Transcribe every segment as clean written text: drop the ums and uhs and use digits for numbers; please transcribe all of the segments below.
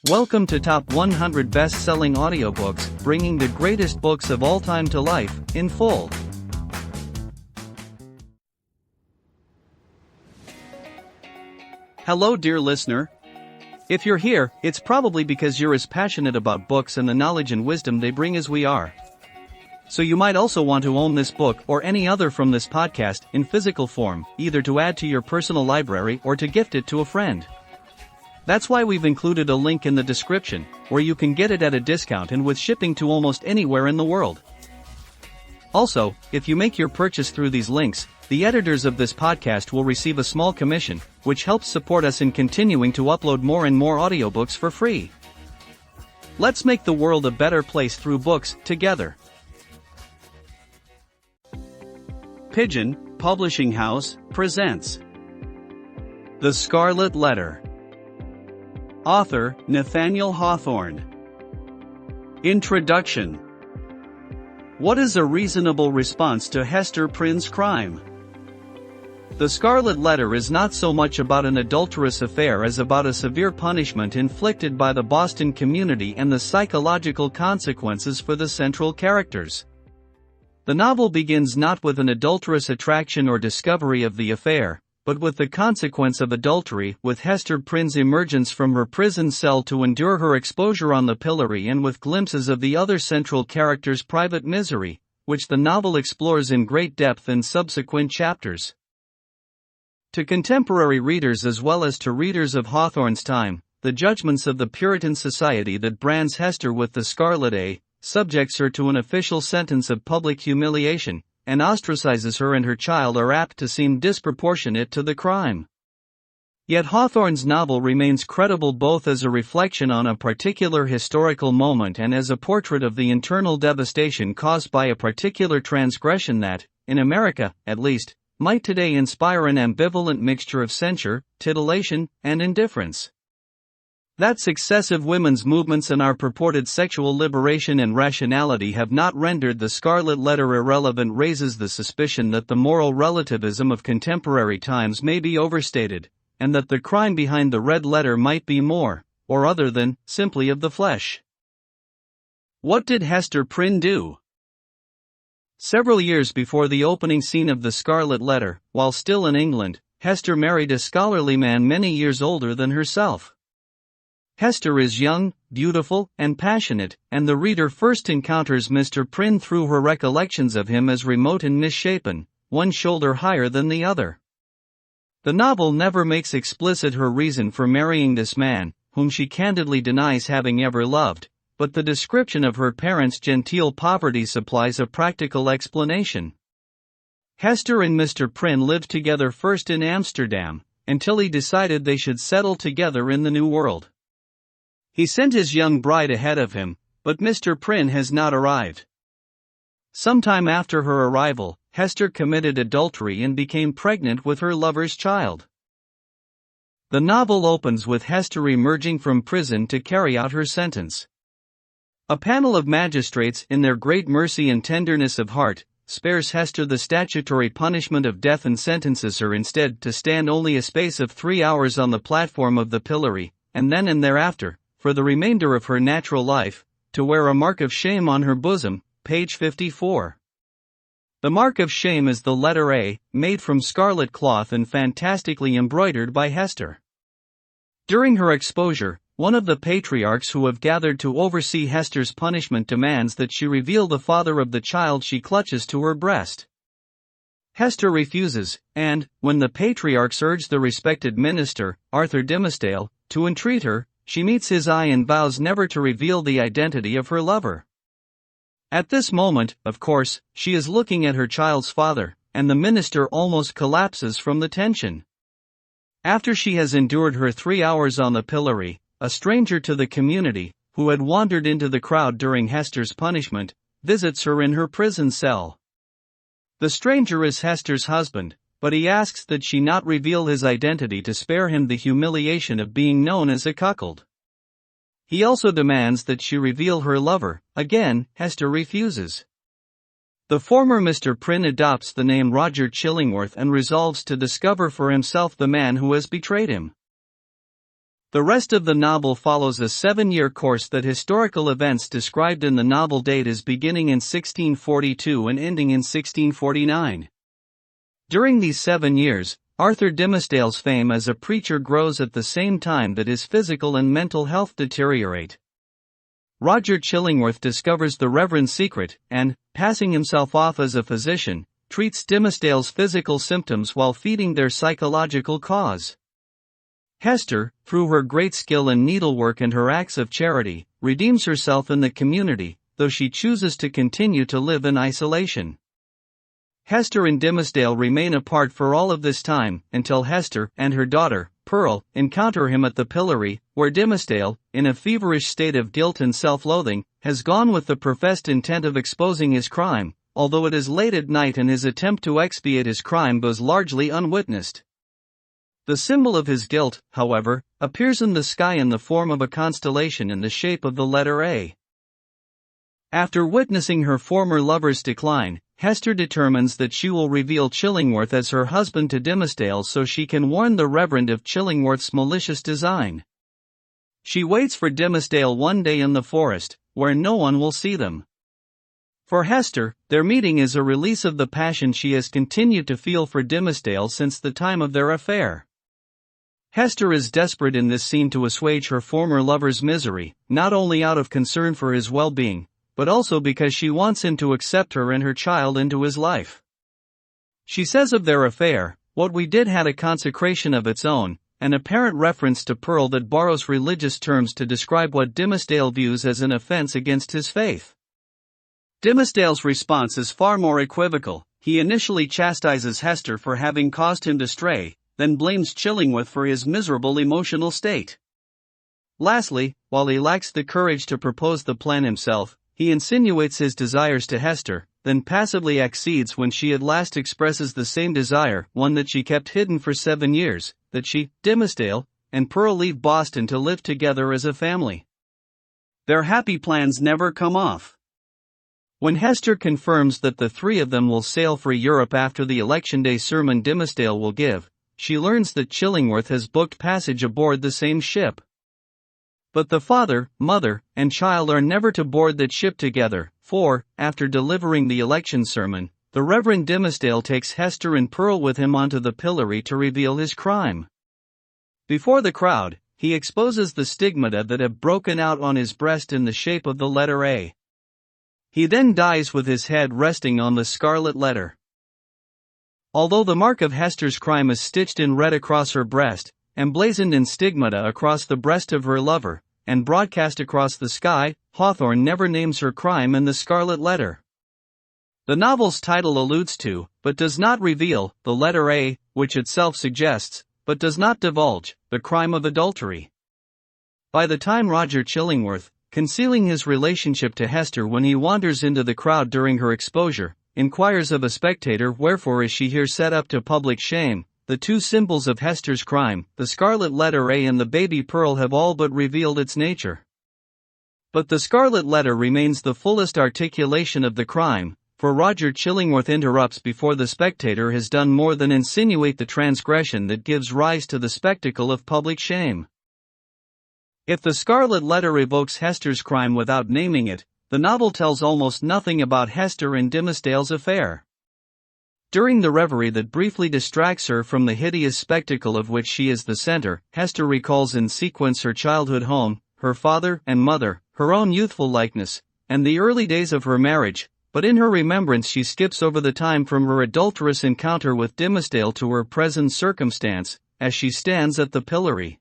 Welcome to Top 100 Best-Selling Audiobooks, bringing the greatest books of all time to life, in full. Hello dear listener. If you're here, it's probably because you're as passionate about books and the knowledge and wisdom they bring as we are. So you might also want to own this book or any other from this podcast in physical form, either to add to your personal library or to gift it to a friend. That's why we've included a link in the description, where you can get it at a discount and with shipping to almost anywhere in the world. Also, if you make your purchase through these links, the editors of this podcast will receive a small commission, which helps support us in continuing to upload more and more audiobooks for free. Let's make the world a better place through books, together. Pigeon Publishing House presents The Scarlet Letter. Author, Nathaniel Hawthorne. Introduction. What is a reasonable response to Hester Prynne's crime? The Scarlet Letter is not so much about an adulterous affair as about a severe punishment inflicted by the Boston community and the psychological consequences for the central characters. The novel begins not with an adulterous attraction or discovery of the affair, but with the consequence of adultery, with Hester Prynne's emergence from her prison cell to endure her exposure on the pillory, and with glimpses of the other central character's private misery, which the novel explores in great depth in subsequent chapters. To contemporary readers as well as to readers of Hawthorne's time, the judgments of the Puritan society that brands Hester with the Scarlet A, subjects her to an official sentence of public humiliation, and ostracizes her and her child are apt to seem disproportionate to the crime. Yet Hawthorne's novel remains credible both as a reflection on a particular historical moment and as a portrait of the internal devastation caused by a particular transgression that, in America, at least, might today inspire an ambivalent mixture of censure, titillation, and indifference. That successive women's movements and our purported sexual liberation and rationality have not rendered the Scarlet Letter irrelevant raises the suspicion that the moral relativism of contemporary times may be overstated, and that the crime behind the red letter might be more, or other than, simply of the flesh. What did Hester Prynne do? Several years before the opening scene of the Scarlet Letter, while still in England, Hester married a scholarly man many years older than herself. Hester is young, beautiful, and passionate, and the reader first encounters Mr. Prynne through her recollections of him as remote and misshapen, one shoulder higher than the other. The novel never makes explicit her reason for marrying this man, whom she candidly denies having ever loved, but the description of her parents' genteel poverty supplies a practical explanation. Hester and Mr. Prynne lived together first in Amsterdam, until he decided they should settle together in the New World. He sent his young bride ahead of him, but Mr. Prynne has not arrived. Sometime after her arrival, Hester committed adultery and became pregnant with her lover's child. The novel opens with Hester emerging from prison to carry out her sentence. A panel of magistrates, in their great mercy and tenderness of heart, spares Hester the statutory punishment of death and sentences her instead to stand only a space of 3 hours on the platform of the pillory, and then and thereafter, for the remainder of her natural life, to wear a mark of shame on her bosom, page 54. The mark of shame is the letter A, made from scarlet cloth and fantastically embroidered by Hester. During her exposure, one of the patriarchs who have gathered to oversee Hester's punishment demands that she reveal the father of the child she clutches to her breast. Hester refuses, and, when the patriarchs urge the respected minister, Arthur Dimmesdale, to entreat her, she meets his eye and vows never to reveal the identity of her lover. At this moment, of course, she is looking at her child's father, and the minister almost collapses from the tension. After she has endured her 3 hours on the pillory, a stranger to the community, who had wandered into the crowd during Hester's punishment, visits her in her prison cell. The stranger is Hester's husband, but he asks that she not reveal his identity to spare him the humiliation of being known as a cuckold. He also demands that she reveal her lover. Again, Hester refuses. The former Mr. Prynne adopts the name Roger Chillingworth and resolves to discover for himself the man who has betrayed him. The rest of the novel follows a 7-year course that historical events described in the novel date as beginning in 1642 and ending in 1649. During these 7 years, Arthur Dimmesdale's fame as a preacher grows at the same time that his physical and mental health deteriorate. Roger Chillingworth discovers the Reverend's secret and, passing himself off as a physician, treats Dimmesdale's physical symptoms while feeding their psychological cause. Hester, through her great skill in needlework and her acts of charity, redeems herself in the community, though she chooses to continue to live in isolation. Hester and Dimmesdale remain apart for all of this time, until Hester and her daughter, Pearl, encounter him at the pillory, where Dimmesdale, in a feverish state of guilt and self-loathing, has gone with the professed intent of exposing his crime, although it is late at night and his attempt to expiate his crime goes largely unwitnessed. The symbol of his guilt, however, appears in the sky in the form of a constellation in the shape of the letter A. After witnessing her former lover's decline, Hester determines that she will reveal Chillingworth as her husband to Dimmesdale so she can warn the Reverend of Chillingworth's malicious design. She waits for Dimmesdale one day in the forest, where no one will see them. For Hester, their meeting is a release of the passion she has continued to feel for Dimmesdale since the time of their affair. Hester is desperate in this scene to assuage her former lover's misery, not only out of concern for his well-being, but also because she wants him to accept her and her child into his life. She says of their affair, "What we did had a consecration of its own," an apparent reference to Pearl that borrows religious terms to describe what Dimmesdale views as an offense against his faith. Dimmesdale's response is far more equivocal. He initially chastises Hester for having caused him to stray, then blames Chillingworth for his miserable emotional state. Lastly, while he lacks the courage to propose the plan himself, he insinuates his desires to Hester, then passively accedes when she at last expresses the same desire, one that she kept hidden for 7 years, that she, Dimmesdale, and Pearl leave Boston to live together as a family. Their happy plans never come off. When Hester confirms that the three of them will sail for Europe after the Election Day sermon Dimmesdale will give, she learns that Chillingworth has booked passage aboard the same ship. But the father, mother, and child are never to board that ship together, for, after delivering the election sermon, the Reverend Dimmesdale takes Hester and Pearl with him onto the pillory to reveal his crime. Before the crowd, he exposes the stigmata that have broken out on his breast in the shape of the letter A. He then dies with his head resting on the Scarlet Letter. Although the mark of Hester's crime is stitched in red across her breast, emblazoned in stigmata across the breast of her lover, and broadcast across the sky, Hawthorne never names her crime in the Scarlet Letter. The novel's title alludes to, but does not reveal, the letter A, which itself suggests, but does not divulge, the crime of adultery. By the time Roger Chillingworth, concealing his relationship to Hester when he wanders into the crowd during her exposure, inquires of a spectator wherefore is she here set up to public shame, the two symbols of Hester's crime, the Scarlet Letter A and the baby Pearl, have all but revealed its nature. But the Scarlet Letter remains the fullest articulation of the crime, for Roger Chillingworth interrupts before the spectator has done more than insinuate the transgression that gives rise to the spectacle of public shame. If the Scarlet Letter evokes Hester's crime without naming it, the novel tells almost nothing about Hester and Dimmesdale's affair. During the reverie that briefly distracts her from the hideous spectacle of which she is the center, Hester recalls in sequence her childhood home, her father and mother, her own youthful likeness, and the early days of her marriage, but in her remembrance she skips over the time from her adulterous encounter with Dimmesdale to her present circumstance, as she stands at the pillory.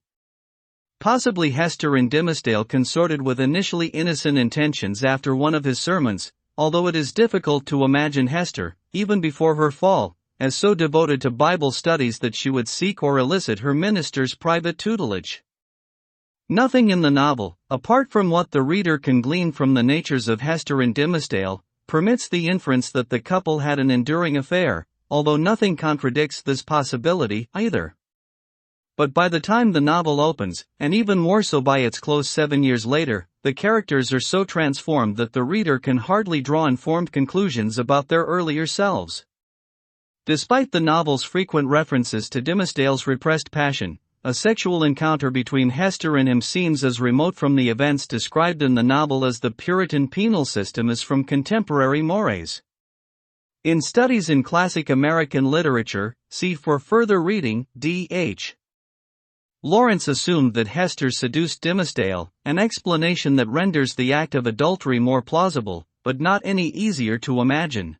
Possibly Hester and Dimmesdale consorted with initially innocent intentions after one of his sermons, although it is difficult to imagine Hester, even before her fall, as so devoted to Bible studies that she would seek or elicit her minister's private tutelage. Nothing in the novel, apart from what the reader can glean from the natures of Hester and Dimmesdale, permits the inference that the couple had an enduring affair, although nothing contradicts this possibility either. But by the time the novel opens, and even more so by its close 7 years later, the characters are so transformed that the reader can hardly draw informed conclusions about their earlier selves. Despite the novel's frequent references to Dimmesdale's repressed passion, a sexual encounter between Hester and him seems as remote from the events described in the novel as the Puritan penal system is from contemporary mores. In Studies in Classic American Literature, see for further reading, D.H. Lawrence assumed that Hester seduced Dimmesdale, an explanation that renders the act of adultery more plausible, but not any easier to imagine.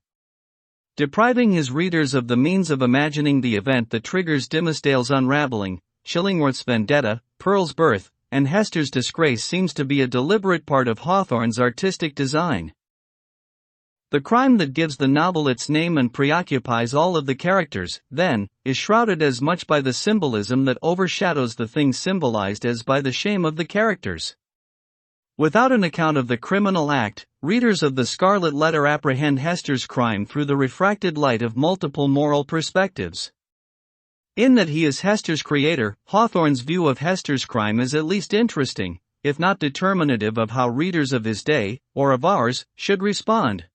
Depriving his readers of the means of imagining the event that triggers Dimmesdale's unraveling, Chillingworth's vendetta, Pearl's birth, and Hester's disgrace seems to be a deliberate part of Hawthorne's artistic design. The crime that gives the novel its name and preoccupies all of the characters, then, is shrouded as much by the symbolism that overshadows the thing symbolized as by the shame of the characters. Without an account of the criminal act, readers of the Scarlet Letter apprehend Hester's crime through the refracted light of multiple moral perspectives. In that he is Hester's creator, Hawthorne's view of Hester's crime is at least interesting, if not determinative of how readers of his day, or of ours, should respond.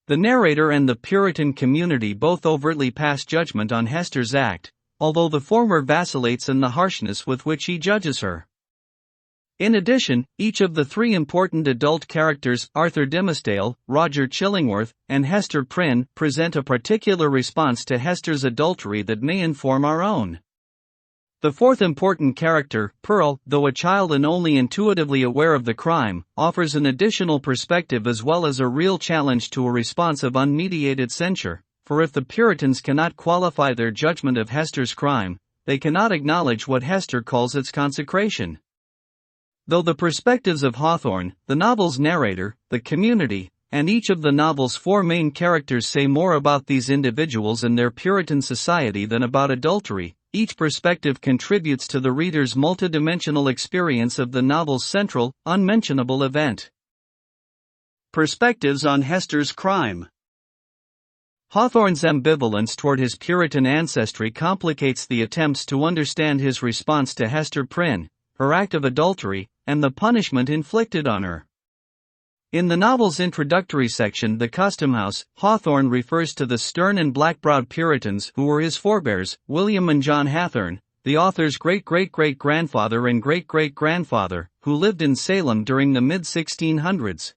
The narrator and the Puritan community both overtly pass judgment on Hester's act, although the former vacillates in the harshness with which he judges her. In addition, each of the three important adult characters, Arthur Dimmesdale, Roger Chillingworth, and Hester Prynne, present a particular response to Hester's adultery that may inform our own. The fourth important character, Pearl, though a child and only intuitively aware of the crime, offers an additional perspective as well as a real challenge to a response of unmediated censure, for if the Puritans cannot qualify their judgment of Hester's crime, they cannot acknowledge what Hester calls its consecration. Though the perspectives of Hawthorne, the novel's narrator, the community, and each of the novel's four main characters say more about these individuals and their Puritan society than about adultery, each perspective contributes to the reader's multidimensional experience of the novel's central, unmentionable event. Perspectives on Hester's crime. Hawthorne's ambivalence toward his Puritan ancestry complicates the attempts to understand his response to Hester Prynne, her act of adultery, and the punishment inflicted on her. In the novel's introductory section, The Custom House, Hawthorne refers to the stern and black-browed Puritans who were his forebears, William and John Hathorne, the author's great-great-great-grandfather and great-great-grandfather, who lived in Salem during the mid-1600s.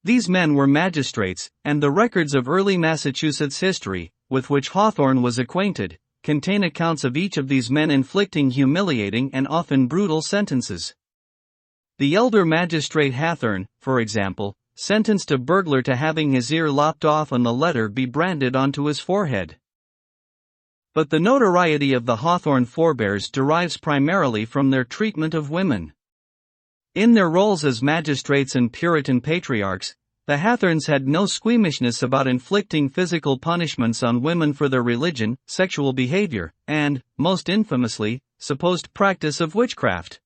These men were magistrates, and the records of early Massachusetts history, with which Hawthorne was acquainted, contain accounts of each of these men inflicting humiliating and often brutal sentences. The elder magistrate Hathorne, for example, sentenced a burglar to having his ear lopped off and the letter be branded onto his forehead. But the notoriety of the Hawthorne forebears derives primarily from their treatment of women. In their roles as magistrates and Puritan patriarchs, the Hathornes had no squeamishness about inflicting physical punishments on women for their religion, sexual behavior, and, most infamously, supposed practice of witchcraft.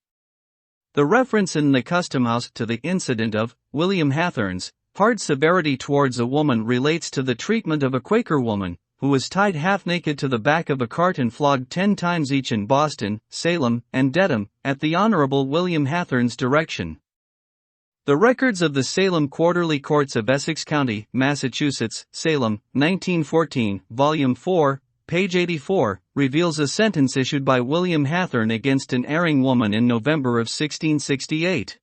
The reference in The Custom House to the incident of William Hathorne's hard severity towards a woman relates to the treatment of a Quaker woman, who was tied half-naked to the back of a cart and flogged 10 times each in Boston, Salem, and Dedham, at the Honorable William Hathorne's direction. The records of the Salem Quarterly Courts of Essex County, Massachusetts, Salem, 1914, Volume 4, page 84, reveals a sentence issued by William Hathorne against an erring woman in November of 1668.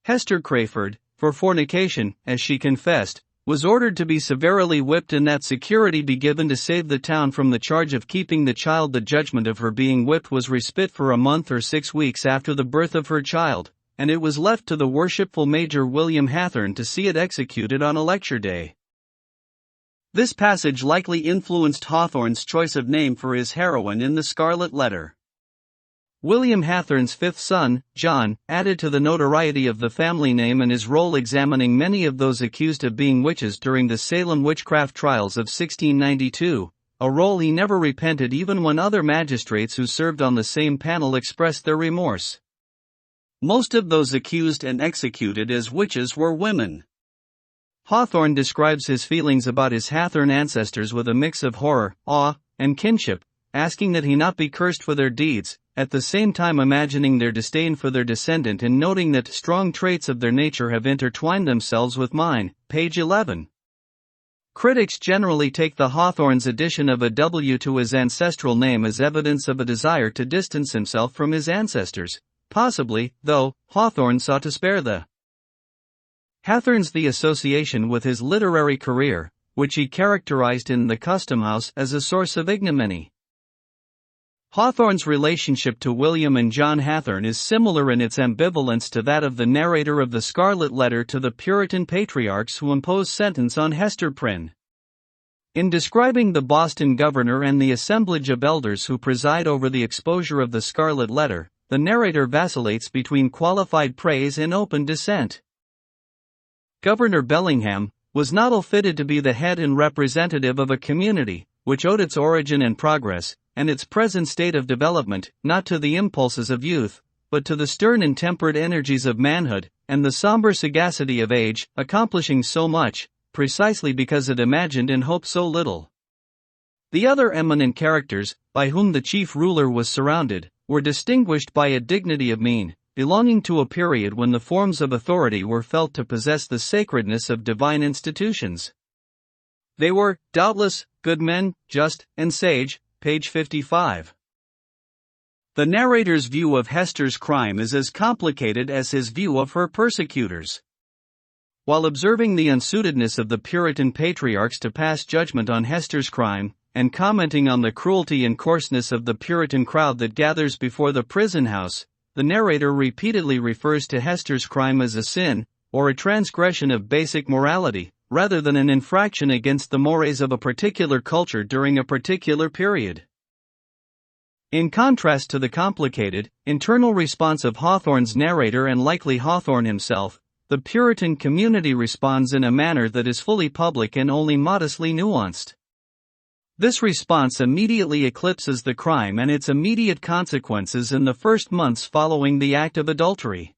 Hester Crayford, for fornication, as she confessed, was ordered to be severely whipped and that security be given to save the town from the charge of keeping the child. The judgment of her being whipped was respite for a month or 6 weeks after the birth of her child, and it was left to the worshipful Major William Hathorne to see it executed on a lecture day. This passage likely influenced Hawthorne's choice of name for his heroine in The Scarlet Letter. William Hathorne's fifth son, John, added to the notoriety of the family name and his role examining many of those accused of being witches during the Salem witchcraft trials of 1692, a role he never repented even when other magistrates who served on the same panel expressed their remorse. Most of those accused and executed as witches were women. Hawthorne describes his feelings about his Hathorne ancestors with a mix of horror, awe, and kinship, asking that he not be cursed for their deeds, at the same time imagining their disdain for their descendant and noting that strong traits of their nature have intertwined themselves with mine, page 11. Critics generally take the Hawthorne's addition of a W to his ancestral name as evidence of a desire to distance himself from his ancestors. Possibly, though, Hawthorne sought to spare the Hawthorne's the association with his literary career, which he characterized in The Custom House as a source of ignominy. Hawthorne's relationship to William and John Hawthorne is similar in its ambivalence to that of the narrator of the Scarlet Letter to the Puritan patriarchs who imposed sentence on Hester Prynne. In describing the Boston governor and the assemblage of elders who preside over the exposure of the Scarlet Letter, the narrator vacillates between qualified praise and open dissent. Governor Bellingham was not ill-fitted to be the head and representative of a community, which owed its origin and progress, and its present state of development, not to the impulses of youth, but to the stern and tempered energies of manhood, and the somber sagacity of age, accomplishing so much, precisely because it imagined and hoped so little. The other eminent characters, by whom the chief ruler was surrounded, were distinguished by a dignity of mien, belonging to a period when the forms of authority were felt to possess the sacredness of divine institutions. They were, doubtless, good men, just, and sage, page 55. The narrator's view of Hester's crime is as complicated as his view of her persecutors. While observing the unsuitedness of the Puritan patriarchs to pass judgment on Hester's crime, and commenting on the cruelty and coarseness of the Puritan crowd that gathers before the prison house, the narrator repeatedly refers to Hester's crime as a sin, or a transgression of basic morality, rather than an infraction against the mores of a particular culture during a particular period. In contrast to the complicated, internal response of Hawthorne's narrator and likely Hawthorne himself, the Puritan community responds in a manner that is fully public and only modestly nuanced. This response immediately eclipses the crime and its immediate consequences in the first months following the act of adultery.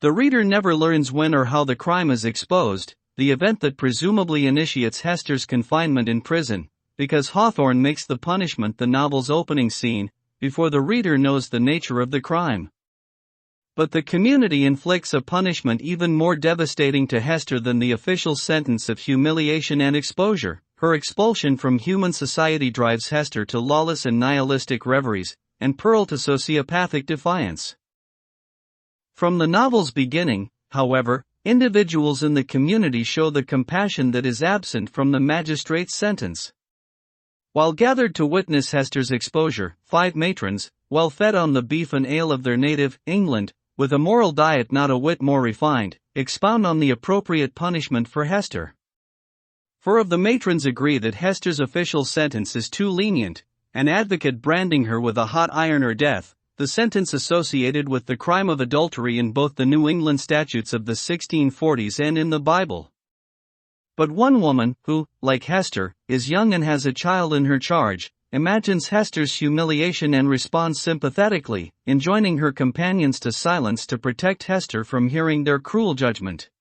The reader never learns when or how the crime is exposed, the event that presumably initiates Hester's confinement in prison, because Hawthorne makes the punishment the novel's opening scene, before the reader knows the nature of the crime. But the community inflicts a punishment even more devastating to Hester than the official sentence of humiliation and exposure. Her expulsion from human society drives Hester to lawless and nihilistic reveries, and Pearl to sociopathic defiance. From the novel's beginning, however, individuals in the community show the compassion that is absent from the magistrate's sentence. While gathered to witness Hester's exposure, 5 matrons, well fed on the beef and ale of their native, England, with a moral diet not a whit more refined, expound on the appropriate punishment for Hester. 4 of the matrons agree that Hester's official sentence is too lenient, and advocate branding her with a hot iron or death, the sentence associated with the crime of adultery in both the New England statutes of the 1640s and in the Bible. But one woman, who, like Hester, is young and has a child in her charge, imagines Hester's humiliation and responds sympathetically, enjoining her companions to silence to protect Hester from hearing their cruel judgment.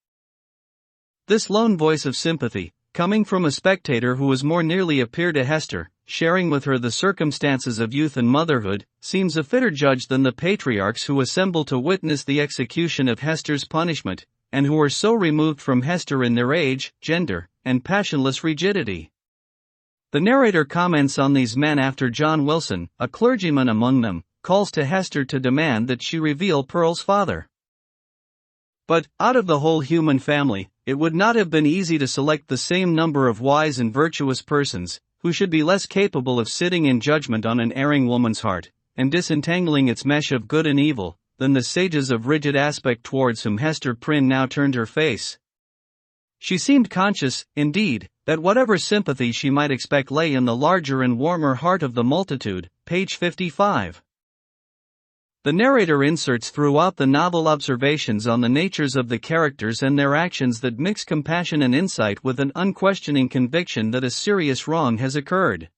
This lone voice of sympathy, coming from a spectator who was more nearly a peer to Hester, sharing with her the circumstances of youth and motherhood, seems a fitter judge than the patriarchs who assemble to witness the execution of Hester's punishment, and who are so removed from Hester in their age, gender, and passionless rigidity. The narrator comments on these men after John Wilson, a clergyman among them, calls to Hester to demand that she reveal Pearl's father. But, out of the whole human family, it would not have been easy to select the same number of wise and virtuous persons, who should be less capable of sitting in judgment on an erring woman's heart, and disentangling its mesh of good and evil, than the sages of rigid aspect towards whom Hester Prynne now turned her face. She seemed conscious, indeed, that whatever sympathy she might expect lay in the larger and warmer heart of the multitude, page 55. The narrator inserts throughout the novel observations on the natures of the characters and their actions that mix compassion and insight with an unquestioning conviction that a serious wrong has occurred.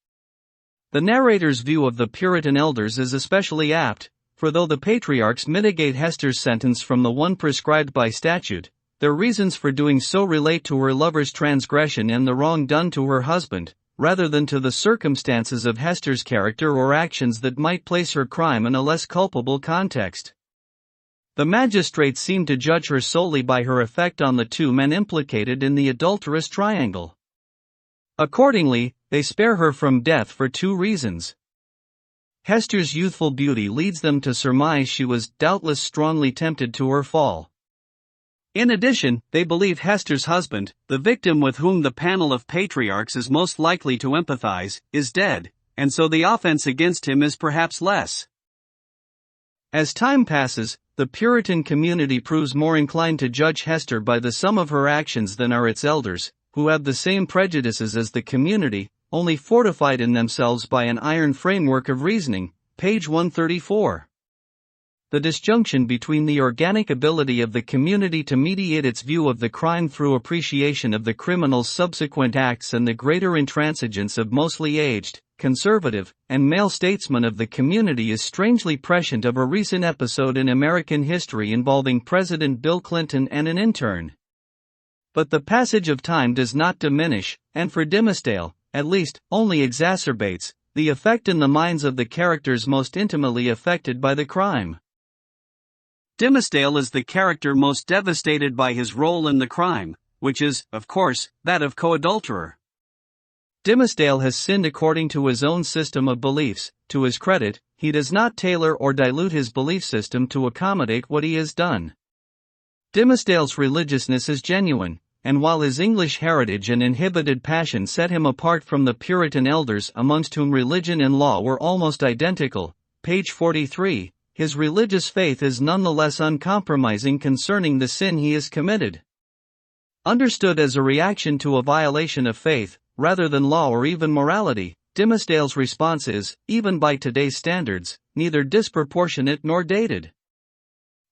The narrator's view of the Puritan elders is especially apt, for though the patriarchs mitigate Hester's sentence from the one prescribed by statute, their reasons for doing so relate to her lover's transgression and the wrong done to her husband, rather than to the circumstances of Hester's character or actions that might place her crime in a less culpable context. The magistrates seem to judge her solely by her effect on the 2 men implicated in the adulterous triangle. Accordingly, they spare her from death for two reasons. Hester's youthful beauty leads them to surmise she was doubtless strongly tempted to her fall. In addition, they believe Hester's husband, the victim with whom the panel of patriarchs is most likely to empathize, is dead, and so the offense against him is perhaps less. As time passes, the Puritan community proves more inclined to judge Hester by the sum of her actions than are its elders, who have the same prejudices as the community, only fortified in themselves by an iron framework of reasoning, page 134. The disjunction between the organic ability of the community to mediate its view of the crime through appreciation of the criminal's subsequent acts and the greater intransigence of mostly aged, conservative, and male statesmen of the community is strangely prescient of a recent episode in American history involving President Bill Clinton and an intern. But the passage of time does not diminish, and for Dimsdale, at least, only exacerbates, the effect in the minds of the characters most intimately affected by the crime. Dimsdale is the character most devastated by his role in the crime, which is, of course, that of co-adulterer. Dimsdale has sinned according to his own system of beliefs. To his credit, he does not tailor or dilute his belief system to accommodate what he has done. Dimsdale's religiousness is genuine, and while his English heritage and inhibited passion set him apart from the Puritan elders amongst whom religion and law were almost identical, page 43, his religious faith is nonetheless uncompromising concerning the sin he has committed. Understood as a reaction to a violation of faith, rather than law or even morality, Dimsdale's response is, even by today's standards, neither disproportionate nor dated.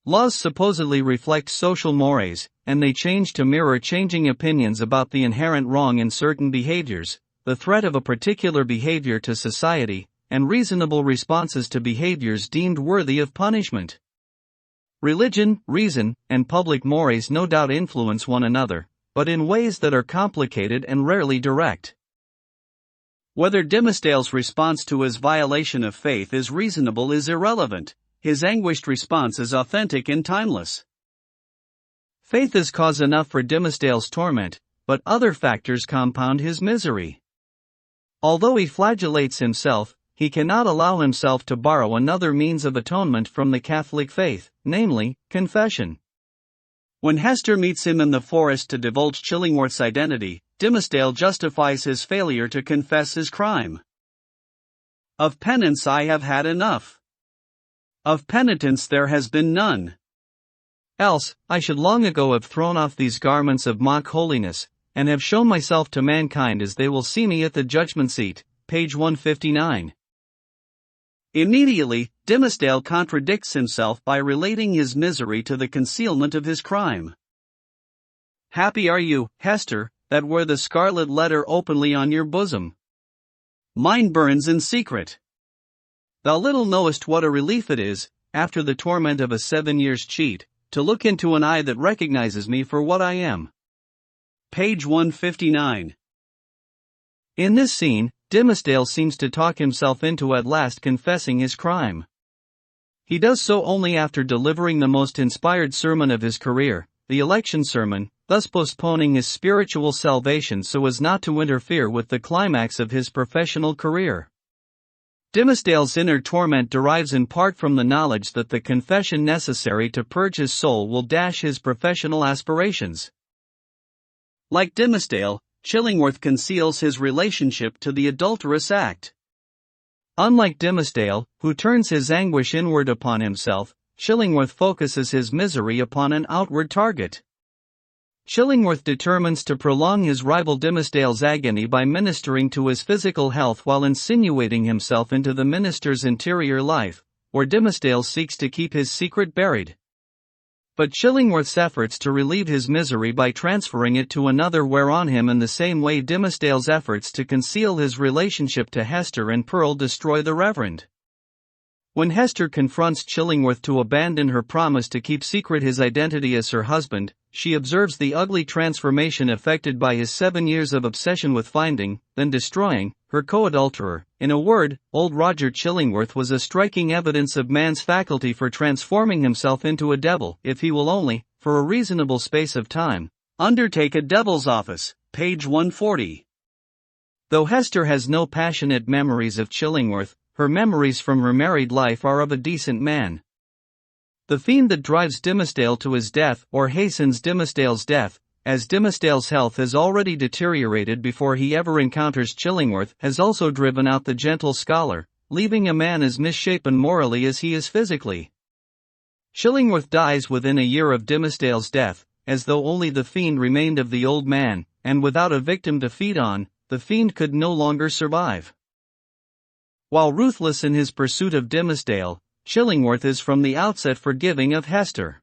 Laws supposedly reflect social mores, and they change to mirror changing opinions about the inherent wrong in certain behaviors, the threat of a particular behavior to society, and reasonable responses to behaviors deemed worthy of punishment. Religion, reason, and public mores no doubt influence one another, but in ways that are complicated and rarely direct. Whether Dimsdale's response to his violation of faith is reasonable is irrelevant. His anguished response is authentic and timeless. Faith is cause enough for Dimsdale's torment, but other factors compound his misery. Although he flagellates himself, he cannot allow himself to borrow another means of atonement from the Catholic faith, namely, confession. When Hester meets him in the forest to divulge Chillingworth's identity, Dimsdale justifies his failure to confess his crime. Of penance I have had enough. Of penitence there has been none. Else, I should long ago have thrown off these garments of mock holiness, and have shown myself to mankind as they will see me at the judgment seat, page 159. Immediately, Dimsdale contradicts himself by relating his misery to the concealment of his crime. Happy are you, Hester, that wear the scarlet letter openly on your bosom. Mine burns in secret. Thou little knowest what a relief it is, after the torment of a 7 years' cheat, to look into an eye that recognizes me for what I am. Page 159. In this scene, Dimsdale seems to talk himself into at last confessing his crime. He does so only after delivering the most inspired sermon of his career, the election sermon, thus postponing his spiritual salvation so as not to interfere with the climax of his professional career. Dimsdale's inner torment derives in part from the knowledge that the confession necessary to purge his soul will dash his professional aspirations. Like Dimsdale, Chillingworth conceals his relationship to the adulterous act. Unlike Dimsdale, who turns his anguish inward upon himself, Chillingworth focuses his misery upon an outward target. Chillingworth determines to prolong his rival Dimsdale's agony by ministering to his physical health while insinuating himself into the minister's interior life, where Dimsdale seeks to keep his secret buried. But Chillingworth's efforts to relieve his misery by transferring it to another wear on him in the same way Dimsdale's efforts to conceal his relationship to Hester and Pearl destroy the Reverend. When Hester confronts Chillingworth to abandon her promise to keep secret his identity as her husband, she observes the ugly transformation effected by his 7 years of obsession with finding, then destroying, her co-adulterer. In a word, old Roger Chillingworth was a striking evidence of man's faculty for transforming himself into a devil, if he will only, for a reasonable space of time, undertake a devil's office, page 140. Though Hester has no passionate memories of Chillingworth, her memories from her married life are of a decent man. The fiend that drives Dimmesdale to his death, or hastens Dimmesdale's death, as Dimmesdale's health has already deteriorated before he ever encounters Chillingworth, has also driven out the gentle scholar, leaving a man as misshapen morally as he is physically. Chillingworth dies within a year of Dimmesdale's death, as though only the fiend remained of the old man, and without a victim to feed on, the fiend could no longer survive. While ruthless in his pursuit of Dimmesdale, Chillingworth is from the outset forgiving of Hester.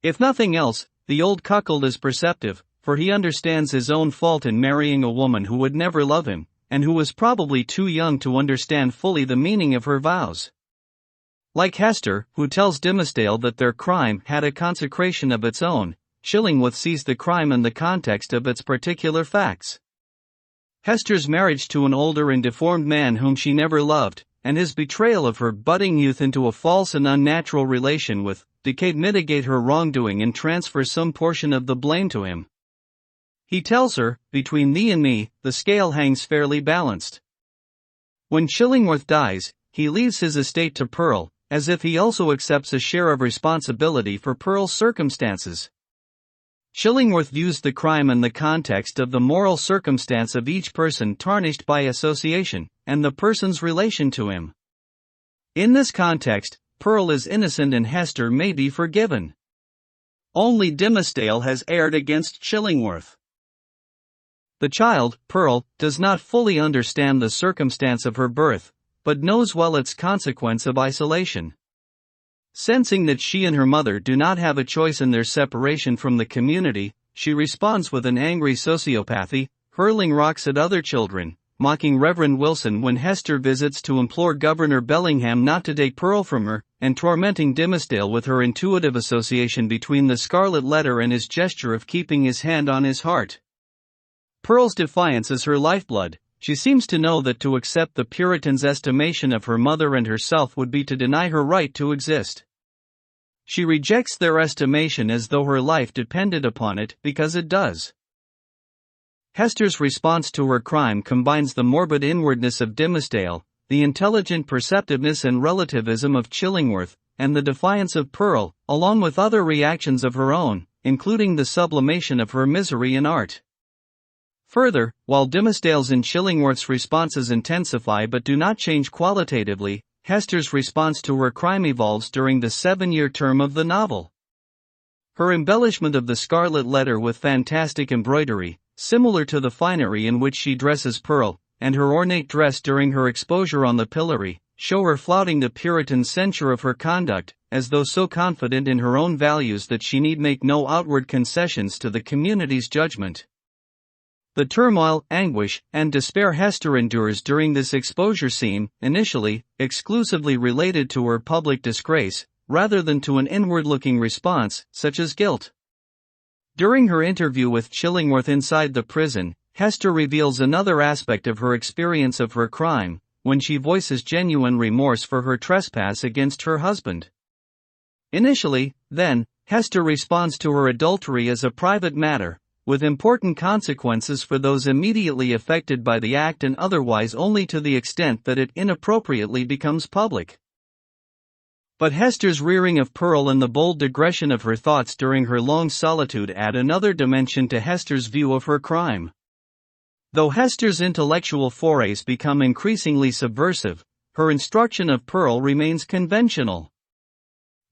If nothing else, the old cuckold is perceptive, for he understands his own fault in marrying a woman who would never love him, and who was probably too young to understand fully the meaning of her vows. Like Hester, who tells Dimmesdale that their crime had a consecration of its own, Chillingworth sees the crime in the context of its particular facts. Hester's marriage to an older and deformed man whom she never loved, and his betrayal of her budding youth into a false and unnatural relation with Decade mitigate her wrongdoing and transfer some portion of the blame to him. He tells her, between thee and me, the scale hangs fairly balanced. When Chillingworth dies, he leaves his estate to Pearl, as if he also accepts a share of responsibility for Pearl's circumstances. Chillingworth views the crime in the context of the moral circumstance of each person tarnished by association, and the person's relation to him. In this context, Pearl is innocent and Hester may be forgiven. Only Dimmesdale has erred against Chillingworth. The child, Pearl, does not fully understand the circumstance of her birth, but knows well its consequence of isolation. Sensing that she and her mother do not have a choice in their separation from the community, she responds with an angry sociopathy, hurling rocks at other children, mocking Reverend Wilson when Hester visits to implore Governor Bellingham not to take Pearl from her, and tormenting Dimmesdale with her intuitive association between the Scarlet Letter and his gesture of keeping his hand on his heart. Pearl's defiance is her lifeblood. She seems to know that to accept the Puritans' estimation of her mother and herself would be to deny her right to exist. She rejects their estimation as though her life depended upon it, because it does. Hester's response to her crime combines the morbid inwardness of Dimmesdale, the intelligent perceptiveness and relativism of Chillingworth, and the defiance of Pearl, along with other reactions of her own, including the sublimation of her misery in art. Further, while Dimmesdale's and Chillingworth's responses intensify but do not change qualitatively, Hester's response to her crime evolves during the 7-year term of the novel. Her embellishment of the Scarlet Letter with fantastic embroidery, similar to the finery in which she dresses Pearl, and her ornate dress during her exposure on the pillory, show her flouting the Puritan censure of her conduct, as though so confident in her own values that she need make no outward concessions to the community's judgment. The turmoil, anguish, and despair Hester endures during this exposure seem, initially, exclusively related to her public disgrace, rather than to an inward-looking response, such as guilt. During her interview with Chillingworth inside the prison, Hester reveals another aspect of her experience of her crime, when she voices genuine remorse for her trespass against her husband. Initially, then, Hester responds to her adultery as a private matter, with important consequences for those immediately affected by the act and otherwise only to the extent that it inappropriately becomes public. But Hester's rearing of Pearl and the bold digression of her thoughts during her long solitude add another dimension to Hester's view of her crime. Though Hester's intellectual forays become increasingly subversive, her instruction of Pearl remains conventional.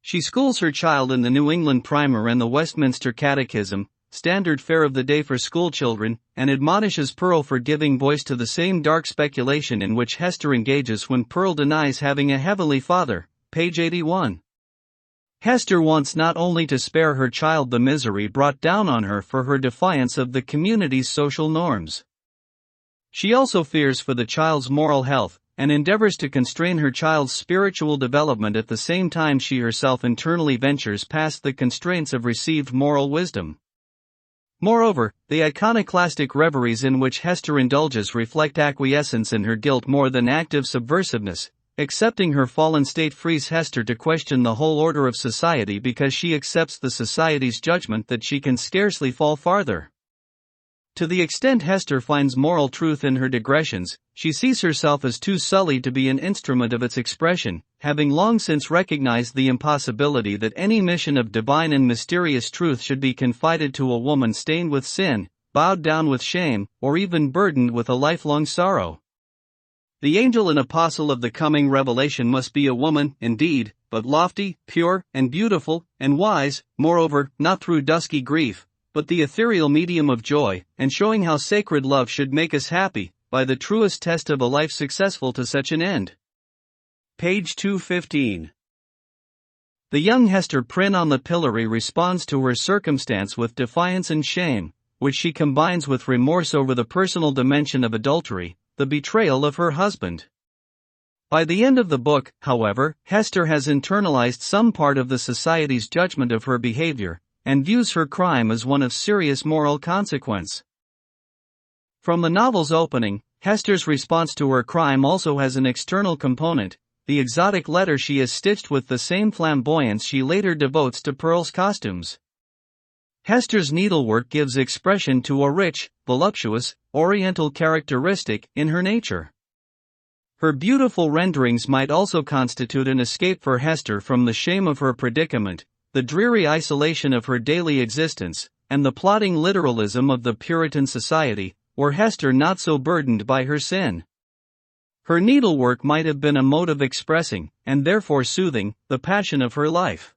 She schools her child in the New England Primer and the Westminster Catechism, standard fare of the day for schoolchildren, and admonishes Pearl for giving voice to the same dark speculation in which Hester engages when Pearl denies having a heavenly father, page 81. Hester wants not only to spare her child the misery brought down on her for her defiance of the community's social norms. She also fears for the child's moral health, and endeavors to constrain her child's spiritual development at the same time she herself internally ventures past the constraints of received moral wisdom. Moreover, the iconoclastic reveries in which Hester indulges reflect acquiescence in her guilt more than active subversiveness. Accepting her fallen state frees Hester to question the whole order of society because she accepts the society's judgment that she can scarcely fall farther. To the extent Hester finds moral truth in her digressions, she sees herself as too sullied to be an instrument of its expression, having long since recognized the impossibility that any mission of divine and mysterious truth should be confided to a woman stained with sin, bowed down with shame, or even burdened with a lifelong sorrow. The angel and apostle of the coming revelation must be a woman, indeed, but lofty, pure, and beautiful, and wise, moreover, not through dusky grief, but the ethereal medium of joy, and showing how sacred love should make us happy, by the truest test of a life successful to such an end. Page 215. The young Hester Prynne on the pillory responds to her circumstance with defiance and shame, which she combines with remorse over the personal dimension of adultery, the betrayal of her husband. By the end of the book, however, Hester has internalized some part of the society's judgment of her behavior, and views her crime as one of serious moral consequence. From the novel's opening, Hester's response to her crime also has an external component, the exotic letter she has stitched with the same flamboyance she later devotes to Pearl's costumes. Hester's needlework gives expression to a rich, voluptuous, oriental characteristic in her nature. Her beautiful renderings might also constitute an escape for Hester from the shame of her predicament, the dreary isolation of her daily existence, and the plodding literalism of the Puritan society, were Hester not so burdened by her sin. Her needlework might have been a mode of expressing, and therefore soothing, the passion of her life.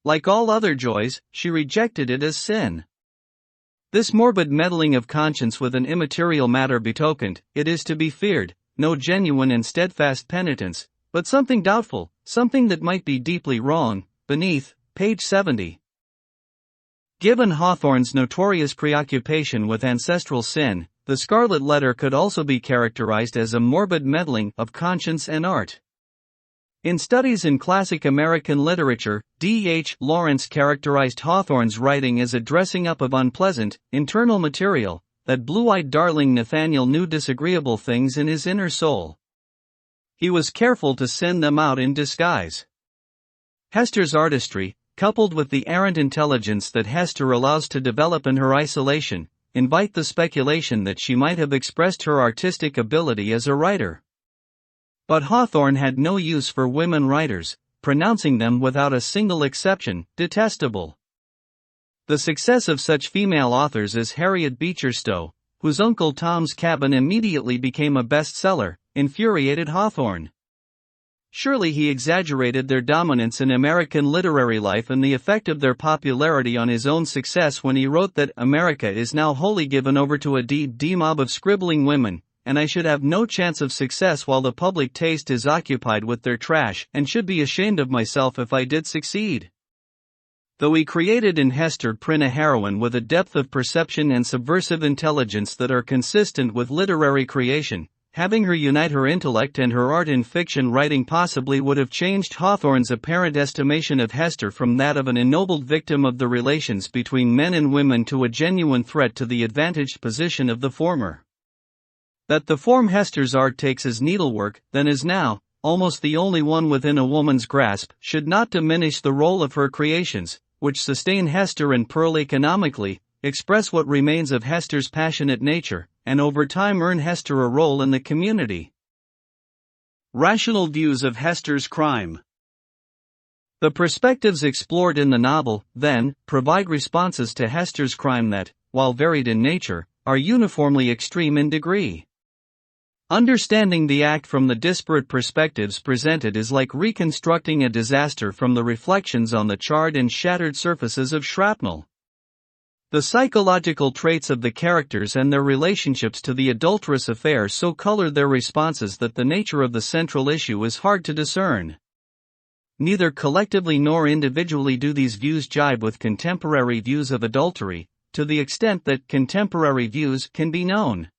Like all other joys, she rejected it as sin. This morbid meddling of conscience with an immaterial matter betokened, it is to be feared, no genuine and steadfast penitence, but something doubtful, something that might be deeply wrong. Beneath, page 70. Given Hawthorne's notorious preoccupation with ancestral sin, the Scarlet Letter could also be characterized as a morbid meddling of conscience and art. In Studies in Classic American Literature, D.H. Lawrence characterized Hawthorne's writing as a dressing up of unpleasant, internal material, that blue-eyed darling Nathaniel knew disagreeable things in his inner soul. He was careful to send them out in disguise. Hester's artistry, coupled with the errant intelligence that Hester allows to develop in her isolation, invite the speculation that she might have expressed her artistic ability as a writer. But Hawthorne had no use for women writers, pronouncing them without a single exception detestable. The success of such female authors as Harriet Beecher Stowe, whose Uncle Tom's Cabin immediately became a bestseller, infuriated Hawthorne. Surely he exaggerated their dominance in American literary life and the effect of their popularity on his own success when he wrote that America is now wholly given over to a mob of scribbling women, and I should have no chance of success while the public taste is occupied with their trash, and should be ashamed of myself if I did succeed. Though he created in Hester Prynne a heroine with a depth of perception and subversive intelligence that are consistent with literary creation, having her unite her intellect and her art in fiction writing possibly would have changed Hawthorne's apparent estimation of Hester from that of an ennobled victim of the relations between men and women to a genuine threat to the advantaged position of the former. That the form Hester's art takes as needlework, then is now, almost the only one within a woman's grasp, should not diminish the role of her creations, which sustain Hester and Pearl economically, express what remains of Hester's passionate nature, and over time earn Hester a role in the community. Rational views of Hester's crime. The perspectives explored in the novel, then, provide responses to Hester's crime that, while varied in nature, are uniformly extreme in degree. Understanding the act from the disparate perspectives presented is like reconstructing a disaster from the reflections on the charred and shattered surfaces of shrapnel. The psychological traits of the characters and their relationships to the adulterous affair so color their responses that the nature of the central issue is hard to discern. Neither collectively nor individually do these views jibe with contemporary views of adultery, to the extent that contemporary views can be known.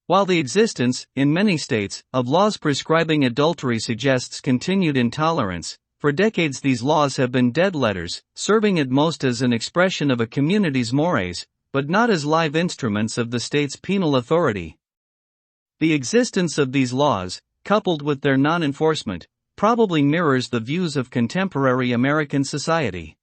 While the existence, in many states, of laws prescribing adultery suggests continued intolerance, for decades these laws have been dead letters, serving at most as an expression of a community's mores, but not as live instruments of the state's penal authority. The existence of these laws, coupled with their non-enforcement, probably mirrors the views of contemporary American society.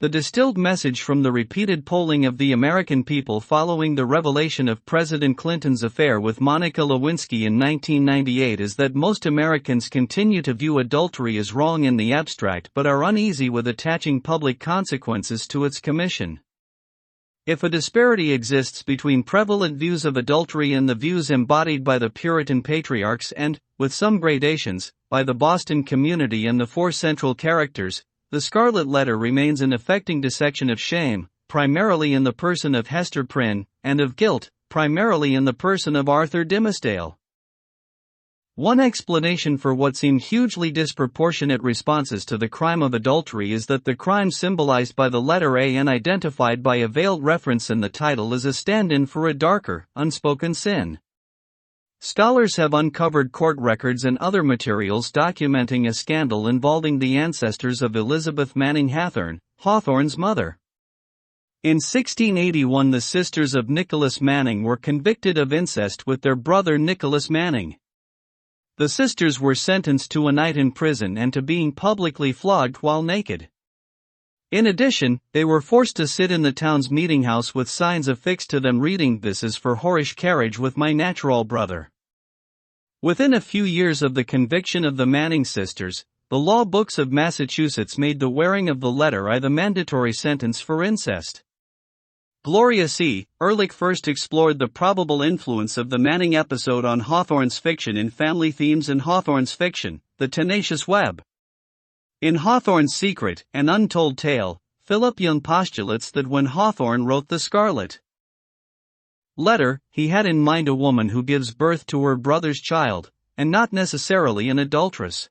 The distilled message from the repeated polling of the American people following the revelation of President Clinton's affair with Monica Lewinsky in 1998 is that most Americans continue to view adultery as wrong in the abstract but are uneasy with attaching public consequences to its commission. If a disparity exists between prevalent views of adultery and the views embodied by the Puritan patriarchs and, with some gradations, by the Boston community and the four central characters, the Scarlet Letter remains an affecting dissection of shame, primarily in the person of Hester Prynne, and of guilt, primarily in the person of Arthur Dimmesdale. One explanation for what seem hugely disproportionate responses to the crime of adultery is that the crime symbolized by the letter A and identified by a veiled reference in the title is a stand-in for a darker, unspoken sin. Scholars have uncovered court records and other materials documenting a scandal involving the ancestors of Elizabeth Manning Hawthorne, Hawthorne's mother. In 1681, the sisters of Nicholas Manning were convicted of incest with their brother Nicholas Manning. The sisters were sentenced to a night in prison and to being publicly flogged while naked. In addition, they were forced to sit in the town's meeting house with signs affixed to them reading, "This is for whorish carriage with my natural brother." Within a few years of the conviction of the Manning sisters, the law books of Massachusetts made the wearing of the letter I the mandatory sentence for incest. Gloria C. Ehrlich first explored the probable influence of the Manning episode on Hawthorne's fiction in family themes and Hawthorne's fiction, The Tenacious Web. In Hawthorne's Secret, An Untold Tale, Philip Young postulates that when Hawthorne wrote the Scarlet Letter, he had in mind a woman who gives birth to her brother's child, and not necessarily an adulteress.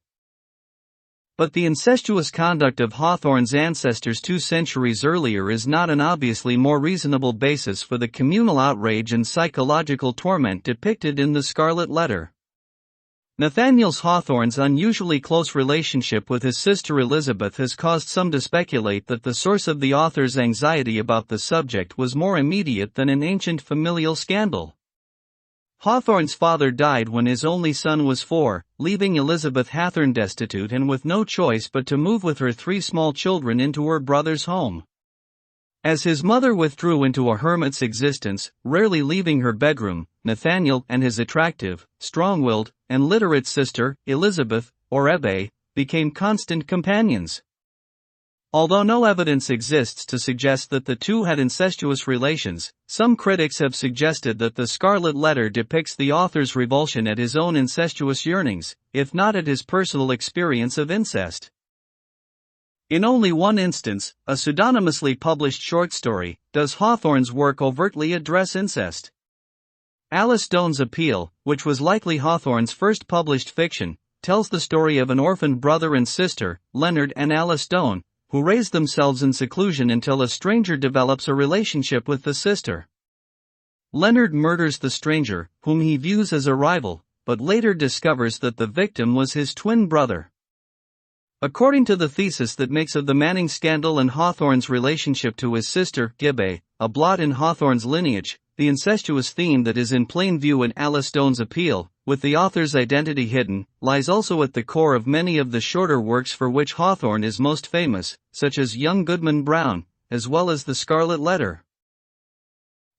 But the incestuous conduct of Hawthorne's ancestors 2 centuries earlier is not an obviously more reasonable basis for the communal outrage and psychological torment depicted in the Scarlet Letter. Nathaniel Hawthorne's unusually close relationship with his sister Elizabeth has caused some to speculate that the source of the author's anxiety about the subject was more immediate than an ancient familial scandal. Hawthorne's father died when his only son was 4, leaving Elizabeth Hawthorne destitute and with no choice but to move with her 3 small children into her brother's home. As his mother withdrew into a hermit's existence, rarely leaving her bedroom, Nathaniel and his attractive, strong-willed, and literate sister, Elizabeth, or Ebbe, became constant companions. Although no evidence exists to suggest that the two had incestuous relations, some critics have suggested that the Scarlet Letter depicts the author's revulsion at his own incestuous yearnings, if not at his personal experience of incest. In only one instance, a pseudonymously published short story, does Hawthorne's work overtly address incest. Alice Doane's Appeal, which was likely Hawthorne's first published fiction, tells the story of an orphaned brother and sister, Leonard and Alice Doane, who raise themselves in seclusion until a stranger develops a relationship with the sister. Leonard murders the stranger, whom he views as a rival, but later discovers that the victim was his twin brother. According to the thesis that makes of the Manning scandal and Hawthorne's relationship to his sister, Gibbe, a blot in Hawthorne's lineage, the incestuous theme that is in plain view in Alice Doane's Appeal, with the author's identity hidden, lies also at the core of many of the shorter works for which Hawthorne is most famous, such as Young Goodman Brown, as well as The Scarlet Letter.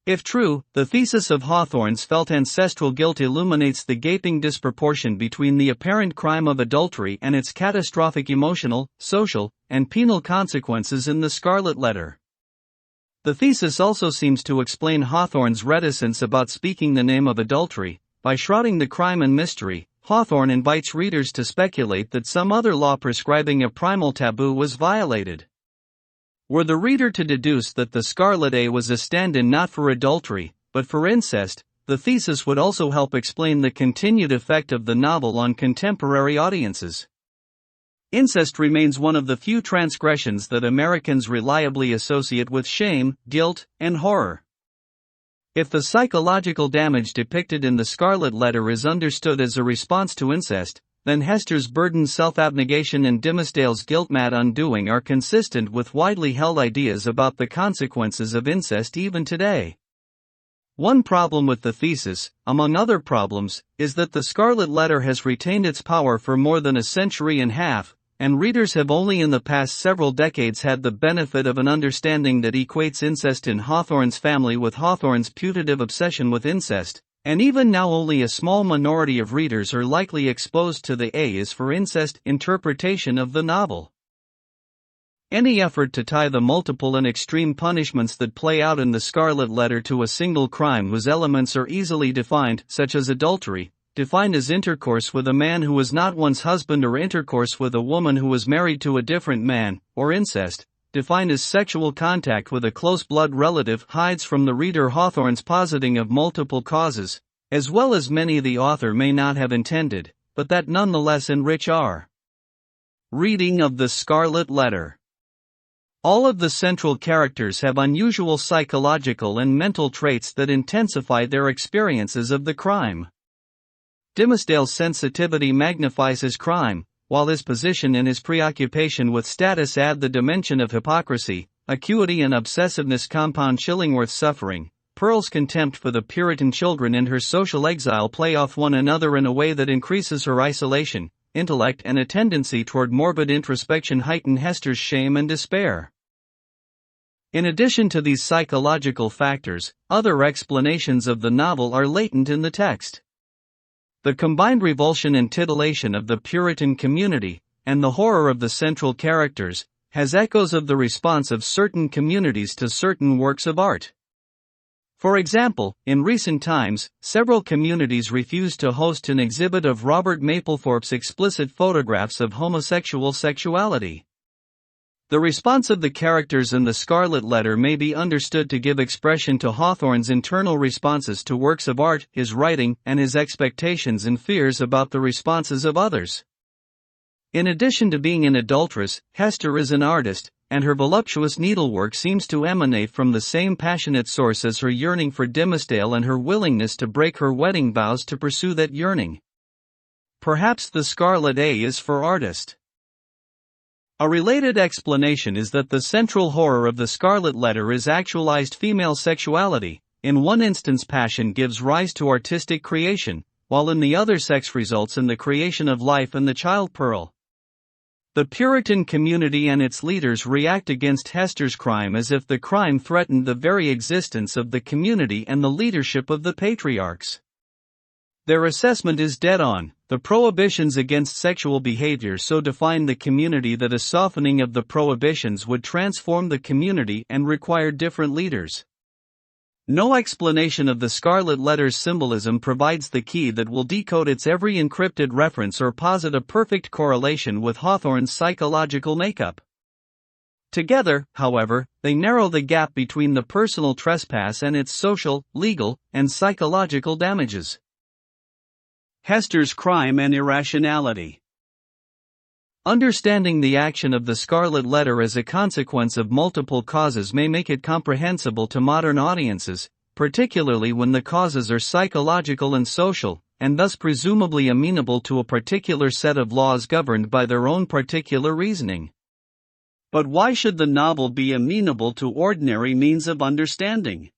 If true, the thesis of Hawthorne's felt ancestral guilt illuminates the gaping disproportion between the apparent crime of adultery and its catastrophic emotional, social, and penal consequences in The Scarlet Letter. The thesis also seems to explain Hawthorne's reticence about speaking the name of adultery. By shrouding the crime in mystery, Hawthorne invites readers to speculate that some other law prescribing a primal taboo was violated. Were the reader to deduce that the Scarlet A was a stand-in not for adultery, but for incest, the thesis would also help explain the continued effect of the novel on contemporary audiences. Incest remains one of the few transgressions that Americans reliably associate with shame, guilt, and horror. If the psychological damage depicted in the Scarlet Letter is understood as a response to incest, then Hester's burdened self-abnegation and Dimmesdale's guilt-mad undoing are consistent with widely held ideas about the consequences of incest even today. One problem with the thesis, among other problems, is that the Scarlet Letter has retained its power for more than a century and a half, and readers have only in the past several decades had the benefit of an understanding that equates incest in Hawthorne's family with Hawthorne's putative obsession with incest, and even now only a small minority of readers are likely exposed to the A is for incest interpretation of the novel. Any effort to tie the multiple and extreme punishments that play out in the Scarlet Letter to a single crime whose elements are easily defined, such as adultery, defined as intercourse with a man who was not one's husband, or intercourse with a woman who was married to a different man, or incest, defined as sexual contact with a close blood relative, hides from the reader Hawthorne's positing of multiple causes, as well as many the author may not have intended, but that nonetheless enrich our reading of the Scarlet Letter. All of the central characters have unusual psychological and mental traits that intensify their experiences of the crime. Dimsdale's sensitivity magnifies his crime, while his position and his preoccupation with status add the dimension of hypocrisy. Acuity and obsessiveness compound Chillingworth's suffering. Pearl's contempt for the Puritan children and her social exile play off one another in a way that increases her isolation. Intellect and a tendency toward morbid introspection heighten Hester's shame and despair. In addition to these psychological factors, other explanations of the novel are latent in the text. The combined revulsion and titillation of the Puritan community, and the horror of the central characters, has echoes of the response of certain communities to certain works of art. For example, in recent times, several communities refused to host an exhibit of Robert Mapplethorpe's explicit photographs of homosexual sexuality. The response of the characters in the Scarlet Letter may be understood to give expression to Hawthorne's internal responses to works of art, his writing, and his expectations and fears about the responses of others. In addition to being an adulteress, Hester is an artist, and her voluptuous needlework seems to emanate from the same passionate source as her yearning for Dimsdale and her willingness to break her wedding vows to pursue that yearning. Perhaps the Scarlet A is for artist. A related explanation is that the central horror of the Scarlet Letter is actualized female sexuality. In one instance, passion gives rise to artistic creation, while in the other, sex results in the creation of life and the child Pearl. The Puritan community and its leaders react against Hester's crime as if the crime threatened the very existence of the community and the leadership of the patriarchs. Their assessment is dead on. The prohibitions against sexual behavior so define the community that a softening of the prohibitions would transform the community and require different leaders. No explanation of the Scarlet Letter's symbolism provides the key that will decode its every encrypted reference or posit a perfect correlation with Hawthorne's psychological makeup. Together, however, they narrow the gap between the personal trespass and its social, legal, and psychological damages. Hester's crime and irrationality. Understanding the action of the Scarlet Letter as a consequence of multiple causes may make it comprehensible to modern audiences, particularly when the causes are psychological and social, and thus presumably amenable to a particular set of laws governed by their own particular reasoning. But why should the novel be amenable to ordinary means of understanding?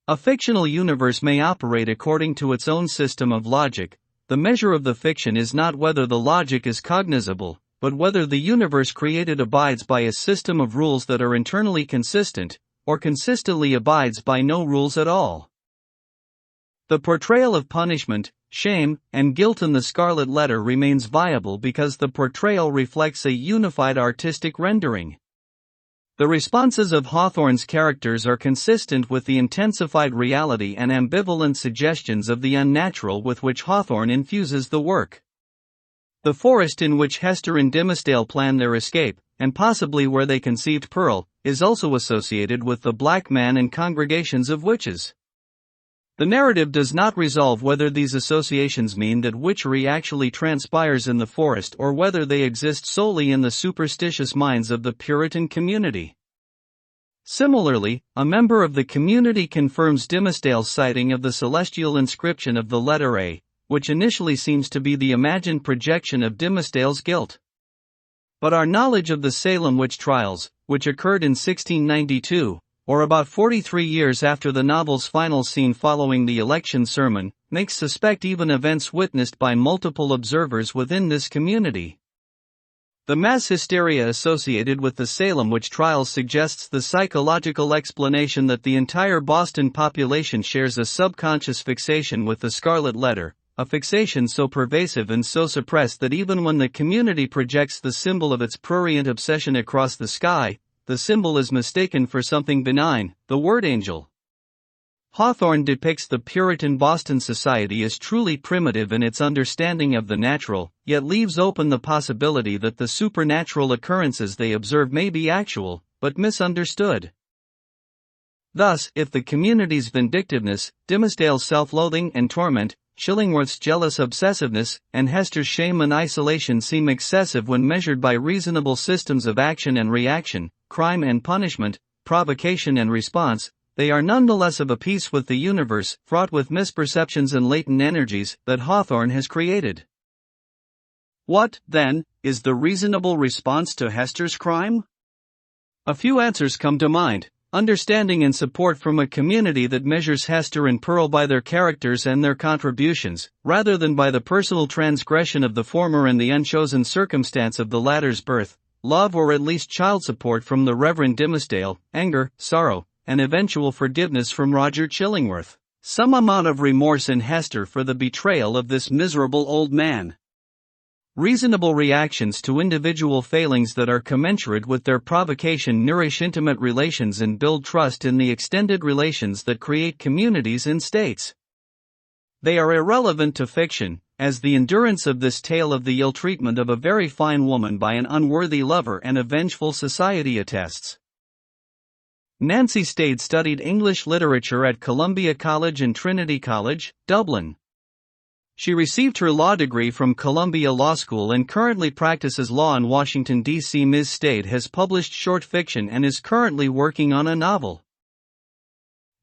A fictional universe may operate according to its own system of logic. The measure of the fiction is not whether the logic is cognizable, but whether the universe created abides by a system of rules that are internally consistent, or consistently abides by no rules at all. The portrayal of punishment, shame, and guilt in the Scarlet Letter remains viable because the portrayal reflects a unified artistic rendering. The responses of Hawthorne's characters are consistent with the intensified reality and ambivalent suggestions of the unnatural with which Hawthorne infuses the work. The forest in which Hester and Dimsdale plan their escape, and possibly where they conceived Pearl, is also associated with the black man and congregations of witches. The narrative does not resolve whether these associations mean that witchery actually transpires in the forest or whether they exist solely in the superstitious minds of the Puritan community. Similarly, a member of the community confirms Dimsdale's sighting of the celestial inscription of the letter A, which initially seems to be the imagined projection of Dimsdale's guilt. But our knowledge of the Salem witch trials, which occurred in 1692, or about 43 years after the novel's final scene following the election sermon, makes suspect even events witnessed by multiple observers within this community. The mass hysteria associated with the Salem witch trials suggests the psychological explanation that the entire Boston population shares a subconscious fixation with the Scarlet Letter, a fixation so pervasive and so suppressed that even when the community projects the symbol of its prurient obsession across the sky, the symbol is mistaken for something benign, the word angel. Hawthorne depicts the Puritan Boston society as truly primitive in its understanding of the natural, yet leaves open the possibility that the supernatural occurrences they observe may be actual, but misunderstood. Thus, if the community's vindictiveness, Dimmesdale's self-loathing and torment, Chillingworth's jealous obsessiveness, and Hester's shame and isolation seem excessive when measured by reasonable systems of action and reaction, crime and punishment, provocation and response, they are nonetheless of a piece with the universe, fraught with misperceptions and latent energies, that Hawthorne has created. What, then, is the reasonable response to Hester's crime? A few answers come to mind: understanding and support from a community that measures Hester and Pearl by their characters and their contributions, rather than by the personal transgression of the former and the unchosen circumstance of the latter's birth; love or at least child support from the Reverend Dimmesdale; anger, sorrow, and eventual forgiveness from Roger Chillingworth; some amount of remorse in Hester for the betrayal of this miserable old man. Reasonable reactions to individual failings that are commensurate with their provocation nourish intimate relations and build trust in the extended relations that create communities and states. They are irrelevant to fiction, as the endurance of this tale of the ill-treatment of a very fine woman by an unworthy lover and a vengeful society attests. Nancy Stade studied English literature at Columbia College and Trinity College, Dublin. She received her law degree from Columbia Law School and currently practices law in Washington, D.C. Ms. Stade has published short fiction and is currently working on a novel.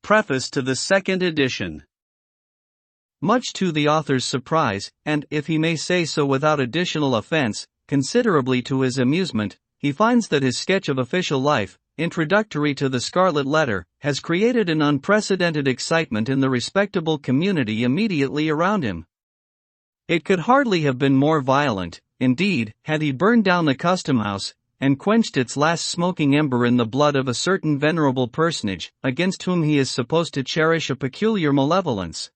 Preface to the second edition. Much to the author's surprise, and, if he may say so without additional offense, considerably to his amusement, he finds that his sketch of official life, introductory to the Scarlet Letter, has created an unprecedented excitement in the respectable community immediately around him. It could hardly have been more violent, indeed, had he burned down the custom house, and quenched its last smoking ember in the blood of a certain venerable personage, against whom he is supposed to cherish a peculiar malevolence.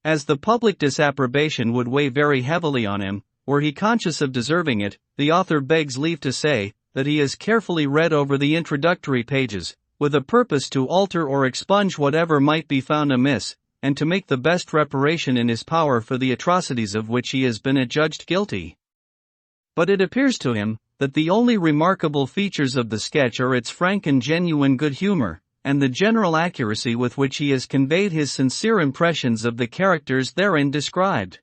As the public disapprobation would weigh very heavily on him, were he conscious of deserving it, the author begs leave to say that he has carefully read over the introductory pages, with a purpose to alter or expunge whatever might be found amiss, and to make the best reparation in his power for the atrocities of which he has been adjudged guilty. But it appears to him that the only remarkable features of the sketch are its frank and genuine good humor, and the general accuracy with which he has conveyed his sincere impressions of the characters therein described.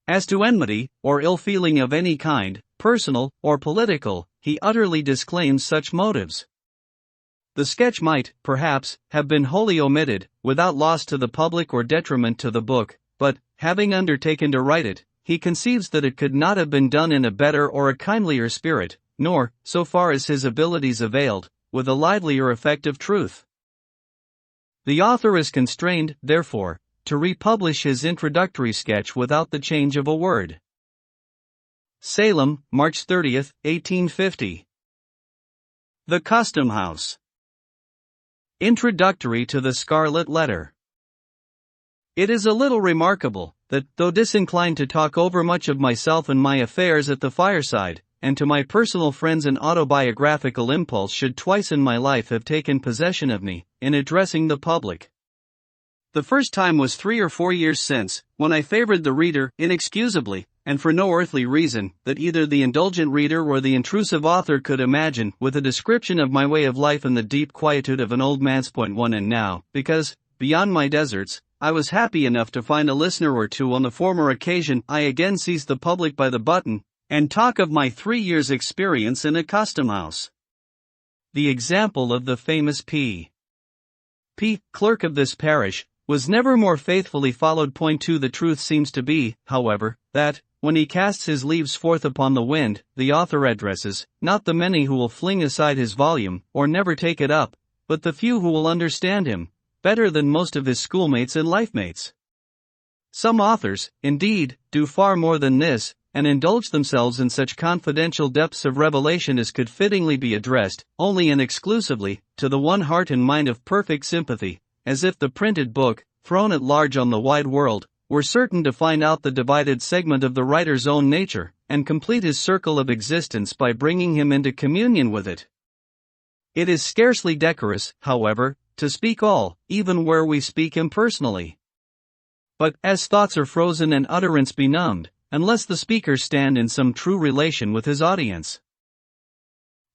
As to enmity, or ill-feeling of any kind, personal or political, he utterly disclaims such motives. The sketch might, perhaps, have been wholly omitted, without loss to the public or detriment to the book, but, having undertaken to write it, he conceives that it could not have been done in a better or a kindlier spirit, nor, so far as his abilities availed, with a livelier effect of truth. The author is constrained, therefore, to republish his introductory sketch without the change of a word. Salem, March 30, 1850. The Custom House. Introductory to the Scarlet Letter. It is a little remarkable that, though disinclined to talk overmuch of myself and my affairs at the fireside, and to my personal friends an autobiographical impulse should twice in my life have taken possession of me, in addressing the public. The first time was 3 or 4 years since, when I favored the reader, inexcusably, and for no earthly reason that either the indulgent reader or the intrusive author could imagine, with a description of my way of life in the deep quietude of an old man's point. And now, because, beyond my deserts, I was happy enough to find a listener or two on the former occasion, I again seized the public by the button, and talk of my 3 years' experience in a custom house. The example of the famous P. clerk of this parish, was never more faithfully followed. 2 The truth seems to be, however, that, when he casts his leaves forth upon the wind, the author addresses, not the many who will fling aside his volume, or never take it up, but the few who will understand him, better than most of his schoolmates and lifemates. Some authors, indeed, do far more than this, and indulge themselves in such confidential depths of revelation as could fittingly be addressed, only and exclusively, to the one heart and mind of perfect sympathy, as if the printed book, thrown at large on the wide world, were certain to find out the divided segment of the writer's own nature, and complete his circle of existence by bringing him into communion with it. It is scarcely decorous, however, to speak all, even where we speak impersonally. But, as thoughts are frozen and utterance benumbed, unless the speaker stand in some true relation with his audience.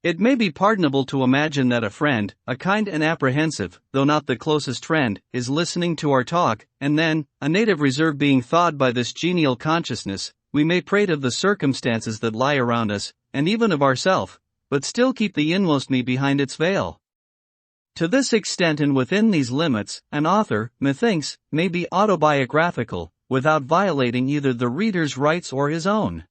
It may be pardonable to imagine that a friend, a kind and apprehensive, though not the closest friend, is listening to our talk, and then, a native reserve being thawed by this genial consciousness, we may prate of the circumstances that lie around us, and even of ourself, but still keep the inmost me behind its veil. To this extent and within these limits, an author, methinks, may be autobiographical, without violating either the reader's rights or his own.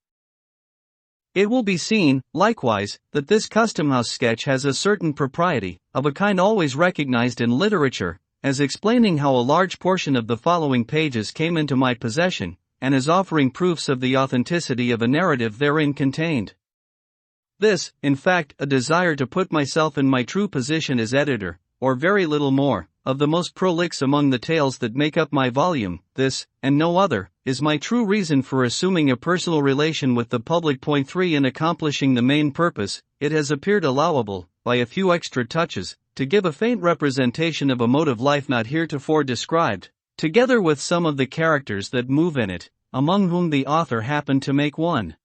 It will be seen, likewise, that this custom-house sketch has a certain propriety, of a kind always recognized in literature, as explaining how a large portion of the following pages came into my possession, and as offering proofs of the authenticity of a narrative therein contained. This, in fact, a desire to put myself in my true position as editor, or very little more, of the most prolix among the tales that make up my volume, this, and no other, is my true reason for assuming a personal relation with the public. 3 In accomplishing the main purpose, it has appeared allowable, by a few extra touches, to give a faint representation of a mode of life not heretofore described, together with some of the characters that move in it, among whom the author happened to make one.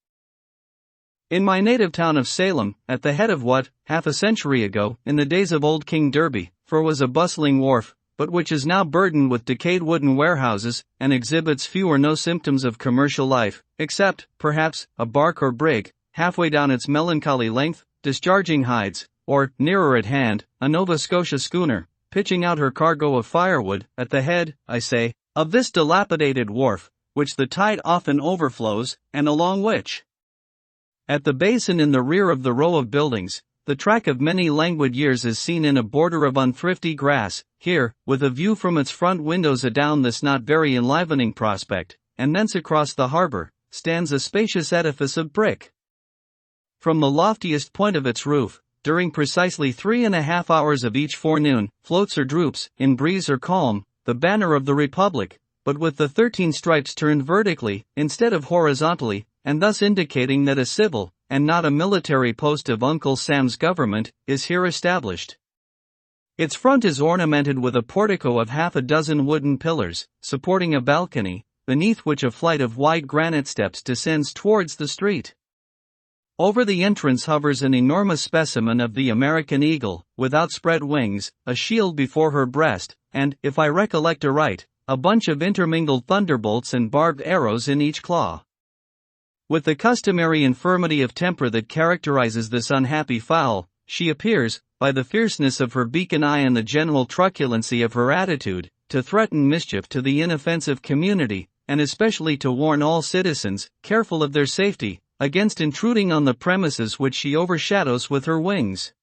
In my native town of Salem, at the head of what, half a century ago, in the days of old King Derby, for was a bustling wharf, but which is now burdened with decayed wooden warehouses, and exhibits few or no symptoms of commercial life, except, perhaps, a bark or brig, halfway down its melancholy length, discharging hides, or, nearer at hand, a Nova Scotia schooner, pitching out her cargo of firewood, at the head, I say, of this dilapidated wharf, which the tide often overflows, and along which, at the basin in the rear of the row of buildings, the track of many languid years is seen in a border of unthrifty grass. Here, with a view from its front windows adown this not very enlivening prospect, and thence across the harbor, stands a spacious edifice of brick. From the loftiest point of its roof, during precisely 3½ hours of each forenoon, floats or droops, in breeze or calm, the banner of the Republic, but with the 13 stripes turned vertically, instead of horizontally, and thus indicating that a civil, and not a military post of Uncle Sam's government, is here established. Its front is ornamented with a portico of half a dozen wooden pillars, supporting a balcony, beneath which a flight of wide granite steps descends towards the street. Over the entrance hovers an enormous specimen of the American eagle, with outspread wings, a shield before her breast, and, if I recollect aright, a bunch of intermingled thunderbolts and barbed arrows in each claw. With the customary infirmity of temper that characterizes this unhappy fowl, she appears, by the fierceness of her beacon eye and the general truculency of her attitude, to threaten mischief to the inoffensive community, and especially to warn all citizens, careful of their safety, against intruding on the premises which she overshadows with her wings.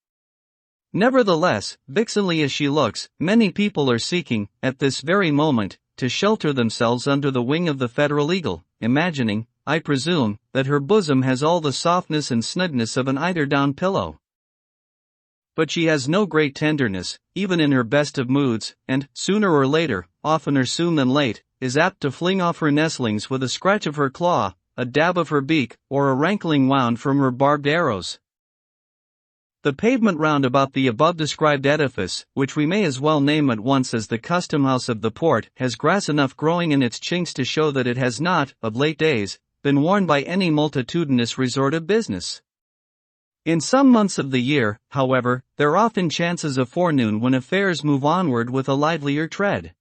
Nevertheless, vixenly as she looks, many people are seeking, at this very moment, to shelter themselves under the wing of the federal eagle, imagining, I presume, that her bosom has all the softness and snugness of an eider-down pillow. But she has no great tenderness, even in her best of moods, and, sooner or later, oftener soon than late, is apt to fling off her nestlings with a scratch of her claw, a dab of her beak, or a rankling wound from her barbed arrows. The pavement round about the above-described edifice, which we may as well name at once as the custom-house of the port, has grass enough growing in its chinks to show that it has not, of late days, been worn by any multitudinous resort of business. In some months of the year, however, there often chances a forenoon when affairs move onward with a livelier tread.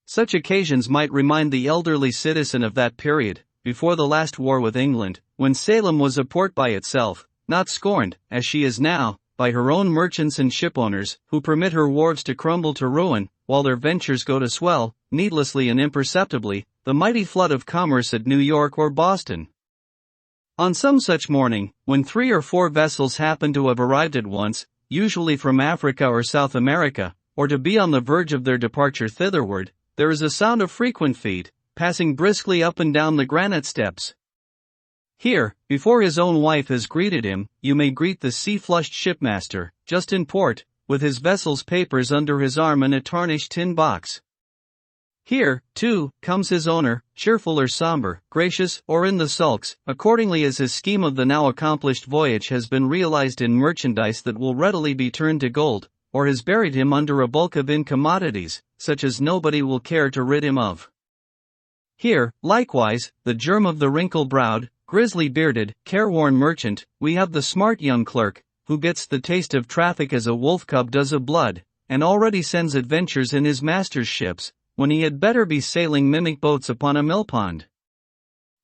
Such occasions might remind the elderly citizen of that period, before the last war with England, when Salem was a port by itself, not scorned, as she is now, by her own merchants and shipowners, who permit her wharves to crumble to ruin, while their ventures go to swell, needlessly and imperceptibly, the mighty flood of commerce at New York or Boston. On some such morning, when 3 or 4 vessels happen to have arrived at once, usually from Africa or South America, or to be on the verge of their departure thitherward, there is a sound of frequent feet, passing briskly up and down the granite steps. Here, before his own wife has greeted him, you may greet the sea-flushed shipmaster, just in port, with his vessel's papers under his arm and a tarnished tin box. Here, too, comes his owner, cheerful or somber, gracious or in the sulks, accordingly as his scheme of the now accomplished voyage has been realized in merchandise that will readily be turned to gold, or has buried him under a bulk of incommodities, such as nobody will care to rid him of. Here, likewise, the germ of the wrinkle-browed, grizzly-bearded, careworn merchant, we have the smart young clerk, who gets the taste of traffic as a wolf cub does of blood, and already sends adventures in his master's ships, when he had better be sailing mimic boats upon a millpond.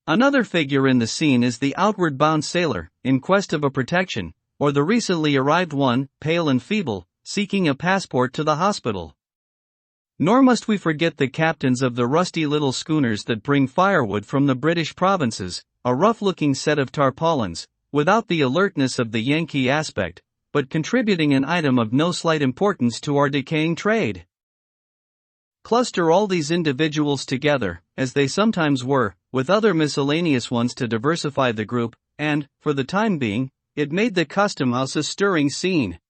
Another figure in the scene is the outward-bound sailor, in quest of a protection, or the recently arrived one, pale and feeble, seeking a passport to the hospital. Nor must we forget the captains of the rusty little schooners that bring firewood from the British provinces, a rough-looking set of tarpaulins, without the alertness of the Yankee aspect, but contributing an item of no slight importance to our decaying trade. Cluster all these individuals together, as they sometimes were, with other miscellaneous ones to diversify the group, and, for the time being, it made the custom house a stirring scene.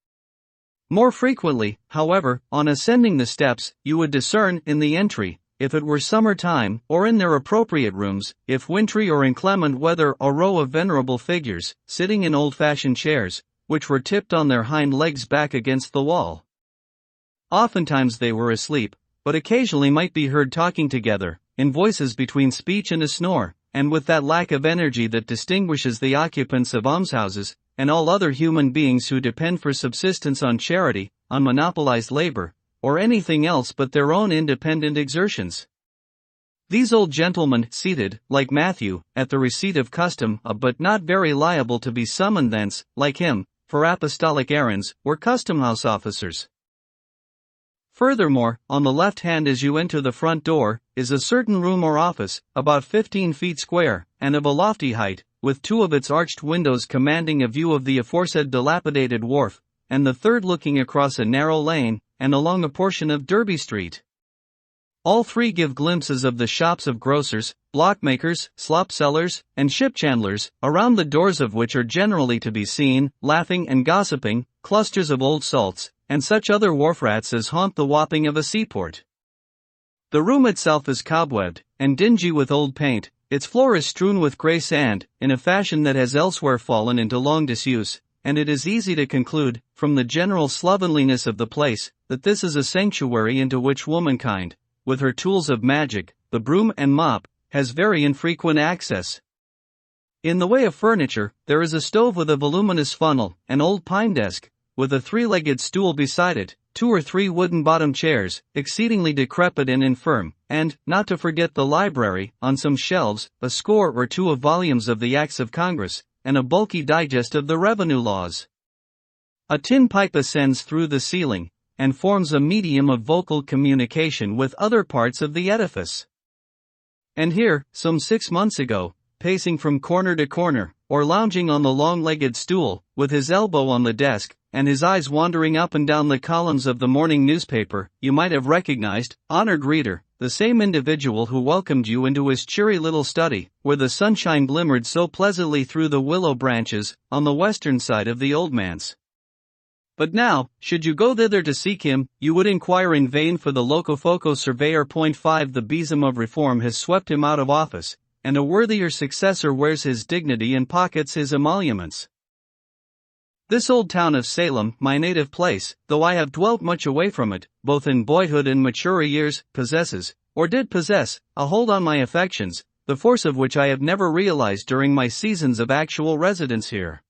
More frequently, however, on ascending the steps, you would discern, in the entry, if it were summer time, or in their appropriate rooms, if wintry or inclement weather, a row of venerable figures, sitting in old-fashioned chairs, which were tipped on their hind legs back against the wall. Oftentimes they were asleep, but occasionally might be heard talking together, in voices between speech and a snore, and with that lack of energy that distinguishes the occupants of almshouses, and all other human beings who depend for subsistence on charity, on monopolized labor, or anything else but their own independent exertions. These old gentlemen, seated, like Matthew, at the receipt of custom, but not very liable to be summoned thence, like him, for apostolic errands, were custom-house officers. Furthermore, on the left hand as you enter the front door, is a certain room or office, about 15 feet square, and of a lofty height, with two of its arched windows commanding a view of the aforesaid dilapidated wharf, and the third looking across a narrow lane, and along a portion of Derby Street. All three give glimpses of the shops of grocers, blockmakers, slop-sellers, and ship-chandlers, around the doors of which are generally to be seen, laughing and gossiping, clusters of old salts, and such other wharf-rats as haunt the wapping of a seaport. The room itself is cobwebbed, and dingy with old paint, its floor is strewn with grey sand, in a fashion that has elsewhere fallen into long disuse, and it is easy to conclude, from the general slovenliness of the place, that this is a sanctuary into which womankind, with her tools of magic, the broom and mop, has very infrequent access. In the way of furniture, there is a stove with a voluminous funnel, an old pine desk, with a three-legged stool beside it, 2 or 3 wooden-bottomed chairs, exceedingly decrepit and infirm, and, not to forget the library, on some shelves, a score or two of volumes of the Acts of Congress, and a bulky digest of the revenue laws. A tin pipe ascends through the ceiling, and forms a medium of vocal communication with other parts of the edifice. And here, some 6 months ago, pacing from corner to corner, or lounging on the long-legged stool, with his elbow on the desk, and his eyes wandering up and down the columns of the morning newspaper, you might have recognized, honored reader, the same individual who welcomed you into his cheery little study, where the sunshine glimmered so pleasantly through the willow branches, on the western side of the old manse. But now, should you go thither to seek him, you would inquire in vain, for the Locofoco surveyor. 5 The besom of reform has swept him out of office, and a worthier successor wears his dignity and pockets his emoluments. This old town of Salem, my native place, though I have dwelt much away from it, both in boyhood and maturer years, possesses, or did possess, a hold on my affections, the force of which I have never realized during my seasons of actual residence here.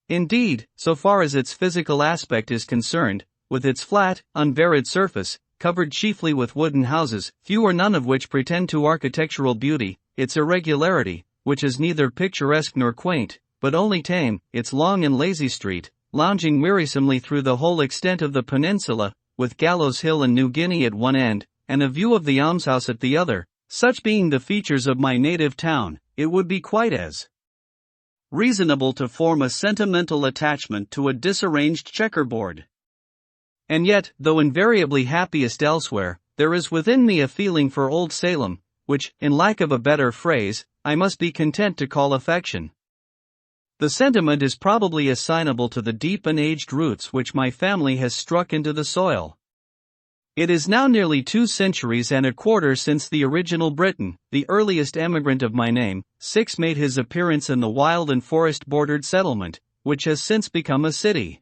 Indeed, so far as its physical aspect is concerned, with its flat, unvaried surface, covered chiefly with wooden houses, few or none of which pretend to architectural beauty, its irregularity, which is neither picturesque nor quaint, but only tame, its long and lazy street, lounging wearisomely through the whole extent of the peninsula, with Gallows Hill and New Guinea at one end, and a view of the almshouse at the other, such being the features of my native town, it would be quite as reasonable to form a sentimental attachment to a disarranged checkerboard. And yet, though invariably happiest elsewhere, there is within me a feeling for old Salem, which, in lack of a better phrase, I must be content to call affection. The sentiment is probably assignable to the deep and aged roots which my family has struck into the soil. It is now nearly 2 centuries and a quarter since the original Briton, the earliest emigrant of my name, made his appearance in the wild and forest-bordered settlement, which has since become a city.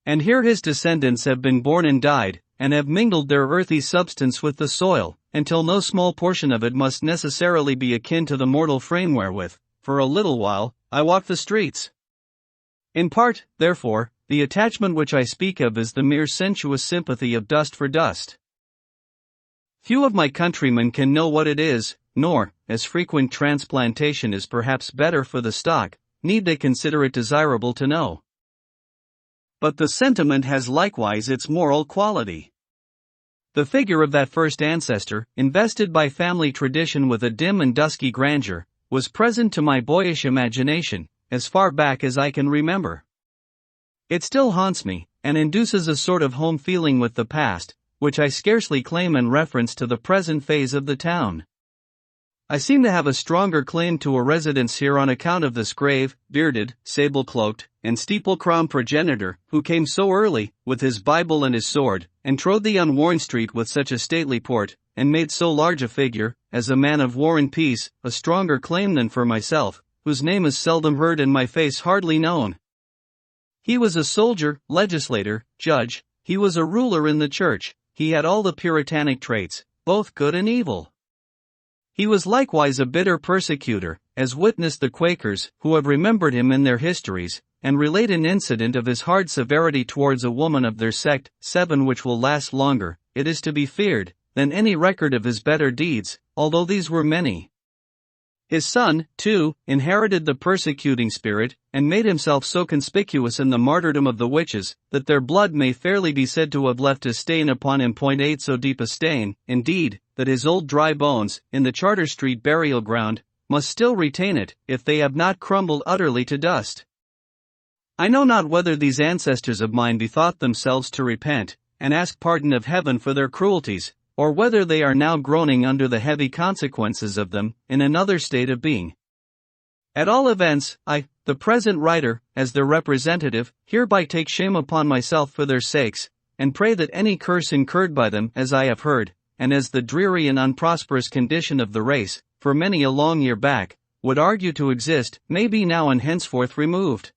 And here his descendants have been born and died, and have mingled their earthy substance with the soil, until no small portion of it must necessarily be akin to the mortal frame wherewith, for a little while, I walk the streets. In part, therefore, the attachment which I speak of is the mere sensuous sympathy of dust for dust. Few of my countrymen can know what it is, nor, as frequent transplantation is perhaps better for the stock, need they consider it desirable to know. But the sentiment has likewise its moral quality. The figure of that first ancestor, invested by family tradition with a dim and dusky grandeur, was present to my boyish imagination, as far back as I can remember. It still haunts me, and induces a sort of home feeling with the past, which I scarcely claim in reference to the present phase of the town. I seem to have a stronger claim to a residence here on account of this grave, bearded, sable-cloaked, and steeple-crowned progenitor, who came so early, with his Bible and his sword, and trode the unworn street with such a stately port, and made so large a figure, as a man of war and peace, a stronger claim than for myself, whose name is seldom heard and my face hardly known. He was a soldier, legislator, judge, he was a ruler in the church, he had all the puritanic traits, both good and evil. He was likewise a bitter persecutor, as witness the Quakers, who have remembered him in their histories, and relate an incident of his hard severity towards a woman of their sect, which will last longer, it is to be feared, than any record of his better deeds, although these were many. His son, too, inherited the persecuting spirit, and made himself so conspicuous in the martyrdom of the witches, that their blood may fairly be said to have left a stain upon him. 8 So deep a stain, indeed, that his old dry bones, in the Charter Street burial ground, must still retain it, if they have not crumbled utterly to dust. I know not whether these ancestors of mine bethought themselves to repent, and ask pardon of heaven for their cruelties, or whether they are now groaning under the heavy consequences of them, in another state of being. At all events, I, the present writer, as their representative, hereby take shame upon myself for their sakes, and pray that any curse incurred by them, as I have heard, and as the dreary and unprosperous condition of the race, for many a long year back, would argue to exist, may be now and henceforth removed.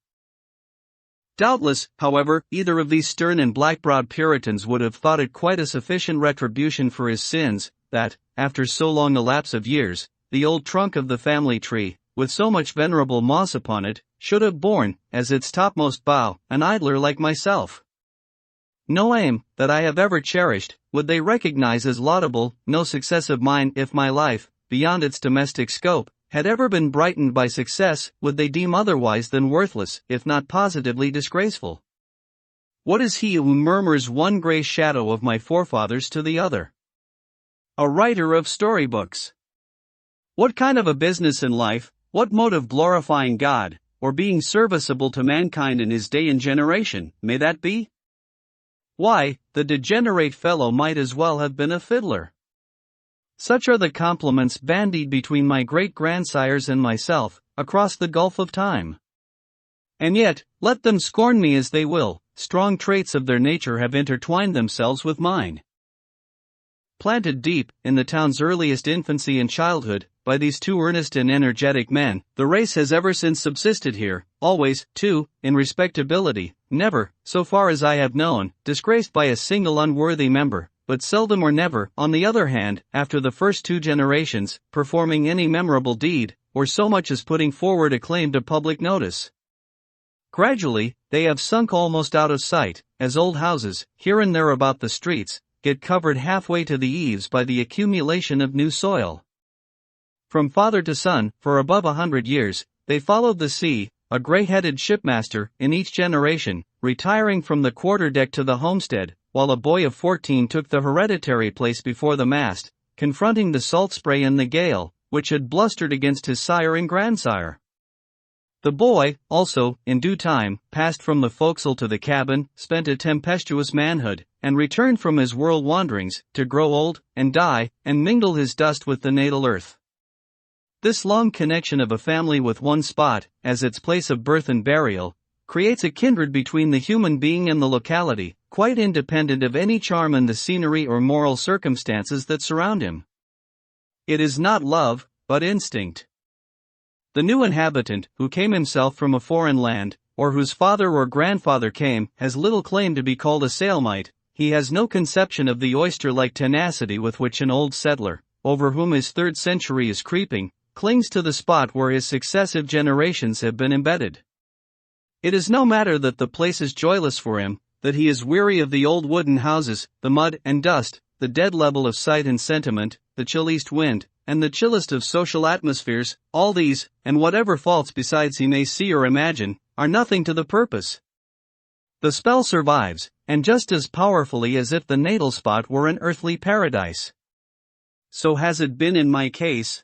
Doubtless, however, either of these stern and black-browed Puritans would have thought it quite a sufficient retribution for his sins, that, after so long a lapse of years, the old trunk of the family tree, with so much venerable moss upon it, should have borne, as its topmost bough, an idler like myself. No aim, that I have ever cherished, would they recognize as laudable, no success of mine, if my life, beyond its domestic scope, had ever been brightened by success, would they deem otherwise than worthless, if not positively disgraceful. What is he who murmurs one grey shadow of my forefathers to the other? A writer of storybooks. What kind of a business in life, what mode of glorifying God, or being serviceable to mankind in his day and generation, may that be? Why, the degenerate fellow might as well have been a fiddler. Such are the compliments bandied between my great-grandsires and myself, across the gulf of time. And yet, let them scorn me as they will, strong traits of their nature have intertwined themselves with mine. Planted deep, in the town's earliest infancy and childhood, by these two earnest and energetic men, the race has ever since subsisted here, always, too, in respectability, never, so far as I have known, disgraced by a single unworthy member, but seldom or never, on the other hand, after the first 2 generations, performing any memorable deed, or so much as putting forward a claim to public notice. Gradually, they have sunk almost out of sight, as old houses, here and there about the streets, get covered halfway to the eaves by the accumulation of new soil. From father to son, for above 100 years, they followed the sea, a grey-headed shipmaster, in each generation, retiring from the quarterdeck to the homestead, while a boy of 14 took the hereditary place before the mast, confronting the salt spray and the gale, which had blustered against his sire and grandsire. The boy, also, in due time, passed from the forecastle to the cabin, spent a tempestuous manhood, and returned from his world wanderings, to grow old, and die, and mingle his dust with the natal earth. This long connection of a family with one spot, as its place of birth and burial, creates a kindred between the human being and the locality, quite independent of any charm in the scenery or moral circumstances that surround him. It is not love, but instinct. The new inhabitant, who came himself from a foreign land, or whose father or grandfather came, has little claim to be called a Salemite. He has no conception of the oyster-like tenacity with which an old settler, over whom his third century is creeping, clings to the spot where his successive generations have been embedded. It is no matter that the place is joyless for him, that he is weary of the old wooden houses, the mud and dust, the dead level of sight and sentiment, the chill east wind, and the chillest of social atmospheres. All these, and whatever faults besides he may see or imagine, are nothing to the purpose. The spell survives, and just as powerfully as if the natal spot were an earthly paradise. So has it been in my case.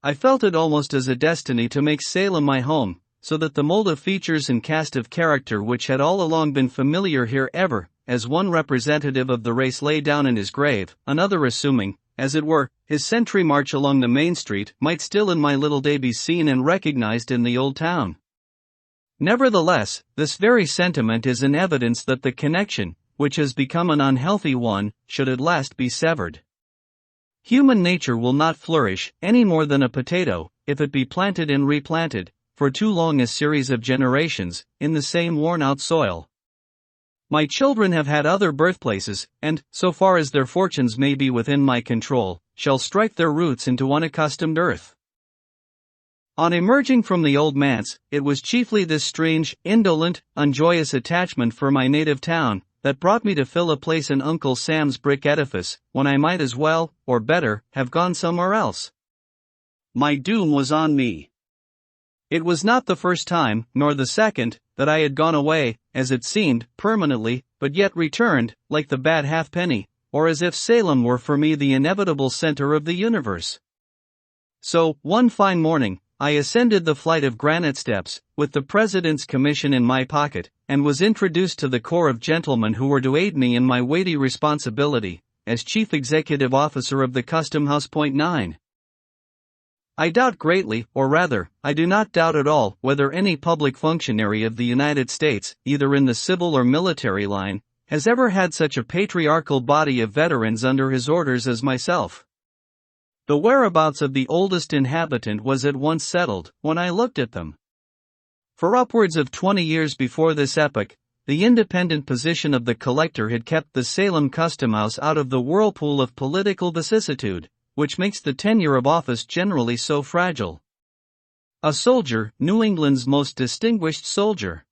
I felt it almost as a destiny to make Salem my home, so that the mold of features and cast of character which had all along been familiar here ever, as one representative of the race lay down in his grave, another assuming, as it were, his sentry march along the main street, might still in my little day be seen and recognized in the old town. Nevertheless, this very sentiment is an evidence that the connection, which has become an unhealthy one, should at last be severed. Human nature will not flourish, any more than a potato, if it be planted and replanted, for too long a series of generations, in the same worn-out soil. My children have had other birthplaces, and, so far as their fortunes may be within my control, shall strike their roots into unaccustomed earth. On emerging from the old manse, it was chiefly this strange, indolent, unjoyous attachment for my native town, that brought me to fill a place in Uncle Sam's brick edifice, when I might as well, or better, have gone somewhere else. My doom was on me. It was not the first time, nor the second, that I had gone away, as it seemed, permanently, but yet returned, like the bad halfpenny, or as if Salem were for me the inevitable center of the universe. So, one fine morning, I ascended the flight of granite steps, with the President's commission in my pocket, and was introduced to the corps of gentlemen who were to aid me in my weighty responsibility, as Chief Executive Officer of the Custom House. 9. I doubt greatly, or rather, I do not doubt at all, whether any public functionary of the United States, either in the civil or military line, has ever had such a patriarchal body of veterans under his orders as myself. The whereabouts of the oldest inhabitant was at once settled, when I looked at them. For upwards of 20 years before this epoch, the independent position of the collector had kept the Salem Custom House out of the whirlpool of political vicissitude, which makes the tenure of office generally so fragile. A soldier, New England's most distinguished soldier.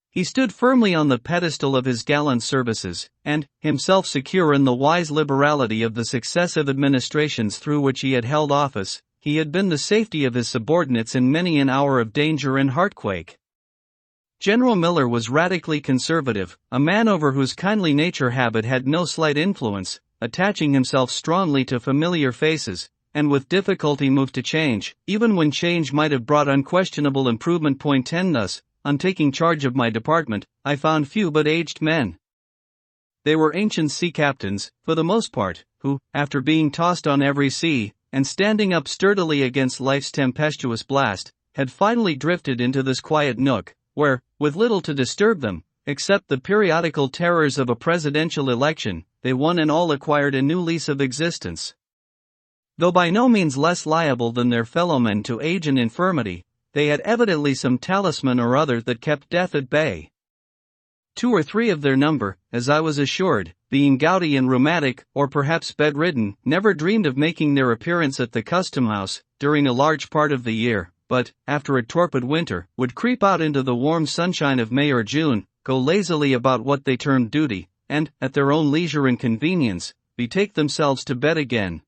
He stood firmly on the pedestal of his gallant services, and, himself secure in the wise liberality of the successive administrations through which he had held office, he had been the safety of his subordinates in many an hour of danger and heartquake. General Miller was radically conservative, a man over whose kindly nature habit had no slight influence, attaching himself strongly to familiar faces, and with difficulty moved to change, even when change might have brought unquestionable improvement. 10 Thus, on taking charge of my department, I found few but aged men. They were ancient sea captains, for the most part, who, after being tossed on every sea, and standing up sturdily against life's tempestuous blast, had finally drifted into this quiet nook, where, with little to disturb them, except the periodical terrors of a presidential election, they one and all acquired a new lease of existence. Though by no means less liable than their fellowmen to age and infirmity, they had evidently some talisman or other that kept death at bay. 2 or 3 of their number, as I was assured, being gouty and rheumatic, or perhaps bedridden, never dreamed of making their appearance at the Custom House during a large part of the year, but, after a torpid winter, would creep out into the warm sunshine of May or June, go lazily about what they termed duty, and, at their own leisure and convenience, betake themselves to bed again.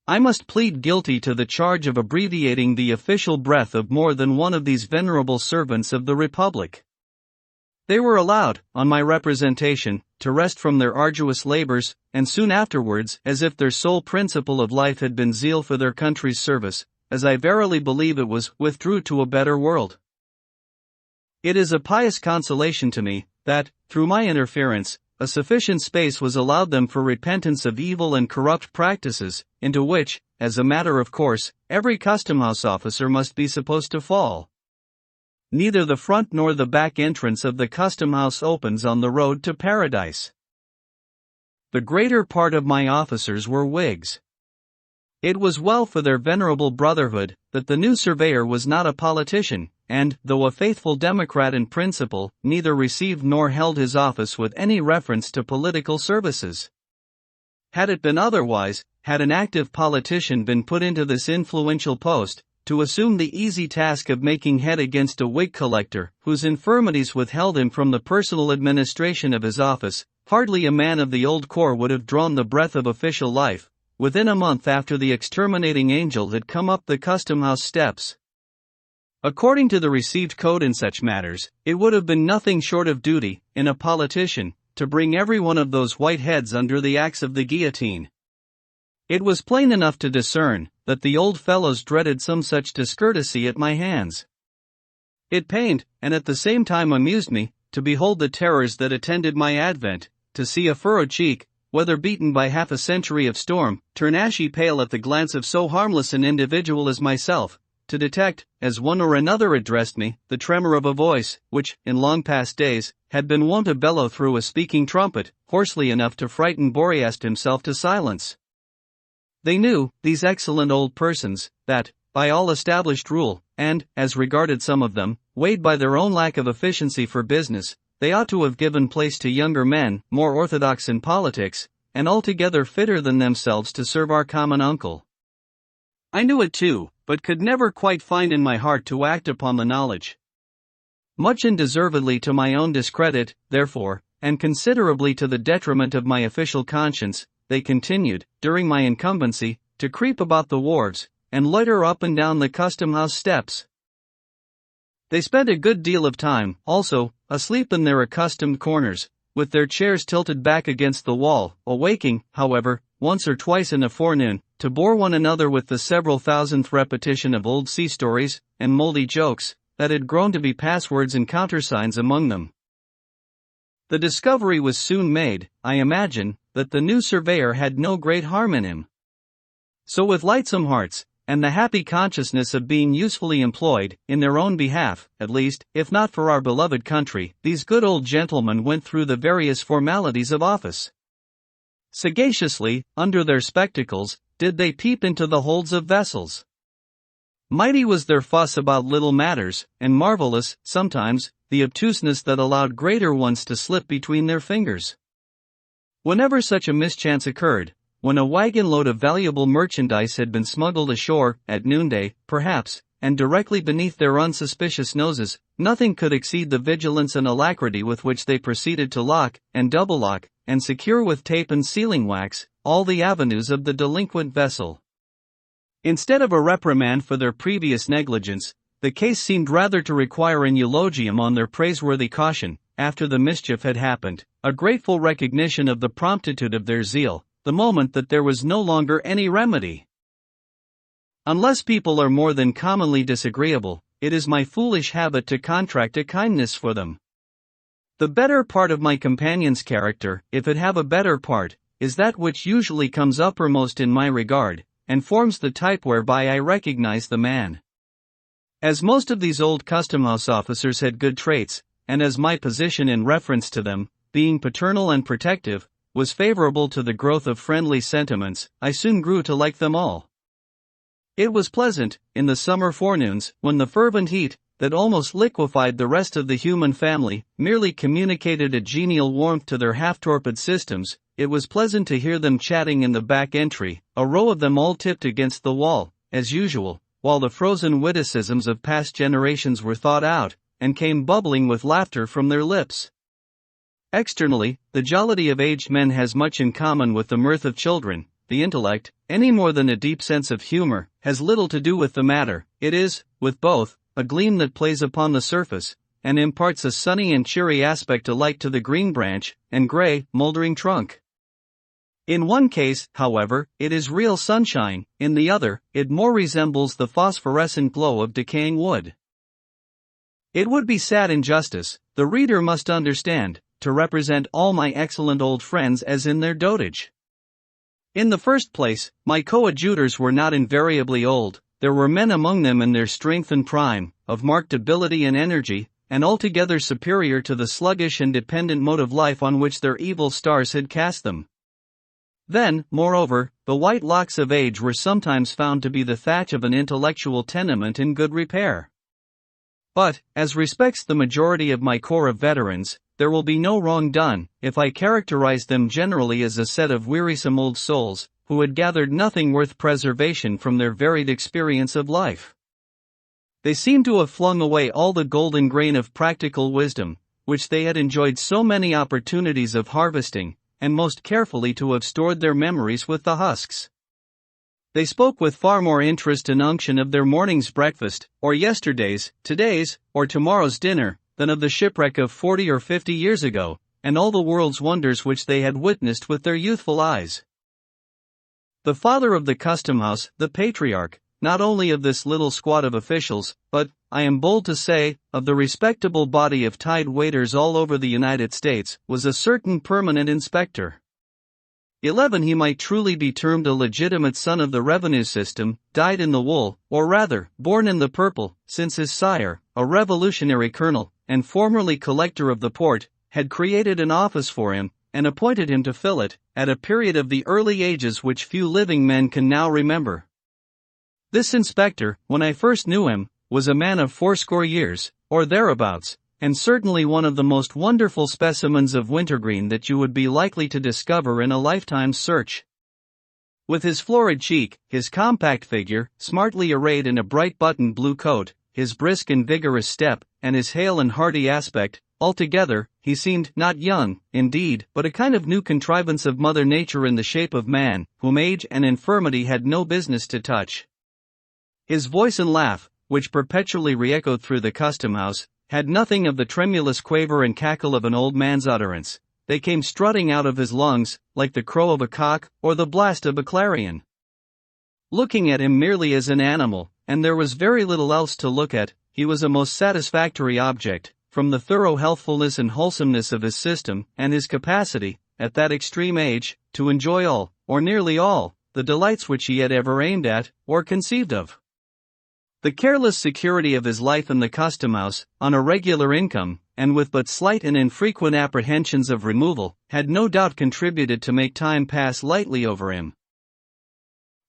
I must plead guilty to the charge of abbreviating the official breath of more than one of these venerable servants of the Republic. They were allowed, on my representation, to rest from their arduous labors, and soon afterwards, as if their sole principle of life had been zeal for their country's service, as I verily believe it was, withdrew to a better world. It is a pious consolation to me, that, through my interference, a sufficient space was allowed them for repentance of evil and corrupt practices, into which, as a matter of course, every custom-house officer must be supposed to fall. Neither the front nor the back entrance of the custom-house opens on the road to paradise. The greater part of my officers were Whigs. It was well for their venerable brotherhood that the new surveyor was not a politician, and, though a faithful Democrat in principle, neither received nor held his office with any reference to political services. Had it been otherwise, had an active politician been put into this influential post, to assume the easy task of making head against a Whig collector, whose infirmities withheld him from the personal administration of his office, hardly a man of the old corps would have drawn the breath of official life, within a month after the exterminating angel had come up the custom-house steps. According to the received code in such matters, it would have been nothing short of duty, in a politician, to bring every one of those white heads under the axe of the guillotine. It was plain enough to discern that the old fellows dreaded some such discourtesy at my hands. It pained, and at the same time amused me, to behold the terrors that attended my advent, to see a furrowed cheek, weather beaten by half a century of storm, turn ashy pale at the glance of so harmless an individual as myself, to detect, as one or another addressed me, the tremor of a voice, which, in long past days, had been wont to bellow through a speaking trumpet, hoarsely enough to frighten Boreas himself to silence. They knew, these excellent old persons, that, by all established rule, and, as regarded some of them, weighed by their own lack of efficiency for business, they ought to have given place to younger men, more orthodox in politics, and altogether fitter than themselves to serve our common uncle. I knew it too, but could never quite find in my heart to act upon the knowledge. Much and deservedly to my own discredit, therefore, and considerably to the detriment of my official conscience, they continued, during my incumbency, to creep about the wharves, and loiter up and down the custom-house steps. They spent a good deal of time, also, asleep in their accustomed corners, with their chairs tilted back against the wall, awaking, however, once or twice in a forenoon, to bore one another with the several thousandth repetition of old sea stories, and moldy jokes, that had grown to be passwords and countersigns among them. The discovery was soon made, I imagine, that the new surveyor had no great harm in him. So with lightsome hearts, and the happy consciousness of being usefully employed, in their own behalf, at least, if not for our beloved country, these good old gentlemen went through the various formalities of office. Sagaciously, under their spectacles, did they peep into the holds of vessels. Mighty was their fuss about little matters, and marvelous, sometimes, the obtuseness that allowed greater ones to slip between their fingers. Whenever such a mischance occurred, when a wagon load of valuable merchandise had been smuggled ashore, at noonday, perhaps, and directly beneath their unsuspicious noses, nothing could exceed the vigilance and alacrity with which they proceeded to lock, and double lock, and secure with tape and sealing wax, all the avenues of the delinquent vessel. Instead of a reprimand for their previous negligence, the case seemed rather to require an eulogium on their praiseworthy caution, after the mischief had happened, a grateful recognition of the promptitude of their zeal, the moment that there was no longer any remedy. Unless people are more than commonly disagreeable, it is my foolish habit to contract a kindness for them. The better part of my companion's character, if it have a better part, is that which usually comes uppermost in my regard, and forms the type whereby I recognize the man. As most of these old custom-house officers had good traits, and as my position in reference to them, being paternal and protective, was favorable to the growth of friendly sentiments, I soon grew to like them all. It was pleasant, in the summer forenoons, when the fervent heat, that almost liquefied the rest of the human family, merely communicated a genial warmth to their half-torpid systems, it was pleasant to hear them chatting in the back entry, a row of them all tipped against the wall, as usual, while the frozen witticisms of past generations were thought out, and came bubbling with laughter from their lips. Externally, the jollity of aged men has much in common with the mirth of children. The intellect, any more than a deep sense of humor, has little to do with the matter. It is, with both, a gleam that plays upon the surface, and imparts a sunny and cheery aspect alike to the green branch, and gray, moldering trunk. In one case, however, it is real sunshine, in the other, it more resembles the phosphorescent glow of decaying wood. It would be sad injustice, the reader must understand, to represent all my excellent old friends as in their dotage. In the first place, my coadjutors were not invariably old, there were men among them in their strength and prime, of marked ability and energy, and altogether superior to the sluggish and dependent mode of life on which their evil stars had cast them. Then, moreover, the white locks of age were sometimes found to be the thatch of an intellectual tenement in good repair. But, as respects the majority of my corps of veterans, there will be no wrong done, if I characterize them generally as a set of wearisome old souls, who had gathered nothing worth preservation from their varied experience of life. They seem to have flung away all the golden grain of practical wisdom, which they had enjoyed so many opportunities of harvesting, and most carefully to have stored their memories with the husks. They spoke with far more interest and unction of their morning's breakfast, or yesterday's, today's, or tomorrow's dinner, than of the shipwreck of 40 or 50 years ago, and all the world's wonders which they had witnessed with their youthful eyes. The father of the custom house, the patriarch, not only of this little squad of officials, but, I am bold to say, of the respectable body of tide waiters all over the United States, was a certain permanent inspector. 11 He might truly be termed a legitimate son of the revenue system, dyed in the wool, or rather, born in the purple, since his sire, a revolutionary colonel, and formerly collector of the port, had created an office for him, and appointed him to fill it, at a period of the early ages which few living men can now remember. This inspector, when I first knew him, was a man of 80 years, or thereabouts, and certainly one of the most wonderful specimens of wintergreen that you would be likely to discover in a lifetime's search. With his florid cheek, his compact figure, smartly arrayed in a bright buttoned blue coat, his brisk and vigorous step, and his hale and hearty aspect, altogether, he seemed not young, indeed, but a kind of new contrivance of Mother Nature in the shape of man, whom age and infirmity had no business to touch. His voice and laugh, which perpetually re-echoed through the custom-house, had nothing of the tremulous quaver and cackle of an old man's utterance. They came strutting out of his lungs, like the crow of a cock, or the blast of a clarion. Looking at him merely as an animal, and there was very little else to look at, he was a most satisfactory object, from the thorough healthfulness and wholesomeness of his system, and his capacity, at that extreme age, to enjoy all, or nearly all, the delights which he had ever aimed at, or conceived of. The careless security of his life in the custom-house, on a regular income, and with but slight and infrequent apprehensions of removal, had no doubt contributed to make time pass lightly over him.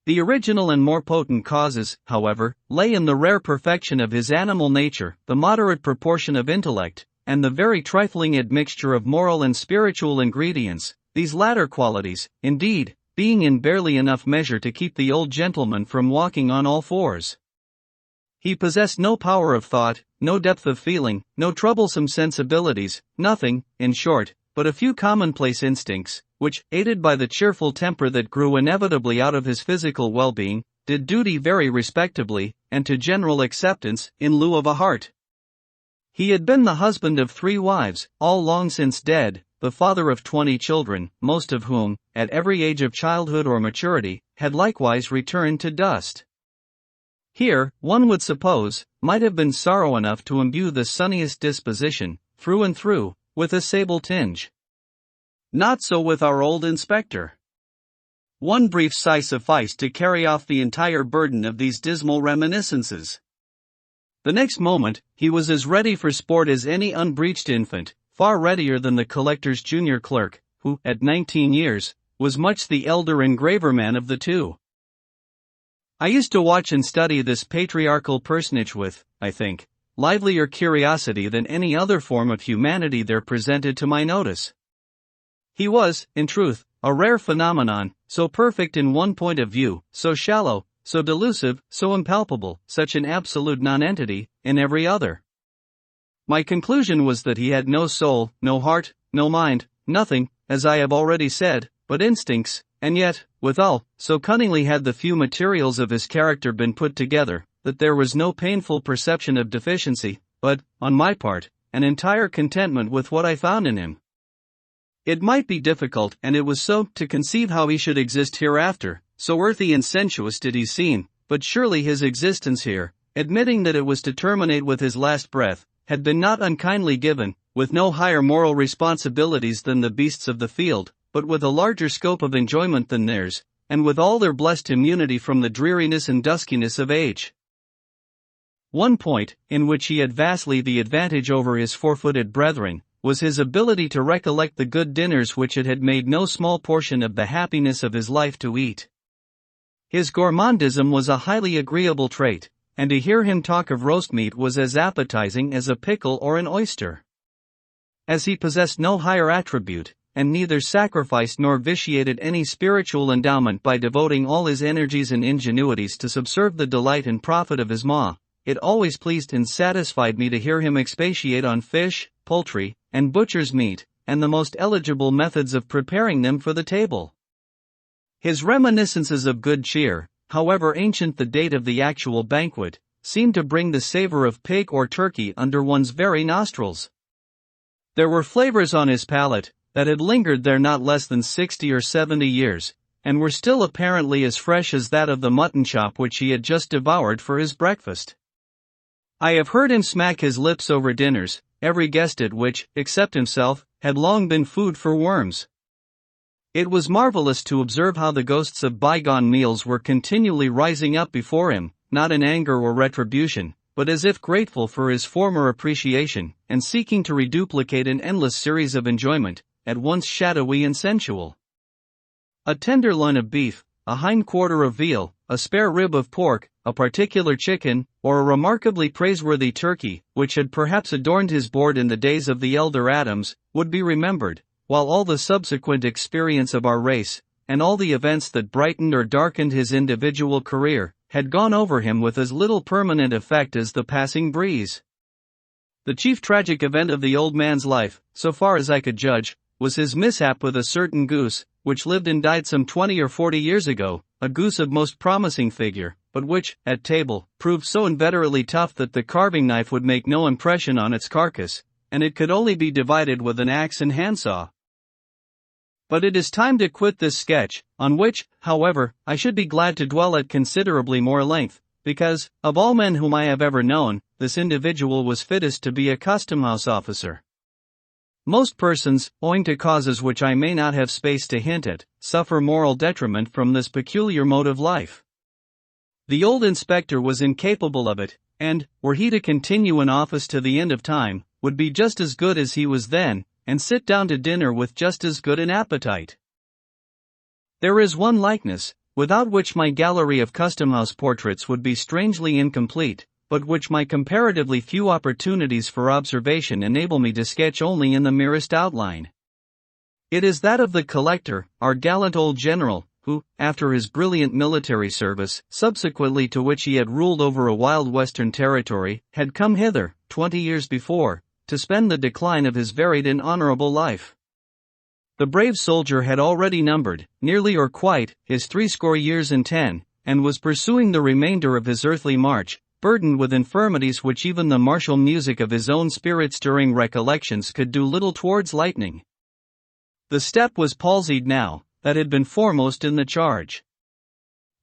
The original and more potent causes, however, lay in the rare perfection of his animal nature, the moderate proportion of intellect, and the very trifling admixture of moral and spiritual ingredients, these latter qualities, indeed, being in barely enough measure to keep the old gentleman from walking on all fours. He possessed no power of thought, no depth of feeling, no troublesome sensibilities, nothing, in short, but a few commonplace instincts, which, aided by the cheerful temper that grew inevitably out of his physical well-being, did duty very respectably, and to general acceptance, in lieu of a heart. He had been the husband of 3 wives, all long since dead, the father of 20 children, most of whom, at every age of childhood or maturity, had likewise returned to dust. Here, one would suppose, might have been sorrow enough to imbue the sunniest disposition, through and through, with a sable tinge. Not so with our old inspector. One brief sigh sufficed to carry off the entire burden of these dismal reminiscences. The next moment, he was as ready for sport as any unbreeched infant, far readier than the collector's junior clerk, who, at 19 years, was much the elder and graver man of the two. I used to watch and study this patriarchal personage with, I think, livelier curiosity than any other form of humanity there presented to my notice. He was, in truth, a rare phenomenon, so perfect in one point of view, so shallow, so delusive, so impalpable, such an absolute nonentity, in every other. My conclusion was that he had no soul, no heart, no mind, nothing, as I have already said, but instincts, and yet, withal, so cunningly had the few materials of his character been put together, that there was no painful perception of deficiency, but, on my part, an entire contentment with what I found in him. It might be difficult, and it was so, to conceive how he should exist hereafter, so earthy and sensuous did he seem, but surely his existence here, admitting that it was to terminate with his last breath, had been not unkindly given, with no higher moral responsibilities than the beasts of the field, but with a larger scope of enjoyment than theirs, and with all their blessed immunity from the dreariness and duskiness of age. One point, in which he had vastly the advantage over his four-footed brethren, was his ability to recollect the good dinners which it had made no small portion of the happiness of his life to eat. His gourmandism was a highly agreeable trait, and to hear him talk of roast meat was as appetizing as a pickle or an oyster. As he possessed no higher attribute, and neither sacrificed nor vitiated any spiritual endowment by devoting all his energies and ingenuities to subserve the delight and profit of his maw, it always pleased and satisfied me to hear him expatiate on fish, poultry, and butcher's meat, and the most eligible methods of preparing them for the table. His reminiscences of good cheer, however ancient the date of the actual banquet, seemed to bring the savor of pig or turkey under one's very nostrils. There were flavors on his palate that had lingered there not less than 60 or 70 years, and were still apparently as fresh as that of the mutton chop which he had just devoured for his breakfast. I have heard him smack his lips over dinners, every guest at which, except himself, had long been food for worms. It was marvelous to observe how the ghosts of bygone meals were continually rising up before him, not in anger or retribution, but as if grateful for his former appreciation, and seeking to reduplicate an endless series of enjoyment, at once shadowy and sensual. A tenderloin of beef, a hind quarter of veal, a spare rib of pork, a particular chicken, or a remarkably praiseworthy turkey, which had perhaps adorned his board in the days of the elder Adams, would be remembered, while all the subsequent experience of our race, and all the events that brightened or darkened his individual career, had gone over him with as little permanent effect as the passing breeze. The chief tragic event of the old man's life, so far as I could judge, was his mishap with a certain goose, which lived and died some 20 or 40 years ago, a goose of most promising figure, but which, at table, proved so inveterately tough that the carving knife would make no impression on its carcass, and it could only be divided with an axe and handsaw. But it is time to quit this sketch, on which, however, I should be glad to dwell at considerably more length, because, of all men whom I have ever known, this individual was fittest to be a custom-house officer. Most persons, owing to causes which I may not have space to hint at, suffer moral detriment from this peculiar mode of life. The old inspector was incapable of it, and, were he to continue in office to the end of time, would be just as good as he was then, and sit down to dinner with just as good an appetite. There is one likeness, without which my gallery of custom-house portraits would be strangely incomplete, but which my comparatively few opportunities for observation enable me to sketch only in the merest outline. It is that of the collector, our gallant old general, who, after his brilliant military service, subsequently to which he had ruled over a wild western territory, had come hither, 20 years before, to spend the decline of his varied and honorable life. The brave soldier had already numbered, nearly or quite, his 80 years and 10, and was pursuing the remainder of his earthly march, burdened with infirmities which even the martial music of his own spirit-stirring recollections could do little towards lightening. The step was palsied now, that had been foremost in the charge.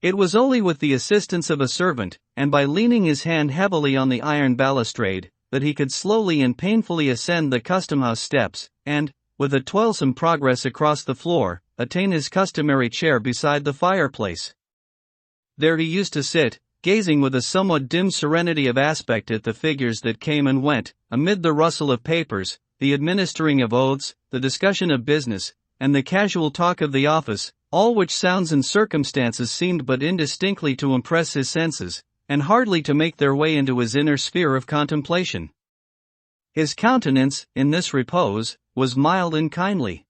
It was only with the assistance of a servant, and by leaning his hand heavily on the iron balustrade, that he could slowly and painfully ascend the custom-house steps, and, with a toilsome progress across the floor, attain his customary chair beside the fireplace. There he used to sit, gazing with a somewhat dim serenity of aspect at the figures that came and went, amid the rustle of papers, the administering of oaths, the discussion of business, and the casual talk of the office, all which sounds and circumstances seemed but indistinctly to impress his senses, and hardly to make their way into his inner sphere of contemplation. His countenance, in this repose, was mild and kindly.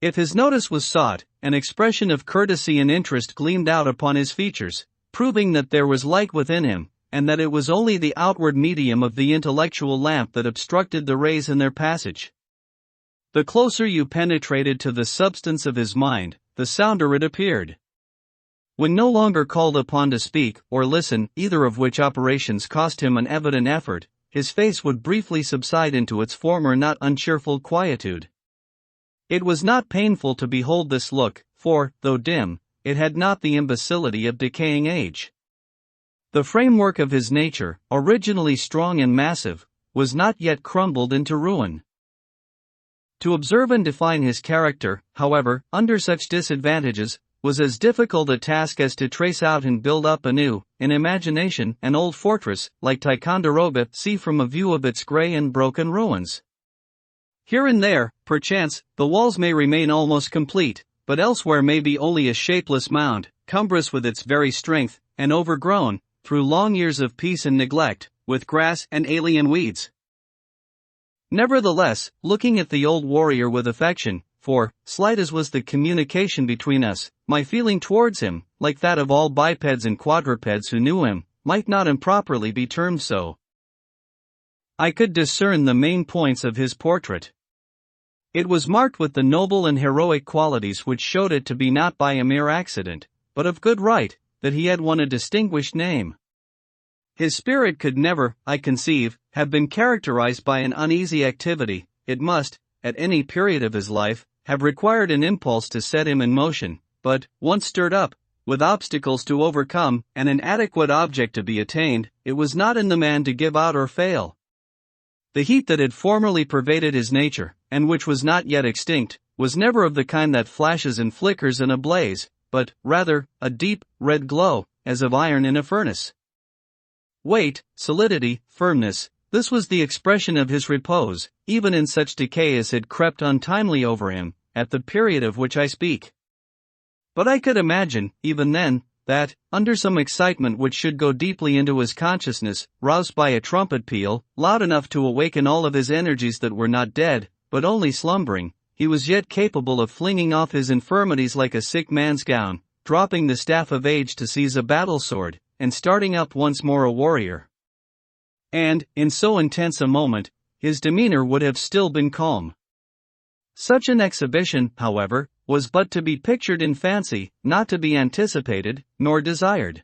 If his notice was sought, an expression of courtesy and interest gleamed out upon his features, proving that there was light within him, and that it was only the outward medium of the intellectual lamp that obstructed the rays in their passage. The closer you penetrated to the substance of his mind, the sounder it appeared. When no longer called upon to speak or listen, either of which operations cost him an evident effort, his face would briefly subside into its former not uncheerful quietude. It was not painful to behold this look, for, though dim, it had not the imbecility of decaying age. The framework of his nature, originally strong and massive, was not yet crumbled into ruin. To observe and define his character, however, under such disadvantages, was as difficult a task as to trace out and build up anew, in imagination, an old fortress, like Ticonderoga, see from a view of its grey and broken ruins. Here and there, perchance, the walls may remain almost complete, but elsewhere may be only a shapeless mound, cumbrous with its very strength, and overgrown, through long years of peace and neglect, with grass and alien weeds. Nevertheless, looking at the old warrior with affection, for, slight as was the communication between us, my feeling towards him, like that of all bipeds and quadrupeds who knew him, might not improperly be termed so. I could discern the main points of his portrait. It was marked with the noble and heroic qualities which showed it to be not by a mere accident, but of good right, that he had won a distinguished name. His spirit could never, I conceive, have been characterized by an uneasy activity. It must, at any period of his life, have required an impulse to set him in motion, but, once stirred up, with obstacles to overcome, and an adequate object to be attained, it was not in the man to give out or fail. The heat that had formerly pervaded his nature, and which was not yet extinct, was never of the kind that flashes and flickers in a blaze, but, rather, a deep, red glow, as of iron in a furnace. Weight, solidity, firmness, this was the expression of his repose, even in such decay as had crept untimely over him, at the period of which I speak. But I could imagine, even then, that, under some excitement which should go deeply into his consciousness, roused by a trumpet peal, loud enough to awaken all of his energies that were not dead, but only slumbering, he was yet capable of flinging off his infirmities like a sick man's gown, dropping the staff of age to seize a battle-sword, and starting up once more a warrior. And, in so intense a moment, his demeanor would have still been calm. Such an exhibition, however, was but to be pictured in fancy, not to be anticipated, nor desired.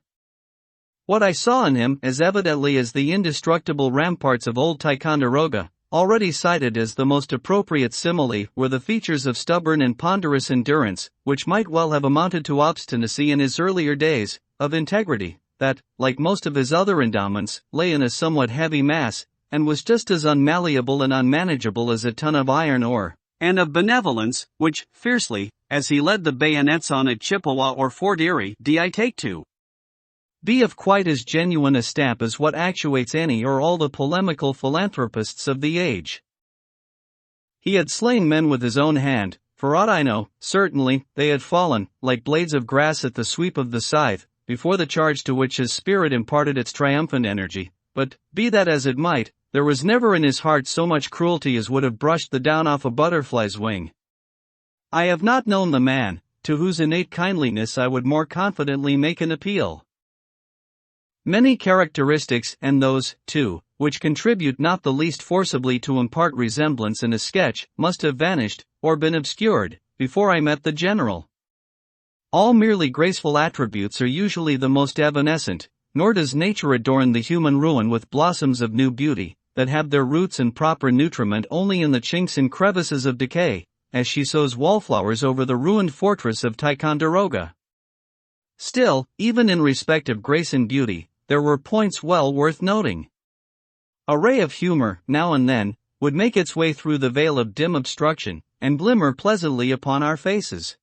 What I saw in him, as evidently as the indestructible ramparts of old Ticonderoga, already cited as the most appropriate simile, were the features of stubborn and ponderous endurance, which might well have amounted to obstinacy in his earlier days, of integrity, that, like most of his other endowments, lay in a somewhat heavy mass, and was just as unmalleable and unmanageable as a ton of iron ore, and of benevolence, which, fiercely, as he led the bayonets on at Chippewa or Fort Erie, I take to be of quite as genuine a stamp as what actuates any or all the polemical philanthropists of the age. He had slain men with his own hand, for aught I know, certainly, they had fallen, like blades of grass at the sweep of the scythe, before the charge to which his spirit imparted its triumphant energy, but, be that as it might, there was never in his heart so much cruelty as would have brushed the down off a butterfly's wing. I have not known the man, to whose innate kindliness I would more confidently make an appeal. Many characteristics, and those, too, which contribute not the least forcibly to impart resemblance in a sketch, must have vanished, or been obscured, before I met the general. All merely graceful attributes are usually the most evanescent, nor does nature adorn the human ruin with blossoms of new beauty, that have their roots and proper nutriment only in the chinks and crevices of decay, as she sows wallflowers over the ruined fortress of Ticonderoga. Still, even in respect of grace and beauty, there were points well worth noting. A ray of humor, now and then, would make its way through the veil of dim obstruction, and glimmer pleasantly upon our faces.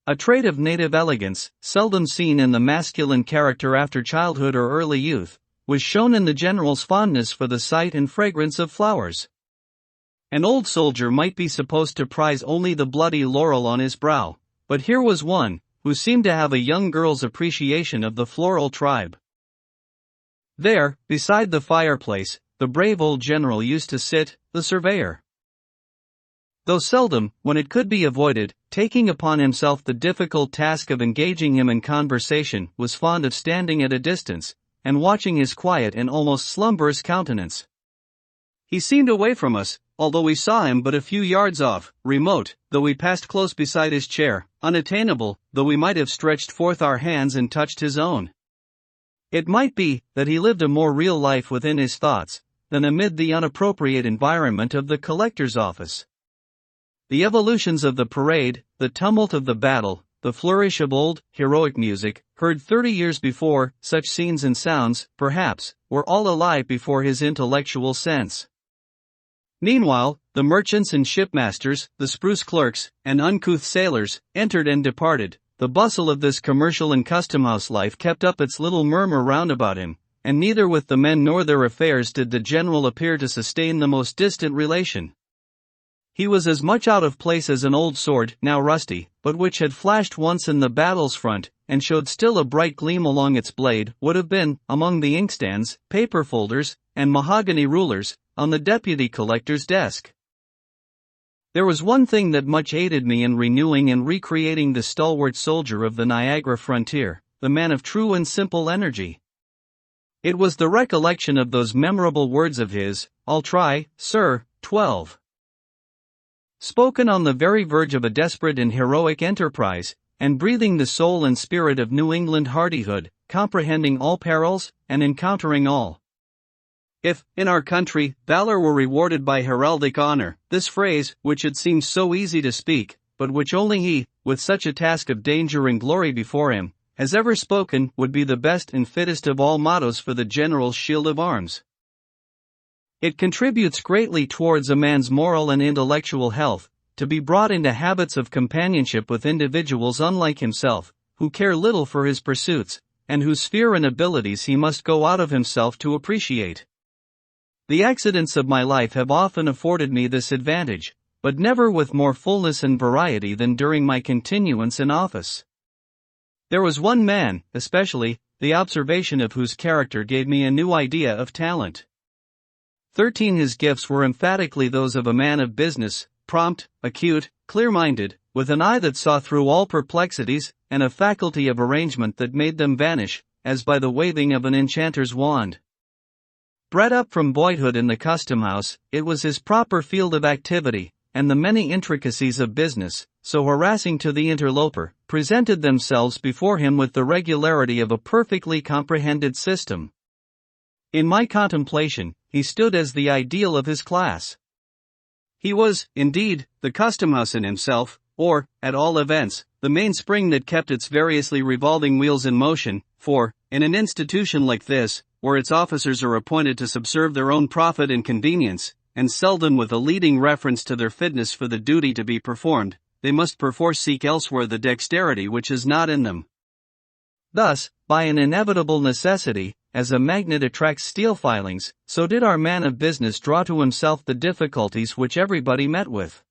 A trait of native elegance, seldom seen in the masculine character after childhood or early youth, was shown in the general's fondness for the sight and fragrance of flowers. An old soldier might be supposed to prize only the bloody laurel on his brow, but here was one, who seemed to have a young girl's appreciation of the floral tribe. There, beside the fireplace, the brave old general used to sit, the surveyor. Though seldom, when it could be avoided, taking upon himself the difficult task of engaging him in conversation, was fond of standing at a distance, and watching his quiet and almost slumberous countenance. He seemed away from us, although we saw him but a few yards off, remote, though we passed close beside his chair, unattainable, though we might have stretched forth our hands and touched his own. It might be that he lived a more real life within his thoughts, than amid the unappropriate environment of the collector's office. The evolutions of the parade, the tumult of the battle, the flourish of old, heroic music, heard 30 years before, such scenes and sounds, perhaps, were all alive before his intellectual sense. Meanwhile, the merchants and shipmasters, the spruce clerks, and uncouth sailors, entered and departed. The bustle of this commercial and custom-house life kept up its little murmur round about him, and neither with the men nor their affairs did the general appear to sustain the most distant relation. He was as much out of place as an old sword, now rusty, but which had flashed once in the battle's front, and showed still a bright gleam along its blade, would have been, among the inkstands, paper folders, and mahogany rulers, on the deputy collector's desk. There was one thing that much aided me in renewing and recreating the stalwart soldier of the Niagara frontier, the man of true and simple energy. It was the recollection of those memorable words of his, "I'll try, sir." 12. Spoken on the very verge of a desperate and heroic enterprise, and breathing the soul and spirit of New England hardihood, comprehending all perils, and encountering all. If, in our country, valor were rewarded by heraldic honor, this phrase, which it seems so easy to speak, but which only he, with such a task of danger and glory before him, has ever spoken, would be the best and fittest of all mottos for the general's shield of arms. It contributes greatly towards a man's moral and intellectual health, to be brought into habits of companionship with individuals unlike himself, who care little for his pursuits, and whose sphere and abilities he must go out of himself to appreciate. The accidents of my life have often afforded me this advantage, but never with more fullness and variety than during my continuance in office. There was one man, especially, the observation of whose character gave me a new idea of talent. 13. His gifts were emphatically those of a man of business, prompt, acute, clear-minded, with an eye that saw through all perplexities, and a faculty of arrangement that made them vanish, as by the waving of an enchanter's wand. Bred up from boyhood in the custom-house, it was his proper field of activity, and the many intricacies of business, so harassing to the interloper, presented themselves before him with the regularity of a perfectly comprehended system. In my contemplation, he stood as the ideal of his class. He was, indeed, the custom-house in himself, or, at all events, the mainspring that kept its variously revolving wheels in motion, for, in an institution like this, where its officers are appointed to subserve their own profit and convenience, and seldom with a leading reference to their fitness for the duty to be performed, they must perforce seek elsewhere the dexterity which is not in them. Thus, by an inevitable necessity, as a magnet attracts steel filings, so did our man of business draw to himself the difficulties which everybody met with.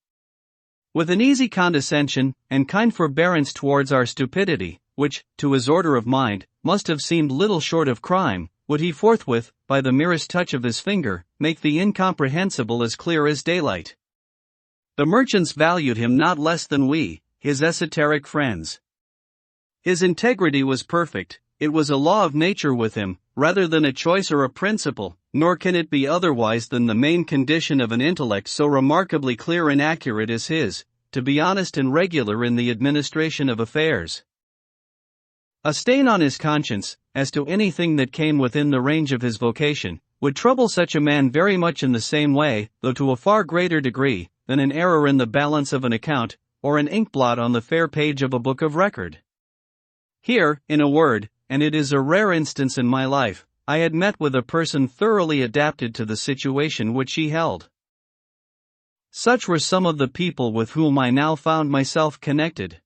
With an easy condescension, and kind forbearance towards our stupidity, which, to his order of mind, must have seemed little short of crime, would he forthwith, by the merest touch of his finger, make the incomprehensible as clear as daylight. The merchants valued him not less than we, his esoteric friends. His integrity was perfect, it was a law of nature with him, rather than a choice or a principle, nor can it be otherwise than the main condition of an intellect so remarkably clear and accurate as his, to be honest and regular in the administration of affairs. A stain on his conscience, as to anything that came within the range of his vocation, would trouble such a man very much in the same way, though to a far greater degree, than an error in the balance of an account, or an inkblot on the fair page of a book of record. Here, in a word, and it is a rare instance in my life, I had met with a person thoroughly adapted to the situation which he held. Such were some of the people with whom I now found myself connected.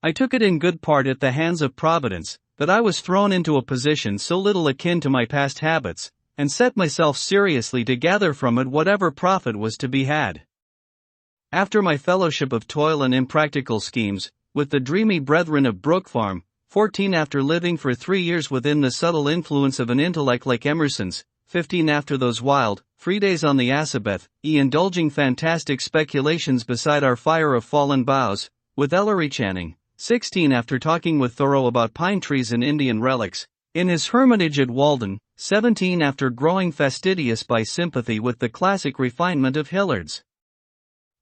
I took it in good part at the hands of Providence, that I was thrown into a position so little akin to my past habits, and set myself seriously to gather from it whatever profit was to be had. After my fellowship of toil and impractical schemes, with the dreamy brethren of Brook Farm, 14 after living for 3 years within the subtle influence of an intellect like Emerson's, 15 after those wild, free days on the Assabeth, indulging fantastic speculations beside our fire of fallen boughs, with Ellery Channing, 16 after talking with Thoreau about pine trees and Indian relics, in his hermitage at Walden, 17 after growing fastidious by sympathy with the classic refinement of Hillard's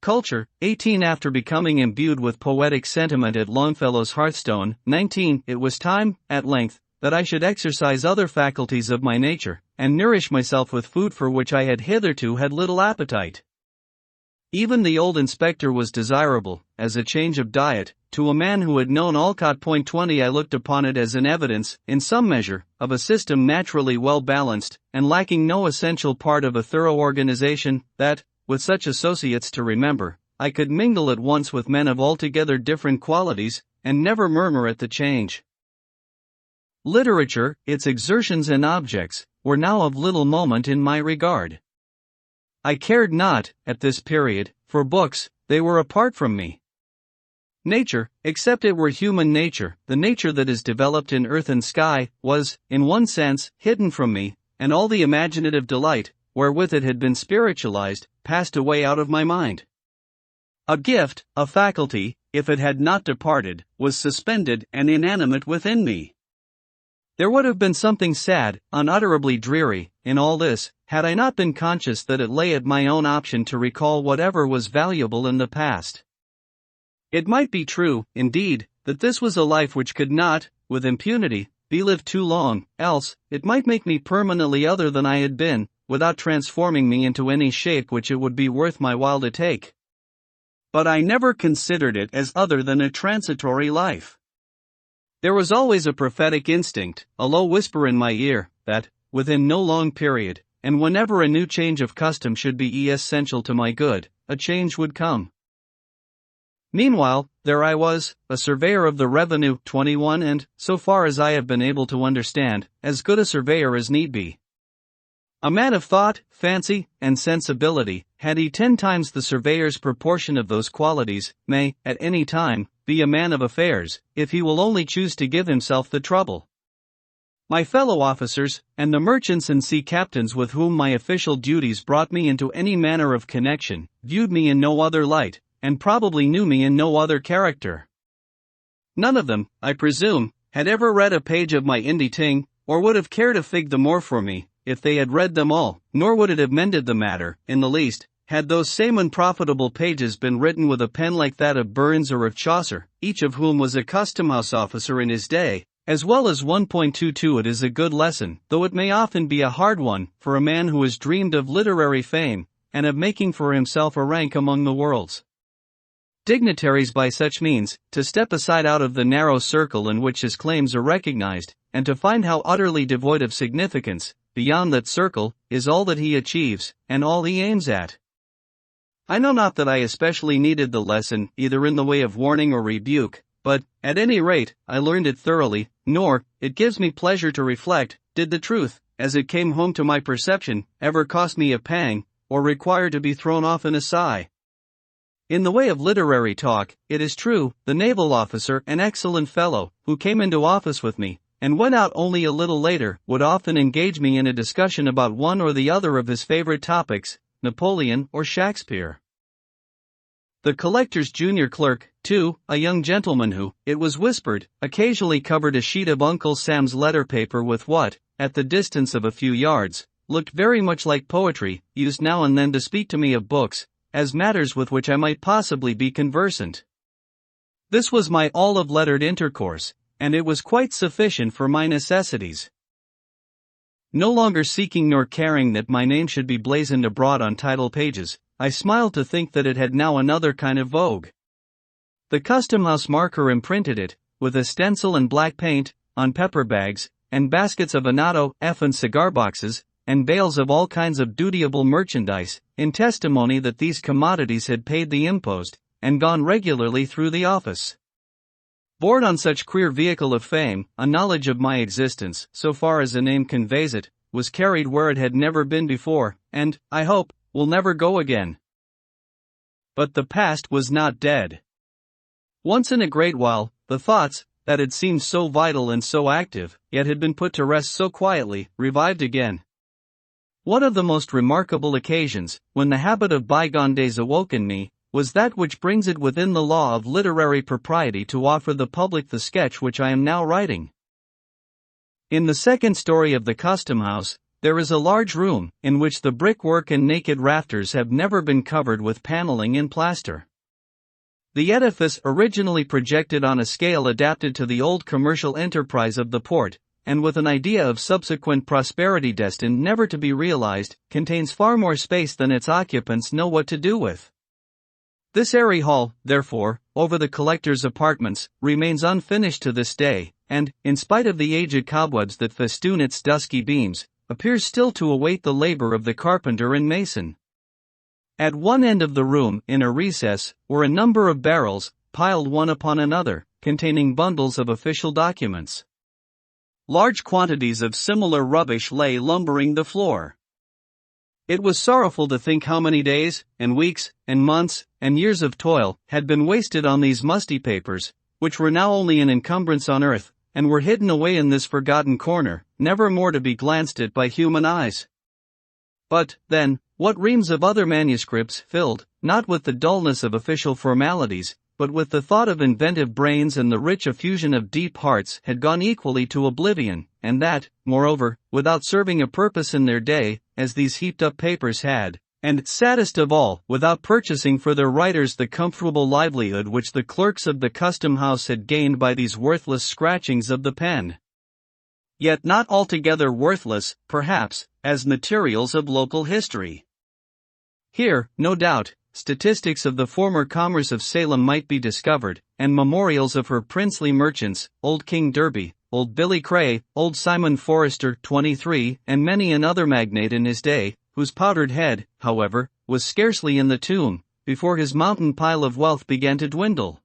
culture, 18 after becoming imbued with poetic sentiment at Longfellow's Hearthstone, 19 it was time, at length, that I should exercise other faculties of my nature, and nourish myself with food for which I had hitherto had little appetite. Even the old inspector was desirable, as a change of diet. To a man who had known Alcott. 20 I looked upon it as an evidence, in some measure, of a system naturally well balanced, and lacking no essential part of a thorough organization, that, with such associates to remember, I could mingle at once with men of altogether different qualities, and never murmur at the change. Literature, its exertions and objects, were now of little moment in my regard. I cared not, at this period, for books, they were apart from me. Nature, except it were human nature, the nature that is developed in earth and sky, was, in one sense, hidden from me, and all the imaginative delight, wherewith it had been spiritualized, passed away out of my mind. A gift, a faculty, if it had not departed, was suspended and inanimate within me. There would have been something sad, unutterably dreary, in all this, had I not been conscious that it lay at my own option to recall whatever was valuable in the past. It might be true, indeed, that this was a life which could not, with impunity, be lived too long, else, it might make me permanently other than I had been, without transforming me into any shape which it would be worth my while to take. But I never considered it as other than a transitory life. There was always a prophetic instinct, a low whisper in my ear, that, within no long period, and whenever a new change of custom should be essential to my good, a change would come. Meanwhile, there I was, a surveyor of the revenue. 21 and, so far as I have been able to understand, as good a surveyor as need be. A man of thought, fancy, and sensibility, had he 10 times the surveyor's proportion of those qualities, may, at any time, be a man of affairs, if he will only choose to give himself the trouble. My fellow officers, and the merchants and sea captains with whom my official duties brought me into any manner of connection, viewed me in no other light, and probably knew me in no other character. None of them, I presume, had ever read a page of my Indy Ting, or would have cared a fig the more for me, if they had read them all, nor would it have mended the matter, in the least, had those same unprofitable pages been written with a pen like that of Burns or of Chaucer, each of whom was a custom-house officer in his day, as well as 1.22. It is a good lesson, though it may often be a hard one, for a man who has dreamed of literary fame, and of making for himself a rank among the world's dignitaries by such means, to step aside out of the narrow circle in which his claims are recognized, and to find how utterly devoid of significance, beyond that circle, is all that he achieves, and all he aims at. I know not that I especially needed the lesson, either in the way of warning or rebuke, but, at any rate, I learned it thoroughly, nor, it gives me pleasure to reflect, did the truth, as it came home to my perception, ever cost me a pang, or require to be thrown off in a sigh. In the way of literary talk, it is true, the naval officer, an excellent fellow, who came into office with me, and went out only a little later, would often engage me in a discussion about one or the other of his favorite topics, Napoleon or Shakespeare. The collector's junior clerk, too, a young gentleman who, it was whispered, occasionally covered a sheet of Uncle Sam's letter paper with what, at the distance of a few yards, looked very much like poetry, used now and then to speak to me of books, as matters with which I might possibly be conversant. This was my olive-lettered intercourse, and it was quite sufficient for my necessities. No longer seeking nor caring that my name should be blazoned abroad on title pages, I smiled to think that it had now another kind of vogue. The custom-house marker imprinted it, with a stencil and black paint, on pepper bags, and baskets of annatto, and cigar boxes, and bales of all kinds of dutiable merchandise, in testimony that these commodities had paid the impost, and gone regularly through the office. Bored on such queer vehicle of fame, a knowledge of my existence, so far as a name conveys it, was carried where it had never been before, and, I hope, will never go again. But the past was not dead. Once in a great while, the thoughts, that had seemed so vital and so active, yet had been put to rest so quietly, revived again. One of the most remarkable occasions, when the habit of bygone days awoke in me, was that which brings it within the law of literary propriety to offer the public the sketch which I am now writing. In the second story of the Custom House, there is a large room, in which the brickwork and naked rafters have never been covered with paneling in plaster. The edifice originally projected on a scale adapted to the old commercial enterprise of the port, and with an idea of subsequent prosperity destined never to be realized, contains far more space than its occupants know what to do with. This airy hall, therefore, over the collector's apartments, remains unfinished to this day, and, in spite of the aged cobwebs that festoon its dusky beams, appears still to await the labor of the carpenter and mason. At one end of the room, in a recess, were a number of barrels, piled one upon another, containing bundles of official documents. Large quantities of similar rubbish lay lumbering the floor. It was sorrowful to think how many days, and weeks, and months, and years of toil had been wasted on these musty papers, which were now only an encumbrance on earth, and were hidden away in this forgotten corner, never more to be glanced at by human eyes. But, then, what reams of other manuscripts filled, not with the dullness of official formalities, but with the thought of inventive brains and the rich effusion of deep hearts, had gone equally to oblivion, and that, moreover, without serving a purpose in their day, as these heaped-up papers had, and, saddest of all, without purchasing for their writers the comfortable livelihood which the clerks of the custom house had gained by these worthless scratchings of the pen. Yet not altogether worthless, perhaps, as materials of local history. Here, no doubt, statistics of the former commerce of Salem might be discovered, and memorials of her princely merchants, old King Derby, old Billy Cray, old Simon Forrester, 23, and many another magnate in his day, whose powdered head, however, was scarcely in the tomb, before his mountain pile of wealth began to dwindle.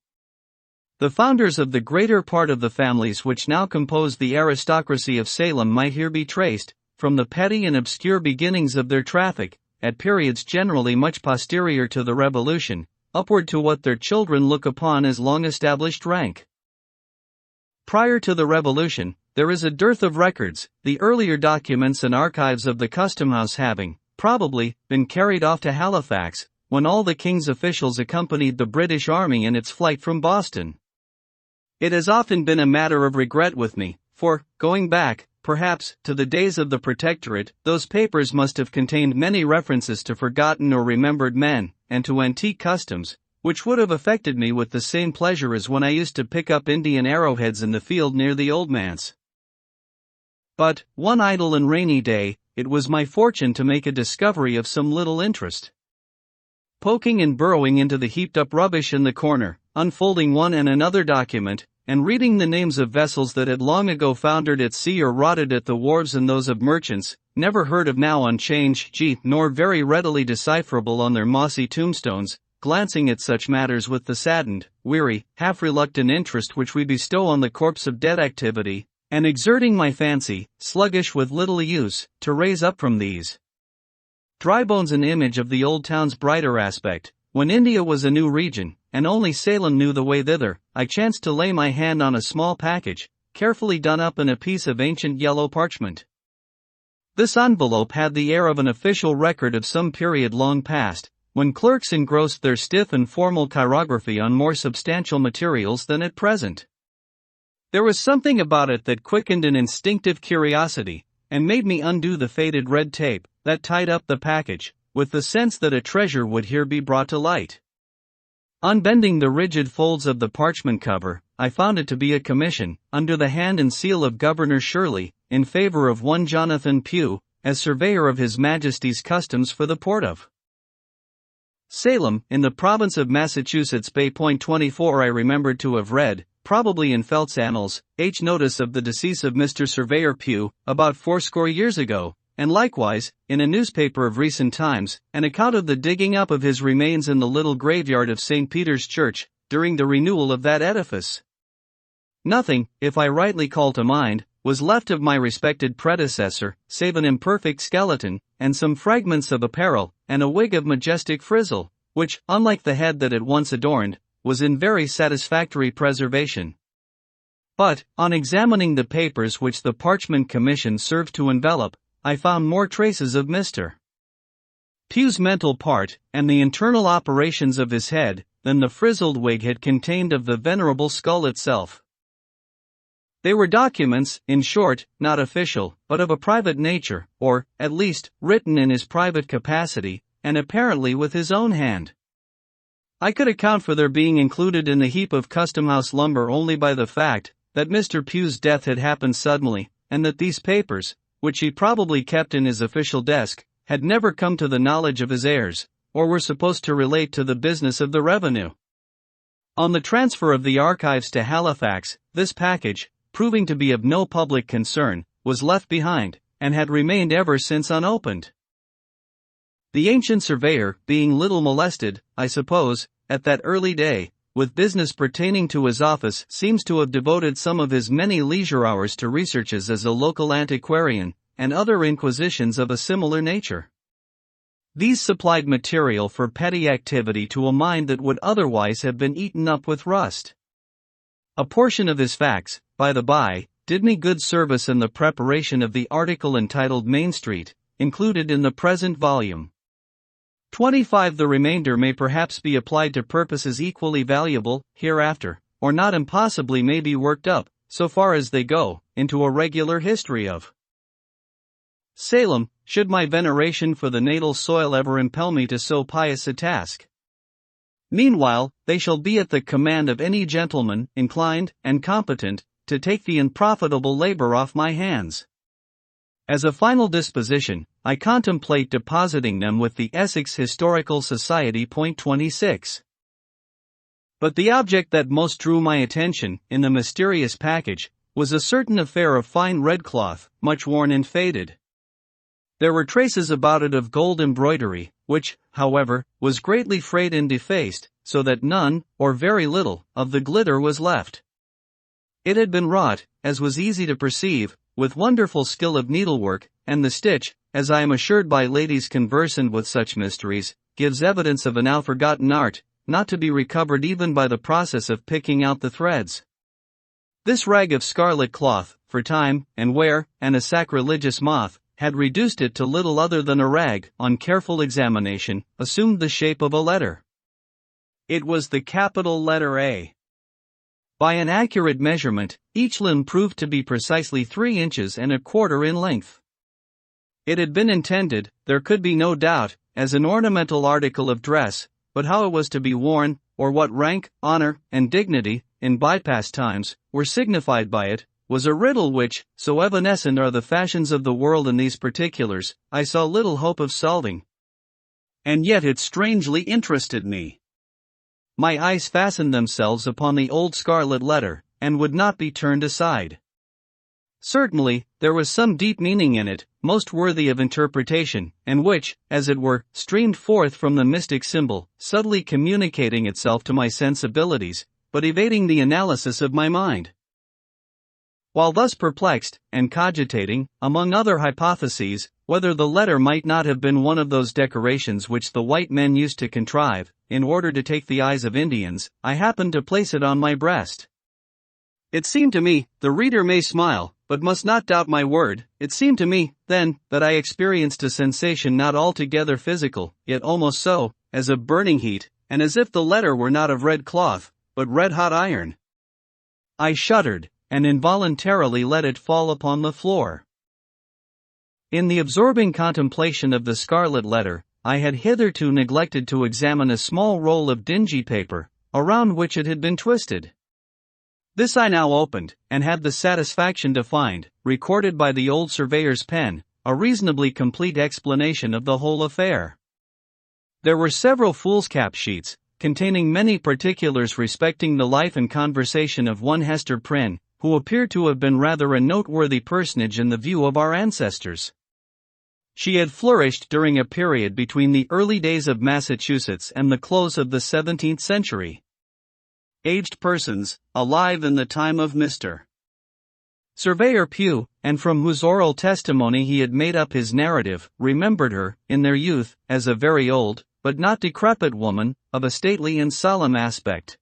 The founders of the greater part of the families which now compose the aristocracy of Salem might here be traced, from the petty and obscure beginnings of their traffic, at periods generally much posterior to the Revolution, upward to what their children look upon as long-established rank. Prior to the Revolution, there is a dearth of records, the earlier documents and archives of the Custom House having, probably, been carried off to Halifax, when all the King's officials accompanied the British Army in its flight from Boston. It has often been a matter of regret with me, for, going back, perhaps, to the days of the Protectorate, those papers must have contained many references to forgotten or remembered men, and to antique customs, which would have affected me with the same pleasure as when I used to pick up Indian arrowheads in the field near the old manse. But, one idle and rainy day, it was my fortune to make a discovery of some little interest. Poking and burrowing into the heaped-up rubbish in the corner, unfolding one and another document, and reading the names of vessels that had long ago foundered at sea or rotted at the wharves and those of merchants, never heard of now on Change G, nor very readily decipherable on their mossy tombstones, glancing at such matters with the saddened, weary, half-reluctant interest which we bestow on the corpse of dead activity, and exerting my fancy, sluggish with little use, to raise up from these dry bones an image of the old town's brighter aspect, when India was a new region, and only Salem knew the way thither, I chanced to lay my hand on a small package, carefully done up in a piece of ancient yellow parchment. This envelope had the air of an official record of some period long past, when clerks engrossed their stiff and formal chirography on more substantial materials than at present. There was something about it that quickened an instinctive curiosity, and made me undo the faded red tape that tied up the package, with the sense that a treasure would here be brought to light. Unbending the rigid folds of the parchment cover, I found it to be a commission, under the hand and seal of Governor Shirley, in favor of one Jonathan Pugh, as surveyor of His Majesty's customs for the port of Salem, in the province of Massachusetts. Bay Point 24. I remembered to have read, probably in Felt's Annals, notice of the decease of Mr. Surveyor Pugh, about 80 years ago, and likewise, in a newspaper of recent times, an account of the digging up of his remains in the little graveyard of St. Peter's Church, during the renewal of that edifice. Nothing, if I rightly call to mind, was left of my respected predecessor, save an imperfect skeleton, and some fragments of apparel, and a wig of majestic frizzle, which, unlike the head that it once adorned, was in very satisfactory preservation. But, on examining the papers which the parchment commission served to envelop, I found more traces of Mr. Pugh's mental part, and the internal operations of his head, than the frizzled wig had contained of the venerable skull itself. They were documents, in short, not official, but of a private nature, or, at least, written in his private capacity, and apparently with his own hand. I could account for their being included in the heap of custom-house lumber only by the fact that Mr. Pugh's death had happened suddenly, and that these papers, which he probably kept in his official desk, had never come to the knowledge of his heirs, or were supposed to relate to the business of the revenue. On the transfer of the archives to Halifax, this package, proving to be of no public concern, was left behind, and had remained ever since unopened. The ancient surveyor, being little molested, I suppose, at that early day, with business pertaining to his office, seems to have devoted some of his many leisure hours to researches as a local antiquarian, and other inquisitions of a similar nature. These supplied material for petty activity to a mind that would otherwise have been eaten up with rust. A portion of his facts, by the by, did me good service in the preparation of the article entitled Main Street, included in the present volume. 25. The remainder may perhaps be applied to purposes equally valuable, hereafter, or not impossibly may be worked up, so far as they go, into a regular history of Salem, should my veneration for the natal soil ever impel me to so pious a task. Meanwhile, they shall be at the command of any gentleman, inclined, and competent, to take the unprofitable labor off my hands. As a final disposition, I contemplate depositing them with the Essex Historical Society. 26. But the object that most drew my attention, in the mysterious package, was a certain affair of fine red cloth, much worn and faded. There were traces about it of gold embroidery, which, however, was greatly frayed and defaced, so that none, or very little, of the glitter was left. It had been wrought, as was easy to perceive, with wonderful skill of needlework, and the stitch, as I am assured by ladies conversant with such mysteries, gives evidence of an out-forgotten art, not to be recovered even by the process of picking out the threads. This rag of scarlet cloth, for time, and wear, and a sacrilegious moth, had reduced it to little other than a rag. On careful examination, assumed the shape of a letter. It was the capital letter A. By an accurate measurement, each limb proved to be precisely 3 inches and a quarter in length. It had been intended, there could be no doubt, as an ornamental article of dress, but how it was to be worn, or what rank, honor, and dignity, in bypast times, were signified by it, was a riddle which, so evanescent are the fashions of the world in these particulars, I saw little hope of solving. And yet it strangely interested me. My eyes fastened themselves upon the old Scarlet Letter, and would not be turned aside. Certainly, there was some deep meaning in it, most worthy of interpretation, and which, as it were, streamed forth from the mystic symbol, subtly communicating itself to my sensibilities, but evading the analysis of my mind. While thus perplexed, and cogitating, among other hypotheses, whether the letter might not have been one of those decorations which the white men used to contrive, in order to take the eyes of Indians, I happened to place it on my breast. It seemed to me, the reader may smile, but must not doubt my word, it seemed to me, then, that I experienced a sensation not altogether physical, yet almost so, as of burning heat, and as if the letter were not of red cloth, but red-hot iron. I shuddered, and involuntarily let it fall upon the floor. In the absorbing contemplation of the Scarlet Letter, I had hitherto neglected to examine a small roll of dingy paper, around which it had been twisted. This I now opened, and had the satisfaction to find, recorded by the old surveyor's pen, a reasonably complete explanation of the whole affair. There were several foolscap sheets, containing many particulars respecting the life and conversation of one Hester Prynne, who appeared to have been rather a noteworthy personage in the view of our ancestors. She had flourished during a period between the early days of Massachusetts and the close of the 17th century. Aged persons, alive in the time of Mr. Surveyor Pugh, and from whose oral testimony he had made up his narrative, remembered her, in their youth, as a very old, but not decrepit woman, of a stately and solemn aspect.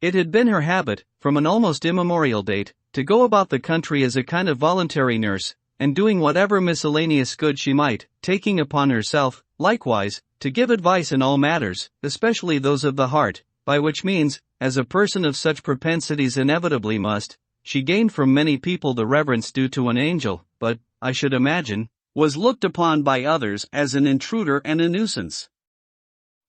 It had been her habit, from an almost immemorial date, to go about the country as a kind of voluntary nurse, and doing whatever miscellaneous good she might, taking upon herself, likewise, to give advice in all matters, especially those of the heart, by which means, as a person of such propensities inevitably must, she gained from many people the reverence due to an angel, but, I should imagine, was looked upon by others as an intruder and a nuisance.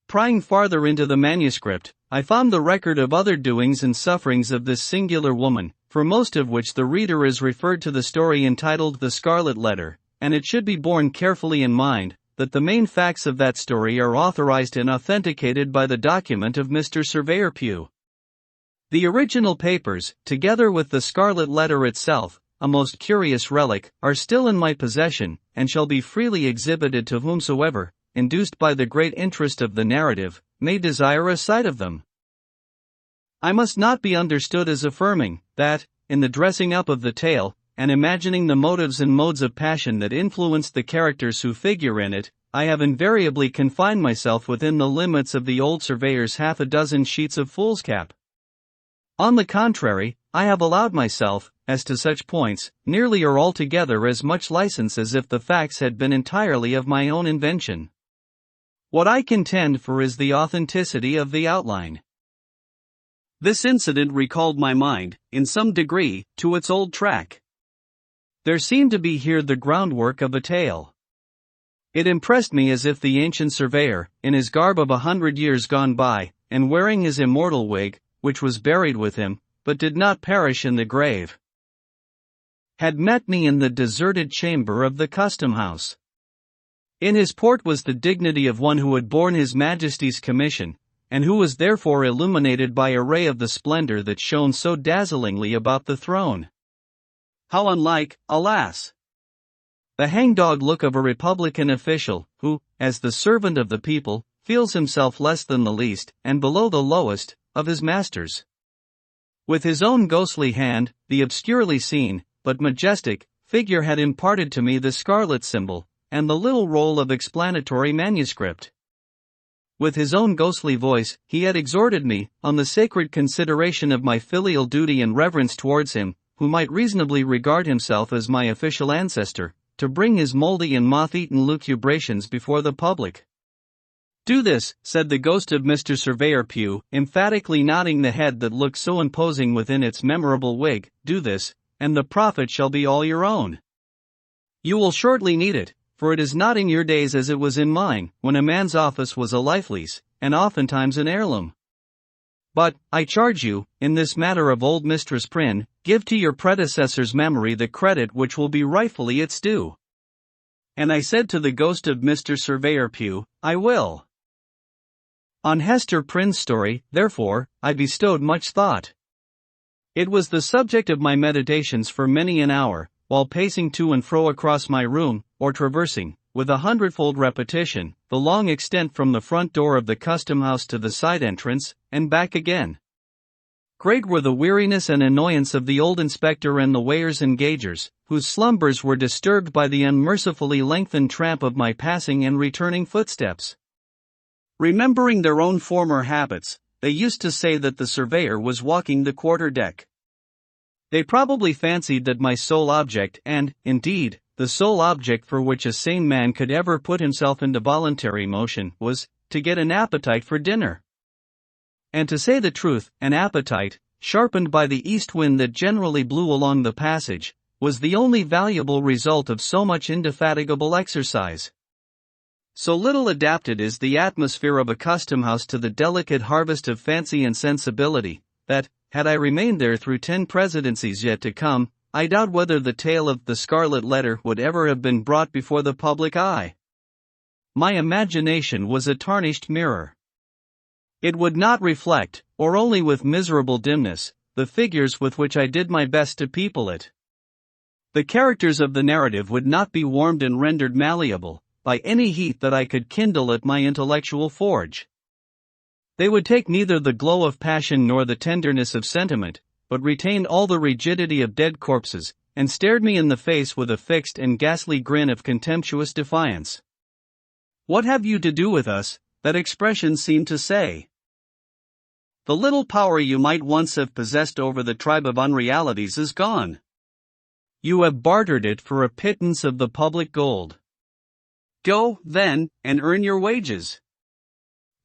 Prying farther into the manuscript, I found the record of other doings and sufferings of this singular woman, for most of which the reader is referred to the story entitled The Scarlet Letter, and it should be borne carefully in mind, that the main facts of that story are authorized and authenticated by the document of Mr. Surveyor Pugh. The original papers, together with the Scarlet Letter itself, a most curious relic, are still in my possession, and shall be freely exhibited to whomsoever, induced by the great interest of the narrative, may desire a sight of them. I must not be understood as affirming that, in the dressing up of the tale, and imagining the motives and modes of passion that influenced the characters who figure in it, I have invariably confined myself within the limits of the old surveyor's half a dozen sheets of foolscap. On the contrary, I have allowed myself, as to such points, nearly or altogether as much license as if the facts had been entirely of my own invention. What I contend for is the authenticity of the outline. This incident recalled my mind, in some degree, to its old track. There seemed to be here the groundwork of a tale. It impressed me as if the ancient surveyor, in his garb of 100 years gone by, and wearing his immortal wig, which was buried with him, but did not perish in the grave, had met me in the deserted chamber of the custom house. In his port was the dignity of one who had borne His Majesty's commission, and who was therefore illuminated by a ray of the splendor that shone so dazzlingly about the throne. How unlike, alas, the hangdog look of a republican official, who, as the servant of the people, feels himself less than the least, and below the lowest, of his masters. With his own ghostly hand, the obscurely seen, but majestic, figure had imparted to me the scarlet symbol, and the little roll of explanatory manuscript. With his own ghostly voice, he had exhorted me, on the sacred consideration of my filial duty and reverence towards him, who might reasonably regard himself as my official ancestor, to bring his mouldy and moth-eaten lucubrations before the public. "Do this," said the ghost of Mr. Surveyor Pugh, emphatically nodding the head that looked so imposing within its memorable wig, "do this, and the profit shall be all your own. You will shortly need it, for it is not in your days as it was in mine, when a man's office was a life-lease, and oftentimes an heirloom. But, I charge you, in this matter of old Mistress Prynne, give to your predecessor's memory the credit which will be rightfully its due." And I said to the ghost of Mr. Surveyor Pugh, "I will." On Hester Prynne's story, therefore, I bestowed much thought. It was the subject of my meditations for many an hour, while pacing to and fro across my room, or traversing, with a hundredfold repetition, the long extent from the front door of the custom house to the side entrance, and back again. Great were the weariness and annoyance of the old inspector and the weighers and gaugers, whose slumbers were disturbed by the unmercifully lengthened tramp of my passing and returning footsteps. Remembering their own former habits, they used to say that the surveyor was walking the quarter-deck. They probably fancied that my sole object, and, indeed, the sole object for which a sane man could ever put himself into voluntary motion, was to get an appetite for dinner. And to say the truth, an appetite, sharpened by the east wind that generally blew along the passage, was the only valuable result of so much indefatigable exercise. So little adapted is the atmosphere of a custom house to the delicate harvest of fancy and sensibility, that, had I remained there through 10 presidencies yet to come, I doubt whether the tale of the Scarlet Letter would ever have been brought before the public eye. My imagination was a tarnished mirror. It would not reflect, or only with miserable dimness, the figures with which I did my best to people it. The characters of the narrative would not be warmed and rendered malleable by any heat that I could kindle at my intellectual forge. They would take neither the glow of passion nor the tenderness of sentiment, but retained all the rigidity of dead corpses, and stared me in the face with a fixed and ghastly grin of contemptuous defiance. "What have you to do with us?" that expression seemed to say. "The little power you might once have possessed over the tribe of unrealities is gone. You have bartered it for a pittance of the public gold. Go, then, and earn your wages."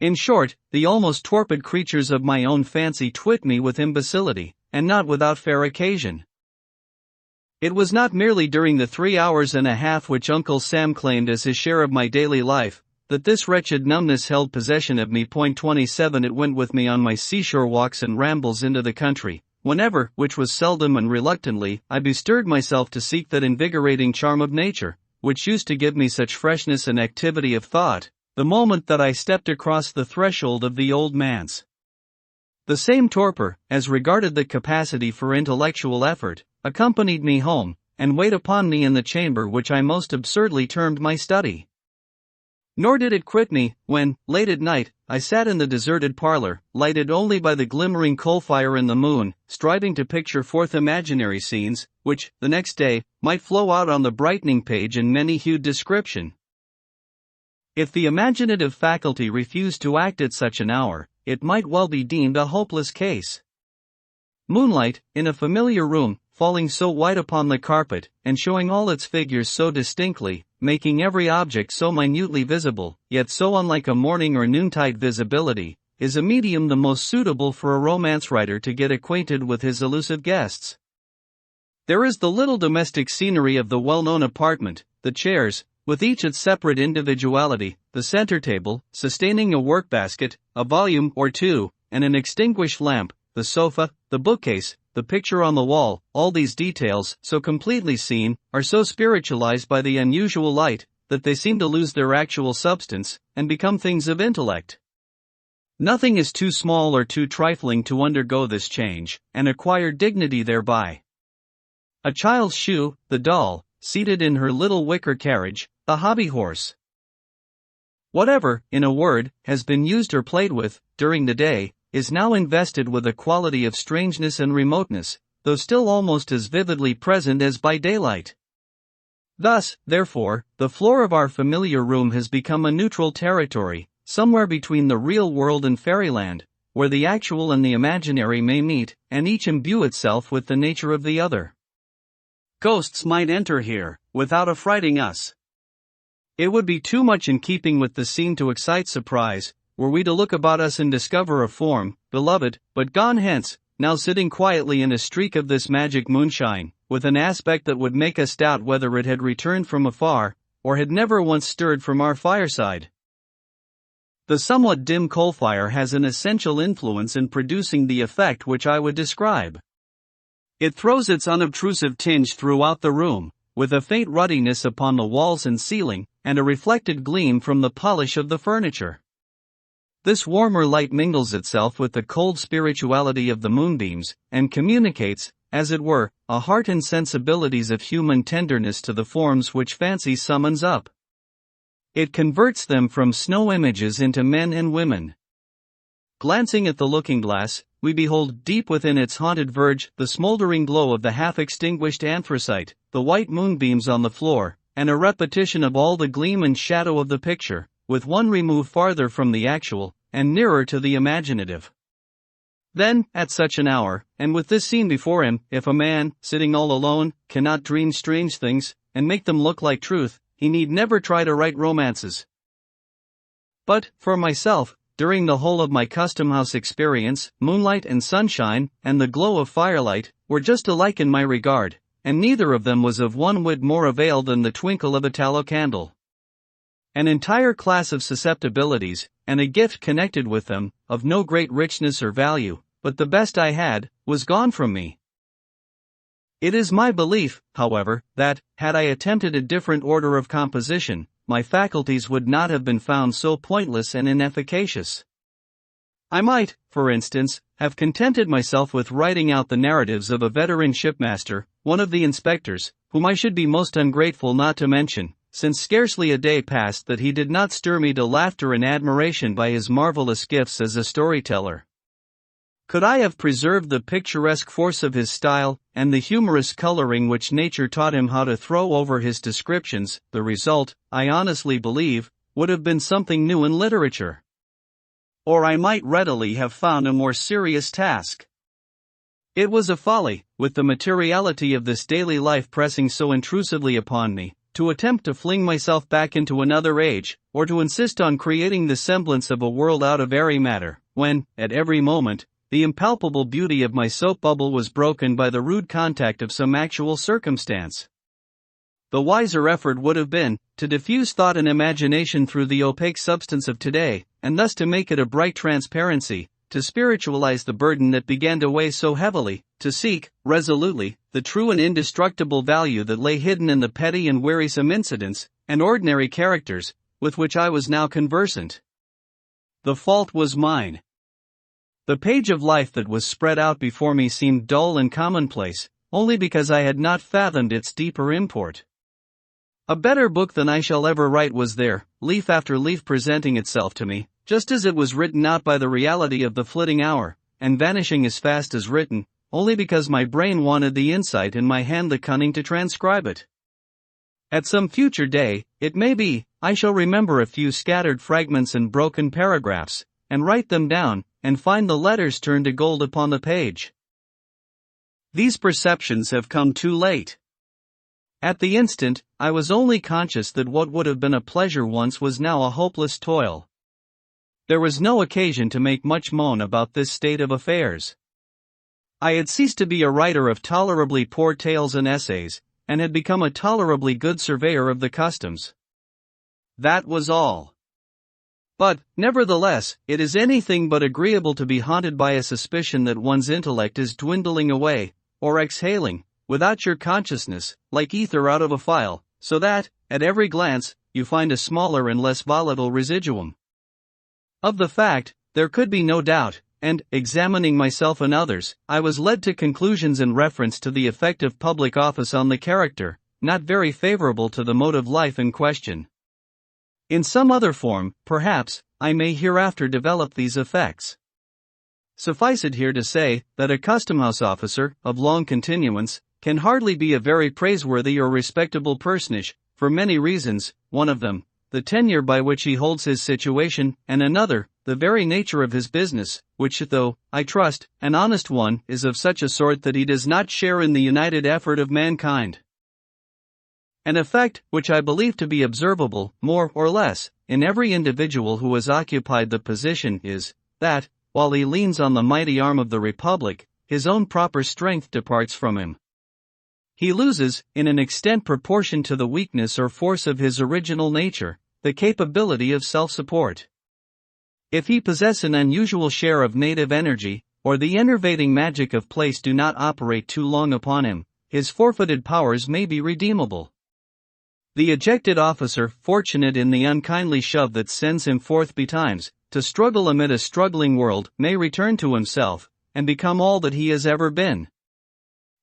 In short, the almost torpid creatures of my own fancy twit me with imbecility, and not without fair occasion. It was not merely during the 3 hours and a half which Uncle Sam claimed as his share of my daily life, that this wretched numbness held possession of me. 27 It went with me on my seashore walks and rambles into the country, whenever, which was seldom and reluctantly, I bestirred myself to seek that invigorating charm of nature, which used to give me such freshness and activity of thought, the moment that I stepped across the threshold of the old manse. The same torpor, as regarded the capacity for intellectual effort, accompanied me home, and weighed upon me in the chamber which I most absurdly termed my study. Nor did it quit me, when, late at night, I sat in the deserted parlor, lighted only by the glimmering coal fire and the moon, striving to picture forth imaginary scenes, which, the next day, might flow out on the brightening page in many-hued description. If the imaginative faculty refused to act at such an hour, it might well be deemed a hopeless case. Moonlight, in a familiar room, falling so white upon the carpet, and showing all its figures so distinctly, making every object so minutely visible, yet so unlike a morning or noontide visibility, is a medium the most suitable for a romance writer to get acquainted with his elusive guests. There is the little domestic scenery of the well-known apartment, the chairs, with each its separate individuality, the center table, sustaining a work-basket, a volume or two, and an extinguished lamp, the sofa, the bookcase, the picture on the wall. All these details, so completely seen, are so spiritualized by the unusual light, that they seem to lose their actual substance, and become things of intellect. Nothing is too small or too trifling to undergo this change, and acquire dignity thereby. A child's shoe, the doll, seated in her little wicker carriage, the hobby horse. Whatever, in a word, has been used or played with, during the day, is now invested with a quality of strangeness and remoteness, though still almost as vividly present as by daylight. Thus, therefore, the floor of our familiar room has become a neutral territory, somewhere between the real world and fairyland, where the actual and the imaginary may meet, and each imbue itself with the nature of the other. Ghosts might enter here, without affrighting us. It would be too much in keeping with the scene to excite surprise, were we to look about us and discover a form, beloved, but gone hence, now sitting quietly in a streak of this magic moonshine, with an aspect that would make us doubt whether it had returned from afar, or had never once stirred from our fireside. The somewhat dim coal fire has an essential influence in producing the effect which I would describe. It throws its unobtrusive tinge throughout the room, with a faint ruddiness upon the walls and ceiling, and a reflected gleam from the polish of the furniture. This warmer light mingles itself with the cold spirituality of the moonbeams, and communicates, as it were, a heart and sensibilities of human tenderness to the forms which fancy summons up. It converts them from snow images into men and women. Glancing at the looking-glass, we behold deep within its haunted verge the smoldering glow of the half-extinguished anthracite, the white moonbeams on the floor, and a repetition of all the gleam and shadow of the picture, with one remove farther from the actual, and nearer to the imaginative. Then, at such an hour, and with this scene before him, if a man, sitting all alone, cannot dream strange things, and make them look like truth, he need never try to write romances. But, for myself, during the whole of my custom-house experience, moonlight and sunshine, and the glow of firelight, were just alike in my regard, and neither of them was of one whit more avail than the twinkle of a tallow candle. An entire class of susceptibilities, and a gift connected with them, of no great richness or value, but the best I had, was gone from me. It is my belief, however, that, had I attempted a different order of composition, my faculties would not have been found so pointless and inefficacious. I might, for instance, have contented myself with writing out the narratives of a veteran shipmaster, one of the inspectors, whom I should be most ungrateful not to mention, since scarcely a day passed that he did not stir me to laughter and admiration by his marvelous gifts as a storyteller. Could I have preserved the picturesque force of his style, and the humorous coloring which nature taught him how to throw over his descriptions, the result, I honestly believe, would have been something new in literature. Or I might readily have found a more serious task. It was a folly, with the materiality of this daily life pressing so intrusively upon me, to attempt to fling myself back into another age, or to insist on creating the semblance of a world out of airy matter, when, at every moment, the impalpable beauty of my soap bubble was broken by the rude contact of some actual circumstance. The wiser effort would have been, to diffuse thought and imagination through the opaque substance of today, and thus to make it a bright transparency, to spiritualize the burden that began to weigh so heavily, to seek, resolutely, the true and indestructible value that lay hidden in the petty and wearisome incidents, and ordinary characters, with which I was now conversant. The fault was mine. The page of life that was spread out before me seemed dull and commonplace, only because I had not fathomed its deeper import. A better book than I shall ever write was there, leaf after leaf presenting itself to me, just as it was written out by the reality of the flitting hour, and vanishing as fast as written, only because my brain wanted the insight and my hand the cunning to transcribe it. At some future day, it may be, I shall remember a few scattered fragments and broken paragraphs, and write them down, and find the letters turned to gold upon the page. These perceptions have come too late. At the instant, I was only conscious that what would have been a pleasure once was now a hopeless toil. There was no occasion to make much moan about this state of affairs. I had ceased to be a writer of tolerably poor tales and essays, and had become a tolerably good surveyor of the customs. That was all. But, nevertheless, it is anything but agreeable to be haunted by a suspicion that one's intellect is dwindling away, or exhaling, without your consciousness, like ether out of a phial, so that, at every glance, you find a smaller and less volatile residuum. Of the fact, there could be no doubt, and, examining myself and others, I was led to conclusions in reference to the effect of public office on the character, not very favorable to the mode of life in question. In some other form, perhaps, I may hereafter develop these effects. Suffice it here to say, that a custom-house officer, of long continuance, can hardly be a very praiseworthy or respectable personage, for many reasons, one of them, the tenure by which he holds his situation, and another, the very nature of his business, which though, I trust, an honest one, is of such a sort that he does not share in the united effort of mankind. An effect, which I believe to be observable, more or less, in every individual who has occupied the position is, that, while he leans on the mighty arm of the Republic, his own proper strength departs from him. He loses, in an extent proportioned to the weakness or force of his original nature, the capability of self-support. If he possess an unusual share of native energy, or the enervating magic of place do not operate too long upon him, his forfeited powers may be redeemable. The ejected officer, fortunate in the unkindly shove that sends him forth betimes, to struggle amid a struggling world, may return to himself, and become all that he has ever been.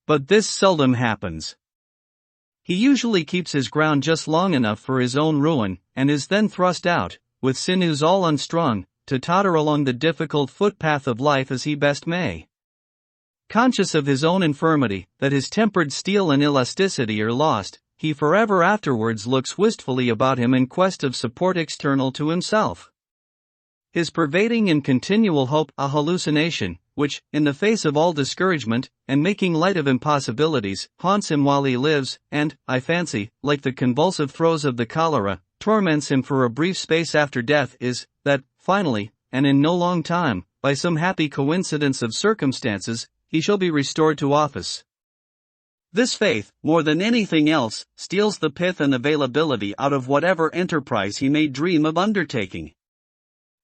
But this seldom happens. He usually keeps his ground just long enough for his own ruin, and is then thrust out, with sinews all unstrung, to totter along the difficult footpath of life as he best may. Conscious of his own infirmity, that his tempered steel and elasticity are lost, he forever afterwards looks wistfully about him in quest of support external to himself. His pervading and continual hope, a hallucination, which, in the face of all discouragement, and making light of impossibilities, haunts him while he lives, and, I fancy, like the convulsive throes of the cholera, torments him for a brief space after death, is, that, finally, and in no long time, by some happy coincidence of circumstances, he shall be restored to office. This faith, more than anything else, steals the pith and availability out of whatever enterprise he may dream of undertaking.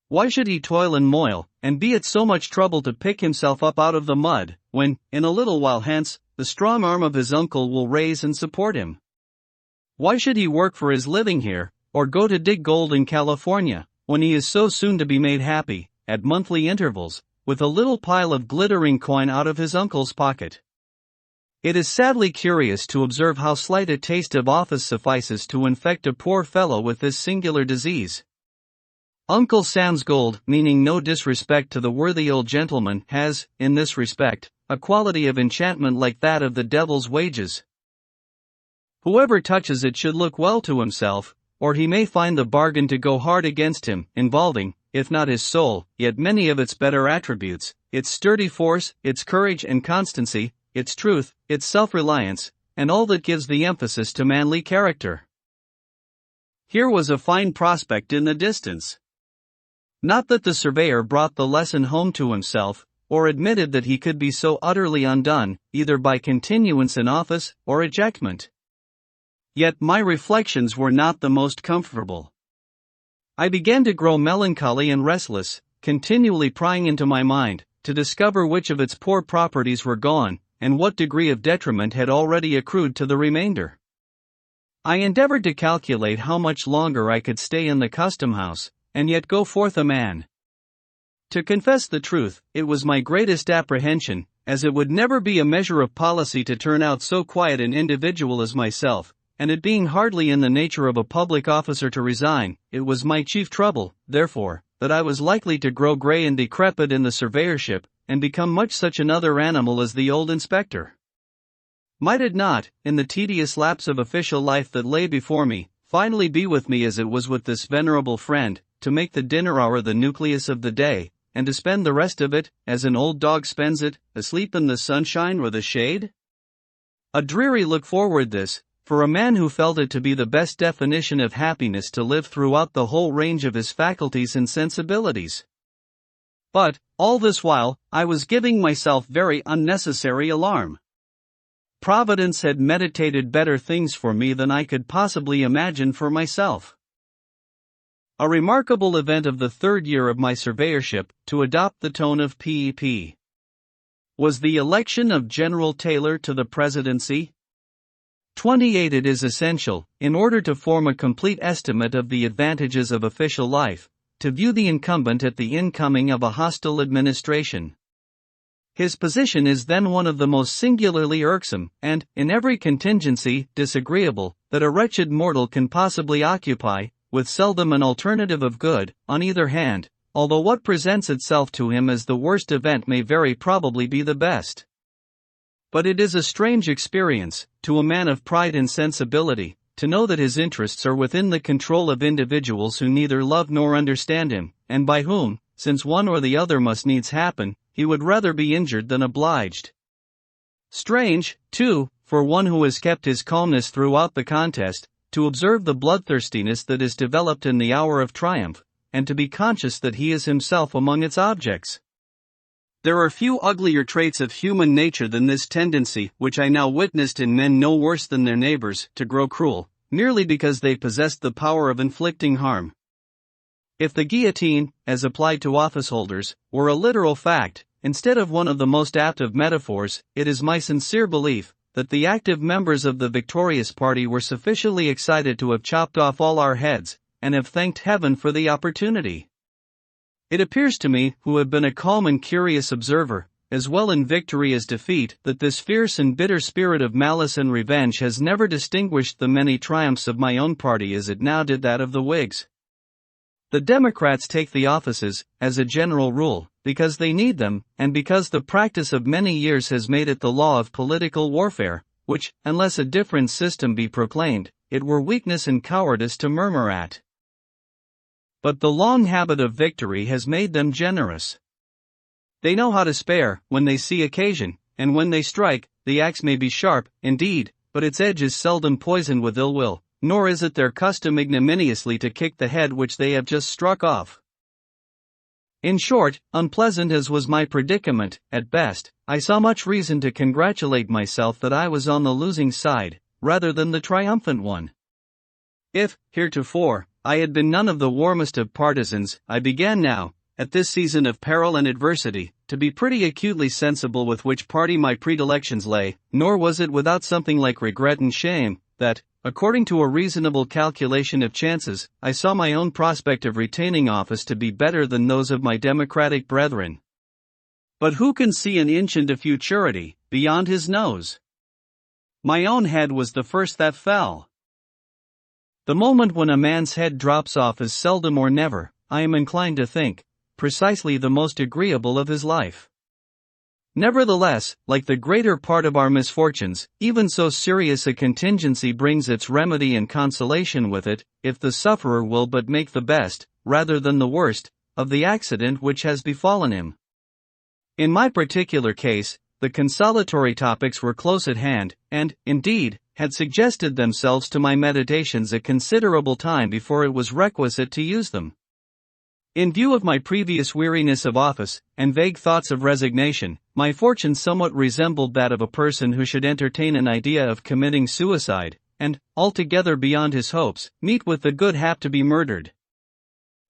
Why should he toil and moil, and be at so much trouble to pick himself up out of the mud, when, in a little while hence, the strong arm of his uncle will raise and support him? Why should he work for his living here, or go to dig gold in California, when he is so soon to be made happy, at monthly intervals, with a little pile of glittering coin out of his uncle's pocket? It is sadly curious to observe how slight a taste of office suffices to infect a poor fellow with this singular disease. Uncle Sam's gold, meaning no disrespect to the worthy old gentleman, has, in this respect, a quality of enchantment like that of the devil's wages. Whoever touches it should look well to himself, or he may find the bargain to go hard against him, involving, if not his soul, yet many of its better attributes, its sturdy force, its courage and constancy, its truth, its self-reliance, and all that gives the emphasis to manly character. Here was a fine prospect in the distance. Not that the surveyor brought the lesson home to himself, or admitted that he could be so utterly undone, either by continuance in office, or ejectment. Yet my reflections were not the most comfortable. I began to grow melancholy and restless, continually prying into my mind, to discover which of its poor properties were gone, and what degree of detriment had already accrued to the remainder. I endeavored to calculate how much longer I could stay in the custom house, and yet go forth a man. To confess the truth, it was my greatest apprehension, as it would never be a measure of policy to turn out so quiet an individual as myself, and it being hardly in the nature of a public officer to resign, it was my chief trouble, therefore, that I was likely to grow grey and decrepit in the surveyorship, and become much such another animal as the old inspector. Might it not, in the tedious lapse of official life that lay before me, finally be with me as it was with this venerable friend, to make the dinner hour the nucleus of the day, and to spend the rest of it, as an old dog spends it, asleep in the sunshine or the shade? A dreary look forward this, for a man who felt it to be the best definition of happiness to live throughout the whole range of his faculties and sensibilities. But, all this while, I was giving myself very unnecessary alarm. Providence had meditated better things for me than I could possibly imagine for myself. A remarkable event of the third year of my surveyorship, to adopt the tone of PEP, was the election of General Taylor to the presidency. 28. It is essential, in order to form a complete estimate of the advantages of official life, to view the incumbent at the incoming of a hostile administration. His position is then one of the most singularly irksome, and, in every contingency, disagreeable, that a wretched mortal can possibly occupy, with seldom an alternative of good, on either hand, although what presents itself to him as the worst event may very probably be the best. But it is a strange experience, to a man of pride and sensibility, to know that his interests are within the control of individuals who neither love nor understand him, and by whom, since one or the other must needs happen, he would rather be injured than obliged. Strange, too, for one who has kept his calmness throughout the contest, to observe the bloodthirstiness that is developed in the hour of triumph, and to be conscious that he is himself among its objects. There are few uglier traits of human nature than this tendency, which I now witnessed in men no worse than their neighbors, to grow cruel, merely because they possessed the power of inflicting harm. If the guillotine, as applied to officeholders, were a literal fact, instead of one of the most apt of metaphors, it is my sincere belief that the active members of the victorious party were sufficiently excited to have chopped off all our heads, and have thanked heaven for the opportunity. It appears to me, who have been a calm and curious observer, as well in victory as defeat, that this fierce and bitter spirit of malice and revenge has never distinguished the many triumphs of my own party as it now did that of the Whigs. The Democrats take the offices, as a general rule, because they need them, and because the practice of many years has made it the law of political warfare, which, unless a different system be proclaimed, it were weakness and cowardice to murmur at. But the long habit of victory has made them generous. They know how to spare, when they see occasion, and when they strike, the axe may be sharp, indeed, but its edge is seldom poisoned with ill will, nor is it their custom ignominiously to kick the head which they have just struck off. In short, unpleasant as was my predicament, at best, I saw much reason to congratulate myself that I was on the losing side, rather than the triumphant one. If, heretofore, I had been none of the warmest of partisans, I began now, at this season of peril and adversity, to be pretty acutely sensible with which party my predilections lay, nor was it without something like regret and shame, that, according to a reasonable calculation of chances, I saw my own prospect of retaining office to be better than those of my Democratic brethren. But who can see an inch into futurity, beyond his nose? My own head was the first that fell. The moment when a man's head drops off is seldom or never, I am inclined to think, precisely the most agreeable of his life. Nevertheless, like the greater part of our misfortunes, even so serious a contingency brings its remedy and consolation with it, if the sufferer will but make the best, rather than the worst, of the accident which has befallen him. In my particular case, the consolatory topics were close at hand, and, indeed, had suggested themselves to my meditations a considerable time before it was requisite to use them. In view of my previous weariness of office, and vague thoughts of resignation, my fortune somewhat resembled that of a person who should entertain an idea of committing suicide, and, altogether beyond his hopes, meet with the good hap to be murdered.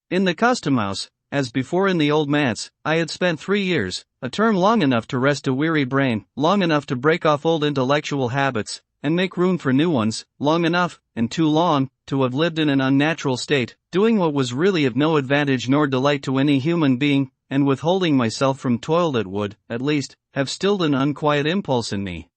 In the custom house, as before in the old manse, I had spent 3 years, a term long enough to rest a weary brain, long enough to break off old intellectual habits, and make room for new ones, long enough, and too long, to have lived in an unnatural state, doing what was really of no advantage nor delight to any human being, and withholding myself from toil that would, at least, have stilled an unquiet impulse in me.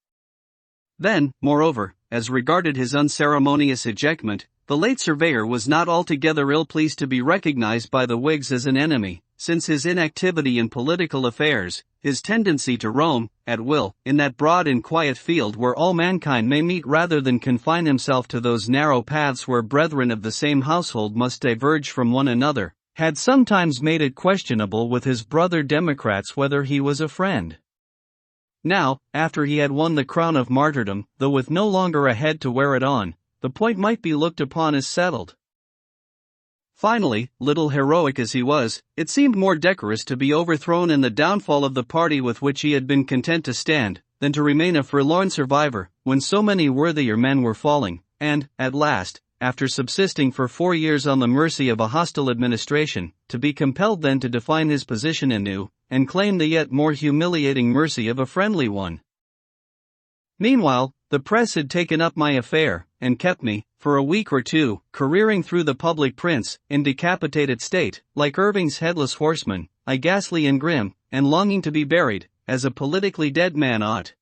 Then, moreover, as regarded his unceremonious ejectment, the late surveyor was not altogether ill-pleased to be recognized by the Whigs as an enemy, since his inactivity in political affairs, his tendency to roam, at will, in that broad and quiet field where all mankind may meet rather than confine himself to those narrow paths where brethren of the same household must diverge from one another, had sometimes made it questionable with his brother Democrats whether he was a friend. Now, after he had won the crown of martyrdom, though with no longer a head to wear it on, the point might be looked upon as settled. Finally, little heroic as he was, it seemed more decorous to be overthrown in the downfall of the party with which he had been content to stand, than to remain a forlorn survivor, when so many worthier men were falling, and, at last, after subsisting for 4 years on the mercy of a hostile administration, to be compelled then to define his position anew, and claim the yet more humiliating mercy of a friendly one. Meanwhile, the press had taken up my affair, and kept me, for a week or two, careering through the public prints, in decapitated state, like Irving's headless horseman, I ghastly and grim, and longing to be buried, as a politically dead man ought.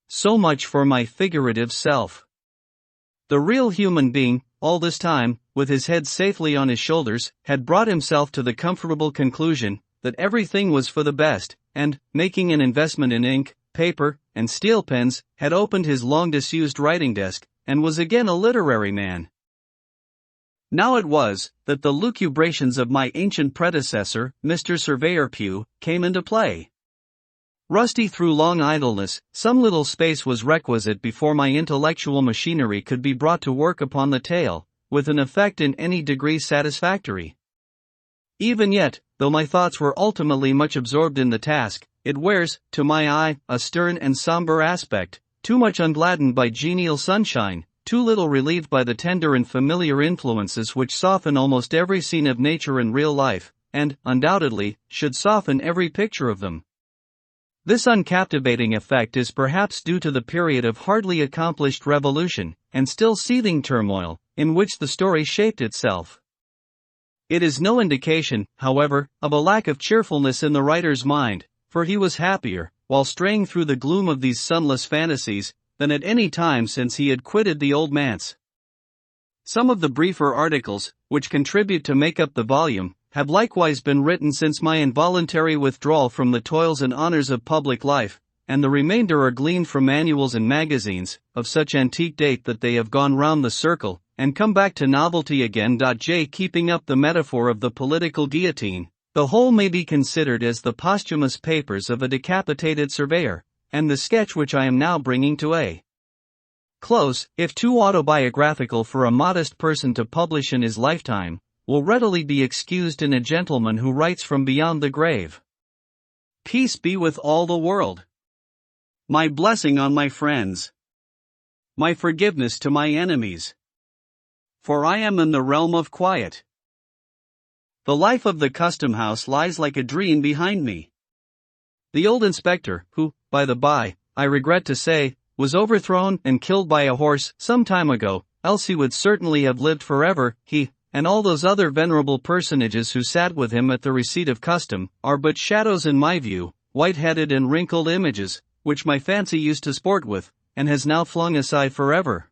So much for my figurative self. The real human being, all this time, with his head safely on his shoulders, had brought himself to the comfortable conclusion that everything was for the best, and, making an investment in ink, paper, and steel pens, had opened his long-disused writing desk, and was again a literary man. Now it was that the lucubrations of my ancient predecessor, Mr. Surveyor Pugh, came into play. Rusty through long idleness, some little space was requisite before my intellectual machinery could be brought to work upon the tale, with an effect in any degree satisfactory. Even yet, though my thoughts were ultimately much absorbed in the task, it wears, to my eye, a stern and somber aspect, too much ungladdened by genial sunshine, too little relieved by the tender and familiar influences which soften almost every scene of nature and real life, and, undoubtedly, should soften every picture of them. This uncaptivating effect is perhaps due to the period of hardly accomplished revolution, and still seething turmoil, in which the story shaped itself. It is no indication, however, of a lack of cheerfulness in the writer's mind, for he was happier, while straying through the gloom of these sunless fantasies, than at any time since he had quitted the old manse. Some of the briefer articles, which contribute to make up the volume, have likewise been written since my involuntary withdrawal from the toils and honors of public life, and the remainder are gleaned from manuals and magazines, of such antique date that they have gone round the circle, and come back to novelty again. Keeping up the metaphor of the political guillotine, the whole may be considered as the posthumous papers of a decapitated surveyor, and the sketch which I am now bringing to a close, if too autobiographical for a modest person to publish in his lifetime, will readily be excused in a gentleman who writes from beyond the grave. Peace be with all the world. My blessing on my friends. My forgiveness to my enemies. For I am in the realm of quiet. The life of the custom house lies like a dream behind me. The old inspector, who, by the by, I regret to say, was overthrown and killed by a horse some time ago, else he would certainly have lived forever, he, and all those other venerable personages who sat with him at the receipt of custom, are but shadows in my view, white-headed and wrinkled images, which my fancy used to sport with, and has now flung aside forever.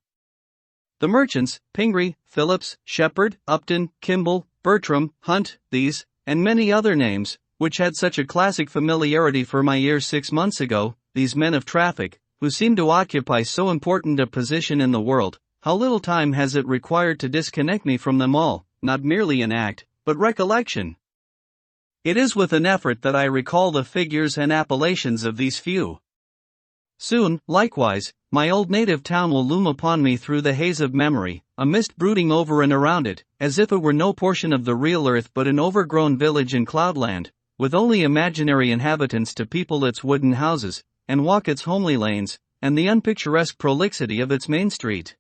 The merchants, Pingree, Phillips, Shepherd, Upton, Kimball, Bertram, Hunt, these, and many other names, which had such a classic familiarity for my ears 6 months ago, these men of traffic, who seem to occupy so important a position in the world, how little time has it required to disconnect me from them all, not merely in act, but recollection. It is with an effort that I recall the figures and appellations of these few. Soon, likewise, my old native town will loom upon me through the haze of memory, a mist brooding over and around it, as if it were no portion of the real earth but an overgrown village in cloudland, with only imaginary inhabitants to people its wooden houses, and walk its homely lanes, and the unpicturesque prolixity of its main street.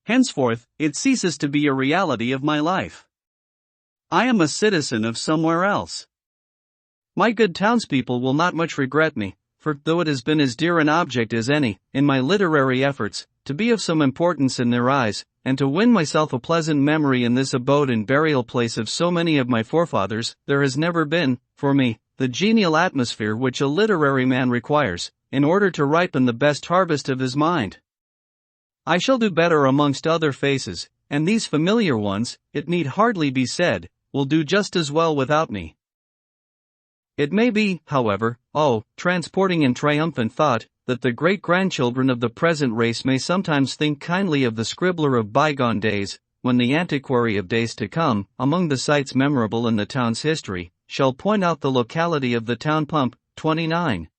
Henceforth, it ceases to be a reality of my life. I am a citizen of somewhere else. My good townspeople will not much regret me, for though it has been as dear an object as any, in my literary efforts, to be of some importance in their eyes, and to win myself a pleasant memory in this abode and burial place of so many of my forefathers, there has never been, for me, the genial atmosphere which a literary man requires, in order to ripen the best harvest of his mind. I shall do better amongst other faces, and these familiar ones, it need hardly be said, will do just as well without me. It may be, however, transporting and triumphant thought, that the great-grandchildren of the present race may sometimes think kindly of the scribbler of bygone days, when the antiquary of days to come, among the sights memorable in the town's history, shall point out the locality of the town pump. 29.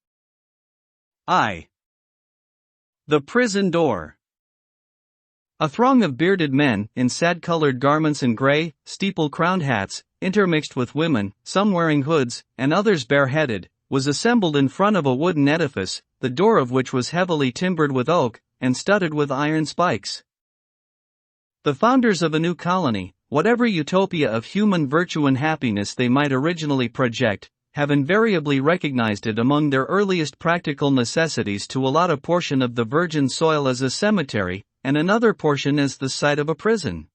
The prison door. A throng of bearded men, in sad-colored garments and gray, steeple-crowned hats, intermixed with women, some wearing hoods, and others bareheaded, was assembled in front of a wooden edifice, the door of which was heavily timbered with oak, and studded with iron spikes. The founders of a new colony, whatever utopia of human virtue and happiness they might originally project, have invariably recognized it among their earliest practical necessities to allot a portion of the virgin soil as a cemetery, and another portion as the site of a prison.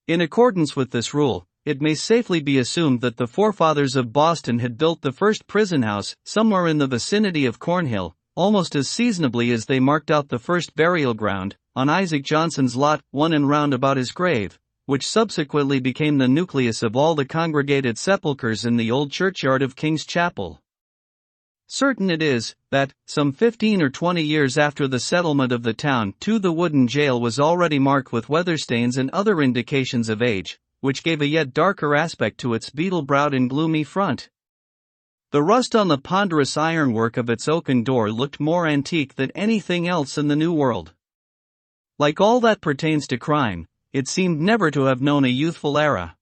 In accordance with this rule, it may safely be assumed that the forefathers of Boston had built the first prison house somewhere in the vicinity of Cornhill, almost as seasonably as they marked out the first burial ground, on Isaac Johnson's lot 1 and round about his grave, which subsequently became the nucleus of all the congregated sepulchres in the old churchyard of King's Chapel. Certain it is, that, some 15 or 20 years after the settlement of the town, the wooden jail was already marked with weather stains and other indications of age, which gave a yet darker aspect to its beetle-browed and gloomy front. The rust on the ponderous ironwork of its oaken door looked more antique than anything else in the New World. Like all that pertains to crime, it seemed never to have known a youthful era.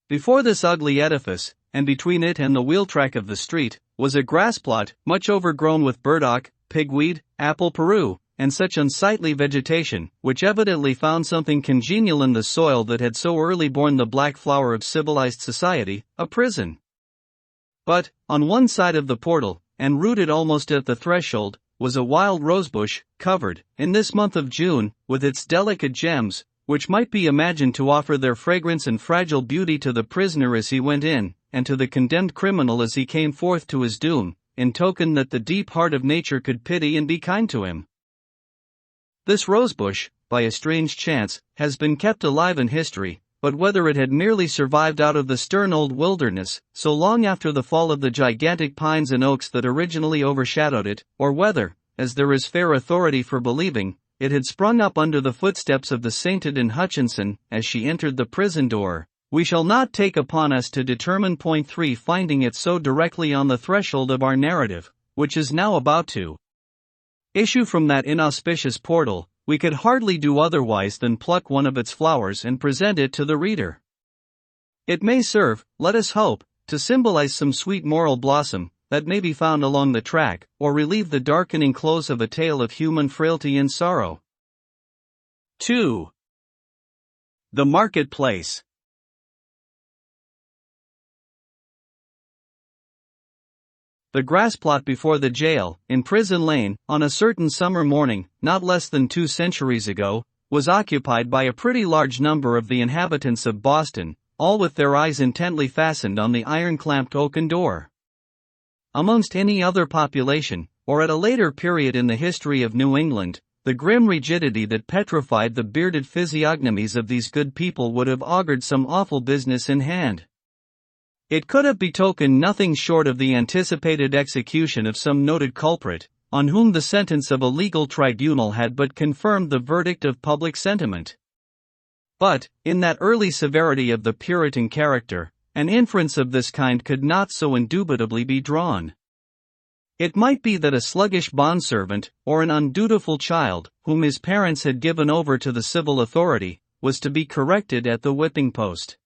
Before this ugly edifice, and between it and the wheel-track of the street, was a grass plot, much overgrown with burdock, pigweed, apple peru, and such unsightly vegetation, which evidently found something congenial in the soil that had so early borne the black flower of civilized society, a prison. But, on one side of the portal, and rooted almost at the threshold, was a wild rosebush, covered, in this month of June, with its delicate gems, which might be imagined to offer their fragrance and fragile beauty to the prisoner as he went in, and to the condemned criminal as he came forth to his doom, in token that the deep heart of nature could pity and be kind to him. This rosebush, by a strange chance, has been kept alive in history, but whether it had merely survived out of the stern old wilderness, so long after the fall of the gigantic pines and oaks that originally overshadowed it, or whether, as there is fair authority for believing, it had sprung up under the footsteps of the sainted Anne Hutchinson as she entered the prison door, we shall not take upon us to determine. 3 Finding it so directly on the threshold of our narrative, which is now about to issue from that inauspicious portal, we could hardly do otherwise than pluck one of its flowers and present it to the reader. It may serve, let us hope, to symbolize some sweet moral blossom that may be found along the track, or relieve the darkening close of a tale of human frailty and sorrow. 2. The Marketplace. The grass plot before the jail, in Prison Lane, on a certain summer morning, not less than 2 centuries ago, was occupied by a pretty large number of the inhabitants of Boston, all with their eyes intently fastened on the iron-clamped oaken door. Amongst any other population, or at a later period in the history of New England, the grim rigidity that petrified the bearded physiognomies of these good people would have augured some awful business in hand. It could have betokened nothing short of the anticipated execution of some noted culprit, on whom the sentence of a legal tribunal had but confirmed the verdict of public sentiment. But, in that early severity of the Puritan character, an inference of this kind could not so indubitably be drawn. It might be that a sluggish bondservant, or an undutiful child, whom his parents had given over to the civil authority, was to be corrected at the whipping post.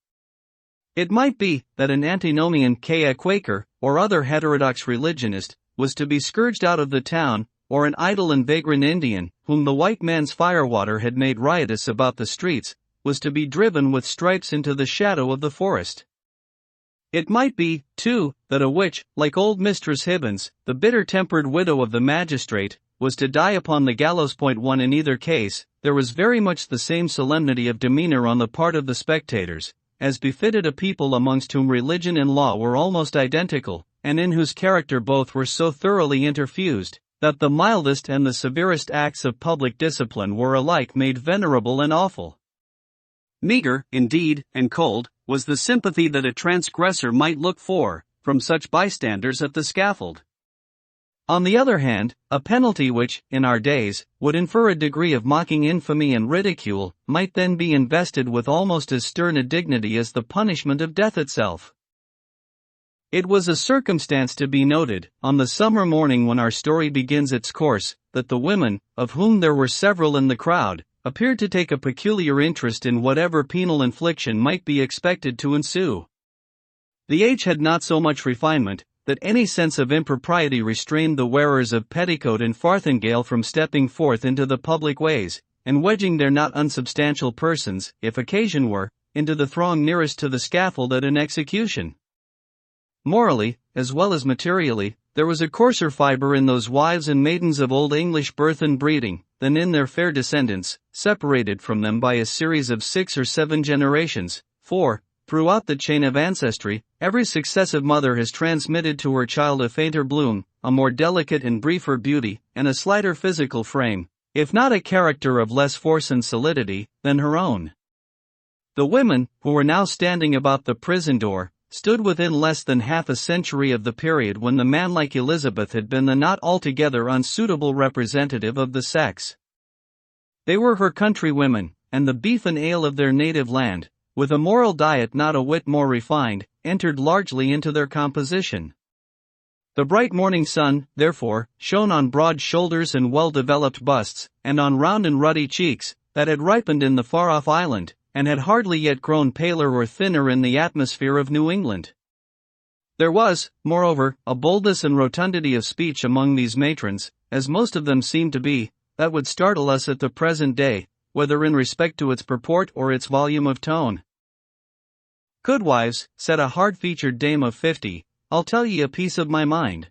It might be that an antinomian Quaker, or other heterodox religionist, was to be scourged out of the town, or an idle and vagrant Indian, whom the white man's firewater had made riotous about the streets, was to be driven with stripes into the shadow of the forest. It might be, too, that a witch, like old Mistress Hibbins, the bitter-tempered widow of the magistrate, was to die upon the gallows. One in either case, there was very much the same solemnity of demeanor on the part of the spectators, as befitted a people amongst whom religion and law were almost identical, and in whose character both were so thoroughly interfused, that the mildest and the severest acts of public discipline were alike made venerable and awful. Meager, indeed, and cold, was the sympathy that a transgressor might look for, from such bystanders at the scaffold. On the other hand, a penalty which, in our days, would infer a degree of mocking infamy and ridicule, might then be invested with almost as stern a dignity as the punishment of death itself. It was a circumstance to be noted, on the summer morning when our story begins its course, that the women, of whom there were several in the crowd, appeared to take a peculiar interest in whatever penal infliction might be expected to ensue. The age had not so much refinement, that any sense of impropriety restrained the wearers of petticoat and farthingale from stepping forth into the public ways, and wedging their not unsubstantial persons, if occasion were, into the throng nearest to the scaffold at an execution. Morally, as well as materially, there was a coarser fibre in those wives and maidens of old English birth and breeding, than in their fair descendants, separated from them by a series of 6 or 7 generations, for, throughout the chain of ancestry, every successive mother has transmitted to her child a fainter bloom, a more delicate and briefer beauty, and a slighter physical frame, if not a character of less force and solidity, than her own. The women, who were now standing about the prison door, stood within less than half a century of the period when the manlike Elizabeth had been the not altogether unsuitable representative of the sex. They were her countrywomen, and the beef and ale of their native land, with a moral diet not a whit more refined, entered largely into their composition. The bright morning sun, therefore, shone on broad shoulders and well-developed busts, and on round and ruddy cheeks, that had ripened in the far-off island, and had hardly yet grown paler or thinner in the atmosphere of New England. There was, moreover, a boldness and rotundity of speech among these matrons, as most of them seemed to be, that would startle us at the present day, whether in respect to its purport or its volume of tone. "Goodwives," said a hard-featured dame of 50, "I'll tell ye a piece of my mind.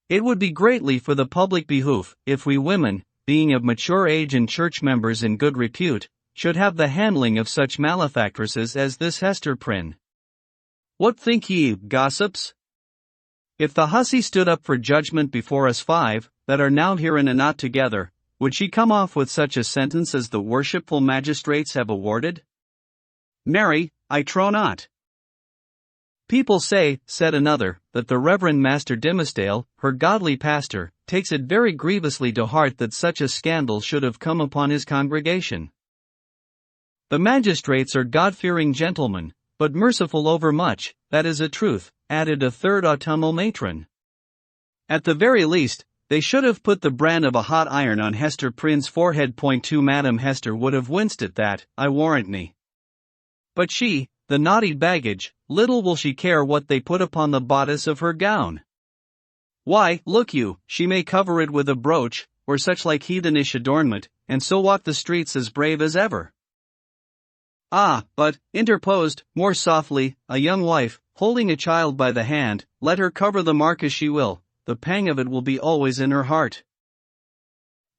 It would be greatly for the public behoof, if we women, being of mature age and church members in good repute, should have the handling of such malefactresses as this Hester Prynne. What think ye, gossips? If the hussy stood up for judgment before us 5, that are now here in a knot together, would she come off with such a sentence as the worshipful magistrates have awarded? Marry, I trow not." "People say," said another, "that the Reverend Master Dimmesdale, her godly pastor, takes it very grievously to heart that such a scandal should have come upon his congregation." "The magistrates are God-fearing gentlemen, but merciful over much, that is a truth," added a third autumnal matron. "At the very least, they should have put the brand of a hot iron on Hester Prynne's forehead. 2 Madam Hester would have winced at that, I warrant me. But she, the naughty baggage, little will she care what they put upon the bodice of her gown. Why, look you, she may cover it with a brooch, or such like heathenish adornment, and so walk the streets as brave as ever." "Ah, but," interposed, more softly, a young wife, holding a child by the hand, "let her cover the mark as she will, the pang of it will be always in her heart.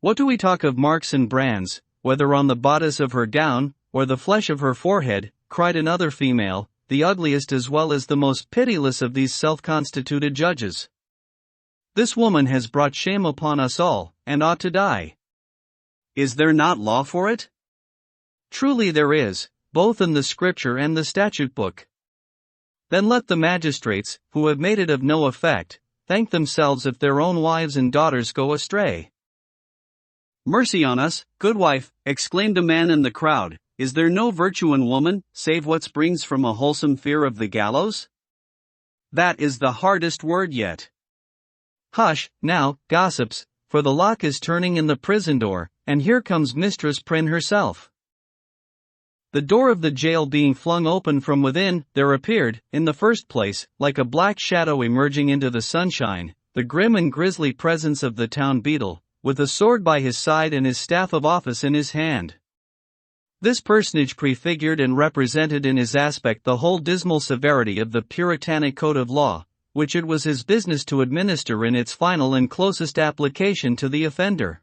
What do we talk of marks and brands, whether on the bodice of her gown, or the flesh of her forehead?" cried another female, the ugliest as well as the most pitiless of these self-constituted judges. "This woman has brought shame upon us all, and ought to die. Is there not law for it?" "Truly there is, both in the scripture and the statute book." "Then let the magistrates, who have made it of no effect, thank themselves if their own wives and daughters go astray." "Mercy on us, goodwife," exclaimed a man in the crowd, "is there no virtue in woman, save what springs from a wholesome fear of the gallows? That is the hardest word yet." "Hush, now, gossips, for the lock is turning in the prison door, and here comes Mistress Prynne herself." The door of the jail being flung open from within, there appeared, in the first place, like a black shadow emerging into the sunshine, the grim and grisly presence of the town beadle, with a sword by his side and his staff of office in his hand. This personage prefigured and represented in his aspect the whole dismal severity of the Puritanic code of law, which it was his business to administer in its final and closest application to the offender.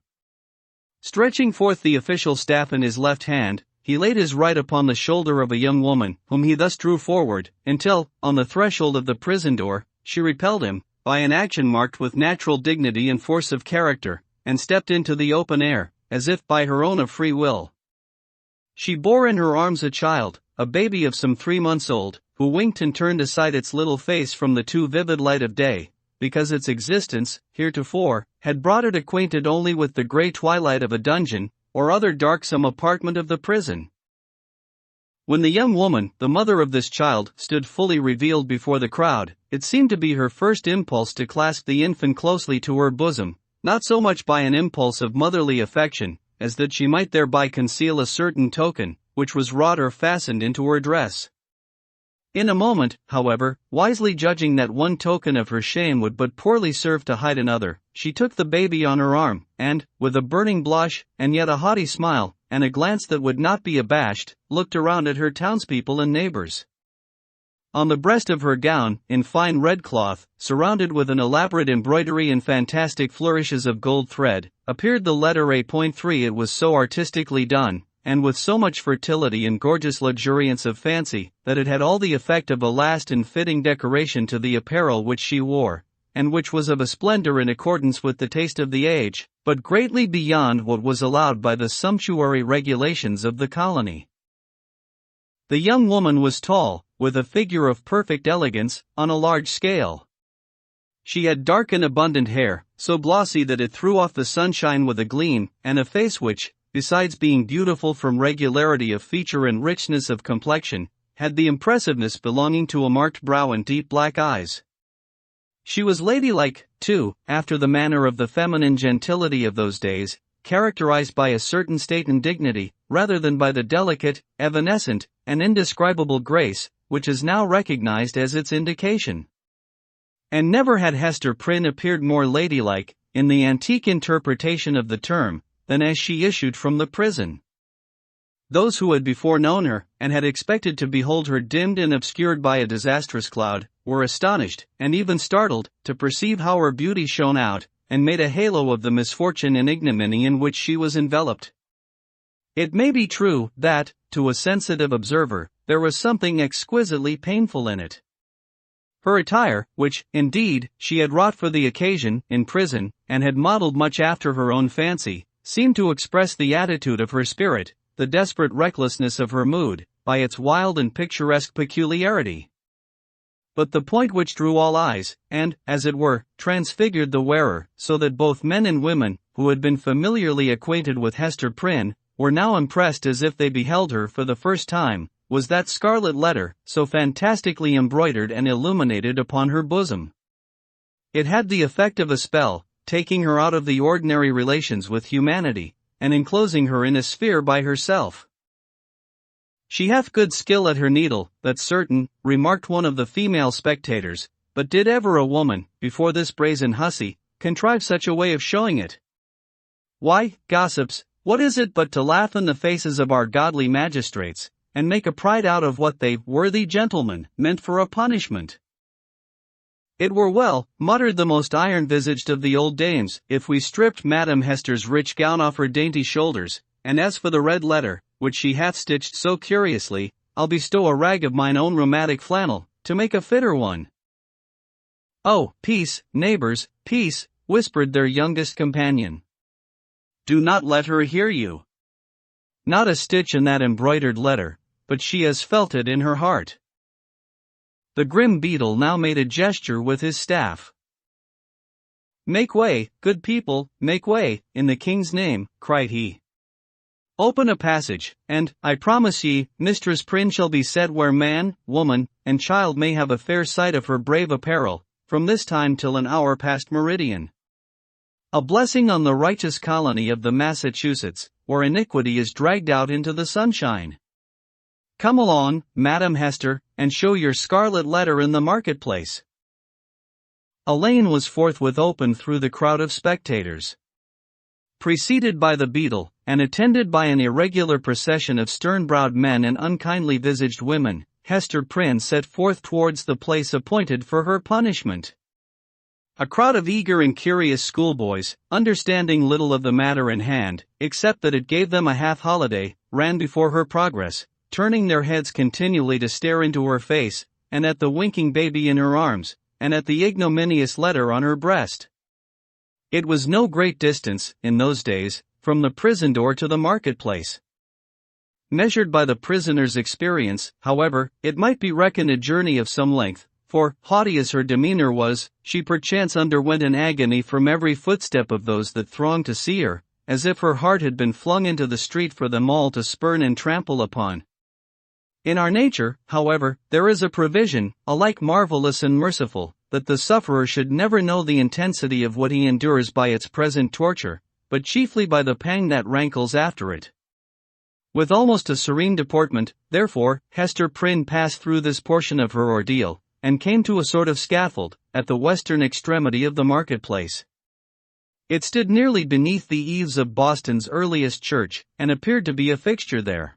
Stretching forth the official staff in his left hand, he laid his right upon the shoulder of a young woman, whom he thus drew forward, until, on the threshold of the prison door, she repelled him, by an action marked with natural dignity and force of character, and stepped into the open air, as if by her own of free will. She bore in her arms a child, a baby of some 3 months old, who winked and turned aside its little face from the too vivid light of day, because its existence, heretofore, had brought it acquainted only with the grey twilight of a dungeon, or other darksome apartment of the prison. When the young woman, the mother of this child, stood fully revealed before the crowd, it seemed to be her first impulse to clasp the infant closely to her bosom, not so much by an impulse of motherly affection, as that she might thereby conceal a certain token, which was wrought or fastened into her dress. In a moment, however, wisely judging that one token of her shame would but poorly serve to hide another, she took the baby on her arm, and, with a burning blush, and yet a haughty smile, and a glance that would not be abashed, looked around at her townspeople and neighbors. On the breast of her gown, in fine red cloth, surrounded with an elaborate embroidery and fantastic flourishes of gold thread, appeared the letter A.3. It was so artistically done, and with so much fertility and gorgeous luxuriance of fancy, that it had all the effect of a last and fitting decoration to the apparel which she wore, and which was of a splendor in accordance with the taste of the age, but greatly beyond what was allowed by the sumptuary regulations of the colony. The young woman was tall, with a figure of perfect elegance, on a large scale. She had dark and abundant hair, so glossy that it threw off the sunshine with a gleam, and a face which, besides being beautiful from regularity of feature and richness of complexion, had the impressiveness belonging to a marked brow and deep black eyes. She was ladylike, too, after the manner of the feminine gentility of those days, characterized by a certain state and dignity, rather than by the delicate, evanescent, and indescribable grace, which is now recognized as its indication. And never had Hester Prynne appeared more ladylike, in the antique interpretation of the term, than as she issued from the prison. Those who had before known her, and had expected to behold her dimmed and obscured by a disastrous cloud, were astonished, and even startled, to perceive how her beauty shone out, and made a halo of the misfortune and ignominy in which she was enveloped. It may be true that, to a sensitive observer, there was something exquisitely painful in it. Her attire, which, indeed, she had wrought for the occasion, in prison, and had modeled much after her own fancy, seemed to express the attitude of her spirit, the desperate recklessness of her mood, by its wild and picturesque peculiarity. But the point which drew all eyes, and, as it were, transfigured the wearer, so that both men and women, who had been familiarly acquainted with Hester Prynne, were now impressed as if they beheld her for the first time, was that scarlet letter, so fantastically embroidered and illuminated upon her bosom. It had the effect of a spell, taking her out of the ordinary relations with humanity, and enclosing her in a sphere by herself. "She hath good skill at her needle, that's certain," remarked one of the female spectators, "but did ever a woman, before this brazen hussy, contrive such a way of showing it? Why, gossips, what is it but to laugh in the faces of our godly magistrates, and make a pride out of what they, worthy gentlemen, meant for a punishment? It were well," muttered the most iron-visaged of the old dames, "if we stripped Madam Hester's rich gown off her dainty shoulders, and as for the red letter, which she hath stitched so curiously, I'll bestow a rag of mine own rheumatic flannel, to make a fitter one." "Oh, peace, neighbors, peace," whispered their youngest companion. "Do not let her hear you. Not a stitch in that embroidered letter, but she has felt it in her heart." The grim beadle now made a gesture with his staff. "Make way, good people, make way, in the king's name," cried he. "Open a passage, and, I promise ye, Mistress Prynne shall be set where man, woman, and child may have a fair sight of her brave apparel, from this time till an hour past meridian. A blessing on the righteous colony of the Massachusetts, where iniquity is dragged out into the sunshine. Come along, Madam Hester, and show your scarlet letter in the marketplace." A lane was forthwith opened through the crowd of spectators. Preceded by the beadle, and attended by an irregular procession of stern-browed men and unkindly-visaged women, Hester Prynne set forth towards the place appointed for her punishment. A crowd of eager and curious schoolboys, understanding little of the matter in hand, except that it gave them a half-holiday, ran before her progress, turning their heads continually to stare into her face, and at the winking baby in her arms, and at the ignominious letter on her breast. It was no great distance, in those days, from the prison door to the marketplace. Measured by the prisoner's experience, however, it might be reckoned a journey of some length, for, haughty as her demeanor was, she perchance underwent an agony from every footstep of those that thronged to see her, as if her heart had been flung into the street for them all to spurn and trample upon. In our nature, however, there is a provision, alike marvelous and merciful, that the sufferer should never know the intensity of what he endures by its present torture, but chiefly by the pang that rankles after it. With almost a serene deportment, therefore, Hester Prynne passed through this portion of her ordeal, and came to a sort of scaffold, at the western extremity of the marketplace. It stood nearly beneath the eaves of Boston's earliest church, and appeared to be a fixture there.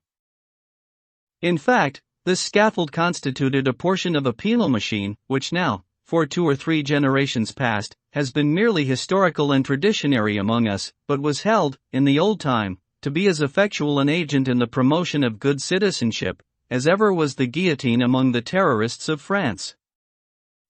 In fact, this scaffold constituted a portion of a penal machine, which now, for 2 or 3 generations past, has been merely historical and traditionary among us, but was held, in the old time, to be as effectual an agent in the promotion of good citizenship, as ever was the guillotine among the terrorists of France.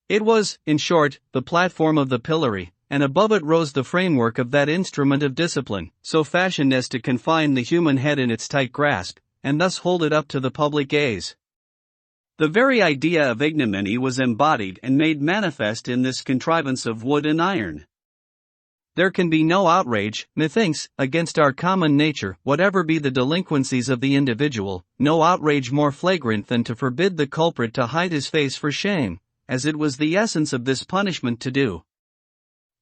It was, in short, the platform of the pillory, and above it rose the framework of that instrument of discipline, so fashioned as to confine the human head in its tight grasp, and thus hold it up to the public gaze. The very idea of ignominy was embodied and made manifest in this contrivance of wood and iron. There can be no outrage, methinks, against our common nature, whatever be the delinquencies of the individual, no outrage more flagrant than to forbid the culprit to hide his face for shame, as it was the essence of this punishment to do.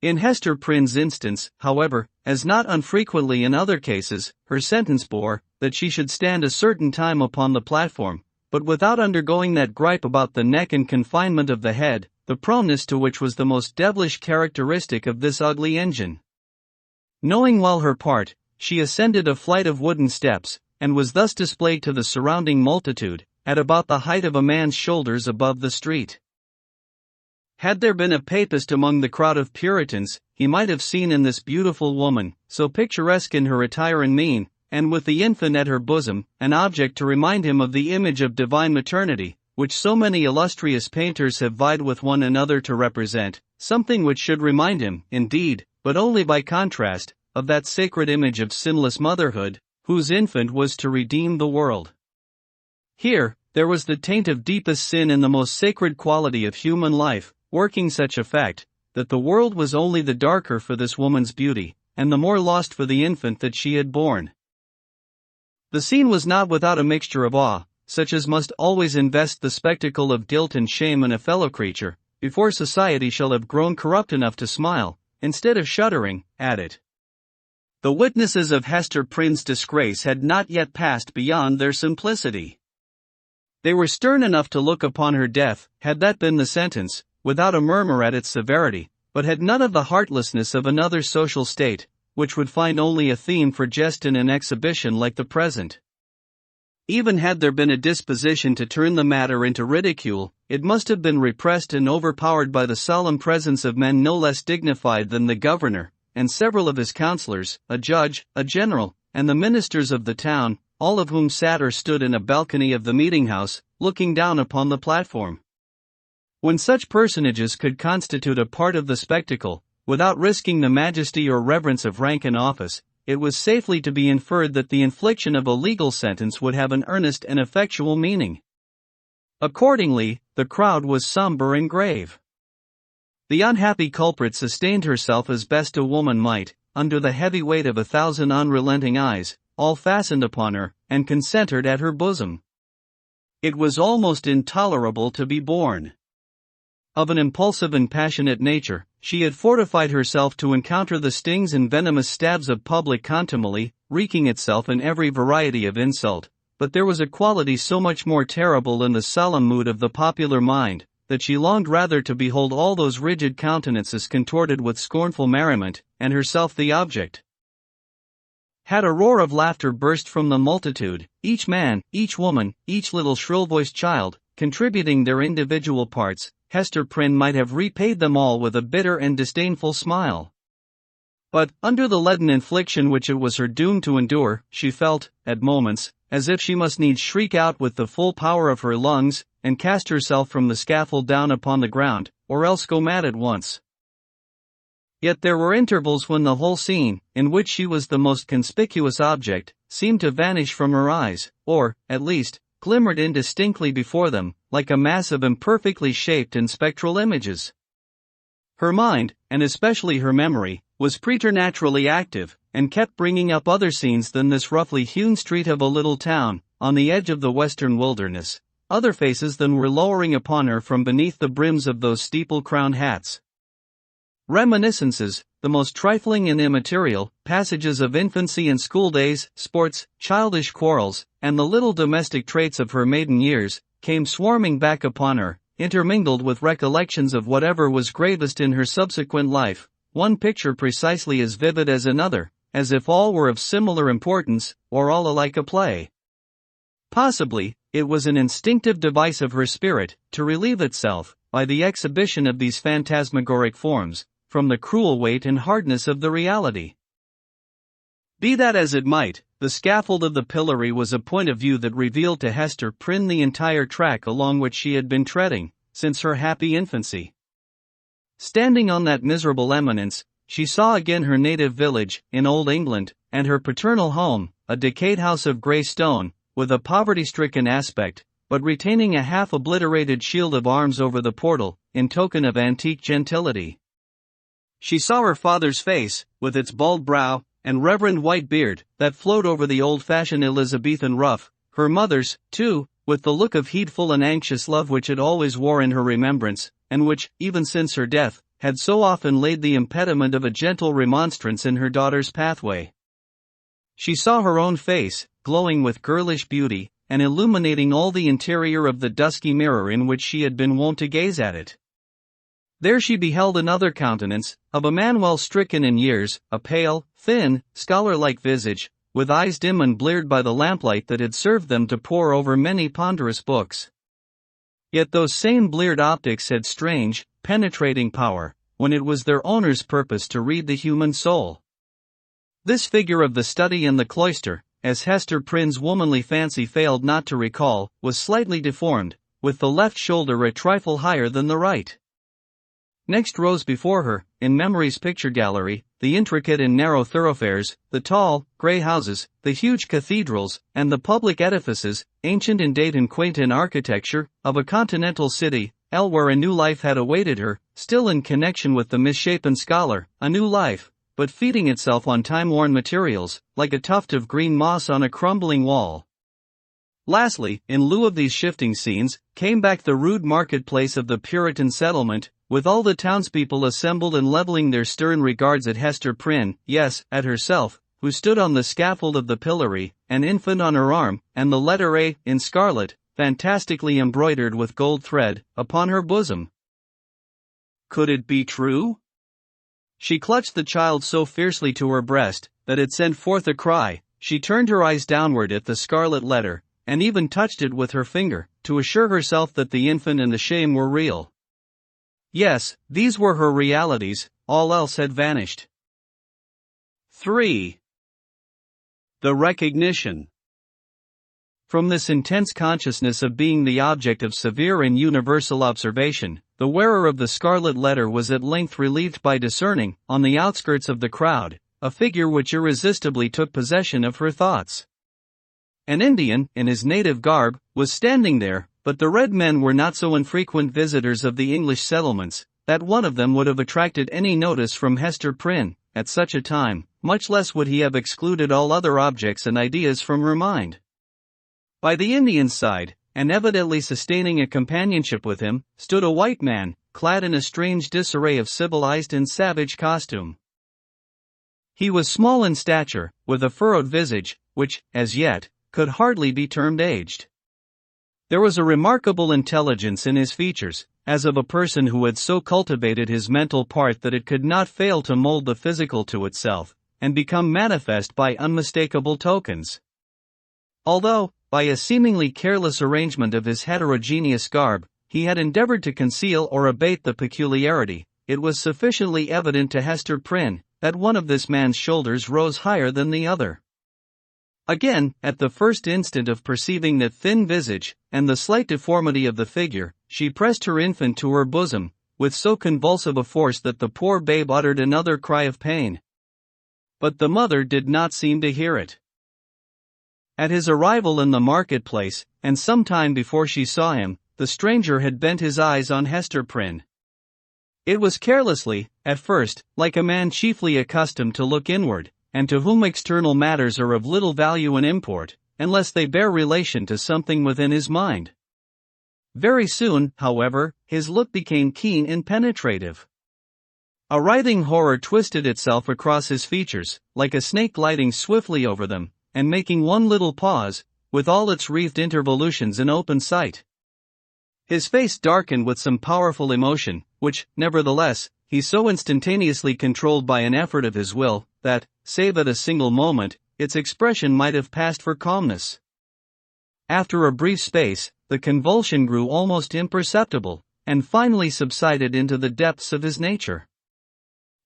In Hester Prynne's instance, however, as not unfrequently in other cases, her sentence bore, that she should stand a certain time upon the platform, but without undergoing that gripe about the neck and confinement of the head, the proneness to which was the most devilish characteristic of this ugly engine. Knowing well her part, she ascended a flight of wooden steps, and was thus displayed to the surrounding multitude, at about the height of a man's shoulders above the street. Had there been a papist among the crowd of Puritans, he might have seen in this beautiful woman, so picturesque in her attire and mien, and with the infant at her bosom, an object to remind him of the image of divine maternity, which so many illustrious painters have vied with one another to represent, something which should remind him, indeed, but only by contrast, of that sacred image of sinless motherhood, whose infant was to redeem the world. Here, there was the taint of deepest sin in the most sacred quality of human life, working such effect, that the world was only the darker for this woman's beauty, and the more lost for the infant that she had borne. The scene was not without a mixture of awe, such as must always invest the spectacle of guilt and shame in a fellow creature, before society shall have grown corrupt enough to smile, instead of shuddering, at it. The witnesses of Hester Prynne's disgrace had not yet passed beyond their simplicity. They were stern enough to look upon her death, had that been the sentence, without a murmur at its severity, but had none of the heartlessness of another social state, which would find only a theme for jest in an exhibition like the present. Even had there been a disposition to turn the matter into ridicule, it must have been repressed and overpowered by the solemn presence of men no less dignified than the governor, and several of his councillors, a judge, a general, and the ministers of the town, all of whom sat or stood in a balcony of the meeting-house, looking down upon the platform. When such personages could constitute a part of the spectacle, without risking the majesty or reverence of rank and office, it was safely to be inferred that the infliction of a legal sentence would have an earnest and effectual meaning. Accordingly, the crowd was somber and grave. The unhappy culprit sustained herself as best a woman might, under the heavy weight of 1,000 unrelenting eyes, all fastened upon her, and concentred at her bosom. It was almost intolerable to be borne. Of an impulsive and passionate nature, she had fortified herself to encounter the stings and venomous stabs of public contumely, wreaking itself in every variety of insult, but there was a quality so much more terrible in the solemn mood of the popular mind, that she longed rather to behold all those rigid countenances contorted with scornful merriment, and herself the object. Had a roar of laughter burst from the multitude, each man, each woman, each little shrill-voiced child, contributing their individual parts, Hester Prynne might have repaid them all with a bitter and disdainful smile. But, under the leaden infliction which it was her doom to endure, she felt, at moments, as if she must needs shriek out with the full power of her lungs, and cast herself from the scaffold down upon the ground, or else go mad at once. Yet there were intervals when the whole scene, in which she was the most conspicuous object, seemed to vanish from her eyes, or, at least, glimmered indistinctly before them, like a mass of imperfectly shaped and spectral images. Her mind, and especially her memory, was preternaturally active, and kept bringing up other scenes than this roughly hewn street of a little town, on the edge of the western wilderness, other faces than were lowering upon her from beneath the brims of those steeple-crowned hats. Reminiscences, the most trifling and immaterial, passages of infancy and school days, sports, childish quarrels, and the little domestic traits of her maiden years, came swarming back upon her, intermingled with recollections of whatever was gravest in her subsequent life, one picture precisely as vivid as another, as if all were of similar importance, or all alike a play. Possibly, it was an instinctive device of her spirit, to relieve itself, by the exhibition of these phantasmagoric forms, from the cruel weight and hardness of the reality. Be that as it might, the scaffold of the pillory was a point of view that revealed to Hester Prynne the entire track along which she had been treading, since her happy infancy. Standing on that miserable eminence, she saw again her native village, in Old England, and her paternal home, a decayed house of grey stone, with a poverty-stricken aspect, but retaining a half-obliterated shield of arms over the portal, in token of antique gentility. She saw her father's face, with its bald brow, and reverend white beard, that flowed over the old-fashioned Elizabethan ruff, her mother's, too, with the look of heedful and anxious love which it always wore in her remembrance, and which, even since her death, had so often laid the impediment of a gentle remonstrance in her daughter's pathway. She saw her own face, glowing with girlish beauty, and illuminating all the interior of the dusky mirror in which she had been wont to gaze at it. There she beheld another countenance, of a man well stricken in years, a pale, thin, scholar-like visage, with eyes dim and bleared by the lamplight that had served them to pore over many ponderous books. Yet those same bleared optics had strange, penetrating power, when it was their owner's purpose to read the human soul. This figure of the study and the cloister, as Hester Prynne's womanly fancy failed not to recall, was slightly deformed, with the left shoulder a trifle higher than the right. Next rose before her, in memory's picture gallery, the intricate and narrow thoroughfares, the tall, grey houses, the huge cathedrals, and the public edifices, ancient in date and quaint in architecture, of a continental city, where a new life had awaited her, still in connection with the misshapen scholar, a new life, but feeding itself on time-worn materials, like a tuft of green moss on a crumbling wall. Lastly, in lieu of these shifting scenes, came back the rude marketplace of the Puritan settlement, with all the townspeople assembled and leveling their stern regards at Hester Prynne, yes, at herself, who stood on the scaffold of the pillory, an infant on her arm, and the letter A, in scarlet, fantastically embroidered with gold thread, upon her bosom. Could it be true? She clutched the child so fiercely to her breast, that it sent forth a cry. She turned her eyes downward at the scarlet letter, and even touched it with her finger, to assure herself that the infant and the shame were real. Yes, these were her realities, all else had vanished. 3. The recognition. From this intense consciousness of being the object of severe and universal observation, the wearer of the scarlet letter was at length relieved by discerning, on the outskirts of the crowd, a figure which irresistibly took possession of her thoughts. An Indian, in his native garb, was standing there, but the red men were not so infrequent visitors of the English settlements, that one of them would have attracted any notice from Hester Prynne, at such a time, much less would he have excluded all other objects and ideas from her mind. By the Indian's side, and evidently sustaining a companionship with him, stood a white man, clad in a strange disarray of civilized and savage costume. He was small in stature, with a furrowed visage, which, as yet, could hardly be termed aged. There was a remarkable intelligence in his features, as of a person who had so cultivated his mental part that it could not fail to mold the physical to itself, and become manifest by unmistakable tokens. Although, by a seemingly careless arrangement of his heterogeneous garb, he had endeavored to conceal or abate the peculiarity, it was sufficiently evident to Hester Prynne that one of this man's shoulders rose higher than the other. Again, at the first instant of perceiving the thin visage and the slight deformity of the figure, she pressed her infant to her bosom, with so convulsive a force that the poor babe uttered another cry of pain. But the mother did not seem to hear it. At his arrival in the marketplace, and some time before she saw him, the stranger had bent his eyes on Hester Prynne. It was carelessly, at first, like a man chiefly accustomed to look inward, and to whom external matters are of little value and import, unless they bear relation to something within his mind. Very soon, however, his look became keen and penetrative. A writhing horror twisted itself across his features, like a snake gliding swiftly over them, and making one little pause, with all its wreathed intervolutions in open sight. His face darkened with some powerful emotion, which, nevertheless, he so instantaneously controlled by an effort of his will, that, save at a single moment, its expression might have passed for calmness. After a brief space, the convulsion grew almost imperceptible, and finally subsided into the depths of his nature.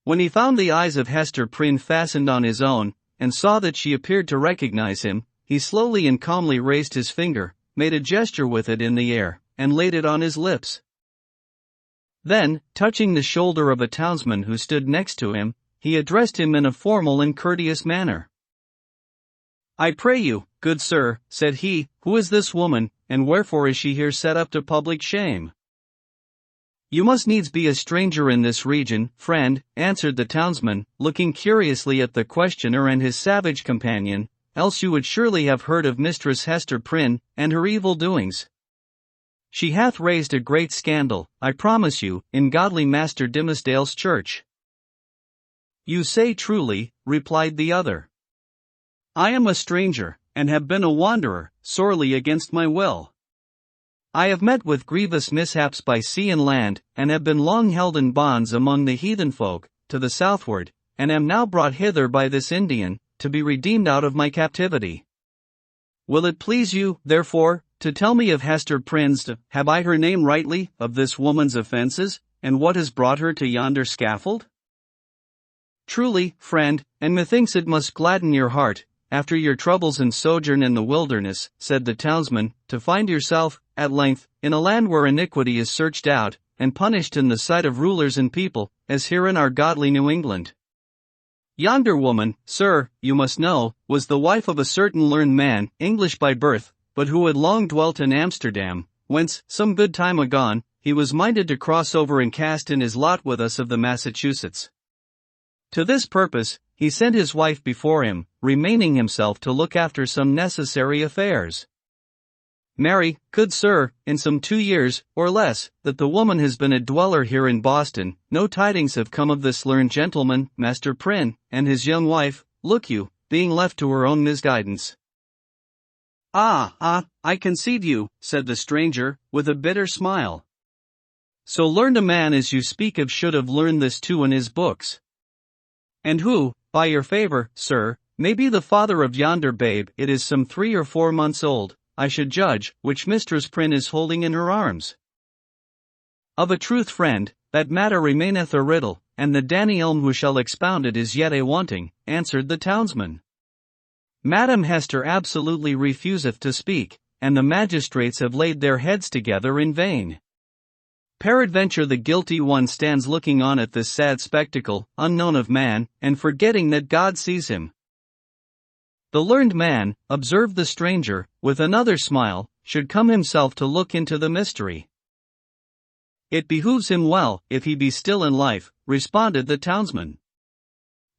When he found the eyes of Hester Prynne fastened on his own, and saw that she appeared to recognize him, he slowly and calmly raised his finger, made a gesture with it in the air, and laid it on his lips. Then, touching the shoulder of a townsman who stood next to him, he addressed him in a formal and courteous manner. "I pray you, good sir," said he, "who is this woman, and wherefore is she here set up to public shame?" "You must needs be a stranger in this region, friend," answered the townsman, looking curiously at the questioner and his savage companion, "else you would surely have heard of Mistress Hester Prynne, and her evil doings. She hath raised a great scandal, I promise you, in godly Master Dimmesdale's church." "You say truly," replied the other. "I am a stranger, and have been a wanderer, sorely against my will. I have met with grievous mishaps by sea and land, and have been long held in bonds among the heathen folk, to the southward, and am now brought hither by this Indian, to be redeemed out of my captivity. Will it please you, therefore, to tell me of Hester Prynne's, have I her name rightly, of this woman's offences, and what has brought her to yonder scaffold?" "Truly, friend, and methinks it must gladden your heart, after your troubles and sojourn in the wilderness," said the townsman, "to find yourself, at length, in a land where iniquity is searched out, and punished in the sight of rulers and people, as here in our godly New England. Yonder woman, sir, you must know, was the wife of a certain learned man, English by birth, but who had long dwelt in Amsterdam, whence, some good time agone, he was minded to cross over and cast in his lot with us of the Massachusetts. To this purpose, he sent his wife before him, remaining himself to look after some necessary affairs. Marry, good sir, in some 2 years, or less, that the woman has been a dweller here in Boston, no tidings have come of this learned gentleman, Master Prynne, and his young wife, look you, being left to her own misguidance." I concede you," said the stranger, with a bitter smile. "So learned a man as you speak of should have learned this too in his books. And who, by your favor, sir, may be the father of yonder babe? It is some 3 or 4 months old, I should judge, which Mistress Prynne is holding in her arms." "Of a truth, friend, that matter remaineth a riddle, and the Danielm who shall expound it is yet a wanting," answered the townsman. "Madam Hester absolutely refuseth to speak, and the magistrates have laid their heads together in vain. Peradventure the guilty one stands looking on at this sad spectacle, unknown of man, and forgetting that God sees him." "The learned man," observed the stranger, with another smile, "should come himself to look into the mystery." "It behooves him well, if he be still in life," responded the townsman.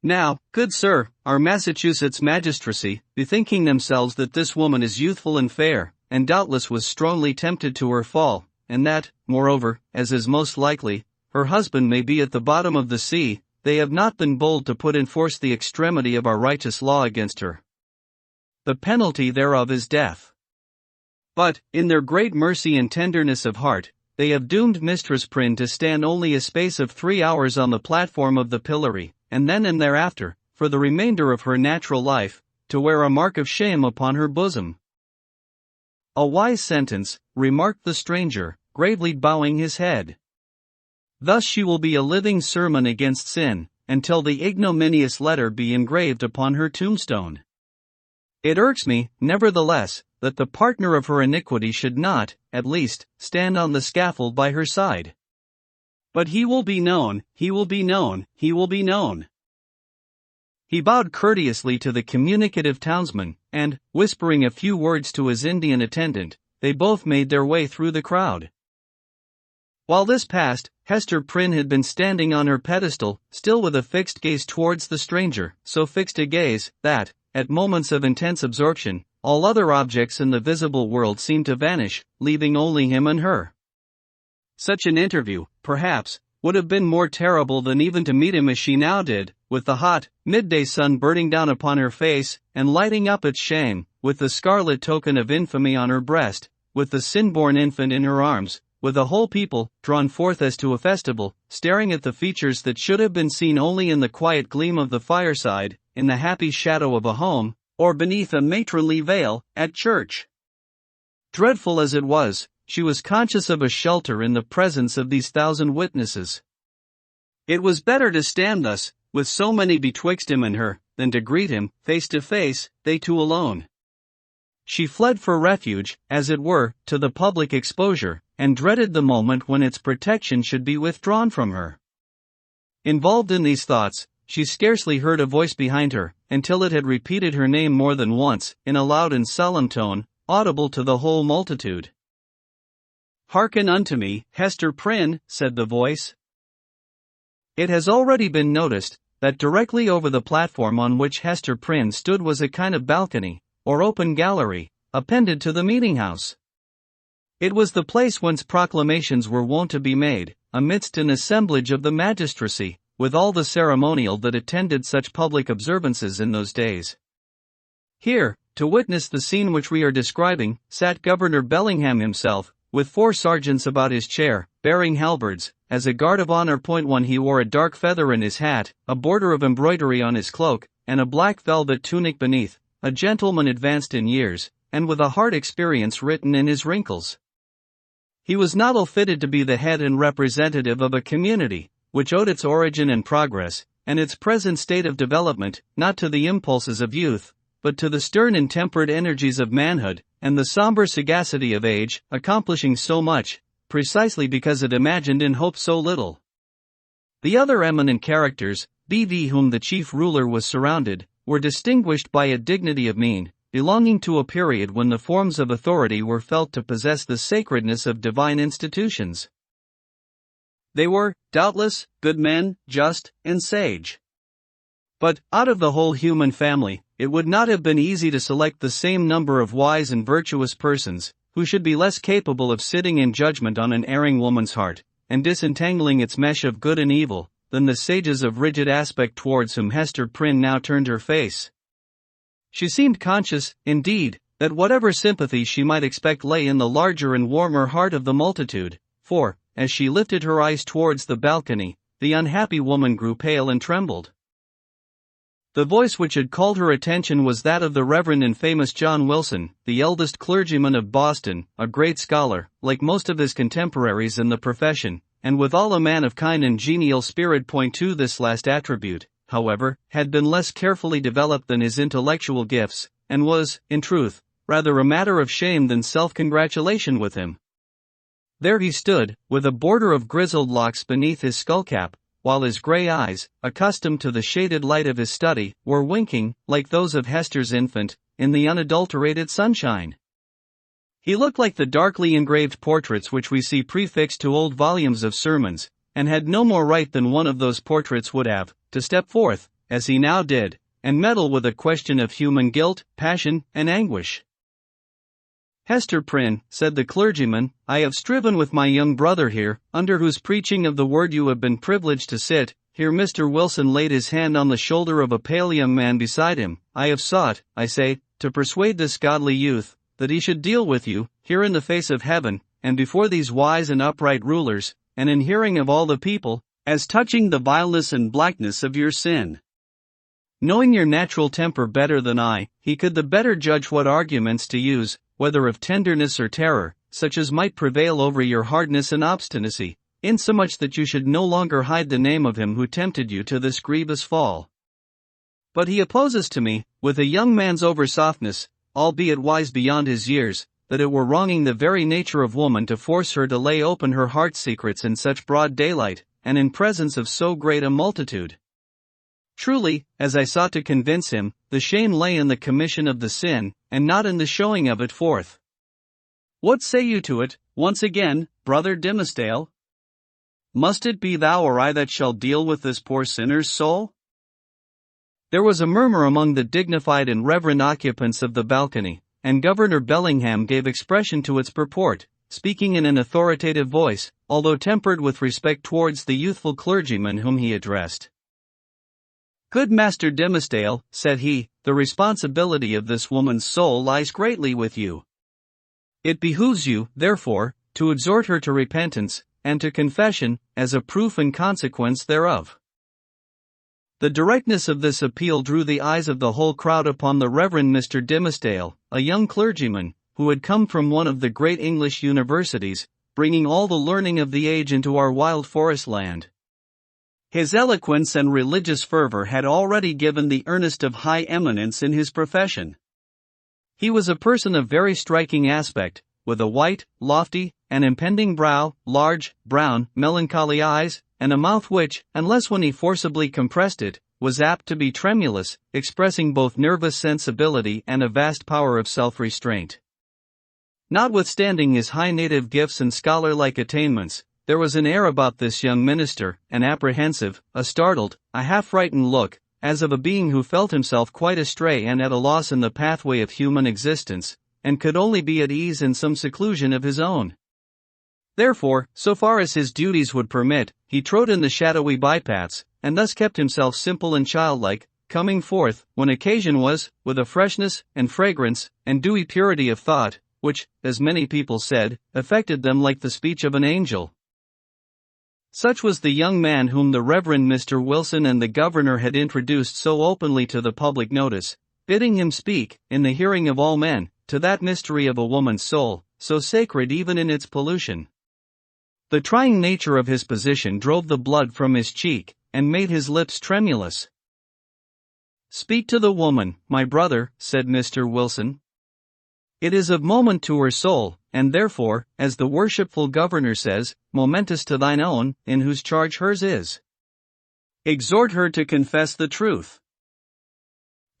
"Now, good sir, our Massachusetts magistracy, bethinking themselves that this woman is youthful and fair, and doubtless was strongly tempted to her fall, and that, moreover, as is most likely, her husband may be at the bottom of the sea, they have not been bold to put in force the extremity of our righteous law against her. The penalty thereof is death. But, in their great mercy and tenderness of heart, they have doomed Mistress Prynne to stand only a space of 3 hours on the platform of the pillory, and then and thereafter, for the remainder of her natural life, to wear a mark of shame upon her bosom. A wise sentence, remarked the stranger, gravely bowing his head. Thus she will be a living sermon against sin, until the ignominious letter be engraved upon her tombstone. It irks me, nevertheless, that the partner of her iniquity should not, at least, stand on the scaffold by her side. But he will be known, he will be known, he will be known. He bowed courteously to the communicative townsman, and, whispering a few words to his Indian attendant, they both made their way through the crowd. While this passed, Hester Prynne had been standing on her pedestal, still with a fixed gaze towards the stranger, so fixed a gaze, that, at moments of intense absorption, all other objects in the visible world seemed to vanish, leaving only him and her. Such an interview, perhaps, would have been more terrible than even to meet him as she now did, with the hot, midday sun burning down upon her face, and lighting up its shame, with the scarlet token of infamy on her breast, with the sin-born infant in her arms, with a whole people, drawn forth as to a festival, staring at the features that should have been seen only in the quiet gleam of the fireside, in the happy shadow of a home, or beneath a matronly veil, at church. Dreadful as it was, she was conscious of a shelter in the presence of these 1,000 witnesses. It was better to stand thus, with so many betwixt him and her, than to greet him, face to face, they two alone. She fled for refuge, as it were, to the public exposure, and dreaded the moment when its protection should be withdrawn from her. Involved in these thoughts, she scarcely heard a voice behind her, until it had repeated her name more than once, in a loud and solemn tone, audible to the whole multitude. "Hearken unto me, Hester Prynne," said the voice. It has already been noticed, that directly over the platform on which Hester Prynne stood was a kind of balcony, or open gallery, appended to the meeting-house. It was the place whence proclamations were wont to be made, amidst an assemblage of the magistracy, with all the ceremonial that attended such public observances in those days. Here, to witness the scene which we are describing, sat Governor Bellingham himself, with 4 sergeants about his chair, bearing halberds. As a guard of honor, .1 he wore a dark feather in his hat, a border of embroidery on his cloak, and a black velvet tunic beneath, a gentleman advanced in years, and with a hard experience written in his wrinkles. He was not ill-fitted to be the head and representative of a community, which owed its origin and progress, and its present state of development, not to the impulses of youth, but to the stern and temperate energies of manhood, and the somber sagacity of age, accomplishing so much, precisely because it imagined and hoped so little. The other eminent characters, b.v. whom the chief ruler was surrounded, were distinguished by a dignity of mien, belonging to a period when the forms of authority were felt to possess the sacredness of divine institutions. They were, doubtless, good men, just, and sage. But, out of the whole human family, it would not have been easy to select the same number of wise and virtuous persons, who should be less capable of sitting in judgment on an erring woman's heart, and disentangling its mesh of good and evil, than the sages of rigid aspect towards whom Hester Prynne now turned her face. She seemed conscious, indeed, that whatever sympathy she might expect lay in the larger and warmer heart of the multitude, for, as she lifted her eyes towards the balcony, the unhappy woman grew pale and trembled. The voice which had called her attention was that of the Reverend and famous John Wilson, the eldest clergyman of Boston, a great scholar, like most of his contemporaries in the profession, and withal a man of kind and genial spirit. This last attribute, however, had been less carefully developed than his intellectual gifts, and was, in truth, rather a matter of shame than self-congratulation with him. There he stood, with a border of grizzled locks beneath his skullcap, while his grey eyes, accustomed to the shaded light of his study, were winking, like those of Hester's infant, in the unadulterated sunshine. He looked like the darkly engraved portraits which we see prefixed to old volumes of sermons, and had no more right than one of those portraits would have, to step forth, as he now did, and meddle with a question of human guilt, passion, and anguish. "Hester Prynne," said the clergyman, "I have striven with my young brother here, under whose preaching of the word you have been privileged to sit." Here Mr. Wilson laid his hand on the shoulder of a pale young man beside him. "I have sought, I say, to persuade this godly youth, that he should deal with you, here in the face of heaven, and before these wise and upright rulers, and in hearing of all the people, as touching the vileness and blackness of your sin. Knowing your natural temper better than I, he could the better judge what arguments to use, whether of tenderness or terror, such as might prevail over your hardness and obstinacy, insomuch that you should no longer hide the name of him who tempted you to this grievous fall. But he opposes to me, with a young man's over-softness, albeit wise beyond his years, that it were wronging the very nature of woman to force her to lay open her heart's secrets in such broad daylight, and in presence of so great a multitude. Truly, as I sought to convince him, the shame lay in the commission of the sin, and not in the showing of it forth. What say you to it, once again, brother Dimmesdale? Must it be thou or I that shall deal with this poor sinner's soul? There was a murmur among the dignified and reverend occupants of the balcony, and Governor Bellingham gave expression to its purport, speaking in an authoritative voice, although tempered with respect towards the youthful clergyman whom he addressed. Good Master Dimmesdale, said he, the responsibility of this woman's soul lies greatly with you. It behooves you, therefore, to exhort her to repentance, and to confession, as a proof and consequence thereof. The directness of this appeal drew the eyes of the whole crowd upon the Reverend Mr. Dimmesdale, a young clergyman, who had come from one of the great English universities, bringing all the learning of the age into our wild forest land. His eloquence and religious fervor had already given the earnest of high eminence in his profession. He was a person of very striking aspect, with a white, lofty, and impending brow, large, brown, melancholy eyes, and a mouth which, unless when he forcibly compressed it, was apt to be tremulous, expressing both nervous sensibility and a vast power of self-restraint. Notwithstanding his high native gifts and scholar-like attainments, there was an air about this young minister, an apprehensive, a startled, a half-frightened look, as of a being who felt himself quite astray and at a loss in the pathway of human existence, and could only be at ease in some seclusion of his own. Therefore, so far as his duties would permit, he trod in the shadowy bypaths, and thus kept himself simple and childlike, coming forth, when occasion was, with a freshness, and fragrance, and dewy purity of thought, which, as many people said, affected them like the speech of an angel. Such was the young man whom the Reverend Mr. Wilson and the governor had introduced so openly to the public notice, bidding him speak, in the hearing of all men, to that mystery of a woman's soul, so sacred even in its pollution. The trying nature of his position drove the blood from his cheek, and made his lips tremulous. Speak to the woman, my brother, said Mr. Wilson. It is of moment to her soul, and therefore, as the worshipful governor says, momentous to thine own, in whose charge hers is. Exhort her to confess the truth.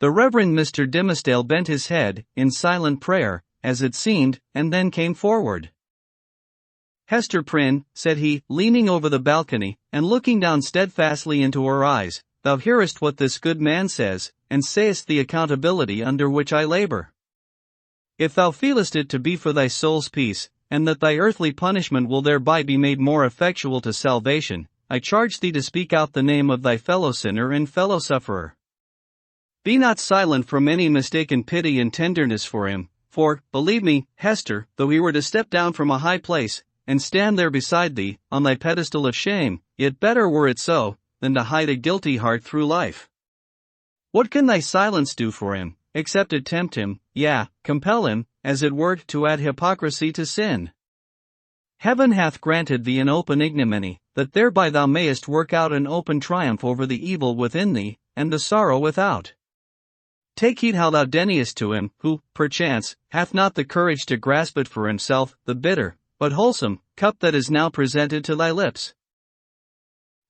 The Reverend Mr. Dimmesdale bent his head, in silent prayer, as it seemed, and then came forward. Hester Prynne, said he, leaning over the balcony, and looking down steadfastly into her eyes, thou hearest what this good man says, and sayest the accountability under which I labor. If thou feelest it to be for thy soul's peace, and that thy earthly punishment will thereby be made more effectual to salvation, I charge thee to speak out the name of thy fellow sinner and fellow sufferer. Be not silent from any mistaken pity and tenderness for him, for, believe me, Hester, though he were to step down from a high place, and stand there beside thee, on thy pedestal of shame, yet better were it so, than to hide a guilty heart through life. What can thy silence do for him, except it tempt him, yea, compel him, as it were, to add hypocrisy to sin? Heaven hath granted thee an open ignominy, that thereby thou mayest work out an open triumph over the evil within thee, and the sorrow without. Take heed how thou deniest to him, who, perchance, hath not the courage to grasp it for himself, the bitter, but wholesome, cup that is now presented to thy lips.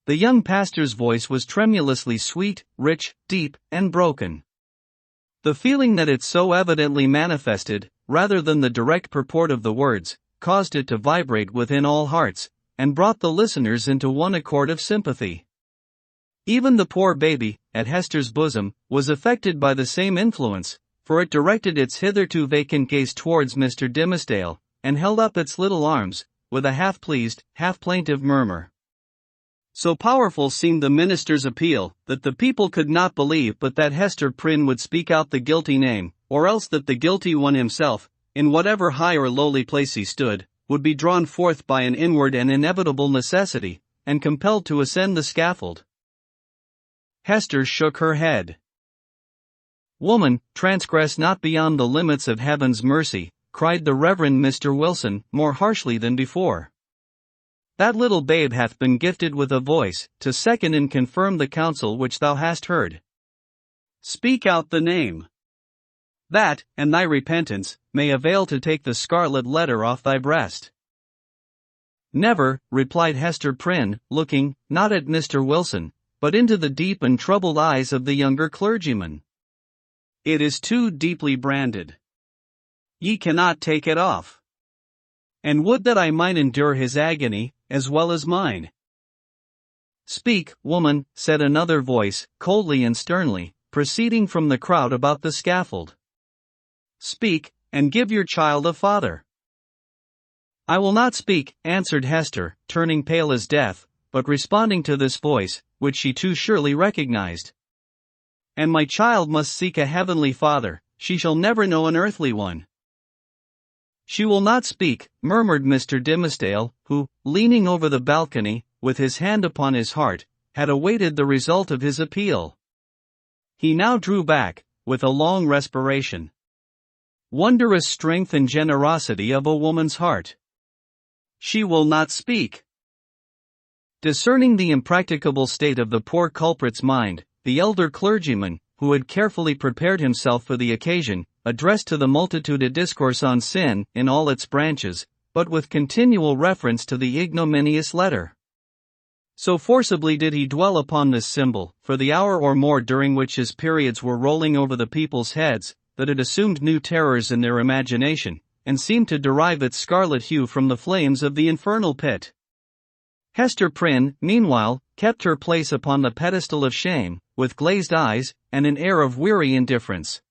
The young pastor's voice was tremulously sweet, rich, deep, and broken. The feeling that it so evidently manifested, rather than the direct purport of the words, caused it to vibrate within all hearts, and brought the listeners into one accord of sympathy. Even the poor baby, at Hester's bosom, was affected by the same influence, for it directed its hitherto vacant gaze towards Mr. Dimmesdale, and held up its little arms, with a half-pleased, half-plaintive murmur. So powerful seemed the minister's appeal, that the people could not believe but that Hester Prynne would speak out the guilty name, or else that the guilty one himself, in whatever high or lowly place he stood, would be drawn forth by an inward and inevitable necessity, and compelled to ascend the scaffold. Hester shook her head. "Woman, transgress not beyond the limits of heaven's mercy," cried the Reverend Mr. Wilson, more harshly than before. "That little babe hath been gifted with a voice, to second and confirm the counsel which thou hast heard. Speak out the name. That, and thy repentance, may avail to take the scarlet letter off thy breast." "Never," replied Hester Prynne, looking, not at Mr. Wilson, but into the deep and troubled eyes of the younger clergyman. "It is too deeply branded. Ye cannot take it off. And would that I might endure his agony, as well as mine." "Speak, woman," said another voice, coldly and sternly, proceeding from the crowd about the scaffold. "Speak, and give your child a father." "I will not speak," answered Hester, turning pale as death, but responding to this voice, which she too surely recognized. "And my child must seek a heavenly father, she shall never know an earthly one." "She will not speak," murmured Mr. Dimmesdale, who, leaning over the balcony, with his hand upon his heart, had awaited the result of his appeal. He now drew back, with a long respiration. Wondrous strength and generosity of a woman's heart. "She will not speak." Discerning the impracticable state of the poor culprit's mind, the elder clergyman, who had carefully prepared himself for the occasion, addressed to the multitude a discourse on sin in all its branches, but with continual reference to the ignominious letter. So forcibly did he dwell upon this symbol, for the hour or more during which his periods were rolling over the people's heads, that it assumed new terrors in their imagination, and seemed to derive its scarlet hue from the flames of the infernal pit. Hester Prynne, meanwhile, kept her place upon the pedestal of shame, with glazed eyes, and an air of weary indifference.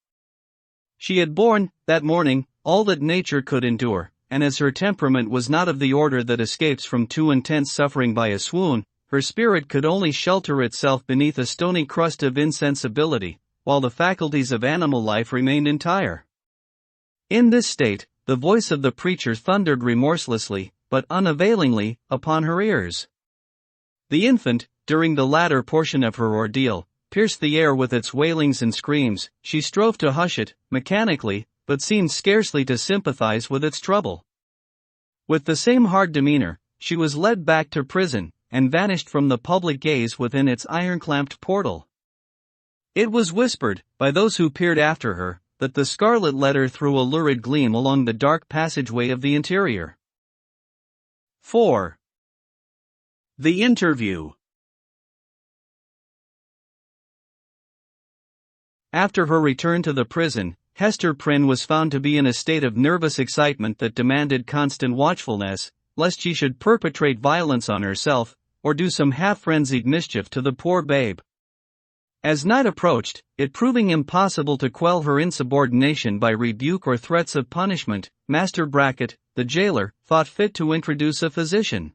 She had borne, that morning, all that nature could endure, and as her temperament was not of the order that escapes from too intense suffering by a swoon, her spirit could only shelter itself beneath a stony crust of insensibility, while the faculties of animal life remained entire. In this state, the voice of the preacher thundered remorselessly, but unavailingly, upon her ears. The infant, during the latter portion of her ordeal, pierced the air with its wailings and screams. She strove to hush it, mechanically, but seemed scarcely to sympathize with its trouble. With the same hard demeanor, she was led back to prison, and vanished from the public gaze within its iron-clamped portal. It was whispered, by those who peered after her, that the scarlet letter threw a lurid gleam along the dark passageway of the interior. 4. The interview. After her return to the prison, Hester Prynne was found to be in a state of nervous excitement that demanded constant watchfulness, lest she should perpetrate violence on herself, or do some half-frenzied mischief to the poor babe. As night approached, it proving impossible to quell her insubordination by rebuke or threats of punishment, Master Brackett, the jailer, thought fit to introduce a physician.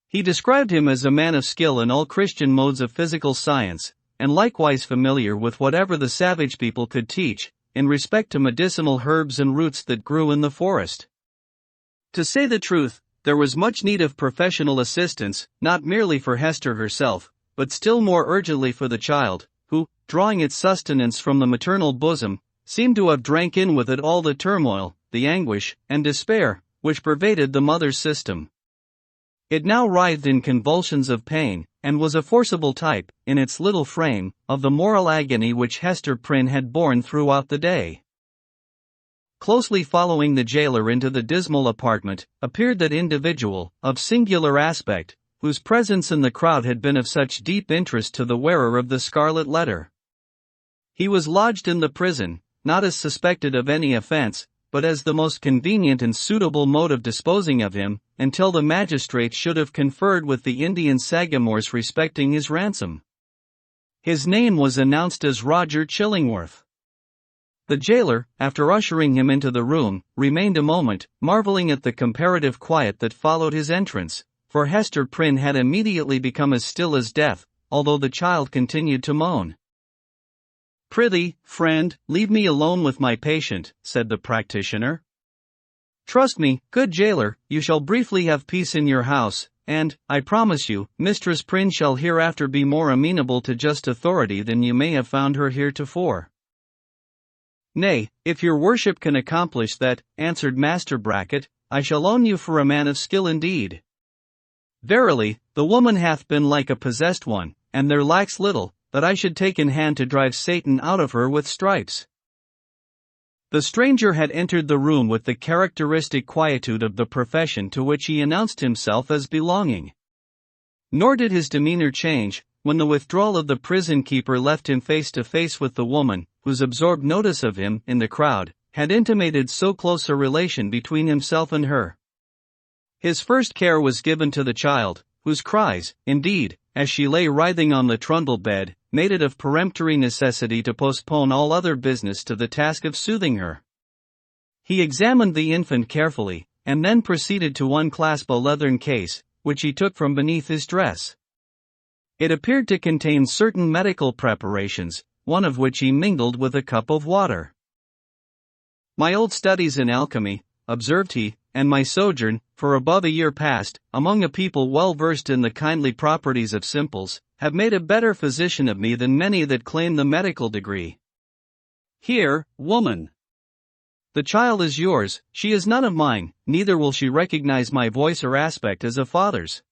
He described him as a man of skill in all Christian modes of physical science, and likewise familiar with whatever the savage people could teach, in respect to medicinal herbs and roots that grew in the forest. To say the truth, there was much need of professional assistance, not merely for Hester herself, but still more urgently for the child, who, drawing its sustenance from the maternal bosom, seemed to have drank in with it all the turmoil, the anguish, and despair, which pervaded the mother's system. It now writhed in convulsions of pain, and was a forcible type, in its little frame, of the moral agony which Hester Prynne had borne throughout the day. Closely following the jailer into the dismal apartment, appeared that individual, of singular aspect, whose presence in the crowd had been of such deep interest to the wearer of the scarlet letter. He was lodged in the prison, not as suspected of any offense, but as the most convenient and suitable mode of disposing of him, until the magistrates should have conferred with the Indian sagamores respecting his ransom. His name was announced as Roger Chillingworth. The jailer, after ushering him into the room, remained a moment, marveling at the comparative quiet that followed his entrance, for Hester Prynne had immediately become as still as death, although the child continued to moan. "Prithee, friend, leave me alone with my patient," said the practitioner. "Trust me, good jailer, you shall briefly have peace in your house, and, I promise you, Mistress Prynne shall hereafter be more amenable to just authority than you may have found her heretofore." Nay, if your worship can accomplish that, answered Master Bracket, I shall own you for a man of skill indeed. Verily, the woman hath been like a possessed one, and there lacks little, that I should take in hand to drive Satan out of her with stripes. The stranger had entered the room with the characteristic quietude of the profession to which he announced himself as belonging. Nor did his demeanor change, when the withdrawal of the prison keeper left him face to face with the woman, whose absorbed notice of him, in the crowd, had intimated so close a relation between himself and her. His first care was given to the child, whose cries, indeed, as she lay writhing on the trundle bed, made it of peremptory necessity to postpone all other business to the task of soothing her. He examined the infant carefully, and then proceeded to unclasp a leathern case, which he took from beneath his dress. It appeared to contain certain medical preparations, one of which he mingled with a cup of water. My old studies in alchemy, observed he, and my sojourn, for above a year past, among a people well versed in the kindly properties of simples, have made a better physician of me than many that claim the medical degree. Here, woman. The child is yours, she is none of mine, neither will she recognize my voice or aspect as a father's.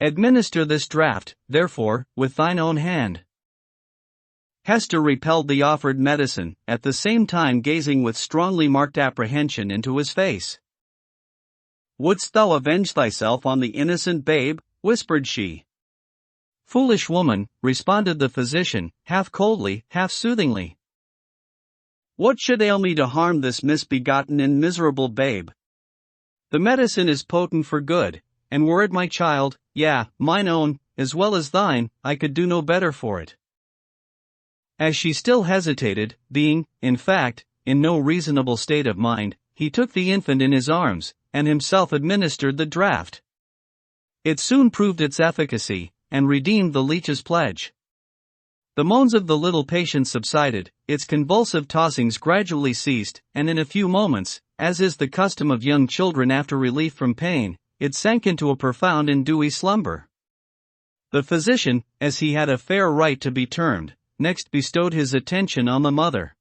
Administer this draught, therefore, with thine own hand. Hester repelled the offered medicine, at the same time gazing with strongly marked apprehension into his face. Wouldst thou avenge thyself on the innocent babe? Whispered she. Foolish woman, responded the physician, half coldly, half soothingly. What should ail me to harm this misbegotten and miserable babe? The medicine is potent for good, and were it my child, yea, mine own, as well as thine, I could do no better for it. As she still hesitated, being, in fact, in no reasonable state of mind, he took the infant in his arms, and himself administered the draught. It soon proved its efficacy, and redeemed the leech's pledge. The moans of the little patient subsided, its convulsive tossings gradually ceased, and in a few moments, as is the custom of young children after relief from pain, it sank into a profound and dewy slumber. The physician, as he had a fair right to be termed, next bestowed his attention on the mother.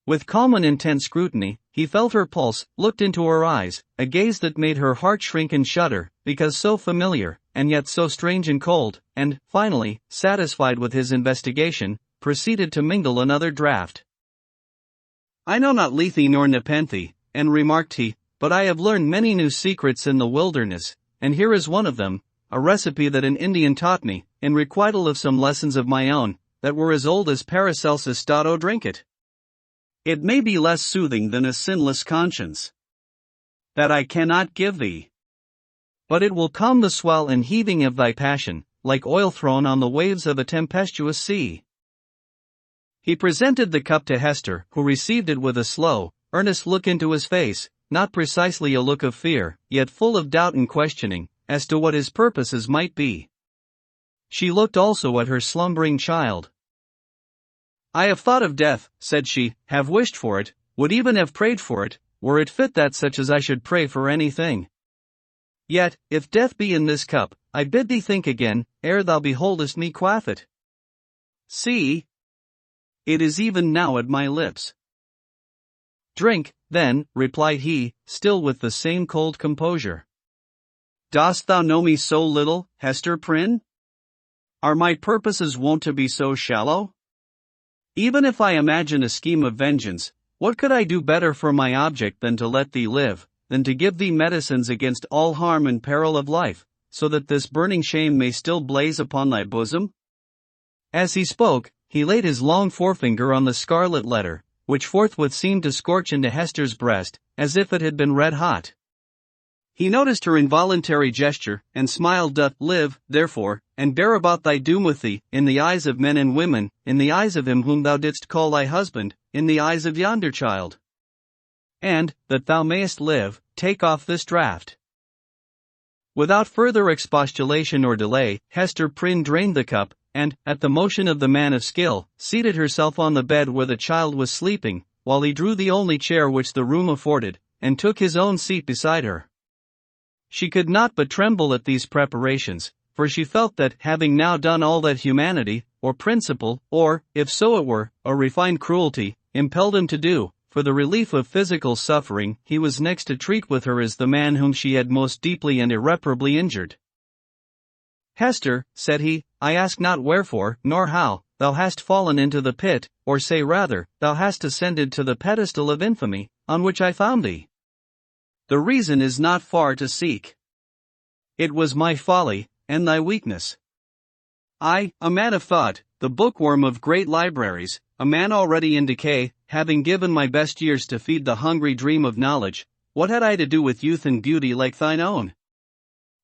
With calm and intent scrutiny, he felt her pulse, looked into her eyes, a gaze that made her heart shrink and shudder, because so familiar, and yet so strange and cold, and, finally, satisfied with his investigation, proceeded to mingle another draught. I know not Lethe nor Nepenthe, and remarked he, but I have learned many new secrets in the wilderness, and here is one of them, a recipe that an Indian taught me, in requital of some lessons of my own, that were as old as Paracelsus Stato drink it. It may be less soothing than a sinless conscience. That I cannot give thee. But it will calm the swell and heaving of thy passion, like oil thrown on the waves of a tempestuous sea. He presented the cup to Hester, who received it with a slow, earnest look into his face, not precisely a look of fear, yet full of doubt and questioning, as to what his purposes might be. She looked also at her slumbering child. I have thought of death, said she, have wished for it, would even have prayed for it, were it fit that such as I should pray for anything. Yet, if death be in this cup, I bid thee think again, ere thou beholdest me quaff it. See! It is even now at my lips. Drink, then, replied he, still with the same cold composure. Dost thou know me so little, Hester Prynne? Are my purposes wont to be so shallow? Even if I imagine a scheme of vengeance, what could I do better for my object than to let thee live, than to give thee medicines against all harm and peril of life, so that this burning shame may still blaze upon thy bosom? As he spoke, he laid his long forefinger on the scarlet letter, which forthwith seemed to scorch into Hester's breast, as if it had been red hot. He noticed her involuntary gesture, and smiled. Live, therefore, and bear about thy doom with thee, in the eyes of men and women, in the eyes of him whom thou didst call thy husband, in the eyes of yonder child. And, that thou mayest live, take off this draught. Without further expostulation or delay, Hester Prynne drained the cup, and, at the motion of the man of skill, seated herself on the bed where the child was sleeping, while he drew the only chair which the room afforded, and took his own seat beside her. She could not but tremble at these preparations, for she felt that, having now done all that humanity, or principle, or, if so it were, a refined cruelty, impelled him to do, for the relief of physical suffering he was next to treat with her as the man whom she had most deeply and irreparably injured. "Hester," said he, "I ask not wherefore, nor how, thou hast fallen into the pit, or say rather, thou hast ascended to the pedestal of infamy, on which I found thee. The reason is not far to seek. It was my folly, and thy weakness. I, a man of thought, the bookworm of great libraries, a man already in decay, having given my best years to feed the hungry dream of knowledge, what had I to do with youth and beauty like thine own?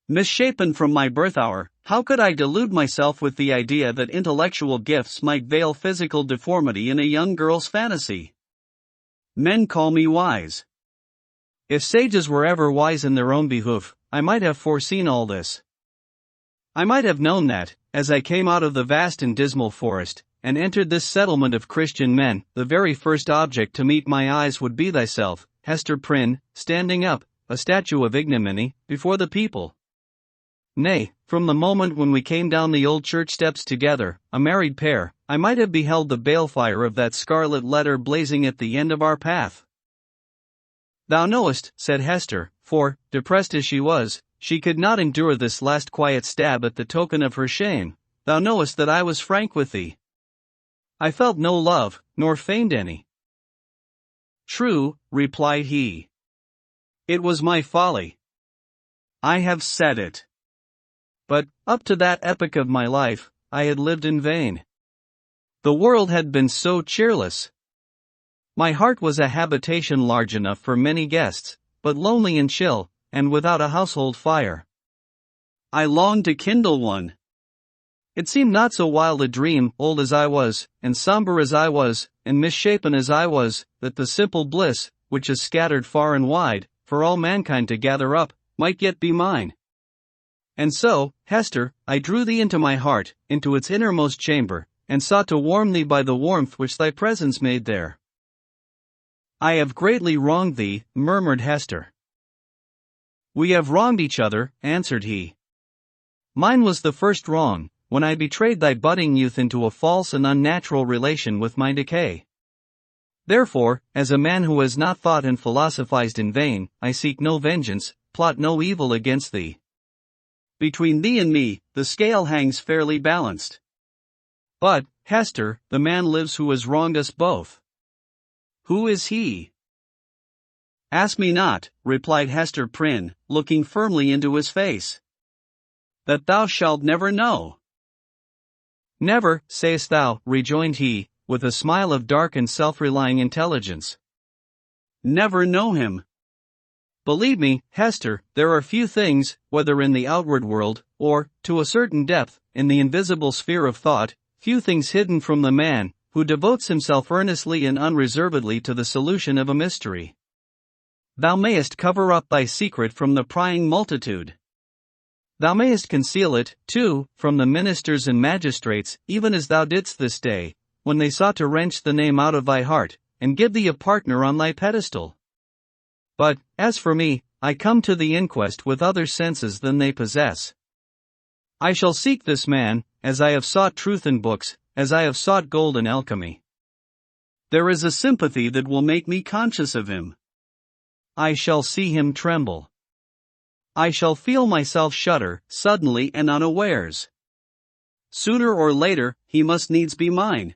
Misshapen from my birth hour, how could I delude myself with the idea that intellectual gifts might veil physical deformity in a young girl's fantasy? Men call me wise. If sages were ever wise in their own behoof, I might have foreseen all this. I might have known that, as I came out of the vast and dismal forest, and entered this settlement of Christian men, the very first object to meet my eyes would be thyself, Hester Prynne, standing up, a statue of ignominy, before the people. Nay, from the moment when we came down the old church steps together, a married pair, I might have beheld the balefire of that scarlet letter blazing at the end of our path. Thou knowest, said Hester, for, depressed as she was, she could not endure this last quiet stab at the token of her shame, thou knowest that I was frank with thee. I felt no love, nor feigned any. True, replied he. It was my folly. I have said it. But, up to that epoch of my life, I had lived in vain. The world had been so cheerless. My heart was a habitation large enough for many guests, but lonely and chill, and without a household fire. I longed to kindle one. It seemed not so wild a dream, old as I was, and somber as I was, and misshapen as I was, that the simple bliss, which is scattered far and wide, for all mankind to gather up, might yet be mine. And so, Hester, I drew thee into my heart, into its innermost chamber, and sought to warm thee by the warmth which thy presence made there. I have greatly wronged thee, murmured Hester. We have wronged each other, answered he. Mine was the first wrong, when I betrayed thy budding youth into a false and unnatural relation with my decay. Therefore, as a man who has not thought and philosophized in vain, I seek no vengeance, plot no evil against thee. Between thee and me, the scale hangs fairly balanced. But, Hester, the man lives who has wronged us both. Who is he? Ask me not, replied Hester Prynne, looking firmly into his face. That thou shalt never know. Never, sayest thou, rejoined he, with a smile of dark and self-relying intelligence. Never know him. Believe me, Hester, there are few things, whether in the outward world, or, to a certain depth, in the invisible sphere of thought, few things hidden from the man, who devotes himself earnestly and unreservedly to the solution of a mystery. Thou mayest cover up thy secret from the prying multitude. Thou mayest conceal it, too, from the ministers and magistrates, even as thou didst this day, when they sought to wrench the name out of thy heart, and give thee a partner on thy pedestal. But, as for me, I come to the inquest with other senses than they possess. I shall seek this man, as I have sought truth in books, as I have sought gold in alchemy. There is a sympathy that will make me conscious of him. I shall see him tremble. I shall feel myself shudder, suddenly and unawares. Sooner or later, he must needs be mine.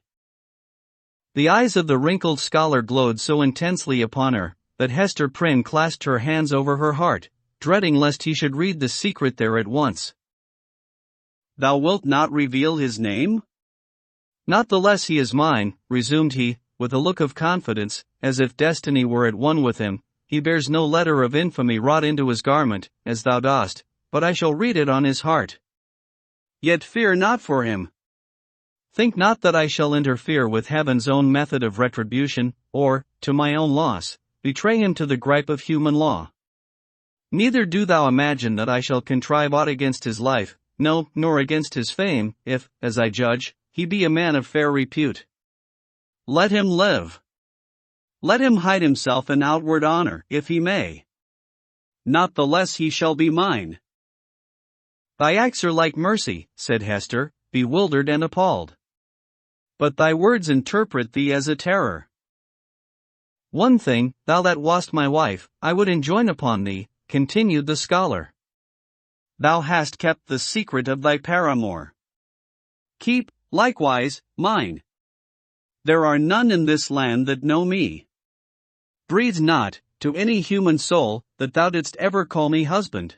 The eyes of the wrinkled scholar glowed so intensely upon her, that Hester Prynne clasped her hands over her heart, dreading lest he should read the secret there at once. Thou wilt not reveal his name? Not the less he is mine, resumed he, with a look of confidence, as if destiny were at one with him. He bears no letter of infamy wrought into his garment, as thou dost, but I shall read it on his heart. Yet fear not for him. Think not that I shall interfere with heaven's own method of retribution, or, to my own loss, betray him to the gripe of human law. Neither do thou imagine that I shall contrive aught against his life, no, nor against his fame, if, as I judge, he be a man of fair repute. Let him live. Let him hide himself in outward honor, if he may. Not the less he shall be mine. Thy acts are like mercy, said Hester, bewildered and appalled. But thy words interpret thee as a terror. One thing, thou that wast my wife, I would enjoin upon thee, continued the scholar. Thou hast kept the secret of thy paramour. Keep, likewise, mine. There are none in this land that know me. Breathe not, to any human soul, that thou didst ever call me husband.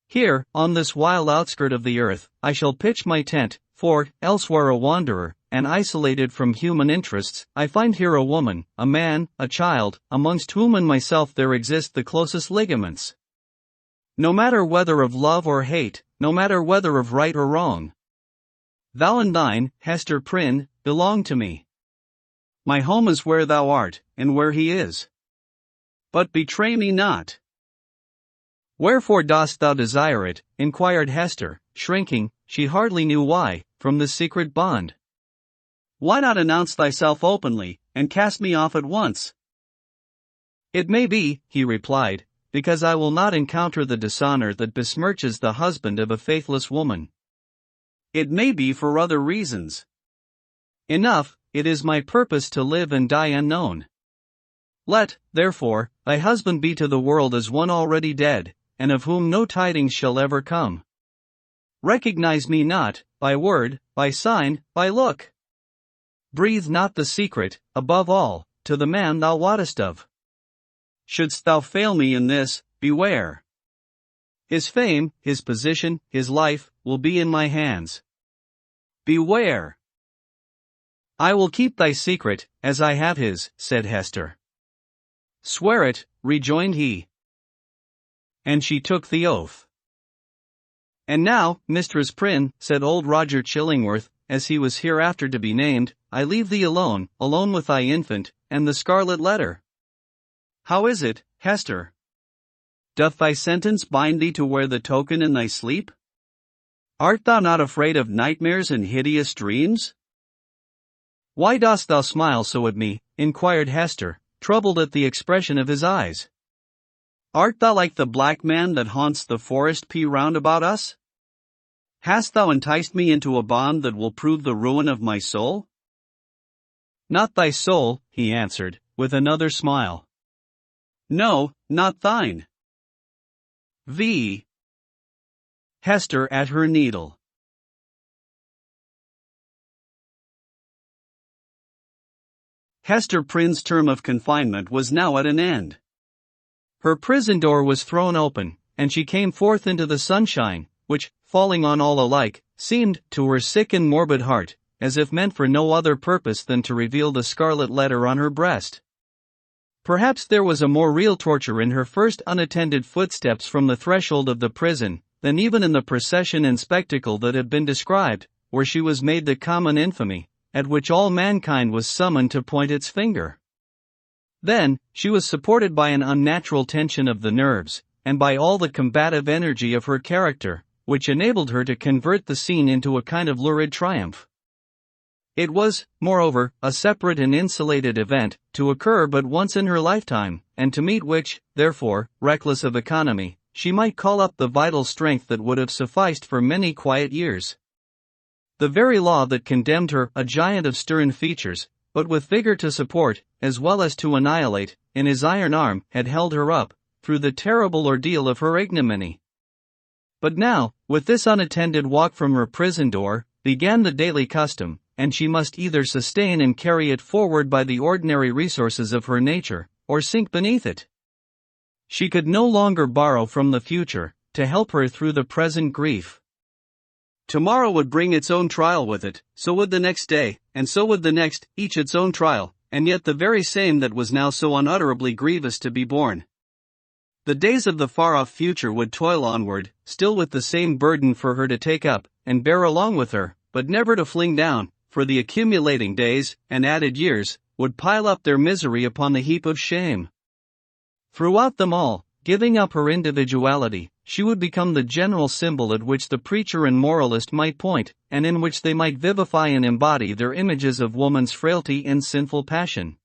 Here, on this wild outskirt of the earth, I shall pitch my tent, for, elsewhere a wanderer, and isolated from human interests, I find here a woman, a man, a child, amongst whom and myself there exist the closest ligaments. No matter whether of love or hate, no matter whether of right or wrong. Thou and thine, Hester Prynne, belong to me. My home is where thou art, and where he is. But betray me not. Wherefore dost thou desire it? Inquired Hester, shrinking, she hardly knew why, from this secret bond. Why not announce thyself openly, and cast me off at once? It may be, he replied, because I will not encounter the dishonor that besmirches the husband of a faithless woman. It may be for other reasons. Enough, it is my purpose to live and die unknown. Let, therefore, thy husband be to the world as one already dead, and of whom no tidings shall ever come. Recognize me not, by word, by sign, by look. Breathe not the secret, above all, to the man thou wottest of. Shouldst thou fail me in this, beware. His fame, his position, his life, will be in my hands. Beware. I will keep thy secret, as I have his, said Hester. Swear it, rejoined he. And she took the oath. And now, Mistress Prynne, said old Roger Chillingworth, as he was hereafter to be named, I leave thee alone, alone with thy infant, and the Scarlet Letter. How is it, Hester? Doth thy sentence bind thee to wear the token in thy sleep? Art thou not afraid of nightmares and hideous dreams? Why dost thou smile so at me? Inquired Hester, troubled at the expression of his eyes. Art thou like the black man that haunts the forest round about us? Hast thou enticed me into a bond that will prove the ruin of my soul? Not thy soul, he answered, with another smile. No, not thine. V. Hester at her needle. Hester Prynne's term of confinement was now at an end. Her prison door was thrown open, and she came forth into the sunshine, which, falling on all alike, seemed, to her sick and morbid heart, as if meant for no other purpose than to reveal the scarlet letter on her breast. Perhaps there was a more real torture in her first unattended footsteps from the threshold of the prison, than even in the procession and spectacle that had been described, where she was made the common infamy, at which all mankind was summoned to point its finger. Then, she was supported by an unnatural tension of the nerves, and by all the combative energy of her character, which enabled her to convert the scene into a kind of lurid triumph. It was, moreover, a separate and insulated event, to occur but once in her lifetime, and to meet which, therefore, reckless of economy, she might call up the vital strength that would have sufficed for many quiet years. The very law that condemned her, a giant of stern features, but with vigor to support, as well as to annihilate, in his iron arm, had held her up, through the terrible ordeal of her ignominy. But now, with this unattended walk from her prison door, began the daily custom, and she must either sustain and carry it forward by the ordinary resources of her nature, or sink beneath it. She could no longer borrow from the future, to help her through the present grief. Tomorrow would bring its own trial with it, so would the next day, and so would the next, each its own trial, and yet the very same that was now so unutterably grievous to be borne. The days of the far-off future would toil onward, still with the same burden for her to take up, and bear along with her, but never to fling down, for the accumulating days, and added years, would pile up their misery upon the heap of shame. Throughout them all, giving up her individuality, she would become the general symbol at which the preacher and moralist might point, and in which they might vivify and embody their images of woman's frailty and sinful passion.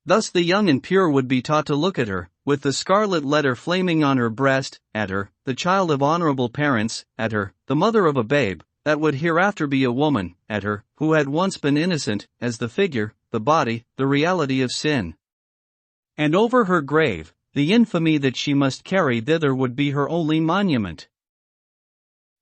Thus the young and pure would be taught to look at her, with the scarlet letter flaming on her breast, at her, the child of honorable parents, at her, the mother of a babe, that would hereafter be a woman, at her, who had once been innocent, as the figure, the body, the reality of sin. And over her grave, the infamy that she must carry thither would be her only monument.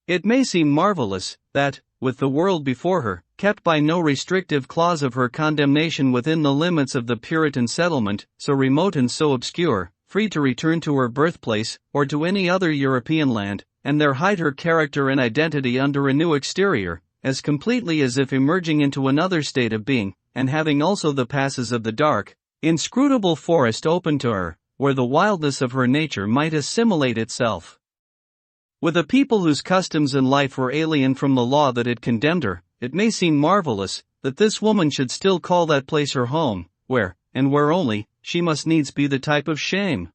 It may seem marvelous that, with the world before her, kept by no restrictive clause of her condemnation within the limits of the Puritan settlement, so remote and so obscure, free to return to her birthplace, or to any other European land, and there hide her character and identity under a new exterior, as completely as if emerging into another state of being, and having also the passes of the dark, inscrutable forest open to her, where the wildness of her nature might assimilate itself with a people whose customs and life were alien from the law that had condemned her. It may seem marvelous that this woman should still call that place her home, where, and where only, she must needs be the type of shame.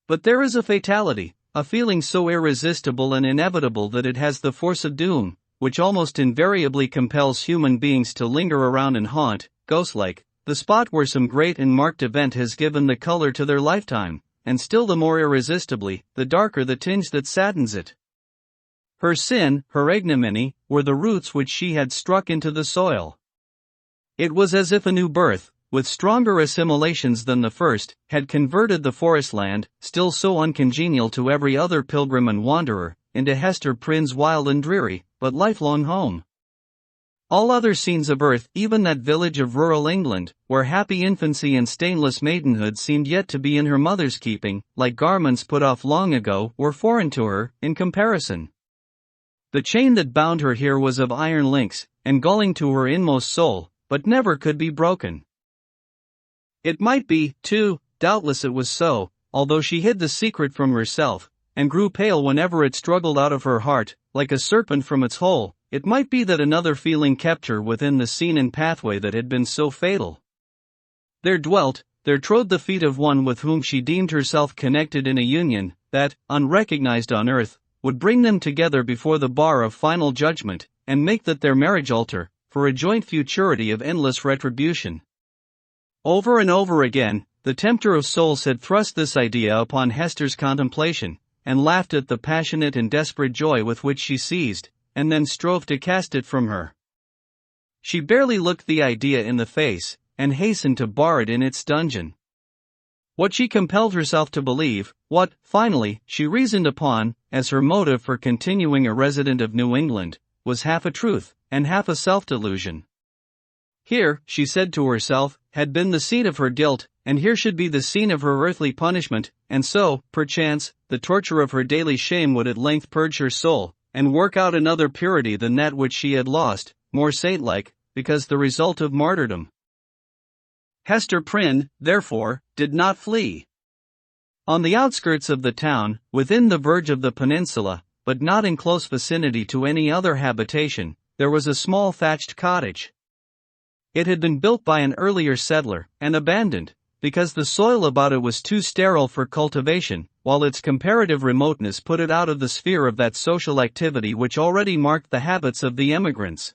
But there is a fatality, a feeling so irresistible and inevitable that it has the force of doom, which almost invariably compels human beings to linger around and haunt, ghost-like, the spot where some great and marked event has given the color to their lifetime, and still the more irresistibly, the darker the tinge that saddens it. Her sin, her ignominy, were the roots which she had struck into the soil. It was as if a new birth, with stronger assimilations than the first, had converted the forest land, still so uncongenial to every other pilgrim and wanderer, into Hester Prynne's wild and dreary, but lifelong home. All other scenes of earth, even that village of rural England, where happy infancy and stainless maidenhood seemed yet to be in her mother's keeping, like garments put off long ago, were foreign to her, in comparison. The chain that bound her here was of iron links, and galling to her inmost soul, but never could be broken. It might be, too, doubtless it was so, although she hid the secret from herself, and grew pale whenever it struggled out of her heart, like a serpent from its hole. It might be that another feeling kept her within the scene and pathway that had been so fatal. There trod the feet of one with whom she deemed herself connected in a union, that, unrecognized on earth, would bring them together before the bar of final judgment, and make that their marriage altar, for a joint futurity of endless retribution. Over and over again, the tempter of souls had thrust this idea upon Hester's contemplation, and laughed at the passionate and desperate joy with which she seized, and then strove to cast it from her. She barely looked the idea in the face, and hastened to bar it in its dungeon. What she compelled herself to believe, what, finally, she reasoned upon, as her motive for continuing a resident of New England, was half a truth, and half a self-delusion. Here, she said to herself, had been the scene of her guilt, and here should be the scene of her earthly punishment, and so, perchance, the torture of her daily shame would at length purge her soul, and work out another purity than that which she had lost, more saint-like, because the result of martyrdom. Hester Prynne, therefore, did not flee. On the outskirts of the town, within the verge of the peninsula, but not in close vicinity to any other habitation, there was a small thatched cottage. It had been built by an earlier settler, and abandoned, because the soil about it was too sterile for cultivation, while its comparative remoteness put it out of the sphere of that social activity which already marked the habits of the emigrants.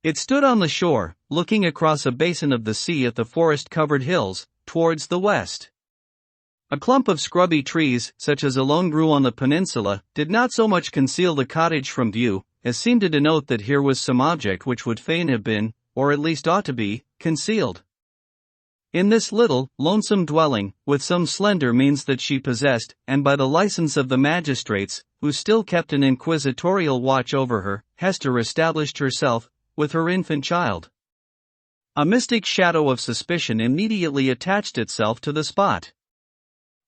It stood on the shore, looking across a basin of the sea at the forest-covered hills, towards the west. A clump of scrubby trees, such as alone grew on the peninsula, did not so much conceal the cottage from view, as seemed to denote that here was some object which would fain have been, or at least ought to be, concealed. In this little, lonesome dwelling, with some slender means that she possessed, and by the license of the magistrates, who still kept an inquisitorial watch over her, Hester established herself, with her infant child. A mystic shadow of suspicion immediately attached itself to the spot.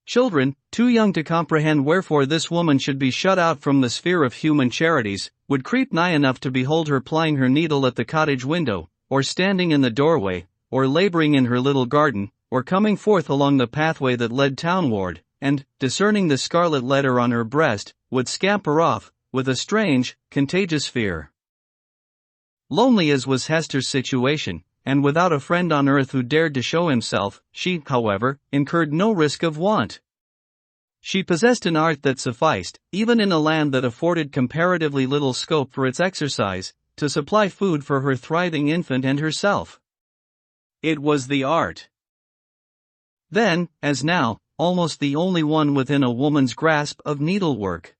Children, too young to comprehend wherefore this woman should be shut out from the sphere of human charities, would creep nigh enough to behold her plying her needle at the cottage window, or standing in the doorway, or laboring in her little garden, or coming forth along the pathway that led townward, and, discerning the scarlet letter on her breast, would scamper off, with a strange, contagious fear. Lonely as was Hester's situation, and without a friend on earth who dared to show himself, she, however, incurred no risk of want. She possessed an art that sufficed, even in a land that afforded comparatively little scope for its exercise, to supply food for her thriving infant and herself. It was the art. Then, as now, almost the only one within a woman's grasp of needlework.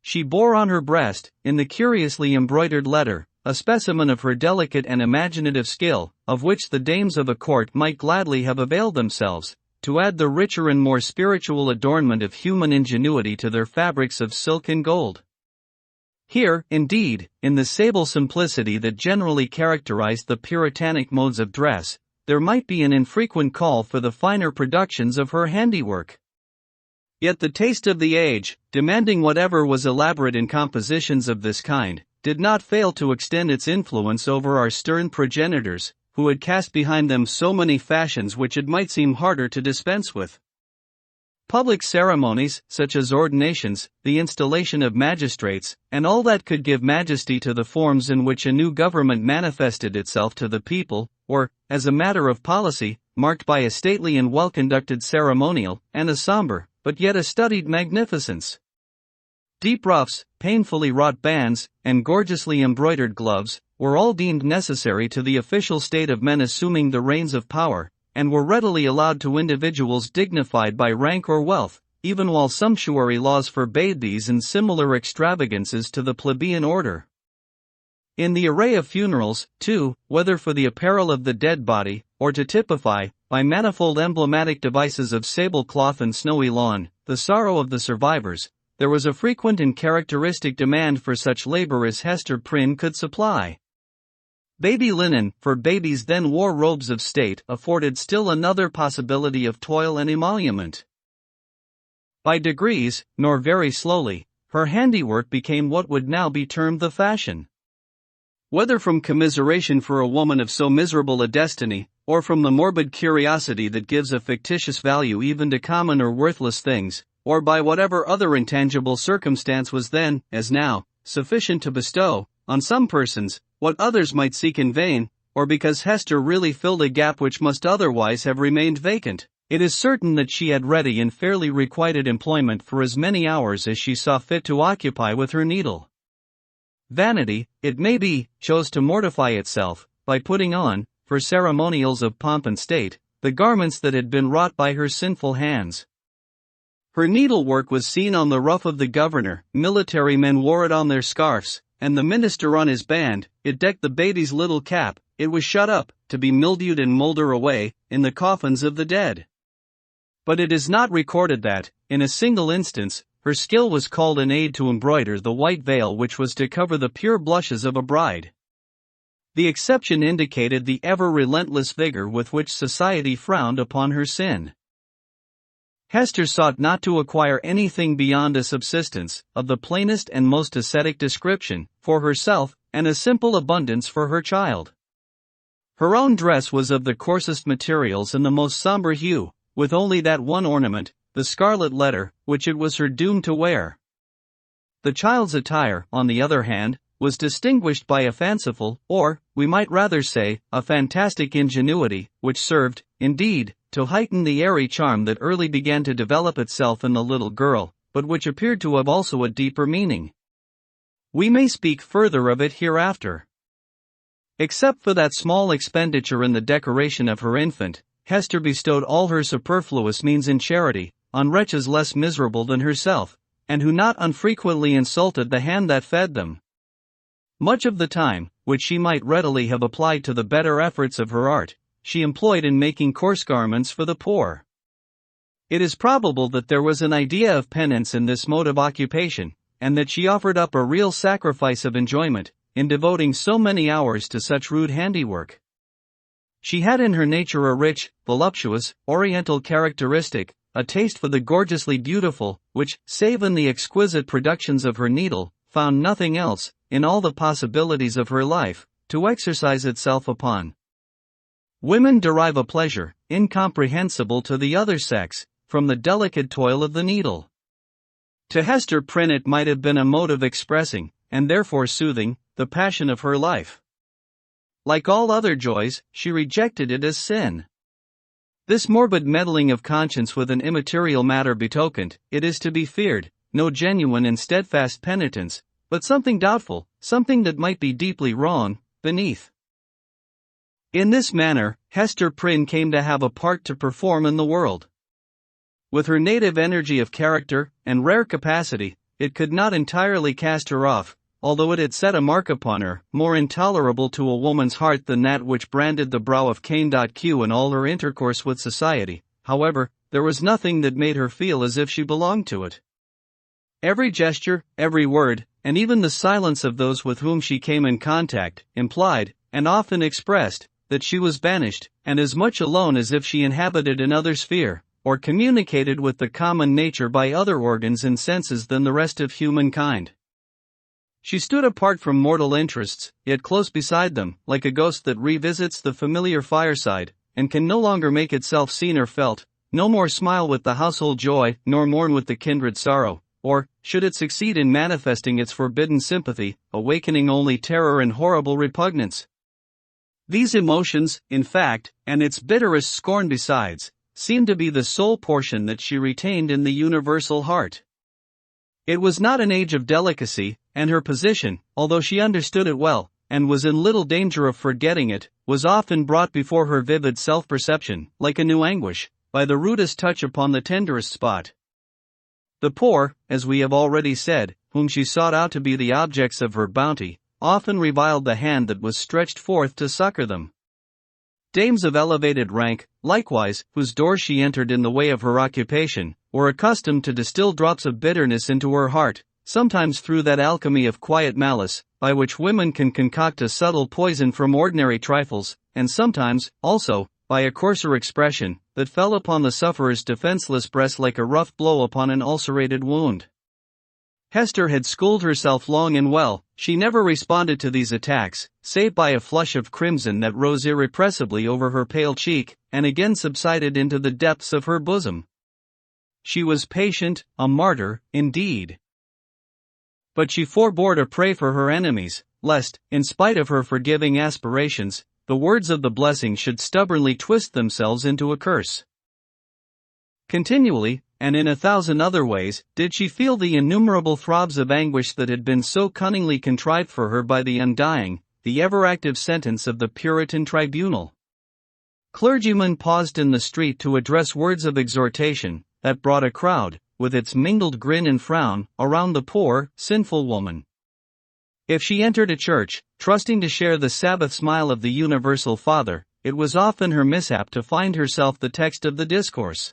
She bore on her breast, in the curiously embroidered letter, a specimen of her delicate and imaginative skill, of which the dames of a court might gladly have availed themselves, to add the richer and more spiritual adornment of human ingenuity to their fabrics of silk and gold. Here, indeed, in the sable simplicity that generally characterized the Puritanic modes of dress, there might be an infrequent call for the finer productions of her handiwork. Yet the taste of the age, demanding whatever was elaborate in compositions of this kind, did not fail to extend its influence over our stern progenitors, who had cast behind them so many fashions which it might seem harder to dispense with. Public ceremonies, such as ordinations, the installation of magistrates, and all that could give majesty to the forms in which a new government manifested itself to the people, were, as a matter of policy, marked by a stately and well-conducted ceremonial, and a somber, but yet a studied magnificence. Deep ruffs, painfully wrought bands, and gorgeously embroidered gloves, were all deemed necessary to the official state of men assuming the reins of power, and were readily allowed to individuals dignified by rank or wealth, even while sumptuary laws forbade these and similar extravagances to the plebeian order. In the array of funerals, too, whether for the apparel of the dead body, or to typify, by manifold emblematic devices of sable cloth and snowy lawn, the sorrow of the survivors, there was a frequent and characteristic demand for such labor as Hester Prynne could supply. Baby linen, for babies then wore robes of state, afforded still another possibility of toil and emolument. By degrees, nor very slowly, her handiwork became what would now be termed the fashion. Whether from commiseration for a woman of so miserable a destiny, or from the morbid curiosity that gives a fictitious value even to common or worthless things, or by whatever other intangible circumstance was then, as now, sufficient to bestow, on some persons, what others might seek in vain, or because Hester really filled a gap which must otherwise have remained vacant, it is certain that she had ready and fairly requited employment for as many hours as she saw fit to occupy with her needle. Vanity, it may be, chose to mortify itself, by putting on, for ceremonials of pomp and state, the garments that had been wrought by her sinful hands. Her needlework was seen on the ruff of the governor, military men wore it on their scarfs, and the minister on his band, it decked the baby's little cap, it was shut up, to be mildewed and moulder away, in the coffins of the dead. But it is not recorded that, in a single instance, her skill was called in aid to embroider the white veil which was to cover the pure blushes of a bride. The exception indicated the ever-relentless vigor with which society frowned upon her sin. Hester sought not to acquire anything beyond a subsistence, of the plainest and most ascetic description, for herself, and a simple abundance for her child. Her own dress was of the coarsest materials and the most somber hue, with only that one ornament, the Scarlet Letter, which it was her doom to wear. The child's attire, on the other hand, was distinguished by a fanciful, or, we might rather say, a fantastic ingenuity, which served, indeed, to heighten the airy charm that early began to develop itself in the little girl, but which appeared to have also a deeper meaning. We may speak further of it hereafter. Except for that small expenditure in the decoration of her infant, Hester bestowed all her superfluous means in charity, on wretches less miserable than herself, and who not unfrequently insulted the hand that fed them. Much of the time, which she might readily have applied to the better efforts of her art, she employed in making coarse garments for the poor. It is probable that there was an idea of penance in this mode of occupation, and that she offered up a real sacrifice of enjoyment, in devoting so many hours to such rude handiwork. She had in her nature a rich, voluptuous, oriental characteristic, a taste for the gorgeously beautiful, which, save in the exquisite productions of her needle, found nothing else, in all the possibilities of her life, to exercise itself upon. Women derive a pleasure, incomprehensible to the other sex, from the delicate toil of the needle. To Hester Prynne it might have been a mode of expressing, and therefore soothing, the passion of her life. Like all other joys, she rejected it as sin. This morbid meddling of conscience with an immaterial matter betokened, it is to be feared, no genuine and steadfast penitence, but something doubtful, something that might be deeply wrong, beneath. In this manner, Hester Prynne came to have a part to perform in the world. With her native energy of character, and rare capacity, it could not entirely cast her off, although it had set a mark upon her, more intolerable to a woman's heart than that which branded the brow of Cain. Q in all her intercourse with society, however, there was nothing that made her feel as if she belonged to it. Every gesture, every word, and even the silence of those with whom she came in contact, implied, and often expressed, that she was banished, and as much alone as if she inhabited another sphere, or communicated with the common nature by other organs and senses than the rest of humankind. She stood apart from mortal interests, yet close beside them, like a ghost that revisits the familiar fireside, and can no longer make itself seen or felt, no more smile with the household joy, nor mourn with the kindred sorrow, or, should it succeed in manifesting its forbidden sympathy, awakening only terror and horrible repugnance. These emotions, in fact, and its bitterest scorn besides, seemed to be the sole portion that she retained in the universal heart. It was not an age of delicacy, and her position, although she understood it well, and was in little danger of forgetting it, was often brought before her vivid self-perception, like a new anguish, by the rudest touch upon the tenderest spot. The poor, as we have already said, whom she sought out to be the objects of her bounty, often reviled the hand that was stretched forth to succor them. Dames of elevated rank, likewise, whose doors she entered in the way of her occupation, were accustomed to distill drops of bitterness into her heart, sometimes through that alchemy of quiet malice, by which women can concoct a subtle poison from ordinary trifles, and sometimes, also, by a coarser expression, that fell upon the sufferer's defenseless breast like a rough blow upon an ulcerated wound. Hester had schooled herself long and well. She never responded to these attacks, save by a flush of crimson that rose irrepressibly over her pale cheek, and again subsided into the depths of her bosom. She was patient, a martyr, indeed. But she forbore to pray for her enemies, lest, in spite of her forgiving aspirations, the words of the blessing should stubbornly twist themselves into a curse. Continually, and in 1,000 other ways, did she feel the innumerable throbs of anguish that had been so cunningly contrived for her by the undying, the ever-active sentence of the Puritan tribunal. Clergymen paused in the street to address words of exhortation, that brought a crowd, with its mingled grin and frown, around the poor, sinful woman. If she entered a church, trusting to share the Sabbath smile of the universal Father, it was often her mishap to find herself the text of the discourse.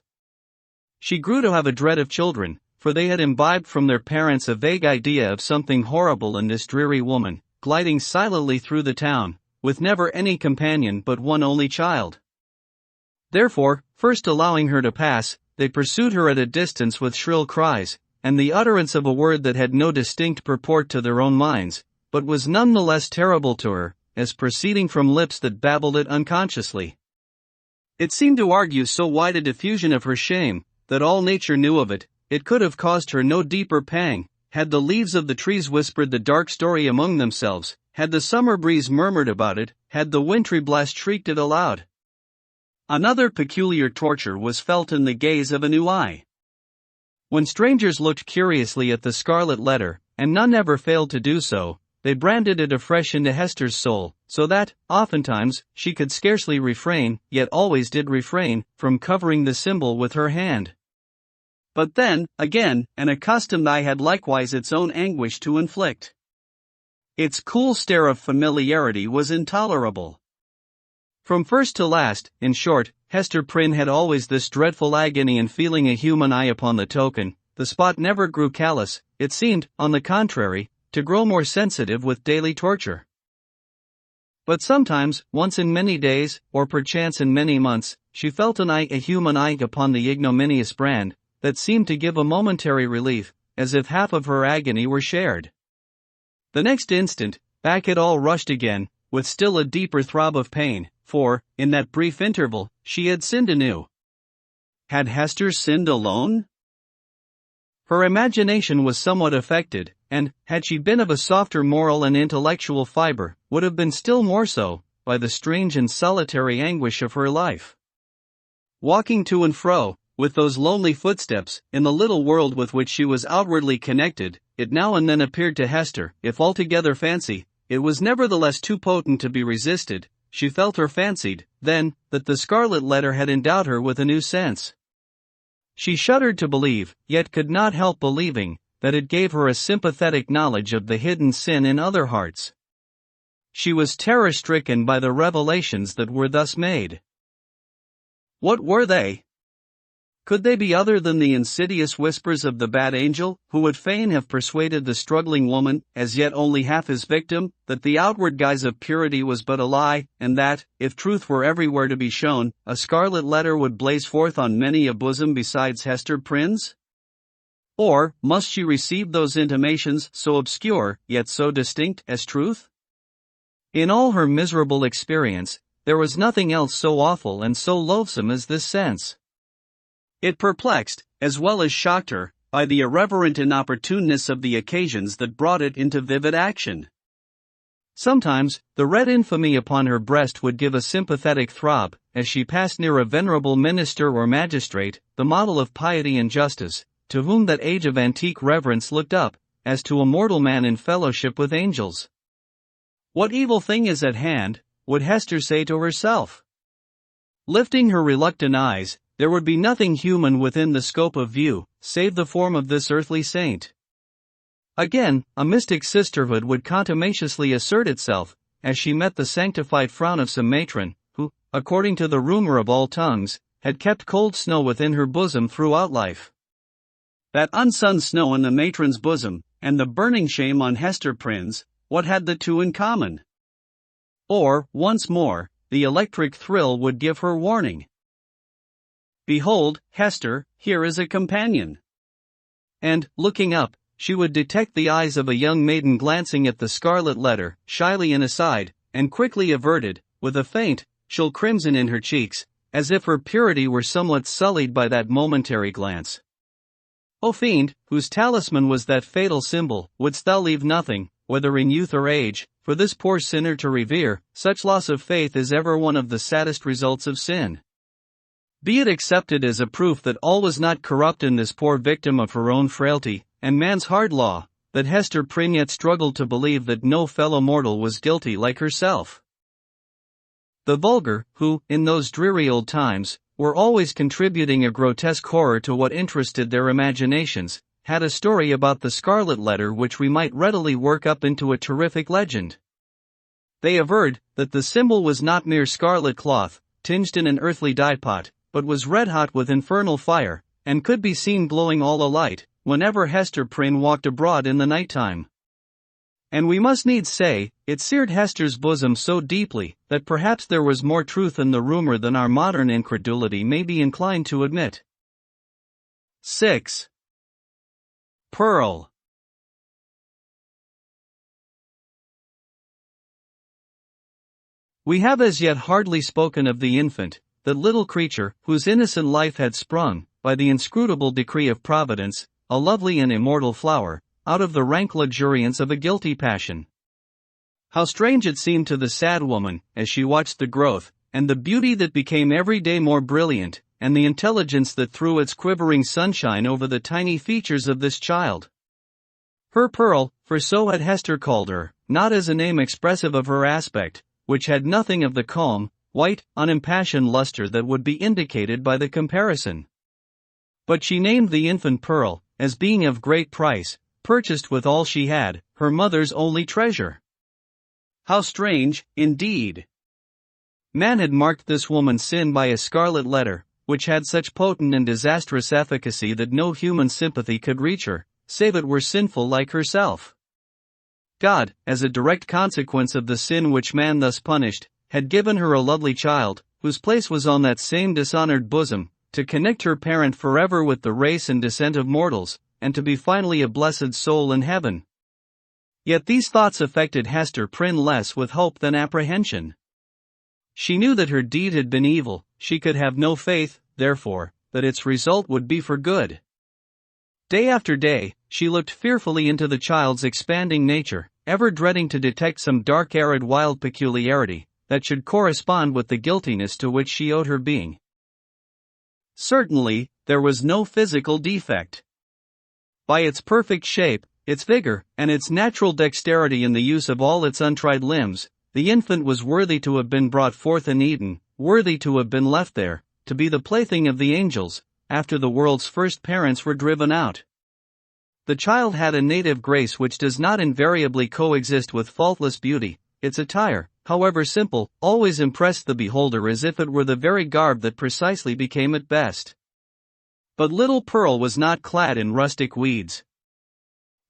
She grew to have a dread of children, for they had imbibed from their parents a vague idea of something horrible in this dreary woman, gliding silently through the town, with never any companion but one only child. Therefore, first allowing her to pass, they pursued her at a distance with shrill cries, and the utterance of a word that had no distinct purport to their own minds, but was none the less terrible to her, as proceeding from lips that babbled it unconsciously. It seemed to argue so wide a diffusion of her shame, that all nature knew of it. It could have caused her no deeper pang, had the leaves of the trees whispered the dark story among themselves, had the summer breeze murmured about it, had the wintry blast shrieked it aloud. Another peculiar torture was felt in the gaze of a new eye. When strangers looked curiously at the Scarlet Letter, and none ever failed to do so, they branded it afresh into Hester's soul, so that, oftentimes, she could scarcely refrain, yet always did refrain, from covering the symbol with her hand. But then, again, an accustomed eye had likewise its own anguish to inflict. Its cool stare of familiarity was intolerable. From first to last, in short, Hester Prynne had always this dreadful agony in feeling a human eye upon the token. The spot never grew callous, it seemed, on the contrary, to grow more sensitive with daily torture. But sometimes, once in many days, or perchance in many months, she felt a human eye upon the ignominious brand, that seemed to give a momentary relief, as if half of her agony were shared. The next instant, back it all rushed again, with still a deeper throb of pain, for, in that brief interval, she had sinned anew. Had Hester sinned alone? Her imagination was somewhat affected, and, had she been of a softer moral and intellectual fiber, would have been still more so, by the strange and solitary anguish of her life. Walking to and fro, with those lonely footsteps, in the little world with which she was outwardly connected, it now and then appeared to Hester, if altogether fancy, it was nevertheless too potent to be resisted. She felt or fancied, then, that the Scarlet Letter had endowed her with a new sense. She shuddered to believe, yet could not help believing, that it gave her a sympathetic knowledge of the hidden sin in other hearts. She was terror-stricken by the revelations that were thus made. What were they? Could they be other than the insidious whispers of the bad angel, who would fain have persuaded the struggling woman, as yet only half his victim, that the outward guise of purity was but a lie, and that, if truth were everywhere to be shown, a scarlet letter would blaze forth on many a bosom besides Hester Prynne's? Or, must she receive those intimations, so obscure, yet so distinct, as truth? In all her miserable experience, there was nothing else so awful and so loathsome as this sense. It perplexed, as well as shocked her, by the irreverent inopportuneness of the occasions that brought it into vivid action. Sometimes, the red infamy upon her breast would give a sympathetic throb, as she passed near a venerable minister or magistrate, the model of piety and justice, to whom that age of antique reverence looked up, as to a mortal man in fellowship with angels. What evil thing is at hand, would Hester say to herself? Lifting her reluctant eyes, there would be nothing human within the scope of view, save the form of this earthly saint. Again, a mystic sisterhood would contumaciously assert itself, as she met the sanctified frown of some matron, who, according to the rumor of all tongues, had kept cold snow within her bosom throughout life. That unsunned snow in the matron's bosom, and the burning shame on Hester Prynne's, what had the two in common? Or, once more, the electric thrill would give her warning. Behold, Hester, here is a companion. And, looking up, she would detect the eyes of a young maiden glancing at the scarlet letter, shyly and aside, and quickly averted, with a faint, chill crimson in her cheeks, as if her purity were somewhat sullied by that momentary glance. O fiend, whose talisman was that fatal symbol, wouldst thou leave nothing, whether in youth or age, for this poor sinner to revere? Such loss of faith is ever one of the saddest results of sin. Be it accepted as a proof that all was not corrupt in this poor victim of her own frailty, and man's hard law, that Hester Prynne yet struggled to believe that no fellow mortal was guilty like herself. The vulgar, who, in those dreary old times, were always contributing a grotesque horror to what interested their imaginations, had a story about the Scarlet Letter which we might readily work up into a terrific legend. They averred that the symbol was not mere scarlet cloth, tinged in an earthly dye-pot, but was red-hot with infernal fire, and could be seen glowing all alight, whenever Hester Prynne walked abroad in the night-time. And we must needs say, it seared Hester's bosom so deeply, that perhaps there was more truth in the rumor than our modern incredulity may be inclined to admit. 6. Pearl. We have as yet hardly spoken of the infant, the little creature, whose innocent life had sprung, by the inscrutable decree of Providence, a lovely and immortal flower, out of the rank luxuriance of a guilty passion. How strange it seemed to the sad woman, as she watched the growth, and the beauty that became every day more brilliant, and the intelligence that threw its quivering sunshine over the tiny features of this child. Her Pearl, for so had Hester called her, not as a name expressive of her aspect, which had nothing of the calm, white, unimpassioned luster that would be indicated by the comparison. But she named the infant Pearl, as being of great price, purchased with all she had, her mother's only treasure. How strange, indeed! Man had marked this woman's sin by a scarlet letter, which had such potent and disastrous efficacy that no human sympathy could reach her, save it were sinful like herself. God, as a direct consequence of the sin which man thus punished, had given her a lovely child, whose place was on that same dishonored bosom, to connect her parent forever with the race and descent of mortals, and to be finally a blessed soul in heaven. Yet these thoughts affected Hester Prynne less with hope than apprehension. She knew that her deed had been evil, she could have no faith, therefore, that its result would be for good. Day after day, she looked fearfully into the child's expanding nature, ever dreading to detect some dark arid wild peculiarity, that should correspond with the guiltiness to which she owed her being. Certainly, there was no physical defect. By its perfect shape, its vigor, and its natural dexterity in the use of all its untried limbs, the infant was worthy to have been brought forth in Eden, worthy to have been left there, to be the plaything of the angels, after the world's first parents were driven out. The child had a native grace which does not invariably coexist with faultless beauty. Its attire, however simple, always impressed the beholder as if it were the very garb that precisely became it best. But little Pearl was not clad in rustic weeds.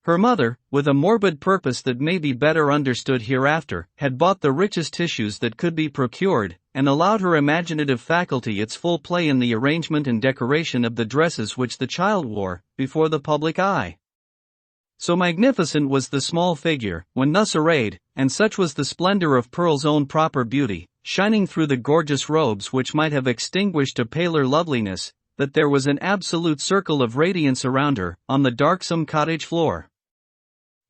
Her mother, with a morbid purpose that may be better understood hereafter, had bought the richest tissues that could be procured, and allowed her imaginative faculty its full play in the arrangement and decoration of the dresses which the child wore, before the public eye. So magnificent was the small figure, when thus arrayed, and such was the splendor of Pearl's own proper beauty, shining through the gorgeous robes which might have extinguished a paler loveliness, that there was an absolute circle of radiance around her, on the darksome cottage floor.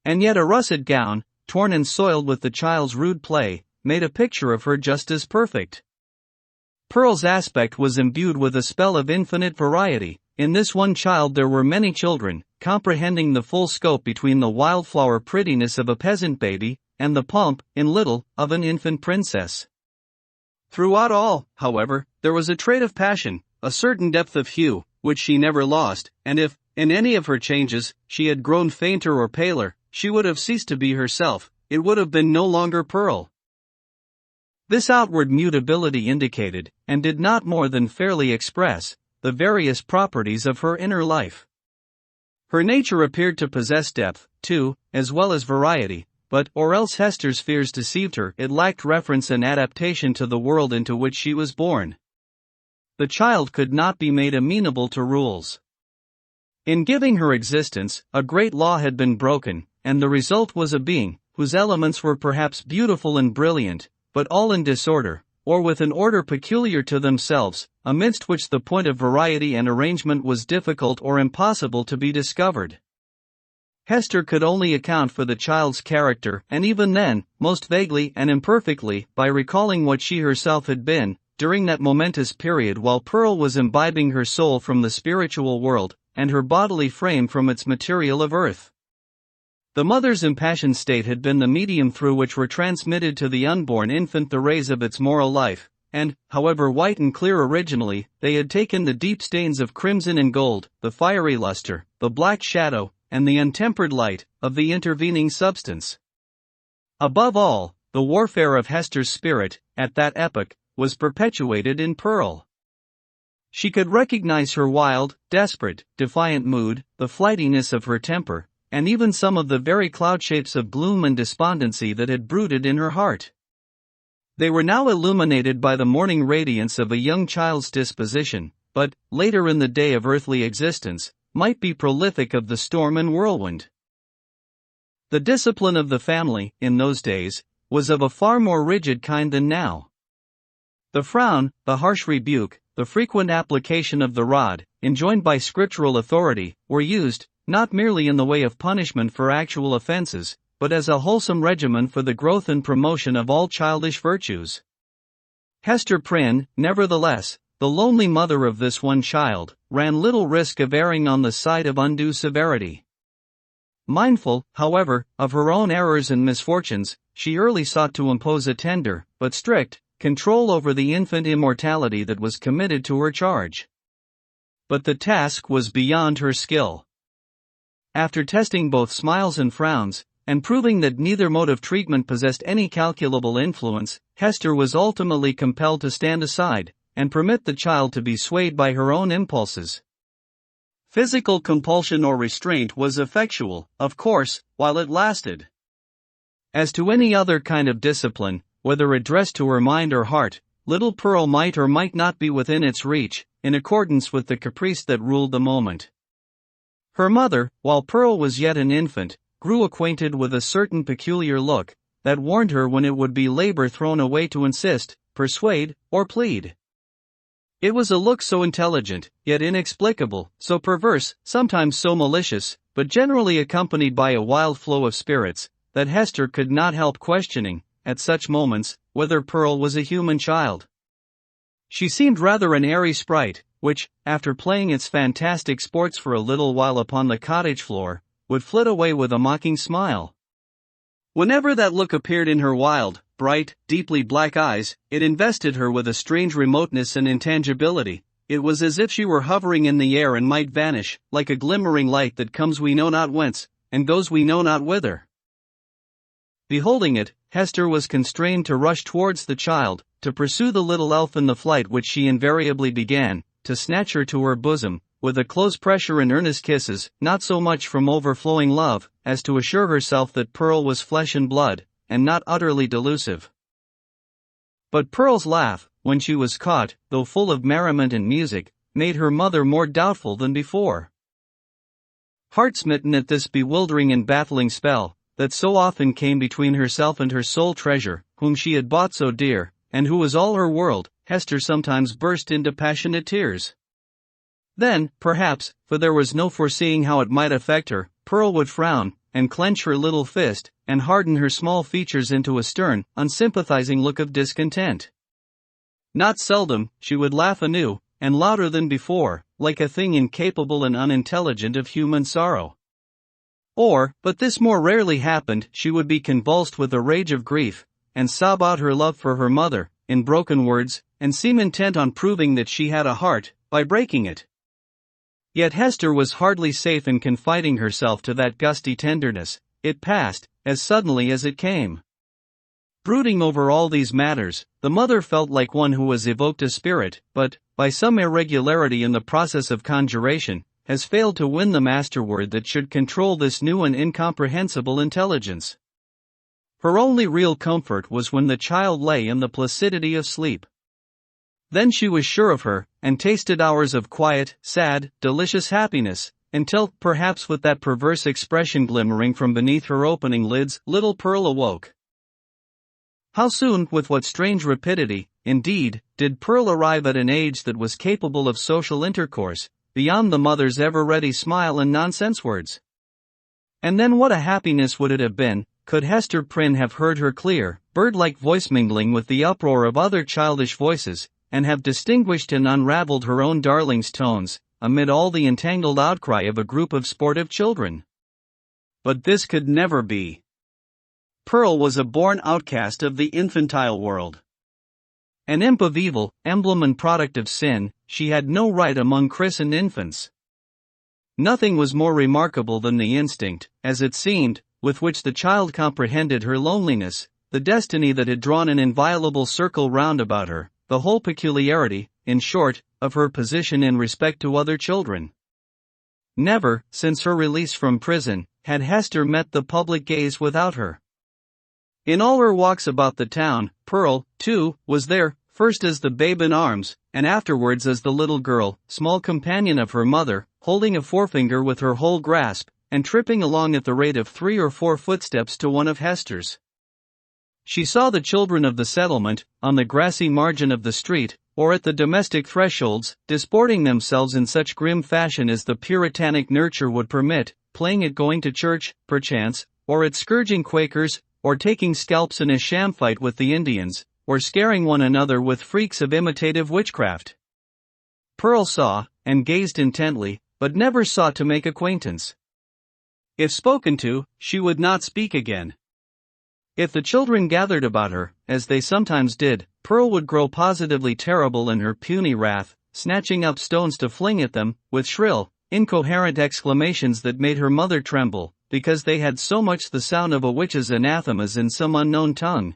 And yet a russet gown, torn and soiled with the child's rude play, made a picture of her just as perfect. Pearl's aspect was imbued with a spell of infinite variety. In this one child there were many children, comprehending the full scope between the wildflower prettiness of a peasant baby, and the pomp, in little, of an infant princess. Throughout all, however, there was a trait of passion, a certain depth of hue, which she never lost, and if, in any of her changes, she had grown fainter or paler, she would have ceased to be herself, it would have been no longer Pearl. This outward mutability indicated, and did not more than fairly express, the various properties of her inner life. Her nature appeared to possess depth, too, as well as variety, but, or else Hester's fears deceived her, it lacked reference and adaptation to the world into which she was born. The child could not be made amenable to rules. In giving her existence, a great law had been broken, and the result was a being, whose elements were perhaps beautiful and brilliant, but all in disorder, or with an order peculiar to themselves, amidst which the point of variety and arrangement was difficult or impossible to be discovered. Hester could only account for the child's character, and even then, most vaguely and imperfectly, by recalling what she herself had been, during that momentous period while Pearl was imbibing her soul from the spiritual world, and her bodily frame from its material of earth. The mother's impassioned state had been the medium through which were transmitted to the unborn infant the rays of its moral life, and, however white and clear originally, they had taken the deep stains of crimson and gold, the fiery luster, the black shadow, and the untempered light, of the intervening substance. Above all, the warfare of Hester's spirit, at that epoch, was perpetuated in Pearl. She could recognize her wild, desperate, defiant mood, the flightiness of her temper, and even some of the very cloud shapes of gloom and despondency that had brooded in her heart. They were now illuminated by the morning radiance of a young child's disposition, but, later in the day of earthly existence, might be prolific of the storm and whirlwind. The discipline of the family, in those days, was of a far more rigid kind than now. The frown, the harsh rebuke, the frequent application of the rod, enjoined by scriptural authority, were used, not merely in the way of punishment for actual offenses, but as a wholesome regimen for the growth and promotion of all childish virtues. Hester Prynne, nevertheless, the lonely mother of this one child, ran little risk of erring on the side of undue severity. Mindful, however, of her own errors and misfortunes, she early sought to impose a tender, but strict, control over the infant immortality that was committed to her charge. But the task was beyond her skill. After testing both smiles and frowns, and proving that neither mode of treatment possessed any calculable influence, Hester was ultimately compelled to stand aside, and permit the child to be swayed by her own impulses. Physical compulsion or restraint was effectual, of course, while it lasted. As to any other kind of discipline, whether addressed to her mind or heart, little Pearl might or might not be within its reach, in accordance with the caprice that ruled the moment. Her mother, while Pearl was yet an infant, grew acquainted with a certain peculiar look, that warned her when it would be labor thrown away to insist, persuade, or plead. It was a look so intelligent, yet inexplicable, so perverse, sometimes so malicious, but generally accompanied by a wild flow of spirits, that Hester could not help questioning, at such moments, whether Pearl was a human child. She seemed rather an airy sprite, which, after playing its fantastic sports for a little while upon the cottage floor, would flit away with a mocking smile. Whenever that look appeared in her wild, bright, deeply black eyes, it invested her with a strange remoteness and intangibility. it was as if she were hovering in the air and might vanish, like a glimmering light that comes we know not whence, and goes we know not whither. Beholding it, Hester was constrained to rush towards the child, to pursue the little elf in the flight which she invariably began, to snatch her to her bosom, with a close pressure and earnest kisses, not so much from overflowing love, as to assure herself that Pearl was flesh and blood, and not utterly delusive. But Pearl's laugh, when she was caught, though full of merriment and music, made her mother more doubtful than before. Heart-smitten at this bewildering and baffling spell, that so often came between herself and her sole treasure, whom she had bought so dear, and who was all her world, Hester sometimes burst into passionate tears. Then, perhaps, for there was no foreseeing how it might affect her, Pearl would frown, and clench her little fist, and harden her small features into a stern, unsympathizing look of discontent. Not seldom, she would laugh anew, and louder than before, like a thing incapable and unintelligent of human sorrow. Or, but this more rarely happened, she would be convulsed with a rage of grief, and sob out her love for her mother, in broken words, and seem intent on proving that she had a heart, by breaking it. Yet Hester was hardly safe in confiding herself to that gusty tenderness. It passed, as suddenly as it came. Brooding over all these matters, the mother felt like one who has evoked a spirit, but, by some irregularity in the process of conjuration, has failed to win the master word that should control this new and incomprehensible intelligence. Her only real comfort was when the child lay in the placidity of sleep. Then she was sure of her, and tasted hours of quiet, sad, delicious happiness, until, perhaps with that perverse expression glimmering from beneath her opening lids, little Pearl awoke. How soon, with what strange rapidity, indeed, did Pearl arrive at an age that was capable of social intercourse, beyond the mother's ever-ready smile and nonsense words. And then what a happiness would it have been, could Hester Prynne have heard her clear, bird-like voice mingling with the uproar of other childish voices, and have distinguished and unraveled her own darling's tones, amid all the entangled outcry of a group of sportive children. But this could never be. Pearl was a born outcast of the infantile world. An imp of evil, emblem and product of sin, she had no right among christened infants. Nothing was more remarkable than the instinct, as it seemed, with which the child comprehended her loneliness, the destiny that had drawn an inviolable circle round about her, the whole peculiarity, in short, of her position in respect to other children. Never, since her release from prison, had Hester met the public gaze without her. In all her walks about the town, Pearl, too, was there, first as the babe in arms, and afterwards as the little girl, small companion of her mother, holding a forefinger with her whole grasp, and tripping along at the rate of 3 or 4 footsteps to one of Hester's. She saw the children of the settlement, on the grassy margin of the street, or at the domestic thresholds, disporting themselves in such grim fashion as the puritanic nurture would permit, playing at going to church, perchance, or at scourging Quakers, or taking scalps in a sham fight with the Indians, or scaring one another with freaks of imitative witchcraft. Pearl saw, and gazed intently, but never sought to make acquaintance. If spoken to, she would not speak again. If the children gathered about her, as they sometimes did, Pearl would grow positively terrible in her puny wrath, snatching up stones to fling at them, with shrill, incoherent exclamations that made her mother tremble, because they had so much the sound of a witch's anathemas in some unknown tongue.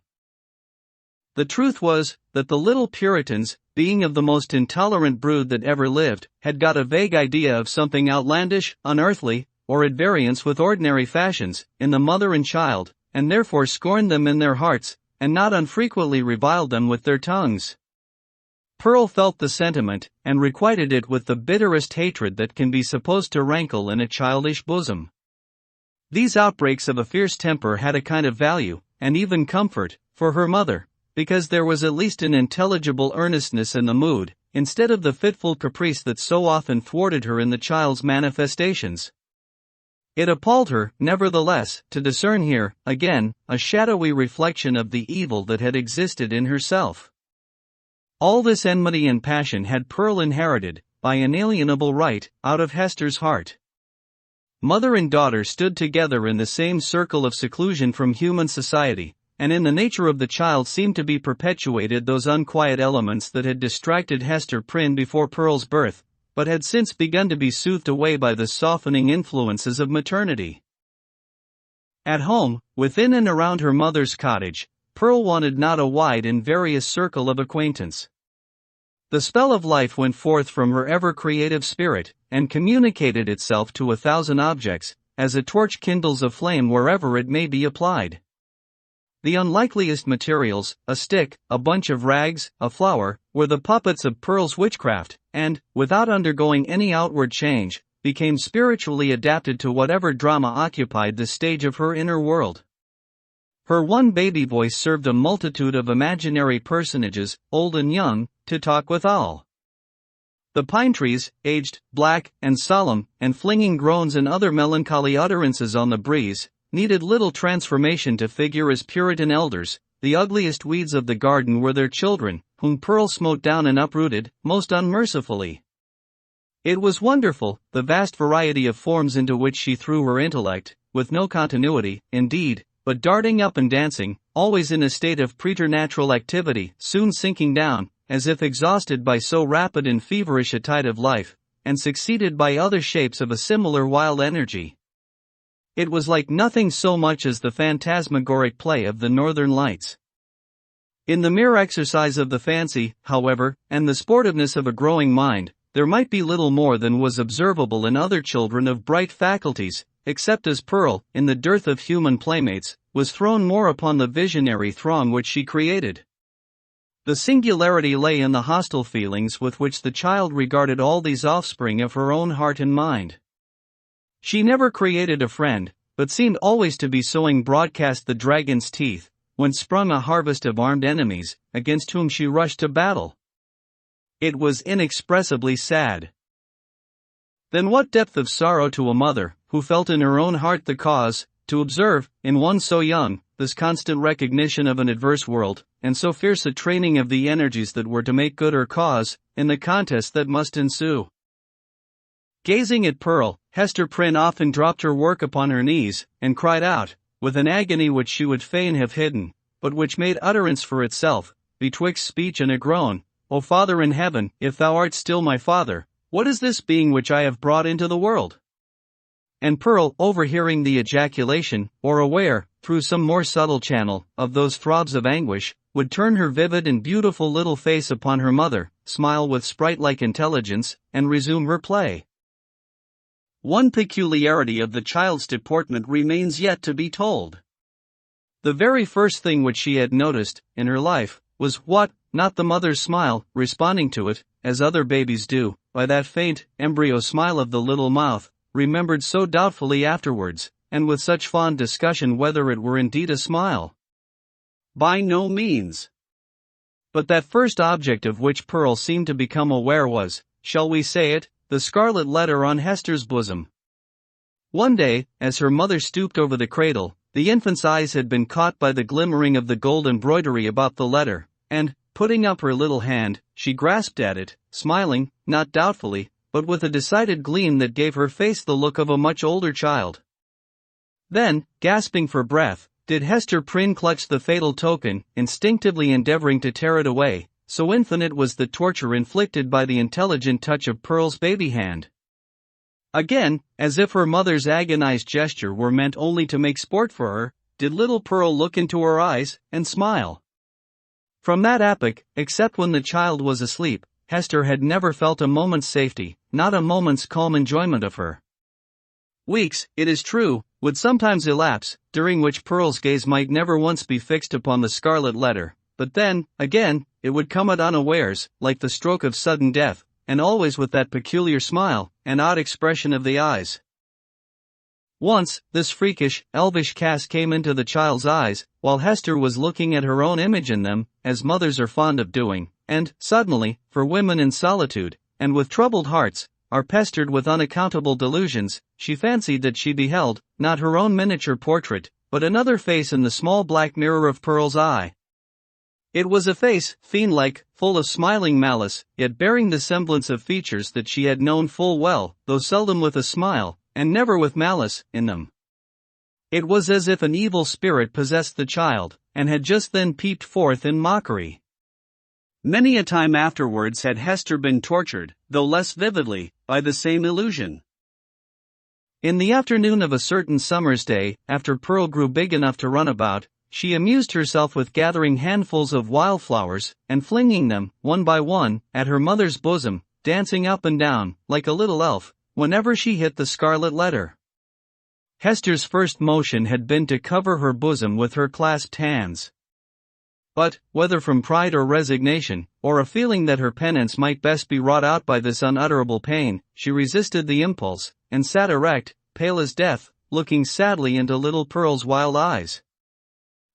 The truth was, that the little Puritans, being of the most intolerant brood that ever lived, had got a vague idea of something outlandish, unearthly, or at variance with ordinary fashions, in the mother and child, and therefore scorned them in their hearts, and not unfrequently reviled them with their tongues. Pearl felt the sentiment, and requited it with the bitterest hatred that can be supposed to rankle in a childish bosom. These outbreaks of a fierce temper had a kind of value, and even comfort, for her mother, because there was at least an intelligible earnestness in the mood, instead of the fitful caprice that so often thwarted her in the child's manifestations. It appalled her, nevertheless, to discern here, again, a shadowy reflection of the evil that had existed in herself. All this enmity and passion had Pearl inherited, by inalienable right, out of Hester's heart. Mother and daughter stood together in the same circle of seclusion from human society, and in the nature of the child seemed to be perpetuated those unquiet elements that had distracted Hester Prynne before Pearl's birth, but had since begun to be soothed away by the softening influences of maternity. At home, within and around her mother's cottage, Pearl wanted not a wide and various circle of acquaintance. The spell of life went forth from her ever-creative spirit, and communicated itself to 1,000 objects, as a torch kindles a flame wherever it may be applied. The unlikeliest materials, a stick, a bunch of rags, a flower, were the puppets of Pearl's witchcraft, and, without undergoing any outward change, became spiritually adapted to whatever drama occupied the stage of her inner world. Her one baby voice served a multitude of imaginary personages, old and young, to talk withal. The pine trees, aged, black, and solemn, and flinging groans and other melancholy utterances on the breeze, needed little transformation to figure as Puritan elders. The ugliest weeds of the garden were their children, whom Pearl smote down and uprooted, most unmercifully. It was wonderful, the vast variety of forms into which she threw her intellect, with no continuity, indeed, but darting up and dancing, always in a state of preternatural activity, soon sinking down, as if exhausted by so rapid and feverish a tide of life, and succeeded by other shapes of a similar wild energy. It was like nothing so much as the phantasmagoric play of the northern lights. In the mere exercise of the fancy, however, and the sportiveness of a growing mind, there might be little more than was observable in other children of bright faculties, except as Pearl, in the dearth of human playmates, was thrown more upon the visionary throng which she created. The singularity lay in the hostile feelings with which the child regarded all these offspring of her own heart and mind. She never created a friend, but seemed always to be sowing broadcast the dragon's teeth, when sprung a harvest of armed enemies, against whom she rushed to battle. It was inexpressibly sad. Then what depth of sorrow to a mother, who felt in her own heart the cause, to observe, in one so young, this constant recognition of an adverse world, and so fierce a training of the energies that were to make good her cause, in the contest that must ensue. Gazing at Pearl, Hester Prynne often dropped her work upon her knees, and cried out, with an agony which she would fain have hidden, but which made utterance for itself, betwixt speech and a groan, O Father in heaven, if thou art still my Father, what is this being which I have brought into the world? And Pearl, overhearing the ejaculation, or aware, through some more subtle channel, of those throbs of anguish, would turn her vivid and beautiful little face upon her mother, smile with sprite-like intelligence, and resume her play. One peculiarity of the child's deportment remains yet to be told. The very first thing which she had noticed, in her life, was what, not the mother's smile, responding to it, as other babies do, by that faint, embryo smile of the little mouth, remembered so doubtfully afterwards, and with such fond discussion whether it were indeed a smile. By no means. But that first object of which Pearl seemed to become aware was, shall we say it, the scarlet letter on Hester's bosom. One day, as her mother stooped over the cradle, the infant's eyes had been caught by the glimmering of the gold embroidery about the letter, and, putting up her little hand, she grasped at it, smiling, not doubtfully, but with a decided gleam that gave her face the look of a much older child. Then, gasping for breath, did Hester Prynne clutch the fatal token, instinctively endeavoring to tear it away, so infinite was the torture inflicted by the intelligent touch of Pearl's baby hand. Again, as if her mother's agonized gesture were meant only to make sport for her, did little Pearl look into her eyes, and smile. From that epoch, except when the child was asleep, Hester had never felt a moment's safety, not a moment's calm enjoyment of her. Weeks, it is true, would sometimes elapse, during which Pearl's gaze might never once be fixed upon the scarlet letter, but then, again, it would come at unawares, like the stroke of sudden death, and always with that peculiar smile, and odd expression of the eyes. Once, this freakish, elvish cast came into the child's eyes, while Hester was looking at her own image in them, as mothers are fond of doing, and, suddenly, for women in solitude, and with troubled hearts, are pestered with unaccountable delusions, she fancied that she beheld, not her own miniature portrait, but another face in the small black mirror of Pearl's eye. It was a face, fiend-like, full of smiling malice, yet bearing the semblance of features that she had known full well, though seldom with a smile, and never with malice, in them. It was as if an evil spirit possessed the child, and had just then peeped forth in mockery. Many a time afterwards had Hester been tortured, though less vividly, by the same illusion. In the afternoon of a certain summer's day, after Pearl grew big enough to run about, she amused herself with gathering handfuls of wildflowers, and flinging them, one by one, at her mother's bosom, dancing up and down, like a little elf, whenever she hit the scarlet letter. Hester's first motion had been to cover her bosom with her clasped hands. But, whether from pride or resignation, or a feeling that her penance might best be wrought out by this unutterable pain, she resisted the impulse, and sat erect, pale as death, looking sadly into little Pearl's wild eyes.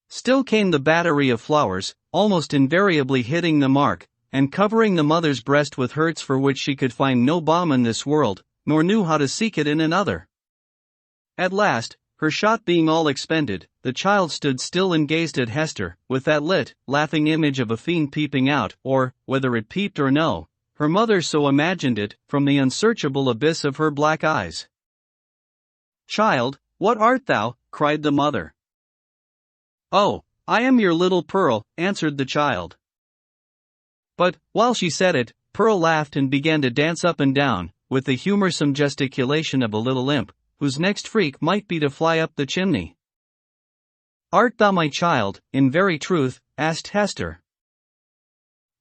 Still came the battery of flowers, almost invariably hitting the mark, and covering the mother's breast with hurts for which she could find no balm in this world, nor knew how to seek it in another. At last, her shot being all expended, the child stood still and gazed at Hester, with that laughing image of a fiend peeping out, or, whether it peeped or no, her mother so imagined it, from the unsearchable abyss of her black eyes. "Child, what art thou?" cried the mother. "Oh, I am your little Pearl," answered the child. But, while she said it, Pearl laughed and began to dance up and down, with the humorsome gesticulation of a little imp, whose next freak might be to fly up the chimney. "Art thou my child, in very truth?" asked Hester.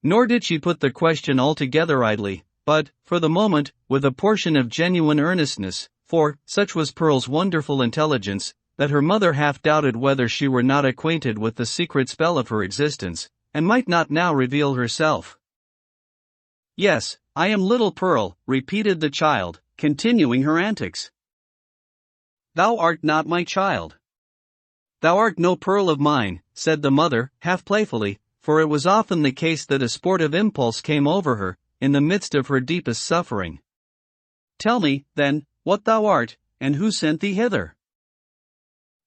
Nor did she put the question altogether idly, but, for the moment, with a portion of genuine earnestness, for, such was Pearl's wonderful intelligence, that her mother half doubted whether she were not acquainted with the secret spell of her existence, and might not now reveal herself. "Yes, I am little Pearl," repeated the child, continuing her antics. "Thou art not my child." "Thou art no Pearl of mine," said the mother, half playfully, for it was often the case that a sportive impulse came over her, in the midst of her deepest suffering. "Tell me, then, what thou art, and who sent thee hither?"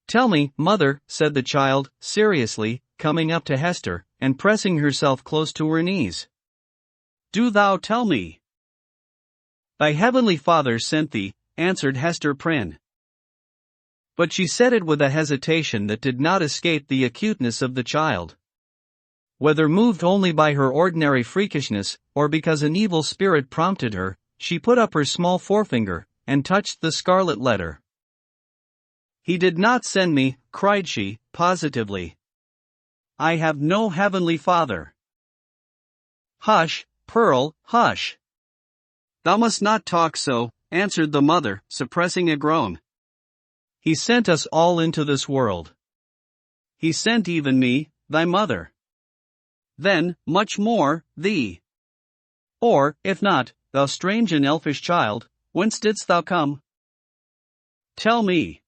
"Tell me, mother," said the child, seriously, coming up to Hester, and pressing herself close to her knees. "Do thou tell me." "Thy heavenly Father sent thee," answered Hester Prynne. But she said it with a hesitation that did not escape the acuteness of the child. Whether moved only by her ordinary freakishness, or because an evil spirit prompted her, she put up her small forefinger, and touched the scarlet letter. "He did not send me," cried she, positively. "I have no heavenly Father." "Hush, Pearl, hush. Thou must not talk so," answered the mother, suppressing a groan. "He sent us all into this world. He sent even me, thy mother. Then, much more, thee. Or, if not, thou strange and elfish child, whence didst thou come? Tell me."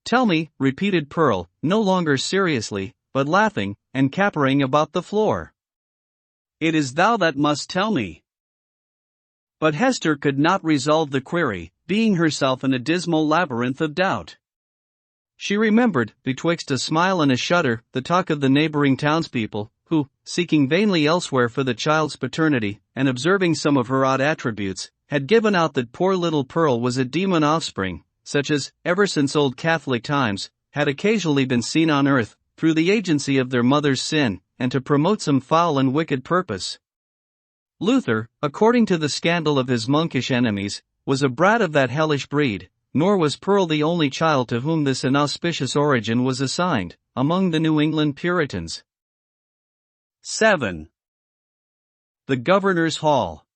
"Tell me," repeated Pearl, no longer seriously, but laughing, and capering about the floor. "It is thou that must tell me." But Hester could not resolve the query, being herself in a dismal labyrinth of doubt. She remembered, betwixt a smile and a shudder, the talk of the neighboring townspeople, who, seeking vainly elsewhere for the child's paternity, and observing some of her odd attributes, had given out that poor little Pearl was a demon offspring, such as, ever since old Catholic times, had occasionally been seen on earth, through the agency of their mother's sin, and to promote some foul and wicked purpose. Luther, according to the scandal of his monkish enemies, was a brat of that hellish breed, nor was Pearl the only child to whom this inauspicious origin was assigned, among the New England Puritans. 7. The Governor's Hall.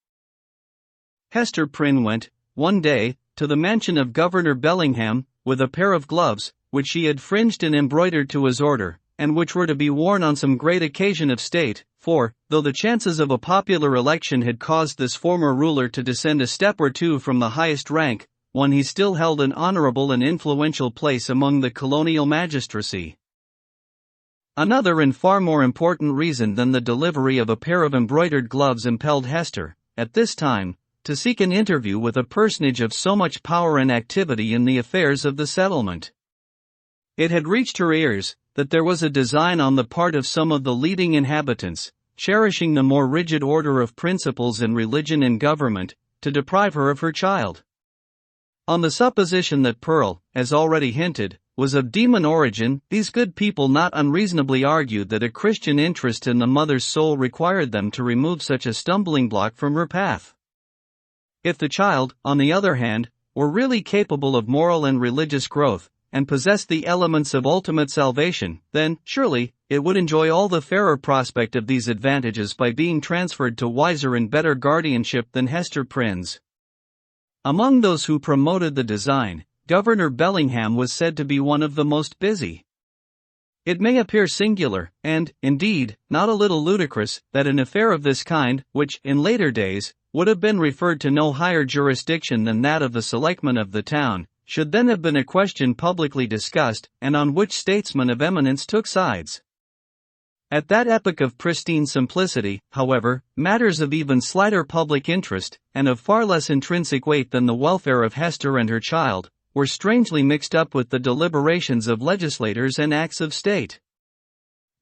Hester Prynne went, one day, to the mansion of Governor Bellingham, with a pair of gloves, which she had fringed and embroidered to his order, and which were to be worn on some great occasion of state, for, though the chances of a popular election had caused this former ruler to descend a step or two from the highest rank, one he still held an honorable and influential place among the colonial magistracy. Another and far more important reason than the delivery of a pair of embroidered gloves impelled Hester, at this time, to seek an interview with a personage of so much power and activity in the affairs of the settlement. It had reached her ears that there was a design on the part of some of the leading inhabitants, cherishing the more rigid order of principles in religion and government, to deprive her of her child. On the supposition that Pearl, as already hinted, was of demon origin. These good people not unreasonably argued that a Christian interest in the mother's soul required them to remove such a stumbling block from her path. If the child, on the other hand, were really capable of moral and religious growth, and possessed the elements of ultimate salvation, then, surely, it would enjoy all the fairer prospect of these advantages by being transferred to wiser and better guardianship than Hester Prynne's. Among those who promoted the design, Governor Bellingham was said to be one of the most busy. It may appear singular, and, indeed, not a little ludicrous, that an affair of this kind, which, in later days, would have been referred to no higher jurisdiction than that of the selectmen of the town, should then have been a question publicly discussed, and on which statesmen of eminence took sides. At that epoch of pristine simplicity, however, matters of even slighter public interest, and of far less intrinsic weight than the welfare of Hester and her child, were strangely mixed up with the deliberations of legislators and acts of state.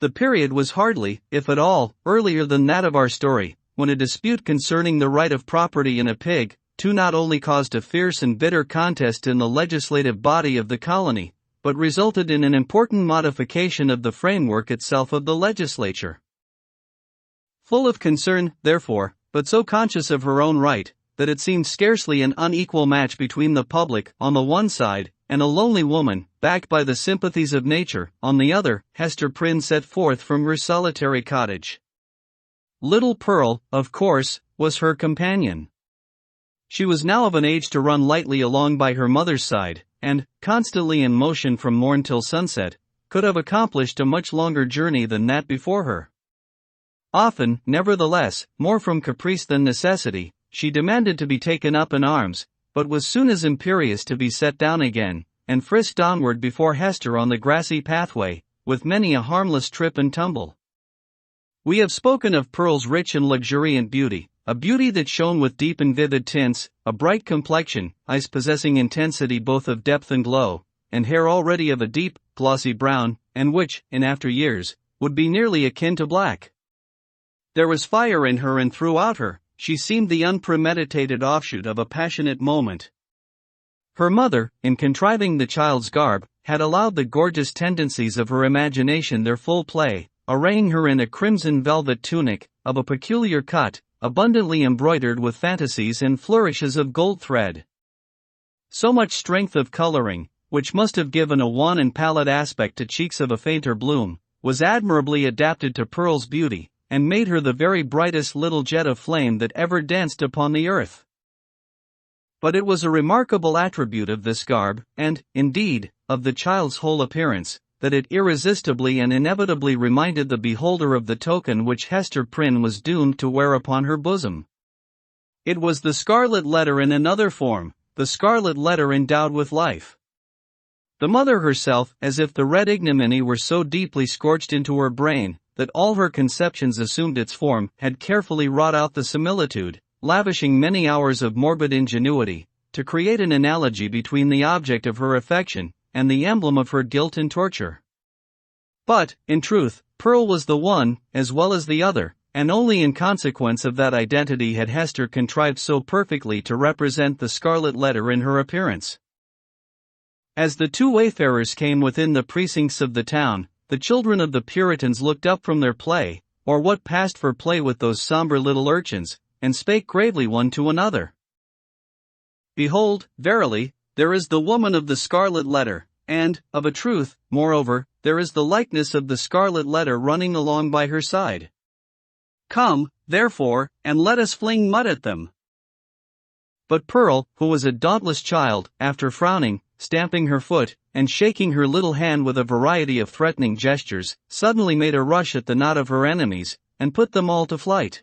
The period was hardly, if at all, earlier than that of our story, when a dispute concerning the right of property in a pig, not only caused a fierce and bitter contest in the legislative body of the colony, but resulted in an important modification of the framework itself of the legislature. Full of concern, therefore, but so conscious of her own right, that it seemed scarcely an unequal match between the public, on the one side, and a lonely woman, backed by the sympathies of nature, on the other, Hester Prynne set forth from her solitary cottage. Little Pearl, of course, was her companion. She was now of an age to run lightly along by her mother's side, and, constantly in motion from morn till sunset, could have accomplished a much longer journey than that before her. Often, nevertheless, more from caprice than necessity, she demanded to be taken up in arms, but was soon as imperious to be set down again, and frisked onward before Hester on the grassy pathway, with many a harmless trip and tumble. We have spoken of Pearl's rich and luxuriant beauty, a beauty that shone with deep and vivid tints, a bright complexion, eyes possessing intensity both of depth and glow, and hair already of a deep, glossy brown, and which, in after years, would be nearly akin to black. There was fire in her, and throughout her, she seemed the unpremeditated offshoot of a passionate moment. Her mother, in contriving the child's garb, had allowed the gorgeous tendencies of her imagination their full play, arraying her in a crimson velvet tunic, of a peculiar cut, abundantly embroidered with fantasies and flourishes of gold thread. So much strength of coloring, which must have given a wan and pallid aspect to cheeks of a fainter bloom, was admirably adapted to Pearl's beauty, and made her the very brightest little jet of flame that ever danced upon the earth. But it was a remarkable attribute of this garb, and, indeed, of the child's whole appearance, that it irresistibly and inevitably reminded the beholder of the token which Hester Prynne was doomed to wear upon her bosom. It was the Scarlet Letter in another form, the Scarlet Letter endowed with life. The mother herself, as if the red ignominy were so deeply scorched into her brain, that all her conceptions assumed its form, had carefully wrought out the similitude, lavishing many hours of morbid ingenuity, to create an analogy between the object of her affection, and the emblem of her guilt and torture. But, in truth, Pearl was the one, as well as the other, and only in consequence of that identity had Hester contrived so perfectly to represent the Scarlet Letter in her appearance. As the two wayfarers came within the precincts of the town, the children of the Puritans looked up from their play, or what passed for play with those somber little urchins, and spake gravely one to another. Behold, verily, there is the woman of the Scarlet Letter, and, of a truth, moreover, there is the likeness of the Scarlet Letter running along by her side. Come, therefore, and let us fling mud at them. But Pearl, who was a dauntless child, after frowning, stamping her foot, and shaking her little hand with a variety of threatening gestures, suddenly made a rush at the knot of her enemies, and put them all to flight.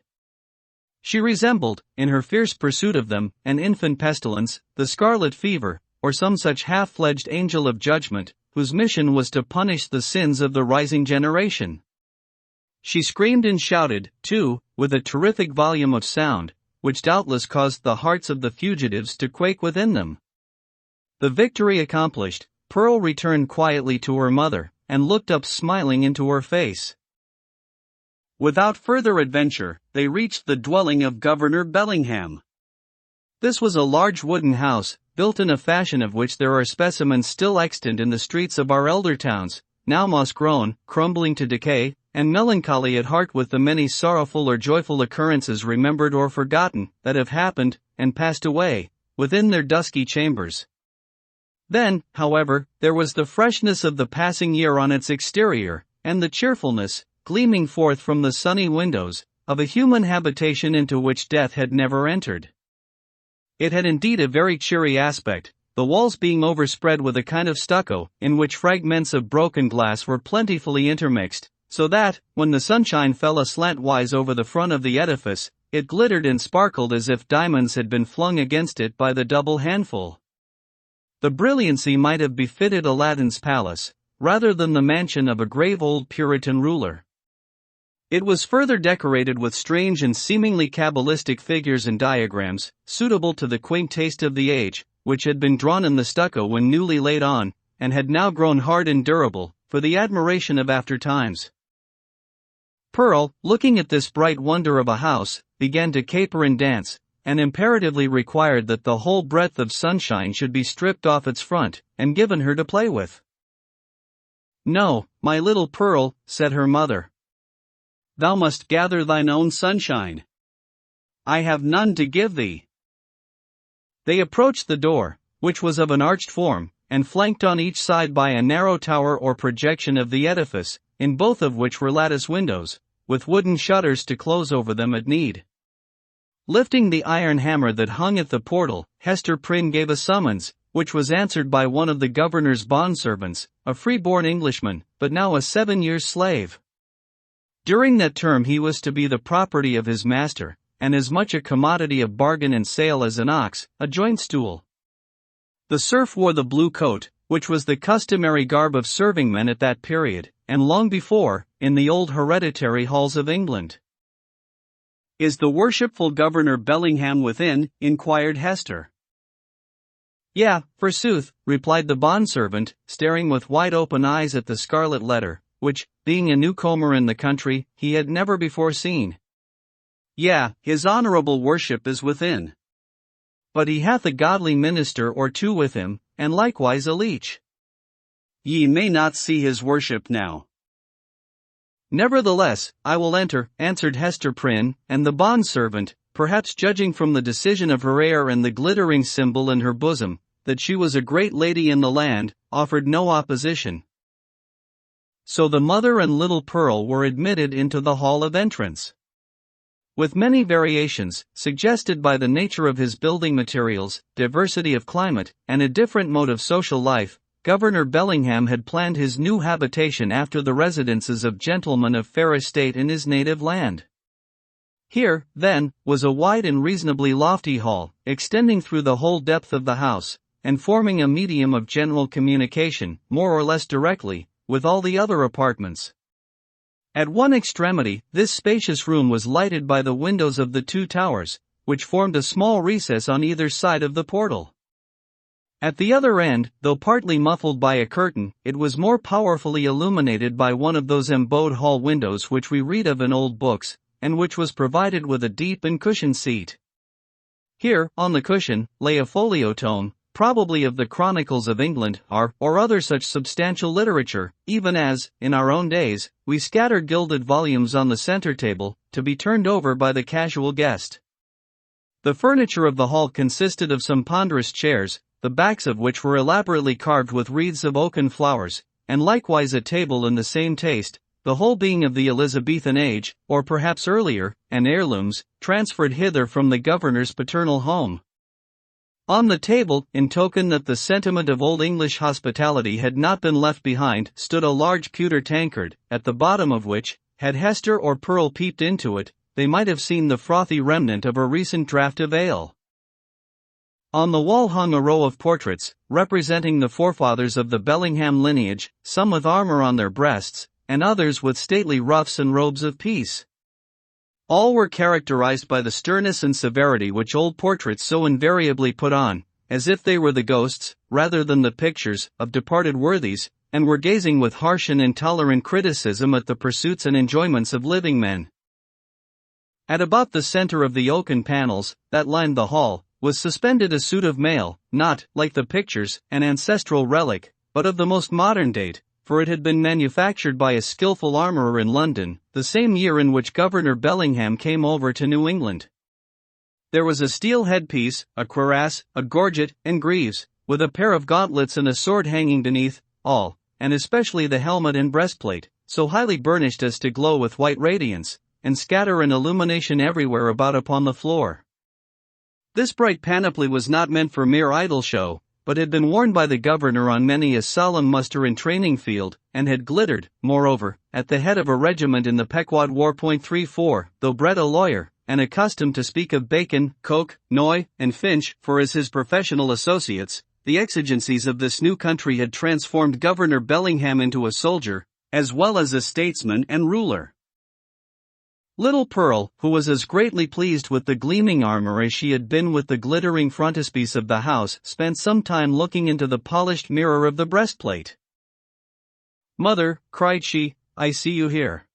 She resembled, in her fierce pursuit of them, an infant pestilence, the scarlet fever, or some such half-fledged angel of judgment, whose mission was to punish the sins of the rising generation. She screamed and shouted, too, with a terrific volume of sound, which doubtless caused the hearts of the fugitives to quake within them. The victory accomplished, Pearl returned quietly to her mother, and looked up smiling into her face. Without further adventure, they reached the dwelling of Governor Bellingham. This was a large wooden house, built in a fashion of which there are specimens still extant in the streets of our elder towns, now moss-grown, crumbling to decay, and melancholy at heart with the many sorrowful or joyful occurrences remembered or forgotten, that have happened, and passed away, within their dusky chambers. Then, however, there was the freshness of the passing year on its exterior, and the cheerfulness, gleaming forth from the sunny windows, of a human habitation into which death had never entered. It had indeed a very cheery aspect, the walls being overspread with a kind of stucco, in which fragments of broken glass were plentifully intermixed, so that, when the sunshine fell aslantwise over the front of the edifice, it glittered and sparkled as if diamonds had been flung against it by the double handful. The brilliancy might have befitted Aladdin's palace, rather than the mansion of a grave old Puritan ruler. It was further decorated with strange and seemingly cabalistic figures and diagrams, suitable to the quaint taste of the age, which had been drawn in the stucco when newly laid on, and had now grown hard and durable, for the admiration of after times. Pearl, looking at this bright wonder of a house, began to caper and dance, and imperatively required that the whole breadth of sunshine should be stripped off its front, and given her to play with. "No, my little Pearl," said her mother. "Thou must gather thine own sunshine. I have none to give thee." They approached the door, which was of an arched form, and flanked on each side by a narrow tower or projection of the edifice, in both of which were lattice windows, with wooden shutters to close over them at need. Lifting the iron hammer that hung at the portal, Hester Prynne gave a summons, which was answered by one of the governor's bondservants, a free-born Englishman, but now a 7-years' slave. During that term he was to be the property of his master, and as much a commodity of bargain and sale as an ox, a joint stool. The serf wore the blue coat, which was the customary garb of serving men at that period, and long before, in the old hereditary halls of England. "Is the worshipful Governor Bellingham within?" inquired Hester. "Yeah, forsooth," replied the bondservant, staring with wide-open eyes at the Scarlet Letter, which, being a newcomer in the country, he had never before seen. "Yeah, his honorable worship is within. But he hath a godly minister or two with him, and likewise a leech. Ye may not see his worship now." "Nevertheless, I will enter," answered Hester Prynne, and the bondservant, perhaps judging from the decision of her air and the glittering symbol in her bosom, that she was a great lady in the land, offered no opposition. So the mother and little Pearl were admitted into the hall of entrance. With many variations, suggested by the nature of his building materials, diversity of climate, and a different mode of social life, Governor Bellingham had planned his new habitation after the residences of gentlemen of fair estate in his native land. Here, then, was a wide and reasonably lofty hall, extending through the whole depth of the house, and forming a medium of general communication, more or less directly, with all the other apartments. At one extremity, this spacious room was lighted by the windows of the 2 towers, which formed a small recess on either side of the portal. At the other end, though partly muffled by a curtain, it was more powerfully illuminated by one of those embowed hall windows which we read of in old books, and which was provided with a deep and cushioned seat. Here, on the cushion, lay a folio tome, probably of the Chronicles of England, or other such substantial literature, even as, in our own days, we scatter gilded volumes on the center table, to be turned over by the casual guest. The furniture of the hall consisted of some ponderous chairs, the backs of which were elaborately carved with wreaths of oaken flowers, and likewise a table in the same taste, the whole being of the Elizabethan age, or perhaps earlier, and heirlooms, transferred hither from the governor's paternal home. On the table, in token that the sentiment of old English hospitality had not been left behind, stood a large pewter tankard, at the bottom of which, had Hester or Pearl peeped into it, they might have seen the frothy remnant of a recent draught of ale. On the wall hung a row of portraits, representing the forefathers of the Bellingham lineage, some with armor on their breasts, and others with stately ruffs and robes of peace. All were characterized by the sternness and severity which old portraits so invariably put on, as if they were the ghosts, rather than the pictures, of departed worthies, and were gazing with harsh and intolerant criticism at the pursuits and enjoyments of living men. At about the center of the oaken panels, that lined the hall, was suspended a suit of mail, not, like the pictures, an ancestral relic, but of the most modern date, for it had been manufactured by a skillful armorer in London, the same year in which Governor Bellingham came over to New England. There was a steel headpiece, a cuirass, a gorget, and greaves, with a pair of gauntlets and a sword hanging beneath, all, and especially the helmet and breastplate, so highly burnished as to glow with white radiance, and scatter an illumination everywhere about upon the floor. This bright panoply was not meant for mere idle show, but had been worn by the governor on many a solemn muster and training field, and had glittered, moreover, at the head of a regiment in the Pequod War. 34, though bred a lawyer, and accustomed to speak of Bacon, Coke, Noy, and Finch, for as his professional associates, the exigencies of this new country had transformed Governor Bellingham into a soldier, as well as a statesman and ruler. Little Pearl, who was as greatly pleased with the gleaming armor as she had been with the glittering frontispiece of the house, spent some time looking into the polished mirror of the breastplate. "Mother," cried she, "I see you here.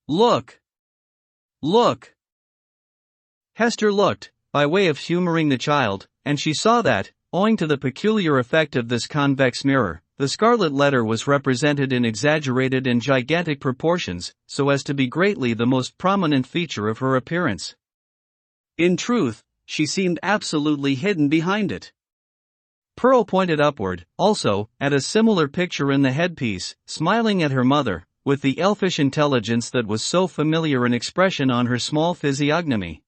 Look! Look!" Hester looked, by way of humoring the child, and she saw that, owing to the peculiar effect of this convex mirror, the Scarlet Letter was represented in exaggerated and gigantic proportions, so as to be greatly the most prominent feature of her appearance. In truth, she seemed absolutely hidden behind it. Pearl pointed upward, also, at a similar picture in the headpiece, smiling at her mother, with the elfish intelligence that was so familiar an expression on her small physiognomy.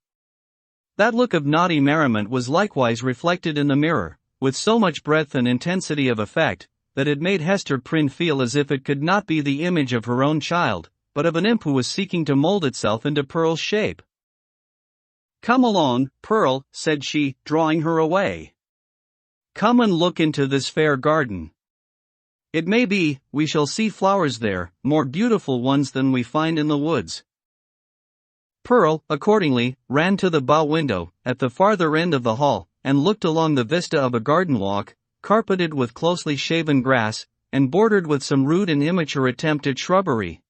That look of naughty merriment was likewise reflected in the mirror, with so much breadth and intensity of effect, that it made Hester Prynne feel as if it could not be the image of her own child, but of an imp who was seeking to mold itself into Pearl's shape. "Come along, Pearl," said she, drawing her away. "Come and look into this fair garden. It may be, we shall see flowers there, more beautiful ones than we find in the woods." Pearl, accordingly, ran to the bow window, at the farther end of the hall, and looked along the vista of a garden walk, carpeted with closely shaven grass, and bordered with some rude and immature attempt at shrubbery.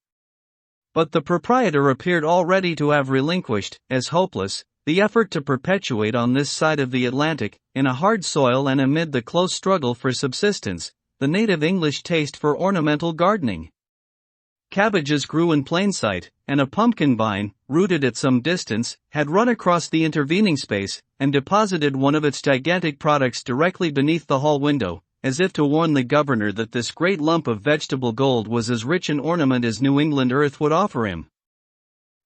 But the proprietor appeared already to have relinquished, as hopeless, the effort to perpetuate on this side of the Atlantic, in a hard soil and amid the close struggle for subsistence, the native English taste for ornamental gardening. Cabbages grew in plain sight, and a pumpkin vine, rooted at some distance, had run across the intervening space, and deposited one of its gigantic products directly beneath the hall window, as if to warn the governor that this great lump of vegetable gold was as rich an ornament as New England earth would offer him.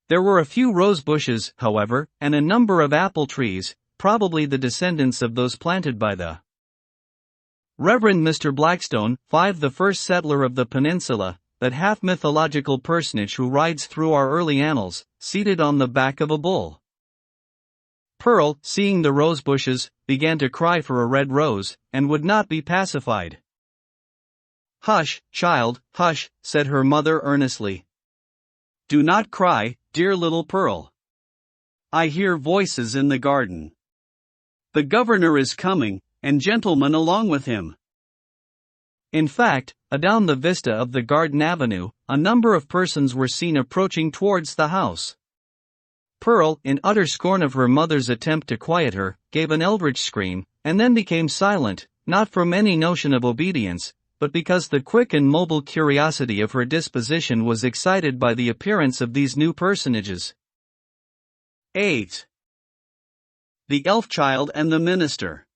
There were a few rose bushes, however, and a number of apple trees, probably the descendants of those planted by the Reverend Mr. Blackstone, the first settler of the peninsula, that half-mythological personage who rides through our early annals, seated on the back of a bull. Pearl, seeing the rose bushes, began to cry for a red rose, and would not be pacified. "Hush, child, hush," said her mother earnestly. "Do not cry, dear little Pearl. I hear voices in the garden. The governor is coming, and gentlemen along with him." In fact, adown the vista of the garden avenue, a number of persons were seen approaching towards the house. Pearl, in utter scorn of her mother's attempt to quiet her, gave an eldritch scream, and then became silent, not from any notion of obedience, but because the quick and mobile curiosity of her disposition was excited by the appearance of these new personages. 8. The Elf Child and the Minister.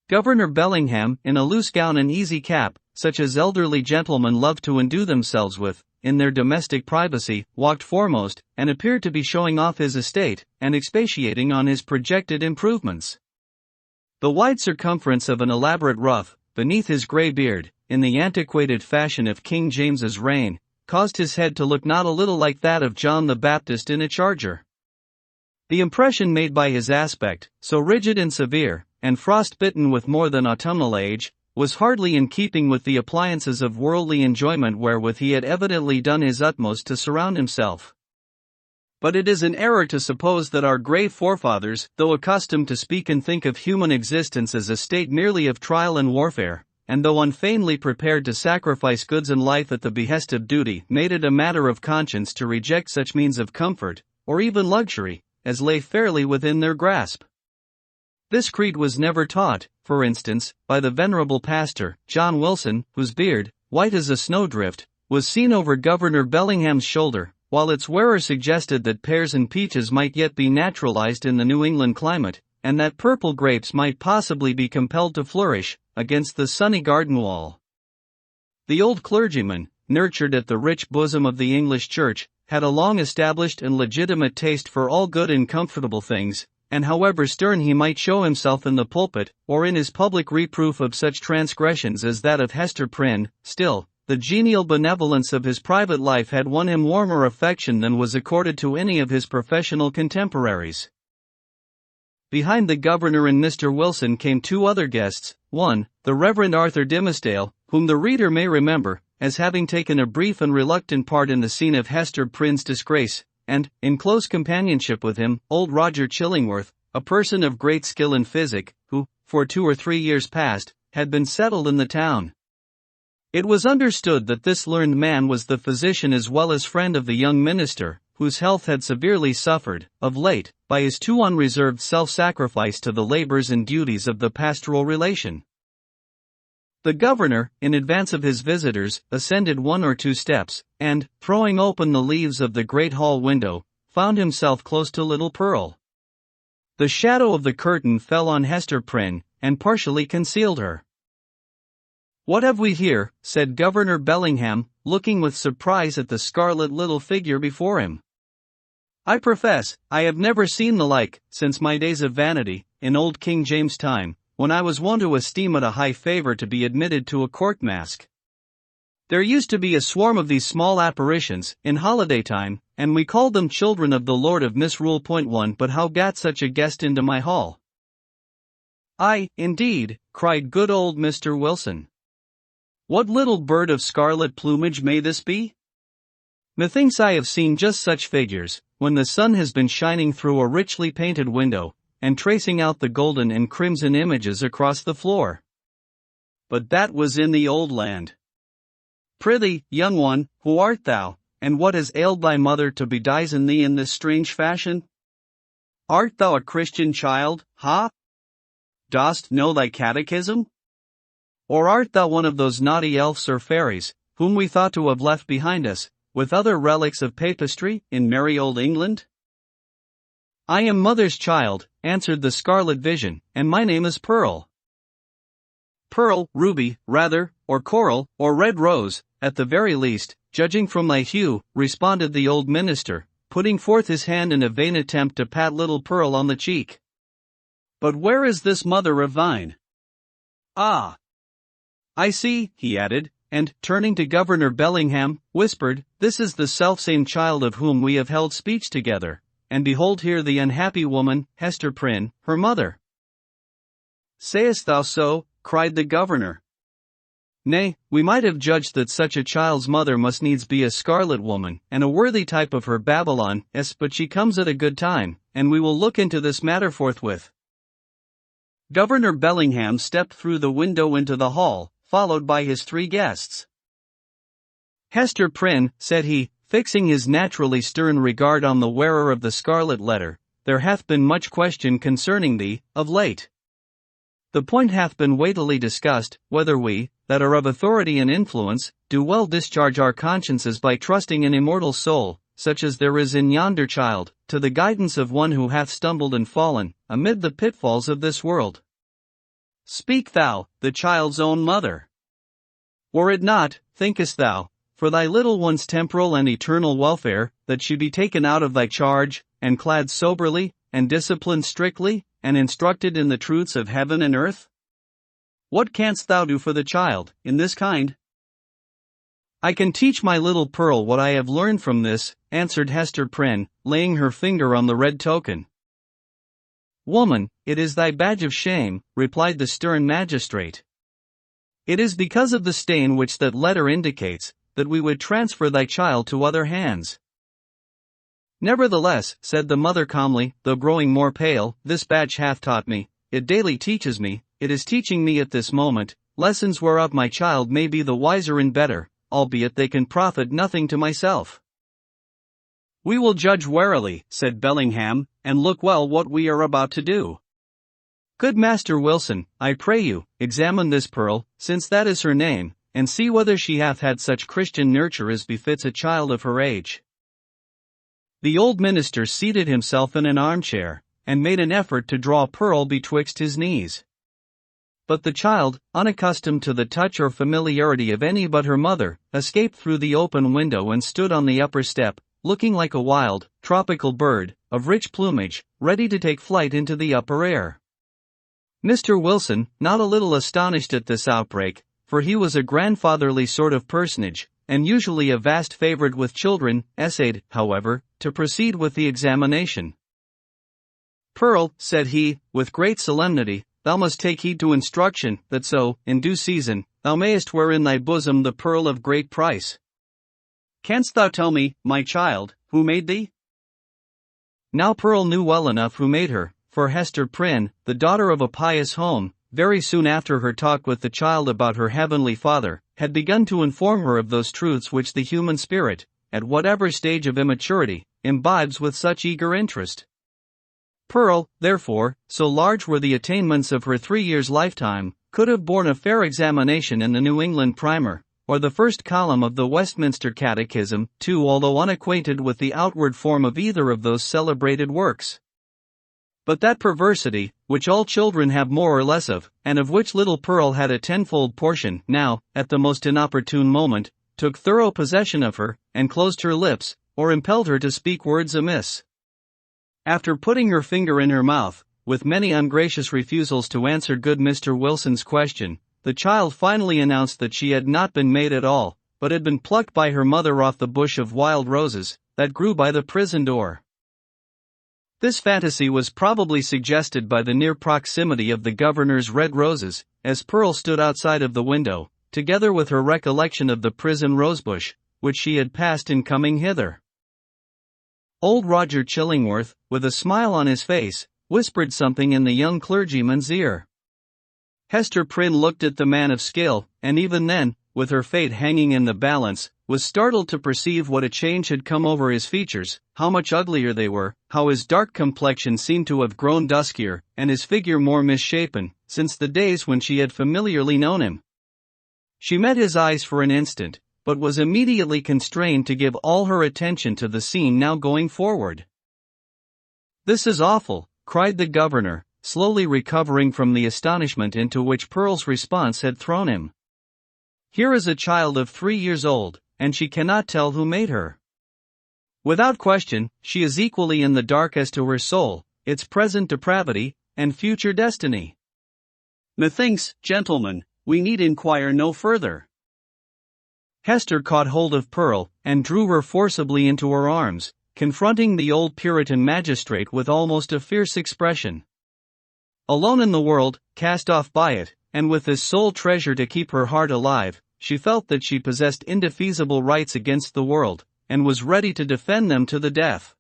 Governor Bellingham, in a loose gown and easy cap, such as elderly gentlemen love to endue themselves with, in their domestic privacy, walked foremost, and appeared to be showing off his estate, and expatiating on his projected improvements. The wide circumference of an elaborate ruff, beneath his grey beard, in the antiquated fashion of King James's reign, caused his head to look not a little like that of John the Baptist in a charger. The impression made by his aspect, so rigid and severe, and frost-bitten with more than autumnal age, was hardly in keeping with the appliances of worldly enjoyment wherewith he had evidently done his utmost to surround himself. But it is an error to suppose that our grave forefathers, though accustomed to speak and think of human existence as a state merely of trial and warfare, and though unfeignedly prepared to sacrifice goods and life at the behest of duty, made it a matter of conscience to reject such means of comfort, or even luxury, as lay fairly within their grasp. This creed was never taught, for instance, by the venerable pastor, John Wilson, whose beard, white as a snowdrift, was seen over Governor Bellingham's shoulder, while its wearer suggested that pears and peaches might yet be naturalized in the New England climate, and that purple grapes might possibly be compelled to flourish against the sunny garden wall. The old clergyman, nurtured at the rich bosom of the English Church, had a long-established and legitimate taste for all good and comfortable things, and however stern he might show himself in the pulpit, or in his public reproof of such transgressions as that of Hester Prynne, still, the genial benevolence of his private life had won him warmer affection than was accorded to any of his professional contemporaries. Behind the governor and Mr. Wilson came two other guests, one, the Reverend Arthur Dimmesdale, whom the reader may remember as having taken a brief and reluctant part in the scene of Hester Prynne's disgrace, and, in close companionship with him, old Roger Chillingworth, a person of great skill in physic, who, for 2 or 3 years past, had been settled in the town. It was understood that this learned man was the physician as well as friend of the young minister, whose health had severely suffered, of late, by his too unreserved self-sacrifice to the labors and duties of the pastoral relation. The governor, in advance of his visitors, ascended 1 or 2 steps, and, throwing open the leaves of the great hall window, found himself close to little Pearl. The shadow of the curtain fell on Hester Prynne, and partially concealed her. "What have we here?" said Governor Bellingham, looking with surprise at the scarlet little figure before him. "I profess, I have never seen the like, since my days of vanity, in old King James' time, when I was wont to esteem it a high favor to be admitted to a court masque. There used to be a swarm of these small apparitions, in holiday time, and we called them children of the Lord of Misrule. 1 But how gat such a guest into my hall?" "Ay, indeed," cried good old Mr. Wilson. "What little bird of scarlet plumage may this be? Methinks I have seen just such figures, when the sun has been shining through a richly painted window, and tracing out the golden and crimson images across the floor. But that was in the old land. Prithee, young one, who art thou, and what has ailed thy mother to bedizen thee in this strange fashion? Art thou a Christian child, ha? Dost know thy catechism? Or art thou one of those naughty elves or fairies, whom we thought to have left behind us, with other relics of papistry, in merry old England?" "I am mother's child," answered the scarlet vision, "and my name is Pearl." "Pearl, ruby, rather, or coral, or red rose, at the very least, judging from thy hue," responded the old minister, putting forth his hand in a vain attempt to pat little Pearl on the cheek. "But where is this mother of thine? Ah! I see," he added, and, turning to Governor Bellingham, whispered, "This is the selfsame child of whom we have held speech together, and behold here the unhappy woman, Hester Prynne, her mother." "Sayest thou so?" cried the governor. "Nay, we might have judged that such a child's mother must needs be a scarlet woman, and a worthy type of her Babylon, but she comes at a good time, and we will look into this matter forthwith." Governor Bellingham stepped through the window into the hall, followed by his 3 guests. "Hester Prynne," said he, fixing his naturally stern regard on the wearer of the Scarlet Letter, "there hath been much question concerning thee, of late. The point hath been weightily discussed, whether we, that are of authority and influence, do well discharge our consciences by trusting an immortal soul, such as there is in yonder child, to the guidance of one who hath stumbled and fallen, amid the pitfalls of this world. Speak thou, the child's own mother. Were it not, thinkest thou, for thy little one's temporal and eternal welfare, that she be taken out of thy charge, and clad soberly, and disciplined strictly, and instructed in the truths of heaven and earth? What canst thou do for the child, in this kind?" "I can teach my little Pearl what I have learned from this," answered Hester Prynne, laying her finger on the red token. "Woman, it is thy badge of shame," replied the stern magistrate. "It is because of the stain which that letter indicates, that we would transfer thy child to other hands." "Nevertheless," said the mother calmly, though growing more pale, "this badge hath taught me, it daily teaches me, it is teaching me at this moment, lessons whereof my child may be the wiser and better, albeit they can profit nothing to myself. We will judge warily, said Bellingham, and look well what we are about to do. Good Master Wilson, I pray you, examine this Pearl, since that is her name, and see whether she hath had such Christian nurture as befits a child of her age. The old minister seated himself in an armchair, and made an effort to draw Pearl betwixt his knees. But the child, unaccustomed to the touch or familiarity of any but her mother, escaped through the open window and stood on the upper step, looking like a wild, tropical bird, of rich plumage, ready to take flight into the upper air. Mr. Wilson, not a little astonished at this outbreak, for he was a grandfatherly sort of personage, and usually a vast favorite with children, essayed, however, to proceed with the examination. Pearl, said he, with great solemnity, thou must take heed to instruction, that so, in due season, thou mayest wear in thy bosom the pearl of great price. Canst thou tell me, my child, who made thee? Now Pearl knew well enough who made her, for Hester Prynne, the daughter of a pious home, very soon after her talk with the child about her heavenly Father, had begun to inform her of those truths which the human spirit, at whatever stage of immaturity, imbibes with such eager interest. Pearl, therefore, so large were the attainments of her 3 years' lifetime, could have borne a fair examination in the New England Primer, or the first column of the Westminster Catechism, too, although unacquainted with the outward form of either of those celebrated works. But that perversity, which all children have more or less of, and of which little Pearl had a tenfold portion, now, at the most inopportune moment, took thorough possession of her, and closed her lips, or impelled her to speak words amiss. After putting her finger in her mouth, with many ungracious refusals to answer good Mr. Wilson's question, the child finally announced that she had not been made at all, but had been plucked by her mother off the bush of wild roses, that grew by the prison door. This fantasy was probably suggested by the near proximity of the governor's red roses, as Pearl stood outside of the window, together with her recollection of the prison rosebush, which she had passed in coming hither. Old Roger Chillingworth, with a smile on his face, whispered something in the young clergyman's ear. Hester Prynne looked at the man of skill, and even then, with her fate hanging in the balance, was startled to perceive what a change had come over his features, how much uglier they were, how his dark complexion seemed to have grown duskier, and his figure more misshapen, since the days when she had familiarly known him. She met his eyes for an instant, but was immediately constrained to give all her attention to the scene now going forward. "This is awful," cried the governor, slowly recovering from the astonishment into which Pearl's response had thrown him. "Here is a child of 3 years old, and she cannot tell who made her. Without question, she is equally in the dark as to her soul, its present depravity, and future destiny. Methinks, gentlemen, we need inquire no further." Hester caught hold of Pearl, and drew her forcibly into her arms, confronting the old Puritan magistrate with almost a fierce expression. Alone in the world, cast off by it, and with this sole treasure to keep her heart alive, she felt that she possessed indefeasible rights against the world, and was ready to defend them to the death.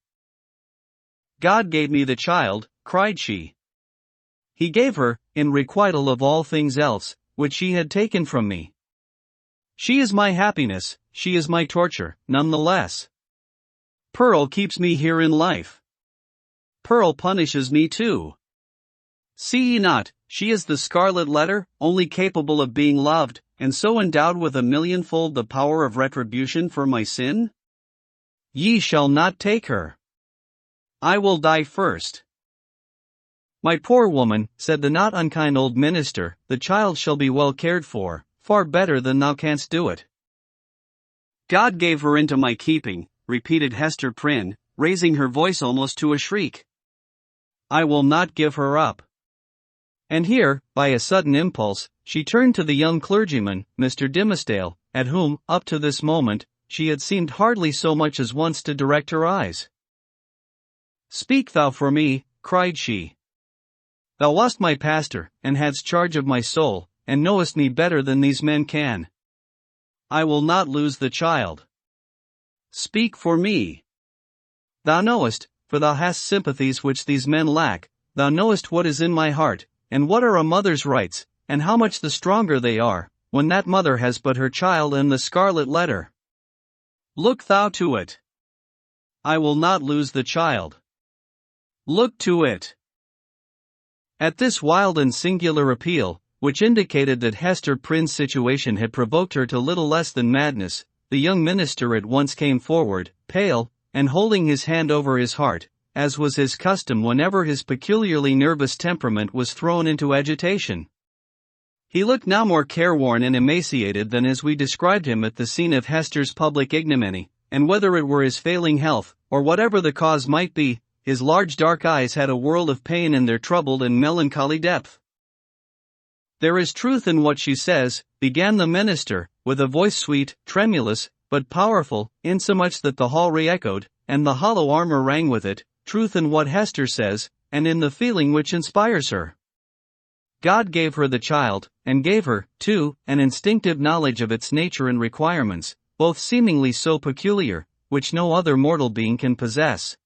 "God gave me the child," cried she. "He gave her, in requital of all things else, which she had taken from me. She is my happiness, she is my torture, none the less. Pearl keeps me here in life. Pearl punishes me too. See ye not, she is the Scarlet Letter, only capable of being loved, and so endowed with a millionfold the power of retribution for my sin? Ye shall not take her. I will die first." "My poor woman," said the not unkind old minister, "the child shall be well cared for, far better than thou canst do it." "God gave her into my keeping," repeated Hester Prynne, raising her voice almost to a shriek. "I will not give her up." And here, by a sudden impulse, she turned to the young clergyman, Mr. Dimmesdale, at whom, up to this moment, she had seemed hardly so much as once to direct her eyes. "Speak thou for me," cried she. "Thou wast my pastor, and hadst charge of my soul, and knowest me better than these men can. I will not lose the child. Speak for me. Thou knowest, for thou hast sympathies which these men lack, thou knowest what is in my heart, and what are a mother's rights, and how much the stronger they are, when that mother has but her child and the Scarlet Letter. Look thou to it. I will not lose the child. Look to it. At this wild and singular appeal, which indicated that Hester Prynne's situation had provoked her to little less than madness, the young minister at once came forward, pale, and holding his hand over his heart, as was his custom whenever his peculiarly nervous temperament was thrown into agitation. He looked now more careworn and emaciated than as we described him at the scene of Hester's public ignominy, and whether it were his failing health, or whatever the cause might be, his large dark eyes had a world of pain in their troubled and melancholy depth. "There is truth in what she says," began the minister, with a voice sweet, tremulous, but powerful, insomuch that the hall re-echoed, and the hollow armor rang with it, "truth in what Hester says, and in the feeling which inspires her. God gave her the child, and gave her, too, an instinctive knowledge of its nature and requirements, both seemingly so peculiar, which no other mortal being can possess.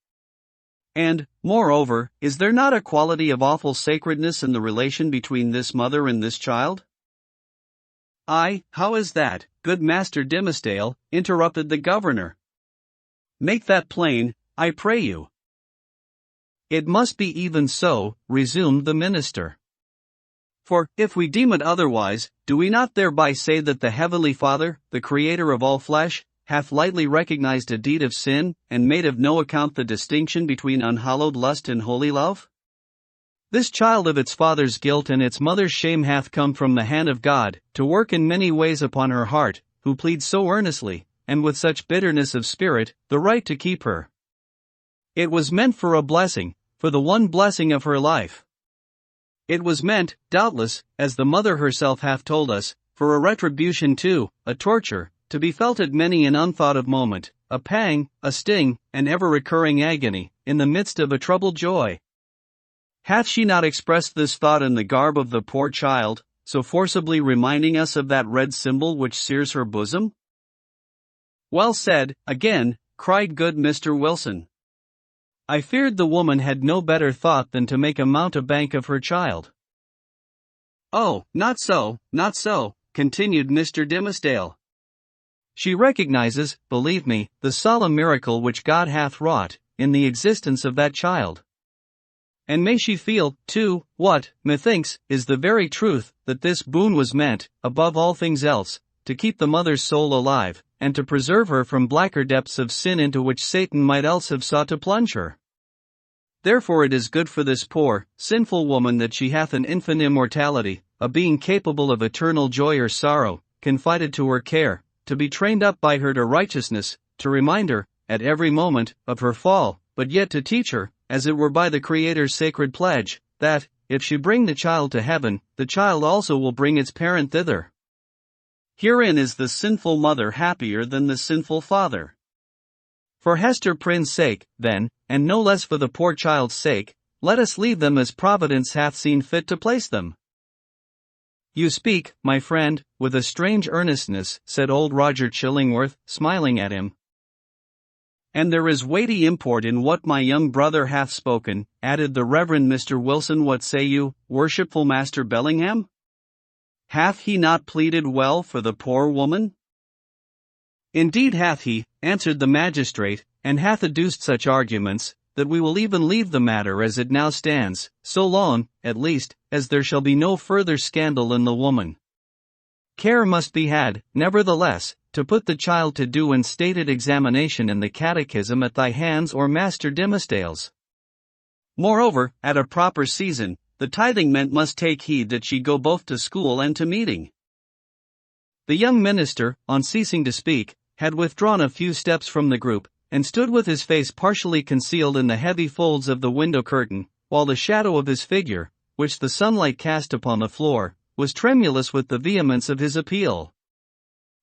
And, moreover, is there not a quality of awful sacredness in the relation between this mother and this child?" "Aye, how is that, good Master Dimmesdale?" interrupted the governor. "Make that plain, I pray you." "It must be even so," resumed the minister. "For, if we deem it otherwise, do we not thereby say that the Heavenly Father, the Creator of all flesh, hath lightly recognized a deed of sin, and made of no account the distinction between unhallowed lust and holy love? This child of its father's guilt and its mother's shame hath come from the hand of God, to work in many ways upon her heart, who pleads so earnestly, and with such bitterness of spirit, the right to keep her. It was meant for a blessing, for the one blessing of her life. It was meant, doubtless, as the mother herself hath told us, for a retribution too, a torture, to be felt at many an unthought of moment, a pang, a sting, an ever-recurring agony, in the midst of a troubled joy. Hath she not expressed this thought in the garb of the poor child, so forcibly reminding us of that red symbol which sears her bosom?" "Well said, again," cried good Mr. Wilson. "I feared the woman had no better thought than to make a mountebank of her child." "Oh, not so, not so," continued Mr. Dimmesdale. "She recognizes, believe me, the solemn miracle which God hath wrought, in the existence of that child. And may she feel, too, what, methinks, is the very truth, that this boon was meant, above all things else, to keep the mother's soul alive, and to preserve her from blacker depths of sin into which Satan might else have sought to plunge her. Therefore it is good for this poor, sinful woman that she hath an infant immortality, a being capable of eternal joy or sorrow, confided to her care, to be trained up by her to righteousness, to remind her, at every moment, of her fall, but yet to teach her, as it were by the Creator's sacred pledge, that, if she bring the child to heaven, the child also will bring its parent thither. Herein is the sinful mother happier than the sinful father. For Hester Prynne's sake, then, and no less for the poor child's sake, let us leave them as Providence hath seen fit to place them." "You speak, my friend, with a strange earnestness," said old Roger Chillingworth, smiling at him. "And there is weighty import in what my young brother hath spoken," added the Reverend Mr. Wilson. "What say you, worshipful Master Bellingham? Hath he not pleaded well for the poor woman?" "Indeed hath he," answered the magistrate, "and hath adduced such arguments, that we will even leave the matter as it now stands, so long, at least, as there shall be no further scandal in the woman. Care must be had, nevertheless, to put the child to due and stated examination in the catechism at thy hands or Master Dimmesdale's. Moreover, at a proper season, the tithingment must take heed that she go both to school and to meeting." The young minister, on ceasing to speak, had withdrawn a few steps from the group, and stood with his face partially concealed in the heavy folds of the window curtain, while the shadow of his figure, which the sunlight cast upon the floor, was tremulous with the vehemence of his appeal.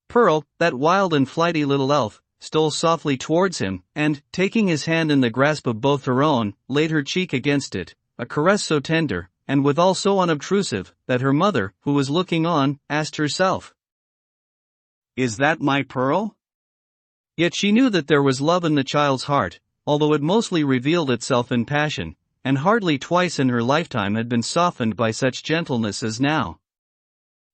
Pearl, that wild and flighty little elf, stole softly towards him, and, taking his hand in the grasp of both her own, laid her cheek against it, a caress so tender, and withal so unobtrusive, that her mother, who was looking on, asked herself, "Is that my Pearl?" Yet she knew that there was love in the child's heart, although it mostly revealed itself in passion, and hardly twice in her lifetime had been softened by such gentleness as now.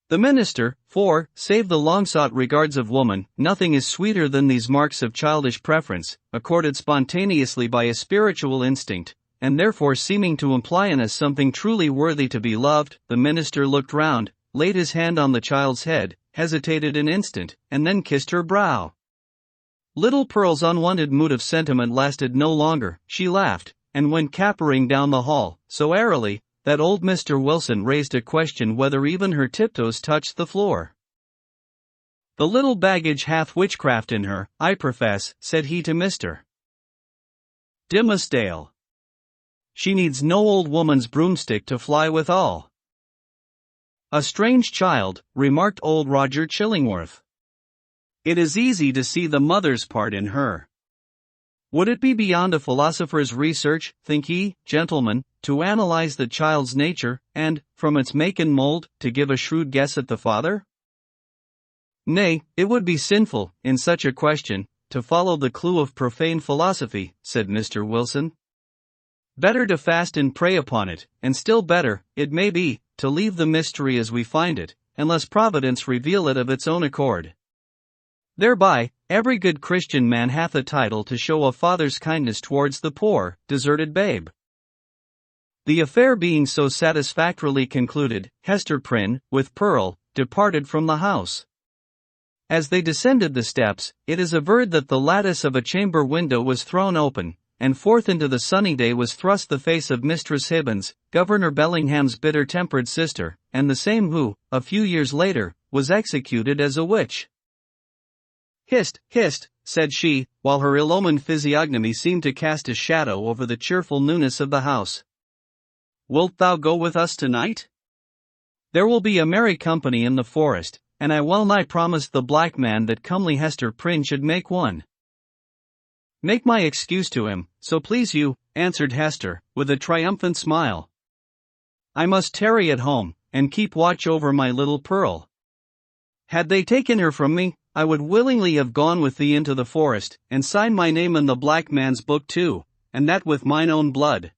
The minister, for, save the long-sought regards of woman, nothing is sweeter than these marks of childish preference, accorded spontaneously by a spiritual instinct, and therefore seeming to imply in us something truly worthy to be loved. The minister looked round, laid his hand on the child's head, hesitated an instant, and then kissed her brow. Little Pearl's unwonted mood of sentiment lasted no longer. She laughed, and went capering down the hall, so airily, that old Mr. Wilson raised a question whether even her tiptoes touched the floor. "The little baggage hath witchcraft in her, I profess," said he to Mr. Dimmesdale. "She needs no old woman's broomstick to fly withal." "A strange child," remarked old Roger Chillingworth. "It is easy to see the mother's part in her. Would it be beyond a philosopher's research, think ye, gentlemen, to analyze the child's nature, and, from its make and mold, to give a shrewd guess at the father? Nay, it would be sinful, in such a question, to follow the clue of profane philosophy," said Mr. Wilson. "Better to fast and pray upon it, and still better, it may be, to leave the mystery as we find it, unless Providence reveal it of its own accord. Thereby, every good Christian man hath a title to show a father's kindness towards the poor, deserted babe." The affair being so satisfactorily concluded, Hester Prynne, with Pearl, departed from the house. As they descended the steps, it is averred that the lattice of a chamber window was thrown open, and forth into the sunny day was thrust the face of Mistress Hibbins, Governor Bellingham's bitter-tempered sister, and the same who, a few years later, was executed as a witch. "Hist, hist," said she, while her ill-omened physiognomy seemed to cast a shadow over the cheerful newness of the house. "Wilt thou go with us tonight? There will be a merry company in the forest, and I well nigh promised the black man that comely Hester Prynne should make one." "Make my excuse to him, so please you," answered Hester, with a triumphant smile. "I must tarry at home, and keep watch over my little Pearl. Had they taken her from me, I would willingly have gone with thee into the forest, and signed my name in the black man's book too, and that with mine own blood."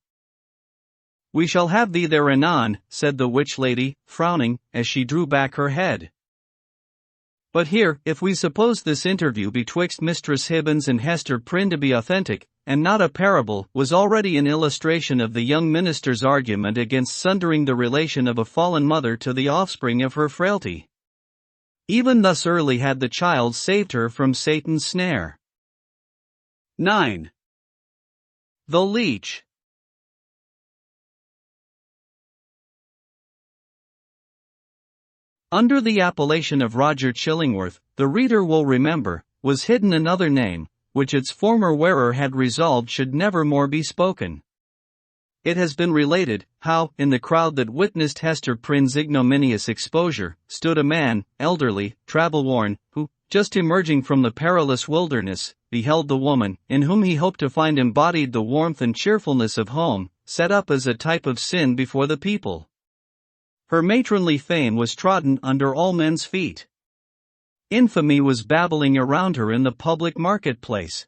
"We shall have thee there anon," said the witch lady, frowning, as she drew back her head. But here, if we suppose this interview betwixt Mistress Hibbins and Hester Prynne to be authentic, and not a parable, was already an illustration of the young minister's argument against sundering the relation of a fallen mother to the offspring of her frailty. Even thus early had the child saved her from Satan's snare. 9. The Leech. Under the appellation of Roger Chillingworth, the reader will remember, was hidden another name, which its former wearer had resolved should never more be spoken. It has been related, how, in the crowd that witnessed Hester Prynne's ignominious exposure, stood a man, elderly, travel-worn, who, just emerging from the perilous wilderness, beheld the woman, in whom he hoped to find embodied the warmth and cheerfulness of home, set up as a type of sin before the people. Her matronly fame was trodden under all men's feet. Infamy was babbling around her in the public marketplace.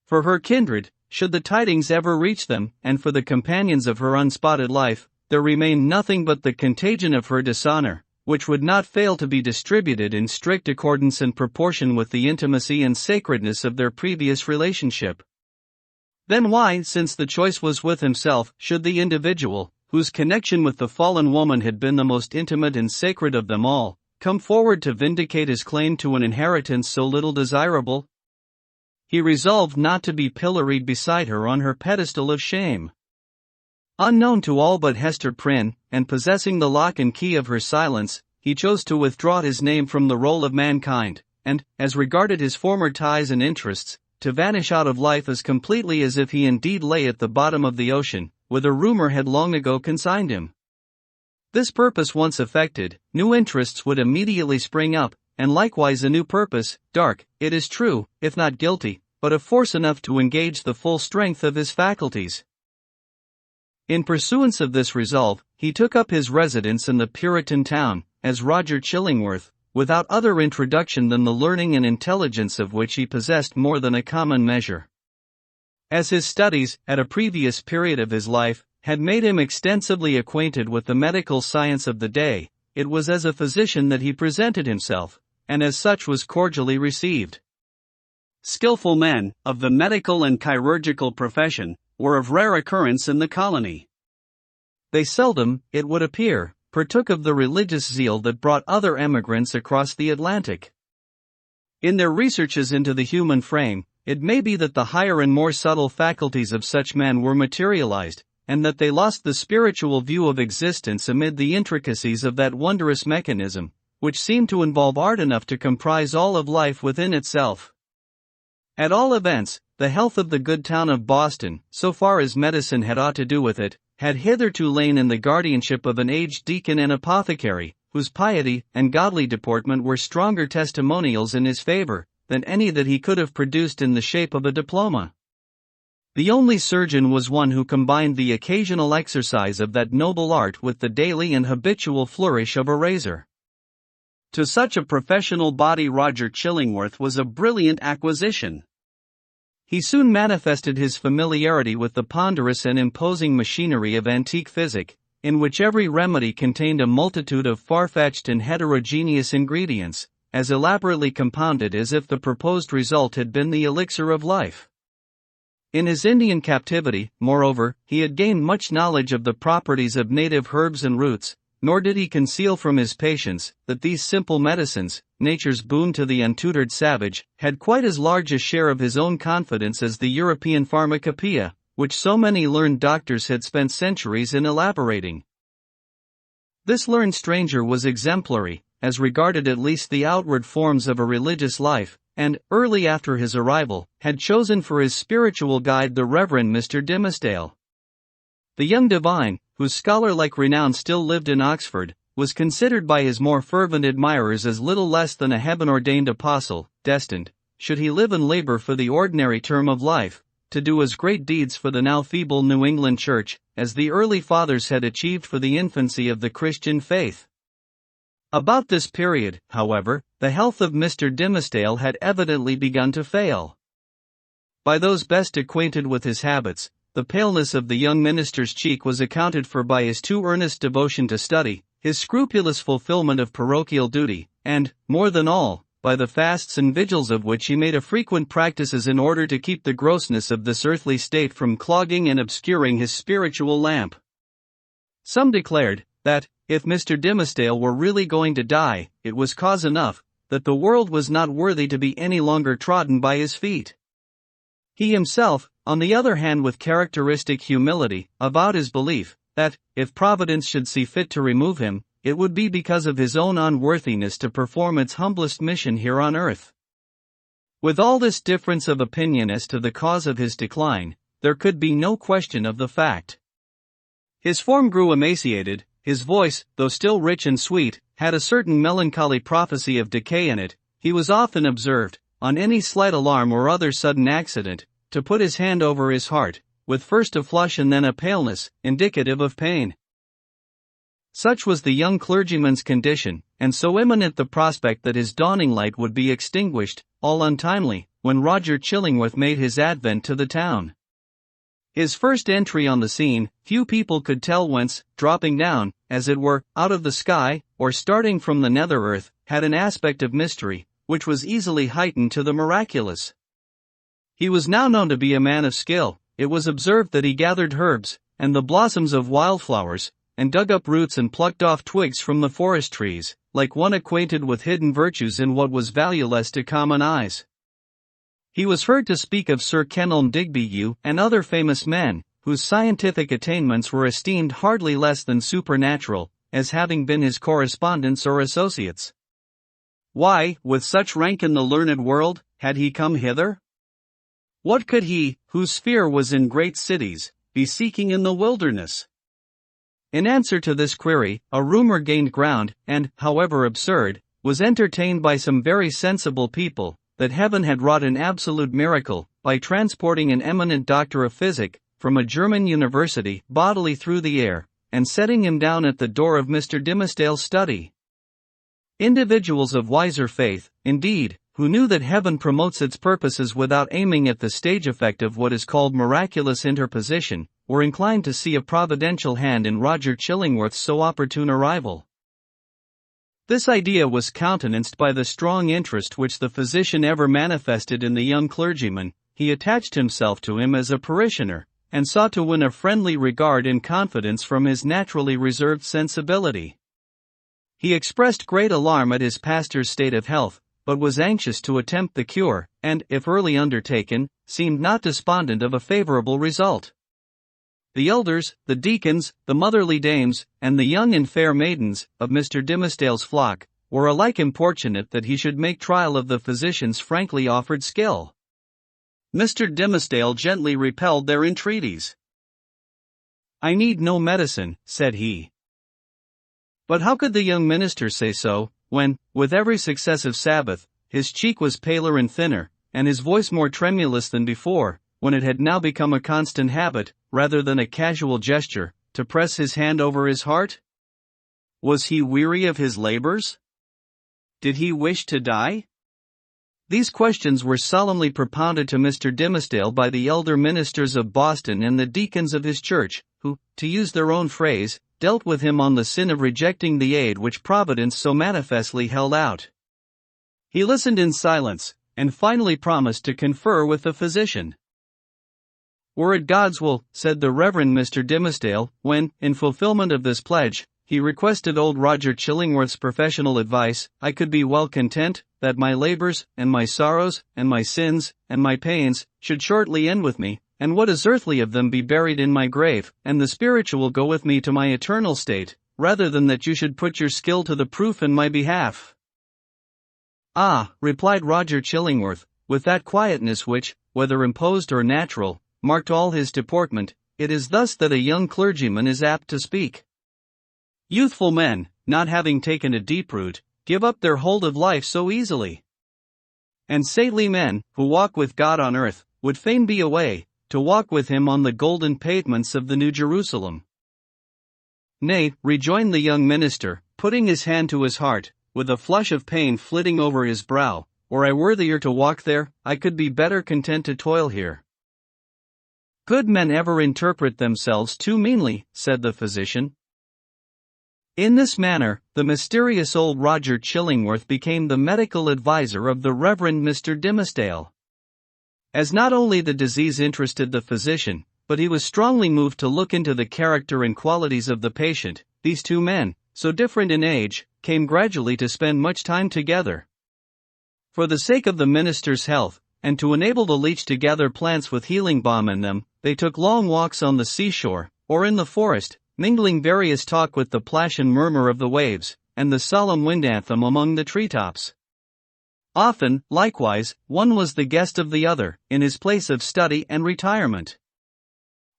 For her kindred, should the tidings ever reach them, and for the companions of her unspotted life, there remained nothing but the contagion of her dishonor, which would not fail to be distributed in strict accordance and proportion with the intimacy and sacredness of their previous relationship. Then why, since the choice was with himself, should the individual, whose connection with the fallen woman had been the most intimate and sacred of them all, come forward to vindicate his claim to an inheritance so little desirable? He resolved not to be pilloried beside her on her pedestal of shame. Unknown to all but Hester Prynne, and possessing the lock and key of her silence, he chose to withdraw his name from the roll of mankind, and, as regarded his former ties and interests, to vanish out of life as completely as if he indeed lay at the bottom of the ocean, whither rumor had long ago consigned him. This purpose once effected, new interests would immediately spring up, and likewise a new purpose, dark, it is true, if not guilty, but of force enough to engage the full strength of his faculties. In pursuance of this resolve, he took up his residence in the Puritan town, as Roger Chillingworth, without other introduction than the learning and intelligence of which he possessed more than a common measure. As his studies, at a previous period of his life, had made him extensively acquainted with the medical science of the day, it was as a physician that he presented himself, and as such was cordially received. Skillful men, of the medical and chirurgical profession, were of rare occurrence in the colony. They seldom, it would appear, partook of the religious zeal that brought other emigrants across the Atlantic. In their researches into the human frame, it may be that the higher and more subtle faculties of such men were materialized, and that they lost the spiritual view of existence amid the intricacies of that wondrous mechanism, which seemed to involve art enough to comprise all of life within itself. At all events, the health of the good town of Boston, so far as medicine had aught to do with it, had hitherto lain in the guardianship of an aged deacon and apothecary, whose piety and godly deportment were stronger testimonials in his favor than any that he could have produced in the shape of a diploma. The only surgeon was one who combined the occasional exercise of that noble art with the daily and habitual flourish of a razor. To such a professional body Roger Chillingworth was a brilliant acquisition. He soon manifested his familiarity with the ponderous and imposing machinery of antique physic, in which every remedy contained a multitude of far-fetched and heterogeneous ingredients, as elaborately compounded as if the proposed result had been the elixir of life. In his Indian captivity, moreover, he had gained much knowledge of the properties of native herbs and roots, nor did he conceal from his patients that these simple medicines, nature's boon to the untutored savage, had quite as large a share of his own confidence as the European pharmacopoeia, which so many learned doctors had spent centuries in elaborating. This learned stranger was exemplary, as regarded at least the outward forms of a religious life, and, early after his arrival, had chosen for his spiritual guide the Reverend Mr. Dimmesdale. The young divine, whose scholar-like renown still lived in Oxford, was considered by his more fervent admirers as little less than a heaven-ordained apostle, destined, should he live and labor for the ordinary term of life, to do as great deeds for the now feeble New England Church, as the early fathers had achieved for the infancy of the Christian faith. About this period, however, the health of Mr. Dimmesdale had evidently begun to fail. By those best acquainted with his habits, the paleness of the young minister's cheek was accounted for by his too earnest devotion to study, his scrupulous fulfillment of parochial duty, and, more than all, by the fasts and vigils of which he made a frequent practice in order to keep the grossness of this earthly state from clogging and obscuring his spiritual lamp. Some declared that, if Mr. Dimmesdale were really going to die, it was cause enough, that the world was not worthy to be any longer trodden by his feet. He himself, on the other hand, with characteristic humility, avowed his belief that, if Providence should see fit to remove him, it would be because of his own unworthiness to perform its humblest mission here on earth. With all this difference of opinion as to the cause of his decline, there could be no question of the fact. His form grew emaciated, his voice, though still rich and sweet, had a certain melancholy prophecy of decay in it. He was often observed, on any slight alarm or other sudden accident, to put his hand over his heart, with first a flush and then a paleness, indicative of pain. Such was the young clergyman's condition, and so imminent the prospect that his dawning light would be extinguished, all untimely, when Roger Chillingworth made his advent to the town. His first entry on the scene, few people could tell whence, dropping down, as it were, out of the sky, or starting from the nether earth, had an aspect of mystery, which was easily heightened to the miraculous. He was now known to be a man of skill. It was observed that he gathered herbs, and the blossoms of wildflowers, and dug up roots and plucked off twigs from the forest trees, like one acquainted with hidden virtues in what was valueless to common eyes. He was heard to speak of Sir Kenelm Digby and other famous men, whose scientific attainments were esteemed hardly less than supernatural, as having been his correspondents or associates. Why, with such rank in the learned world, had he come hither? What could he, whose sphere was in great cities, be seeking in the wilderness? In answer to this query, a rumor gained ground, and, however absurd, was entertained by some very sensible people, that heaven had wrought an absolute miracle, by transporting an eminent doctor of physic, from a German university, bodily through the air, and setting him down at the door of Mr. Dimmesdale's study. Individuals of wiser faith, indeed, who knew that heaven promotes its purposes without aiming at the stage effect of what is called miraculous interposition, were inclined to see a providential hand in Roger Chillingworth's so opportune arrival. This idea was countenanced by the strong interest which the physician ever manifested in the young clergyman. He attached himself to him as a parishioner, and sought to win a friendly regard and confidence from his naturally reserved sensibility. He expressed great alarm at his pastor's state of health, but was anxious to attempt the cure, and, if early undertaken, seemed not despondent of a favorable result. The elders, the deacons, the motherly dames, and the young and fair maidens of Mr. Dimmesdale's flock were alike importunate that he should make trial of the physician's frankly offered skill. Mr. Dimmesdale gently repelled their entreaties. "I need no medicine," said he. But how could the young minister say so, when, with every successive Sabbath, his cheek was paler and thinner, and his voice more tremulous than before, when it had now become a constant habit, rather than a casual gesture, to press his hand over his heart? Was he weary of his labors? Did he wish to die? These questions were solemnly propounded to Mr. Dimmesdale by the elder ministers of Boston and the deacons of his church, who, to use their own phrase, dealt with him on the sin of rejecting the aid which Providence so manifestly held out. He listened in silence, and finally promised to confer with the physician. "Were it God's will," said the Reverend Mr. Dimmesdale, when, in fulfillment of this pledge, he requested old Roger Chillingworth's professional advice, "I could be well content, that my labors, and my sorrows, and my sins, and my pains, should shortly end with me, and what is earthly of them be buried in my grave, and the spiritual go with me to my eternal state, rather than that you should put your skill to the proof in my behalf." "Ah," replied Roger Chillingworth, with that quietness which, whether imposed or natural, marked all his deportment, "it is thus that a young clergyman is apt to speak. Youthful men, not having taken a deep root, give up their hold of life so easily. And saintly men, who walk with God on earth, would fain be away, to walk with him on the golden pavements of the New Jerusalem." "Nay," rejoined the young minister, putting his hand to his heart, with a flush of pain flitting over his brow, "were I worthier to walk there, I could be better content to toil here." "Good men ever interpret themselves too meanly," said the physician. In this manner, the mysterious old Roger Chillingworth became the medical adviser of the Reverend Mr. Dimmesdale. As not only the disease interested the physician, but he was strongly moved to look into the character and qualities of the patient, these two men, so different in age, came gradually to spend much time together. For the sake of the minister's health, and to enable the leech to gather plants with healing balm in them, they took long walks on the seashore, or in the forest, mingling various talk with the plash and murmur of the waves, and the solemn wind anthem among the treetops. Often, likewise, one was the guest of the other, in his place of study and retirement.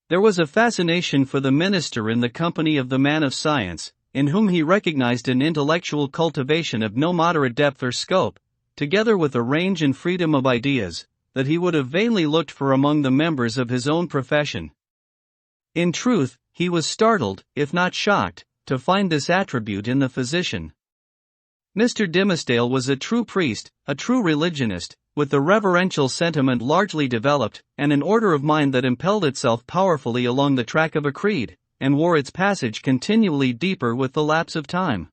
There was a fascination for the minister in the company of the man of science, in whom he recognized an intellectual cultivation of no moderate depth or scope, together with a range and freedom of ideas, that he would have vainly looked for among the members of his own profession. In truth, he was startled, if not shocked, to find this attribute in the physician. Mr. Dimmesdale was a true priest, a true religionist, with the reverential sentiment largely developed, and an order of mind that impelled itself powerfully along the track of a creed, and wore its passage continually deeper with the lapse of time.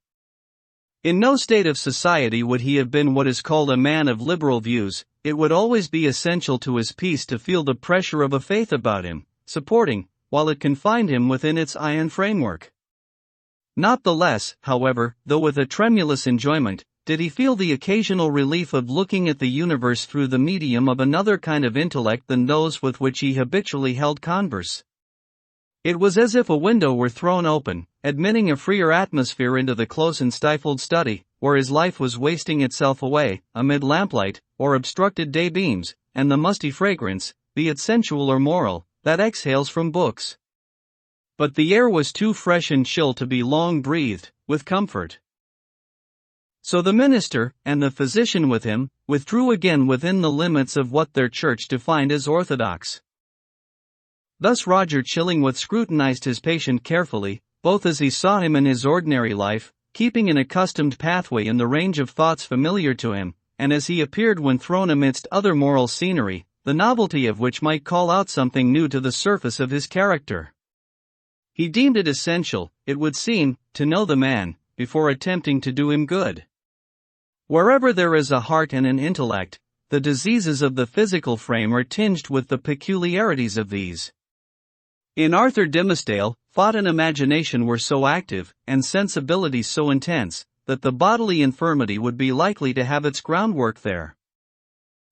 In no state of society would he have been what is called a man of liberal views. It would always be essential to his peace to feel the pressure of a faith about him, supporting, while it confined him within its iron framework. Not the less, however, though with a tremulous enjoyment, did he feel the occasional relief of looking at the universe through the medium of another kind of intellect than those with which he habitually held converse. It was as if a window were thrown open, admitting a freer atmosphere into the close and stifled study, where his life was wasting itself away, amid lamplight, or obstructed day beams, and the musty fragrance, be it sensual or moral, that exhales from books. But the air was too fresh and chill to be long breathed with comfort. So the minister, and the physician with him, withdrew again within the limits of what their church defined as orthodox. Thus Roger Chillingworth scrutinized his patient carefully, both as he saw him in his ordinary life, keeping an accustomed pathway in the range of thoughts familiar to him, and as he appeared when thrown amidst other moral scenery, the novelty of which might call out something new to the surface of his character. He deemed it essential, it would seem, to know the man, before attempting to do him good. Wherever there is a heart and an intellect, the diseases of the physical frame are tinged with the peculiarities of these. In Arthur Dimmesdale, thought and imagination were so active, and sensibility so intense, that the bodily infirmity would be likely to have its groundwork there.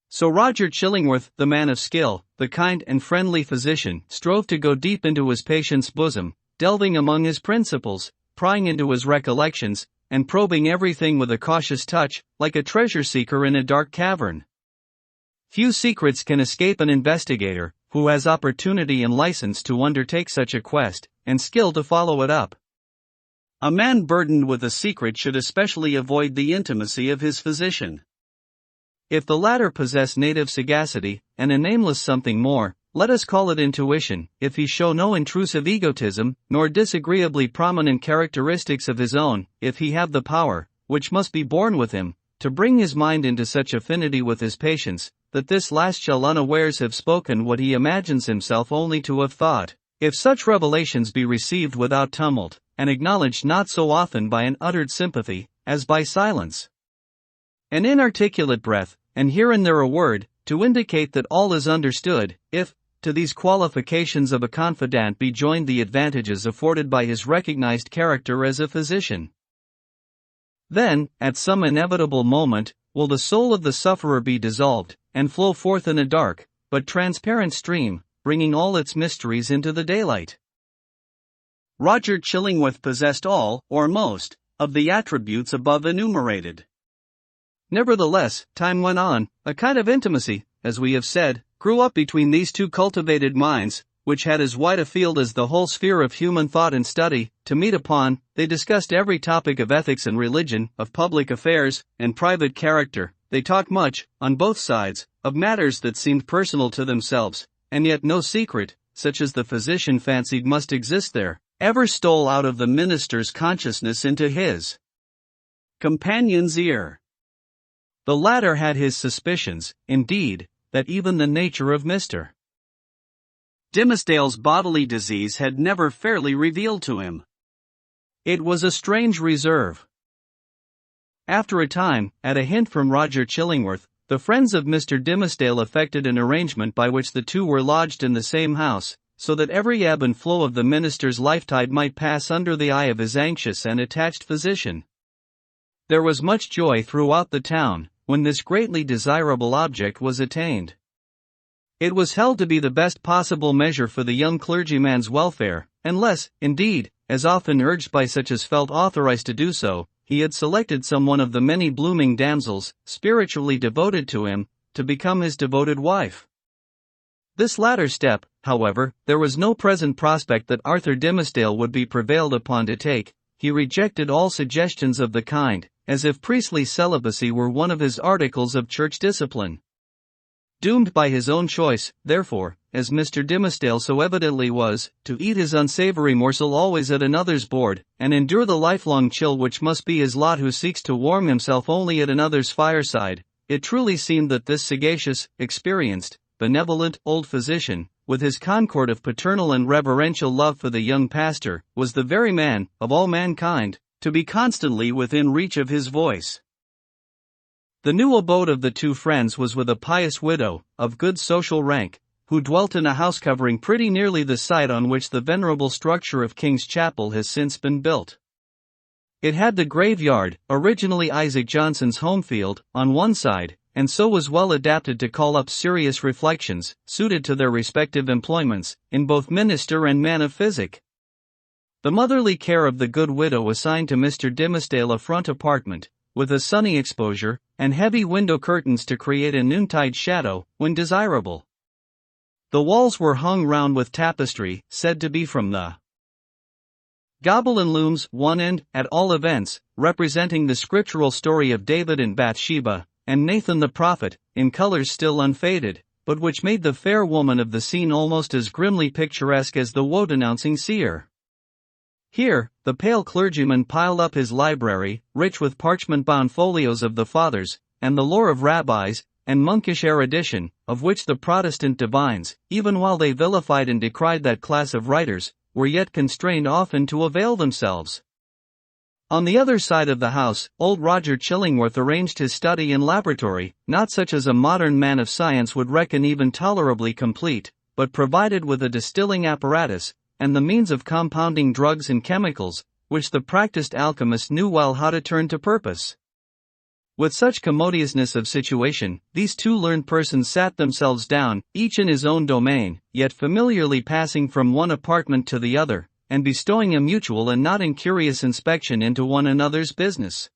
So Roger Chillingworth, the man of skill, the kind and friendly physician, strove to go deep into his patient's bosom, delving among his principles, prying into his recollections, and probing everything with a cautious touch, like a treasure seeker in a dark cavern. Few secrets can escape an investigator, who has opportunity and license to undertake such a quest, and skill to follow it up. A man burdened with a secret should especially avoid the intimacy of his physician. If the latter possess native sagacity, and a nameless something more, let us call it intuition, if he show no intrusive egotism, nor disagreeably prominent characteristics of his own, if he have the power, which must be born with him, to bring his mind into such affinity with his patients, that this last shall unawares have spoken what he imagines himself only to have thought, if such revelations be received without tumult, and acknowledged not so often by an uttered sympathy, as by silence. An inarticulate breath, and here and there a word, to indicate that all is understood, if, to these qualifications of a confidant be joined the advantages afforded by his recognized character as a physician. Then, at some inevitable moment, will the soul of the sufferer be dissolved, and flow forth in a dark, but transparent stream, bringing all its mysteries into the daylight. Roger Chillingworth possessed all, or most, of the attributes above enumerated. Nevertheless, time went on, a kind of intimacy, as we have said, grew up between these two cultivated minds, which had as wide a field as the whole sphere of human thought and study, to meet upon. They discussed every topic of ethics and religion, of public affairs, and private character. They talked much, on both sides, of matters that seemed personal to themselves, and yet no secret, such as the physician fancied must exist there, ever stole out of the minister's consciousness into his companion's ear. The latter had his suspicions, indeed, that even the nature of Mr. Dimmesdale's bodily disease had never fairly revealed to him. It was a strange reserve. After a time, at a hint from Roger Chillingworth, the friends of Mr. Dimmesdale effected an arrangement by which the two were lodged in the same house, so that every ebb and flow of the minister's lifetide might pass under the eye of his anxious and attached physician. There was much joy throughout the town, when this greatly desirable object was attained. It was held to be the best possible measure for the young clergyman's welfare, unless, indeed, as often urged by such as felt authorized to do so, he had selected some one of the many blooming damsels, spiritually devoted to him, to become his devoted wife. This latter step, however, there was no present prospect that Arthur Dimmesdale would be prevailed upon to take. He rejected all suggestions of the kind, as if priestly celibacy were one of his articles of church discipline. Doomed by his own choice, therefore, as Mr. Dimmesdale so evidently was, to eat his unsavory morsel always at another's board, and endure the lifelong chill which must be his lot who seeks to warm himself only at another's fireside, it truly seemed that this sagacious, experienced, benevolent old physician, with his concord of paternal and reverential love for the young pastor, was the very man, of all mankind, to be constantly within reach of his voice. The new abode of the two friends was with a pious widow, of good social rank, who dwelt in a house covering pretty nearly the site on which the venerable structure of King's Chapel has since been built. It had the graveyard, originally Isaac Johnson's home field, on one side, and so was well adapted to call up serious reflections, suited to their respective employments, in both minister and man of physic. The motherly care of the good widow assigned to Mr. Dimmesdale a front apartment, with a sunny exposure, and heavy window curtains to create a noontide shadow, when desirable. The walls were hung round with tapestry, said to be from the Gobelin looms, one end, at all events, representing the scriptural story of David and Bathsheba, and Nathan the prophet, in colors still unfaded, but which made the fair woman of the scene almost as grimly picturesque as the woe-denouncing seer. Here, the pale clergyman piled up his library, rich with parchment-bound folios of the Fathers, and the lore of rabbis, and monkish erudition, of which the Protestant divines, even while they vilified and decried that class of writers, were yet constrained often to avail themselves. On the other side of the house, old Roger Chillingworth arranged his study and laboratory, not such as a modern man of science would reckon even tolerably complete, but provided with a distilling apparatus, and the means of compounding drugs and chemicals, which the practiced alchemist knew well how to turn to purpose. With such commodiousness of situation, these two learned persons sat themselves down, each in his own domain, yet familiarly passing from one apartment to the other, and bestowing a mutual and not incurious inspection into one another's business.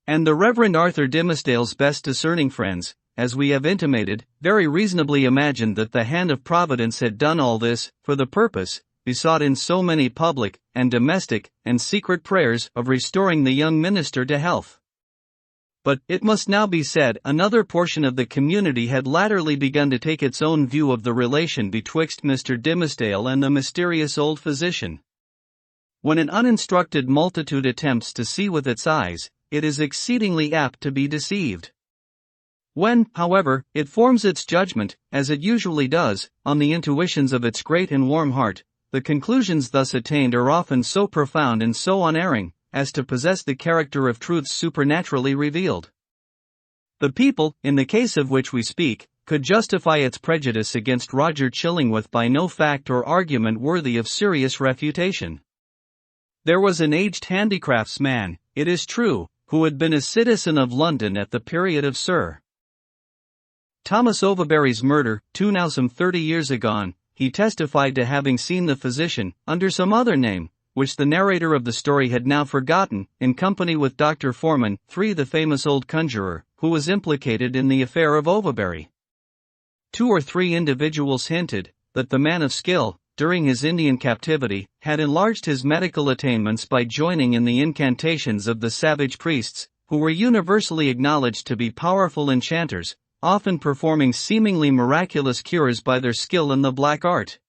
And the Reverend Arthur Dimmesdale's best discerning friends, as we have intimated, very reasonably imagined that the hand of Providence had done all this, for the purpose, besought in so many public, and domestic, and secret prayers, of restoring the young minister to health. But, it must now be said, another portion of the community had latterly begun to take its own view of the relation betwixt Mr. Dimmesdale and the mysterious old physician. When an uninstructed multitude attempts to see with its eyes, it is exceedingly apt to be deceived. When, however, it forms its judgment, as it usually does, on the intuitions of its great and warm heart, the conclusions thus attained are often so profound and so unerring, as to possess the character of truths supernaturally revealed. The people, in the case of which we speak, could justify its prejudice against Roger Chillingworth by no fact or argument worthy of serious refutation. There was an aged handicraftsman, it is true, who had been a citizen of London at the period of Sir Thomas Overbury's murder, now some 30 years agone. He testified to having seen the physician, under some other name, which the narrator of the story had now forgotten, in company with Dr. Foreman, the famous old conjurer, who was implicated in the affair of Overbury. 2 or 3 individuals hinted that the man of skill, during his Indian captivity, had enlarged his medical attainments by joining in the incantations of the savage priests, who were universally acknowledged to be powerful enchanters, often performing seemingly miraculous cures by their skill in the black art.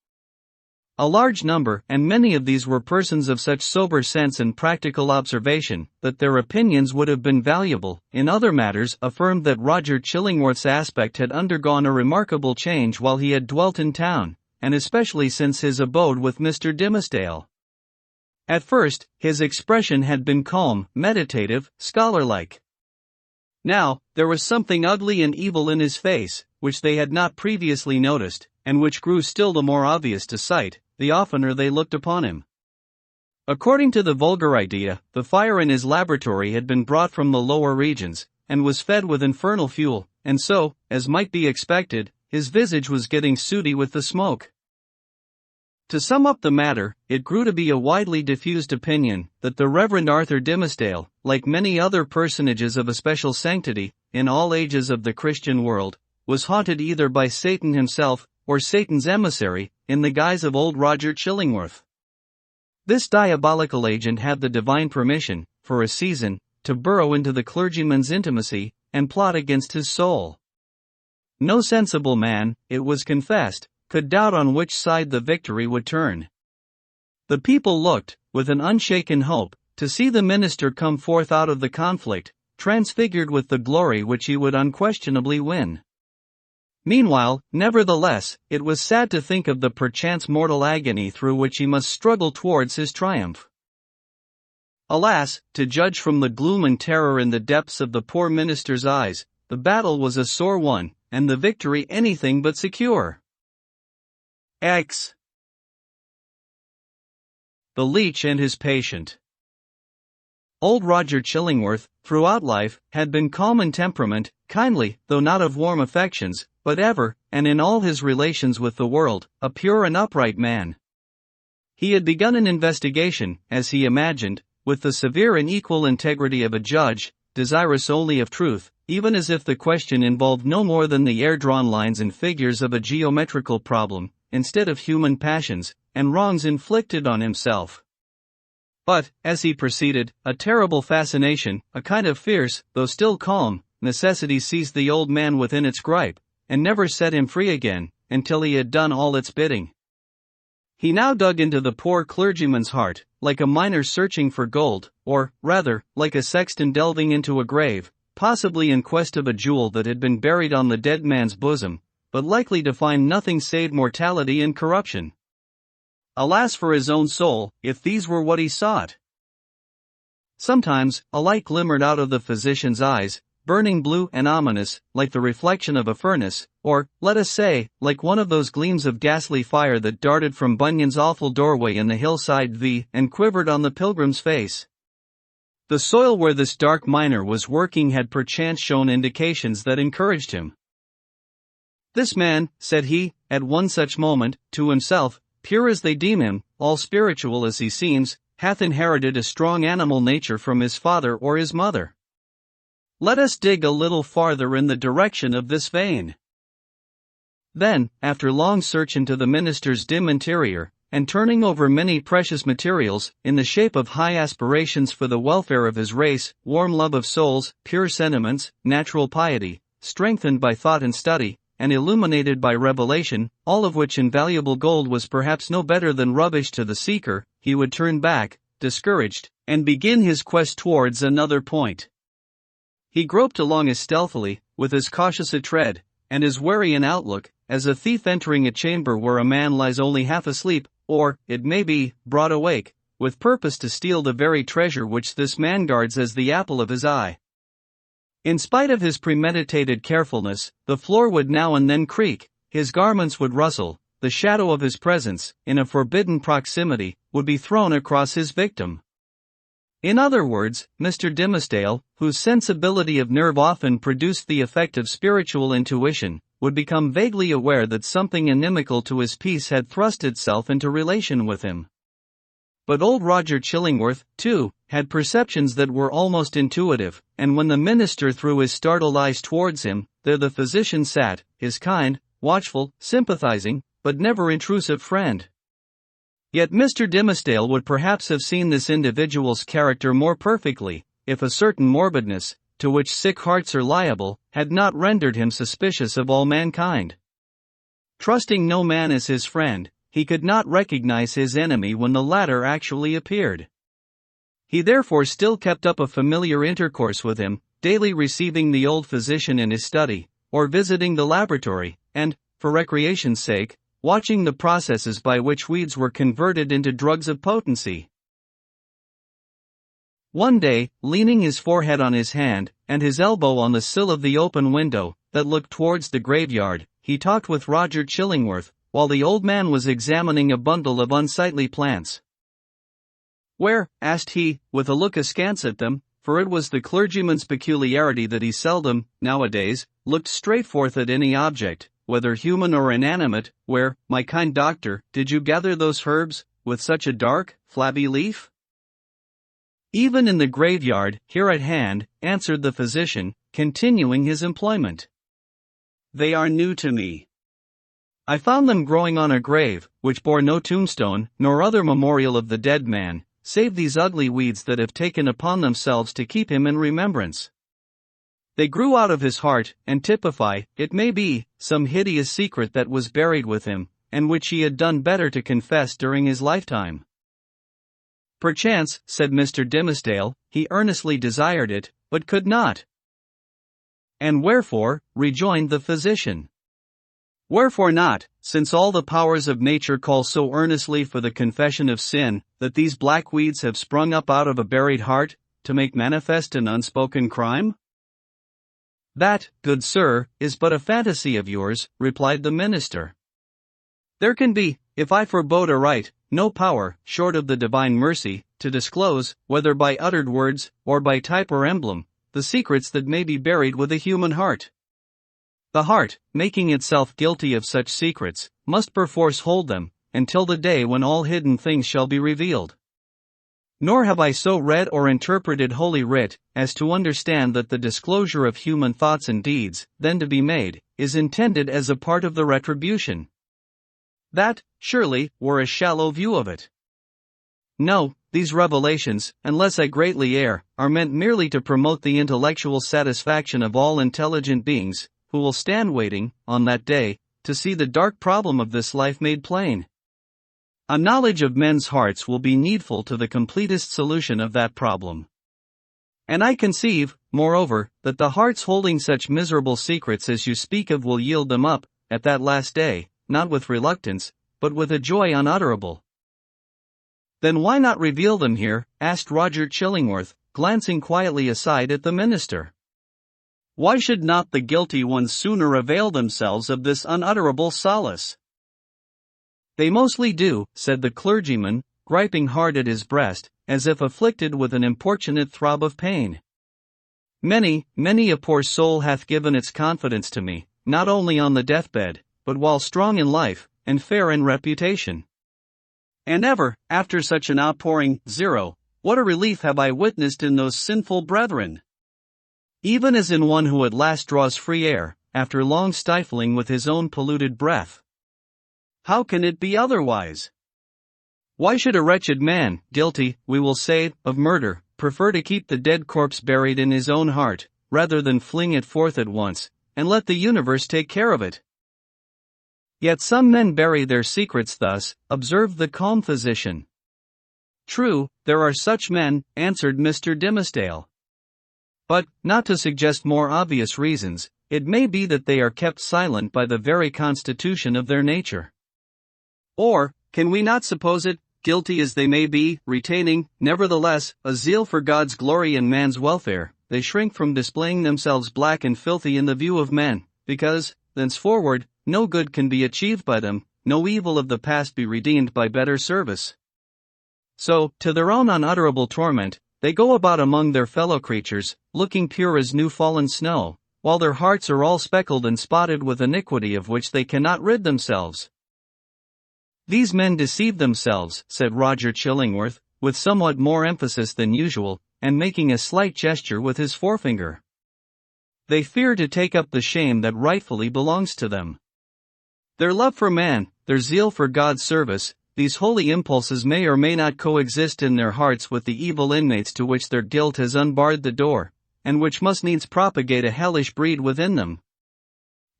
A large number, and many of these were persons of such sober sense and practical observation, that their opinions would have been valuable. In other matters, affirmed that Roger Chillingworth's aspect had undergone a remarkable change while he had dwelt in town, and especially since his abode with Mr. Dimmesdale. At first, his expression had been calm, meditative, scholarlike. Now, there was something ugly and evil in his face, which they had not previously noticed, and which grew still the more obvious to sight, the oftener they looked upon him. According to the vulgar idea, the fire in his laboratory had been brought from the lower regions, and was fed with infernal fuel, and so, as might be expected, his visage was getting sooty with the smoke. To sum up the matter, it grew to be a widely diffused opinion that the Reverend Arthur Dimmesdale, like many other personages of especial sanctity, in all ages of the Christian world, was haunted either by Satan himself, or Satan's emissary, in the guise of old Roger Chillingworth. This diabolical agent had the divine permission, for a season, to burrow into the clergyman's intimacy, and plot against his soul. No sensible man, it was confessed, could doubt on which side the victory would turn. The people looked, with an unshaken hope, to see the minister come forth out of the conflict, transfigured with the glory which he would unquestionably win. Meanwhile, nevertheless, it was sad to think of the perchance mortal agony through which he must struggle towards his triumph. Alas, to judge from the gloom and terror in the depths of the poor minister's eyes, the battle was a sore one, and the victory anything but secure. X. The Leech and His Patient. Old Roger Chillingworth, throughout life, had been calm in temperament, kindly, though not of warm affections, but ever, and in all his relations with the world, a pure and upright man. He had begun an investigation, as he imagined, with the severe and equal integrity of a judge, desirous only of truth, even as if the question involved no more than the air-drawn lines and figures of a geometrical problem, instead of human passions, and wrongs inflicted on himself. But, as he proceeded, a terrible fascination, a kind of fierce, though still calm, necessity seized the old man within its gripe, and never set him free again, until he had done all its bidding. He now dug into the poor clergyman's heart, like a miner searching for gold, or, rather, like a sexton delving into a grave, possibly in quest of a jewel that had been buried on the dead man's bosom, but likely to find nothing save mortality and corruption. Alas for his own soul, if these were what he sought! Sometimes, a light glimmered out of the physician's eyes, burning blue and ominous, like the reflection of a furnace, or, let us say, like one of those gleams of ghastly fire that darted from Bunyan's awful doorway in the hillside and quivered on the pilgrim's face. The soil where this dark miner was working had perchance shown indications that encouraged him. "This man," said he, at one such moment, to himself, "pure as they deem him, all spiritual as he seems, hath inherited a strong animal nature from his father or his mother. Let us dig a little farther in the direction of this vein." Then, after long search into the minister's dim interior, and turning over many precious materials, in the shape of high aspirations for the welfare of his race, warm love of souls, pure sentiments, natural piety, strengthened by thought and study, and illuminated by revelation, all of which invaluable gold was perhaps no better than rubbish to the seeker, he would turn back, discouraged, and begin his quest towards another point. He groped along as stealthily, with as cautious a tread, and as wary an outlook, as a thief entering a chamber where a man lies only half asleep, or, it may be, broad awake, with purpose to steal the very treasure which this man guards as the apple of his eye. In spite of his premeditated carefulness, the floor would now and then creak, his garments would rustle, the shadow of his presence, in a forbidden proximity, would be thrown across his victim. In other words, Mr. Dimmesdale, whose sensibility of nerve often produced the effect of spiritual intuition, would become vaguely aware that something inimical to his peace had thrust itself into relation with him. But old Roger Chillingworth, too, had perceptions that were almost intuitive, and when the minister threw his startled eyes towards him, there the physician sat, his kind, watchful, sympathizing, but never intrusive friend. Yet Mr. Dimmesdale would perhaps have seen this individual's character more perfectly, if a certain morbidness, to which sick hearts are liable, had not rendered him suspicious of all mankind. Trusting no man as his friend, he could not recognize his enemy when the latter actually appeared. He therefore still kept up a familiar intercourse with him, daily receiving the old physician in his study, or visiting the laboratory, and, for recreation's sake, watching the processes by which weeds were converted into drugs of potency. One day, leaning his forehead on his hand, and his elbow on the sill of the open window that looked towards the graveyard, he talked with Roger Chillingworth, while the old man was examining a bundle of unsightly plants. "Where," asked he, with a look askance at them, for it was the clergyman's peculiarity that he seldom, nowadays, looked straight forth at any object, whether human or inanimate, "where, my kind doctor, did you gather those herbs, with such a dark, flabby leaf?" "Even in the graveyard, here at hand," answered the physician, continuing his employment. "They are new to me. I found them growing on a grave, which bore no tombstone, nor other memorial of the dead man, save these ugly weeds that have taken upon themselves to keep him in remembrance. They grew out of his heart, and typify, it may be, some hideous secret that was buried with him, and which he had done better to confess during his lifetime." "Perchance," said Mr. Dimmesdale, "he earnestly desired it, but could not." "And wherefore?" rejoined the physician. "Wherefore not, since all the powers of nature call so earnestly for the confession of sin, that these black weeds have sprung up out of a buried heart, to make manifest an unspoken crime?" "That, good sir, is but a fantasy of yours," replied the minister. "There can be, if I forebode aright, no power, short of the divine mercy, to disclose, whether by uttered words, or by type or emblem, the secrets that may be buried with a human heart. The heart, making itself guilty of such secrets, must perforce hold them, until the day when all hidden things shall be revealed. Nor have I so read or interpreted Holy Writ, as to understand that the disclosure of human thoughts and deeds, then to be made, is intended as a part of the retribution. That, surely, were a shallow view of it. No, these revelations, unless I greatly err, are meant merely to promote the intellectual satisfaction of all intelligent beings, who will stand waiting, on that day, to see the dark problem of this life made plain. A knowledge of men's hearts will be needful to the completest solution of that problem. And I conceive, moreover, that the hearts holding such miserable secrets as you speak of will yield them up, at that last day, not with reluctance, but with a joy unutterable." "Then why not reveal them here?" asked Roger Chillingworth, glancing quietly aside at the minister. Why should not the guilty ones sooner avail themselves of this unutterable solace? They mostly do, said the clergyman, griping hard at his breast, as if afflicted with an importunate throb of pain. Many a poor soul hath given its confidence to me, not only on the deathbed, but while strong in life, and fair in reputation. And ever, after such an outpouring, what a relief have I witnessed in those sinful brethren! Even as in one who at last draws free air, after long stifling with his own polluted breath. How can it be otherwise? Why should a wretched man, guilty, we will say, of murder, prefer to keep the dead corpse buried in his own heart, rather than fling it forth at once, and let the universe take care of it? Yet some men bury their secrets thus, observed the calm physician. True, there are such men, answered Mr. Dimmesdale. But, not to suggest more obvious reasons, it may be that they are kept silent by the very constitution of their nature. Or, can we not suppose it, guilty as they may be, retaining, nevertheless, a zeal for God's glory and man's welfare, they shrink from displaying themselves black and filthy in the view of men, because, thenceforward, no good can be achieved by them, no evil of the past be redeemed by better service. So, to their own unutterable torment, they go about among their fellow creatures, looking pure as new fallen snow, while their hearts are all speckled and spotted with iniquity of which they cannot rid themselves. These men deceive themselves, said Roger Chillingworth, with somewhat more emphasis than usual, and making a slight gesture with his forefinger. They fear to take up the shame that rightfully belongs to them. Their love for man, their zeal for God's service, these holy impulses may or may not coexist in their hearts with the evil inmates to which their guilt has unbarred the door, and which must needs propagate a hellish breed within them.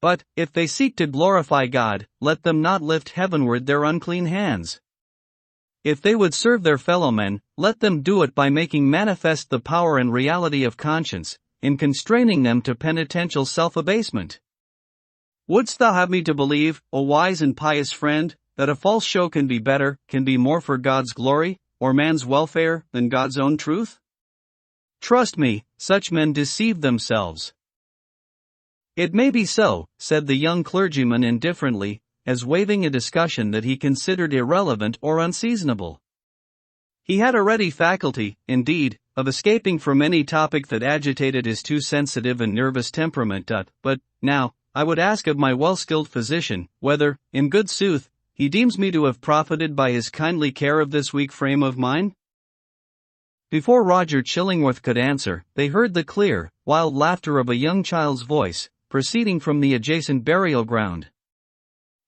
But, if they seek to glorify God, let them not lift heavenward their unclean hands. If they would serve their fellowmen, let them do it by making manifest the power and reality of conscience, in constraining them to penitential self-abasement. Wouldst thou have me to believe, O wise and pious friend, that a false show can be better, can be more for God's glory, or man's welfare, than God's own truth? Trust me, such men deceive themselves. It may be so, said the young clergyman indifferently, as waiving a discussion that he considered irrelevant or unseasonable. He had a ready faculty, indeed, of escaping from any topic that agitated his too sensitive and nervous temperament. But, now, I would ask of my well-skilled physician, whether, in good sooth, he deems me to have profited by his kindly care of this weak frame of mine? Before Roger Chillingworth could answer, they heard the clear, wild laughter of a young child's voice, proceeding from the adjacent burial ground.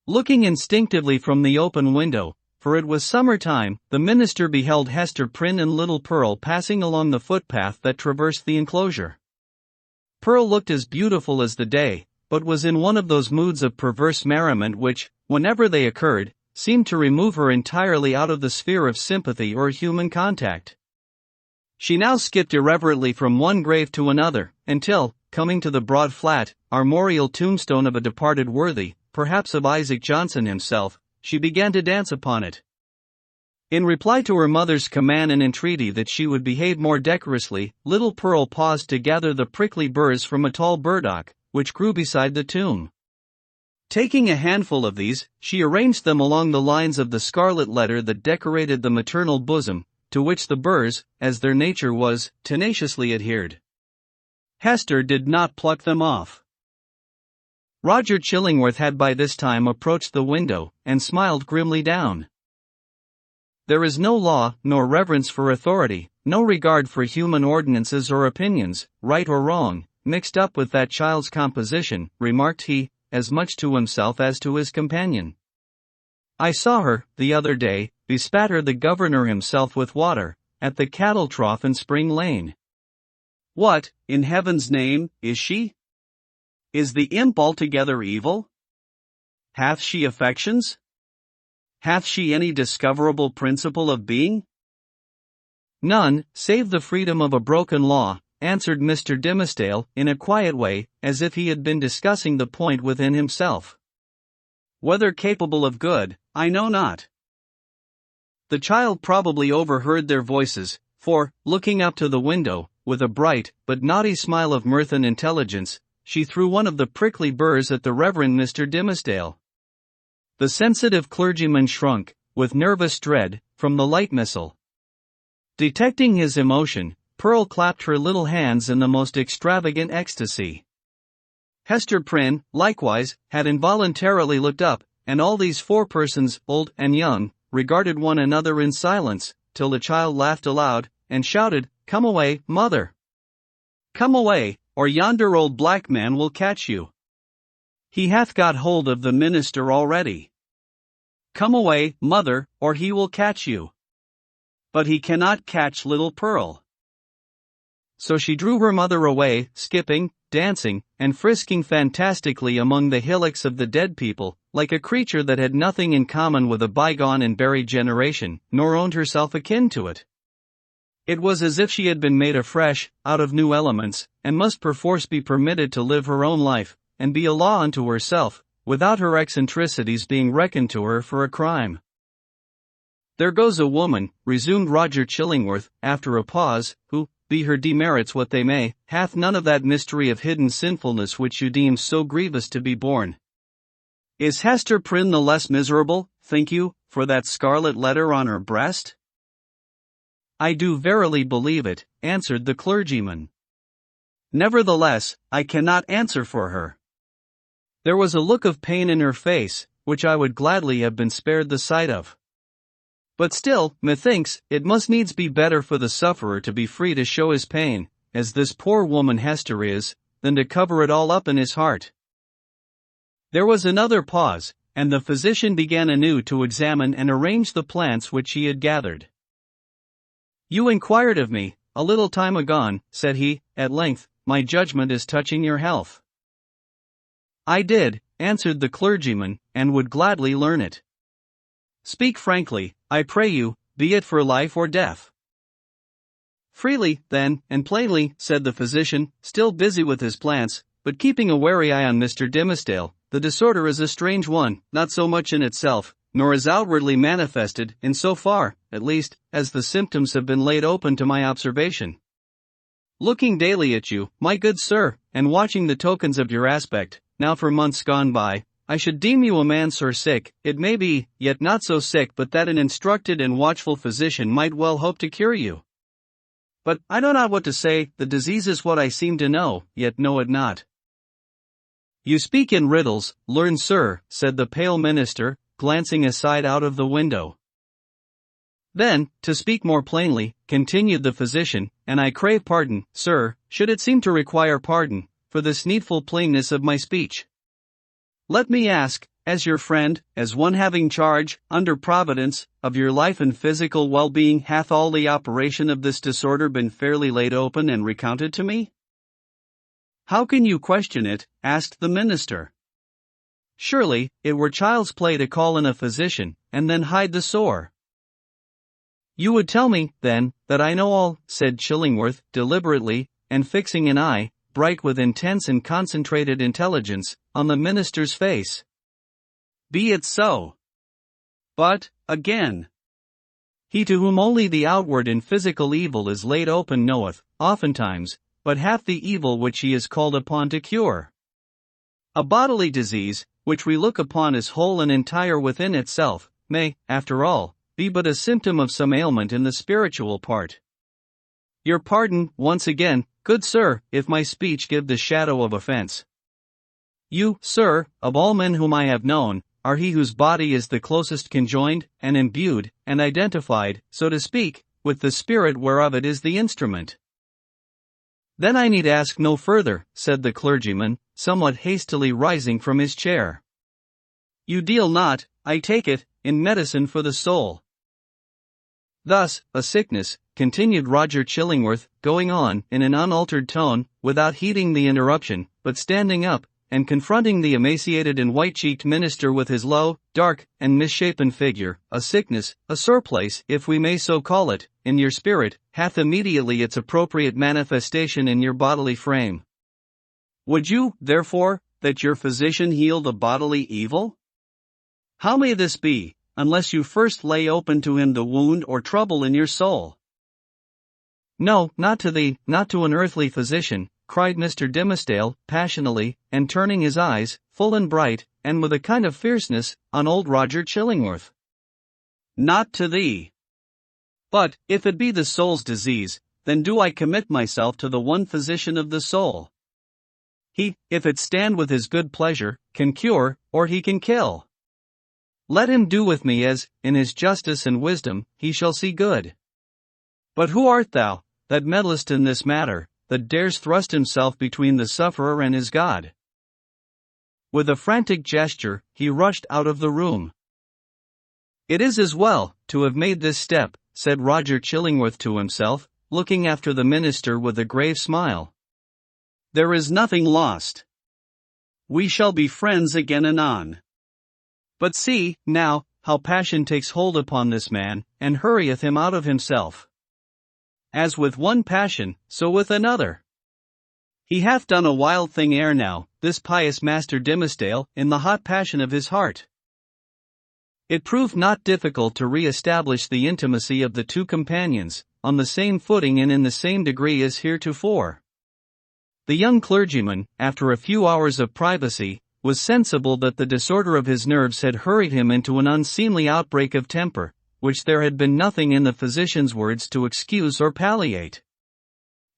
Looking instinctively from the open window, for it was summer time, the minister beheld Hester Prynne and little Pearl passing along the footpath that traversed the enclosure. Pearl looked as beautiful as the day, but was in one of those moods of perverse merriment which, whenever they occurred, seemed to remove her entirely out of the sphere of sympathy or human contact. She now skipped irreverently from one grave to another, until, coming to the broad flat, armorial tombstone of a departed worthy, perhaps of Isaac Johnson himself, she began to dance upon it. In reply to her mother's command and entreaty that she would behave more decorously, little Pearl paused to gather the prickly burrs from a tall burdock, which grew beside the tomb. Taking a handful of these, she arranged them along the lines of the scarlet letter that decorated the maternal bosom, to which the burrs, as their nature was, tenaciously adhered. Hester did not pluck them off. Roger Chillingworth had by this time approached the window, and smiled grimly down. There is no law, nor reverence for authority, no regard for human ordinances or opinions, right or wrong, mixed up with that child's composition, remarked he, as much to himself as to his companion. I saw her, the other day, bespatter the governor himself with water, at the cattle trough in Spring Lane. What, in heaven's name, is she? Is the imp altogether evil? Hath she affections? Hath she any discoverable principle of being? None, save the freedom of a broken law, answered Mr. Dimmesdale, in a quiet way, as if he had been discussing the point within himself. Whether capable of good, I know not. The child probably overheard their voices, For, looking up to the window, with a bright but naughty smile of mirth and intelligence, she threw one of the prickly burrs at the Reverend Mr. Dimmesdale. The sensitive clergyman shrunk, with nervous dread, from the light missile. Detecting his emotion, Pearl clapped her little hands in the most extravagant ecstasy. Hester Prynne, likewise, had involuntarily looked up, and all these four persons, old and young, regarded one another in silence, till the child laughed aloud, and shouted, "Come away, mother! Come away, or yonder old black man will catch you. He hath got hold of the minister already. Come away, mother, or he will catch you. But he cannot catch little Pearl." So she drew her mother away, skipping, dancing, and frisking fantastically among the hillocks of the dead people, like a creature that had nothing in common with a bygone and buried generation, nor owned herself akin to it. It was as if she had been made afresh, out of new elements, and must perforce be permitted to live her own life, and be a law unto herself, without her eccentricities being reckoned to her for a crime. "There goes a woman," resumed Roger Chillingworth, after a pause, "who, be her demerits what they may, hath none of that mystery of hidden sinfulness which you deem so grievous to be borne. Is Hester Prynne the less miserable, think you, for that scarlet letter on her breast?" "I do verily believe it," answered the clergyman. "Nevertheless, I cannot answer for her. There was a look of pain in her face, which I would gladly have been spared the sight of. But still, methinks, it must needs be better for the sufferer to be free to show his pain, as this poor woman Hester is, than to cover it all up in his heart." There was another pause, and the physician began anew to examine and arrange the plants which he had gathered. "You inquired of me, a little time agone," said he, at length, "my judgment is touching your health." "I did," answered the clergyman, "and would gladly learn it. Speak frankly, I pray you, be it for life or death." "Freely, then, and plainly," said the physician, still busy with his plants, but keeping a wary eye on Mr. Dimmesdale. "The disorder is a strange one, not so much in itself, nor is outwardly manifested, in so far, at least, as the symptoms have been laid open to my observation. Looking daily at you, my good sir, and watching the tokens of your aspect, now for months gone by, I should deem you a man sore sick, it may be, yet not so sick but that an instructed and watchful physician might well hope to cure you. But I know not what to say, the disease is what I seem to know, yet know it not." "You speak in riddles, learned sir," said the pale minister, glancing aside out of the window. "Then, to speak more plainly," continued the physician, "and I crave pardon, sir, should it seem to require pardon, for this needful plainness of my speech. Let me ask, as your friend, as one having charge, under Providence, of your life and physical well-being, hath all the operation of this disorder been fairly laid open and recounted to me?" "How can you question it?" asked the minister. "Surely, it were child's play to call in a physician, and then hide the sore." "You would tell me, then, that I know all," said Chillingworth, deliberately, and fixing an eye, bright with intense and concentrated intelligence, on the minister's face. "Be it so. But, again, he to whom only the outward and physical evil is laid open knoweth, oftentimes, but half the evil which he is called upon to cure. A bodily disease, which we look upon as whole and entire within itself, may, after all, be but a symptom of some ailment in the spiritual part. Your pardon, once again, good sir, if my speech give the shadow of offense. You, sir, of all men whom I have known, are he whose body is the closest conjoined, and imbued, and identified, so to speak, with the spirit whereof it is the instrument." "Then I need ask no further," said the clergyman, somewhat hastily rising from his chair. "You deal not, I take it, in medicine for the soul." "Thus, a sickness," continued Roger Chillingworth, going on, in an unaltered tone, without heeding the interruption, but standing up, and confronting the emaciated and white-cheeked minister with his low, dark, and misshapen figure, "a sickness, a sore place, if we may so call it, in your spirit, hath immediately its appropriate manifestation in your bodily frame. Would you, therefore, that your physician heal the bodily evil? How may this be, unless you first lay open to him the wound or trouble in your soul? "No, not to thee, not to an earthly physician," cried Mr. Dimmesdale, passionately, and turning his eyes, full and bright, and with a kind of fierceness, on old Roger Chillingworth. "Not to thee. But, if it be the soul's disease, then do I commit myself to the one physician of the soul. He, if it stand with his good pleasure, can cure, or he can kill. Let him do with me as, in his justice and wisdom, he shall see good. But who art thou, that meddlest in this matter, that dares thrust himself between the sufferer and his God?" With a frantic gesture, he rushed out of the room. "It is as well to have made this step," said Roger Chillingworth to himself, looking after the minister with a grave smile. "There is nothing lost. We shall be friends again anon. But see, now, how passion takes hold upon this man, and hurrieth him out of himself. As with one passion, so with another. He hath done a wild thing ere now, this pious Master Dimmesdale, in the hot passion of his heart." It proved not difficult to re-establish the intimacy of the two companions, on the same footing and in the same degree as heretofore. The young clergyman, after a few hours of privacy, was sensible that the disorder of his nerves had hurried him into an unseemly outbreak of temper, which there had been nothing in the physician's words to excuse or palliate.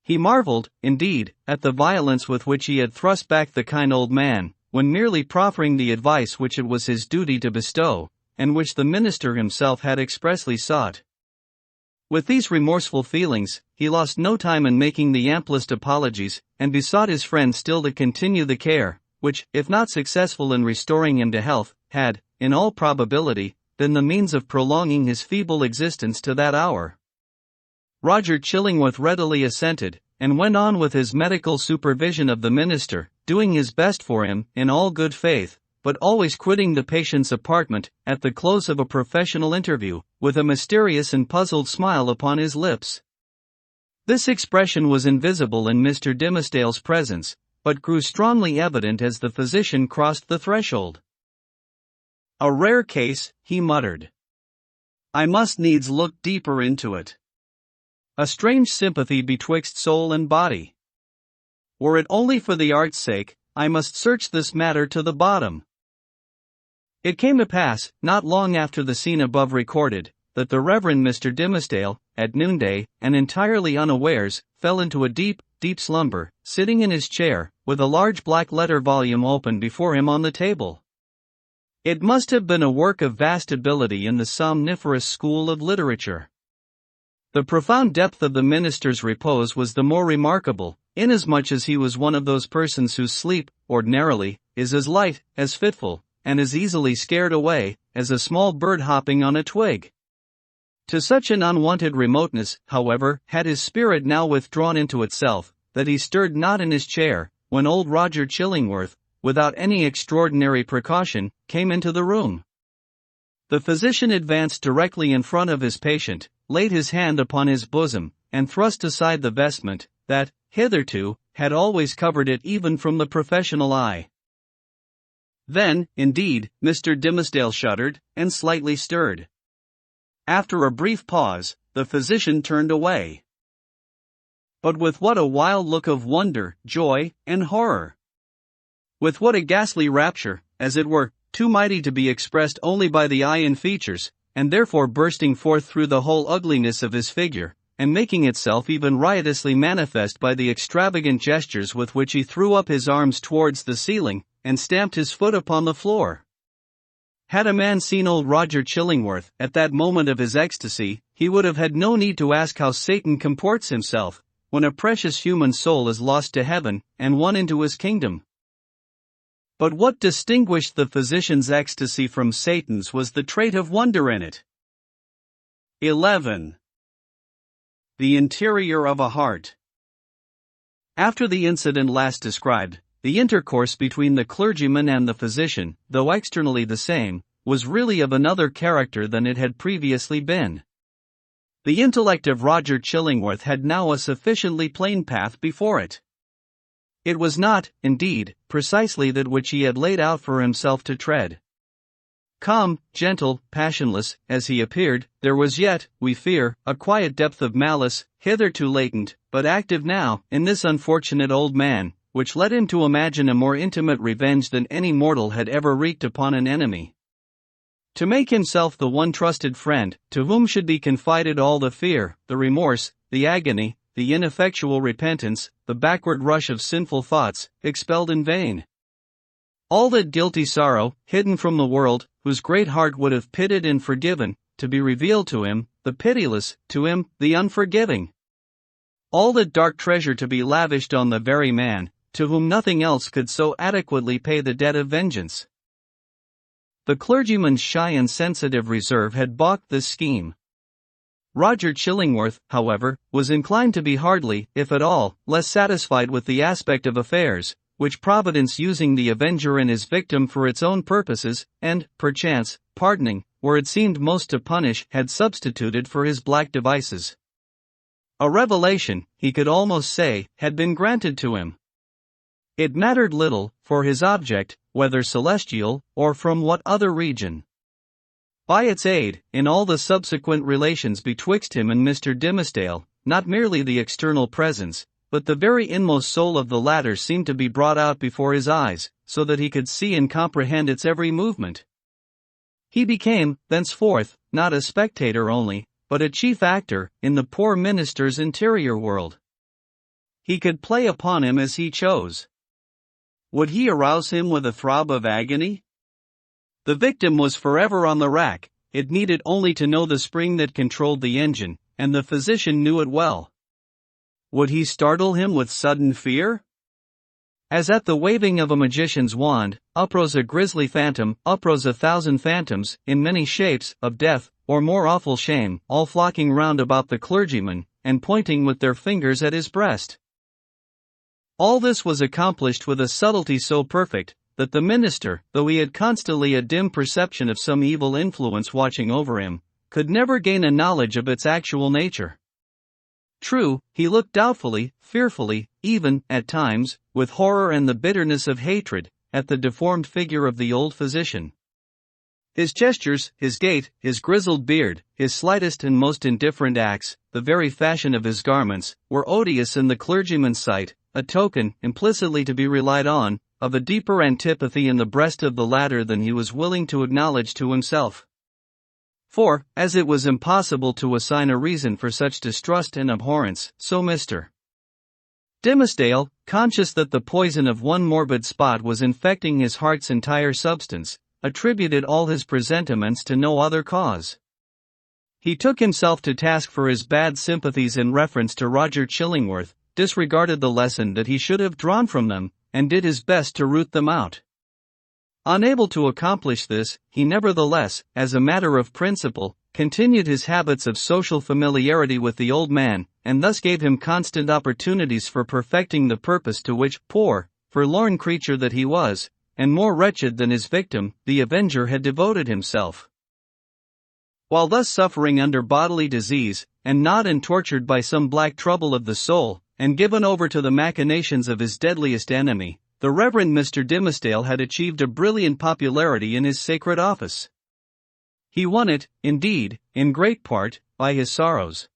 He marveled, indeed, at the violence with which he had thrust back the kind old man, when merely proffering the advice which it was his duty to bestow, and which the minister himself had expressly sought. With these remorseful feelings, he lost no time in making the amplest apologies, and besought his friend still to continue the care, which, if not successful in restoring him to health, had, in all probability, been the means of prolonging his feeble existence to that hour. Roger Chillingworth readily assented, and went on with his medical supervision of the minister, doing his best for him, in all good faith, but always quitting the patient's apartment, at the close of a professional interview, with a mysterious and puzzled smile upon his lips. This expression was invisible in Mr. Dimmesdale's presence, but grew strongly evident as the physician crossed the threshold. "A rare case," he muttered. "I must needs look deeper into it. A strange sympathy betwixt soul and body. Were it only for the art's sake, I must search this matter to the bottom." It came to pass, not long after the scene above recorded, that the Reverend Mr. Dimmesdale, at noonday, and entirely unawares, fell into a deep, deep slumber, sitting in his chair, with a large black letter volume open before him on the table. It must have been a work of vast ability in the somniferous school of literature. The profound depth of the minister's repose was the more remarkable, inasmuch as he was one of those persons whose sleep, ordinarily, is as light, as fitful, and as easily scared away, as a small bird hopping on a twig. To such an unwonted remoteness, however, had his spirit now withdrawn into itself, that he stirred not in his chair, when old Roger Chillingworth, without any extraordinary precaution, came into the room. The physician advanced directly in front of his patient, laid his hand upon his bosom, and thrust aside the vestment that, hitherto, had always covered it even from the professional eye. Then, indeed, Mr. Dimmesdale shuddered, and slightly stirred. After a brief pause, the physician turned away. But with what a wild look of wonder, joy, and horror! With what a ghastly rapture, as it were, too mighty to be expressed only by the eye and features, and therefore bursting forth through the whole ugliness of his figure, and making itself even riotously manifest by the extravagant gestures with which he threw up his arms towards the ceiling, and stamped his foot upon the floor. Had a man seen old Roger Chillingworth at that moment of his ecstasy, he would have had no need to ask how Satan comports himself, when a precious human soul is lost to heaven, and won into his kingdom. But what distinguished the physician's ecstasy from Satan's was the trait of wonder in it. 11. The interior of a heart. After the incident last described, the intercourse between the clergyman and the physician, though externally the same, was really of another character than it had previously been. The intellect of Roger Chillingworth had now a sufficiently plain path before it. It was not, indeed, precisely that which he had laid out for himself to tread. Calm, gentle, passionless, as he appeared, there was yet, we fear, a quiet depth of malice, hitherto latent, but active now, in this unfortunate old man, which led him to imagine a more intimate revenge than any mortal had ever wreaked upon an enemy. To make himself the one trusted friend, to whom should be confided all the fear, the remorse, the agony, the ineffectual repentance, the backward rush of sinful thoughts, expelled in vain. All that guilty sorrow, hidden from the world, whose great heart would have pitied and forgiven, to be revealed to him, the pitiless, to him, the unforgiving. All that dark treasure to be lavished on the very man, to whom nothing else could so adequately pay the debt of vengeance. The clergyman's shy and sensitive reserve had balked this scheme. Roger Chillingworth, however, was inclined to be hardly, if at all, less satisfied with the aspect of affairs, which Providence using the avenger and his victim for its own purposes, and, perchance, pardoning, where it seemed most to punish, had substituted for his black devices. A revelation, he could almost say, had been granted to him. It mattered little, for his object, whether celestial, or from what other region. By its aid, in all the subsequent relations betwixt him and Mr. Dimmesdale, not merely the external presence, but the very inmost soul of the latter seemed to be brought out before his eyes, so that he could see and comprehend its every movement. He became, thenceforth, not a spectator only, but a chief actor, in the poor minister's interior world. He could play upon him as he chose. Would he arouse him with a throb of agony? The victim was forever on the rack, it needed only to know the spring that controlled the engine, and the physician knew it well. Would he startle him with sudden fear? As at the waving of a magician's wand, uprose a grisly phantom, uprose 1,000 phantoms, in many shapes, of death, or more awful shame, all flocking round about the clergyman, and pointing with their fingers at his breast. All this was accomplished with a subtlety so perfect, that the minister, though he had constantly a dim perception of some evil influence watching over him, could never gain a knowledge of its actual nature. True, he looked doubtfully, fearfully, even, at times, with horror and the bitterness of hatred, at the deformed figure of the old physician. His gestures, his gait, his grizzled beard, his slightest and most indifferent acts, the very fashion of his garments, were odious in the clergyman's sight, a token, implicitly to be relied on, of a deeper antipathy in the breast of the latter than he was willing to acknowledge to himself. For, as it was impossible to assign a reason for such distrust and abhorrence, so Mr. Dimmesdale, conscious that the poison of one morbid spot was infecting his heart's entire substance, attributed all his presentiments to no other cause. He took himself to task for his bad sympathies in reference to Roger Chillingworth, disregarded the lesson that he should have drawn from them, and did his best to root them out. Unable to accomplish this, he nevertheless, as a matter of principle, continued his habits of social familiarity with the old man, and thus gave him constant opportunities for perfecting the purpose to which, poor, forlorn creature that he was, and more wretched than his victim, the avenger had devoted himself. While thus suffering under bodily disease, and gnawed and tortured by some black trouble of the soul, and given over to the machinations of his deadliest enemy, the Reverend Mr. Dimmesdale had achieved a brilliant popularity in his sacred office. He won it, indeed, in great part, by his sorrows.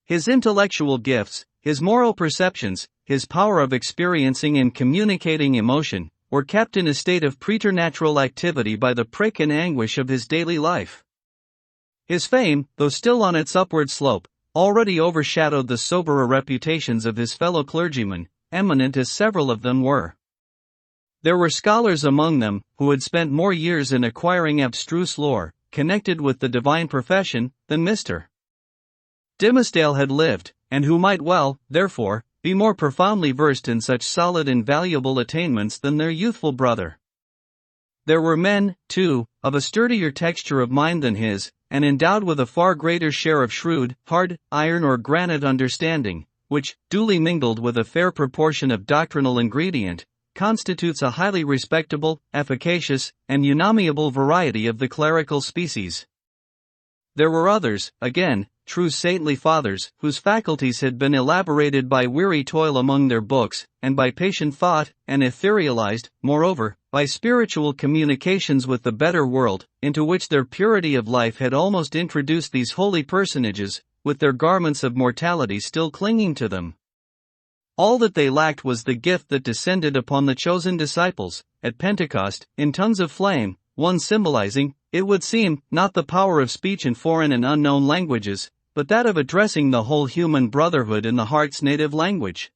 His intellectual gifts, his moral perceptions, his power of experiencing and communicating emotion, were kept in a state of preternatural activity by the prick and anguish of his daily life. His fame, though still on its upward slope, already overshadowed the soberer reputations of his fellow clergymen, eminent as several of them were. There were scholars among them, who had spent more years in acquiring abstruse lore, connected with the divine profession, than Mr. Dimmesdale had lived, and who might well, therefore, be more profoundly versed in such solid and valuable attainments than their youthful brother. There were men, too, of a sturdier texture of mind than his, and endowed with a far greater share of shrewd, hard, iron or granite understanding, which, duly mingled with a fair proportion of doctrinal ingredient, constitutes a highly respectable, efficacious, and unamiable variety of the clerical species. There were others, again, true saintly fathers, whose faculties had been elaborated by weary toil among their books, and by patient thought, and etherealized, moreover, by spiritual communications with the better world, into which their purity of life had almost introduced these holy personages, with their garments of mortality still clinging to them. All that they lacked was the gift that descended upon the chosen disciples, at Pentecost, in tongues of flame, one symbolizing, it would seem, not the power of speech in foreign and unknown languages, but that of addressing the whole human brotherhood in the heart's native language.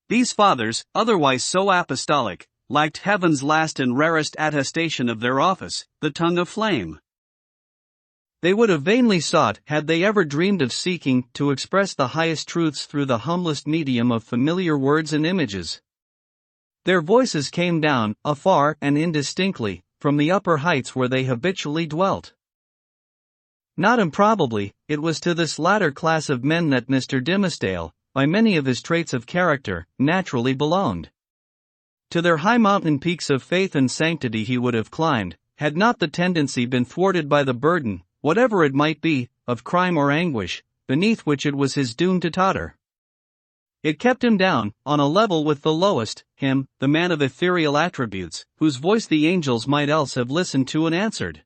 These fathers, otherwise so apostolic, lacked heaven's last and rarest attestation of their office, the tongue of flame. They would have vainly sought, had they ever dreamed of seeking, to express the highest truths through the humblest medium of familiar words and images. Their voices came down, afar and indistinctly, from the upper heights where they habitually dwelt. Not improbably, it was to this latter class of men that Mr. Dimmesdale, by many of his traits of character, naturally belonged. To their high mountain peaks of faith and sanctity he would have climbed, had not the tendency been thwarted by the burden, whatever it might be, of crime or anguish, beneath which it was his doom to totter. It kept him down, on a level with the lowest, him, the man of ethereal attributes, whose voice the angels might else have listened to and answered.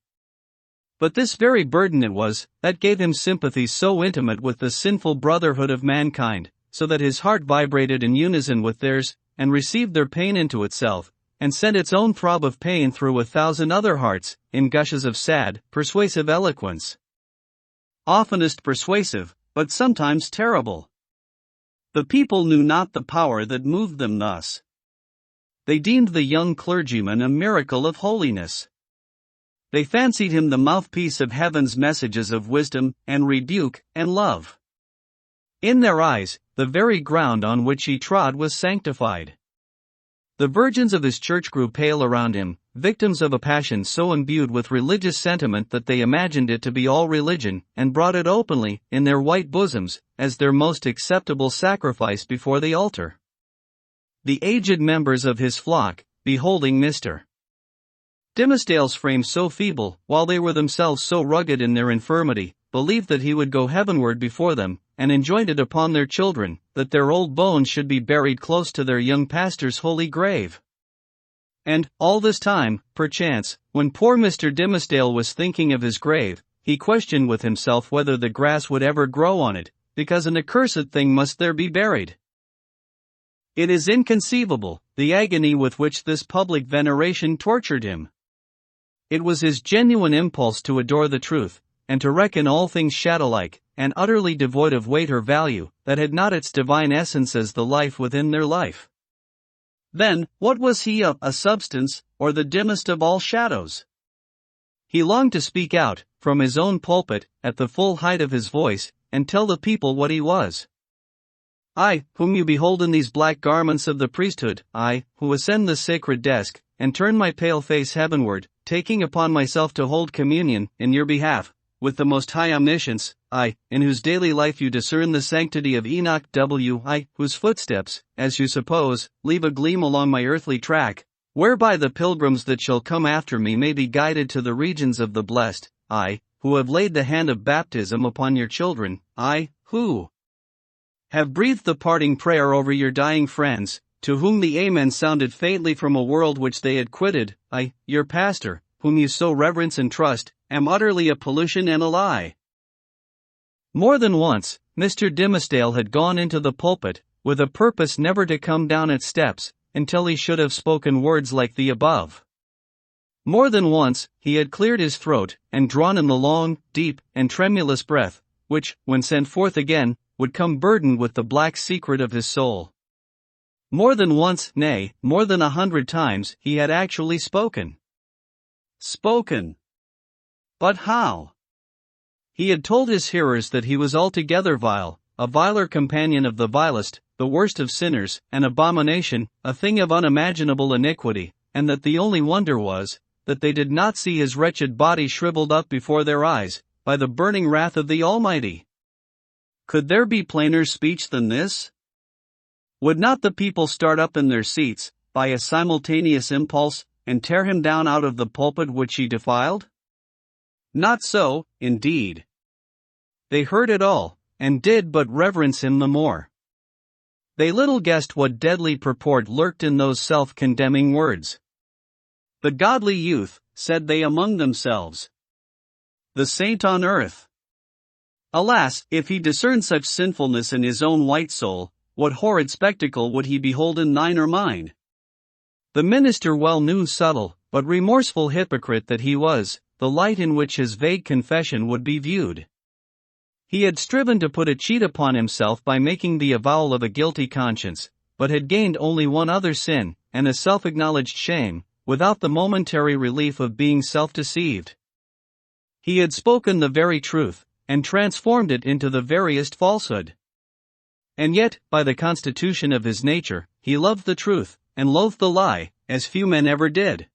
But this very burden it was, that gave him sympathy so intimate with the sinful brotherhood of mankind, so that his heart vibrated in unison with theirs, and received their pain into itself, and sent its own throb of pain through 1,000 other hearts, in gushes of sad, persuasive eloquence. Oftenest persuasive, but sometimes terrible. The people knew not the power that moved them thus. They deemed the young clergyman a miracle of holiness. They fancied him the mouthpiece of heaven's messages of wisdom, and rebuke, and love. In their eyes, the very ground on which he trod was sanctified. The virgins of his church grew pale around him, victims of a passion so imbued with religious sentiment that they imagined it to be all religion, and brought it openly, in their white bosoms, as their most acceptable sacrifice before the altar. The aged members of his flock, beholding Mr. Dimmesdale's frame so feeble, while they were themselves so rugged in their infirmity, believed that he would go heavenward before them, and enjoined it upon their children, that their old bones should be buried close to their young pastor's holy grave. And, all this time, perchance, when poor Mr. Dimmesdale was thinking of his grave, he questioned with himself whether the grass would ever grow on it, because an accursed thing must there be buried. It is inconceivable, the agony with which this public veneration tortured him. It was his genuine impulse to adore the truth, and to reckon all things shadow-like, and utterly devoid of weight or value, that had not its divine essence as the life within their life. Then, what was he a substance, or the dimmest of all shadows? He longed to speak out, from his own pulpit, at the full height of his voice, and tell the people what he was. I, whom you behold in these black garments of the priesthood, I, who ascend this sacred desk, and turn my pale face heavenward, taking upon myself to hold communion, in your behalf, with the most high omniscience, I, in whose daily life you discern the sanctity of Enoch I, whose footsteps, as you suppose, leave a gleam along my earthly track, whereby the pilgrims that shall come after me may be guided to the regions of the blessed, I, who have laid the hand of baptism upon your children, I, who have breathed the parting prayer over your dying friends, to whom the Amen sounded faintly from a world which they had quitted, I, your pastor, whom you so reverence and trust, am utterly a pollution and a lie. More than once, Mr. Dimmesdale had gone into the pulpit, with a purpose never to come down its steps, until he should have spoken words like the above. More than once, he had cleared his throat, and drawn in the long, deep, and tremulous breath, which, when sent forth again, would come burdened with the black secret of his soul. More than once, nay, more than 100 times, he had actually spoken. Spoken. But how? He had told his hearers that he was altogether vile, a viler companion of the vilest, the worst of sinners, an abomination, a thing of unimaginable iniquity, and that the only wonder was, that they did not see his wretched body shriveled up before their eyes, by the burning wrath of the Almighty. Could there be plainer speech than this? Would not the people start up in their seats, by a simultaneous impulse, and tear him down out of the pulpit which he defiled? Not so, indeed. They heard it all, and did but reverence him the more. They little guessed what deadly purport lurked in those self-condemning words. "The godly youth," said they among themselves. "The saint on earth." Alas, if he discerned such sinfulness in his own white soul, what horrid spectacle would he behold in thine or mine? The minister well knew, subtle, but remorseful hypocrite that he was, the light in which his vague confession would be viewed. He had striven to put a cheat upon himself by making the avowal of a guilty conscience, but had gained only one other sin, and a self-acknowledged shame, without the momentary relief of being self-deceived. He had spoken the very truth, and transformed it into the veriest falsehood. And yet, by the constitution of his nature, he loved the truth, and loathed the lie, as few men ever did.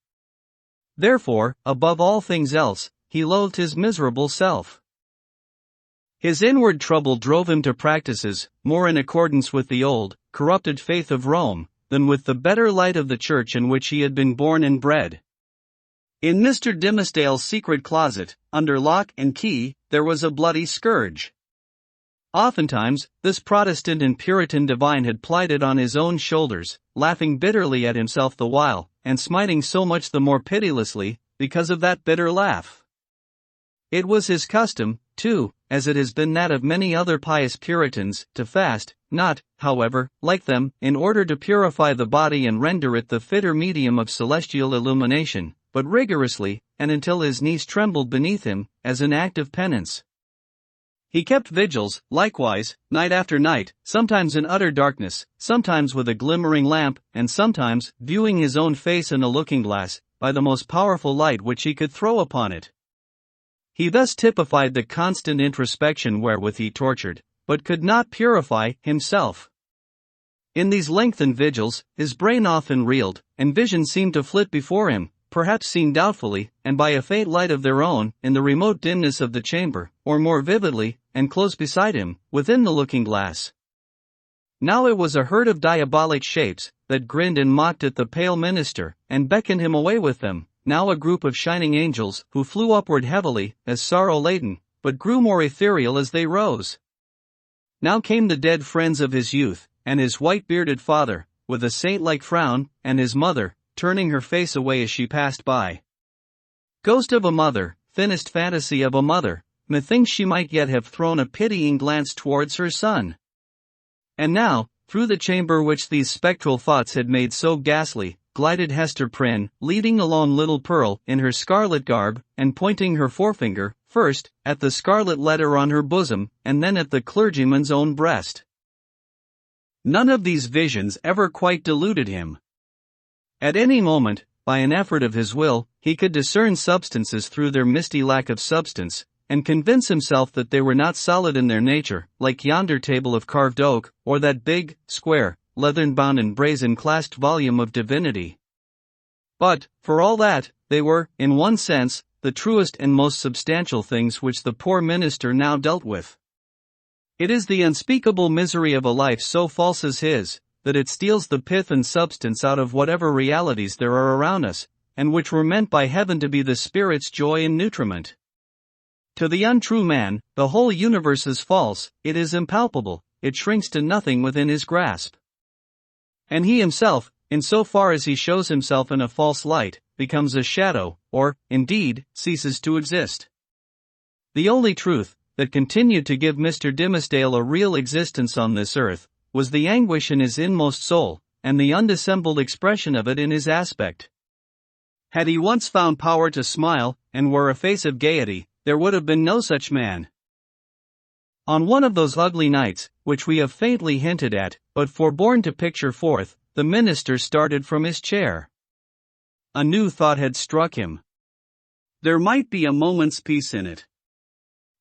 Therefore, above all things else, he loathed his miserable self. His inward trouble drove him to practices, more in accordance with the old, corrupted faith of Rome, than with the better light of the church in which he had been born and bred. In Mr. Dimsdale's secret closet, under lock and key, there was a bloody scourge. Oftentimes, this Protestant and Puritan divine had plied it on his own shoulders, laughing bitterly at himself the while, and smiting so much the more pitilessly, because of that bitter laugh. It was his custom, too, as it has been that of many other pious Puritans, to fast, not, however, like them, in order to purify the body and render it the fitter medium of celestial illumination, but rigorously, and until his knees trembled beneath him, as an act of penance. He kept vigils, likewise, night after night, sometimes in utter darkness, sometimes with a glimmering lamp, and sometimes, viewing his own face in a looking-glass, by the most powerful light which he could throw upon it. He thus typified the constant introspection wherewith he tortured, but could not purify, himself. In these lengthened vigils, his brain often reeled, and visions seemed to flit before him, perhaps seen doubtfully, and by a faint light of their own, in the remote dimness of the chamber, or more vividly, and close beside him, within the looking-glass. Now it was a herd of diabolic shapes, that grinned and mocked at the pale minister, and beckoned him away with them, now a group of shining angels, who flew upward heavily, as sorrow-laden, but grew more ethereal as they rose. Now came the dead friends of his youth, and his white-bearded father, with a saint-like frown, and his mother, turning her face away as she passed by. Ghost of a mother, thinnest fantasy of a mother, methinks she might yet have thrown a pitying glance towards her son. And now, through the chamber which these spectral thoughts had made so ghastly, glided Hester Prynne, leading along little Pearl in her scarlet garb, and pointing her forefinger, first, at the scarlet letter on her bosom, and then at the clergyman's own breast. None of these visions ever quite deluded him. At any moment, by an effort of his will, he could discern substances through their misty lack of substance, and convince himself that they were not solid in their nature, like yonder table of carved oak, or that big, square, leathern-bound and brazen-clasped volume of divinity. But, for all that, they were, in one sense, the truest and most substantial things which the poor minister now dealt with. It is the unspeakable misery of a life so false as his, that it steals the pith and substance out of whatever realities there are around us, and which were meant by heaven to be the spirit's joy and nutriment. To the untrue man, the whole universe is false, it is impalpable, it shrinks to nothing within his grasp. And he himself, in so far as he shows himself in a false light, becomes a shadow, or, indeed, ceases to exist. The only truth, that continued to give Mr. Dimsdale a real existence on this earth, was the anguish in his inmost soul, and the undissembled expression of it in his aspect. Had he once found power to smile, and wore a face of gaiety, there would have been no such man. On one of those ugly nights, which we have faintly hinted at, but forborne to picture forth, the minister started from his chair. A new thought had struck him. There might be a moment's peace in it.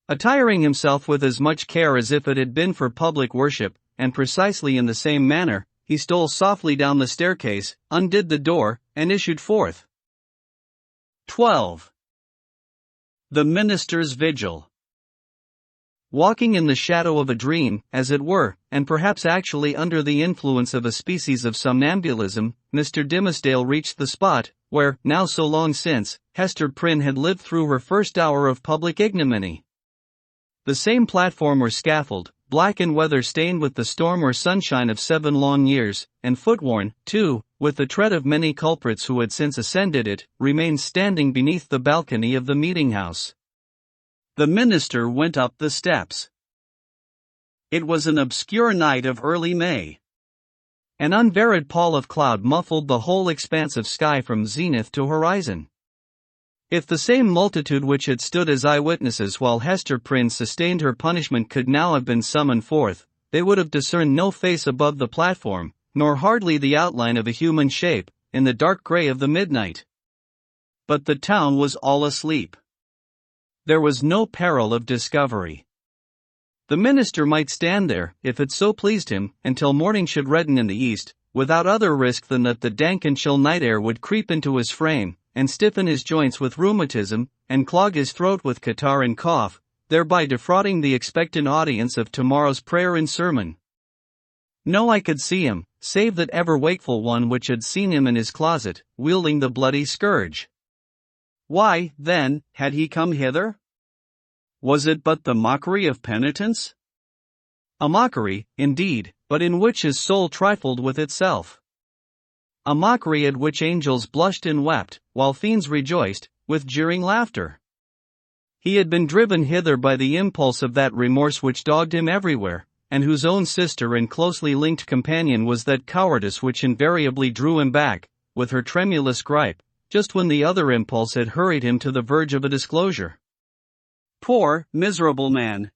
Attiring himself with as much care as if it had been for public worship, and precisely in the same manner, he stole softly down the staircase, undid the door, and issued forth. 12. The Minister's Vigil. Walking in the shadow of a dream, as it were, and perhaps actually under the influence of a species of somnambulism, Mr. Dimsdale reached the spot, where, now so long since, Hester Prynne had lived through her first hour of public ignominy. The same platform or scaffold, black and weather-stained with the storm or sunshine of 7 long years, and foot-worn, too, with the tread of many culprits who had since ascended it, remained standing beneath the balcony of the meeting-house. The minister went up the steps. It was an obscure night of early May. An unvaried pall of cloud muffled the whole expanse of sky from zenith to horizon. If the same multitude which had stood as eyewitnesses while Hester Prynne sustained her punishment could now have been summoned forth, they would have discerned no face above the platform, nor hardly the outline of a human shape, in the dark grey of the midnight. But the town was all asleep. There was no peril of discovery. The minister might stand there, if it so pleased him, until morning should redden in the east, without other risk than that the dank and chill night air would creep into his frame, and stiffen his joints with rheumatism, and clog his throat with catarrh and cough, thereby defrauding the expectant audience of tomorrow's prayer and sermon. No eye could see him, save that ever wakeful one which had seen him in his closet, wielding the bloody scourge. Why, then, had he come hither? Was it but the mockery of penitence? A mockery, indeed, but in which his soul trifled with itself. A mockery at which angels blushed and wept, while fiends rejoiced, with jeering laughter. He had been driven hither by the impulse of that remorse which dogged him everywhere, and whose own sister and closely linked companion was that cowardice which invariably drew him back, with her tremulous gripe, just when the other impulse had hurried him to the verge of a disclosure. Poor, miserable man!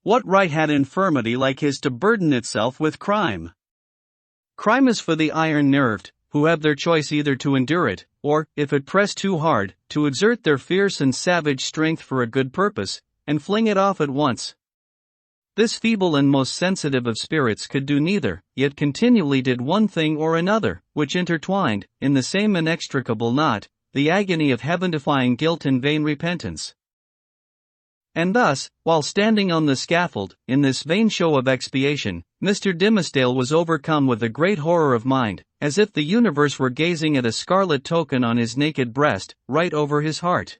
What right had infirmity like his to burden itself with crime? Crime is for the iron-nerved, who have their choice either to endure it, or, if it press too hard, to exert their fierce and savage strength for a good purpose, and fling it off at once. This feeble and most sensitive of spirits could do neither, yet continually did one thing or another, which intertwined, in the same inextricable knot, the agony of heaven-defying guilt and vain repentance. And thus, while standing on the scaffold, in this vain show of expiation, Mr. Dimmesdale was overcome with a great horror of mind, as if the universe were gazing at a scarlet token on his naked breast, right over his heart.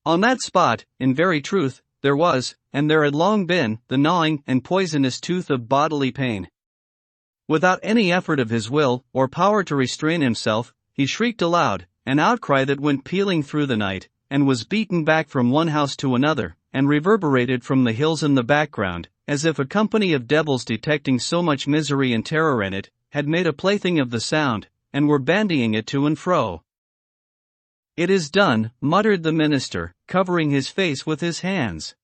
On that spot, in very truth, there was, and there had long been, the gnawing and poisonous tooth of bodily pain. Without any effort of his will, or power to restrain himself, he shrieked aloud, an outcry that went pealing through the night, and was beaten back from one house to another, and reverberated from the hills in the background, as if a company of devils detecting so much misery and terror in it, had made a plaything of the sound, and were bandying it to and fro. "It is done," muttered the minister, covering his face with his hands.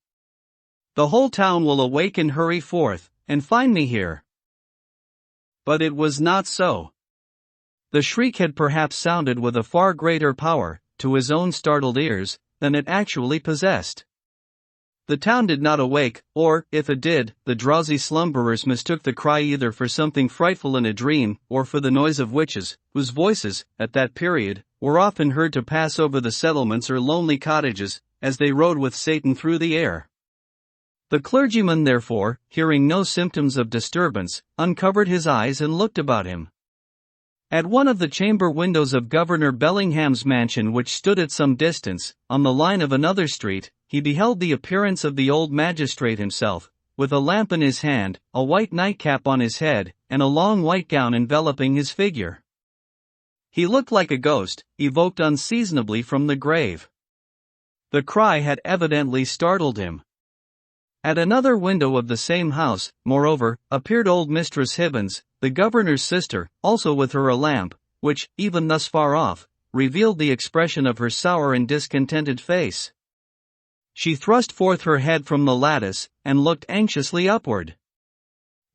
"The whole town will awake and hurry forth, and find me here." But it was not so. The shriek had perhaps sounded with a far greater power, to his own startled ears, than it actually possessed. The town did not awake, or, if it did, the drowsy slumberers mistook the cry either for something frightful in a dream, or for the noise of witches, whose voices, at that period, were often heard to pass over the settlements or lonely cottages, as they rode with Satan through the air. The clergyman therefore, hearing no symptoms of disturbance, uncovered his eyes and looked about him. At one of the chamber windows of Governor Bellingham's mansion, which stood at some distance, on the line of another street, he beheld the appearance of the old magistrate himself, with a lamp in his hand, a white nightcap on his head, and a long white gown enveloping his figure. He looked like a ghost, evoked unseasonably from the grave. The cry had evidently startled him. At another window of the same house, moreover, appeared old Mistress Hibbins, the governor's sister, also with her a lamp, which, even thus far off, revealed the expression of her sour and discontented face. She thrust forth her head from the lattice, and looked anxiously upward.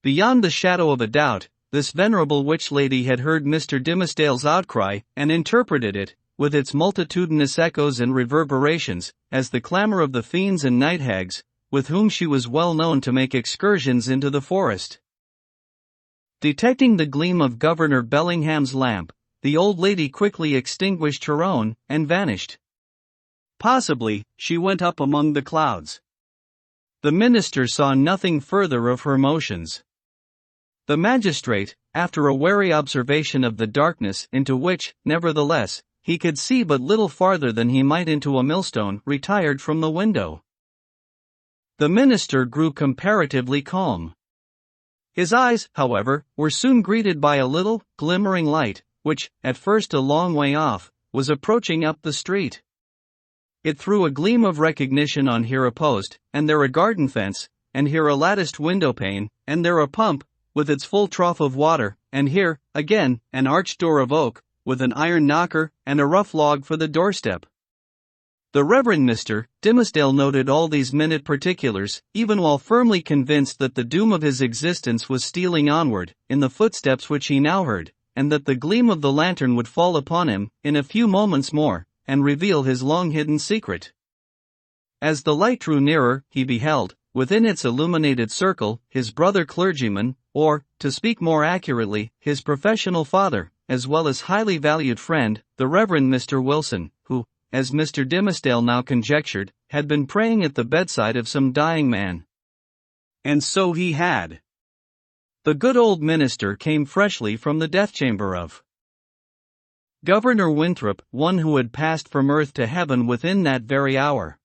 Beyond the shadow of a doubt, this venerable witch lady had heard Mr. Dimmesdale's outcry, and interpreted it, with its multitudinous echoes and reverberations, as the clamor of the fiends and night hags, with whom she was well known to make excursions into the forest. Detecting the gleam of Governor Bellingham's lamp, the old lady quickly extinguished her own, and vanished. Possibly, she went up among the clouds. The minister saw nothing further of her motions. The magistrate, after a wary observation of the darkness into which, nevertheless, he could see but little farther than he might into a millstone, retired from the window. The minister grew comparatively calm. His eyes, however, were soon greeted by a little, glimmering light, which, at first a long way off, was approaching up the street. It threw a gleam of recognition on here a post, and there a garden fence, and here a latticed window pane, and there a pump, with its full trough of water, and here, again, an arched door of oak, with an iron knocker, and a rough log for the doorstep. The Reverend Mr. Dimmesdale noted all these minute particulars, even while firmly convinced that the doom of his existence was stealing onward, in the footsteps which he now heard, and that the gleam of the lantern would fall upon him, in a few moments more, and reveal his long-hidden secret. As the light drew nearer, he beheld, within its illuminated circle, his brother clergyman, or, to speak more accurately, his professional father, as well as highly valued friend, the Reverend Mr. Wilson, who, as Mr. Dimmesdale now conjectured, had been praying at the bedside of some dying man. And so he had. The good old minister came freshly from the death-chamber of Governor Winthrop, one who had passed from earth to heaven within that very hour.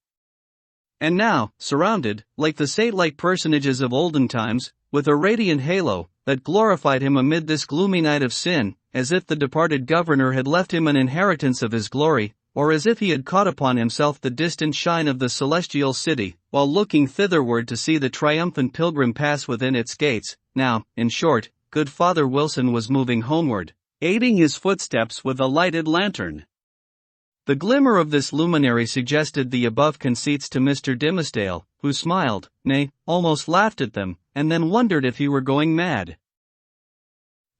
And now, surrounded, like the saint-like personages of olden times, with a radiant halo that glorified him amid this gloomy night of sin, as if the departed governor had left him an inheritance of his glory, or as if he had caught upon himself the distant shine of the celestial city, while looking thitherward to see the triumphant pilgrim pass within its gates. Now, in short, good Father Wilson was moving homeward, aiding his footsteps with a lighted lantern. The glimmer of this luminary suggested the above conceits to Mr. Dimmesdale, who smiled, nay, almost laughed at them, and then wondered if he were going mad.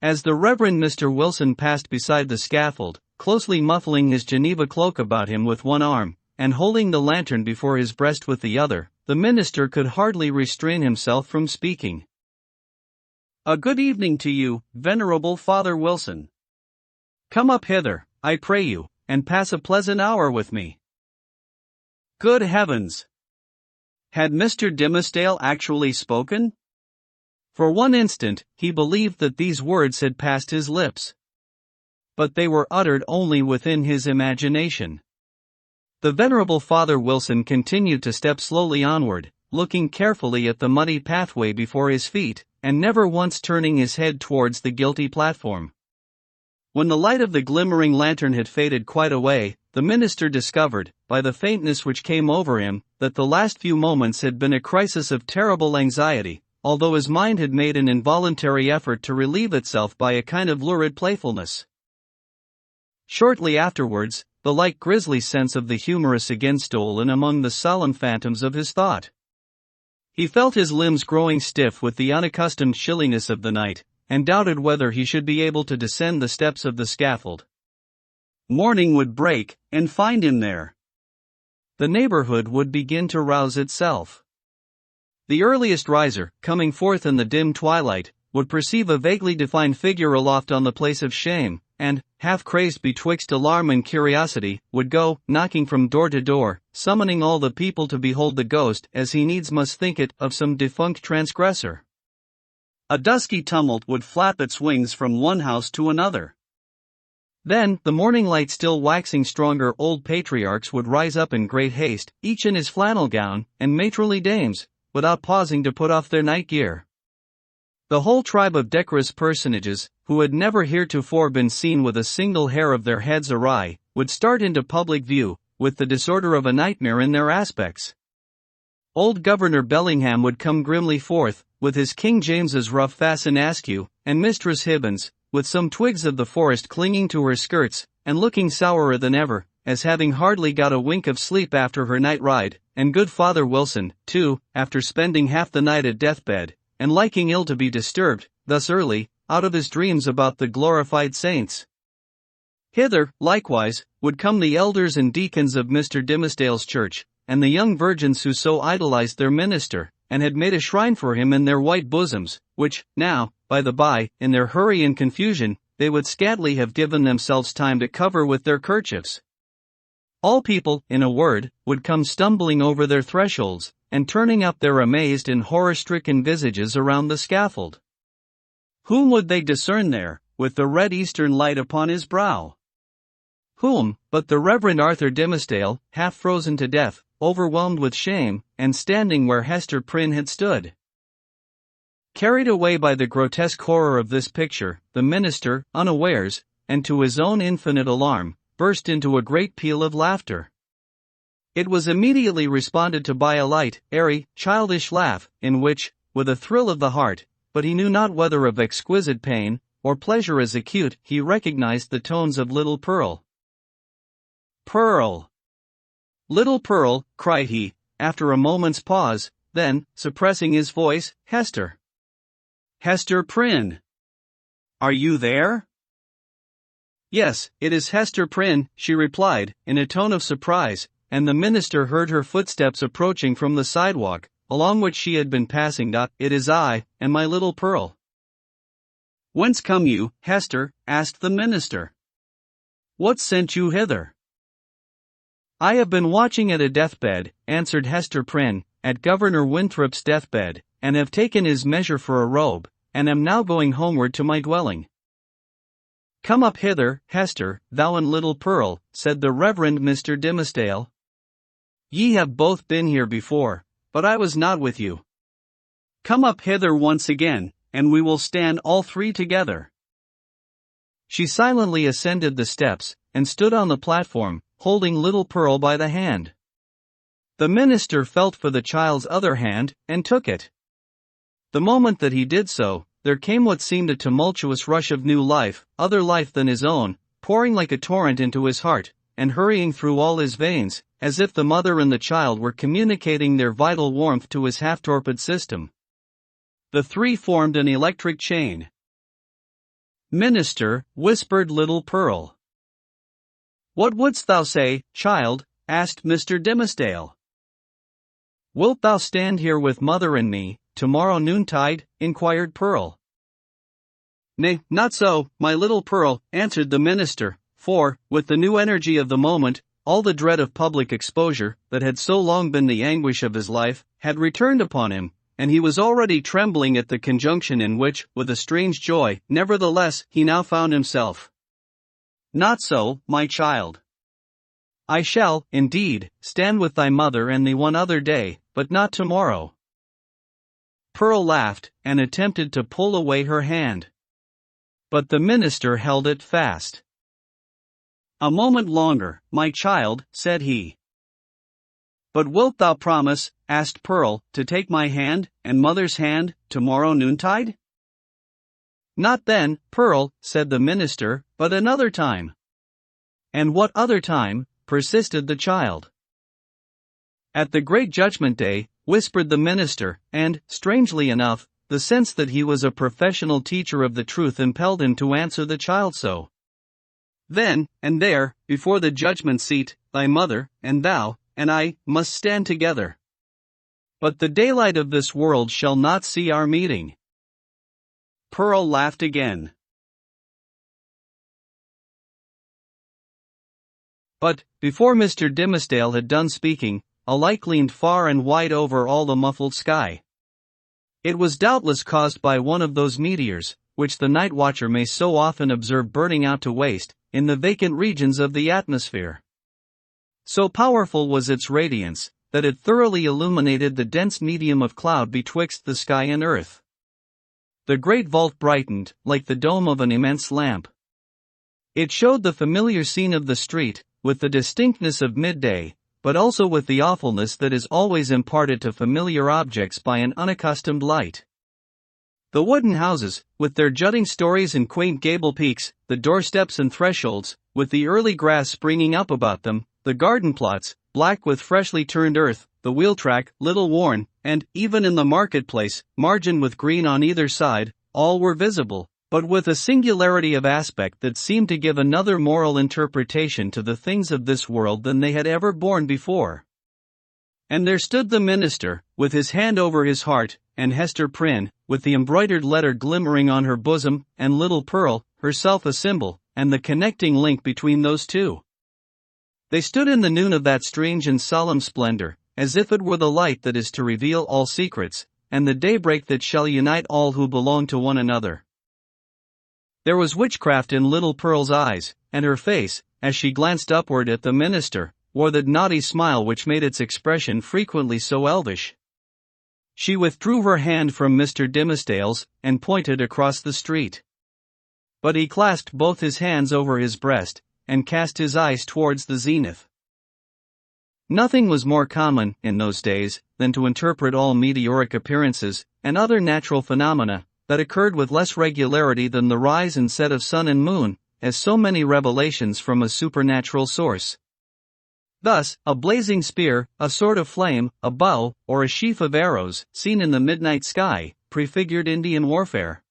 As the Reverend Mr. Wilson passed beside the scaffold, closely muffling his Geneva cloak about him with one arm, and holding the lantern before his breast with the other, the minister could hardly restrain himself from speaking. "A good evening to you, Venerable Father Wilson. Come up hither, I pray you, and pass a pleasant hour with me." Good heavens! Had Mr. Dimmesdale actually spoken? For one instant, he believed that these words had passed his lips. But they were uttered only within his imagination. The venerable Father Wilson continued to step slowly onward, looking carefully at the muddy pathway before his feet, and never once turning his head towards the guilty platform. When the light of the glimmering lantern had faded quite away, the minister discovered, by the faintness which came over him, that the last few moments had been a crisis of terrible anxiety, although his mind had made an involuntary effort to relieve itself by a kind of lurid playfulness. Shortly afterwards, the light grisly sense of the humorous again stole in among the solemn phantoms of his thought. He felt his limbs growing stiff with the unaccustomed chilliness of the night, and doubted whether he should be able to descend the steps of the scaffold. Morning would break, and find him there. The neighborhood would begin to rouse itself. The earliest riser, coming forth in the dim twilight, would perceive a vaguely defined figure aloft on the place of shame, and, half crazed betwixt alarm and curiosity, would go, knocking from door to door, summoning all the people to behold the ghost, as he needs must think it, of some defunct transgressor. A dusky tumult would flap its wings from one house to another. Then, the morning light still waxing stronger, old patriarchs would rise up in great haste, each in his flannel gown, and matronly dames, without pausing to put off their night gear. The whole tribe of decorous personages, who had never heretofore been seen with a single hair of their heads awry, would start into public view, with the disorder of a nightmare in their aspects. Old Governor Bellingham would come grimly forth, with his King James's ruff fastened askew, and Mistress Hibbins, with some twigs of the forest clinging to her skirts, and looking sourer than ever, as having hardly got a wink of sleep after her night ride, and good Father Wilson, too, after spending half the night at deathbed, and liking ill to be disturbed, thus early, out of his dreams about the glorified saints. Hither, likewise, would come the elders and deacons of Mr. Dimmesdale's church, and the young virgins who so idolized their minister, and had made a shrine for him in their white bosoms, which, now, by the by, in their hurry and confusion, they would scantly have given themselves time to cover with their kerchiefs. All people, in a word, would come stumbling over their thresholds, and turning up their amazed and horror-stricken visages around the scaffold. Whom would they discern there, with the red eastern light upon his brow? Whom, but the Reverend Arthur Dimmesdale, half frozen to death, overwhelmed with shame, and standing where Hester Prynne had stood. Carried away by the grotesque horror of this picture, the minister, unawares, and to his own infinite alarm, burst into a great peal of laughter. It was immediately responded to by a light, airy, childish laugh, in which, with a thrill of the heart, but he knew not whether of exquisite pain, or pleasure as acute, he recognized the tones of little Pearl. "Pearl! Little Pearl," cried he, after a moment's pause, then, suppressing his voice, "Hester! Hester Prynne! Are you there?" "Yes, it is Hester Prynne," she replied, in a tone of surprise, and the minister heard her footsteps approaching from the sidewalk, along which she had been passing. "It is I, and my little Pearl." "Whence come you, Hester?" asked the minister. "What sent you hither?" "I have been watching at a deathbed," answered Hester Prynne, "at Governor Winthrop's deathbed, and have taken his measure for a robe, and am now going homeward to my dwelling." "Come up hither, Hester, thou and little Pearl," said the Reverend Mr. Dimmesdale. "Ye have both been here before, but I was not with you. Come up hither once again, and we will stand all three together." She silently ascended the steps, and stood on the platform, holding little Pearl by the hand. The minister felt for the child's other hand, and took it. The moment that he did so, there came what seemed a tumultuous rush of new life, other life than his own, pouring like a torrent into his heart, and hurrying through all his veins, as if the mother and the child were communicating their vital warmth to his half-torpid system. The three formed an electric chain. "Minister," whispered little Pearl. "What wouldst thou say, child?" asked Mr. Dimmesdale. "Wilt thou stand here with mother and me, tomorrow noontide?" inquired Pearl. "Nay, not so, my little Pearl," answered the minister, for, with the new energy of the moment, all the dread of public exposure, that had so long been the anguish of his life, had returned upon him, and he was already trembling at the conjunction in which, with a strange joy, nevertheless, he now found himself. "Not so, my child. I shall, indeed, stand with thy mother and thee one other day, but not tomorrow." Pearl laughed, and attempted to pull away her hand. But the minister held it fast. "A moment longer, my child," said he. "But wilt thou promise," asked Pearl, "to take my hand, and mother's hand, tomorrow noontide?" "Not then, Pearl," said the minister, "but another time." "And what other time?" persisted the child. "At the great judgment day," whispered the minister, and, strangely enough, the sense that he was a professional teacher of the truth impelled him to answer the child so. "Then, and there, before the judgment seat, thy mother, and thou, and I, must stand together. But the daylight of this world shall not see our meeting." Pearl laughed again. But, before Mr. Dimmesdale had done speaking, a light gleamed far and wide over all the muffled sky. It was doubtless caused by one of those meteors, which the night watcher may so often observe burning out to waste, in the vacant regions of the atmosphere. So powerful was its radiance, that it thoroughly illuminated the dense medium of cloud betwixt the sky and earth. The great vault brightened, like the dome of an immense lamp. It showed the familiar scene of the street, with the distinctness of midday, but also with the awfulness that is always imparted to familiar objects by an unaccustomed light. The wooden houses, with their jutting stories and quaint gable peaks, the doorsteps and thresholds, with the early grass springing up about them, the garden plots, black with freshly turned earth, the wheel track, little worn, and, even in the marketplace, margined with green on either side, all were visible, but with a singularity of aspect that seemed to give another moral interpretation to the things of this world than they had ever borne before. And there stood the minister, with his hand over his heart, and Hester Prynne, with the embroidered letter glimmering on her bosom, and little Pearl, herself a symbol, and the connecting link between those two. They stood in the noon of that strange and solemn splendor, as if it were the light that is to reveal all secrets, and the daybreak that shall unite all who belong to one another. There was witchcraft in little Pearl's eyes, and her face, as she glanced upward at the minister, wore that naughty smile which made its expression frequently so elvish. She withdrew her hand from Mr. Dimmesdale's, and pointed across the street. But he clasped both his hands over his breast, and cast his eyes towards the zenith. Nothing was more common, in those days, than to interpret all meteoric appearances, and other natural phenomena, that occurred with less regularity than the rise and set of sun and moon, as so many revelations from a supernatural source. Thus, a blazing spear, a sword of flame, a bow, or a sheaf of arrows, seen in the midnight sky, prefigured Indian warfare.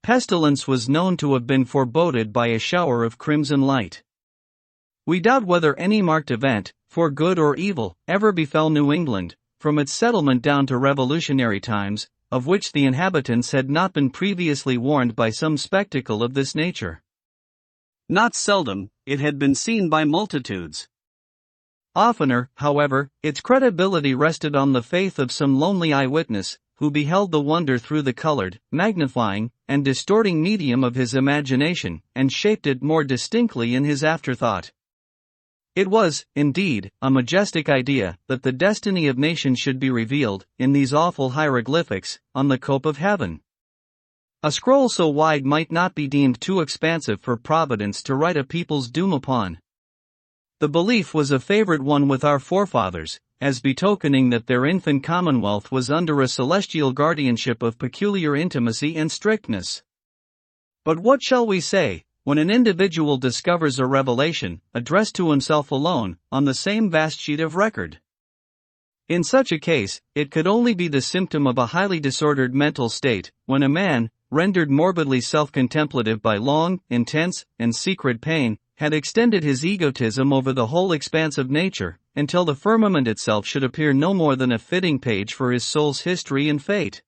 Pestilence was known to have been foreboded by a shower of crimson light. We doubt whether any marked event, for good or evil, ever befell New England, from its settlement down to Revolutionary times, of which the inhabitants had not been previously warned by some spectacle of this nature. Not seldom, it had been seen by multitudes. Oftener, however, its credibility rested on the faith of some lonely eyewitness, who beheld the wonder through the colored, magnifying, and distorting medium of his imagination, and shaped it more distinctly in his afterthought. It was, indeed, a majestic idea that the destiny of nations should be revealed, in these awful hieroglyphics, on the cope of heaven. A scroll so wide might not be deemed too expansive for Providence to write a people's doom upon. The belief was a favorite one with our forefathers, as betokening that their infant commonwealth was under a celestial guardianship of peculiar intimacy and strictness. But what shall we say, when an individual discovers a revelation, addressed to himself alone, on the same vast sheet of record? In such a case, it could only be the symptom of a highly disordered mental state, when a man, rendered morbidly self-contemplative by long, intense, and secret pain, had extended his egotism over the whole expanse of nature, until the firmament itself should appear no more than a fitting page for his soul's history and fate.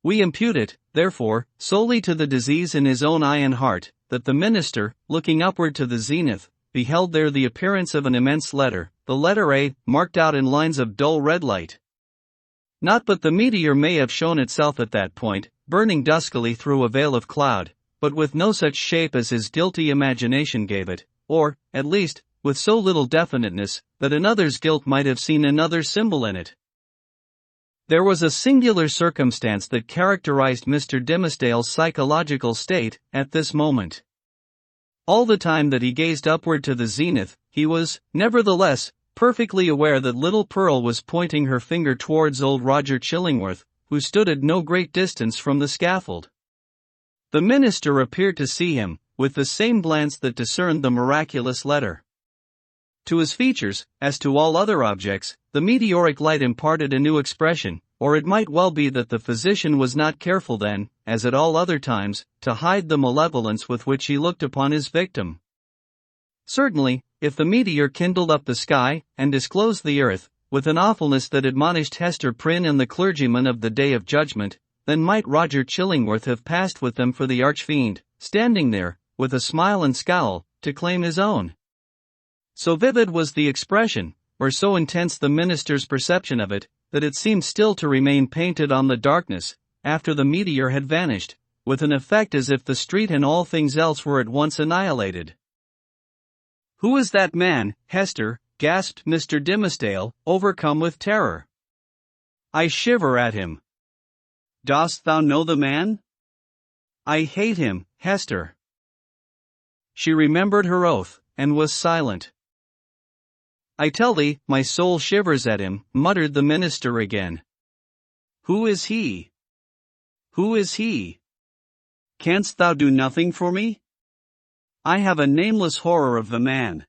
We impute it, therefore, solely to the disease in his own eye and heart, that the minister, looking upward to the zenith, beheld there the appearance of an immense letter, the letter A, marked out in lines of dull red light. Not but the meteor may have shown itself at that point, burning duskily through a veil of cloud, but with no such shape as his guilty imagination gave it, or, at least, with so little definiteness, that another's guilt might have seen another symbol in it. There was a singular circumstance that characterized Mr. Dimmesdale's psychological state, at this moment. All the time that he gazed upward to the zenith, he was, nevertheless, perfectly aware that little Pearl was pointing her finger towards old Roger Chillingworth, who stood at no great distance from the scaffold. The minister appeared to see him, with the same glance that discerned the miraculous letter. To his features, as to all other objects, the meteoric light imparted a new expression, or it might well be that the physician was not careful then, as at all other times, to hide the malevolence with which he looked upon his victim. Certainly, if the meteor kindled up the sky, and disclosed the earth, with an awfulness that admonished Hester Prynne and the clergyman of the day of judgment, then might Roger Chillingworth have passed with them for the archfiend, standing there, with a smile and scowl, to claim his own. So vivid was the expression, or so intense the minister's perception of it, that it seemed still to remain painted on the darkness, after the meteor had vanished, with an effect as if the street and all things else were at once annihilated. "Who is that man, Hester?" gasped Mr. Dimmesdale, overcome with terror. "I shiver at him." "Dost thou know the man?" "I hate him, Hester." She remembered her oath, and was silent. "I tell thee, my soul shivers at him," muttered the minister again. "Who is he? Who is he? Canst thou do nothing for me? I have a nameless horror of the man."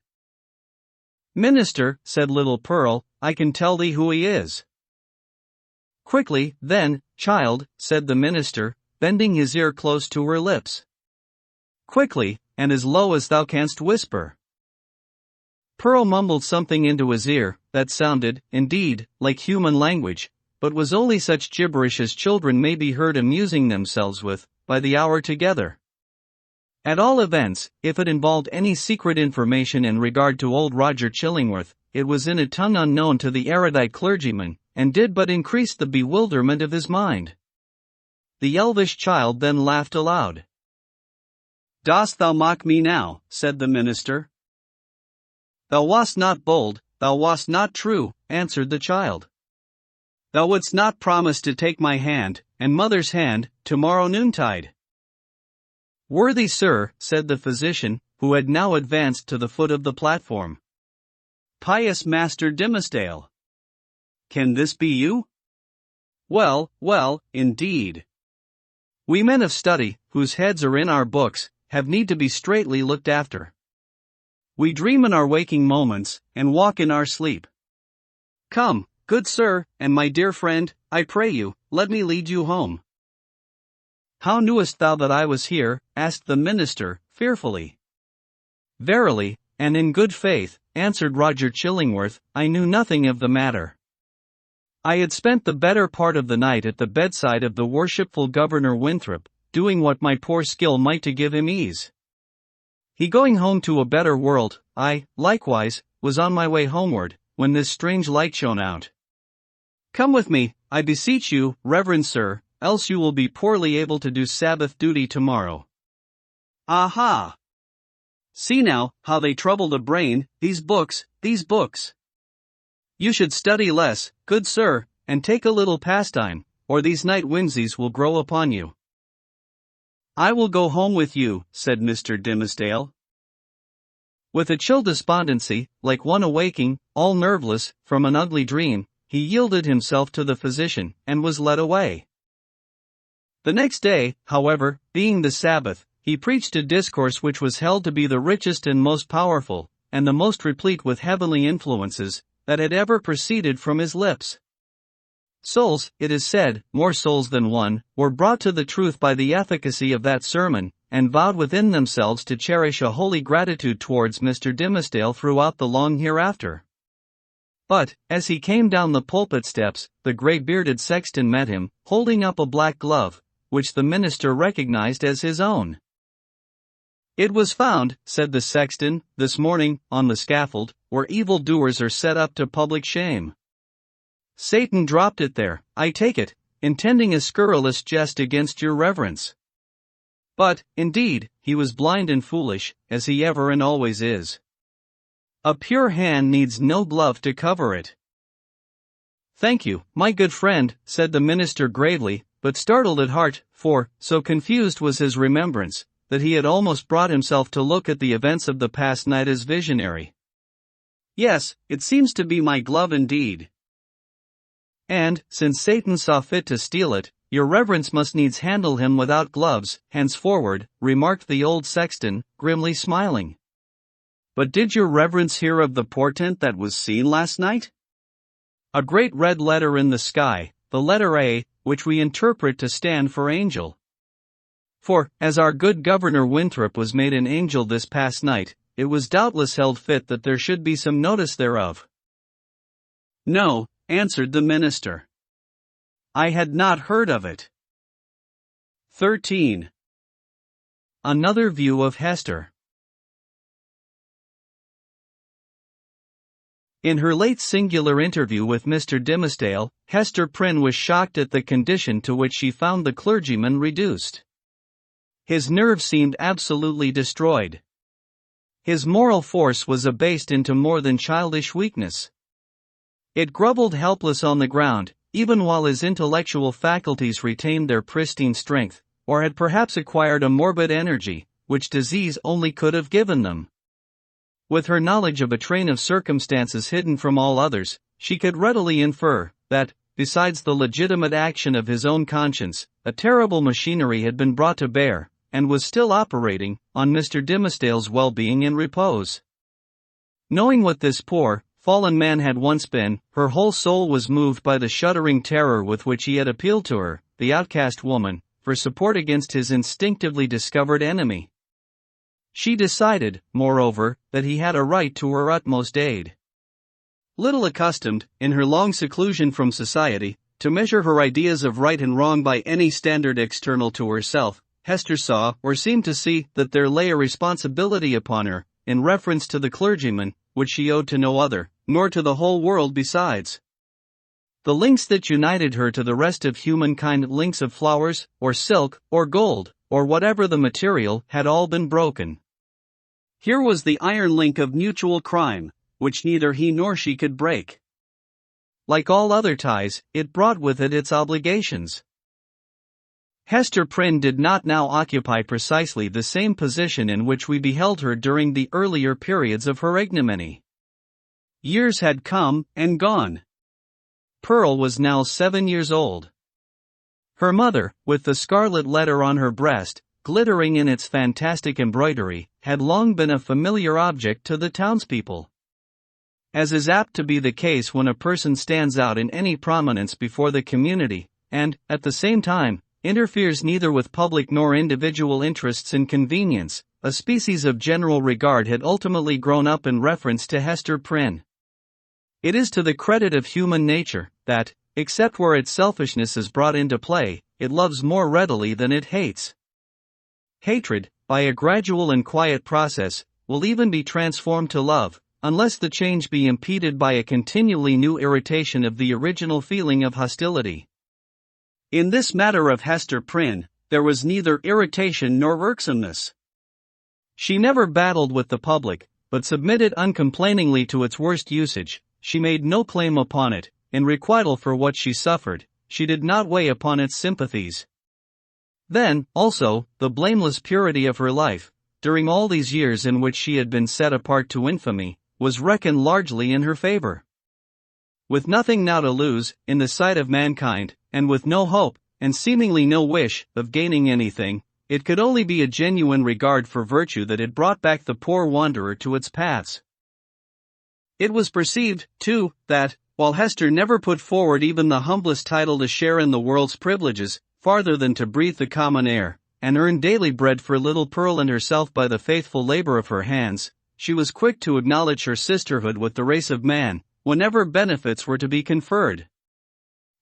"Minister," said little Pearl, "I can tell thee who he is." "Quickly, then, child," said the minister, bending his ear close to her lips. "Quickly, and as low as thou canst whisper." Pearl mumbled something into his ear, that sounded, indeed, like human language, but was only such gibberish as children may be heard amusing themselves with, by the hour together. At all events, if it involved any secret information in regard to old Roger Chillingworth, it was in a tongue unknown to the erudite clergyman, and did but increase the bewilderment of his mind. The elvish child then laughed aloud. "Dost thou mock me now?" said the minister. "Thou wast not bold, thou wast not true," answered the child. "Thou wouldst not promise to take my hand, and mother's hand, tomorrow noontide." "Worthy sir," said the physician, who had now advanced to the foot of the platform. "Pious Master Dimmesdale. Can this be you? Well, well, indeed. We men of study, whose heads are in our books, have need to be straitly looked after. We dream in our waking moments, and walk in our sleep. Come, good sir, and my dear friend, I pray you, let me lead you home." "How knewest thou that I was here?" asked the minister, fearfully. "Verily, and in good faith," answered Roger Chillingworth, "I knew nothing of the matter. I had spent the better part of the night at the bedside of the worshipful Governor Winthrop, doing what my poor skill might to give him ease. He going home to a better world, I, likewise, was on my way homeward, when this strange light shone out. Come with me, I beseech you, reverend sir, else you will be poorly able to do Sabbath duty tomorrow. Aha! See now, how they trouble the brain, these books, these books. You should study less, good sir, and take a little pastime, or these night whimsies will grow upon you." "I will go home with you," said Mr. Dimmesdale. With a chill despondency, like one awaking, all nerveless, from an ugly dream, he yielded himself to the physician, and was led away. The next day, however, being the Sabbath, he preached a discourse which was held to be the richest and most powerful, and the most replete with heavenly influences, that had ever proceeded from his lips. Souls, it is said, more souls than one, were brought to the truth by the efficacy of that sermon, and vowed within themselves to cherish a holy gratitude towards Mr. Dimmesdale throughout the long hereafter. But, as he came down the pulpit steps, the grey-bearded sexton met him, holding up a black glove, which the minister recognized as his own. "It was found," said the sexton, "this morning, on the scaffold, where evil-doers are set up to public shame. Satan dropped it there, I take it, intending a scurrilous jest against your reverence. But, indeed, he was blind and foolish, as he ever and always is. A pure hand needs no glove to cover it." "Thank you, my good friend," said the minister gravely, but startled at heart, for, so confused was his remembrance, that he had almost brought himself to look at the events of the past night as visionary. "Yes, it seems to be my glove indeed. And, since Satan saw fit to steal it, your reverence must needs handle him without gloves, henceforward," remarked the old sexton, grimly smiling. "But did your reverence hear of the portent that was seen last night? A great red letter in the sky, the letter A, which we interpret to stand for angel. For, as our good Governor Winthrop was made an angel this past night, it was doubtless held fit that there should be some notice thereof." "No," answered the minister. "I had not heard of it." 13. Another view of Hester. In her late singular interview with Mr. Dimmesdale, Hester Prynne was shocked at the condition to which she found the clergyman reduced. His nerve seemed absolutely destroyed. His moral force was abased into more than childish weakness. It groveled helpless on the ground, even while his intellectual faculties retained their pristine strength, or had perhaps acquired a morbid energy, which disease only could have given them. With her knowledge of a train of circumstances hidden from all others, she could readily infer that, besides the legitimate action of his own conscience, a terrible machinery had been brought to bear, and was still operating, on Mr. Dimmesdale's well-being and repose. Knowing what this poor, fallen man had once been, her whole soul was moved by the shuddering terror with which he had appealed to her, the outcast woman, for support against his instinctively discovered enemy. She decided, moreover, that he had a right to her utmost aid. Little accustomed, in her long seclusion from society, to measure her ideas of right and wrong by any standard external to herself, Hester saw, or seemed to see, that there lay a responsibility upon her, in reference to the clergyman, which she owed to no other, nor to the whole world besides. The links that united her to the rest of humankind, links of flowers, or silk, or gold, or whatever the material, had all been broken. Here was the iron link of mutual crime, which neither he nor she could break. Like all other ties, it brought with it its obligations. Hester Prynne did not now occupy precisely the same position in which we beheld her during the earlier periods of her ignominy. Years had come and gone. Pearl was now 7 years old. Her mother, with the Scarlet Letter on her breast, glittering in its fantastic embroidery, had long been a familiar object to the townspeople. As is apt to be the case when a person stands out in any prominence before the community, and, at the same time, interferes neither with public nor individual interests in convenience, a species of general regard had ultimately grown up in reference to Hester Prynne. It is to the credit of human nature that, except where its selfishness is brought into play, it loves more readily than it hates. Hatred, by a gradual and quiet process, will even be transformed to love, unless the change be impeded by a continually new irritation of the original feeling of hostility. In this matter of Hester Prynne, there was neither irritation nor irksomeness. She never battled with the public, but submitted uncomplainingly to its worst usage. She made no claim upon it. In requital for what she suffered, she did not weigh upon its sympathies. Then, also, the blameless purity of her life, during all these years in which she had been set apart to infamy, was reckoned largely in her favor. With nothing now to lose, in the sight of mankind, and with no hope, and seemingly no wish, of gaining anything, it could only be a genuine regard for virtue that had brought back the poor wanderer to its paths. It was perceived, too, that, while Hester never put forward even the humblest title to share in the world's privileges, farther than to breathe the common air, and earn daily bread for little Pearl and herself by the faithful labor of her hands, she was quick to acknowledge her sisterhood with the race of man, whenever benefits were to be conferred.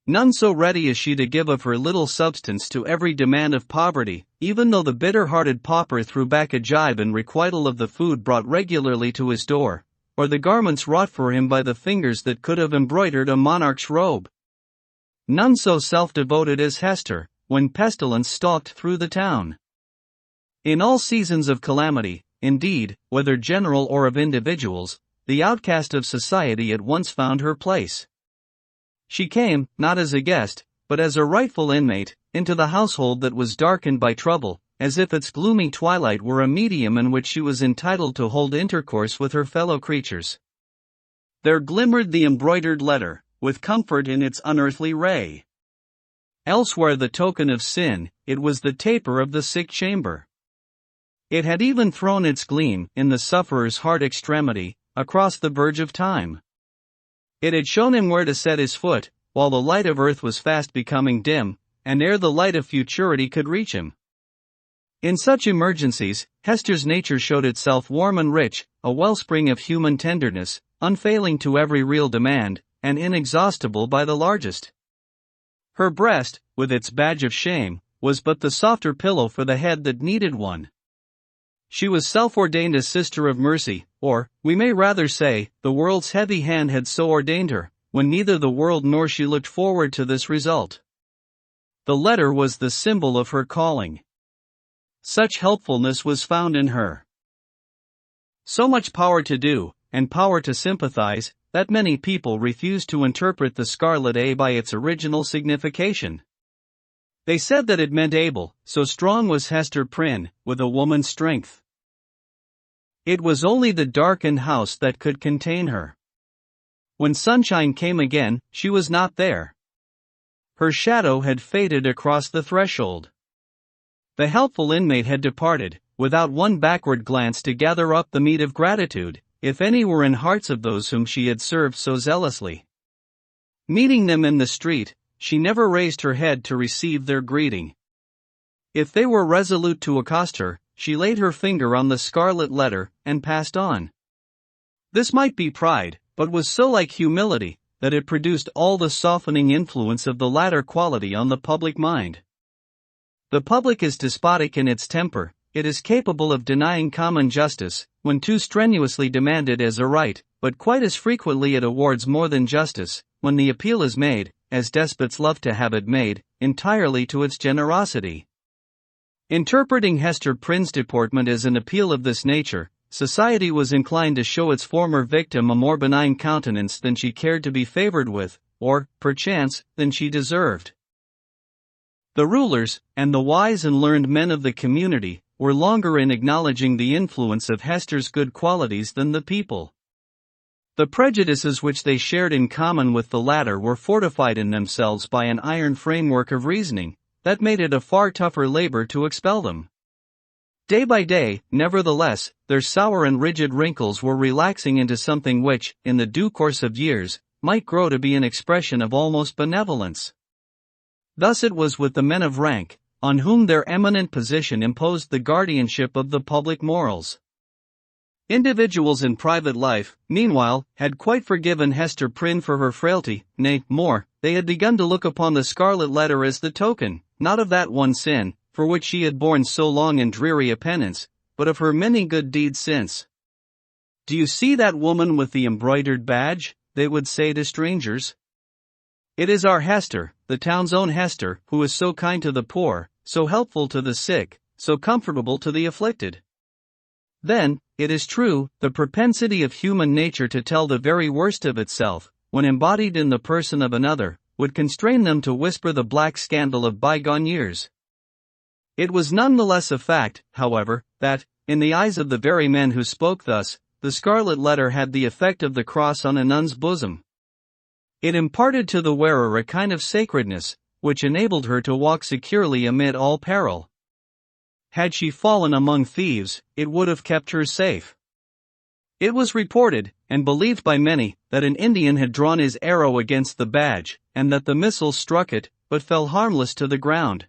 None so ready as she to give of her little substance to every demand of poverty, even though the bitter-hearted pauper threw back a jibe in requital of the food brought regularly to his door, or the garments wrought for him by the fingers that could have embroidered a monarch's robe. None so self-devoted as Hester, when pestilence stalked through the town. In all seasons of calamity, indeed, whether general or of individuals, the outcast of society at once found her place. She came, not as a guest, but as a rightful inmate, into the household that was darkened by trouble, as if its gloomy twilight were a medium in which she was entitled to hold intercourse with her fellow creatures. There glimmered the embroidered letter, with comfort in its unearthly ray. Elsewhere the token of sin, it was the taper of the sick chamber. It had even thrown its gleam, in the sufferer's hard extremity, across the verge of time. It had shown him where to set his foot, while the light of earth was fast becoming dim, and ere the light of futurity could reach him. In such emergencies, Hester's nature showed itself warm and rich, a wellspring of human tenderness, unfailing to every real demand, and inexhaustible by the largest. Her breast, with its badge of shame, was but the softer pillow for the head that needed one. She was self-ordained a sister of mercy, or, we may rather say, the world's heavy hand had so ordained her, when neither the world nor she looked forward to this result. The letter was the symbol of her calling. Such helpfulness was found in her. So much power to do, and power to sympathize, that many people refuse to interpret the Scarlet A by its original signification. They said that it meant able, so strong was Hester Prynne, with a woman's strength. It was only the darkened house that could contain her. When sunshine came again, she was not there. Her shadow had faded across the threshold. The helpful inmate had departed, without one backward glance to gather up the meed of gratitude, if any were in hearts of those whom she had served so zealously. Meeting them in the street, she never raised her head to receive their greeting. If they were resolute to accost her, she laid her finger on the Scarlet Letter, and passed on. This might be pride, but was so like humility, that it produced all the softening influence of the latter quality on the public mind. The public is despotic in its temper, it is capable of denying common justice, when too strenuously demanded as a right, but quite as frequently it awards more than justice, when the appeal is made, as despots love to have it made, entirely to its generosity. Interpreting Hester Prynne's deportment as an appeal of this nature, society was inclined to show its former victim a more benign countenance than she cared to be favored with, or, perchance, than she deserved. The rulers, and the wise and learned men of the community, were longer in acknowledging the influence of Hester's good qualities than the people. The prejudices which they shared in common with the latter were fortified in themselves by an iron framework of reasoning, that made it a far tougher labor to expel them. Day by day, nevertheless, their sour and rigid wrinkles were relaxing into something which, in the due course of years, might grow to be an expression of almost benevolence. Thus it was with the men of rank, on whom their eminent position imposed the guardianship of the public morals. Individuals in private life, meanwhile, had quite forgiven Hester Prynne for her frailty, nay, more, they had begun to look upon the Scarlet Letter as the token, not of that one sin, for which she had borne so long and dreary a penance, but of her many good deeds since. "Do you see that woman with the embroidered badge?" they would say to strangers. "It is our Hester, the town's own Hester, who is so kind to the poor, so helpful to the sick, so comfortable to the afflicted." Then, it is true, the propensity of human nature to tell the very worst of itself, when embodied in the person of another, would constrain them to whisper the black scandal of bygone years. It was none the less a fact, however, that, in the eyes of the very men who spoke thus, the Scarlet Letter had the effect of the cross on a nun's bosom. It imparted to the wearer a kind of sacredness, which enabled her to walk securely amid all peril. Had she fallen among thieves, it would have kept her safe. It was reported, and believed by many, that an Indian had drawn his arrow against the badge, and that the missile struck it, but fell harmless to the ground.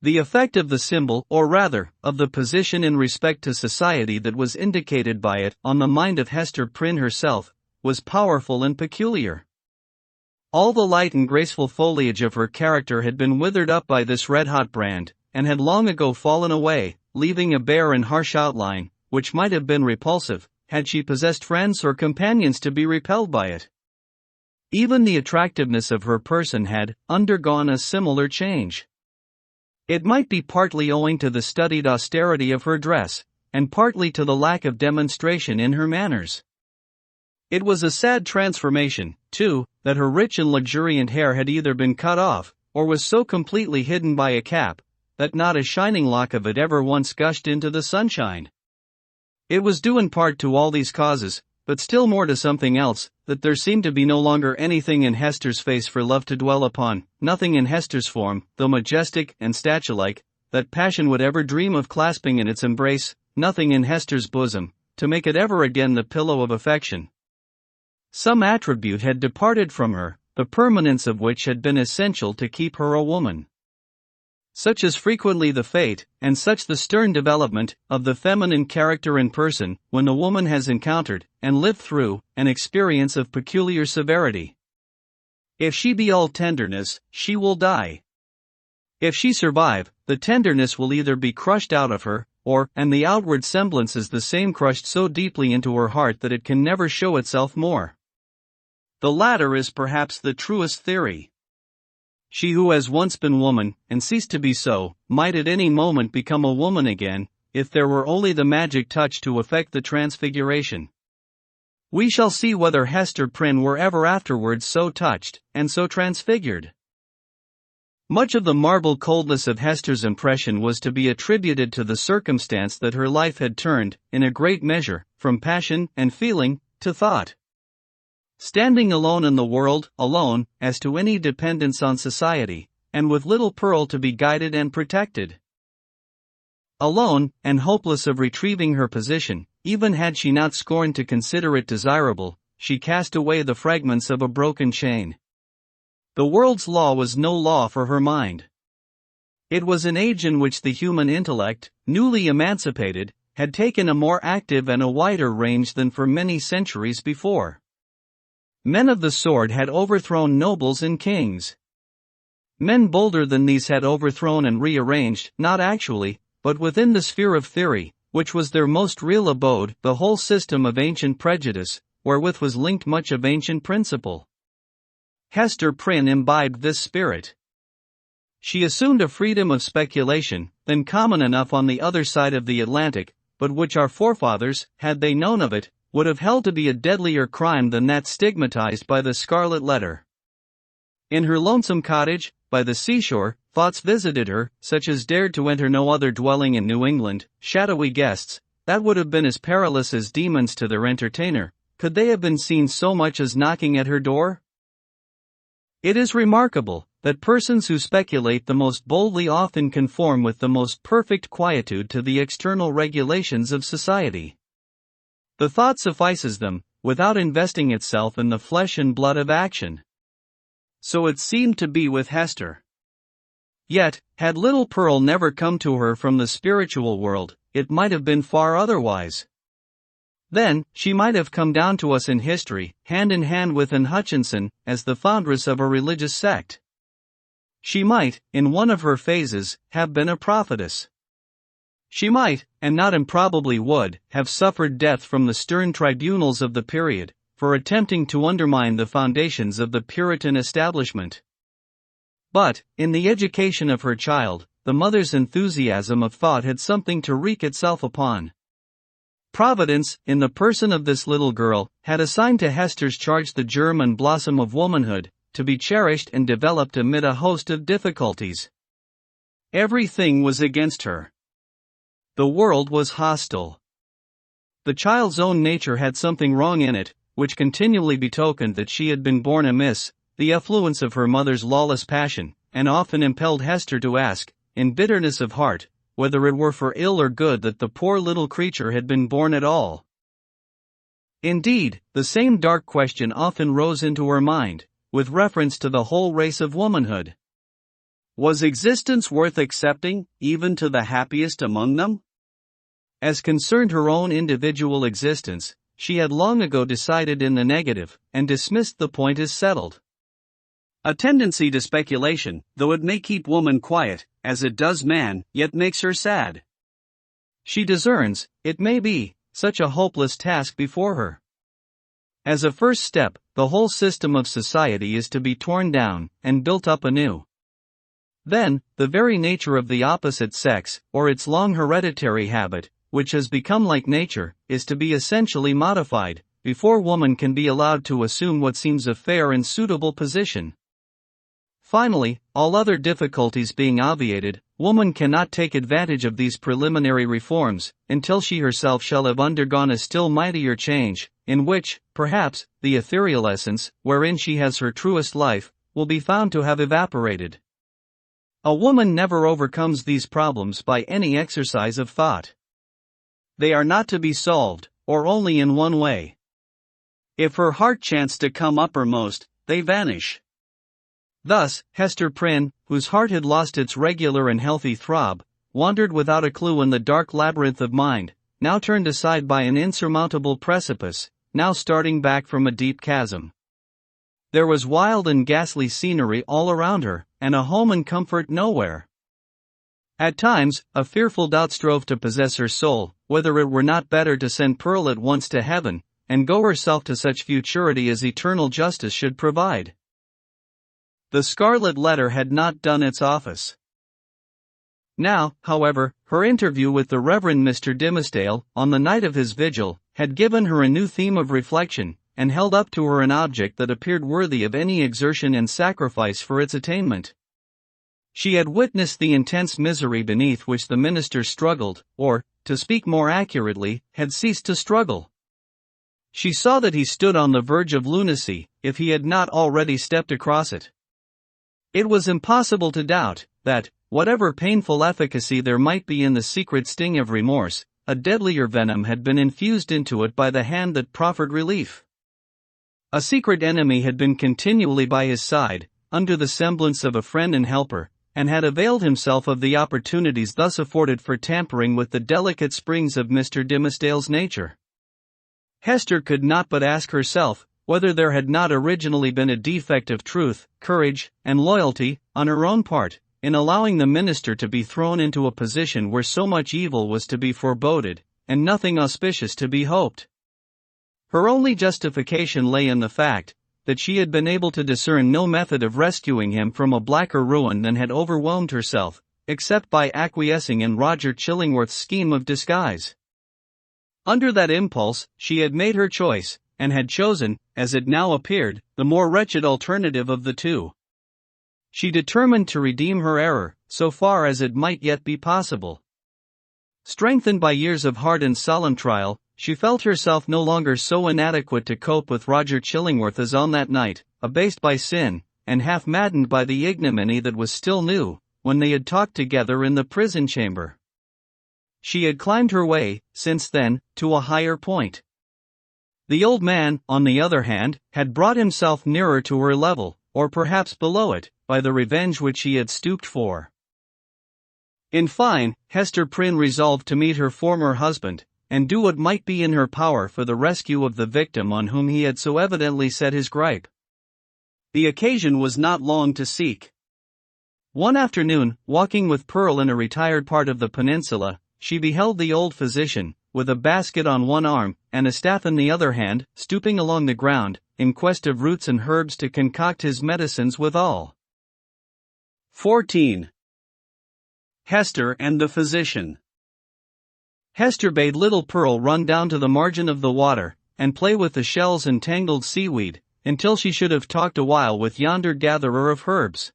The effect of the symbol, or rather, of the position in respect to society that was indicated by it, on the mind of Hester Prynne herself, was powerful and peculiar. All the light and graceful foliage of her character had been withered up by this red-hot brand, and had long ago fallen away, leaving a bare and harsh outline, which might have been repulsive, had she possessed friends or companions to be repelled by it. Even the attractiveness of her person had undergone a similar change. It might be partly owing to the studied austerity of her dress, and partly to the lack of demonstration in her manners. It was a sad transformation, too, that her rich and luxuriant hair had either been cut off, or was so completely hidden by a cap, that not a shining lock of it ever once gushed into the sunshine. It was due in part to all these causes, but still more to something else, that there seemed to be no longer anything in Hester's face for love to dwell upon, nothing in Hester's form, though majestic and statue-like, that passion would ever dream of clasping in its embrace, nothing in Hester's bosom, to make it ever again the pillow of affection. Some attribute had departed from her, the permanence of which had been essential to keep her a woman. Such is frequently the fate, and such the stern development, of the feminine character in person, when a woman has encountered, and lived through, an experience of peculiar severity. If she be all tenderness, she will die. If she survive, the tenderness will either be crushed out of her, or, and the outward semblance is the same, crushed so deeply into her heart that it can never show itself more. The latter is perhaps the truest theory. She who has once been woman, and ceased to be so, might at any moment become a woman again, if there were only the magic touch to effect the transfiguration. We shall see whether Hester Prynne were ever afterwards so touched, and so transfigured. Much of the marble coldness of Hester's impression was to be attributed to the circumstance that her life had turned, in a great measure, from passion and feeling, to thought. Standing alone in the world, alone, as to any dependence on society, and with little Pearl to be guided and protected. Alone, and hopeless of retrieving her position, even had she not scorned to consider it desirable, she cast away the fragments of a broken chain. The world's law was no law for her mind. It was an age in which the human intellect, newly emancipated, had taken a more active and a wider range than for many centuries before. Men of the sword had overthrown nobles and kings. Men bolder than these had overthrown and rearranged, not actually, but within the sphere of theory, which was their most real abode, the whole system of ancient prejudice, wherewith was linked much of ancient principle. Hester Prynne imbibed this spirit. She assumed a freedom of speculation, then common enough on the other side of the Atlantic, but which our forefathers, had they known of it, would have held to be a deadlier crime than that stigmatized by the Scarlet Letter. In her lonesome cottage, by the seashore, thoughts visited her, such as dared to enter no other dwelling in New England, shadowy guests, that would have been as perilous as demons to their entertainer. Could they have been seen so much as knocking at her door? It is remarkable that persons who speculate the most boldly often conform with the most perfect quietude to the external regulations of society. The thought suffices them, without investing itself in the flesh and blood of action. So it seemed to be with Hester. Yet, had little Pearl never come to her from the spiritual world, it might have been far otherwise. Then, she might have come down to us in history, hand in hand with Anne Hutchinson, as the foundress of a religious sect. She might, in one of her phases, have been a prophetess. She might, and not improbably would, have suffered death from the stern tribunals of the period, for attempting to undermine the foundations of the Puritan establishment. But, in the education of her child, the mother's enthusiasm of thought had something to wreak itself upon. Providence, in the person of this little girl, had assigned to Hester's charge the germ and blossom of womanhood, to be cherished and developed amid a host of difficulties. Everything was against her. The world was hostile. The child's own nature had something wrong in it, which continually betokened that she had been born amiss, the effluence of her mother's lawless passion, and often impelled Hester to ask, in bitterness of heart, whether it were for ill or good that the poor little creature had been born at all. Indeed, the same dark question often rose into her mind, with reference to the whole race of womanhood. Was existence worth accepting, even to the happiest among them? As concerned her own individual existence, she had long ago decided in the negative, and dismissed the point as settled. A tendency to speculation, though it may keep woman quiet, as it does man, yet makes her sad. She discerns, it may be, such a hopeless task before her. As a first step, the whole system of society is to be torn down, and built up anew. Then, the very nature of the opposite sex, or its long hereditary habit, which has become like nature, is to be essentially modified, before woman can be allowed to assume what seems a fair and suitable position. Finally, all other difficulties being obviated, woman cannot take advantage of these preliminary reforms, until she herself shall have undergone a still mightier change, in which, perhaps, the ethereal essence, wherein she has her truest life, will be found to have evaporated. A woman never overcomes these problems by any exercise of thought. They are not to be solved, or only in one way. If her heart chance to come uppermost, they vanish. Thus, Hester Prynne, whose heart had lost its regular and healthy throb, wandered without a clue in the dark labyrinth of mind, now turned aside by an insurmountable precipice, now starting back from a deep chasm. There was wild and ghastly scenery all around her, and a home and comfort nowhere. At times, a fearful doubt strove to possess her soul, whether it were not better to send Pearl at once to heaven, and go herself to such futurity as eternal justice should provide. The Scarlet Letter had not done its office. Now, however, her interview with the Reverend Mr. Dimmesdale, on the night of his vigil, had given her a new theme of reflection, and held up to her an object that appeared worthy of any exertion and sacrifice for its attainment. She had witnessed the intense misery beneath which the minister struggled, or, to speak more accurately, had ceased to struggle. She saw that he stood on the verge of lunacy, if he had not already stepped across it. It was impossible to doubt that, whatever painful efficacy there might be in the secret sting of remorse, a deadlier venom had been infused into it by the hand that proffered relief. A secret enemy had been continually by his side, under the semblance of a friend and helper, and had availed himself of the opportunities thus afforded for tampering with the delicate springs of Mr. Dimmesdale's nature. Hester could not but ask herself, whether there had not originally been a defect of truth, courage, and loyalty, on her own part, in allowing the minister to be thrown into a position where so much evil was to be foreboded, and nothing auspicious to be hoped. Her only justification lay in the fact that she had been able to discern no method of rescuing him from a blacker ruin than had overwhelmed herself, except by acquiescing in Roger Chillingworth's scheme of disguise. Under that impulse, she had made her choice, and had chosen, as it now appeared, the more wretched alternative of the two. She determined to redeem her error, so far as it might yet be possible. Strengthened by years of hard and solemn trial, she felt herself no longer so inadequate to cope with Roger Chillingworth as on that night, abased by sin, and half maddened by the ignominy that was still new, when they had talked together in the prison chamber. She had climbed her way, since then, to a higher point. The old man, on the other hand, had brought himself nearer to her level, or perhaps below it, by the revenge which he had stooped for. In fine, Hester Prynne resolved to meet her former husband, and do what might be in her power for the rescue of the victim on whom he had so evidently set his gripe. The occasion was not long to seek. One afternoon, walking with Pearl in a retired part of the peninsula, she beheld the old physician, with a basket on one arm, and a staff in the other hand, stooping along the ground, in quest of roots and herbs to concoct his medicines withal. 14. Hester and the physician. Hester bade little Pearl run down to the margin of the water, and play with the shells and tangled seaweed, until she should have talked a while with yonder gatherer of herbs.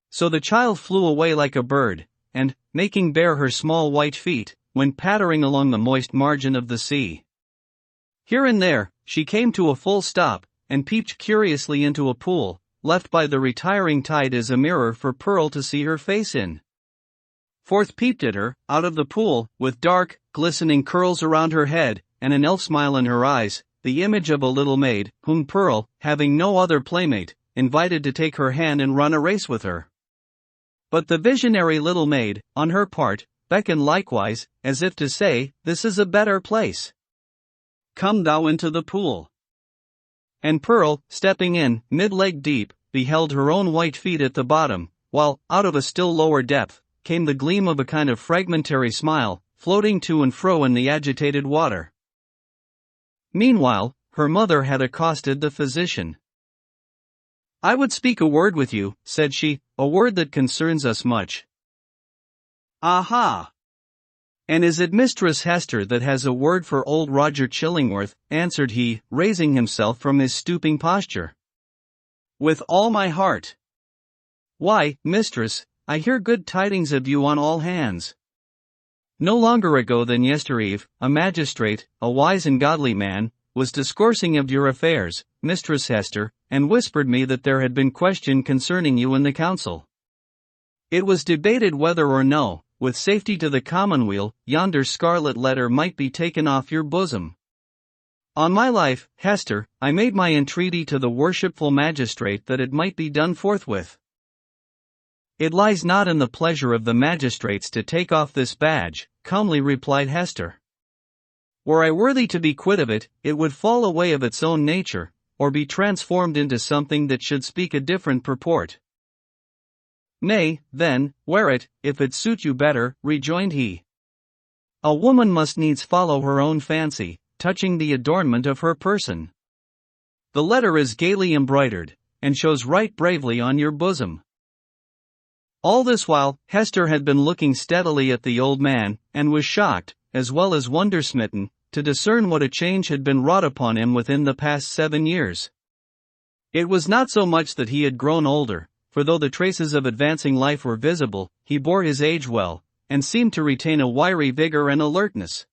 So the child flew away like a bird, and, making bare her small white feet, went pattering along the moist margin of the sea. Here and there, she came to a full stop, and peeped curiously into a pool, left by the retiring tide as a mirror for Pearl to see her face in. Forth peeped at her, out of the pool, with dark, glistening curls around her head, and an elf smile in her eyes, the image of a little maid, whom Pearl, having no other playmate, invited to take her hand and run a race with her. But the visionary little maid, on her part, beckoned likewise, as if to say, "This is a better place. Come thou into the pool." And Pearl, stepping in, mid-leg deep, beheld her own white feet at the bottom, while, out of a still lower depth, came the gleam of a kind of fragmentary smile, floating to and fro in the agitated water. Meanwhile, her mother had accosted the physician. "I would speak a word with you," said she, "a word that concerns us much." "Aha! And is it Mistress Hester that has a word for old Roger Chillingworth?" answered he, raising himself from his stooping posture. "With all my heart. Why, mistress, I hear good tidings of you on all hands. No longer ago than yestereve, a magistrate, a wise and godly man, was discoursing of your affairs, Mistress Hester, and whispered me that there had been question concerning you in the council. It was debated whether or no, with safety to the commonweal, yonder Scarlet Letter might be taken off your bosom. On my life, Hester, I made my entreaty to the worshipful magistrate that it might be done forthwith. It lies not in the pleasure of the magistrates to take off this badge," calmly replied Hester. "Were I worthy to be quit of it, it would fall away of its own nature, or be transformed into something that should speak a different purport." "Nay, then, wear it, if it suit you better," rejoined he. "A woman must needs follow her own fancy, touching the adornment of her person. The letter is gaily embroidered, and shows right bravely on your bosom." All this while, Hester had been looking steadily at the old man, and was shocked, as well as wonder-smitten, to discern what a change had been wrought upon him within the past 7 years. It was not so much that he had grown older, for though the traces of advancing life were visible, he bore his age well, and seemed to retain a wiry vigor and alertness.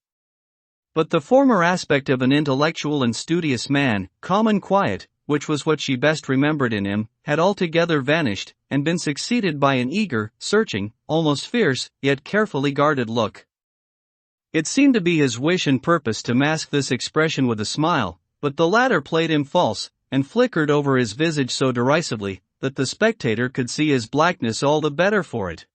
But the former aspect of an intellectual and studious man, calm and quiet, which was what she best remembered in him, had altogether vanished, and been succeeded by an eager, searching, almost fierce, yet carefully guarded look. It seemed to be his wish and purpose to mask this expression with a smile, but the latter played him false, and flickered over his visage so derisively, that the spectator could see his blackness all the better for it.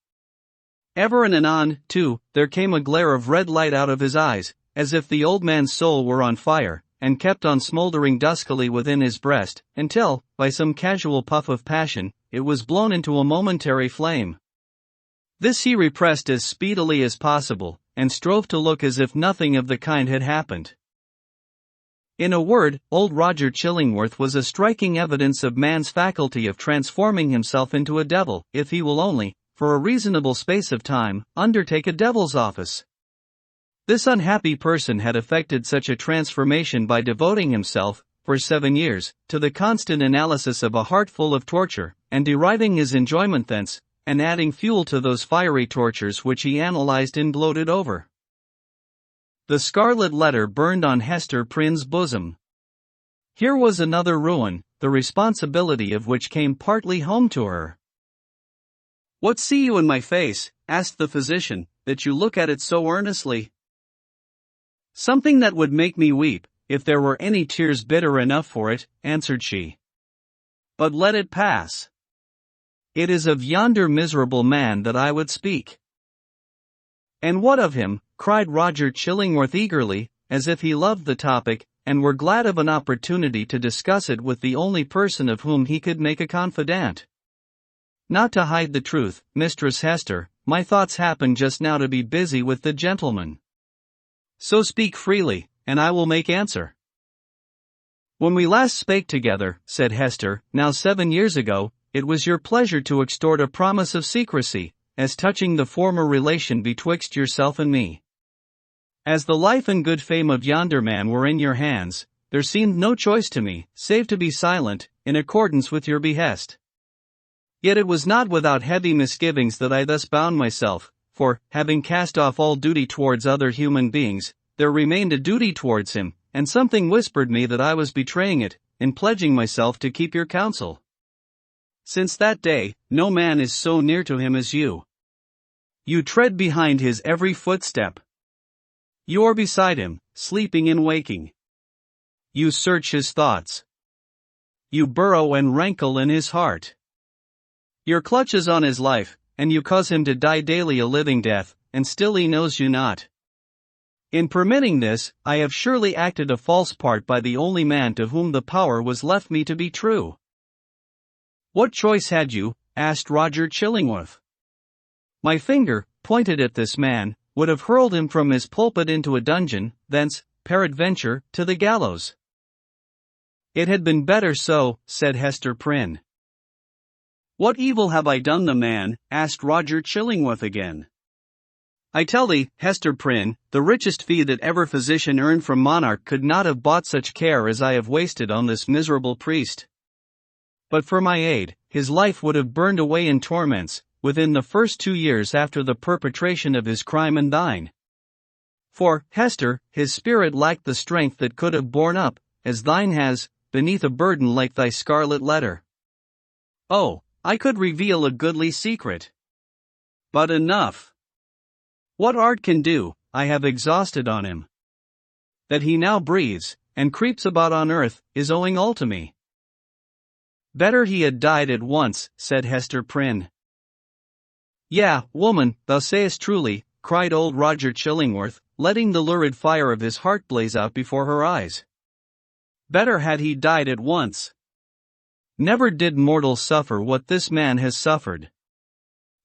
Ever and anon, too, there came a glare of red light out of his eyes, as if the old man's soul were on fire, and kept on smoldering duskily within his breast, until, by some casual puff of passion, it was blown into a momentary flame. This he repressed as speedily as possible, and strove to look as if nothing of the kind had happened. In a word, old Roger Chillingworth was a striking evidence of man's faculty of transforming himself into a devil, if he will only, for a reasonable space of time, undertake a devil's office. This unhappy person had effected such a transformation by devoting himself, for 7 years, to the constant analysis of a heart full of torture, and deriving his enjoyment thence, and adding fuel to those fiery tortures which he analyzed and gloated over. The Scarlet Letter burned on Hester Prynne's bosom. Here was another ruin, the responsibility of which came partly home to her. "What see you in my face," asked the physician, "that you look at it so earnestly?" "Something that would make me weep, if there were any tears bitter enough for it," answered she. "But let it pass. It is of yonder miserable man that I would speak." "And what of him?" cried Roger Chillingworth eagerly, as if he loved the topic, and were glad of an opportunity to discuss it with the only person of whom he could make a confidant. "Not to hide the truth, Mistress Hester, my thoughts happen just now to be busy with the gentleman. So speak freely, and I will make answer." "When we last spake together," said Hester, "now 7 years ago, it was your pleasure to extort a promise of secrecy, as touching the former relation betwixt yourself and me. As the life and good fame of yonder man were in your hands, there seemed no choice to me, save to be silent, in accordance with your behest. Yet it was not without heavy misgivings that I thus bound myself, for, having cast off all duty towards other human beings, there remained a duty towards him, and something whispered me that I was betraying it, in pledging myself to keep your counsel. Since that day, no man is so near to him as you. You tread behind his every footstep. You are beside him, sleeping and waking. You search his thoughts. You burrow and rankle in his heart. Your clutch is on his life, and you cause him to die daily a living death, and still he knows you not. In permitting this, I have surely acted a false part by the only man to whom the power was left me to be true." "What choice had you?" asked Roger Chillingworth. "My finger, pointed at this man, would have hurled him from his pulpit into a dungeon, thence, peradventure, to the gallows." "It had been better so," said Hester Prynne. "What evil have I done the man?" asked Roger Chillingworth again. "I tell thee, Hester Prynne, the richest fee that ever physician earned from monarch could not have bought such care as I have wasted on this miserable priest. But for my aid, his life would have burned away in torments, within the first 2 years after the perpetration of his crime and thine. For, Hester, his spirit lacked the strength that could have borne up, as thine has, beneath a burden like thy Scarlet Letter. Oh, I could reveal a goodly secret. But enough. What art can do, I have exhausted on him. That he now breathes, and creeps about on earth, is owing all to me." "Better he had died at once," said Hester Prynne. "Yea, woman, thou sayest truly," cried old Roger Chillingworth, letting the lurid fire of his heart blaze out before her eyes. "Better had he died at once. Never did mortal suffer what this man has suffered.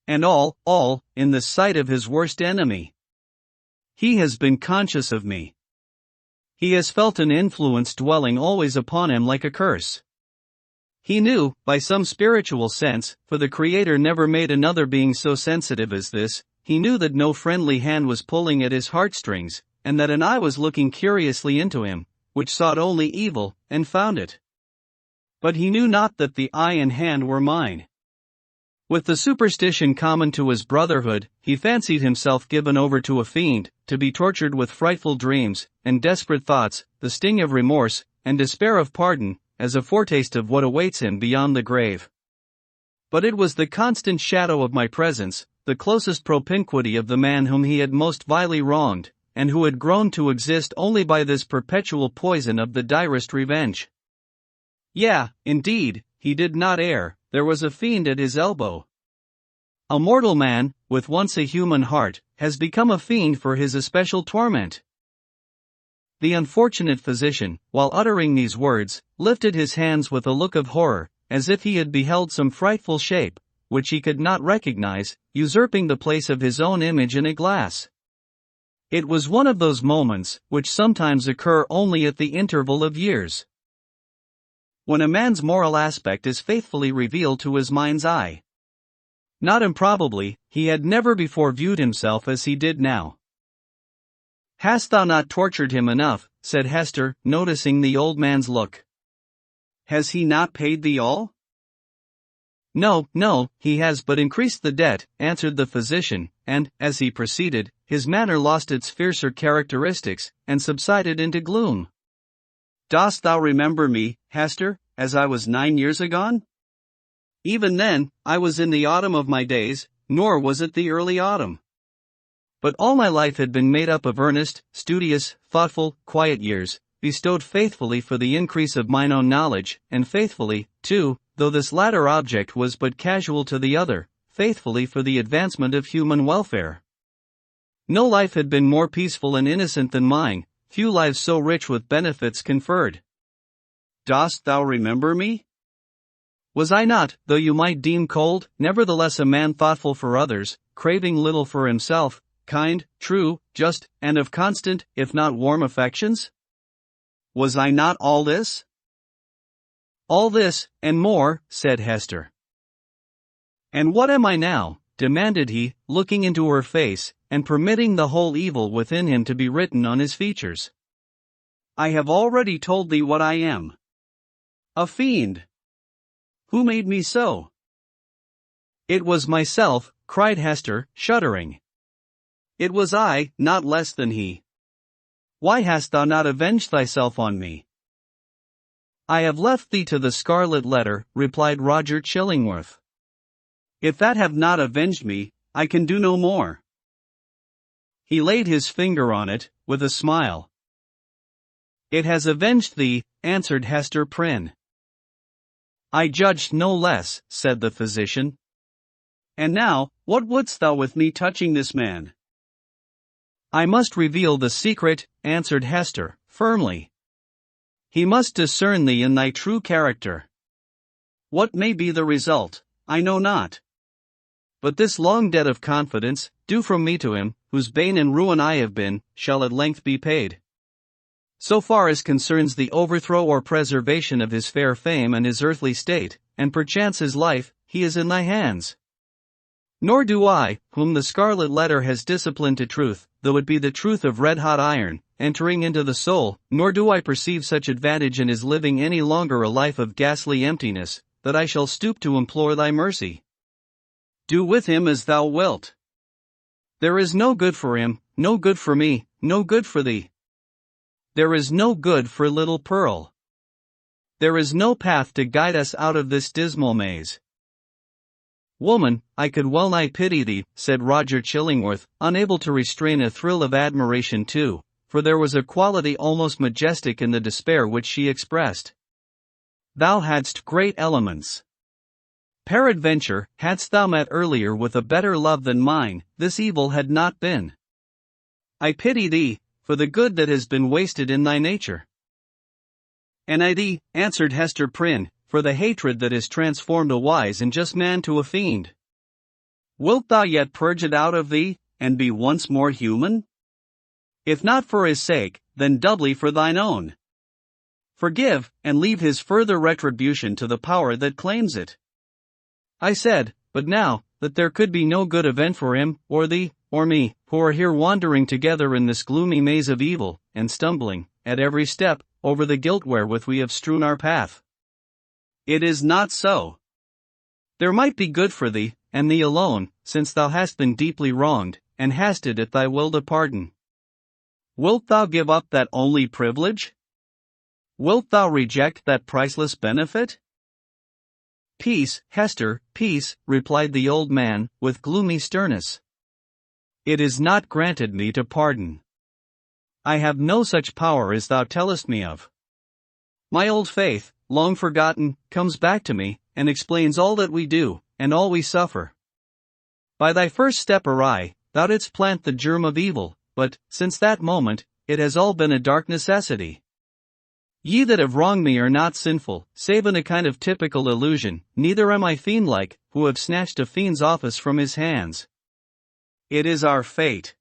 And all, in the sight of his worst enemy. He has been conscious of me. He has felt an influence dwelling always upon him like a curse. He knew, by some spiritual sense, for the Creator never made another being so sensitive as this, he knew that no friendly hand was pulling at his heartstrings, and that an eye was looking curiously into him, which sought only evil, and found it. But he knew not that the eye and hand were mine. With the superstition common to his brotherhood, he fancied himself given over to a fiend, to be tortured with frightful dreams, and desperate thoughts, the sting of remorse, and despair of pardon, as a foretaste of what awaits him beyond the grave. But it was the constant shadow of my presence, the closest propinquity of the man whom he had most vilely wronged, and who had grown to exist only by this perpetual poison of the direst revenge. Yea, indeed, he did not err, there was a fiend at his elbow. A mortal man, with once a human heart, has become a fiend for his especial torment. The unfortunate physician, while uttering these words, lifted his hands with a look of horror, as if he had beheld some frightful shape, which he could not recognize, usurping the place of his own image in a glass. It was one of those moments, which sometimes occur only at the interval of years, when a man's moral aspect is faithfully revealed to his mind's eye. Not improbably, he had never before viewed himself as he did now. Hast thou not tortured him enough? Said Hester, noticing the old man's look. Has he not paid thee all? No, he has but increased the debt, answered the physician, and, as he proceeded, his manner lost its fiercer characteristics, and subsided into gloom. Dost thou remember me, Hester, as I was 9 years agone? Even then, I was in the autumn of my days, nor was it the early autumn. But all my life had been made up of earnest, studious, thoughtful, quiet years, bestowed faithfully for the increase of mine own knowledge, and faithfully, too, though this latter object was but casual to the other, faithfully for the advancement of human welfare. No life had been more peaceful and innocent than mine, few lives so rich with benefits conferred. Dost thou remember me? Was I not, though you might deem cold, nevertheless a man thoughtful for others, craving little for himself, kind, true, just, and of constant, if not warm affections? Was I not all this? All this, and more, said Hester. And what am I now? Demanded he, looking into her face, and permitting the whole evil within him to be written on his features. I have already told thee what I am. A fiend. Who made me so? It was myself, cried Hester, shuddering. It was I, not less than he. Why hast thou not avenged thyself on me? I have left thee to the Scarlet Letter, replied Roger Chillingworth. If that have not avenged me, I can do no more. He laid his finger on it, with a smile. It has avenged thee, answered Hester Prynne. I judged no less, said the physician. And now, what wouldst thou with me touching this man? I must reveal the secret, answered Hester, firmly. He must discern thee in thy true character. What may be the result, I know not. But this long debt of confidence, due from me to him, whose bane and ruin I have been, shall at length be paid. So far as concerns the overthrow or preservation of his fair fame and his earthly state, and perchance his life, he is in thy hands. Nor do I, whom the Scarlet Letter has disciplined to truth, though it be the truth of red-hot iron, entering into the soul, nor do I perceive such advantage in his living any longer a life of ghastly emptiness, that I shall stoop to implore thy mercy. Do with him as thou wilt. There is no good for him, no good for me, no good for thee. There is no good for little Pearl. There is no path to guide us out of this dismal maze. Woman, I could well nigh pity thee, said Roger Chillingworth, unable to restrain a thrill of admiration too, for there was a quality almost majestic in the despair which she expressed. Thou hadst great elements. Peradventure, hadst thou met earlier with a better love than mine, this evil had not been. I pity thee, for the good that has been wasted in thy nature. And I thee, answered Hester Prynne, for the hatred that has transformed a wise and just man to a fiend. Wilt thou yet purge it out of thee, and be once more human? If not for his sake, then doubly for thine own. Forgive, and leave his further retribution to the power that claims it. I said, but now, that there could be no good event for him, or thee, or me, who are here wandering together in this gloomy maze of evil, and stumbling, at every step, over the guilt wherewith we have strewn our path. It is not so. There might be good for thee, and thee alone, since thou hast been deeply wronged, and hast it at thy will to pardon. Wilt thou give up that only privilege? Wilt thou reject that priceless benefit? Peace, Hester, peace, replied the old man, with gloomy sternness. It is not granted me to pardon. I have no such power as thou tellest me of. My old faith, long forgotten, comes back to me, and explains all that we do, and all we suffer. By thy first step awry, thou didst plant the germ of evil, but, since that moment, it has all been a dark necessity. Ye that have wronged me are not sinful, save in a kind of typical illusion, neither am I fiend-like, who have snatched a fiend's office from his hands. It is our fate.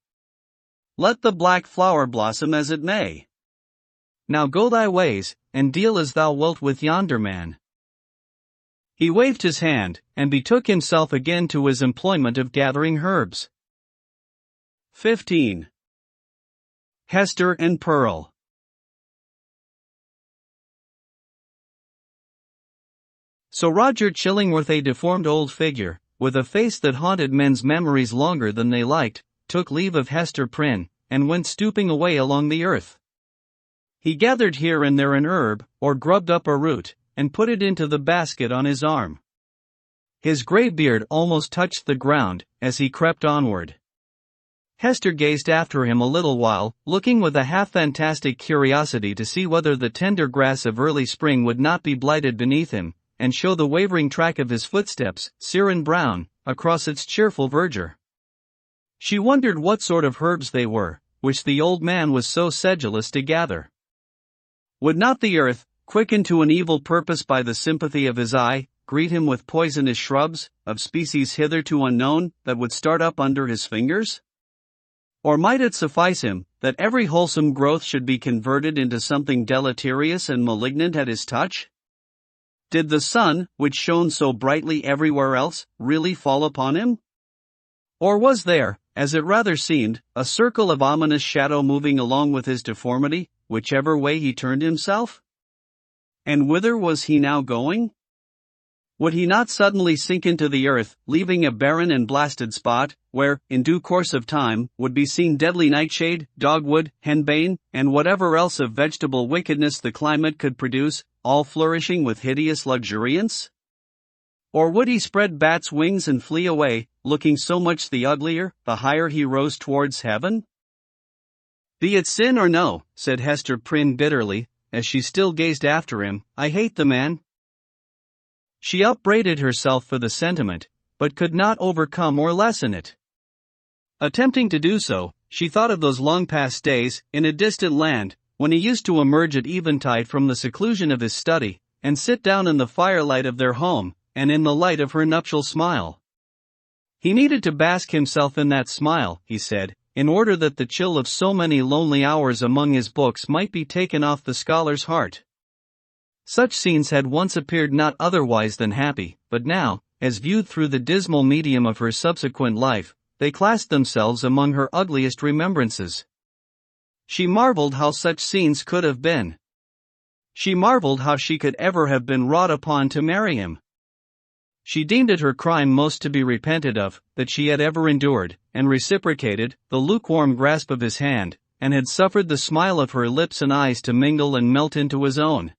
Let the black flower blossom as it may. Now go thy ways, and deal as thou wilt with yonder man. He waved his hand, and betook himself again to his employment of gathering herbs. 15. Hester and Pearl. So Roger Chillingworth, a deformed old figure, with a face that haunted men's memories longer than they liked, took leave of Hester Prynne, and went stooping away along the earth. He gathered here and there an herb, or grubbed up a root, and put it into the basket on his arm. His grey beard almost touched the ground, as he crept onward. Hester gazed after him a little while, looking with a half-fantastic curiosity to see whether the tender grass of early spring would not be blighted beneath him, and show the wavering track of his footsteps, sere and brown, across its cheerful verdure. She wondered what sort of herbs they were, which the old man was so sedulous to gather. Would not the earth, quickened to an evil purpose by the sympathy of his eye, greet him with poisonous shrubs, of species hitherto unknown, that would start up under his fingers? Or might it suffice him, that every wholesome growth should be converted into something deleterious and malignant at his touch? Did the sun, which shone so brightly everywhere else, really fall upon him? Or was there, as it rather seemed, a circle of ominous shadow moving along with his deformity, whichever way he turned himself? And whither was he now going? Would he not suddenly sink into the earth, leaving a barren and blasted spot, where, in due course of time, would be seen deadly nightshade, dogwood, henbane, and whatever else of vegetable wickedness the climate could produce, all flourishing with hideous luxuriance? Or would he spread bat's wings and flee away, looking so much the uglier, the higher he rose towards heaven? "Be it sin or no," said Hester Prynne bitterly, as she still gazed after him, "I hate the man." She upbraided herself for the sentiment, but could not overcome or lessen it. Attempting to do so, she thought of those long-past days, in a distant land, when he used to emerge at eventide from the seclusion of his study, and sit down in the firelight of their home, and in the light of her nuptial smile. He needed to bask himself in that smile, he said, in order that the chill of so many lonely hours among his books might be taken off the scholar's heart. Such scenes had once appeared not otherwise than happy, but now, as viewed through the dismal medium of her subsequent life, they classed themselves among her ugliest remembrances. She marveled how such scenes could have been. She marveled how she could ever have been wrought upon to marry him. She deemed it her crime most to be repented of, that she had ever endured, and reciprocated, the lukewarm grasp of his hand, and had suffered the smile of her lips and eyes to mingle and melt into his own.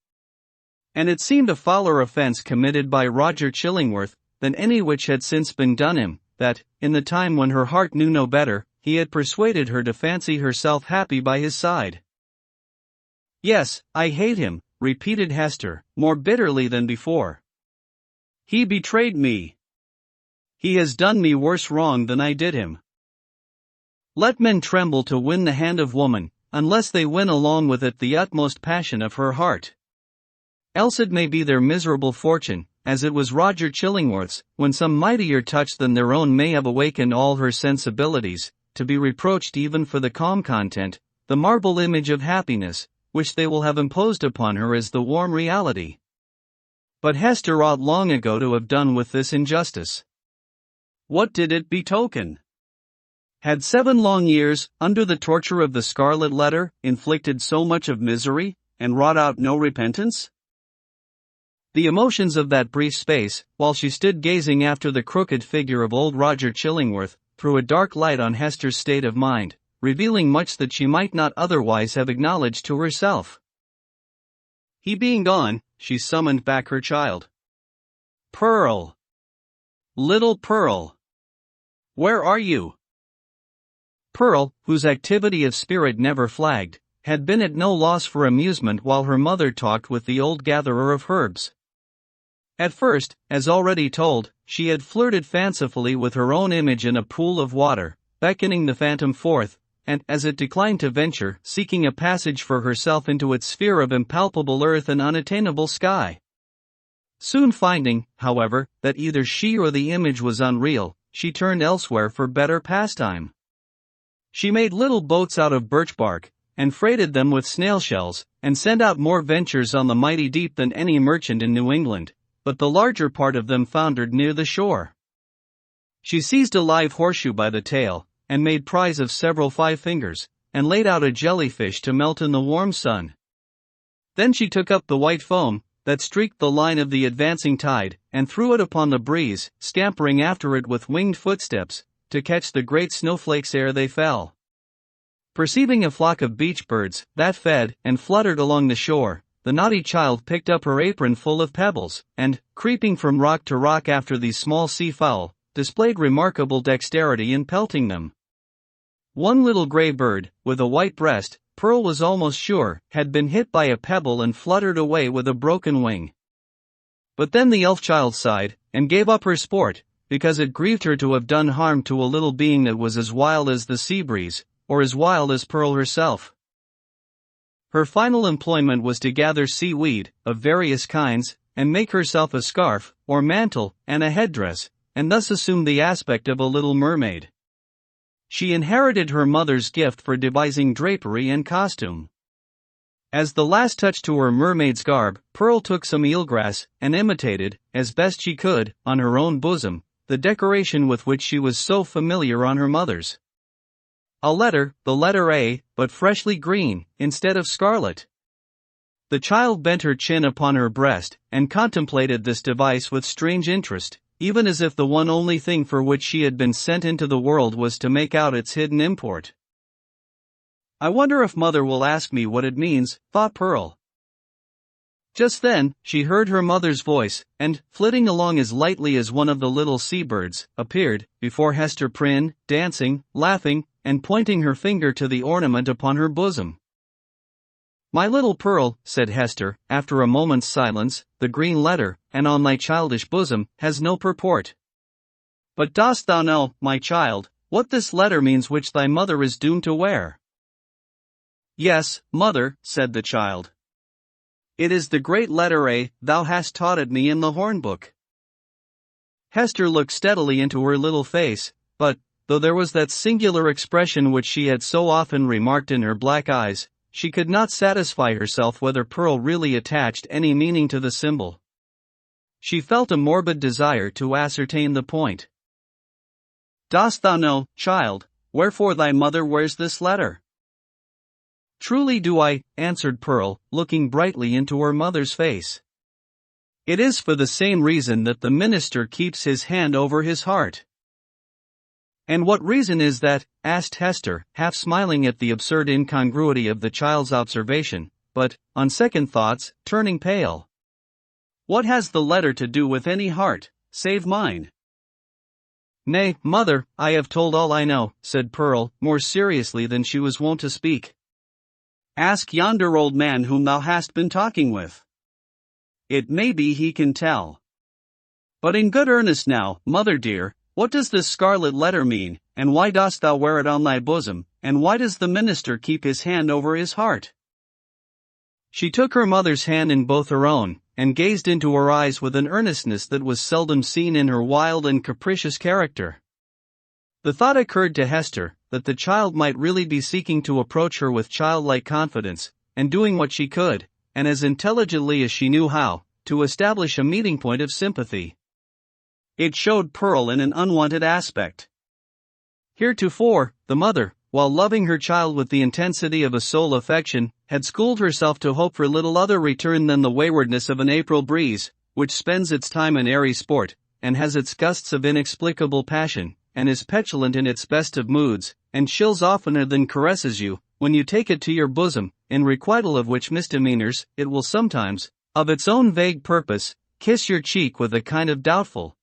And it seemed a fouler offense committed by Roger Chillingworth, than any which had since been done him, that, in the time when her heart knew no better, he had persuaded her to fancy herself happy by his side. "Yes, I hate him," repeated Hester, more bitterly than before. "He betrayed me. He has done me worse wrong than I did him." Let men tremble to win the hand of woman, unless they win along with it the utmost passion of her heart. Else it may be their miserable fortune, as it was Roger Chillingworth's, when some mightier touch than their own may have awakened all her sensibilities, to be reproached even for the calm content, the marble image of happiness, which they will have imposed upon her as the warm reality. But Hester ought long ago to have done with this injustice. What did it betoken? Had 7 long years, under the torture of the Scarlet Letter, inflicted so much of misery, and wrought out no repentance? The emotions of that brief space, while she stood gazing after the crooked figure of old Roger Chillingworth, threw a dark light on Hester's state of mind, revealing much that she might not otherwise have acknowledged to herself. He being gone, she summoned back her child. "Pearl! Little Pearl! Where are you?" Pearl, whose activity of spirit never flagged, had been at no loss for amusement while her mother talked with the old gatherer of herbs. At first, as already told, she had flirted fancifully with her own image in a pool of water, beckoning the phantom forth, and, as it declined to venture, seeking a passage for herself into its sphere of impalpable earth and unattainable sky. Soon finding, however, that either she or the image was unreal, she turned elsewhere for better pastime. She made little boats out of birch bark, and freighted them with snail shells, and sent out more ventures on the mighty deep than any merchant in New England, but the larger part of them foundered near the shore. She seized a live horseshoe by the tail, and made prize of several 5 fingers, and laid out a jellyfish to melt in the warm sun. Then she took up the white foam that streaked the line of the advancing tide, and threw it upon the breeze, scampering after it with winged footsteps, to catch the great snowflakes ere they fell. Perceiving a flock of beach birds that fed and fluttered along the shore, the naughty child picked up her apron full of pebbles, and, creeping from rock to rock after these small sea fowl, displayed remarkable dexterity in pelting them. One little gray bird, with a white breast, Pearl was almost sure, had been hit by a pebble and fluttered away with a broken wing. But then the elf child sighed, and gave up her sport, because it grieved her to have done harm to a little being that was as wild as the sea breeze, or as wild as Pearl herself. Her final employment was to gather seaweed, of various kinds, and make herself a scarf, or mantle, and a headdress, and thus assume the aspect of a little mermaid. She inherited her mother's gift for devising drapery and costume. As the last touch to her mermaid's garb, Pearl took some eelgrass, and imitated, as best she could, on her own bosom, the decoration with which she was so familiar on her mother's. A letter, the letter A, but freshly green, instead of scarlet. The child bent her chin upon her breast, and contemplated this device with strange interest, even as if the one only thing for which she had been sent into the world was to make out its hidden import. I wonder if Mother will ask me what it means, thought Pearl. Just then, she heard her mother's voice, and, flitting along as lightly as one of the little seabirds, appeared before Hester Prynne, dancing, laughing, and pointing her finger to the ornament upon her bosom. My little Pearl, said Hester, after a moment's silence, the green letter, and on thy childish bosom, has no purport. But dost thou know, my child, what this letter means which thy mother is doomed to wear? Yes, mother, said the child. It is the great letter A, thou hast taught it me in the hornbook. Hester looked steadily into her little face, but, though there was that singular expression which she had so often remarked in her black eyes, she could not satisfy herself whether Pearl really attached any meaning to the symbol. She felt a morbid desire to ascertain the point. Dost thou know, child, wherefore thy mother wears this letter? Truly do I, answered Pearl, looking brightly into her mother's face. It is for the same reason that the minister keeps his hand over his heart. And what reason is that? Asked Hester, half smiling at the absurd incongruity of the child's observation, but, on second thoughts, turning pale. What has the letter to do with any heart, save mine? Nay, mother, I have told all I know, said Pearl, more seriously than she was wont to speak. Ask yonder old man whom thou hast been talking with. It may be he can tell. But in good earnest now, mother dear, what does this scarlet letter mean, and why dost thou wear it on thy bosom, and why does the minister keep his hand over his heart? She took her mother's hand in both her own, and gazed into her eyes with an earnestness that was seldom seen in her wild and capricious character. The thought occurred to Hester, that the child might really be seeking to approach her with childlike confidence, and doing what she could, and as intelligently as she knew how, to establish a meeting point of sympathy. It showed Pearl in an unwanted aspect. Heretofore, the mother, while loving her child with the intensity of a soul affection, had schooled herself to hope for little other return than the waywardness of an April breeze, which spends its time in airy sport, and has its gusts of inexplicable passion, and is petulant in its best of moods, and chills oftener than caresses you, when you take it to your bosom, in requital of which misdemeanors, it will sometimes, of its own vague purpose, kiss your cheek with a kind of doubtful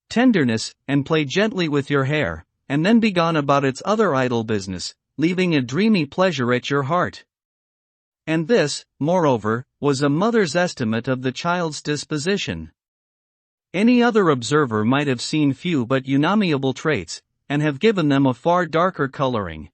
tenderness, and play gently with your hair, and then be gone about its other idle business, leaving a dreamy pleasure at your heart. And this, moreover, was a mother's estimate of the child's disposition. Any other observer might have seen few but unamiable traits, and have given them a far darker coloring.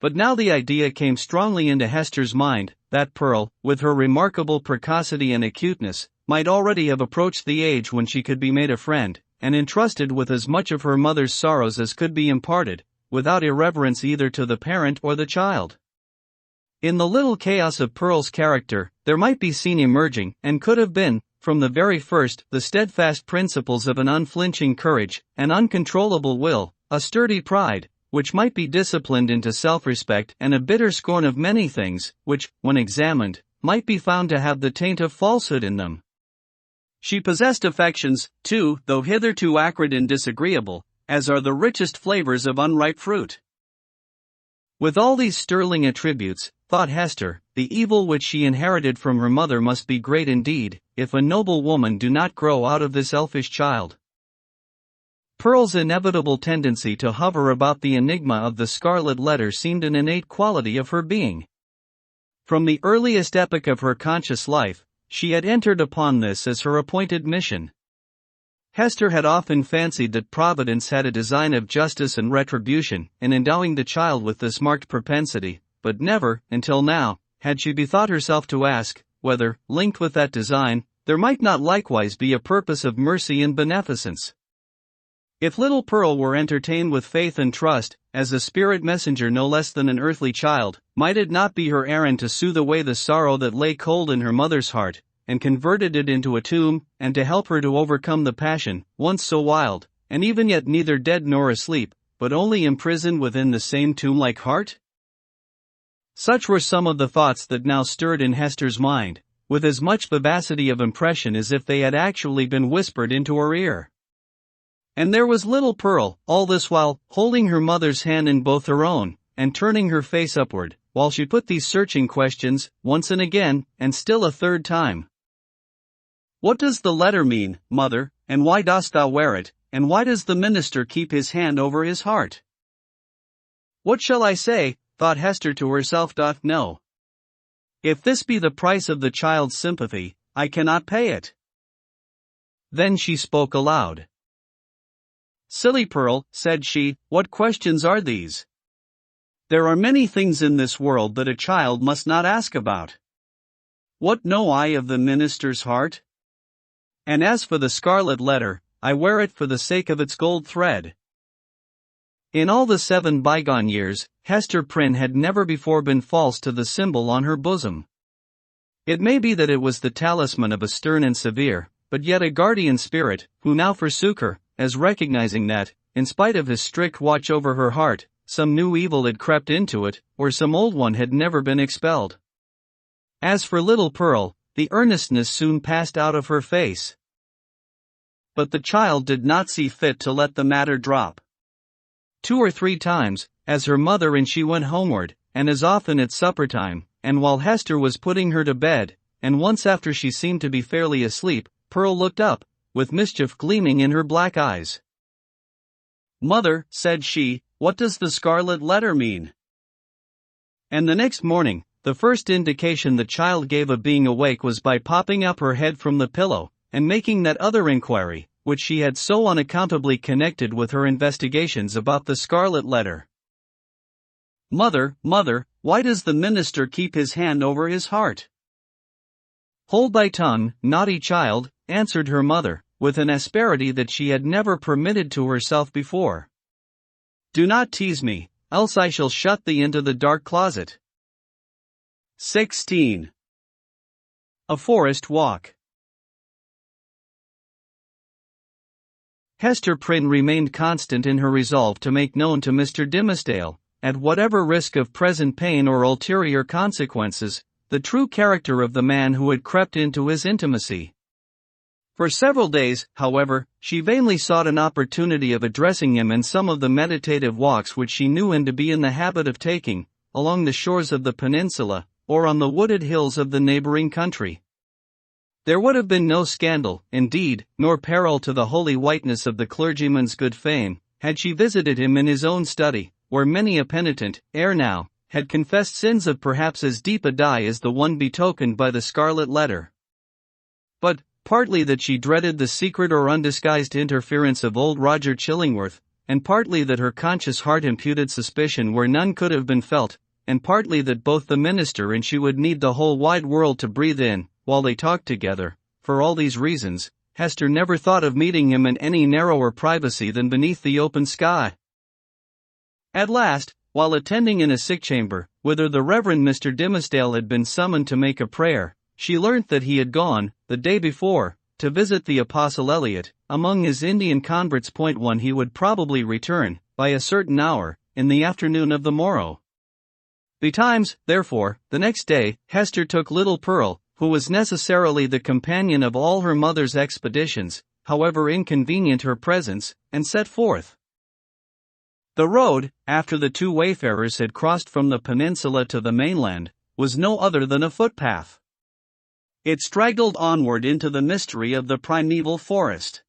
But now the idea came strongly into Hester's mind, that Pearl, with her remarkable precocity and acuteness, might already have approached the age when she could be made a friend, and entrusted with as much of her mother's sorrows as could be imparted, without irreverence either to the parent or the child. In the little chaos of Pearl's character, there might be seen emerging, and could have been, from the very first, the steadfast principles of an unflinching courage, an uncontrollable will, a sturdy pride, which might be disciplined into self-respect, and a bitter scorn of many things, which, when examined, might be found to have the taint of falsehood in them. She possessed affections, too, though hitherto acrid and disagreeable, as are the richest flavors of unripe fruit. With all these sterling attributes, thought Hester, the evil which she inherited from her mother must be great indeed, if a noble woman do not grow out of this elfish child. Pearl's inevitable tendency to hover about the enigma of the Scarlet Letter seemed an innate quality of her being. From the earliest epoch of her conscious life, she had entered upon this as her appointed mission. Hester had often fancied that Providence had a design of justice and retribution in endowing the child with this marked propensity, but never, until now, had she bethought herself to ask, whether, linked with that design, there might not likewise be a purpose of mercy and beneficence. If little Pearl were entertained with faith and trust, as a spirit messenger no less than an earthly child, might it not be her errand to soothe away the sorrow that lay cold in her mother's heart, and converted it into a tomb, and to help her to overcome the passion, once so wild, and even yet neither dead nor asleep, but only imprisoned within the same tomb-like heart? Such were some of the thoughts that now stirred in Hester's mind, with as much vivacity of impression as if they had actually been whispered into her ear. And there was little Pearl, all this while, holding her mother's hand in both her own, and turning her face upward, while she put these searching questions, once and again, and still a third time. "What does the letter mean, mother, and why dost thou wear it, and why does the minister keep his hand over his heart?" "What shall I say?" thought Hester to herself. "No. If this be the price of the child's sympathy, I cannot pay it." Then she spoke aloud. "Silly Pearl," said she, "what questions are these? There are many things in this world that a child must not ask about. What know I of the minister's heart? And as for the Scarlet Letter, I wear it for the sake of its gold thread." In all the 7 bygone years, Hester Prynne had never before been false to the symbol on her bosom. It may be that it was the talisman of a stern and severe, but yet a guardian spirit, who now forsook her, as recognizing that, in spite of his strict watch over her heart, some new evil had crept into it, or some old one had never been expelled. As for little Pearl, the earnestness soon passed out of her face. But the child did not see fit to let the matter drop. 2 or 3 times, as her mother and she went homeward, and as often at supper time, and while Hester was putting her to bed, and once after she seemed to be fairly asleep, Pearl looked up, with mischief gleaming in her black eyes. "Mother," said she, "what does the Scarlet Letter mean?" And the next morning, the first indication the child gave of being awake was by popping up her head from the pillow, and making that other inquiry, which she had so unaccountably connected with her investigations about the Scarlet Letter. "Mother, mother, why does the minister keep his hand over his heart?" "Hold thy tongue, naughty child," answered her mother, with an asperity that she had never permitted to herself before. "Do not tease me, else I shall shut thee into the dark closet." 16. A Forest Walk. Hester Prynne remained constant in her resolve to make known to Mr. Dimmesdale, at whatever risk of present pain or ulterior consequences, the true character of the man who had crept into his intimacy. For several days, however, she vainly sought an opportunity of addressing him in some of the meditative walks which she knew him to be in the habit of taking, along the shores of the peninsula, or on the wooded hills of the neighboring country. There would have been no scandal, indeed, nor peril to the holy whiteness of the clergyman's good fame, had she visited him in his own study, where many a penitent, ere now, had confessed sins of perhaps as deep a dye as the one betokened by the Scarlet Letter. But, partly that she dreaded the secret or undisguised interference of old Roger Chillingworth, and partly that her conscious heart imputed suspicion where none could have been felt, and partly that both the minister and she would need the whole wide world to breathe in, while they talked together, for all these reasons, Hester never thought of meeting him in any narrower privacy than beneath the open sky. At last, while attending in a sick chamber, whither the Reverend Mr. Dimmesdale had been summoned to make a prayer, she learnt that he had gone, the day before, to visit the Apostle Eliot, among his Indian converts. 1 He would probably return, by a certain hour, in the afternoon of the morrow. Betimes, therefore, the next day, Hester took little Pearl, who was necessarily the companion of all her mother's expeditions, however inconvenient her presence, and set forth. The road, after the two wayfarers had crossed from the peninsula to the mainland, was no other than a footpath. It straggled onward into the mystery of the primeval forest.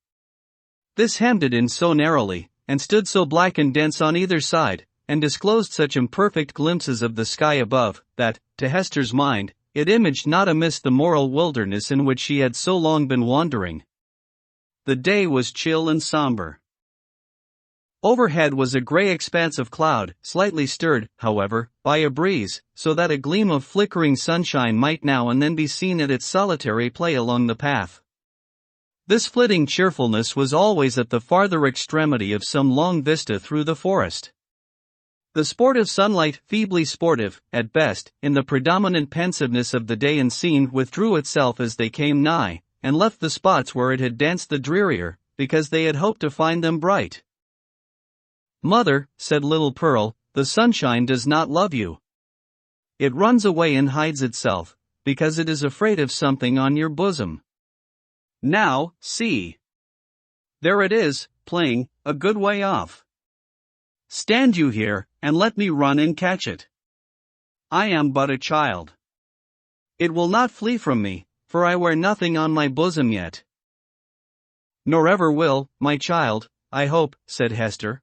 This hemmed it in so narrowly, and stood so black and dense on either side, and disclosed such imperfect glimpses of the sky above, that, to Hester's mind, it imaged not amiss the moral wilderness in which she had so long been wandering. The day was chill and somber. Overhead was a grey expanse of cloud, slightly stirred, however, by a breeze, so that a gleam of flickering sunshine might now and then be seen at its solitary play along the path. This flitting cheerfulness was always at the farther extremity of some long vista through the forest. The sportive sunlight, feebly sportive, at best, in the predominant pensiveness of the day and scene, withdrew itself as they came nigh, and left the spots where it had danced the drearier, because they had hoped to find them bright. "Mother," said little Pearl, "the sunshine does not love you. It runs away and hides itself, because it is afraid of something on your bosom. Now, see. There it is, playing, a good way off. Stand you here, and let me run and catch it. I am but a child. It will not flee from me, for I wear nothing on my bosom yet." "Nor ever will, my child, I hope," said Hester.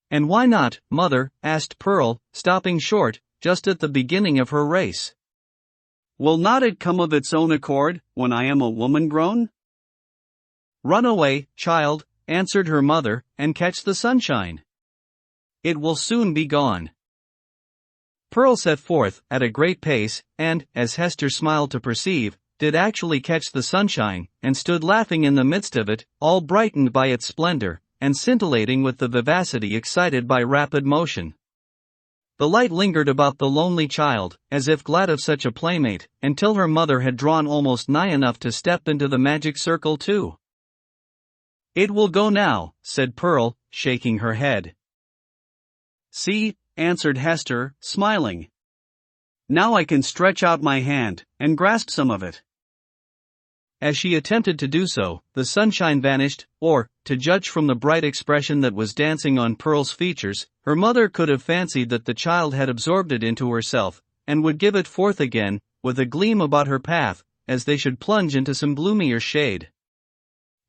"And why not, mother?" asked Pearl, stopping short, just at the beginning of her race. "Will not it come of its own accord, when I am a woman grown?" "Run away, child," answered her mother, "and catch the sunshine. It will soon be gone." Pearl set forth, at a great pace, and, as Hester smiled to perceive, did actually catch the sunshine, and stood laughing in the midst of it, all brightened by its splendor, and scintillating with the vivacity excited by rapid motion. The light lingered about the lonely child, as if glad of such a playmate, until her mother had drawn almost nigh enough to step into the magic circle too. "It will go now," said Pearl, shaking her head. "See," answered Hester, smiling. "Now I can stretch out my hand, and grasp some of it." As she attempted to do so, the sunshine vanished, or, to judge from the bright expression that was dancing on Pearl's features, her mother could have fancied that the child had absorbed it into herself, and would give it forth again, with a gleam about her path, as they should plunge into some gloomier shade.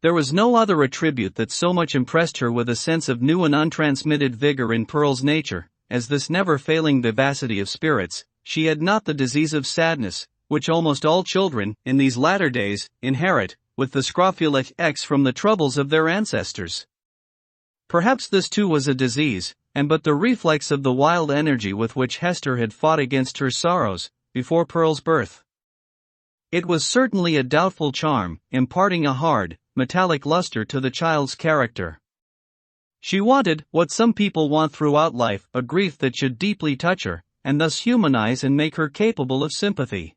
There was no other attribute that so much impressed her with a sense of new and untransmitted vigor in Pearl's nature, as this never-failing vivacity of spirits. She had not the disease of sadness, which almost all children, in these latter days, inherit, with the scrofulous X from the troubles of their ancestors. Perhaps this too was a disease, and but the reflex of the wild energy with which Hester had fought against her sorrows, before Pearl's birth. It was certainly a doubtful charm, imparting a hard, metallic luster to the child's character. She wanted, what some people want throughout life, a grief that should deeply touch her, and thus humanize and make her capable of sympathy.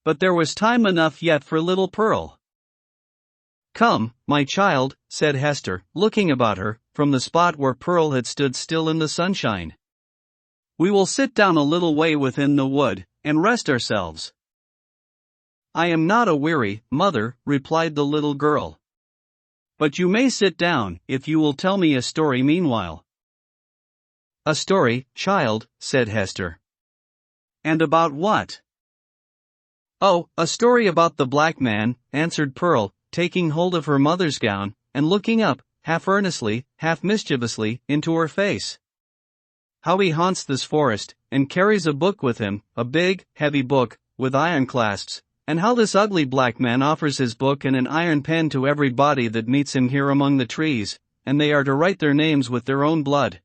But there was time enough yet for little Pearl. "Come, my child," said Hester, looking about her, from the spot where Pearl had stood still in the sunshine. "We will sit down a little way within the wood, and rest ourselves." "I am not a-weary, mother," replied the little girl. "But you may sit down, if you will tell me a story meanwhile." "A story, child," said Hester. "And about what?" "Oh, a story about the black man," answered Pearl, taking hold of her mother's gown, and looking up, half earnestly, half mischievously, into her face. "How he haunts this forest, and carries a book with him, a big, heavy book, with iron clasps, and how this ugly black man offers his book and an iron pen to every body that meets him here among the trees, and they are to write their names with their own blood.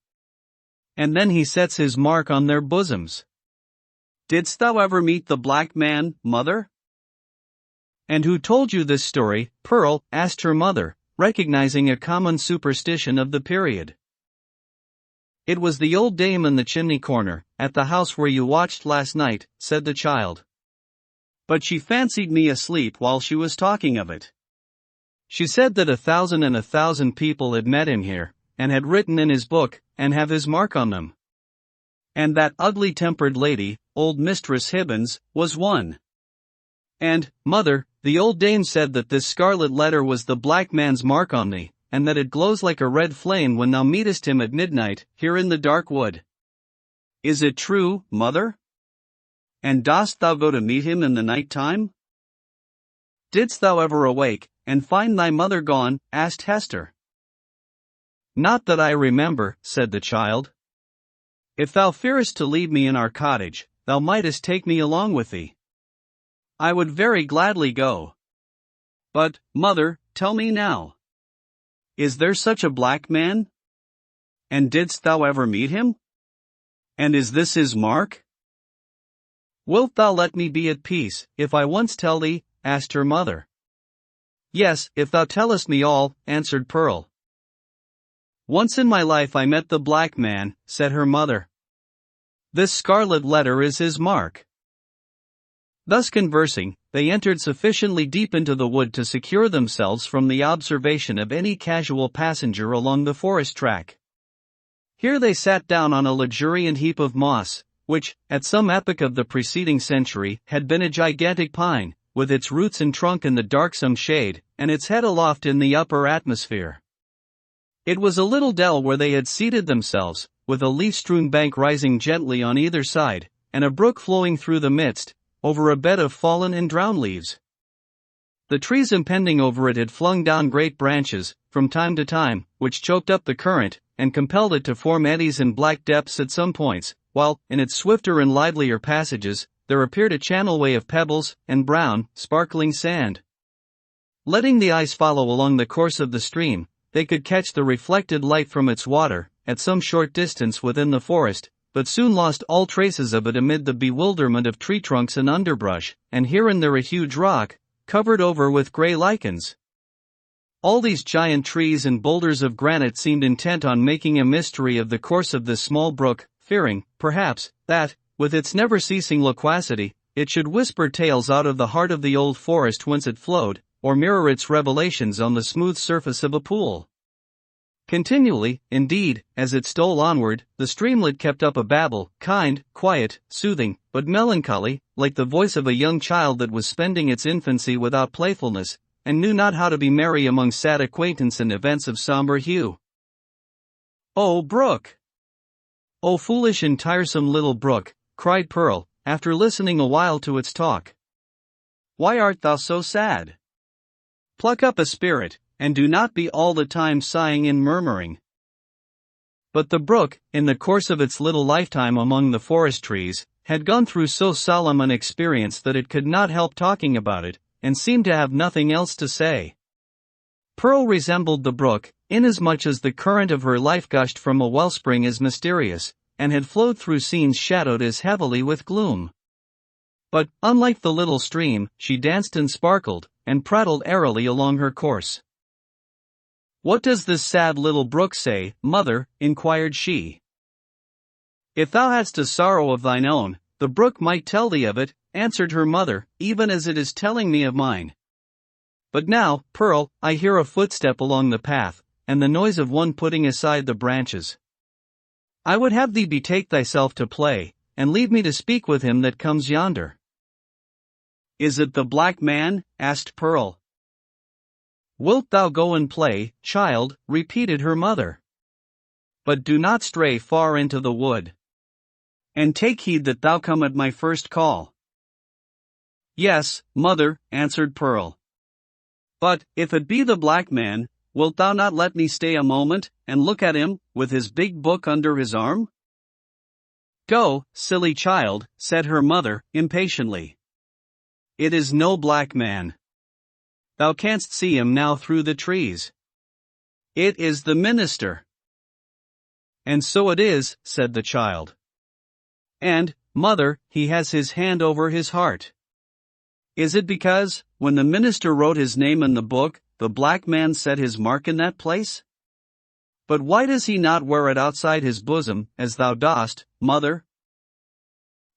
And then he sets his mark on their bosoms." "Didst thou ever meet the black man, mother?" "And who told you this story, Pearl?" asked her mother, recognizing a common superstition of the period. "It was the old dame in the chimney corner, at the house where you watched last night," said the child. "But she fancied me asleep while she was talking of it. She said that 1,000 and 1,000 people had met him here, and had written in his book, and have his mark on them. And that ugly-tempered lady, old Mistress Hibbins, was one. And, mother, the old dame said that this scarlet letter was the black man's mark on thee, and that it glows like a red flame when thou meetest him at midnight, here in the dark wood. Is it true, mother? And dost thou go to meet him in the night time? Didst thou ever awake, and find thy mother gone? Asked Hester. Not that I remember, said the child. If thou fearest to leave me in our cottage, thou mightest take me along with thee. I would very gladly go. But, mother, tell me now. Is there such a black man? And didst thou ever meet him? And is this his mark? Wilt thou let me be at peace, if I once tell thee? Asked her mother. Yes, if thou tellest me all, answered Pearl. Once in my life I met the black man, said her mother. This scarlet letter is his mark. Thus conversing, they entered sufficiently deep into the wood to secure themselves from the observation of any casual passenger along the forest track. Here they sat down on a luxuriant heap of moss, which, at some epoch of the preceding century, had been a gigantic pine, with its roots and trunk in the darksome shade, and its head aloft in the upper atmosphere. It was a little dell where they had seated themselves, with a leaf-strewn bank rising gently on either side, and a brook flowing through the midst, over a bed of fallen and drowned leaves. The trees impending over it had flung down great branches, from time to time, which choked up the current, and compelled it to form eddies in black depths at some points, while, in its swifter and livelier passages, there appeared a channelway of pebbles, and brown, sparkling sand. Letting the eyes follow along the course of the stream, they could catch the reflected light from its water, at some short distance within the forest, but soon lost all traces of it amid the bewilderment of tree trunks and underbrush, and here and there a huge rock, covered over with grey lichens. All these giant trees and boulders of granite seemed intent on making a mystery of the course of this small brook, fearing, perhaps, that, with its never-ceasing loquacity, it should whisper tales out of the heart of the old forest whence it flowed, or mirror its revelations on the smooth surface of a pool. Continually, indeed, as it stole onward, the streamlet kept up a babble, kind, quiet, soothing, but melancholy, like the voice of a young child that was spending its infancy without playfulness, and knew not how to be merry among sad acquaintance and events of somber hue. "O brook! O foolish and tiresome little brook," cried Pearl, after listening a while to its talk. "Why art thou so sad? Pluck up a spirit, and do not be all the time sighing and murmuring." But the brook, in the course of its little lifetime among the forest trees, had gone through so solemn an experience that it could not help talking about it, and seemed to have nothing else to say. Pearl resembled the brook, inasmuch as the current of her life gushed from a wellspring as mysterious, and had flowed through scenes shadowed as heavily with gloom. But, unlike the little stream, she danced and sparkled, and prattled airily along her course. "What does this sad little brook say, mother?" inquired she. "If thou hadst a sorrow of thine own, the brook might tell thee of it," answered her mother, "even as it is telling me of mine. But now, Pearl, I hear a footstep along the path, and the noise of one putting aside the branches. I would have thee betake thyself to play, and leave me to speak with him that comes yonder." "Is it the black man?" asked Pearl. "Wilt thou go and play, child?" repeated her mother. "But do not stray far into the wood. And take heed that thou come at my first call." "Yes, mother," answered Pearl. "But, if it be the black man, wilt thou not let me stay a moment, and look at him, with his big book under his arm?" "Go, silly child," said her mother, impatiently. "It is no black man. Thou canst see him now through the trees. It is the minister." "And so it is," said the child. "And, mother, he has his hand over his heart. Is it because, when the minister wrote his name in the book, the black man set his mark in that place? But why does he not wear it outside his bosom, as thou dost, mother?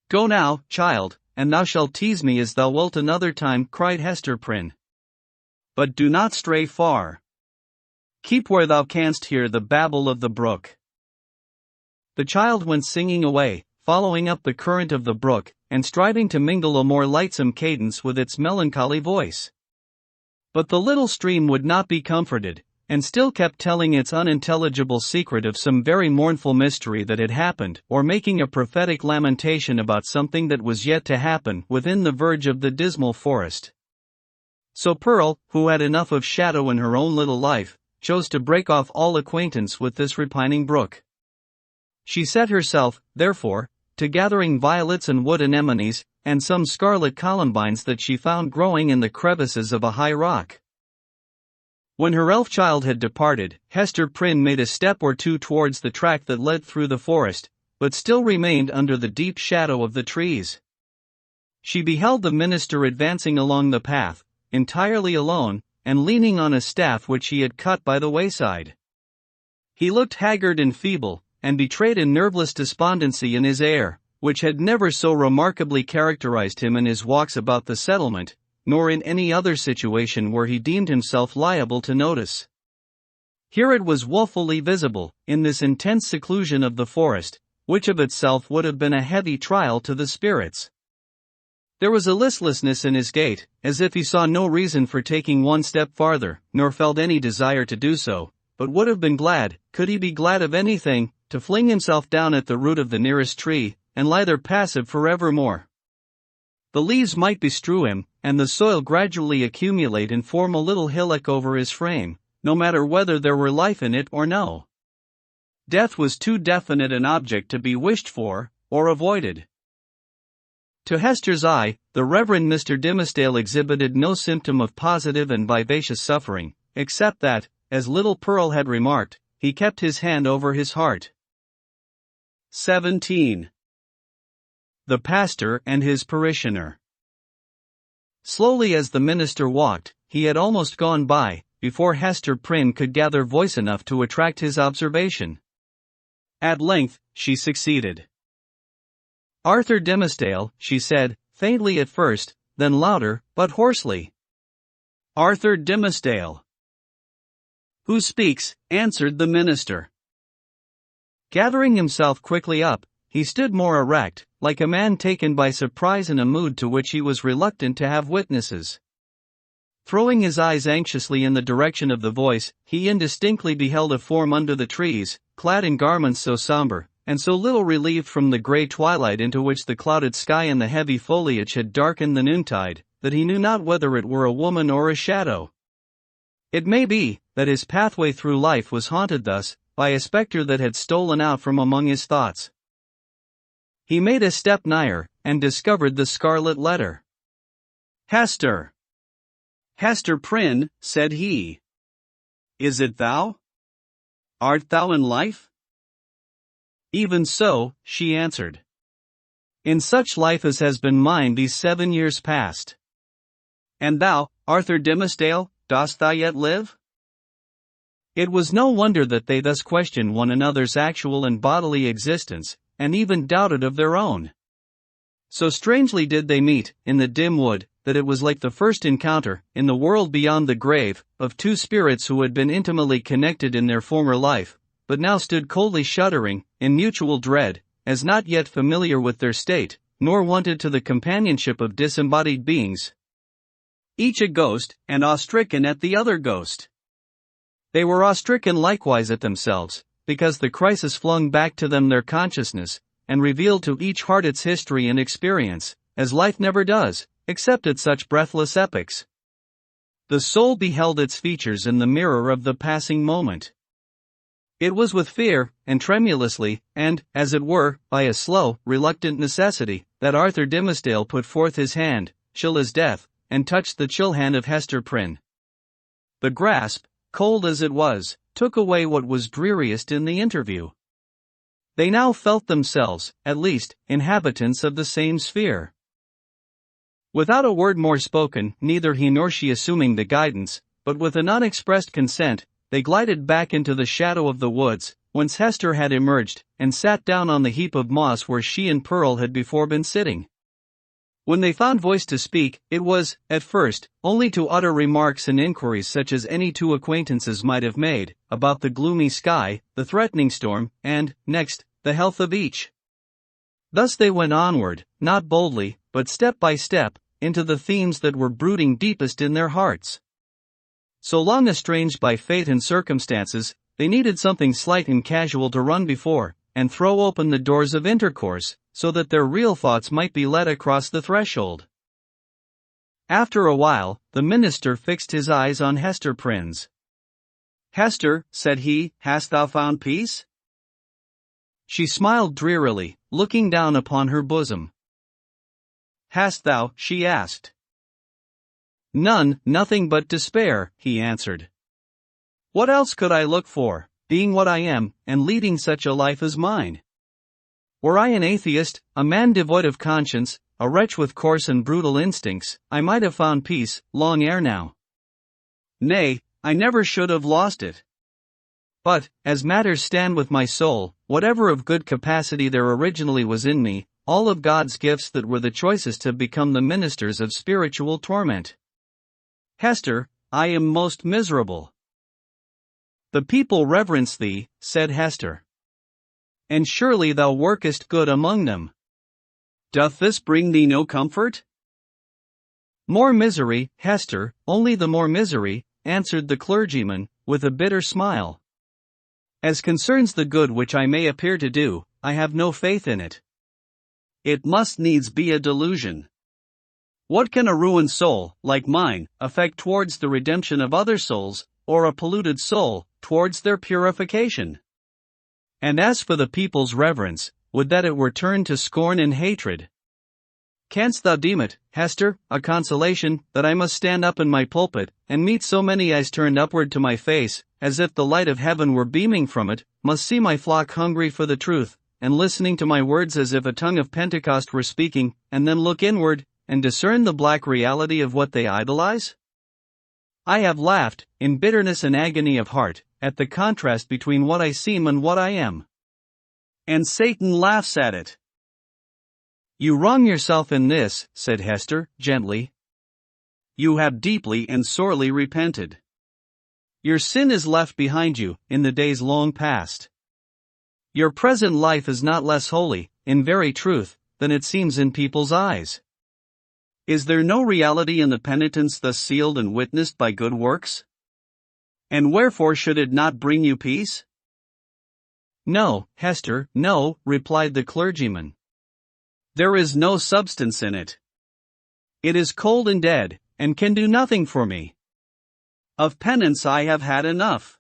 Go now, child, and thou shalt tease me as thou wilt another time," cried Hester Prynne. "But do not stray far. Keep where thou canst hear the babble of the brook. The child went singing away, following up the current of the brook, and striving to mingle a more lightsome cadence with its melancholy voice. But the little stream would not be comforted, and still kept telling its unintelligible secret of some very mournful mystery that had happened, or making a prophetic lamentation about something that was yet to happen within the verge of the dismal forest. So Pearl, who had enough of shadow in her own little life, chose to break off all acquaintance with this repining brook. She set herself, therefore, to gathering violets and wood anemones, and some scarlet columbines that she found growing in the crevices of a high rock. When her elf child had departed, Hester Prynne made a step or two towards the track that led through the forest, but still remained under the deep shadow of the trees. She beheld the minister advancing along the path, entirely alone, and leaning on a staff which he had cut by the wayside. He looked haggard and feeble, and betrayed a nerveless despondency in his air, which had never so remarkably characterized him in his walks about the settlement, nor in any other situation where he deemed himself liable to notice. Here it was woefully visible, in this intense seclusion of the forest, which of itself would have been a heavy trial to the spirits. There was a listlessness in his gait, as if he saw no reason for taking one step farther, nor felt any desire to do so, but would have been glad, could he be glad of anything, to fling himself down at the root of the nearest tree, and lie there passive forevermore. The leaves might bestrew him, and the soil gradually accumulate and form a little hillock over his frame, no matter whether there were life in it or no. Death was too definite an object to be wished for, or avoided. To Hester's eye, the Reverend Mr. Dimmesdale exhibited no symptom of positive and vivacious suffering, except that, as little Pearl had remarked, he kept his hand over his heart. 17. The pastor and his parishioner. Slowly as the minister walked, he had almost gone by, before Hester Prynne could gather voice enough to attract his observation. At length, she succeeded. "Arthur Dimmesdale," she said, faintly at first, then louder, but hoarsely. "Arthur Dimmesdale." "Who speaks?" answered the minister. Gathering himself quickly up, he stood more erect, like a man taken by surprise in a mood to which he was reluctant to have witnesses. Throwing his eyes anxiously in the direction of the voice, he indistinctly beheld a form under the trees, clad in garments so somber, and so little relieved from the grey twilight into which the clouded sky and the heavy foliage had darkened the noontide, that he knew not whether it were a woman or a shadow. It may be, that his pathway through life was haunted thus, by a spectre that had stolen out from among his thoughts. He made a step nigher, and discovered the Scarlet Letter. "Hester! Hester Prynne," said he. "Is it thou? Art thou in life?" "Even so," she answered. "In such life as has been mine these 7 years past." "And thou, Arthur Dimmesdale, dost thou yet live?" It was no wonder that they thus questioned one another's actual and bodily existence, and even doubted of their own. So strangely did they meet, in the dim wood, that it was like the first encounter, in the world beyond the grave, of two spirits who had been intimately connected in their former life, but now stood coldly shuddering, in mutual dread, as not yet familiar with their state, nor wanted to the companionship of disembodied beings. Each a ghost, and awe-stricken at the other ghost. They were awe-stricken likewise at themselves, because the crisis flung back to them their consciousness, and revealed to each heart its history and experience, as life never does, except at such breathless epochs. The soul beheld its features in the mirror of the passing moment. It was with fear, and tremulously, and, as it were, by a slow, reluctant necessity, that Arthur Dimmesdale put forth his hand, chill as death, and touched the chill hand of Hester Prynne. The grasp, cold as it was, took away what was dreariest in the interview. They now felt themselves, at least, inhabitants of the same sphere. Without a word more spoken, neither he nor she assuming the guidance, but with an unexpressed consent, they glided back into the shadow of the woods, whence Hester had emerged, and sat down on the heap of moss where she and Pearl had before been sitting. When they found voice to speak, it was, at first, only to utter remarks and inquiries such as any two acquaintances might have made, about the gloomy sky, the threatening storm, and, next, the health of each. Thus they went onward, not boldly, but step by step, into the themes that were brooding deepest in their hearts. So long estranged by fate and circumstances, they needed something slight and casual to run before, and throw open the doors of intercourse, so that their real thoughts might be led across the threshold. After a while, the minister fixed his eyes on Hester Prynne. "Hester," said he, "hast thou found peace?" She smiled drearily, looking down upon her bosom. "Hast thou?" she asked. "Nothing but despair," he answered. "What else could I look for, being what I am, and leading such a life as mine? Were I an atheist, a man devoid of conscience, a wretch with coarse and brutal instincts, I might have found peace, long ere now. Nay, I never should have lost it. But, as matters stand with my soul, whatever of good capacity there originally was in me, all of God's gifts that were the choicest have become the ministers of spiritual torment. Hester, I am most miserable." "The people reverence thee," said Hester. "And surely thou workest good among them. Doth this bring thee no comfort?" "More misery, Hester, only the more misery," answered the clergyman, with a bitter smile. "As concerns the good which I may appear to do, I have no faith in it. It must needs be a delusion. What can a ruined soul, like mine, effect towards the redemption of other souls, or a polluted soul, towards their purification? And as for the people's reverence, would that it were turned to scorn and hatred. Canst thou deem it, Hester, a consolation, that I must stand up in my pulpit, and meet so many eyes turned upward to my face, as if the light of heaven were beaming from it, must see my flock hungry for the truth, and listening to my words as if a tongue of Pentecost were speaking, and then look inward, and discern the black reality of what they idolize? I have laughed, in bitterness and agony of heart, at the contrast between what I seem and what I am. And Satan laughs at it." "You wrong yourself in this," said Hester, gently. "You have deeply and sorely repented. Your sin is left behind you, in the days long past. Your present life is not less holy, in very truth, than it seems in people's eyes. Is there no reality in the penitence thus sealed and witnessed by good works? And wherefore should it not bring you peace?" "No, Hester, no," replied the clergyman. "There is no substance in it. It is cold and dead, and can do nothing for me. Of penance I have had enough.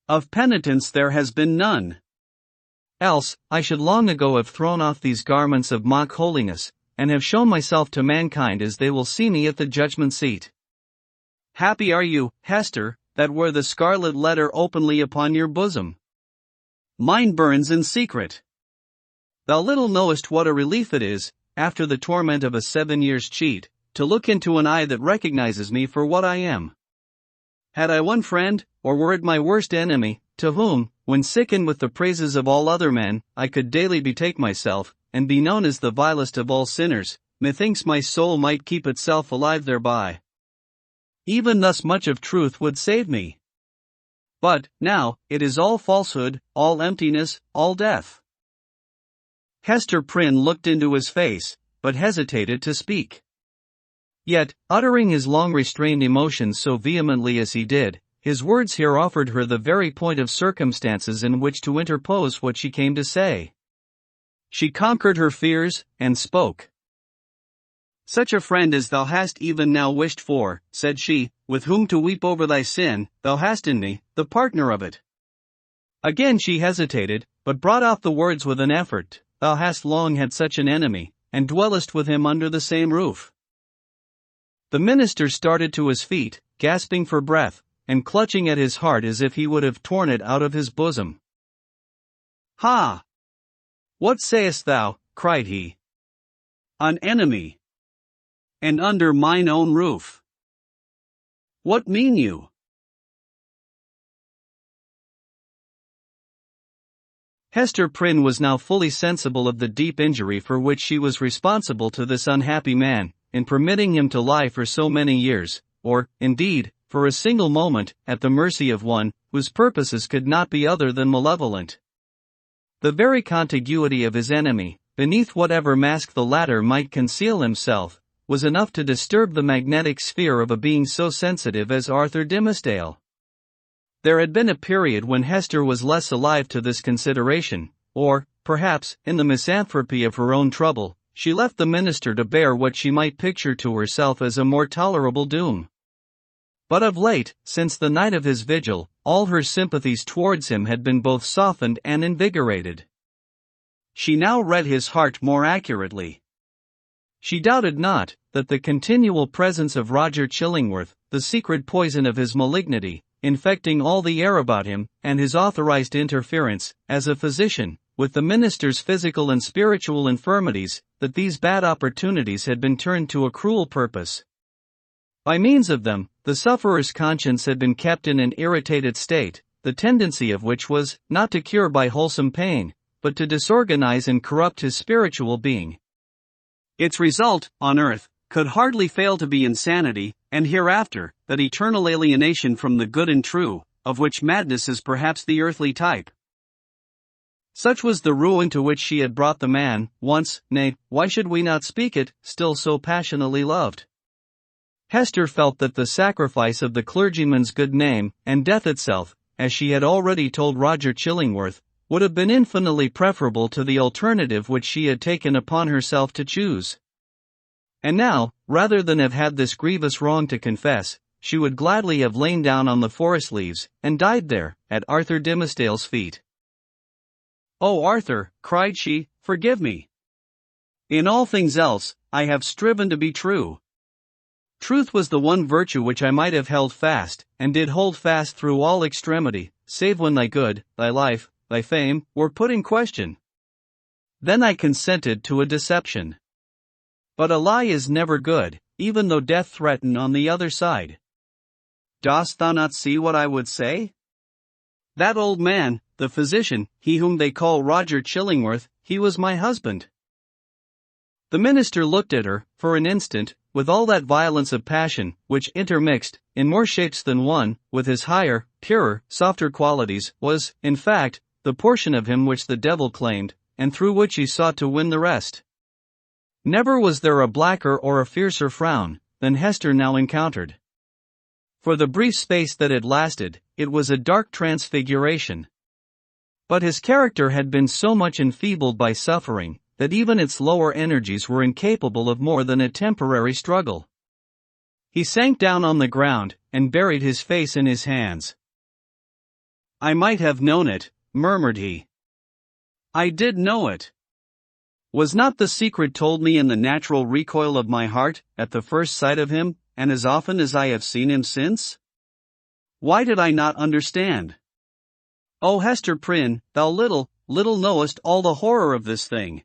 Of penitence there has been none. Else, I should long ago have thrown off these garments of mock holiness, and have shown myself to mankind as they will see me at the judgment seat. Happy are you, Hester, that wear the scarlet letter openly upon your bosom. Mine burns in secret. Thou little knowest what a relief it is, after the torment of a 7 years' cheat, to look into an eye that recognizes me for what I am. Had I one friend, or were it my worst enemy, to whom, when sickened with the praises of all other men, I could daily betake myself, and be known as the vilest of all sinners, methinks my soul might keep itself alive thereby. Even thus much of truth would save me. But, now, it is all falsehood, all emptiness, all death." Hester Prynne looked into his face, but hesitated to speak. Yet, uttering his long-restrained emotions so vehemently as he did, his words here offered her the very point of circumstances in which to interpose what she came to say. She conquered her fears, and spoke. "Such a friend as thou hast even now wished for," said she, "with whom to weep over thy sin, thou hast in me, the partner of it." Again she hesitated, but brought out the words with an effort. "Thou hast long had such an enemy, and dwellest with him under the same roof." The minister started to his feet, gasping for breath, and clutching at his heart as if he would have torn it out of his bosom. "Ha! What sayest thou?" cried he. "An enemy! And under mine own roof! What mean you?" Hester Prynne was now fully sensible of the deep injury for which she was responsible to this unhappy man, in permitting him to lie for so many years, or, indeed, for a single moment, at the mercy of one, whose purposes could not be other than malevolent. The very contiguity of his enemy, beneath whatever mask the latter might conceal himself, was enough to disturb the magnetic sphere of a being so sensitive as Arthur Dimmesdale. There had been a period when Hester was less alive to this consideration, or, perhaps, in the misanthropy of her own trouble, she left the minister to bear what she might picture to herself as a more tolerable doom. But of late, since the night of his vigil, all her sympathies towards him had been both softened and invigorated. She now read his heart more accurately. She doubted not that the continual presence of Roger Chillingworth, the secret poison of his malignity, infecting all the air about him, and his authorized interference, as a physician, with the minister's physical and spiritual infirmities, that these bad opportunities had been turned to a cruel purpose. By means of them, the sufferer's conscience had been kept in an irritated state, the tendency of which was, not to cure by wholesome pain, but to disorganize and corrupt his spiritual being. Its result, on earth, could hardly fail to be insanity, and hereafter, that eternal alienation from the good and true, of which madness is perhaps the earthly type. Such was the ruin to which she had brought the man, once, nay, why should we not speak it, still so passionately loved? Hester felt that the sacrifice of the clergyman's good name, and death itself, as she had already told Roger Chillingworth, would have been infinitely preferable to the alternative which she had taken upon herself to choose. And now, rather than have had this grievous wrong to confess, she would gladly have lain down on the forest leaves, and died there, at Arthur Dimmesdale's feet. "Oh, Arthur," cried she, "forgive me. In all things else, I have striven to be true. Truth was the one virtue which I might have held fast, and did hold fast through all extremity, save when thy good, thy life, thy fame, were put in question. Then I consented to a deception. But a lie is never good, even though death threaten on the other side. Dost thou not see what I would say? That old man, the physician, he whom they call Roger Chillingworth, he was my husband." The minister looked at her, for an instant, with all that violence of passion, which intermixed, in more shapes than one, with his higher, purer, softer qualities, was, in fact, the portion of him which the devil claimed, and through which he sought to win the rest. Never was there a blacker or a fiercer frown than Hester now encountered. For the brief space that it lasted, it was a dark transfiguration. But his character had been so much enfeebled by suffering, that even its lower energies were incapable of more than a temporary struggle. He sank down on the ground, and buried his face in his hands. "I might have known it," murmured he. "I did know it. Was not the secret told me in the natural recoil of my heart, at the first sight of him, and as often as I have seen him since? Why did I not understand? O Hester Prynne, thou little knowest all the horror of this thing.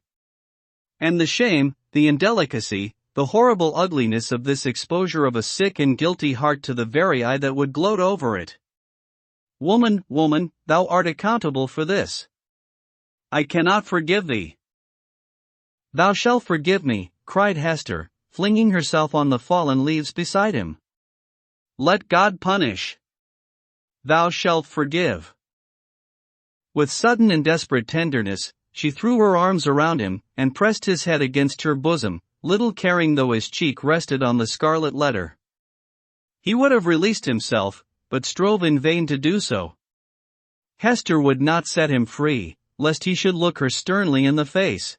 And the shame, the indelicacy, the horrible ugliness of this exposure of a sick and guilty heart to the very eye that would gloat over it. Woman, thou art accountable for this. I cannot forgive thee." "Thou shalt forgive me," cried Hester, flinging herself on the fallen leaves beside him. "Let God punish. Thou shalt forgive." With sudden and desperate tenderness, she threw her arms around him, and pressed his head against her bosom, little caring though his cheek rested on the scarlet letter. He would have released himself, but strove in vain to do so. Hester would not set him free, lest he should look her sternly in the face.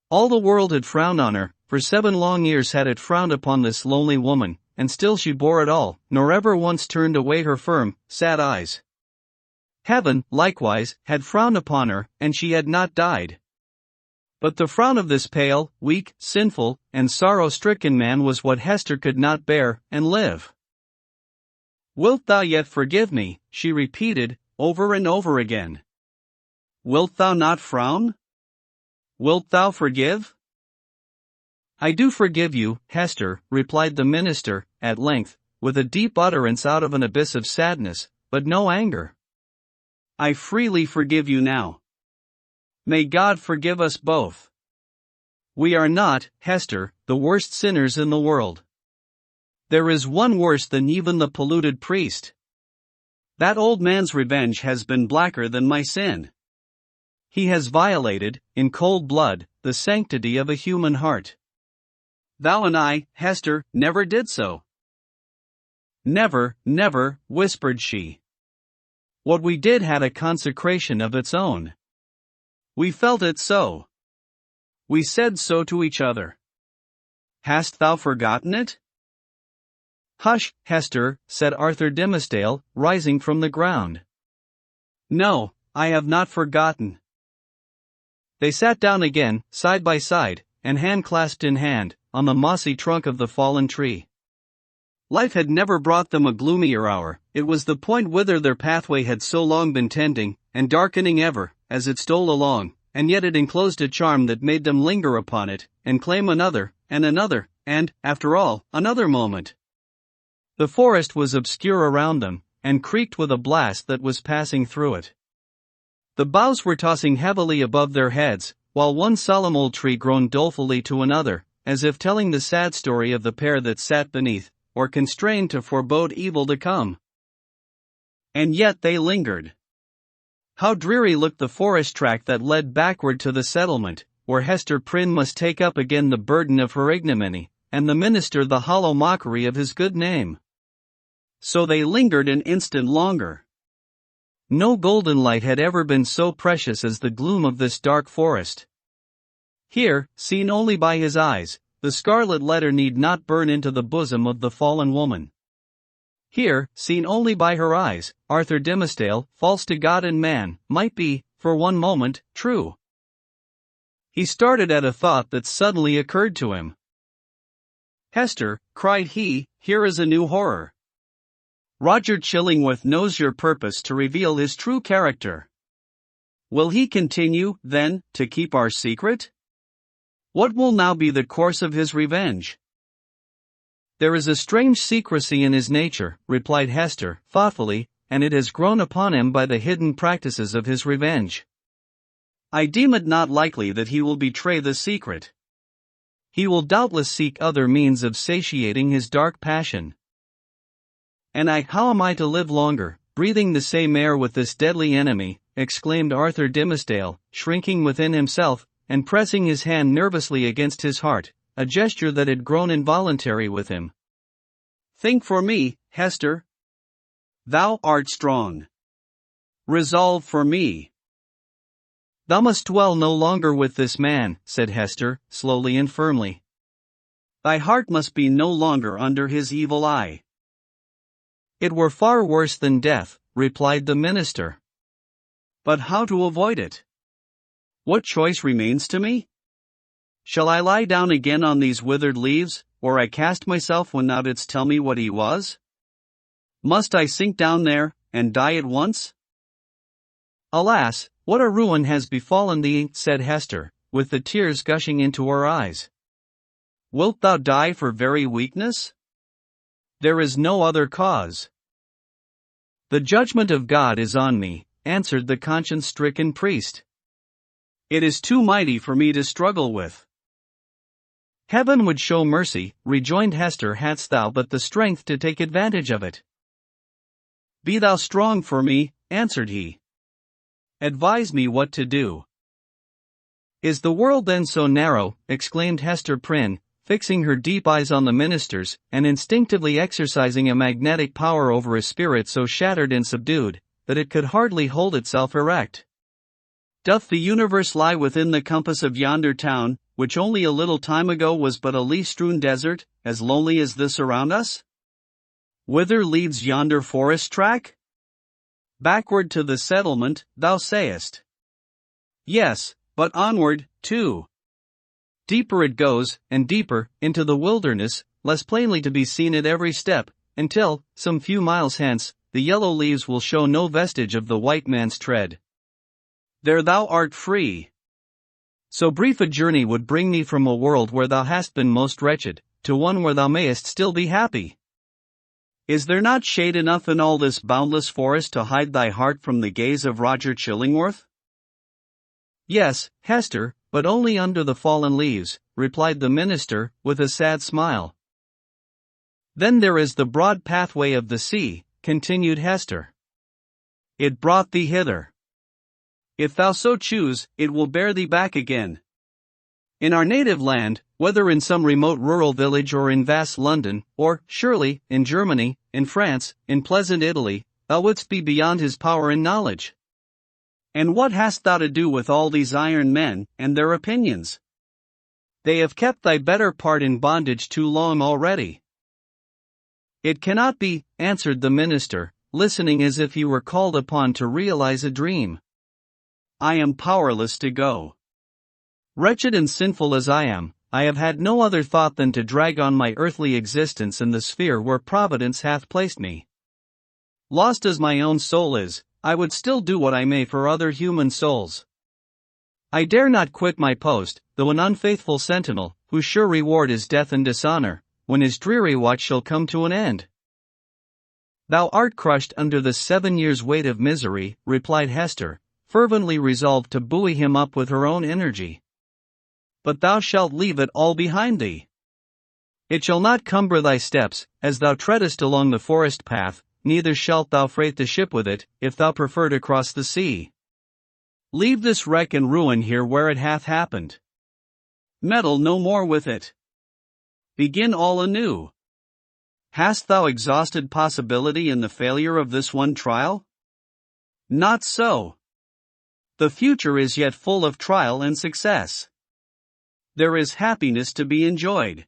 All the world had frowned on her, for 7 long years had it frowned upon this lonely woman, and still she bore it all, nor ever once turned away her firm, sad eyes. Heaven, likewise, had frowned upon her, and she had not died. But the frown of this pale, weak, sinful, and sorrow-stricken man was what Hester could not bear, and live. "Wilt thou yet forgive me?" she repeated, over and over again. "Wilt thou not frown? Wilt thou forgive?" "I do forgive you, Hester," replied the minister, at length, with a deep utterance out of an abyss of sadness, "but no anger. I freely forgive you now. May God forgive us both. We are not, Hester, the worst sinners in the world. There is one worse than even the polluted priest. That old man's revenge has been blacker than my sin. He has violated, in cold blood, the sanctity of a human heart. Thou and I, Hester, never did so. Never, never, whispered she. What we did had a consecration of its own. We felt it so. We said so to each other. Hast thou forgotten it? Hush, Hester, said Arthur Dimmesdale, rising from the ground. No, I have not forgotten. They sat down again, side by side, and hand clasped in hand, on the mossy trunk of the fallen tree. Life had never brought them a gloomier hour. It was the point whither their pathway had so long been tending, and darkening ever, as it stole along, and yet it enclosed a charm that made them linger upon it, and claim another, and, after all, another moment. The forest was obscure around them, and creaked with a blast that was passing through it. The boughs were tossing heavily above their heads, while one solemn old tree groaned dolefully to another, as if telling the sad story of the pair that sat beneath, or constrained to forebode evil to come. And yet they lingered. How dreary looked the forest track that led backward to the settlement, where Hester Prynne must take up again the burden of her ignominy, and the minister the hollow mockery of his good name. So they lingered an instant longer. No golden light had ever been so precious as the gloom of this dark forest. Here, seen only by his eyes, the Scarlet Letter need not burn into the bosom of the fallen woman. Here, seen only by her eyes, Arthur Dimmesdale, false to God and man, might be, for one moment, true. He started at a thought that suddenly occurred to him. Hester, cried he, here is a new horror. Roger Chillingworth knows your purpose to reveal his true character. Will he continue, then, to keep our secret? What will now be the course of his revenge? There is a strange secrecy in his nature, replied Hester, thoughtfully, and it has grown upon him by the hidden practices of his revenge. I deem it not likely that he will betray the secret. He will doubtless seek other means of satiating his dark passion. And how am I to live longer, breathing the same air with this deadly enemy? Exclaimed Arthur Dimmesdale, shrinking within himself, and pressing his hand nervously against his heart, a gesture that had grown involuntary with him. Think for me, Hester. Thou art strong. Resolve for me. Thou must dwell no longer with this man, said Hester, slowly and firmly. Thy heart must be no longer under his evil eye. It were far worse than death, replied the minister. But how to avoid it? What choice remains to me? Shall I lie down again on these withered leaves, or I cast myself when thou didst tell me what he was? Must I sink down there, and die at once? Alas, what a ruin has befallen thee, said Hester, with the tears gushing into her eyes. Wilt thou die for very weakness? There is no other cause. The judgment of God is on me, answered the conscience-stricken priest. It is too mighty for me to struggle with. Heaven would show mercy, rejoined Hester, hadst thou but the strength to take advantage of it. Be thou strong for me, answered he. Advise me what to do. Is the world then so narrow? Exclaimed Hester Prynne, fixing her deep eyes on the minister's, and instinctively exercising a magnetic power over a spirit so shattered and subdued, that it could hardly hold itself erect. Doth the universe lie within the compass of yonder town, which only a little time ago was but a leaf-strewn desert, as lonely as this around us? Whither leads yonder forest track? Backward to the settlement, thou sayest. Yes, but onward, too. Deeper it goes, and deeper, into the wilderness, less plainly to be seen at every step, until, some few miles hence, the yellow leaves will show no vestige of the white man's tread. There thou art free. So brief a journey would bring thee from a world where thou hast been most wretched, to one where thou mayest still be happy. Is there not shade enough in all this boundless forest to hide thy heart from the gaze of Roger Chillingworth? Yes, Hester, but only under the fallen leaves, replied the minister, with a sad smile. Then there is the broad pathway of the sea, continued Hester. It brought thee hither. If thou so choose, it will bear thee back again. In our native land, whether in some remote rural village or in vast London, or, surely, in Germany, in France, in pleasant Italy, thou wouldst be beyond his power and knowledge. And what hast thou to do with all these iron men, and their opinions? They have kept thy better part in bondage too long already. It cannot be, answered the minister, listening as if he were called upon to realize a dream. I am powerless to go. Wretched and sinful as I am, I have had no other thought than to drag on my earthly existence in the sphere where Providence hath placed me. Lost as my own soul is, I would still do what I may for other human souls. I dare not quit my post, though an unfaithful sentinel, whose sure reward is death and dishonor, when his dreary watch shall come to an end. Thou art crushed under the 7 years' weight of misery, replied Hester, fervently resolved to buoy him up with her own energy. But thou shalt leave it all behind thee. It shall not cumber thy steps, as thou treadest along the forest path, neither shalt thou freight the ship with it, if thou prefer to cross the sea. Leave this wreck and ruin here where it hath happened. Meddle no more with it. Begin all anew. Hast thou exhausted possibility in the failure of this one trial? Not so. The future is yet full of trial and success. There is happiness to be enjoyed.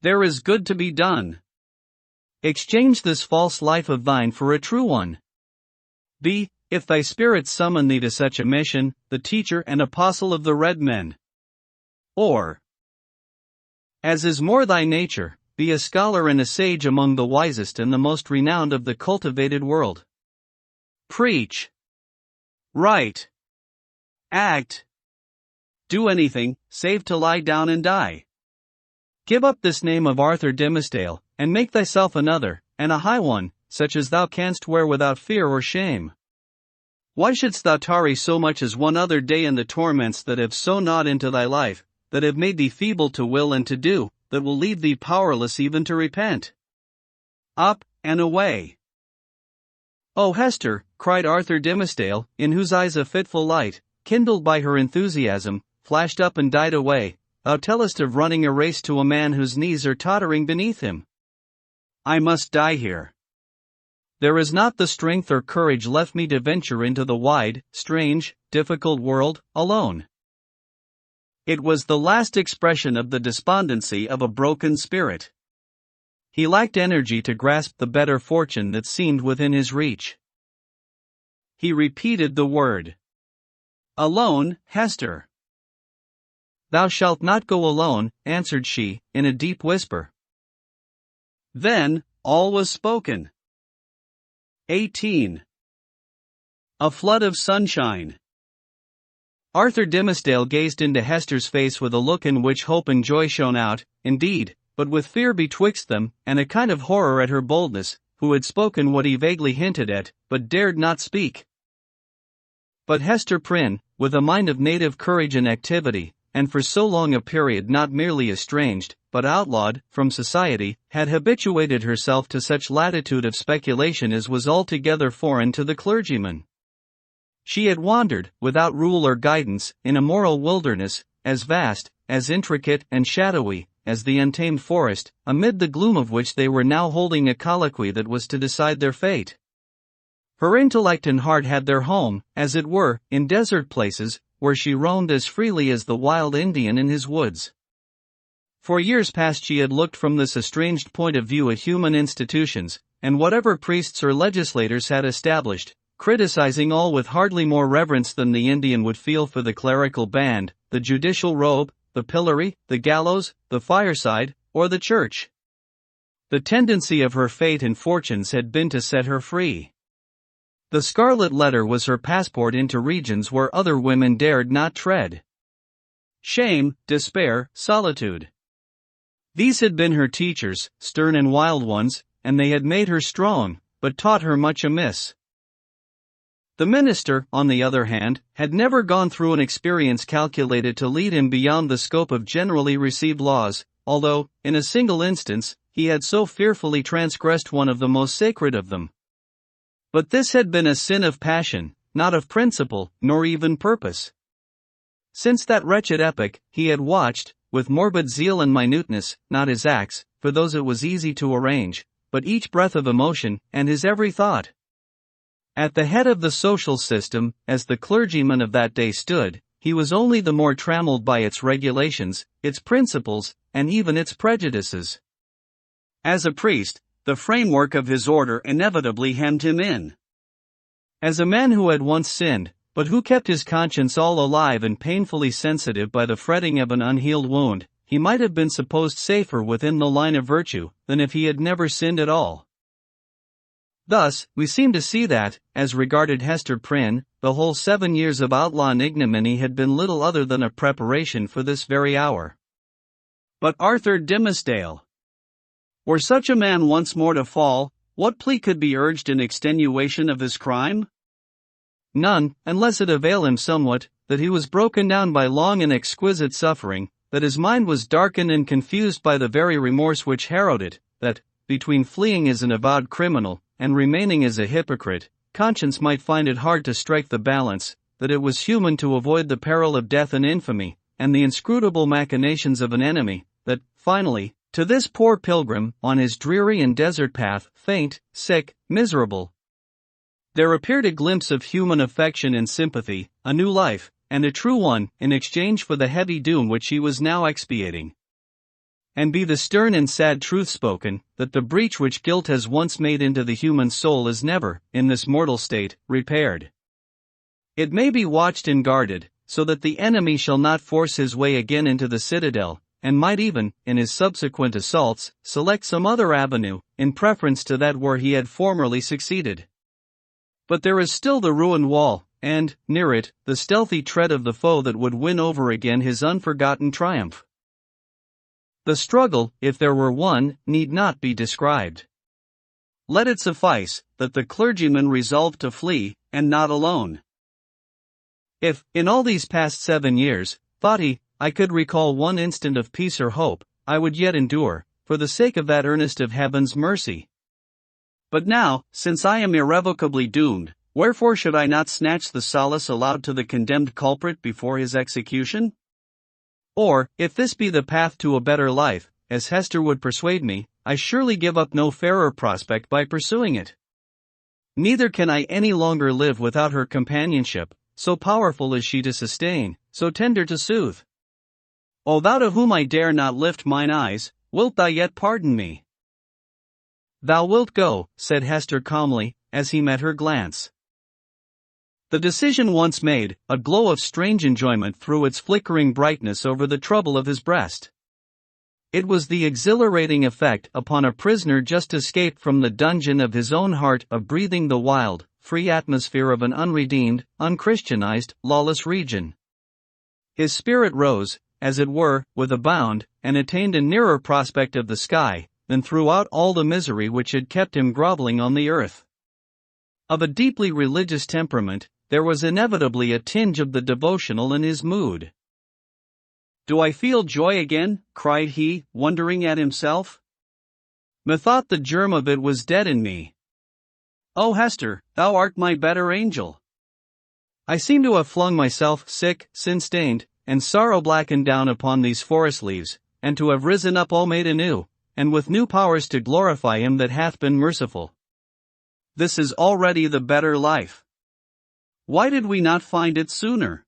There is good to be done. Exchange this false life of thine for a true one. Be, if thy spirit summon thee to such a mission, the teacher and apostle of the red men. Or, as is more thy nature, be a scholar and a sage among the wisest and the most renowned of the cultivated world. Preach. Write. Act. Do anything, save to lie down and die. Give up this name of Arthur Dimmesdale, and make thyself another, and a high one, such as thou canst wear without fear or shame. Why shouldst thou tarry so much as one other day in the torments that have so gnawed into thy life, that have made thee feeble to will and to do, that will leave thee powerless even to repent? Up, and away. O Hester, cried Arthur Dimmesdale, in whose eyes a fitful light, kindled by her enthusiasm, flashed up and died away, thou tellest of running a race to a man whose knees are tottering beneath him. I must die here. There is not the strength or courage left me to venture into the wide, strange, difficult world, alone. It was the last expression of the despondency of a broken spirit. He lacked energy to grasp the better fortune that seemed within his reach. He repeated the word. Alone, Hester. Thou shalt not go alone, answered she, in a deep whisper. Then, all was spoken. 18. A flood of sunshine. Arthur Dimmesdale gazed into Hester's face with a look in which hope and joy shone out, indeed, but with fear betwixt them, and a kind of horror at her boldness, who had spoken what he vaguely hinted at, but dared not speak. But Hester Prynne, with a mind of native courage and activity, and for so long a period not merely estranged, but outlawed, from society, had habituated herself to such latitude of speculation as was altogether foreign to the clergyman. She had wandered, without rule or guidance, in a moral wilderness, as vast, as intricate and shadowy, as the untamed forest, amid the gloom of which they were now holding a colloquy that was to decide their fate. Her intellect and heart had their home, as it were, in desert places, where she roamed as freely as the wild Indian in his woods. For years past she had looked from this estranged point of view at human institutions, and whatever priests or legislators had established, criticizing all with hardly more reverence than the Indian would feel for the clerical band, the judicial robe, the pillory, the gallows, the fireside, or the church. The tendency of her fate and fortunes had been to set her free. The Scarlet Letter was her passport into regions where other women dared not tread. Shame, despair, solitude. These had been her teachers, stern and wild ones, and they had made her strong, but taught her much amiss. The minister, on the other hand, had never gone through an experience calculated to lead him beyond the scope of generally received laws, although, in a single instance, he had so fearfully transgressed one of the most sacred of them. But this had been a sin of passion, not of principle, nor even purpose. Since that wretched epoch, he had watched, with morbid zeal and minuteness, not his acts, for those it was easy to arrange, but each breath of emotion, and his every thought. At the head of the social system, as the clergyman of that day stood, he was only the more trammeled by its regulations, its principles, and even its prejudices. As a priest, the framework of his order inevitably hemmed him in. As a man who had once sinned, but who kept his conscience all alive and painfully sensitive by the fretting of an unhealed wound, he might have been supposed safer within the line of virtue than if he had never sinned at all. Thus, we seem to see that, as regarded Hester Prynne, the whole 7 years of outlaw and ignominy had been little other than a preparation for this very hour. But Arthur Dimmesdale, were such a man once more to fall, what plea could be urged in extenuation of his crime? None, unless it avail him somewhat, that he was broken down by long and exquisite suffering, that his mind was darkened and confused by the very remorse which harrowed it, that, between fleeing as an avowed criminal, and remaining as a hypocrite, conscience might find it hard to strike the balance, that it was human to avoid the peril of death and infamy, and the inscrutable machinations of an enemy, that, finally, to this poor pilgrim, on his dreary and desert path, faint, sick, miserable, there appeared a glimpse of human affection and sympathy, a new life, and a true one, in exchange for the heavy doom which he was now expiating. And be the stern and sad truth spoken, that the breach which guilt has once made into the human soul is never, in this mortal state, repaired. It may be watched and guarded, so that the enemy shall not force his way again into the citadel, and might even, in his subsequent assaults, select some other avenue, in preference to that where he had formerly succeeded. But there is still the ruined wall, and, near it, the stealthy tread of the foe that would win over again his unforgotten triumph. The struggle, if there were one, need not be described. Let it suffice, that the clergyman resolved to flee, and not alone. If, in all these past 7 years, thought he, I could recall one instant of peace or hope, I would yet endure, for the sake of that earnest of heaven's mercy. But now, since I am irrevocably doomed, wherefore should I not snatch the solace allowed to the condemned culprit before his execution? Or, if this be the path to a better life, as Hester would persuade me, I surely give up no fairer prospect by pursuing it. Neither can I any longer live without her companionship, so powerful is she to sustain, so tender to soothe. O thou to whom I dare not lift mine eyes, wilt thou yet pardon me? Thou wilt go, said Hester calmly, as he met her glance. The decision once made, a glow of strange enjoyment threw its flickering brightness over the trouble of his breast. It was the exhilarating effect upon a prisoner just escaped from the dungeon of his own heart of breathing the wild, free atmosphere of an unredeemed, unchristianized, lawless region. His spirit rose, as it were, with a bound, and attained a nearer prospect of the sky, than throughout all the misery which had kept him groveling on the earth. Of a deeply religious temperament, there was inevitably a tinge of the devotional in his mood. Do I feel joy again? Cried he, wondering at himself. Methought the germ of it was dead in me. O Hester, thou art my better angel. I seem to have flung myself, sick, sin-stained, and sorrow-blackened down upon these forest leaves, and to have risen up all made anew, and with new powers to glorify him that hath been merciful. This is already the better life. Why did we not find it sooner?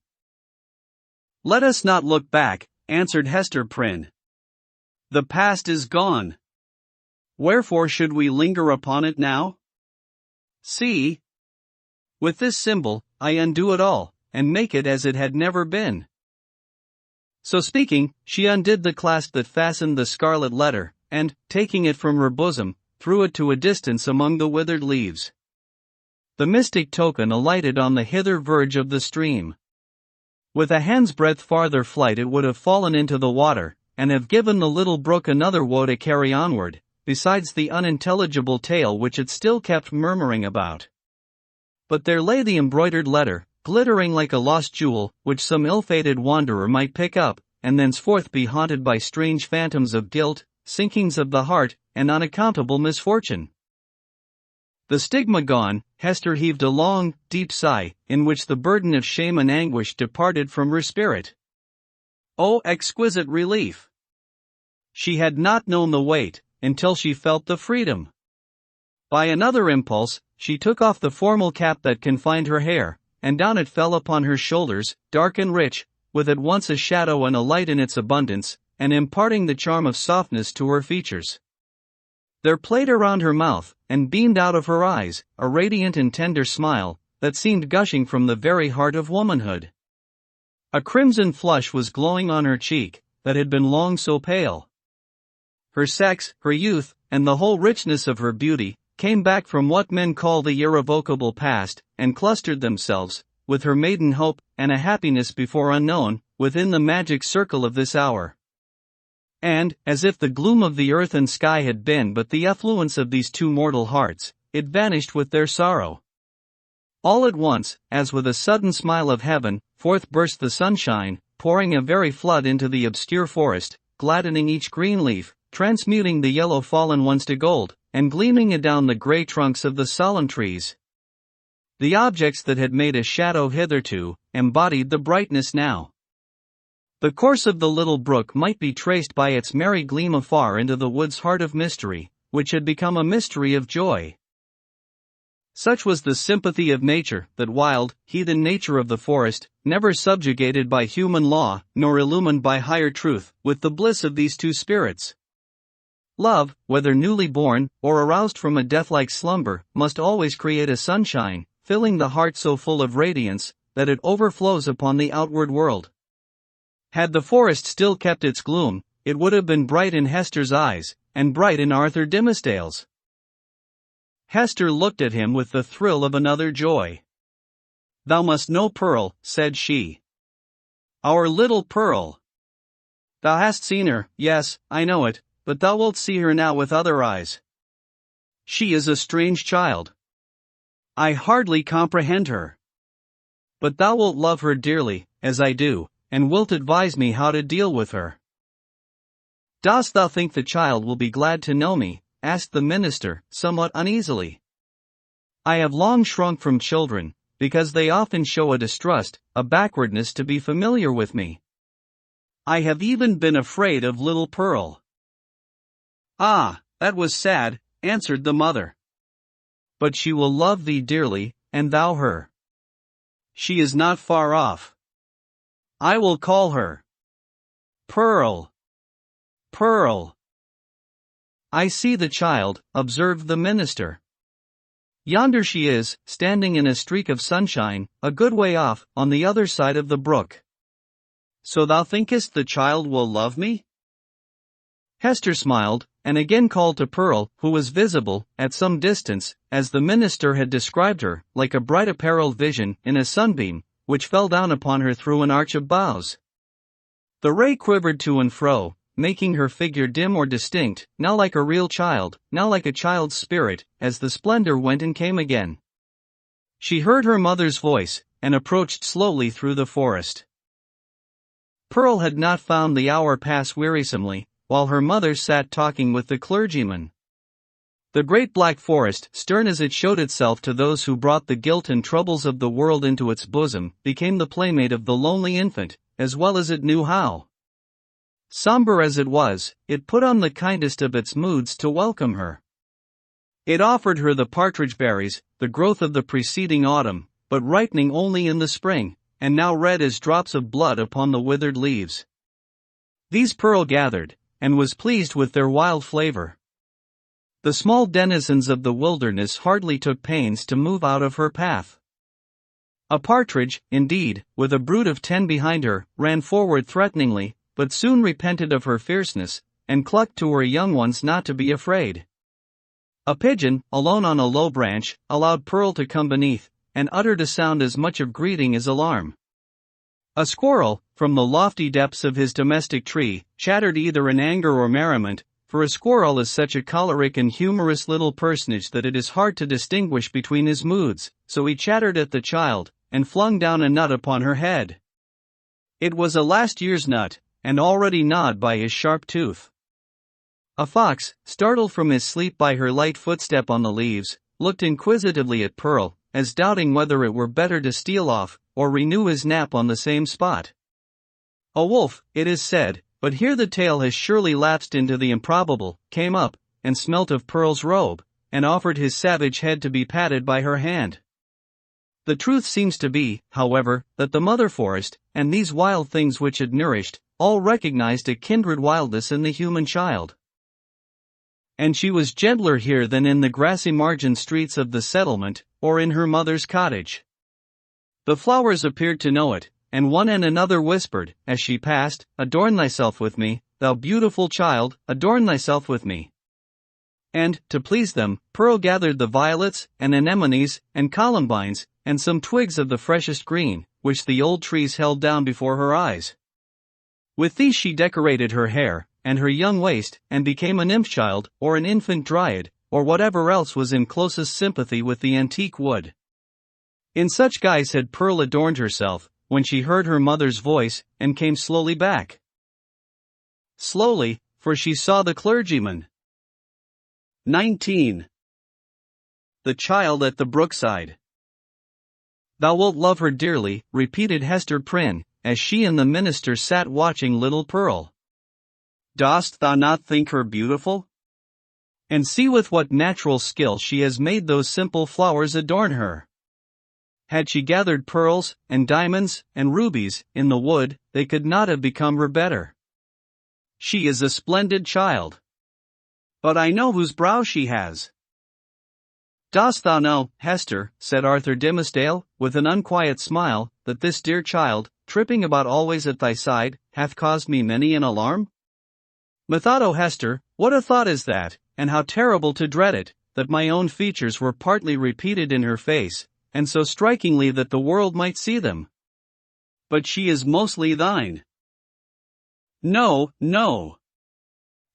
Let us not look back, answered Hester Prynne. The past is gone. Wherefore should we linger upon it now? See. With this symbol, I undo it all, and make it as it had never been. So speaking, she undid the clasp that fastened the scarlet letter, and, taking it from her bosom, threw it to a distance among the withered leaves. The mystic token alighted on the hither verge of the stream. With a hand's breadth farther flight it would have fallen into the water, and have given the little brook another woe to carry onward, besides the unintelligible tale which it still kept murmuring about. But there lay the embroidered letter, glittering like a lost jewel, which some ill-fated wanderer might pick up, and thenceforth be haunted by strange phantoms of guilt, sinkings of the heart, and unaccountable misfortune. The stigma gone, Hester heaved a long, deep sigh, in which the burden of shame and anguish departed from her spirit. Oh, exquisite relief! She had not known the weight, until she felt the freedom. By another impulse, she took off the formal cap that confined her hair, and down it fell upon her shoulders, dark and rich, with at once a shadow and a light in its abundance, and imparting the charm of softness to her features. There played around her mouth, and beamed out of her eyes, a radiant and tender smile, that seemed gushing from the very heart of womanhood. A crimson flush was glowing on her cheek, that had been long so pale. Her sex, her youth, and the whole richness of her beauty, came back from what men call the irrevocable past, and clustered themselves, with her maiden hope, and a happiness before unknown, within the magic circle of this hour. And, as if the gloom of the earth and sky had been but the effluence of these two mortal hearts, it vanished with their sorrow. All at once, as with a sudden smile of heaven, forth burst the sunshine, pouring a very flood into the obscure forest, gladdening each green leaf, transmuting the yellow fallen ones to gold, and gleaming adown the grey trunks of the solemn trees. The objects that had made a shadow hitherto, embodied the brightness now. The course of the little brook might be traced by its merry gleam afar into the wood's heart of mystery, which had become a mystery of joy. Such was the sympathy of nature, that wild, heathen nature of the forest, never subjugated by human law, nor illumined by higher truth, with the bliss of these two spirits. Love, whether newly born, or aroused from a death-like slumber, must always create a sunshine, filling the heart so full of radiance, that it overflows upon the outward world. Had the forest still kept its gloom, it would have been bright in Hester's eyes, and bright in Arthur Dimmesdale's. Hester looked at him with the thrill of another joy. "Thou must know Pearl," said she. "Our little Pearl. Thou hast seen her, yes, I know it, but thou wilt see her now with other eyes. She is a strange child. I hardly comprehend her. But thou wilt love her dearly, as I do, and wilt advise me how to deal with her." "Dost thou think the child will be glad to know me?" asked the minister, somewhat uneasily. "I have long shrunk from children, because they often show a distrust, a backwardness to be familiar with me. I have even been afraid of little Pearl." "Ah, that was sad," answered the mother. "But she will love thee dearly, and thou her. She is not far off. I will call her. Pearl. Pearl." "I see the child," observed the minister. "Yonder she is, standing in a streak of sunshine, a good way off, on the other side of the brook. So thou thinkest the child will love me?" Hester smiled, and again called to Pearl, who was visible, at some distance, as the minister had described her, like a bright apparelled vision, in a sunbeam, which fell down upon her through an arch of boughs. The ray quivered to and fro, making her figure dim or distinct, now like a real child, now like a child's spirit, as the splendor went and came again. She heard her mother's voice, and approached slowly through the forest. Pearl had not found the hour pass wearisomely, while her mother sat talking with the clergyman. The great black forest, stern as it showed itself to those who brought the guilt and troubles of the world into its bosom, became the playmate of the lonely infant, as well as it knew how. Somber as it was, it put on the kindest of its moods to welcome her. It offered her the partridge berries, the growth of the preceding autumn, but ripening only in the spring, and now red as drops of blood upon the withered leaves. These Pearl gathered, and was pleased with their wild flavor. The small denizens of the wilderness hardly took pains to move out of her path. A partridge, indeed, with a brood of 10 behind her, ran forward threateningly, but soon repented of her fierceness, and clucked to her young ones not to be afraid. A pigeon, alone on a low branch, allowed Pearl to come beneath, and uttered a sound as much of greeting as alarm. A squirrel, from the lofty depths of his domestic tree, chattered either in anger or merriment, for a squirrel is such a choleric and humorous little personage that it is hard to distinguish between his moods, so he chattered at the child, and flung down a nut upon her head. It was a last year's nut, and already gnawed by his sharp tooth. A fox, startled from his sleep by her light footstep on the leaves, looked inquisitively at Pearl, as doubting whether it were better to steal off, or renew his nap on the same spot. A wolf, it is said, but here the tale has surely lapsed into the improbable, came up, and smelt of Pearl's robe, and offered his savage head to be patted by her hand. The truth seems to be, however, that the mother forest, and these wild things which it nourished, all recognized a kindred wildness in the human child. And she was gentler here than in the grassy margin streets of the settlement, or in her mother's cottage. The flowers appeared to know it, and one and another whispered, as she passed, "Adorn thyself with me, thou beautiful child, adorn thyself with me." And, to please them, Pearl gathered the violets, and anemones, and columbines, and some twigs of the freshest green, which the old trees held down before her eyes. With these she decorated her hair, and her young waist, and became a nymph child, or an infant dryad, or whatever else was in closest sympathy with the antique wood. In such guise had Pearl adorned herself, when she heard her mother's voice, and came slowly back. Slowly, for she saw the clergyman. 19. The Child at the Brookside. "Thou wilt love her dearly," repeated Hester Prynne, as she and the minister sat watching little Pearl. "Dost thou not think her beautiful? And see with what natural skill she has made those simple flowers adorn her. Had she gathered pearls, and diamonds, and rubies, in the wood, they could not have become her better. She is a splendid child. But I know whose brow she has." "Dost thou know, Hester," said Arthur Dimmesdale, with an unquiet smile, "that this dear child, tripping about always at thy side, hath caused me many an alarm? Methought, O Hester, what a thought is that, and how terrible to dread it, that my own features were partly repeated in her face, and so strikingly that the world might see them. But she is mostly thine." "No, no.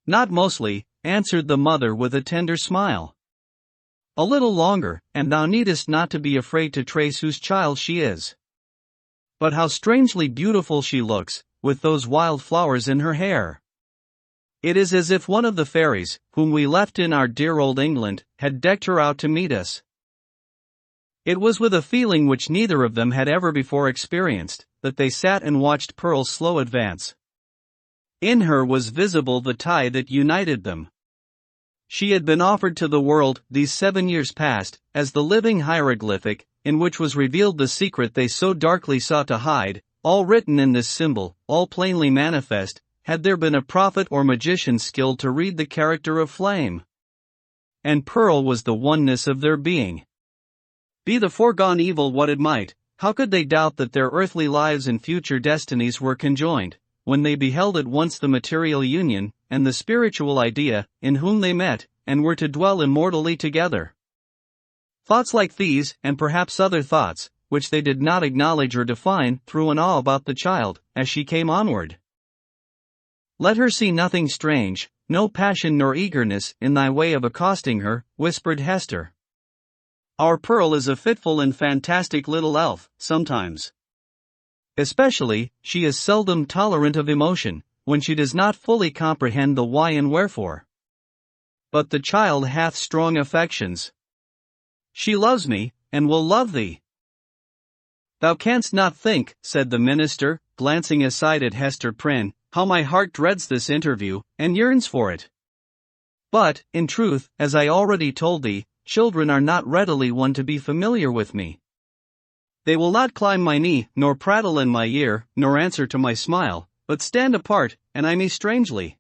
Not mostly," answered the mother with a tender smile. "A little longer, and thou needest not to be afraid to trace whose child she is. But how strangely beautiful she looks, with those wild flowers in her hair. It is as if one of the fairies, whom we left in our dear old England, had decked her out to meet us." It was with a feeling which neither of them had ever before experienced, that they sat and watched Pearl's slow advance. In her was visible the tie that united them. She had been offered to the world, these 7 years past, as the living hieroglyphic, in which was revealed the secret they so darkly sought to hide, all written in this symbol, all plainly manifest, had there been a prophet or magician skilled to read the character of flame. And Pearl was the oneness of their being. Be the foregone evil what it might, how could they doubt that their earthly lives and future destinies were conjoined, when they beheld at once the material union, and the spiritual idea, in whom they met, and were to dwell immortally together? Thoughts like these, and perhaps other thoughts, which they did not acknowledge or define, threw an awe about the child, as she came onward. "Let her see nothing strange, no passion nor eagerness, in thy way of accosting her," whispered Hester. "Our Pearl is a fitful and fantastic little elf, sometimes. Especially, she is seldom tolerant of emotion, when she does not fully comprehend the why and wherefore. But the child hath strong affections. She loves me, and will love thee." "Thou canst not think," said the minister, glancing aside at Hester Prynne, "how my heart dreads this interview, and yearns for it. But, in truth, as I already told thee, children are not readily won to be familiar with me. They will not climb my knee, nor prattle in my ear, nor answer to my smile, but stand apart, and eye me strangely.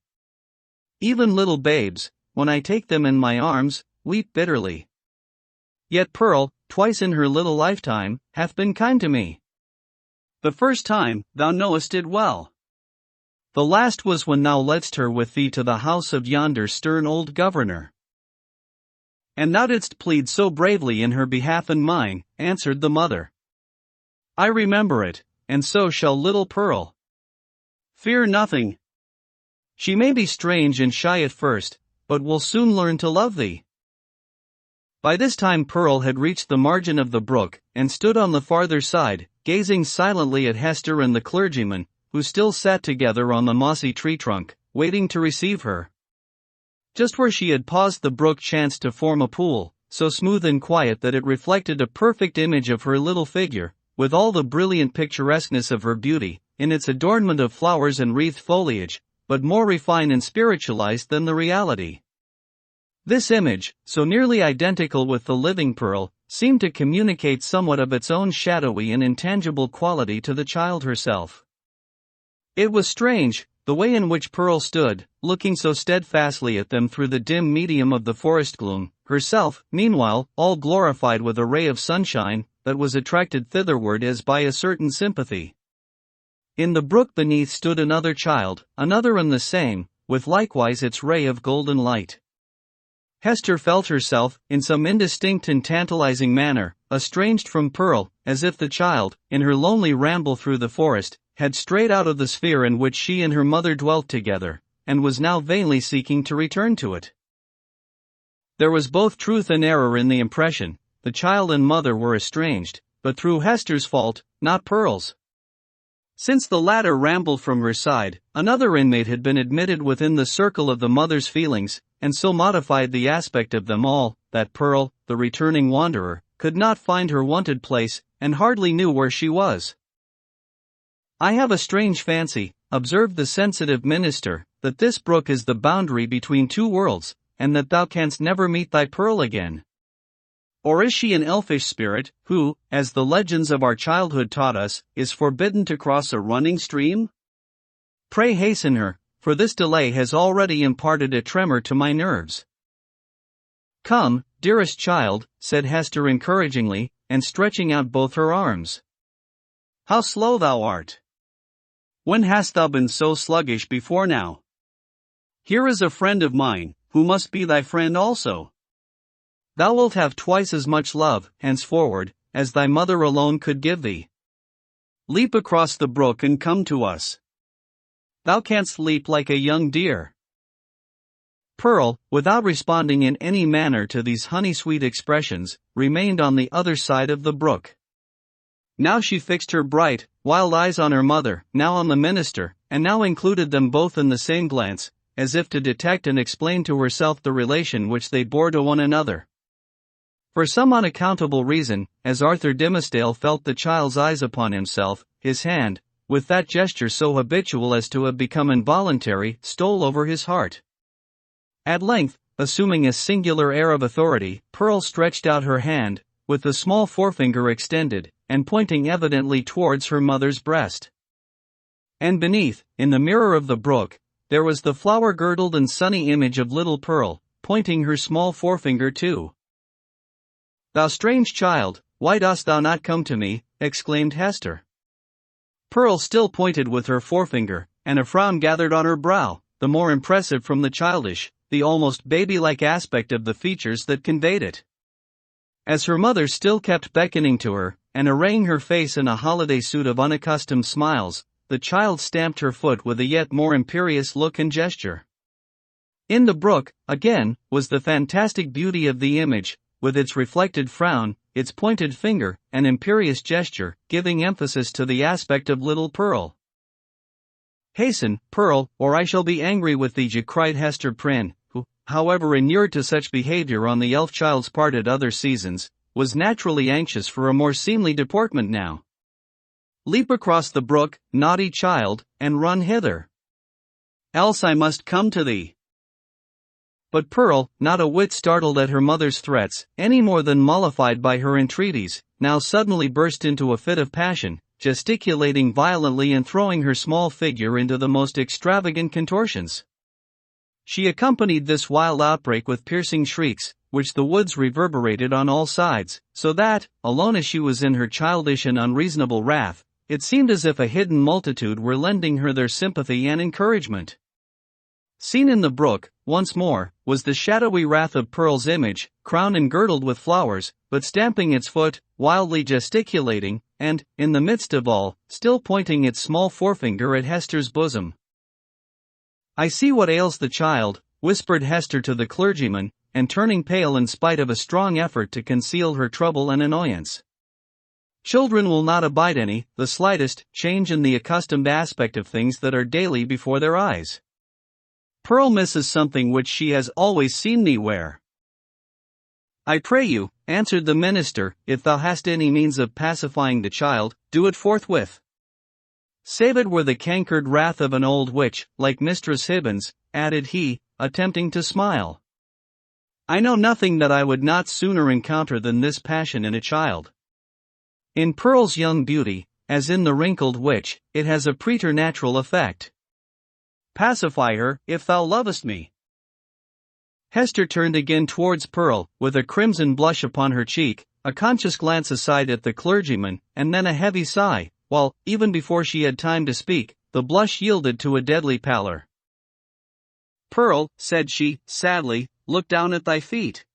Even little babes, when I take them in my arms, weep bitterly. Yet Pearl, twice in her little lifetime, hath been kind to me. The first time, thou knowest it well. The last was when thou ledst her with thee to the house of yonder stern old governor. And thou didst plead so bravely in her behalf and mine," answered the mother. "I remember it, and so shall little Pearl. Fear nothing. She may be strange and shy at first, but will soon learn to love thee. By this time Pearl had reached the margin of the brook, and stood on the farther side, gazing silently at Hester and the clergyman, who still sat together on the mossy tree trunk, waiting to receive her. Just where she had paused the brook chanced to form a pool, so smooth and quiet that it reflected a perfect image of her little figure, with all the brilliant picturesqueness of her beauty, in its adornment of flowers and wreathed foliage, but more refined and spiritualized than the reality. This image, so nearly identical with the living Pearl, seemed to communicate somewhat of its own shadowy and intangible quality to the child herself. It was strange, the way in which Pearl stood, looking so steadfastly at them through the dim medium of the forest gloom, herself, meanwhile, all glorified with a ray of sunshine, that was attracted thitherward as by a certain sympathy. In the brook beneath stood another child, another and the same, with likewise its ray of golden light. Hester felt herself, in some indistinct and tantalizing manner, estranged from Pearl, as if the child, in her lonely ramble through the forest, had strayed out of the sphere in which she and her mother dwelt together, and was now vainly seeking to return to it. There was both truth and error in the impression. The child and mother were estranged, but through Hester's fault, not Pearl's. Since the latter rambled from her side, another inmate had been admitted within the circle of the mother's feelings, and so modified the aspect of them all, that Pearl, the returning wanderer, could not find her wonted place, and hardly knew where she was. "I have a strange fancy," observed the sensitive minister, "that this brook is the boundary between two worlds, and that thou canst never meet thy Pearl again. Or is she an elfish spirit, who, as the legends of our childhood taught us, is forbidden to cross a running stream? Pray hasten her, for this delay has already imparted a tremor to my nerves." "Come, dearest child," said Hester encouragingly, and stretching out both her arms. "How slow thou art! When hast thou been so sluggish before now? Here is a friend of mine, who must be thy friend also. Thou wilt have twice as much love, henceforward, as thy mother alone could give thee. Leap across the brook and come to us. Thou canst leap like a young deer." Pearl, without responding in any manner to these honey-sweet expressions, remained on the other side of the brook. Now she fixed her bright, wild eyes on her mother, now on the minister, and now included them both in the same glance, as if to detect and explain to herself the relation which they bore to one another. For some unaccountable reason, as Arthur Dimmesdale felt the child's eyes upon himself, his hand, with that gesture so habitual as to have become involuntary, stole over his heart. At length, assuming a singular air of authority, Pearl stretched out her hand, with the small forefinger extended, and pointing evidently towards her mother's breast. And beneath, in the mirror of the brook, there was the flower-girdled and sunny image of little Pearl, pointing her small forefinger too. "Thou strange child, why dost thou not come to me?" exclaimed Hester. Pearl still pointed with her forefinger, and a frown gathered on her brow, the more impressive from the childish, the almost baby-like aspect of the features that conveyed it. As her mother still kept beckoning to her, and arraying her face in a holiday suit of unaccustomed smiles, the child stamped her foot with a yet more imperious look and gesture. In the brook, again, was the fantastic beauty of the image, with its reflected frown, its pointed finger, and imperious gesture, giving emphasis to the aspect of little Pearl. "Hasten, Pearl, or I shall be angry with thee," cried Hester Prynne, who, however inured to such behavior on the elf child's part at other seasons, was naturally anxious for a more seemly deportment now. "Leap across the brook, naughty child, and run hither. Else I must come to thee." But Pearl, not a whit startled at her mother's threats, any more than mollified by her entreaties, now suddenly burst into a fit of passion, gesticulating violently and throwing her small figure into the most extravagant contortions. She accompanied this wild outbreak with piercing shrieks, which the woods reverberated on all sides, so that, alone as she was in her childish and unreasonable wrath, it seemed as if a hidden multitude were lending her their sympathy and encouragement. Seen in the brook, once more, was the shadowy wrath of Pearl's image, crowned and girdled with flowers, but stamping its foot, wildly gesticulating, and, in the midst of all, still pointing its small forefinger at Hester's bosom. "I see what ails the child," whispered Hester to the clergyman, and turning pale in spite of a strong effort to conceal her trouble and annoyance. "Children will not abide the slightest, change in the accustomed aspect of things that are daily before their eyes. Pearl misses something which she has always seen me wear." "I pray you," answered the minister, "if thou hast any means of pacifying the child, do it forthwith. Save it were the cankered wrath of an old witch, like Mistress Hibbins," added he, attempting to smile. "I know nothing that I would not sooner encounter than this passion in a child. In Pearl's young beauty, as in the wrinkled witch, it has a preternatural effect. Pacify her, if thou lovest me." Hester turned again towards Pearl, with a crimson blush upon her cheek, a conscious glance aside at the clergyman, and then a heavy sigh, while, even before she had time to speak, the blush yielded to a deadly pallor. "Pearl," said she, sadly, "look down at thy feet.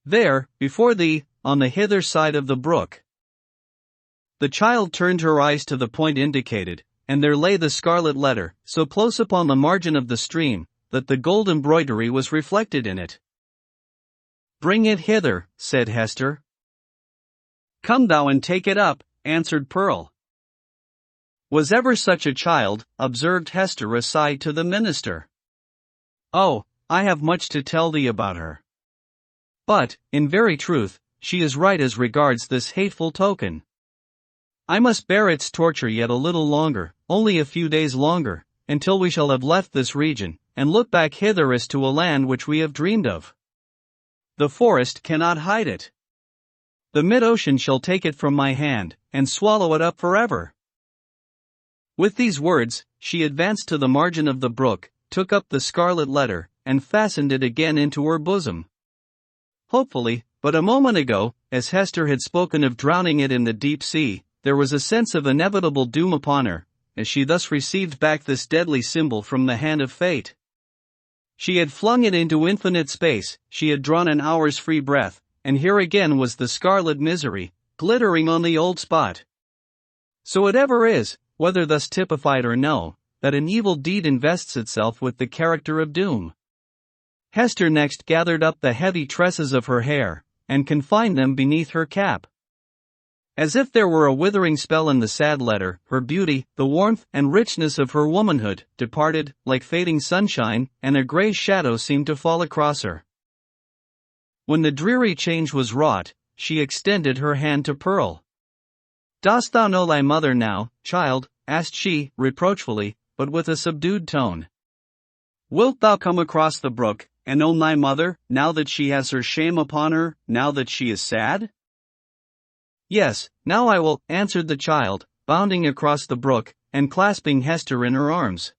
There, before thee, on the hither side of the brook." The child turned her eyes to the point indicated, and there lay the Scarlet Letter, so close upon the margin of the stream, that the gold embroidery was reflected in it. "Bring it hither," said Hester. "Come thou and take it up," answered Pearl. "Was ever such a child?" observed Hester aside to the minister. "Oh, I have much to tell thee about her. But, in very truth, she is right as regards this hateful token. I must bear its torture yet a little longer, only a few days longer, until we shall have left this region, and look back hither as to a land which we have dreamed of. The forest cannot hide it. The mid-ocean shall take it from my hand, and swallow it up forever." With these words, she advanced to the margin of the brook, took up the Scarlet Letter, and fastened it again into her bosom. Hopefully, but a moment ago, as Hester had spoken of drowning it in the deep sea, there was a sense of inevitable doom upon her, as she thus received back this deadly symbol from the hand of fate. She had flung it into infinite space, she had drawn an hour's free breath, and here again was the scarlet misery, glittering on the old spot. So it ever is, whether thus typified or no, that an evil deed invests itself with the character of doom. Hester next gathered up the heavy tresses of her hair, and confined them beneath her cap. As if there were a withering spell in the sad letter, her beauty, the warmth and richness of her womanhood, departed, like fading sunshine, and a grey shadow seemed to fall across her. When the dreary change was wrought, she extended her hand to Pearl. "Dost thou know thy mother now, child?" asked she, reproachfully, but with a subdued tone. "Wilt thou come across the brook, and own thy mother, now that she has her shame upon her, now that she is sad?" "Yes, now I will," answered the child, bounding across the brook, and clasping Hester in her arms.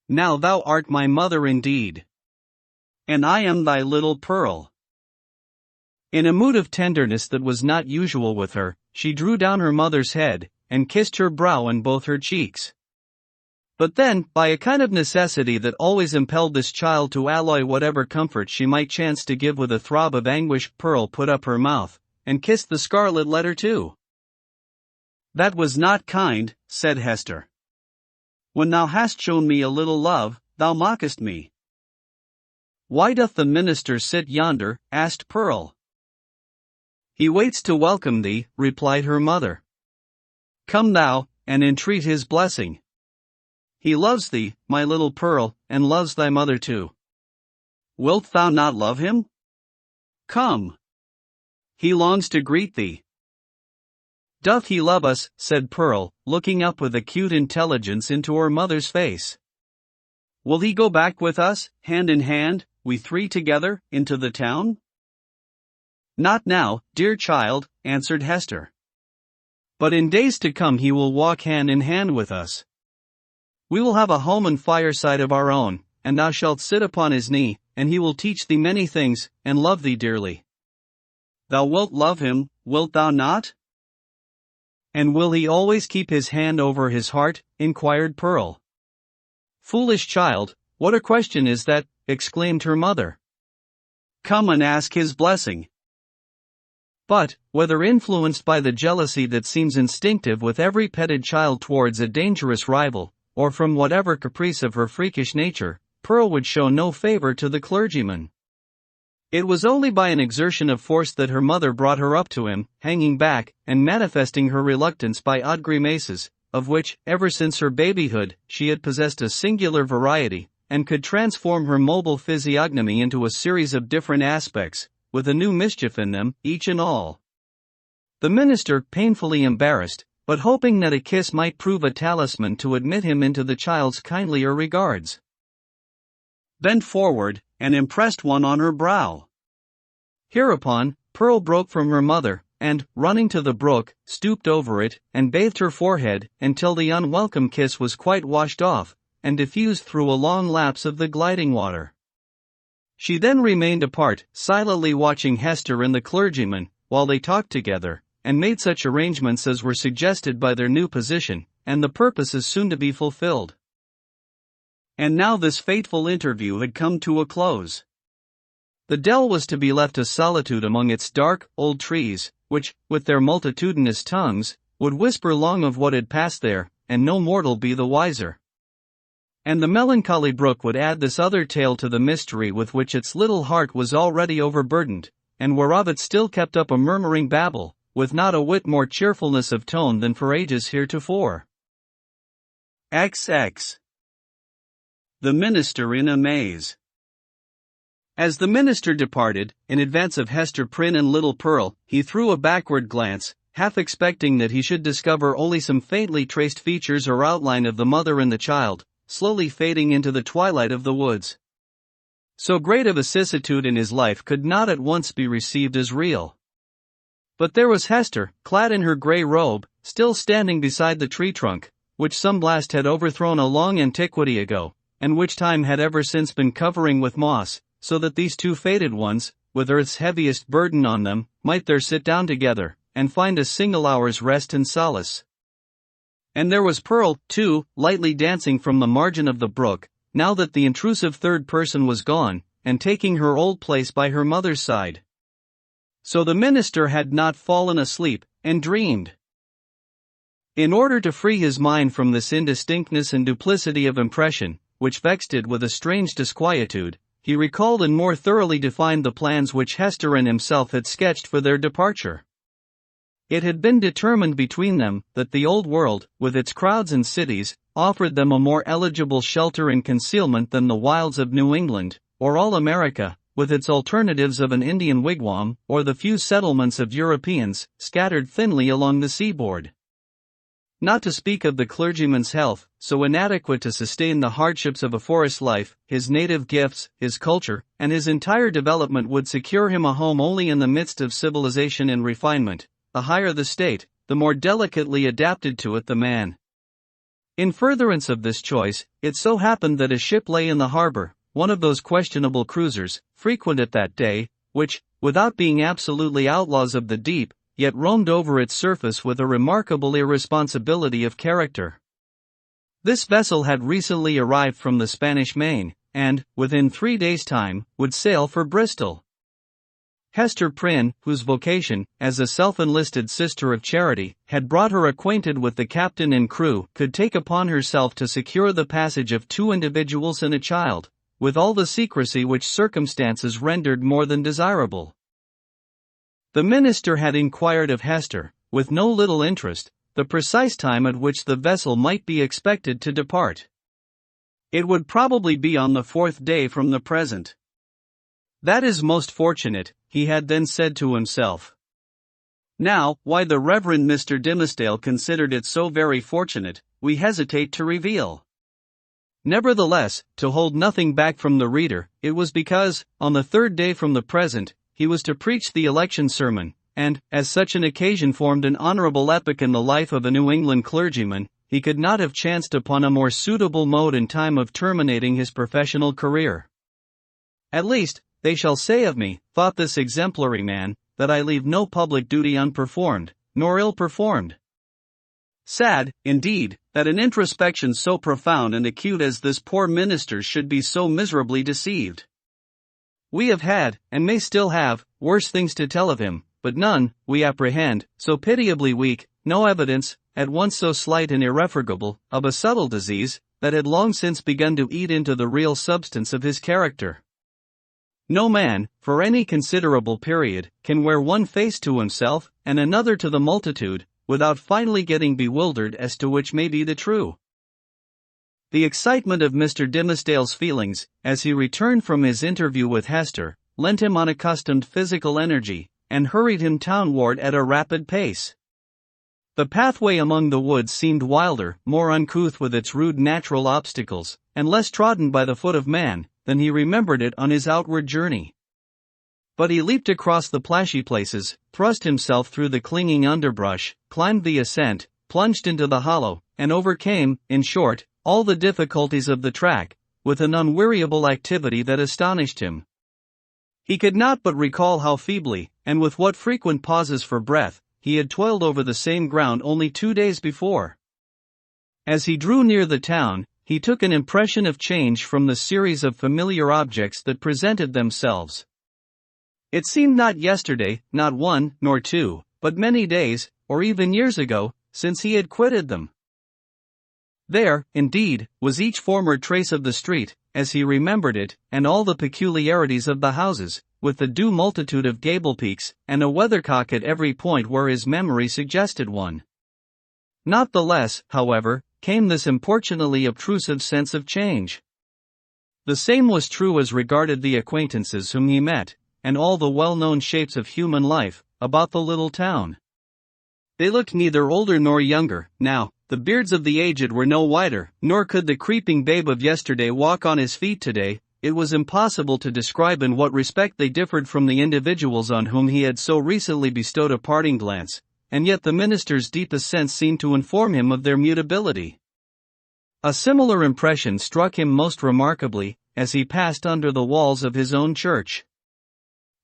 "Now thou art my mother indeed. And I am thy little Pearl." In a mood of tenderness that was not usual with her, she drew down her mother's head, and kissed her brow and both her cheeks. But then, by a kind of necessity that always impelled this child to alloy whatever comfort she might chance to give with a throb of anguish, Pearl put up her mouth, and kissed the Scarlet Letter too. "That was not kind," said Hester. "When thou hast shown me a little love, thou mockest me." "Why doth the minister sit yonder?" asked Pearl. "He waits to welcome thee," replied her mother. "Come thou, and entreat his blessing. He loves thee, my little Pearl, and loves thy mother too. Wilt thou not love him? Come. He longs to greet thee." "Doth he love us?" said Pearl, looking up with acute intelligence into her mother's face. "Will he go back with us, hand in hand, we three together, into the town?" "Not now, dear child," answered Hester. "But in days to come he will walk hand in hand with us. We will have a home and fireside of our own, and thou shalt sit upon his knee, and he will teach thee many things, and love thee dearly. Thou wilt love him, wilt thou not?" "And will he always keep his hand over his heart?" inquired Pearl. "Foolish child, what a question is that?" exclaimed her mother. "Come and ask his blessing." But, whether influenced by the jealousy that seems instinctive with every petted child towards a dangerous rival, or from whatever caprice of her freakish nature, Pearl would show no favor to the clergyman. It was only by an exertion of force that her mother brought her up to him, hanging back, and manifesting her reluctance by odd grimaces, of which, ever since her babyhood, she had possessed a singular variety, and could transform her mobile physiognomy into a series of different aspects, with a new mischief in them, each and all. The minister, painfully embarrassed, but hoping that a kiss might prove a talisman to admit him into the child's kindlier regards, bent forward, and impressed one on her brow. Hereupon, Pearl broke from her mother, and, running to the brook, stooped over it, and bathed her forehead, until the unwelcome kiss was quite washed off, and diffused through a long lapse of the gliding water. She then remained apart, silently watching Hester and the clergyman, while they talked together, and made such arrangements as were suggested by their new position, and the purposes soon to be fulfilled. And now this fateful interview had come to a close. The dell was to be left a solitude among its dark, old trees, which, with their multitudinous tongues, would whisper long of what had passed there, and no mortal be the wiser. And the melancholy brook would add this other tale to the mystery with which its little heart was already overburdened, and whereof it still kept up a murmuring babble, with not a whit more cheerfulness of tone than for ages heretofore. XX. The minister in a maze. As the minister departed, in advance of Hester Prynne and little Pearl, he threw a backward glance, half expecting that he should discover only some faintly traced features or outline of the mother and the child, slowly fading into the twilight of the woods. So great a vicissitude in his life could not at once be received as real. But there was Hester, clad in her grey robe, still standing beside the tree trunk, which some blast had overthrown a long antiquity ago, and which time had ever since been covering with moss, so that these two faded ones, with earth's heaviest burden on them, might there sit down together, and find a single hour's rest and solace. And there was Pearl, too, lightly dancing from the margin of the brook, now that the intrusive third person was gone, and taking her old place by her mother's side. So the minister had not fallen asleep, and dreamed. In order to free his mind from this indistinctness and duplicity of impression, which vexed it with a strange disquietude, he recalled and more thoroughly defined the plans which Hester and himself had sketched for their departure. It had been determined between them that the old world, with its crowds and cities, offered them a more eligible shelter and concealment than the wilds of New England, or all America, with its alternatives of an Indian wigwam, or the few settlements of Europeans, scattered thinly along the seaboard. Not to speak of the clergyman's health, so inadequate to sustain the hardships of a forest life, his native gifts, his culture, and his entire development would secure him a home only in the midst of civilization and refinement. The higher the state, the more delicately adapted to it the man. In furtherance of this choice, it so happened that a ship lay in the harbor, one of those questionable cruisers, frequent at that day, which, without being absolutely outlaws of the deep, yet roamed over its surface with a remarkable irresponsibility of character. This vessel had recently arrived from the Spanish Main, and, within 3 days' time, would sail for Bristol. Hester Prynne, whose vocation, as a self-enlisted sister of charity, had brought her acquainted with the captain and crew, could take upon herself to secure the passage of 2 individuals and a child, with all the secrecy which circumstances rendered more than desirable. The minister had inquired of Hester, with no little interest, the precise time at which the vessel might be expected to depart. It would probably be on the 4th day from the present. That is most fortunate, he had then said to himself. Now, why the Reverend Mr. Dimmesdale considered it so very fortunate, we hesitate to reveal. Nevertheless, to hold nothing back from the reader, it was because, on the 3rd day from the present, he was to preach the election sermon, and, as such an occasion formed an honorable epoch in the life of a New England clergyman, he could not have chanced upon a more suitable mode and time of terminating his professional career. At least, they shall say of me, thought this exemplary man, that I leave no public duty unperformed, nor ill-performed. Sad, indeed, that an introspection so profound and acute as this poor minister's should be so miserably deceived. We have had, and may still have, worse things to tell of him, but none, we apprehend, so pitiably weak, no evidence, at once so slight and irrefragable, of a subtle disease, that had long since begun to eat into the real substance of his character. No man, for any considerable period, can wear one face to himself and another to the multitude, without finally getting bewildered as to which may be the true. The excitement of Mr. Dimmesdale's feelings, as he returned from his interview with Hester, lent him unaccustomed physical energy, and hurried him townward at a rapid pace. The pathway among the woods seemed wilder, more uncouth with its rude natural obstacles, and less trodden by the foot of man, than he remembered it on his outward journey. But he leaped across the plashy places, thrust himself through the clinging underbrush, climbed the ascent, plunged into the hollow, and overcame, in short, all the difficulties of the track, with an unweariable activity that astonished him. He could not but recall how feebly, and with what frequent pauses for breath, he had toiled over the same ground only 2 days before. As he drew near the town, he took an impression of change from the series of familiar objects that presented themselves. It seemed not yesterday, not 1 nor 2, but many days, or even years ago, since he had quitted them. There, indeed, was each former trace of the street, as he remembered it, and all the peculiarities of the houses, with the due multitude of gable peaks, and a weathercock at every point where his memory suggested one. Not the less, however, came this importunately obtrusive sense of change. The same was true as regarded the acquaintances whom he met, and all the well-known shapes of human life, about the little town. They looked neither older nor younger, now. The beards of the aged were no whiter, nor could the creeping babe of yesterday walk on his feet today. It was impossible to describe in what respect they differed from the individuals on whom he had so recently bestowed a parting glance, and yet the minister's deepest sense seemed to inform him of their mutability. A similar impression struck him most remarkably, as he passed under the walls of his own church.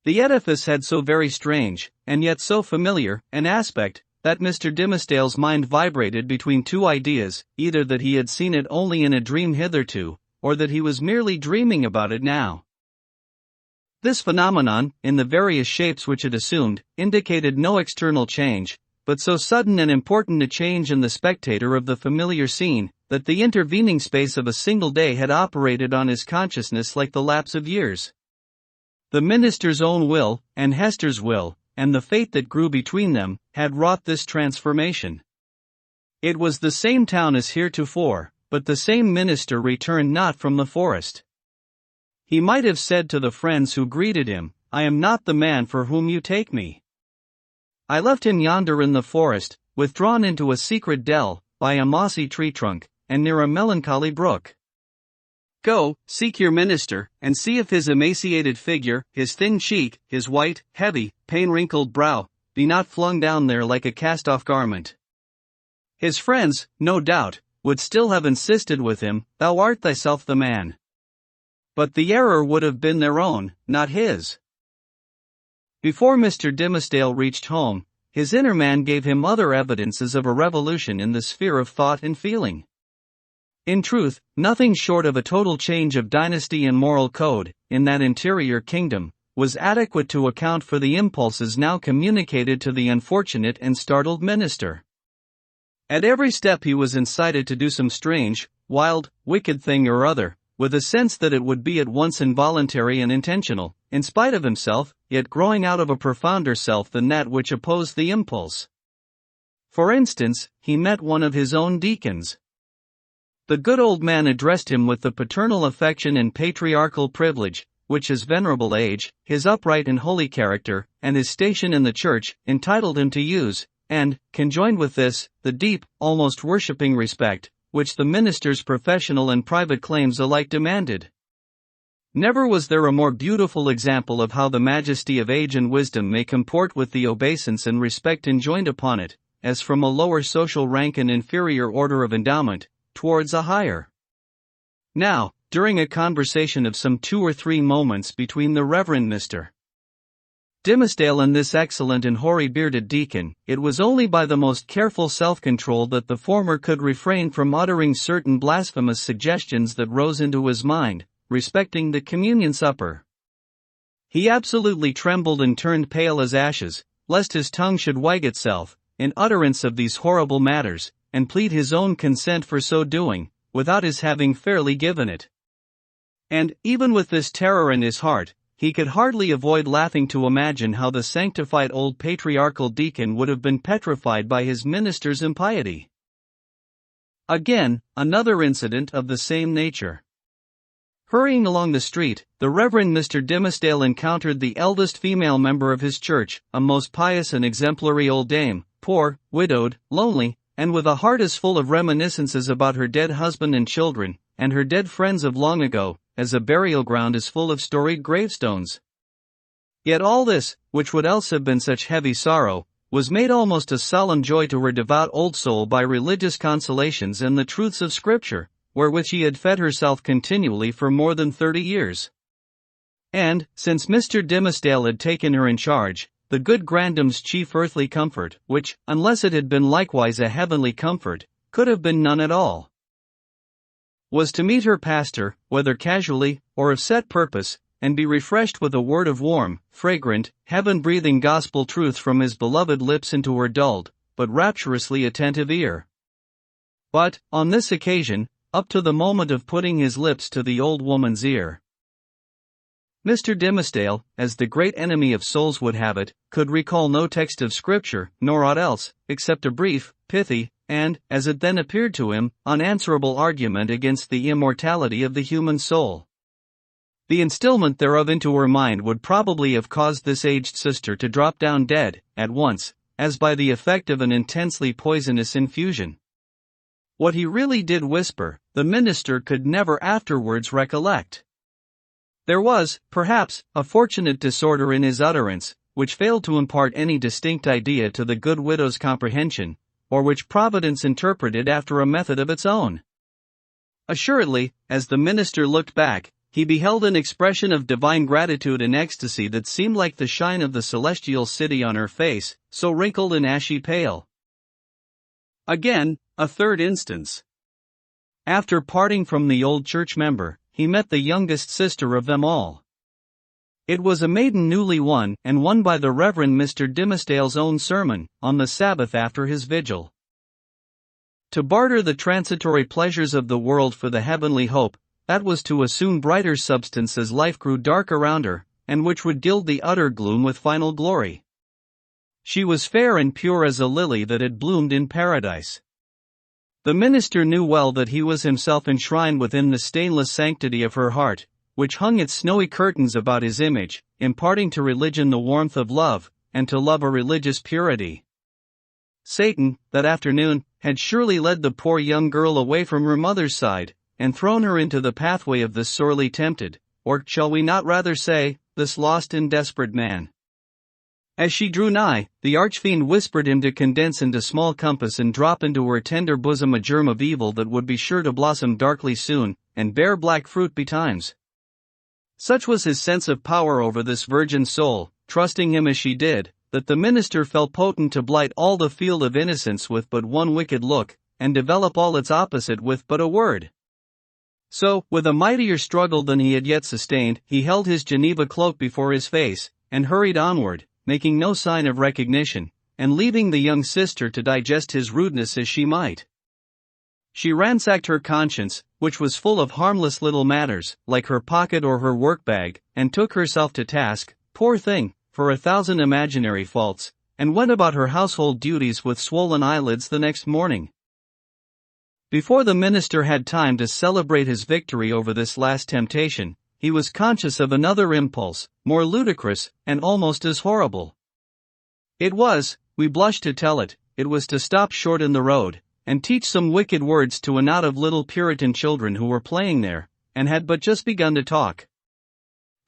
The edifice had so very strange, and yet so familiar, an aspect, that Mr. Dimmesdale's mind vibrated between two ideas, either that he had seen it only in a dream hitherto, or that he was merely dreaming about it now. This phenomenon, in the various shapes which it assumed, indicated no external change, but so sudden and important a change in the spectator of the familiar scene, that the intervening space of a single day had operated on his consciousness like the lapse of years. The minister's own will, and Hester's will, and the fate that grew between them, had wrought this transformation. It was the same town as heretofore, but the same minister returned not from the forest. He might have said to the friends who greeted him, "I am not the man for whom you take me. I left him yonder in the forest, withdrawn into a secret dell, by a mossy tree trunk, and near a melancholy brook. Go, seek your minister, and see if his emaciated figure, his thin cheek, his white, heavy, pain-wrinkled brow, be not flung down there like a cast-off garment." His friends, no doubt, would still have insisted with him, "Thou art thyself the man." But the error would have been their own, not his. Before Mr. Dimmesdale reached home, his inner man gave him other evidences of a revolution in the sphere of thought and feeling. In truth, nothing short of a total change of dynasty and moral code, in that interior kingdom, was adequate to account for the impulses now communicated to the unfortunate and startled minister. At every step he was incited to do some strange, wild, wicked thing or other, with a sense that it would be at once involuntary and intentional, in spite of himself, yet growing out of a profounder self than that which opposed the impulse. For instance, he met one of his own deacons. The good old man addressed him with the paternal affection and patriarchal privilege, which his venerable age, his upright and holy character, and his station in the church, entitled him to use, and, conjoined with this, the deep, almost worshipping respect, which the minister's professional and private claims alike demanded. Never was there a more beautiful example of how the majesty of age and wisdom may comport with the obeisance and respect enjoined upon it, as from a lower social rank and inferior order of endowment, towards a higher. Now, during a conversation of some 2 or 3 moments between the Reverend Mr. Dimmesdale and this excellent and hoary-bearded deacon, it was only by the most careful self-control that the former could refrain from uttering certain blasphemous suggestions that rose into his mind, respecting the communion supper. He absolutely trembled and turned pale as ashes, lest his tongue should wag itself, in utterance of these horrible matters, and plead his own consent for so doing, without his having fairly given it. And, even with this terror in his heart, he could hardly avoid laughing to imagine how the sanctified old patriarchal deacon would have been petrified by his minister's impiety. Again, another incident of the same nature. Hurrying along the street, the Reverend Mr. Dimsdale encountered the eldest female member of his church, a most pious and exemplary old dame, poor, widowed, lonely, and with a heart as full of reminiscences about her dead husband and children, and her dead friends of long ago, as a burial ground is full of storied gravestones. Yet all this, which would else have been such heavy sorrow, was made almost a solemn joy to her devout old soul by religious consolations and the truths of Scripture, wherewith she had fed herself continually for more than 30 years. And, since Mr. Dimsdale had taken her in charge, the good grandam's chief earthly comfort, which, unless it had been likewise a heavenly comfort, could have been none at all, was to meet her pastor, whether casually, or of set purpose, and be refreshed with a word of warm, fragrant, heaven-breathing gospel truth from his beloved lips into her dulled, but rapturously attentive ear. But, on this occasion, up to the moment of putting his lips to the old woman's ear, Mr. Dimsdale, as the great enemy of souls would have it, could recall no text of Scripture, nor aught else, except a brief, pithy, and, as it then appeared to him, unanswerable argument against the immortality of the human soul. The instilment thereof into her mind would probably have caused this aged sister to drop down dead, at once, as by the effect of an intensely poisonous infusion. What he really did whisper, the minister could never afterwards recollect. There was, perhaps, a fortunate disorder in his utterance, which failed to impart any distinct idea to the good widow's comprehension, or which Providence interpreted after a method of its own. Assuredly, as the minister looked back, he beheld an expression of divine gratitude and ecstasy that seemed like the shine of the celestial city on her face, so wrinkled and ashy pale. Again, a third instance. After parting from the old church member, he met the youngest sister of them all. It was a maiden newly won, and won by the Reverend Mr. Dimsdale's own sermon, on the Sabbath after his vigil. To barter the transitory pleasures of the world for the heavenly hope, that was to assume brighter substance as life grew dark around her, and which would gild the utter gloom with final glory. She was fair and pure as a lily that had bloomed in paradise. The minister knew well that he was himself enshrined within the stainless sanctity of her heart, which hung its snowy curtains about his image, imparting to religion the warmth of love, and to love a religious purity. Satan, that afternoon, had surely led the poor young girl away from her mother's side, and thrown her into the pathway of this sorely tempted, or shall we not rather say, this lost and desperate man. As she drew nigh, the archfiend whispered him to condense into small compass and drop into her tender bosom a germ of evil that would be sure to blossom darkly soon, and bear black fruit betimes. Such was his sense of power over this virgin soul, trusting him as she did, that the minister felt potent to blight all the field of innocence with but one wicked look, and develop all its opposite with but a word. So, with a mightier struggle than he had yet sustained, he held his Geneva cloak before his face, and hurried onward, making no sign of recognition, and leaving the young sister to digest his rudeness as she might. She ransacked her conscience, which was full of harmless little matters, like her pocket or her work-bag, and took herself to task, poor thing, for 1,000 imaginary faults, and went about her household duties with swollen eyelids the next morning. Before the minister had time to celebrate his victory over this last temptation, he was conscious of another impulse, more ludicrous, and almost as horrible. It was, we blush to tell it, it was to stop short in the road, and teach some wicked words to a knot of little Puritan children who were playing there, and had but just begun to talk.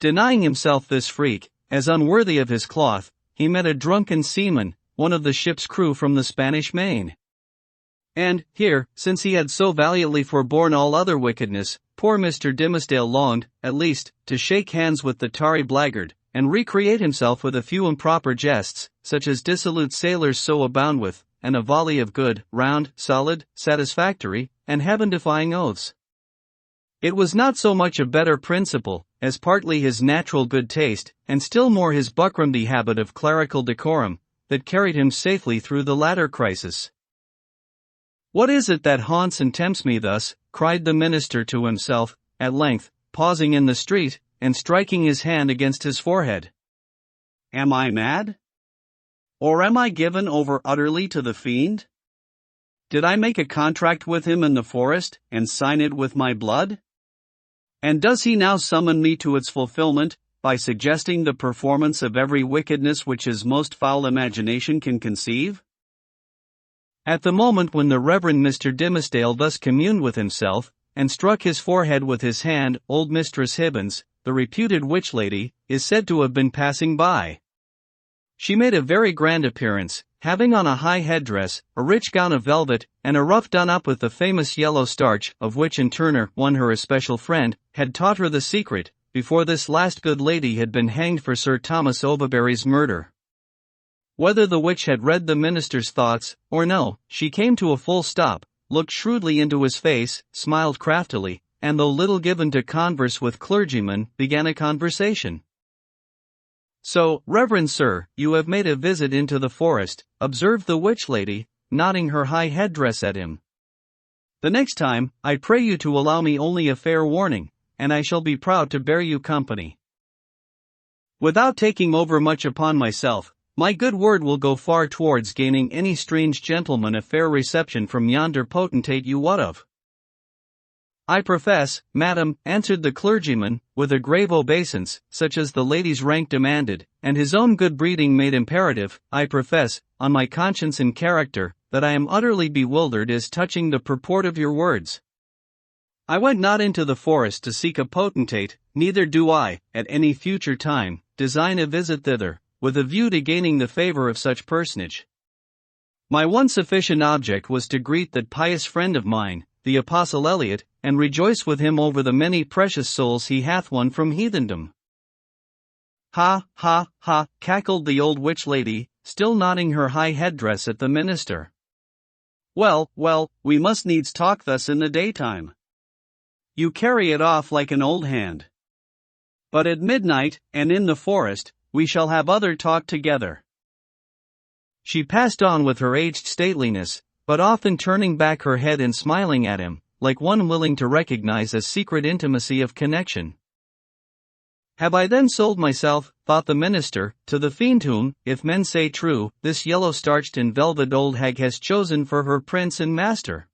Denying himself this freak, as unworthy of his cloth, he met a drunken seaman, one of the ship's crew from the Spanish Main. And, here, since he had so valiantly forborne all other wickedness, poor Mr. Dimsdale longed, at least, to shake hands with the tarry blackguard, and recreate himself with a few improper jests, such as dissolute sailors so abound with, and a volley of good, round, solid, satisfactory, and heaven-defying oaths. It was not so much a better principle, as partly his natural good taste, and still more his buckramedy habit of clerical decorum, that carried him safely through the latter crisis. What is it that haunts and tempts me thus, cried the minister to himself, at length, pausing in the street, and striking his hand against his forehead. Am I mad? Or am I given over utterly to the fiend? Did I make a contract with him in the forest, and sign it with my blood? And does he now summon me to its fulfillment, by suggesting the performance of every wickedness which his most foul imagination can conceive? At the moment when the Reverend Mr. Dimmesdale thus communed with himself, and struck his forehead with his hand, old Mistress Hibbins, the reputed witch lady, is said to have been passing by. She made a very grand appearance, having on a high headdress, a rich gown of velvet, and a ruff done up with the famous yellow starch, of which in Turner, one her especial friend, had taught her the secret, before this last good lady had been hanged for Sir Thomas Overbury's murder. Whether the witch had read the minister's thoughts, or no, she came to a full stop, looked shrewdly into his face, smiled craftily, and though little given to converse with clergymen, began a conversation. So, Reverend Sir, you have made a visit into the forest, observed the witch lady, nodding her high headdress at him. The next time, I pray you to allow me only a fair warning, and I shall be proud to bear you company. Without taking over much upon myself, my good word will go far towards gaining any strange gentleman a fair reception from yonder potentate you wot of. I profess, madam, answered the clergyman, with a grave obeisance, such as the lady's rank demanded, and his own good breeding made imperative, I profess, on my conscience and character, that I am utterly bewildered as touching the purport of your words. I went not into the forest to seek a potentate, neither do I, at any future time, design a visit thither, with a view to gaining the favor of such personage. My one sufficient object was to greet that pious friend of mine, the Apostle Eliot, and rejoice with him over the many precious souls he hath won from heathendom. Ha, ha, ha, cackled the old witch lady, still nodding her high headdress at the minister. Well, well, we must needs talk thus in the daytime. You carry it off like an old hand. But at midnight, and in the forest, we shall have other talk together. She passed on with her aged stateliness, but often turning back her head and smiling at him, like one willing to recognize a secret intimacy of connection. Have I then sold myself, thought the minister, to the fiend whom, if men say true, this yellow-starched and velvet old hag has chosen for her prince and master?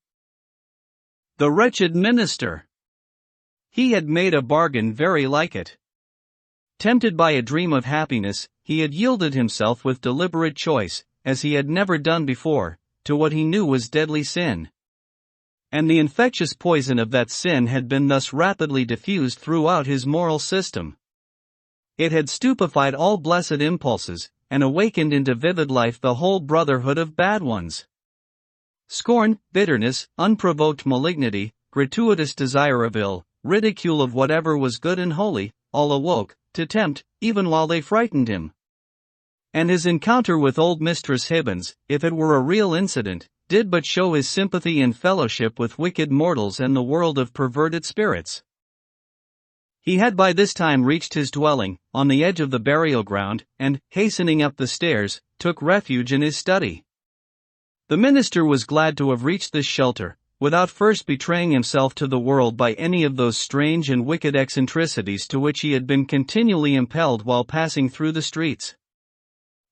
The wretched minister! He had made a bargain very like it. Tempted by a dream of happiness, he had yielded himself with deliberate choice, as he had never done before, to what he knew was deadly sin. And the infectious poison of that sin had been thus rapidly diffused throughout his moral system. It had stupefied all blessed impulses, and awakened into vivid life the whole brotherhood of bad ones. Scorn, bitterness, unprovoked malignity, gratuitous desire of ill, ridicule of whatever was good and holy, all awoke, to tempt, even while they frightened him. And his encounter with old Mistress Hibbins, if it were a real incident, did but show his sympathy and fellowship with wicked mortals and the world of perverted spirits. He had by this time reached his dwelling, on the edge of the burial ground, and, hastening up the stairs, took refuge in his study. The minister was glad to have reached this shelter, without first betraying himself to the world by any of those strange and wicked eccentricities to which he had been continually impelled while passing through the streets.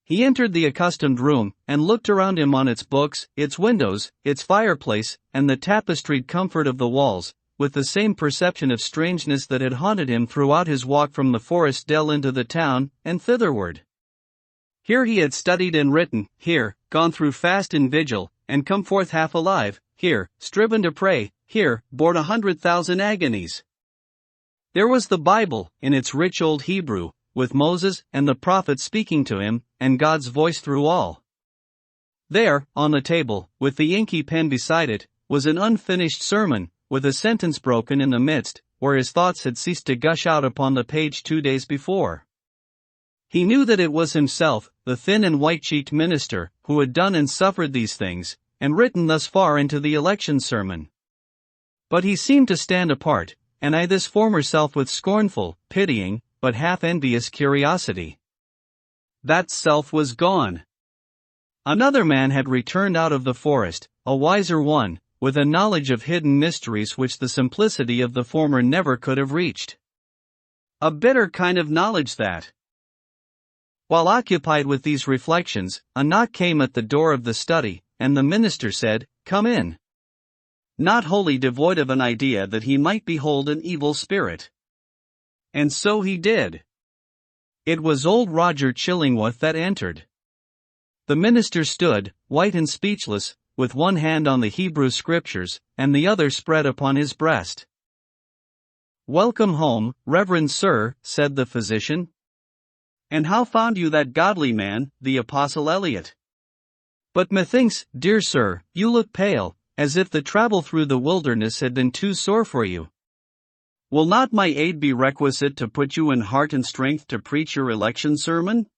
He entered the accustomed room, and looked around him on its books, its windows, its fireplace, and the tapestried comfort of the walls, with the same perception of strangeness that had haunted him throughout his walk from the forest dell into the town, and thitherward. Here he had studied and written, here, gone through fast and vigil, and come forth half alive, here, striven to pray, here, borne 100,000 agonies. There was the Bible, in its rich old Hebrew, with Moses and the prophets speaking to him, and God's voice through all. There, on the table, with the inky pen beside it, was an unfinished sermon, with a sentence broken in the midst, where his thoughts had ceased to gush out upon the page 2 days before. He knew that it was himself, the thin and white-cheeked minister, who had done and suffered these things, and written thus far into the election sermon. But he seemed to stand apart, and eyed this former self with scornful, pitying, but half-envious curiosity. That self was gone. Another man had returned out of the forest, a wiser one, with a knowledge of hidden mysteries which the simplicity of the former never could have reached. A bitter kind of knowledge that. While occupied with these reflections, a knock came at the door of the study, and the minister said, "Come in," not wholly devoid of an idea that he might behold an evil spirit. And so he did. It was old Roger Chillingworth that entered. The minister stood, white and speechless, with one hand on the Hebrew scriptures, and the other spread upon his breast. "Welcome home, Reverend Sir," said the physician. "And how found you that godly man, the Apostle Eliot? But methinks, dear sir, you look pale, as if the travel through the wilderness had been too sore for you. Will not my aid be requisite to put you in heart and strength to preach your election sermon?"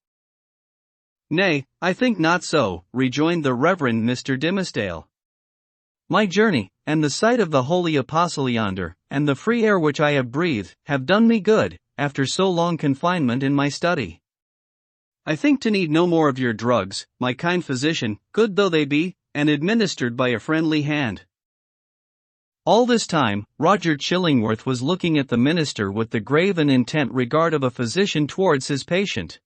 "Nay, I think not so," rejoined the Reverend Mr. Dimmesdale. "My journey, and the sight of the holy apostle yonder, and the free air which I have breathed, have done me good, after so long confinement in my study. I think to need no more of your drugs, my kind physician, good though they be, and administered by a friendly hand." All this time, Roger Chillingworth was looking at the minister with the grave and intent regard of a physician towards his patient.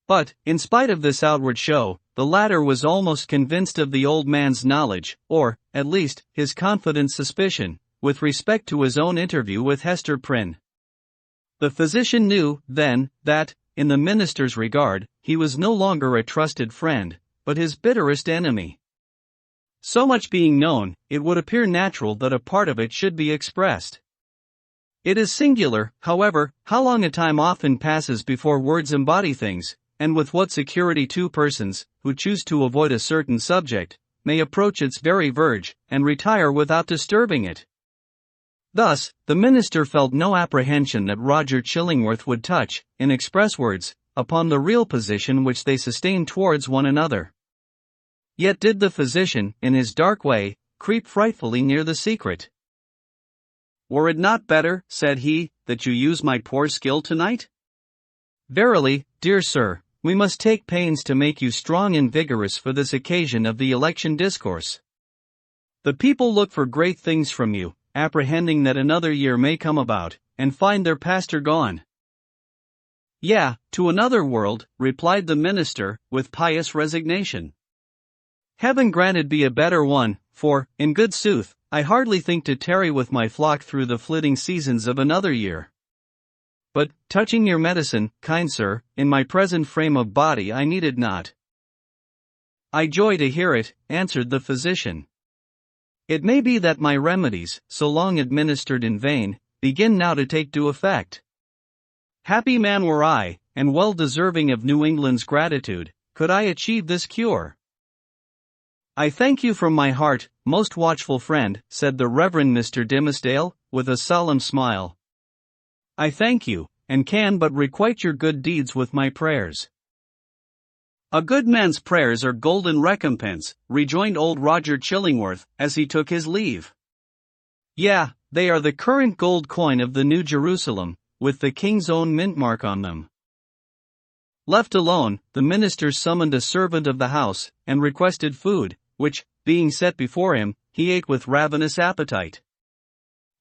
But, in spite of this outward show, the latter was almost convinced of the old man's knowledge, or, at least, his confident suspicion, with respect to his own interview with Hester Prynne. The physician knew, then, that, in the minister's regard, he was no longer a trusted friend, but his bitterest enemy. So much being known, it would appear natural that a part of it should be expressed. It is singular, however, how long a time often passes before words embody things, and with what security two persons, who choose to avoid a certain subject, may approach its very verge, and retire without disturbing it. Thus, the minister felt no apprehension that Roger Chillingworth would touch, in express words, upon the real position which they sustained towards one another. Yet did the physician, in his dark way, creep frightfully near the secret. "Were it not better," said he, "that you use my poor skill tonight? Verily, dear sir, we must take pains to make you strong and vigorous for this occasion of the election discourse. The people look for great things from you, apprehending that another year may come about, and find their pastor gone." "Yea, to another world," replied the minister, with pious resignation. "Heaven granted be a better one, for, in good sooth, I hardly think to tarry with my flock through the flitting seasons of another year. But, touching your medicine, kind sir, in my present frame of body I need it not." "I joy to hear it," answered the physician. "It may be that my remedies, so long administered in vain, begin now to take due effect. Happy man were I, and well deserving of New England's gratitude, could I achieve this cure." "I thank you from my heart, most watchful friend," said the Reverend Mr. Dimmesdale, with a solemn smile. "I thank you, and can but requite your good deeds with my prayers." "A good man's prayers are golden recompense," rejoined old Roger Chillingworth, as he took his leave. "Yea, they are the current gold coin of the New Jerusalem, with the king's own mint mark on them." Left alone, the minister summoned a servant of the house, and requested food, which, being set before him, he ate with ravenous appetite.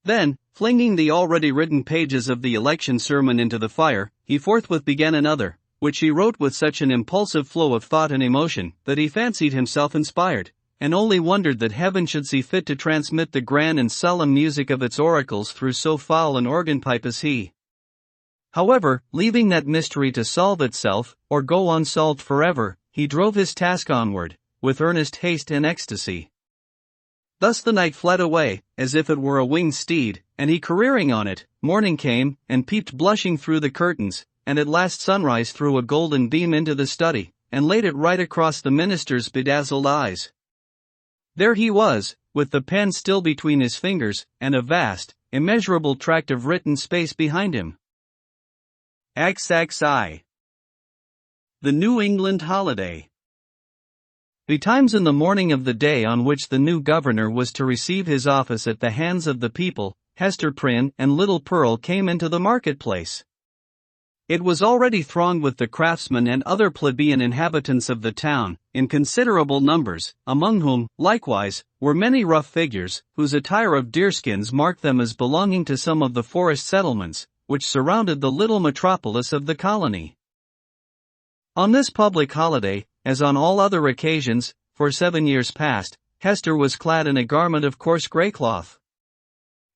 Then, flinging the already written pages of the election sermon into the fire, he forthwith began another, which he wrote with such an impulsive flow of thought and emotion, that he fancied himself inspired, and only wondered that heaven should see fit to transmit the grand and solemn music of its oracles through so foul an organ-pipe as he. However, leaving that mystery to solve itself, or go unsolved forever, he drove his task onward, with earnest haste and ecstasy. Thus the night fled away, as if it were a winged steed, and he careering on it. Morning came, and peeped blushing through the curtains, and at last sunrise threw a golden beam into the study, and laid it right across the minister's bedazzled eyes. There he was, with the pen still between his fingers, and a vast, immeasurable tract of written space behind him. XXI. The New England Holiday. Betimes in the morning of the day on which the new governor was to receive his office at the hands of the people, Hester Prynne and little Pearl came into the marketplace. It was already thronged with the craftsmen and other plebeian inhabitants of the town, in considerable numbers, among whom, likewise, were many rough figures, whose attire of deerskins marked them as belonging to some of the forest settlements, which surrounded the little metropolis of the colony. On this public holiday, as on all other occasions, for 7 years past, Hester was clad in a garment of coarse grey cloth.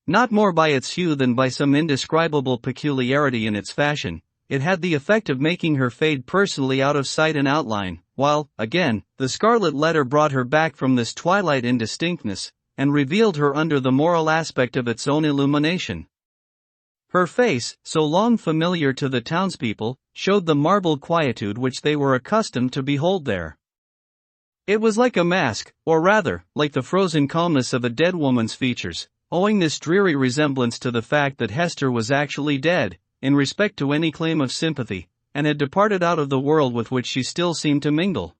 Not more by its hue than by some indescribable peculiarity in its fashion, it had the effect of making her fade personally out of sight and outline, while, again, the Scarlet Letter brought her back from this twilight indistinctness, and revealed her under the moral aspect of its own illumination. Her face, so long familiar to the townspeople, showed the marble quietude which they were accustomed to behold there. It was like a mask, or rather, like the frozen calmness of a dead woman's features, owing this dreary resemblance to the fact that Hester was actually dead, in respect to any claim of sympathy, and had departed out of the world with which she still seemed to mingle.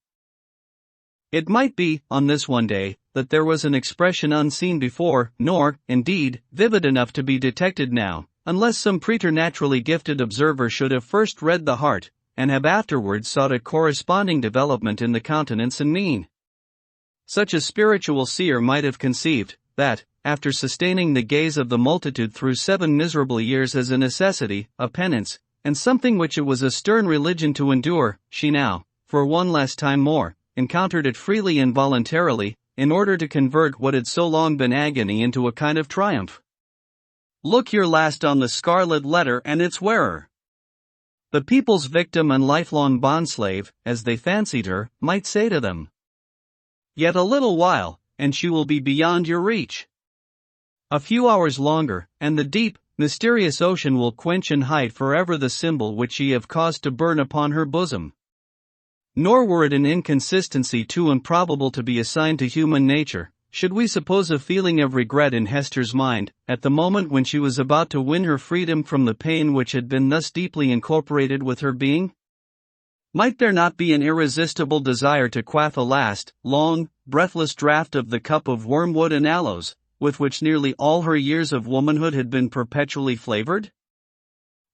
It might be, on this one day, that there was an expression unseen before, nor, indeed, vivid enough to be detected now, unless some preternaturally gifted observer should have first read the heart, and have afterwards sought a corresponding development in the countenance and mien. Such a spiritual seer might have conceived, that, after sustaining the gaze of the multitude through 7 miserable years as a necessity, a penance, and something which it was a stern religion to endure, she now, for one last time more, encountered it freely and voluntarily, in order to convert what had so long been agony into a kind of triumph. Look your last on the Scarlet Letter and its wearer. The people's victim and lifelong bondslave, as they fancied her, might say to them. Yet a little while, and she will be beyond your reach. A few hours longer, and the deep, mysterious ocean will quench and hide forever the symbol which ye have caused to burn upon her bosom. Nor were it an inconsistency too improbable to be assigned to human nature, should we suppose a feeling of regret in Hester's mind, at the moment when she was about to win her freedom from the pain which had been thus deeply incorporated with her being? Might there not be an irresistible desire to quaff a last, long, breathless draught of the cup of wormwood and aloes, with which nearly all her years of womanhood had been perpetually flavored?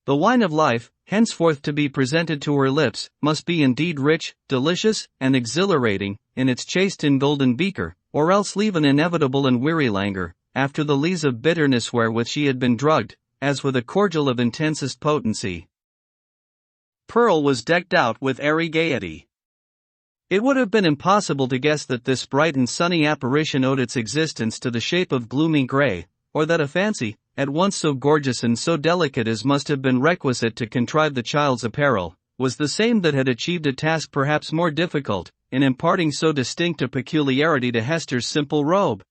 The wine of life, henceforth to be presented to her lips, must be indeed rich, delicious, and exhilarating, in its chaste and golden beaker, or else leave an inevitable and weary languor, after the lees of bitterness wherewith she had been drugged, as with a cordial of intensest potency. Pearl was decked out with airy gaiety. It would have been impossible to guess that this bright and sunny apparition owed its existence to the shape of gloomy grey, or that a fancy, at once so gorgeous and so delicate as must have been requisite to contrive the child's apparel, was the same that had achieved a task perhaps more difficult, in imparting so distinct a peculiarity to Hester's simple robe.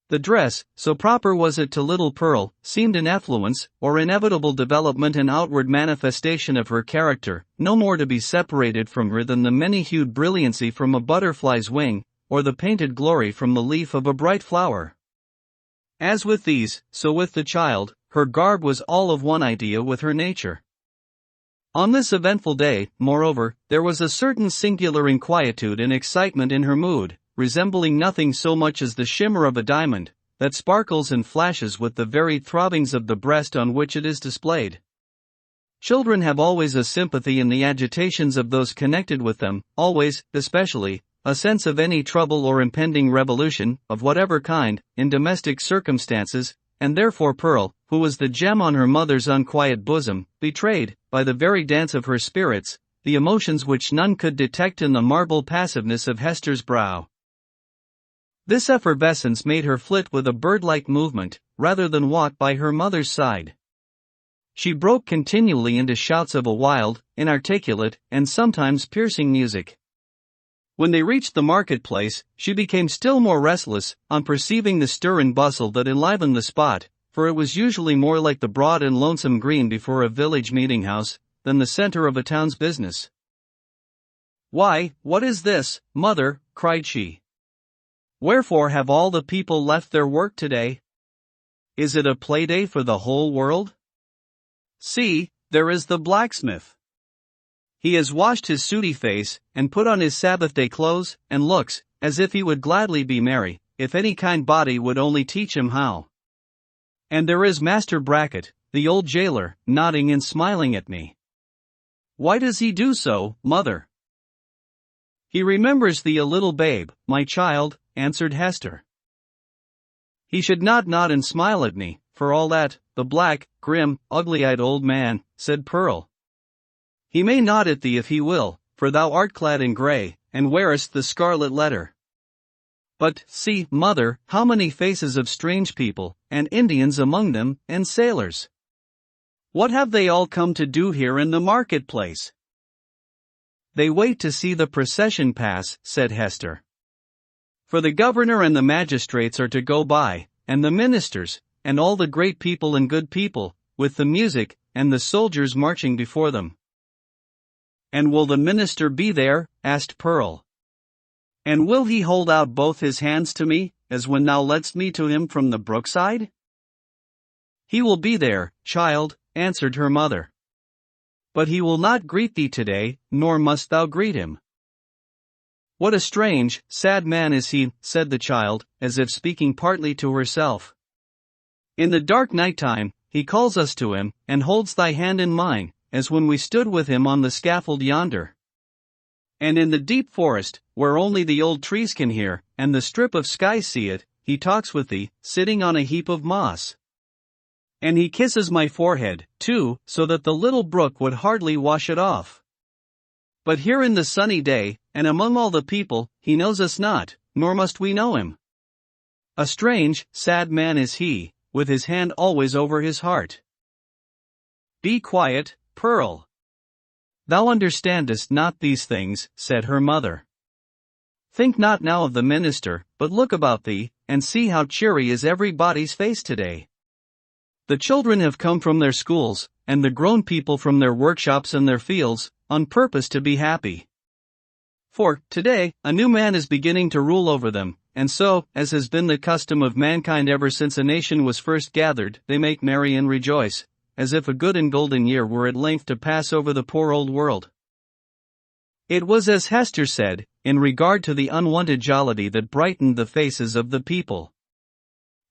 The dress, so proper was it to little Pearl, seemed an effluence, or inevitable development and outward manifestation of her character, no more to be separated from her than the many-hued brilliancy from a butterfly's wing, or the painted glory from the leaf of a bright flower. As with these, so with the child, her garb was all of one idea with her nature. On this eventful day, moreover, there was a certain singular inquietude and excitement in her mood, resembling nothing so much as the shimmer of a diamond, that sparkles and flashes with the varied throbbings of the breast on which it is displayed. Children have always a sympathy in the agitations of those connected with them, always, especially, a sense of any trouble or impending revolution, of whatever kind, in domestic circumstances, and therefore Pearl, who was the gem on her mother's unquiet bosom, betrayed, by the very dance of her spirits, the emotions which none could detect in the marble passiveness of Hester's brow. This effervescence made her flit with a bird-like movement, rather than walk by her mother's side. She broke continually into shouts of a wild, inarticulate, and sometimes piercing music. When they reached the marketplace, she became still more restless, on perceiving the stir and bustle that enlivened the spot, for it was usually more like the broad and lonesome green before a village meeting-house, than the center of a town's business. "Why, what is this, mother?" cried she. "Wherefore have all the people left their work today? Is it a play-day for the whole world? See, there is the blacksmith. He has washed his sooty face, and put on his Sabbath-day clothes, and looks, as if he would gladly be merry, if any kind body would only teach him how. And there is Master Brackett, the old jailer, nodding and smiling at me. Why does he do so, mother? He remembers thee a little babe, my child, answered Hester. He should not nod and smile at me, for all that, the black, grim, ugly-eyed old man, said Pearl. He may nod at thee if he will, for thou art clad in grey, and wearest the scarlet letter. But, see, mother, how many faces of strange people, and Indians among them, and sailors. What have they all come to do here in the marketplace? They wait to see the procession pass, said Hester. For the governor and the magistrates are to go by, and the ministers, and all the great people and good people, with the music, and the soldiers marching before them. And will the minister be there? Asked Pearl. And will he hold out both his hands to me, as when thou ledst me to him from the brookside? He will be there, child, answered her mother. But he will not greet thee today, nor must thou greet him. What a strange, sad man is he, said the child, as if speaking partly to herself. In the dark night-time, he calls us to him, and holds thy hand in mine, as when we stood with him on the scaffold yonder. And in the deep forest, where only the old trees can hear, and the strip of sky see it, he talks with thee, sitting on a heap of moss. And he kisses my forehead, too, so that the little brook would hardly wash it off. But here in the sunny day, and among all the people, he knows us not, nor must we know him. A strange, sad man is he, with his hand always over his heart. Be quiet, Pearl. Thou understandest not these things, said her mother. Think not now of the minister, but look about thee, and see how cheery is everybody's face today. The children have come from their schools, and the grown people from their workshops and their fields, on purpose to be happy. For, today, a new man is beginning to rule over them, and so, as has been the custom of mankind ever since a nation was first gathered, they make merry and rejoice, as if a good and golden year were at length to pass over the poor old world. It was as Hester said, in regard to the unwonted jollity that brightened the faces of the people.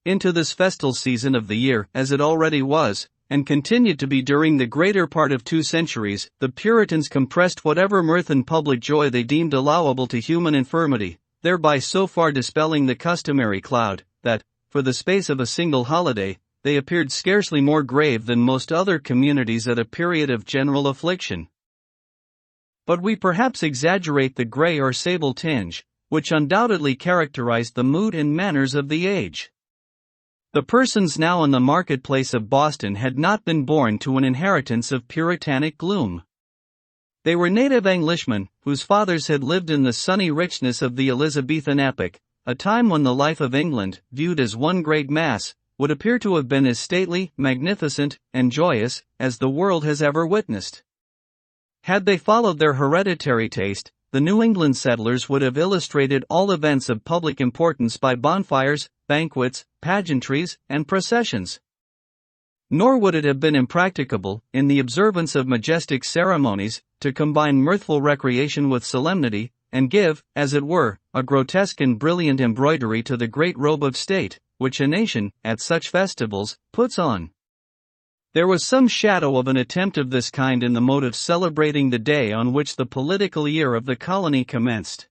Into this festal season of the year, as it already was, and continued to be during the greater part of 2 centuries, the Puritans compressed whatever mirth and public joy they deemed allowable to human infirmity, thereby so far dispelling the customary cloud, that, for the space of a single holiday, they appeared scarcely more grave than most other communities at a period of general affliction. But we perhaps exaggerate the grey or sable tinge, which undoubtedly characterized the mood and manners of the age. The persons now in the marketplace of Boston had not been born to an inheritance of puritanic gloom. They were native Englishmen, whose fathers had lived in the sunny richness of the Elizabethan epoch, a time when the life of England, viewed as one great mass, would appear to have been as stately, magnificent, and joyous, as the world has ever witnessed. Had they followed their hereditary taste, the New England settlers would have illustrated all events of public importance by bonfires, banquets, pageantries, and processions. Nor would it have been impracticable, in the observance of majestic ceremonies, to combine mirthful recreation with solemnity, and give, as it were, a grotesque and brilliant embroidery to the great robe of state, which a nation, at such festivals, puts on. There was some shadow of an attempt of this kind in the mode of celebrating the day on which the political year of the colony commenced.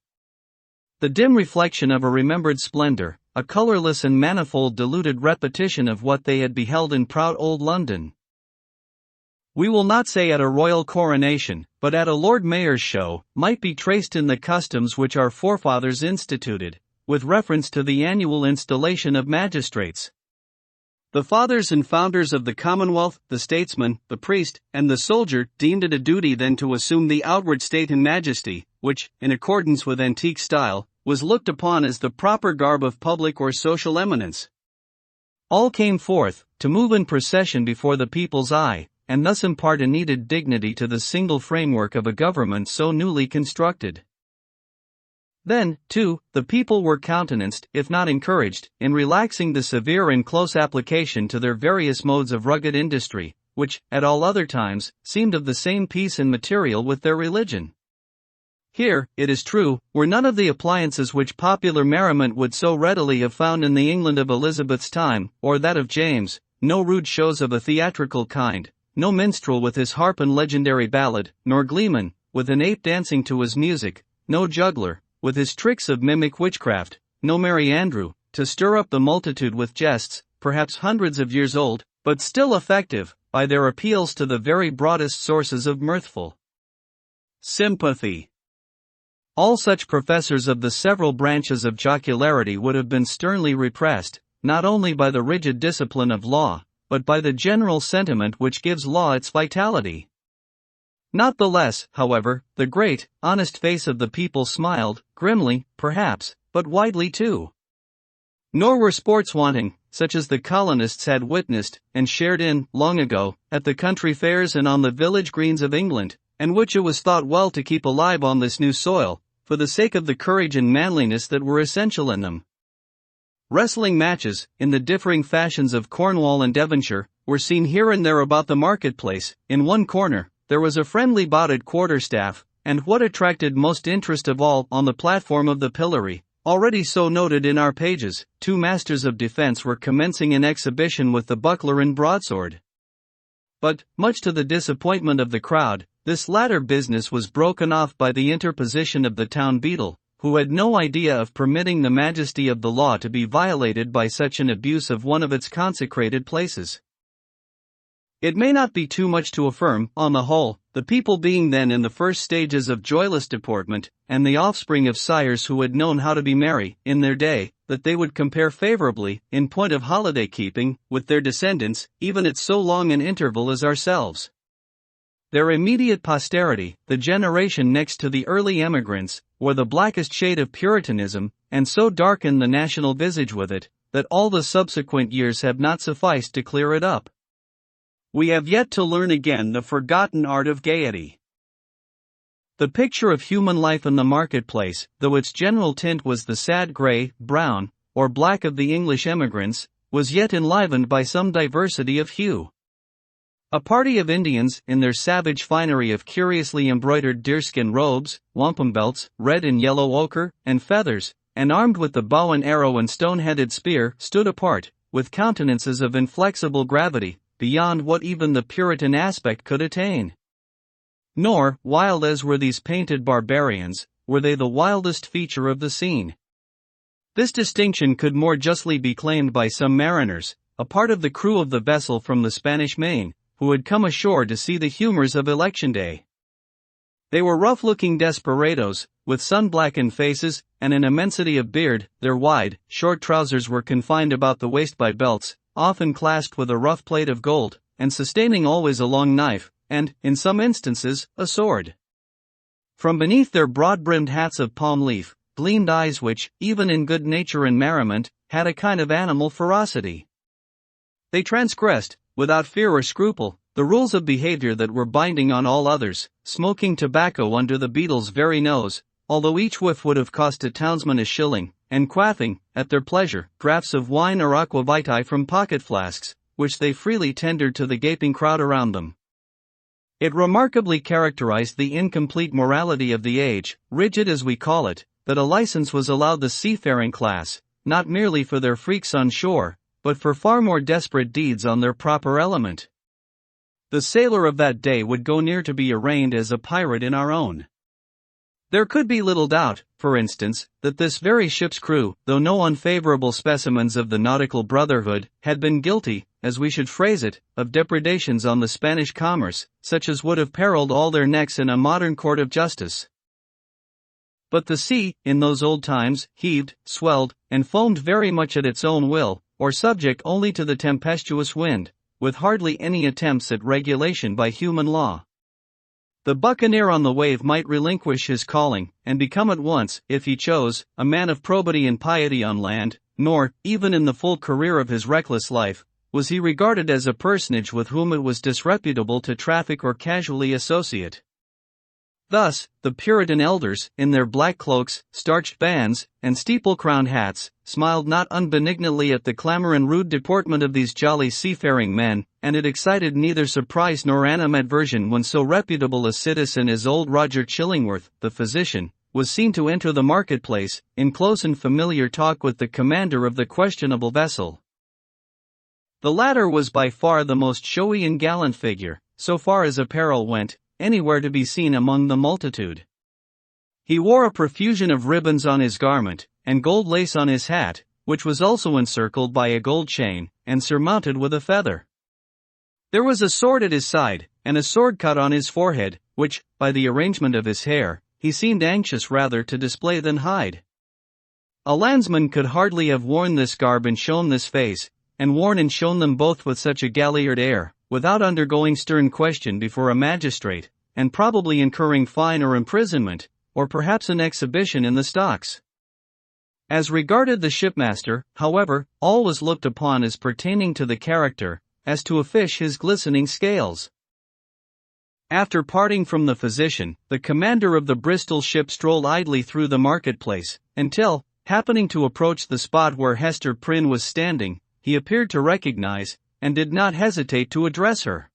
The dim reflection of a remembered splendor, a colorless and manifold diluted repetition of what they had beheld in proud old London. We will not say at a royal coronation, but at a Lord Mayor's show, might be traced in the customs which our forefathers instituted, with reference to the annual installation of magistrates. The fathers and founders of the Commonwealth, the statesman, the priest, and the soldier, deemed it a duty then to assume the outward state and majesty, which, in accordance with antique style, was looked upon as the proper garb of public or social eminence. All came forth, to move in procession before the people's eye, and thus impart a needed dignity to the single framework of a government so newly constructed. Then, too, the people were countenanced, if not encouraged, in relaxing the severe and close application to their various modes of rugged industry, which, at all other times, seemed of the same piece and material with their religion. Here, it is true, were none of the appliances which popular merriment would so readily have found in the England of Elizabeth's time, or that of James, no rude shows of a theatrical kind, no minstrel with his harp and legendary ballad, nor gleeman, with an ape dancing to his music, no juggler, with his tricks of mimic witchcraft, no merry Andrew, to stir up the multitude with jests, perhaps hundreds of years old, but still effective, by their appeals to the very broadest sources of mirthful sympathy. All such professors of the several branches of jocularity would have been sternly repressed, not only by the rigid discipline of law, but by the general sentiment which gives law its vitality. Not the less, however, the great, honest face of the people smiled, grimly, perhaps, but widely too. Nor were sports wanting, such as the colonists had witnessed, and shared in, long ago, at the country fairs and on the village greens of England, and which it was thought well to keep alive on this new soil, for the sake of the courage and manliness that were essential in them. Wrestling matches, in the differing fashions of Cornwall and Devonshire, were seen here and there about the marketplace. In one corner, there was a friendly bout at quarterstaff, and what attracted most interest of all, on the platform of the pillory, already so noted in our pages, two masters of defense were commencing an exhibition with the buckler and broadsword. But, much to the disappointment of the crowd, this latter business was broken off by the interposition of the town beadle, who had no idea of permitting the majesty of the law to be violated by such an abuse of one of its consecrated places. It may not be too much to affirm, on the whole, the people being then in the first stages of joyless deportment, and the offspring of sires who had known how to be merry, in their day, that they would compare favorably, in point of holiday-keeping, with their descendants, even at so long an interval as ourselves. Their immediate posterity, the generation next to the early emigrants, wore the blackest shade of Puritanism, and so darkened the national visage with it, that all the subsequent years have not sufficed to clear it up. We have yet to learn again the forgotten art of gaiety. The picture of human life in the marketplace, though its general tint was the sad grey, brown, or black of the English emigrants, was yet enlivened by some diversity of hue. A party of Indians, in their savage finery of curiously embroidered deerskin robes, wampum belts, red and yellow ochre, and feathers, and armed with the bow and arrow and stone-headed spear, stood apart, with countenances of inflexible gravity, beyond what even the Puritan aspect could attain. Nor, wild as were these painted barbarians, were they the wildest feature of the scene. This distinction could more justly be claimed by some mariners, a part of the crew of the vessel from the Spanish Main, who had come ashore to see the humors of Election Day. They were rough-looking desperadoes, with sun-blackened faces, and an immensity of beard. Their wide, short trousers were confined about the waist by belts, often clasped with a rough plate of gold, and sustaining always a long knife, and, in some instances, a sword. From beneath their broad-brimmed hats of palm leaf, gleamed eyes which, even in good nature and merriment, had a kind of animal ferocity. They transgressed, without fear or scruple, the rules of behavior that were binding on all others, smoking tobacco under the beadle's very nose, although each whiff would have cost a townsman a shilling, and quaffing, at their pleasure, draughts of wine or aqua vitae from pocket flasks, which they freely tendered to the gaping crowd around them. It remarkably characterized the incomplete morality of the age, rigid as we call it, that a license was allowed the seafaring class, not merely for their freaks on shore, but for far more desperate deeds on their proper element. The sailor of that day would go near to be arraigned as a pirate in our own. There could be little doubt, for instance, that this very ship's crew, though no unfavorable specimens of the nautical brotherhood, had been guilty, as we should phrase it, of depredations on the Spanish commerce, such as would have periled all their necks in a modern court of justice. But the sea, in those old times, heaved, swelled, and foamed very much at its own will, or subject only to the tempestuous wind, with hardly any attempts at regulation by human law. The buccaneer on the wave might relinquish his calling, and become at once, if he chose, a man of probity and piety on land, nor, even in the full career of his reckless life, was he regarded as a personage with whom it was disreputable to traffic or casually associate. Thus, the Puritan elders, in their black cloaks, starched bands, and steeple-crowned hats, smiled not unbenignantly at the clamor and rude deportment of these jolly seafaring men, and it excited neither surprise nor animadversion when so reputable a citizen as old Roger Chillingworth, the physician, was seen to enter the marketplace, in close and familiar talk with the commander of the questionable vessel. The latter was by far the most showy and gallant figure, so far as apparel went, anywhere to be seen among the multitude. He wore a profusion of ribbons on his garment, and gold lace on his hat, which was also encircled by a gold chain, and surmounted with a feather. There was a sword at his side, and a sword cut on his forehead, which, by the arrangement of his hair, he seemed anxious rather to display than hide. A landsman could hardly have worn this garb and shown this face, and worn and shown them both with such a galliard air, without undergoing stern question before a magistrate, and probably incurring fine or imprisonment, or perhaps an exhibition in the stocks. As regarded the shipmaster, however, all was looked upon as pertaining to the character, as to a fish his glistening scales. After parting from the physician, the commander of the Bristol ship strolled idly through the marketplace, until, happening to approach the spot where Hester Prynne was standing, he appeared to recognize, and did not hesitate to address her.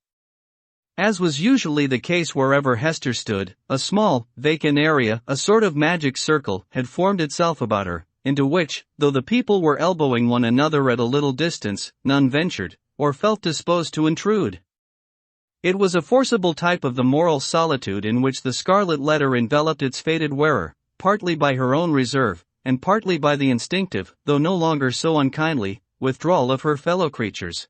As was usually the case wherever Hester stood, a small, vacant area, a sort of magic circle, had formed itself about her, into which, though the people were elbowing one another at a little distance, none ventured, or felt disposed to intrude. It was a forcible type of the moral solitude in which the Scarlet Letter enveloped its fated wearer, partly by her own reserve, and partly by the instinctive, though no longer so unkindly, withdrawal of her fellow creatures.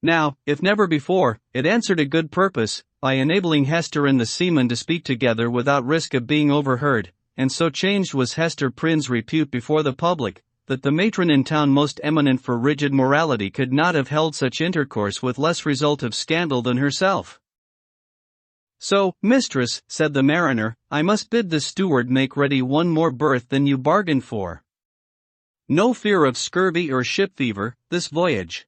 Now, if never before, it answered a good purpose, by enabling Hester and the seaman to speak together without risk of being overheard, and so changed was Hester Prynne's repute before the public, that the matron in town most eminent for rigid morality could not have held such intercourse with less result of scandal than herself. "So, mistress," said the mariner, "I must bid the steward make ready one more berth than you bargained for. No fear of scurvy or ship fever, this voyage.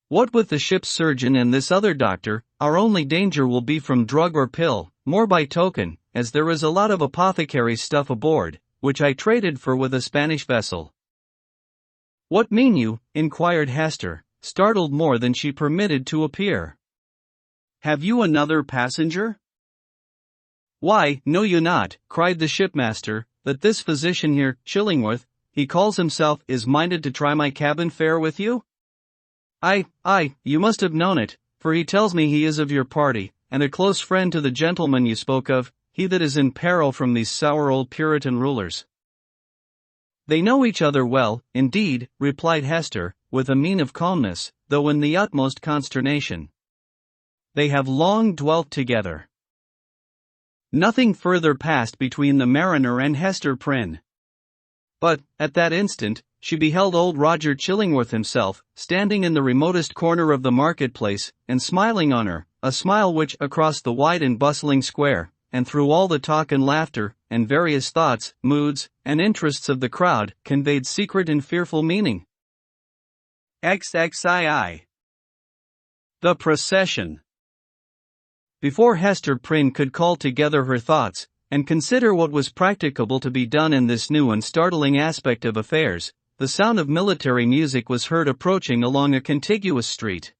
What with the ship's surgeon and this other doctor, our only danger will be from drug or pill, more by token, as there is a lot of apothecary stuff aboard, which I traded for with a Spanish vessel." "What mean you?" inquired Hester, startled more than she permitted to appear. "Have you another passenger?" "Why, know you not," cried the shipmaster, "that this physician here, Chillingworth, he calls himself, is minded to try my cabin fare with you? Aye, you must have known it, for he tells me he is of your party, and a close friend to the gentleman you spoke of, he that is in peril from these sour old Puritan rulers." "They know each other well, indeed," replied Hester, with a mien of calmness, though in the utmost consternation. "They have long dwelt together." Nothing further passed between the mariner and Hester Prynne. But, at that instant, she beheld old Roger Chillingworth himself, standing in the remotest corner of the marketplace, and smiling on her, a smile which, across the wide and bustling square, and through all the talk and laughter, and various thoughts, moods, and interests of the crowd, conveyed secret and fearful meaning. XXII. The procession. Before Hester Prynne could call together her thoughts, and consider what was practicable to be done in this new and startling aspect of affairs, the sound of military music was heard approaching along a contiguous street.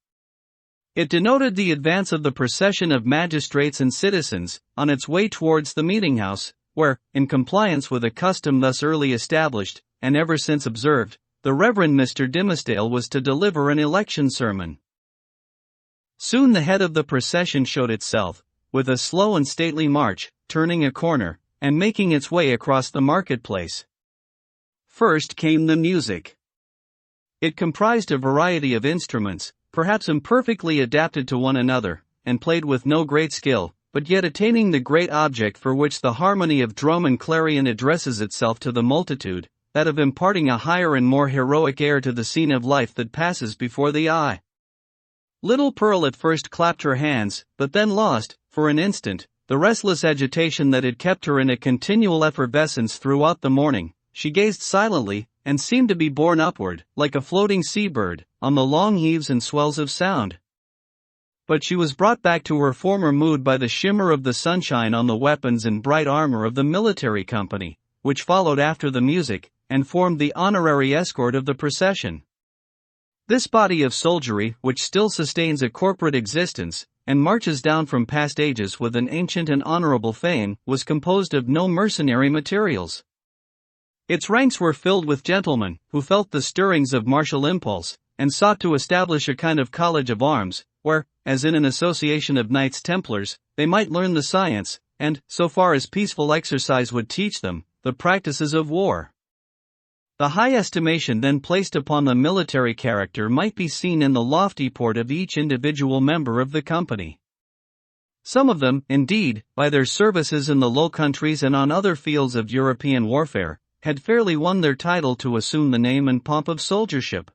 It denoted the advance of the procession of magistrates and citizens, on its way towards the meeting-house, where, in compliance with a custom thus early established, and ever since observed, the Reverend Mr. Dimmesdale was to deliver an election sermon. Soon the head of the procession showed itself, with a slow and stately march, turning a corner, and making its way across the marketplace. First came the music. It comprised a variety of instruments, perhaps imperfectly adapted to one another, and played with no great skill, but yet attaining the great object for which the harmony of drum and clarion addresses itself to the multitude, that of imparting a higher and more heroic air to the scene of life that passes before the eye. Little Pearl at first clapped her hands, but then lost, for an instant, the restless agitation that had kept her in a continual effervescence throughout the morning. She gazed silently, and seemed to be borne upward, like a floating sea-bird, on the long heaves and swells of sound. But she was brought back to her former mood by the shimmer of the sunshine on the weapons and bright armor of the military company, which followed after the music, and formed the honorary escort of the procession. This body of soldiery, which still sustains a corporate existence, and marches down from past ages with an ancient and honorable fame, was composed of no mercenary materials. Its ranks were filled with gentlemen, who felt the stirrings of martial impulse, and sought to establish a kind of college of arms, where, as in an association of Knights Templars, they might learn the science, and, so far as peaceful exercise would teach them, the practices of war. The high estimation then placed upon the military character might be seen in the lofty port of each individual member of the company. Some of them, indeed, by their services in the Low Countries and on other fields of European warfare, had fairly won their title to assume the name and pomp of soldiership.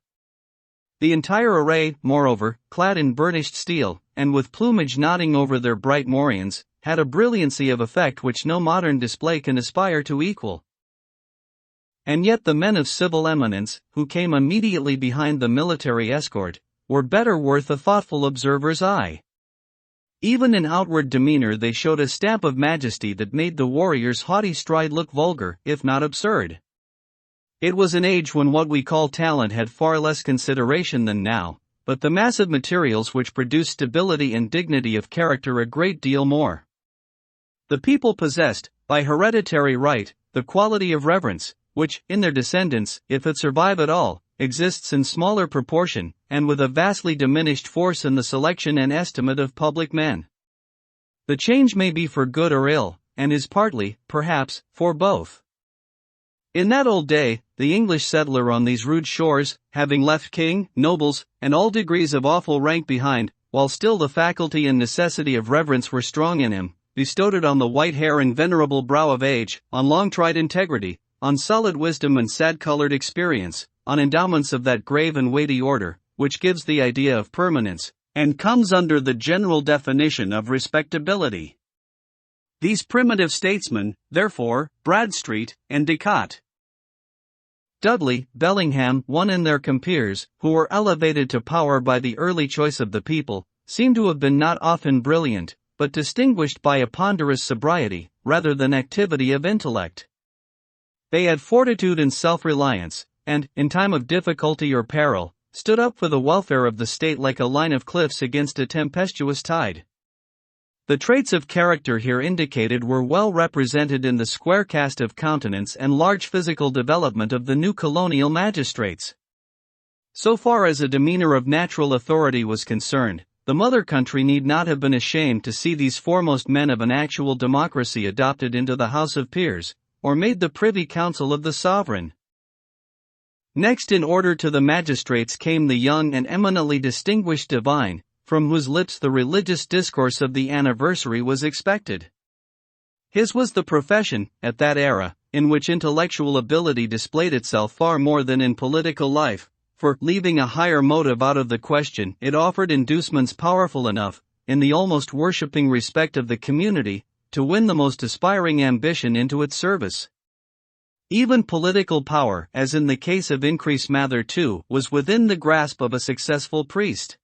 The entire array, moreover, clad in burnished steel, and with plumage nodding over their bright morions, had a brilliancy of effect which no modern display can aspire to equal. And yet the men of civil eminence, who came immediately behind the military escort, were better worth a thoughtful observer's eye. Even in outward demeanor they showed a stamp of majesty that made the warrior's haughty stride look vulgar, if not absurd. It was an age when what we call talent had far less consideration than now, but the massive materials which produce stability and dignity of character a great deal more. The people possessed, by hereditary right, the quality of reverence, which, in their descendants, if it survive at all, exists in smaller proportion, and with a vastly diminished force in the selection and estimate of public men. The change may be for good or ill, and is partly, perhaps, for both. In that old day, the English settler on these rude shores, having left king, nobles, and all degrees of awful rank behind, while still the faculty and necessity of reverence were strong in him, bestowed it on the white hair and venerable brow of age, on long-tried integrity, on solid wisdom and sad-colored experience, on endowments of that grave and weighty order, which gives the idea of permanence, and comes under the general definition of respectability. These primitive statesmen, therefore, Bradstreet and Descartes, Dudley, Bellingham, one and their compeers, who were elevated to power by the early choice of the people, seem to have been not often brilliant, but distinguished by a ponderous sobriety, rather than activity of intellect. They had fortitude and self-reliance, and, in time of difficulty or peril, stood up for the welfare of the state like a line of cliffs against a tempestuous tide. The traits of character here indicated were well represented in the square cast of countenance and large physical development of the new colonial magistrates. So far as a demeanor of natural authority was concerned, the mother country need not have been ashamed to see these foremost men of an actual democracy adopted into the House of Peers, or made the Privy Council of the sovereign. Next in order to the magistrates came the young and eminently distinguished divine, from whose lips the religious discourse of the anniversary was expected. His was the profession, at that era, in which intellectual ability displayed itself far more than in political life, for, leaving a higher motive out of the question, it offered inducements powerful enough, in the almost worshipping respect of the community, to win the most aspiring ambition into its service. Even political power, as in the case of Increase Mather II, was within the grasp of a successful priest.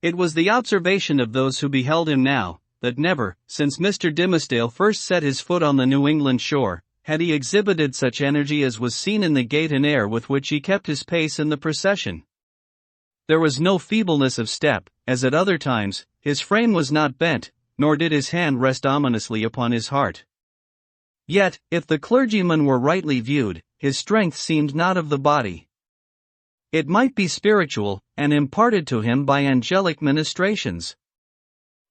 It was the observation of those who beheld him now, that never, since Mr. Dimmesdale first set his foot on the New England shore, had he exhibited such energy as was seen in the gait and air with which he kept his pace in the procession. There was no feebleness of step, as at other times, his frame was not bent, nor did his hand rest ominously upon his heart. Yet, if the clergyman were rightly viewed, his strength seemed not of the body. It might be spiritual, and imparted to him by angelic ministrations.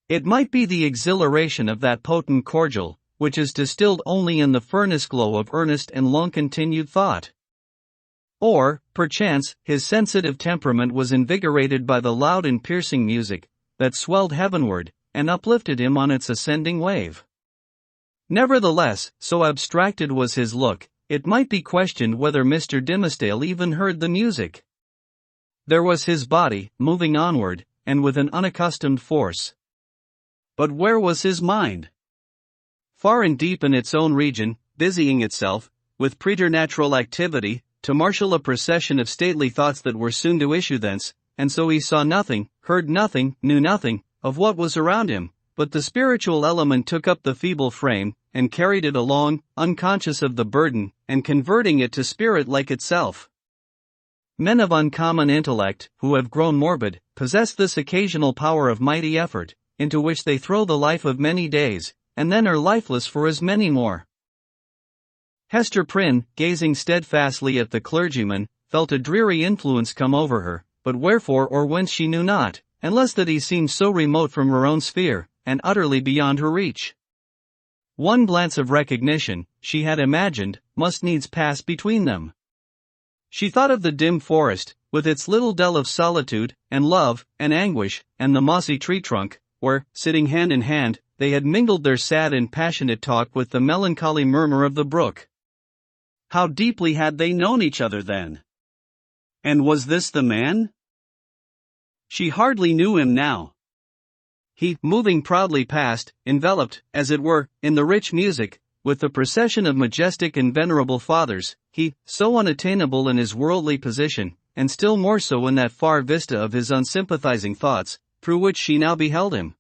It might be the exhilaration of that potent cordial, which is distilled only in the furnace glow of earnest and long-continued thought. Or, perchance, his sensitive temperament was invigorated by the loud and piercing music, that swelled heavenward, and uplifted him on its ascending wave. Nevertheless, so abstracted was his look, it might be questioned whether Mr. Dimmesdale even heard the music. There was his body, moving onward, and with an unaccustomed force. But where was his mind? Far and deep in its own region, busying itself, with preternatural activity, to marshal a procession of stately thoughts that were soon to issue thence, and so he saw nothing, heard nothing, knew nothing, of what was around him, but the spiritual element took up the feeble frame, and carried it along, unconscious of the burden, and converting it to spirit like itself. Men of uncommon intellect, who have grown morbid, possess this occasional power of mighty effort, into which they throw the life of many days, and then are lifeless for as many more. Hester Prynne, gazing steadfastly at the clergyman, felt a dreary influence come over her, but wherefore or whence she knew not, and less that he seemed so remote from her own sphere, and utterly beyond her reach. One glance of recognition, she had imagined, must needs pass between them. She thought of the dim forest, with its little dell of solitude, and love, and anguish, and the mossy tree trunk, where, sitting hand in hand, they had mingled their sad and passionate talk with the melancholy murmur of the brook. How deeply had they known each other then? And was this the man? She hardly knew him now. He, moving proudly past, enveloped, as it were, in the rich music, with the procession of majestic and venerable fathers, he, so unattainable in his worldly position, and still more so in that far vista of his unsympathizing thoughts, through which she now beheld him.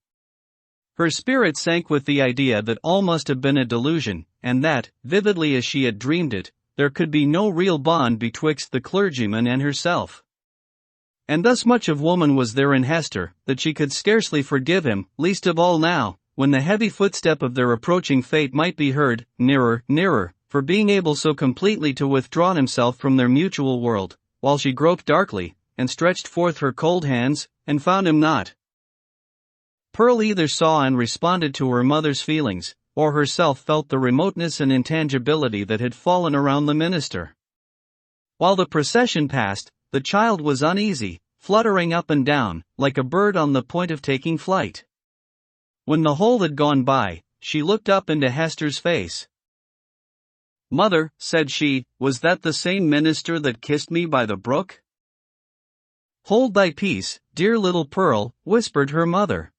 Her spirit sank with the idea that all must have been a delusion, and that, vividly as she had dreamed it, there could be no real bond betwixt the clergyman and herself. And thus much of woman was there in Hester, that she could scarcely forgive him, least of all now, when the heavy footstep of their approaching fate might be heard, nearer, nearer, for being able so completely to withdraw himself from their mutual world, while she groped darkly, and stretched forth her cold hands, and found him not. Pearl either saw and responded to her mother's feelings, or herself felt the remoteness and intangibility that had fallen around the minister. While the procession passed, the child was uneasy, fluttering up and down, like a bird on the point of taking flight. When the whole had gone by, she looked up into Hester's face. "Mother," said she, "was that the same minister that kissed me by the brook?" "Hold thy peace, dear little Pearl," whispered her mother.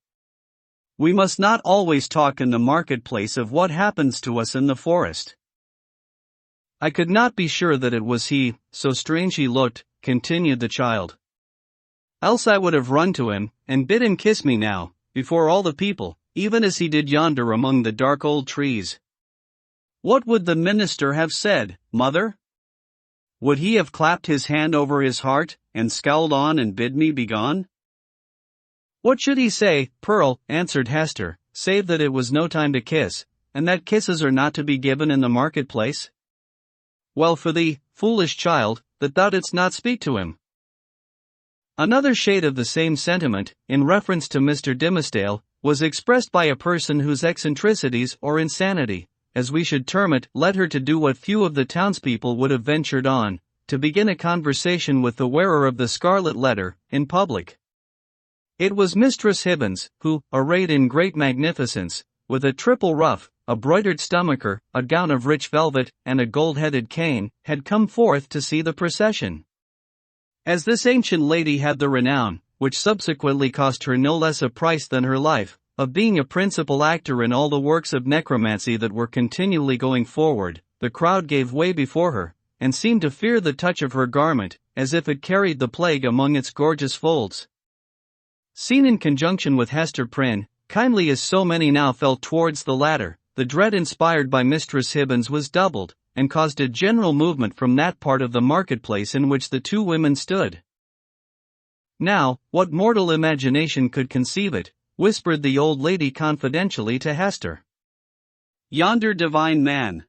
"We must not always talk in the marketplace of what happens to us in the forest." "I could not be sure that it was he, so strange he looked," continued the child. "Else I would have run to him, and bid him kiss me now, before all the people, even as he did yonder among the dark old trees." "What would the minister have said, mother? Would he have clapped his hand over his heart, and scowled on and bid me begone?" "What should he say, Pearl," answered Hester, "save that it was no time to kiss, and that kisses are not to be given in the marketplace? Well for thee, foolish child, that thou didst not speak to him." Another shade of the same sentiment, in reference to Mr. Dimmesdale, was expressed by a person whose eccentricities or insanity, as we should term it, led her to do what few of the townspeople would have ventured on, to begin a conversation with the wearer of the Scarlet Letter, in public. It was Mistress Hibbins, who, arrayed in great magnificence, with a triple ruff, a broidered stomacher, a gown of rich velvet, and a gold-headed cane, had come forth to see the procession. As this ancient lady had the renown, which subsequently cost her no less a price than her life, of being a principal actor in all the works of necromancy that were continually going forward, the crowd gave way before her, and seemed to fear the touch of her garment, as if it carried the plague among its gorgeous folds. Seen in conjunction with Hester Prynne, kindly as so many now felt towards the latter, the dread inspired by Mistress Hibbins was doubled, and caused a general movement from that part of the marketplace in which the two women stood. "Now, what mortal imagination could conceive it?" whispered the old lady confidentially to Hester. "Yonder divine man.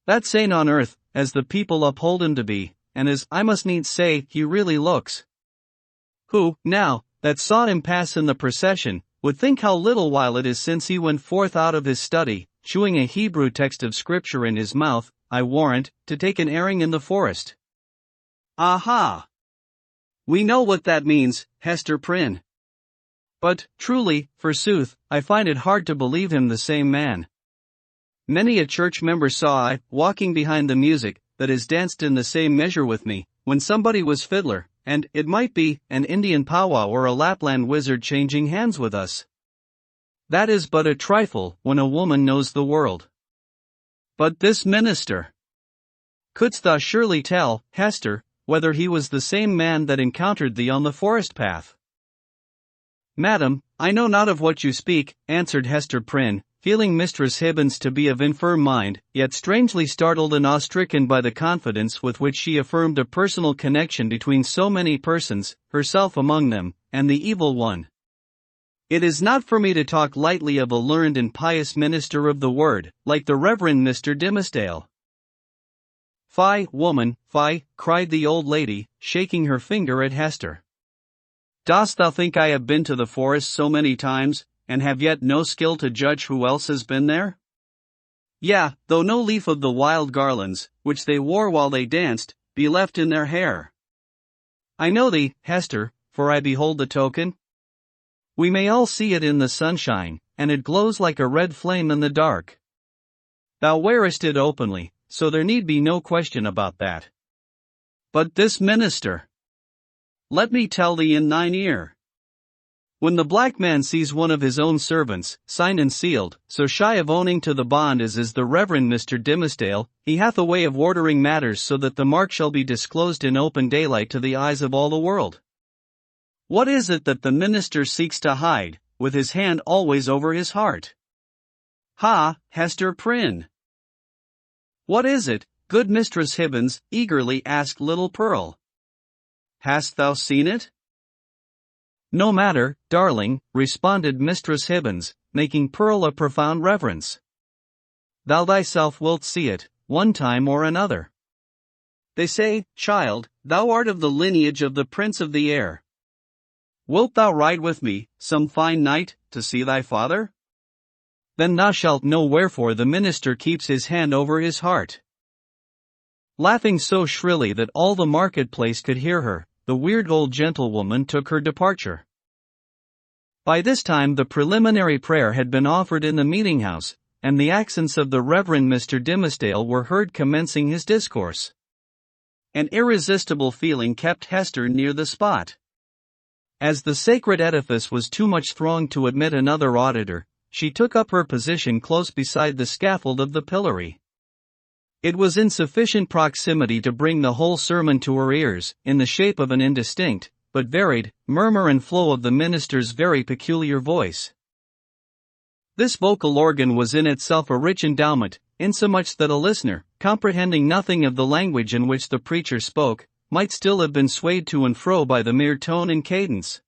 That saint on earth, as the people uphold him to be, and as, I must needs say, he really looks. Who, now, that saw him pass in the procession, would think how little while it is since he went forth out of his study, chewing a Hebrew text of scripture in his mouth, I warrant, to take an airing in the forest." "Aha! We know what that means, Hester Prynne. But, truly, forsooth, I find it hard to believe him the same man. Many a church member saw I, walking behind the music, that has danced in the same measure with me, when somebody was fiddler, and, it might be, an Indian powwow or a Lapland wizard changing hands with us. That is but a trifle, when a woman knows the world. But this minister! Couldst thou surely tell, Hester, whether he was the same man that encountered thee on the forest path?" "Madam, I know not of what you speak," answered Hester Prynne, feeling Mistress Hibbins to be of infirm mind, yet strangely startled and awe-stricken by the confidence with which she affirmed a personal connection between so many persons, herself among them, and the evil one. "It is not for me to talk lightly of a learned and pious minister of the word, like the Reverend Mr. Dimmesdale. "Fie, woman, fie," cried the old lady, shaking her finger at Hester. "Dost thou think I have been to the forest so many times, and have yet no skill to judge who else has been there? Yea, though no leaf of the wild garlands, which they wore while they danced, be left in their hair. I know thee, Hester, for I behold the token. We may all see it in the sunshine, and it glows like a red flame in the dark. Thou wearest it openly, so there need be no question about that. But this minister, let me tell thee in thine ear. When the black man sees one of his own servants, signed and sealed, so shy of owning to the bond as is the Reverend Mr. Dimmesdale, he hath a way of ordering matters so that the mark shall be disclosed in open daylight to the eyes of all the world. What is it that the minister seeks to hide, with his hand always over his heart? Ha, Hester Prynne! What is it, good Mistress Hibbins? Eagerly asked little Pearl. Hast thou seen it? No matter, darling, responded Mistress Hibbins, making Pearl a profound reverence. Thou thyself wilt see it, one time or another. They say, child, thou art of the lineage of the Prince of the Air. Wilt thou ride with me, some fine night, to see thy father? Then thou shalt know wherefore the minister keeps his hand over his heart. Laughing so shrilly that all the marketplace could hear her, the weird old gentlewoman took her departure. By this time the preliminary prayer had been offered in the meeting-house, and the accents of the Reverend Mr. Dimmesdale were heard commencing his discourse. An irresistible feeling kept Hester near the spot. As the sacred edifice was too much thronged to admit another auditor, she took up her position close beside the scaffold of the pillory. It was in sufficient proximity to bring the whole sermon to her ears, in the shape of an indistinct, but varied, murmur and flow of the minister's very peculiar voice. This vocal organ was in itself a rich endowment, insomuch that a listener, comprehending nothing of the language in which the preacher spoke, might still have been swayed to and fro by the mere tone and cadence.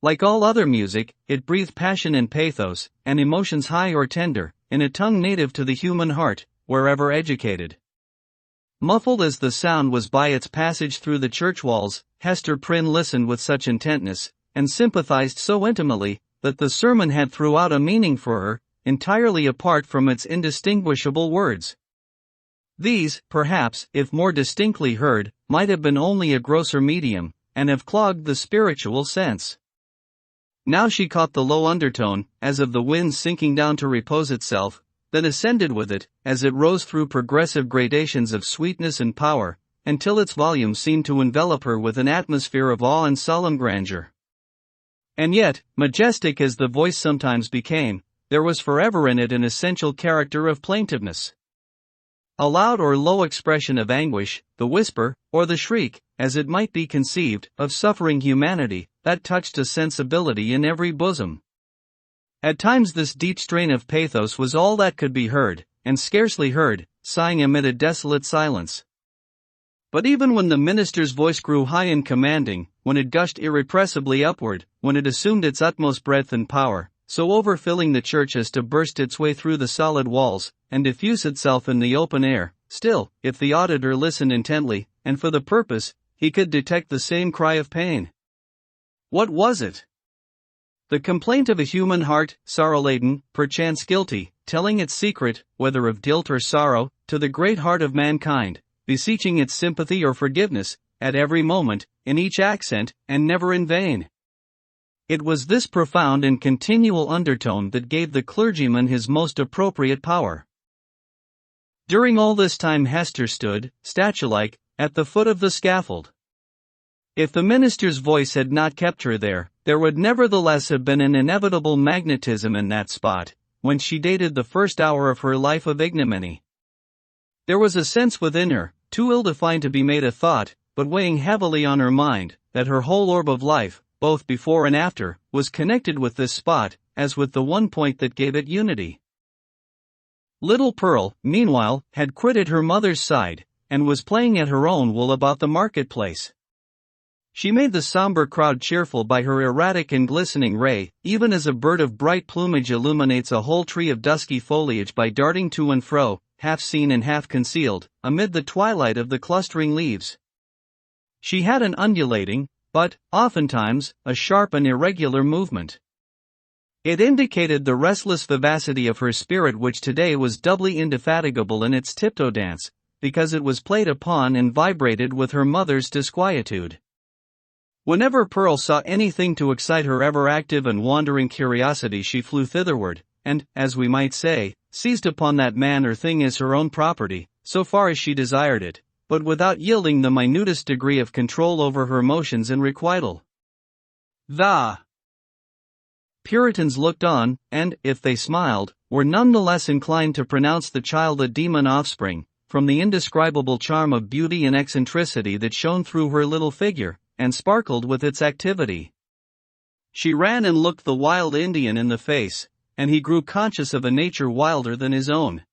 Like all other music, it breathed passion and pathos, and emotions high or tender, in a tongue native to the human heart, wherever educated. Muffled as the sound was by its passage through the church walls, Hester Prynne listened with such intentness, and sympathized so intimately, that the sermon had throughout a meaning for her, entirely apart from its indistinguishable words. These, perhaps, if more distinctly heard, might have been only a grosser medium, and have clogged the spiritual sense. Now she caught the low undertone, as of the wind sinking down to repose itself, then ascended with it, as it rose through progressive gradations of sweetness and power, until its volume seemed to envelop her with an atmosphere of awe and solemn grandeur. And yet, majestic as the voice sometimes became, there was forever in it an essential character of plaintiveness. A loud or low expression of anguish, the whisper, or the shriek, as it might be conceived, of suffering humanity, that touched a sensibility in every bosom. At times this deep strain of pathos was all that could be heard, and scarcely heard, sighing amid a desolate silence. But even when the minister's voice grew high and commanding, when it gushed irrepressibly upward, when it assumed its utmost breadth and power, so overfilling the church as to burst its way through the solid walls, and diffuse itself in the open air, still, if the auditor listened intently, and for the purpose, he could detect the same cry of pain. What was it? The complaint of a human heart, sorrow-laden, perchance guilty, telling its secret, whether of guilt or sorrow, to the great heart of mankind, beseeching its sympathy or forgiveness, at every moment, in each accent, and never in vain. It was this profound and continual undertone that gave the clergyman his most appropriate power. During all this time Hester stood, statue-like, at the foot of the scaffold. If the minister's voice had not kept her there would nevertheless have been an inevitable magnetism in that spot, whence she dated the first hour of her life of ignominy. There was a sense within her, too ill-defined to be made a thought, but weighing heavily on her mind, that her whole orb of life, both before and after, was connected with this spot, as with the one point that gave it unity. Little Pearl, meanwhile, had quitted her mother's side, and was playing at her own wool about the marketplace. She made the somber crowd cheerful by her erratic and glistening ray, even as a bird of bright plumage illuminates a whole tree of dusky foliage by darting to and fro. half seen and half concealed, amid the twilight of the clustering leaves. She had an undulating, but, oftentimes, a sharp and irregular movement. It indicated the restless vivacity of her spirit, which today was doubly indefatigable in its tiptoe dance, because it was played upon and vibrated with her mother's disquietude. Whenever Pearl saw anything to excite her ever-active and wandering curiosity, she flew thitherward, and, as we might say, seized upon that man or thing as her own property, so far as she desired it, but without yielding the minutest degree of control over her motions and requital. The Puritans looked on, and, if they smiled, were none the less inclined to pronounce the child a demon offspring, from the indescribable charm of beauty and eccentricity that shone through her little figure, and sparkled with its activity. She ran and looked the wild Indian in the face, and he grew conscious of a nature wilder than his own.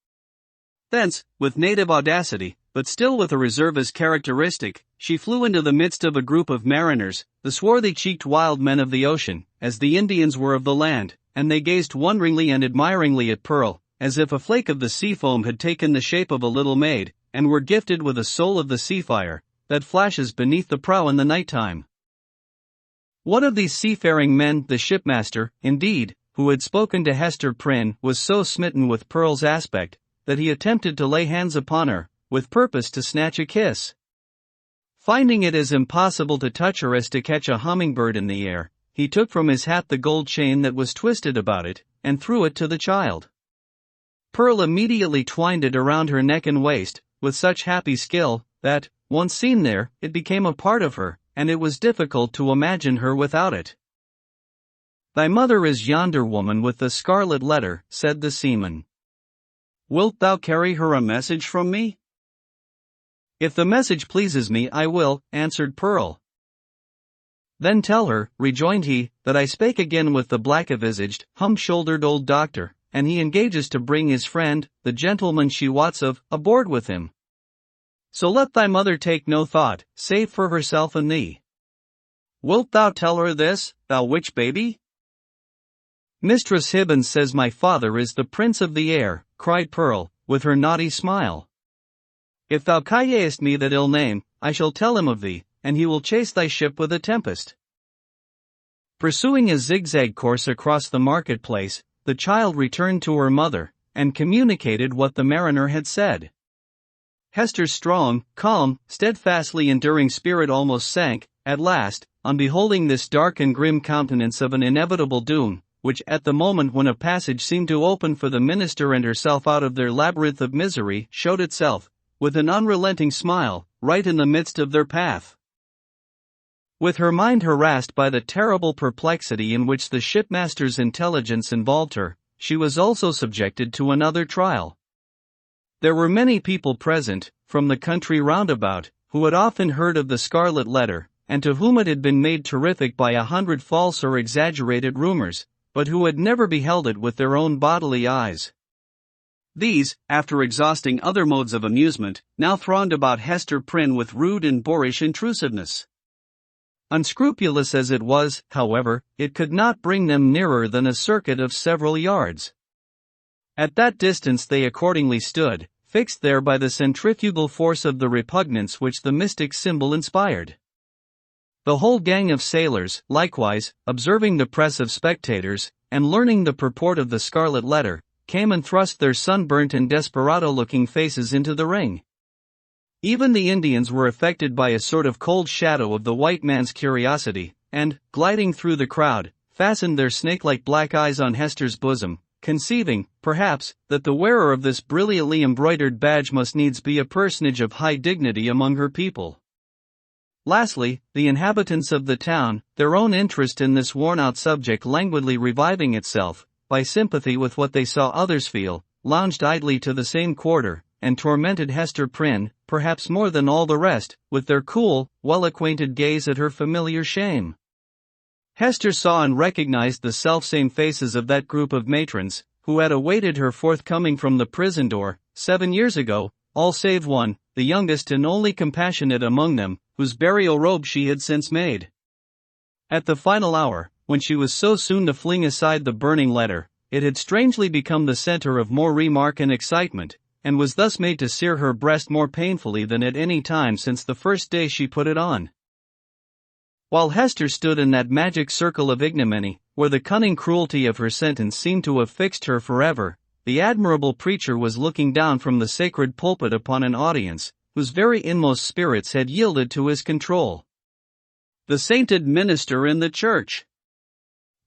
Thence, with native audacity, but still with a reserve as characteristic, she flew into the midst of a group of mariners, the swarthy-cheeked wild men of the ocean, as the Indians were of the land, and they gazed wonderingly and admiringly at Pearl, as if a flake of the sea foam had taken the shape of a little maid, and were gifted with a soul of the sea fire, that flashes beneath the prow in the night-time. One of these seafaring men, the shipmaster, indeed, who had spoken to Hester Prynne, was so smitten with Pearl's aspect, that he attempted to lay hands upon her, with purpose to snatch a kiss. Finding it as impossible to touch her as to catch a hummingbird in the air, he took from his hat the gold chain that was twisted about it, and threw it to the child. Pearl immediately twined it around her neck and waist, with such happy skill, that, once seen there, it became a part of her, and it was difficult to imagine her without it. "Thy mother is yonder woman with the scarlet letter," said the seaman. "Wilt thou carry her a message from me?" "If the message pleases me, I will," answered Pearl. "Then tell her," rejoined he, "that I spake again with the black-visaged, hump-shouldered old doctor, and he engages to bring his friend, the gentleman she wots of, aboard with him. So let thy mother take no thought, save for herself and thee. Wilt thou tell her this, thou witch baby?" "Mistress Hibbins says my father is the prince of the air," cried Pearl, with her naughty smile. "If thou callest me that ill name, I shall tell him of thee, and he will chase thy ship with a tempest." Pursuing a zigzag course across the marketplace, the child returned to her mother, and communicated what the mariner had said. Hester's strong, calm, steadfastly enduring spirit almost sank, at last, on beholding this dark and grim countenance of an inevitable doom, which at the moment when a passage seemed to open for the minister and herself out of their labyrinth of misery, showed itself, with an unrelenting smile, right in the midst of their path. With her mind harassed by the terrible perplexity in which the shipmaster's intelligence involved her, she was also subjected to another trial. There were many people present, from the country round about, who had often heard of the Scarlet Letter, and to whom it had been made terrific by 100 false or exaggerated rumors, but who had never beheld it with their own bodily eyes. These, after exhausting other modes of amusement, now thronged about Hester Prynne with rude and boorish intrusiveness. Unscrupulous as it was, however, it could not bring them nearer than a circuit of several yards. At that distance they accordingly stood, fixed there by the centrifugal force of the repugnance which the mystic symbol inspired. The whole gang of sailors, likewise, observing the press of spectators, and learning the purport of the Scarlet Letter, came and thrust their sunburnt and desperado-looking faces into the ring. Even the Indians were affected by a sort of cold shadow of the white man's curiosity, and, gliding through the crowd, fastened their snake-like black eyes on Hester's bosom, conceiving, perhaps, that the wearer of this brilliantly embroidered badge must needs be a personage of high dignity among her people. Lastly, the inhabitants of the town, their own interest in this worn-out subject languidly reviving itself, by sympathy with what they saw others feel, lounged idly to the same quarter, and tormented Hester Prynne, perhaps more than all the rest, with their cool, well-acquainted gaze at her familiar shame. Hester saw and recognized the self-same faces of that group of matrons, who had awaited her forthcoming from the prison door, 7 years ago, all save one, the youngest and only compassionate among them, whose burial robe she had since made. At the final hour, when she was so soon to fling aside the burning letter, it had strangely become the center of more remark and excitement, and was thus made to sear her breast more painfully than at any time since the first day she put it on. While Hester stood in that magic circle of ignominy, where the cunning cruelty of her sentence seemed to have fixed her forever, the admirable preacher was looking down from the sacred pulpit upon an audience, whose very inmost spirits had yielded to his control. The sainted minister in the church.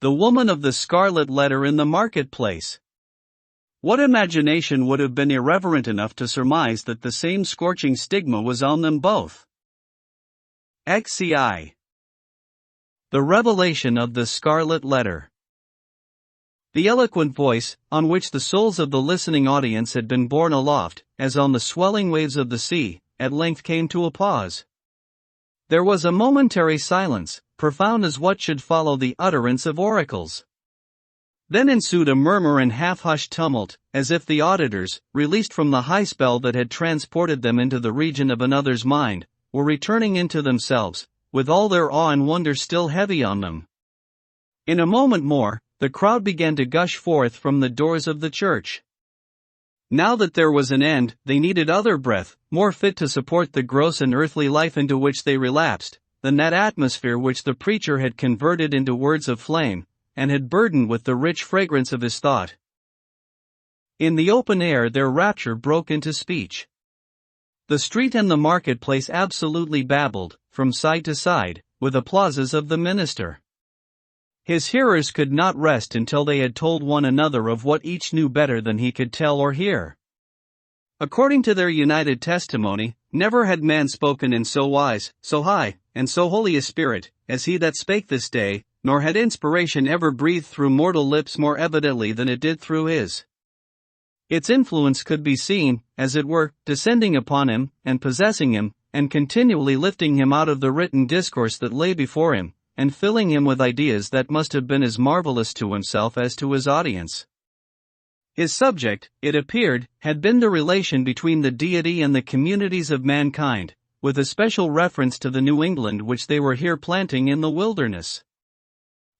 The woman of the Scarlet Letter in the marketplace. What imagination would have been irreverent enough to surmise that the same scorching stigma was on them both? XCI. The revelation of the Scarlet Letter. The eloquent voice, on which the souls of the listening audience had been borne aloft, as on the swelling waves of the sea, at length came to a pause. There was a momentary silence, profound as what should follow the utterance of oracles. Then ensued a murmur and half-hushed tumult, as if the auditors, released from the high spell that had transported them into the region of another's mind, were returning into themselves, with all their awe and wonder still heavy on them. In a moment more, the crowd began to gush forth from the doors of the church. Now that there was an end, they needed other breath, more fit to support the gross and earthly life into which they relapsed, than that atmosphere which the preacher had converted into words of flame, and had burdened with the rich fragrance of his thought. In the open air their rapture broke into speech. The street and the marketplace absolutely babbled, from side to side, with applauses of the minister. His hearers could not rest until they had told one another of what each knew better than he could tell or hear. According to their united testimony, never had man spoken in so wise, so high, and so holy a spirit, as he that spake this day, nor had inspiration ever breathed through mortal lips more evidently than it did through his. Its influence could be seen, as it were, descending upon him, and possessing him, and continually lifting him out of the written discourse that lay before him, and filling him with ideas that must have been as marvelous to himself as to his audience. His subject, it appeared, had been the relation between the deity and the communities of mankind, with especial reference to the New England which they were here planting in the wilderness.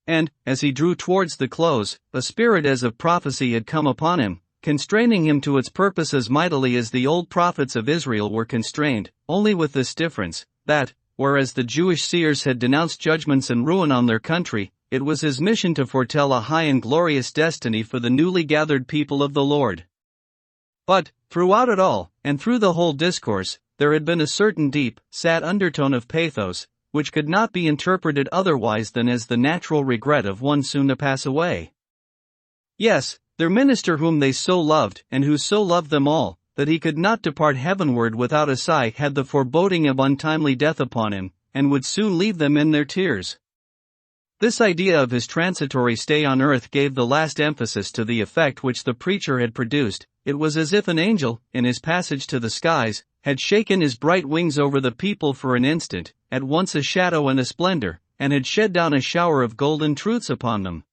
And, as he drew towards the close, a spirit as of prophecy had come upon him, constraining him to its purpose as mightily as the old prophets of Israel were constrained, only with this difference, that, whereas the Jewish seers had denounced judgments and ruin on their country, it was his mission to foretell a high and glorious destiny for the newly gathered people of the Lord. But, throughout it all, and through the whole discourse, there had been a certain deep, sad undertone of pathos, which could not be interpreted otherwise than as the natural regret of one soon to pass away. Yes, their minister whom they so loved, and who so loved them all, that he could not depart heavenward without a sigh, had the foreboding of untimely death upon him, and would soon leave them in their tears. This idea of his transitory stay on earth gave the last emphasis to the effect which the preacher had produced. It was as if an angel, in his passage to the skies, had shaken his bright wings over the people for an instant, at once a shadow and a splendor, and had shed down a shower of golden truths upon them.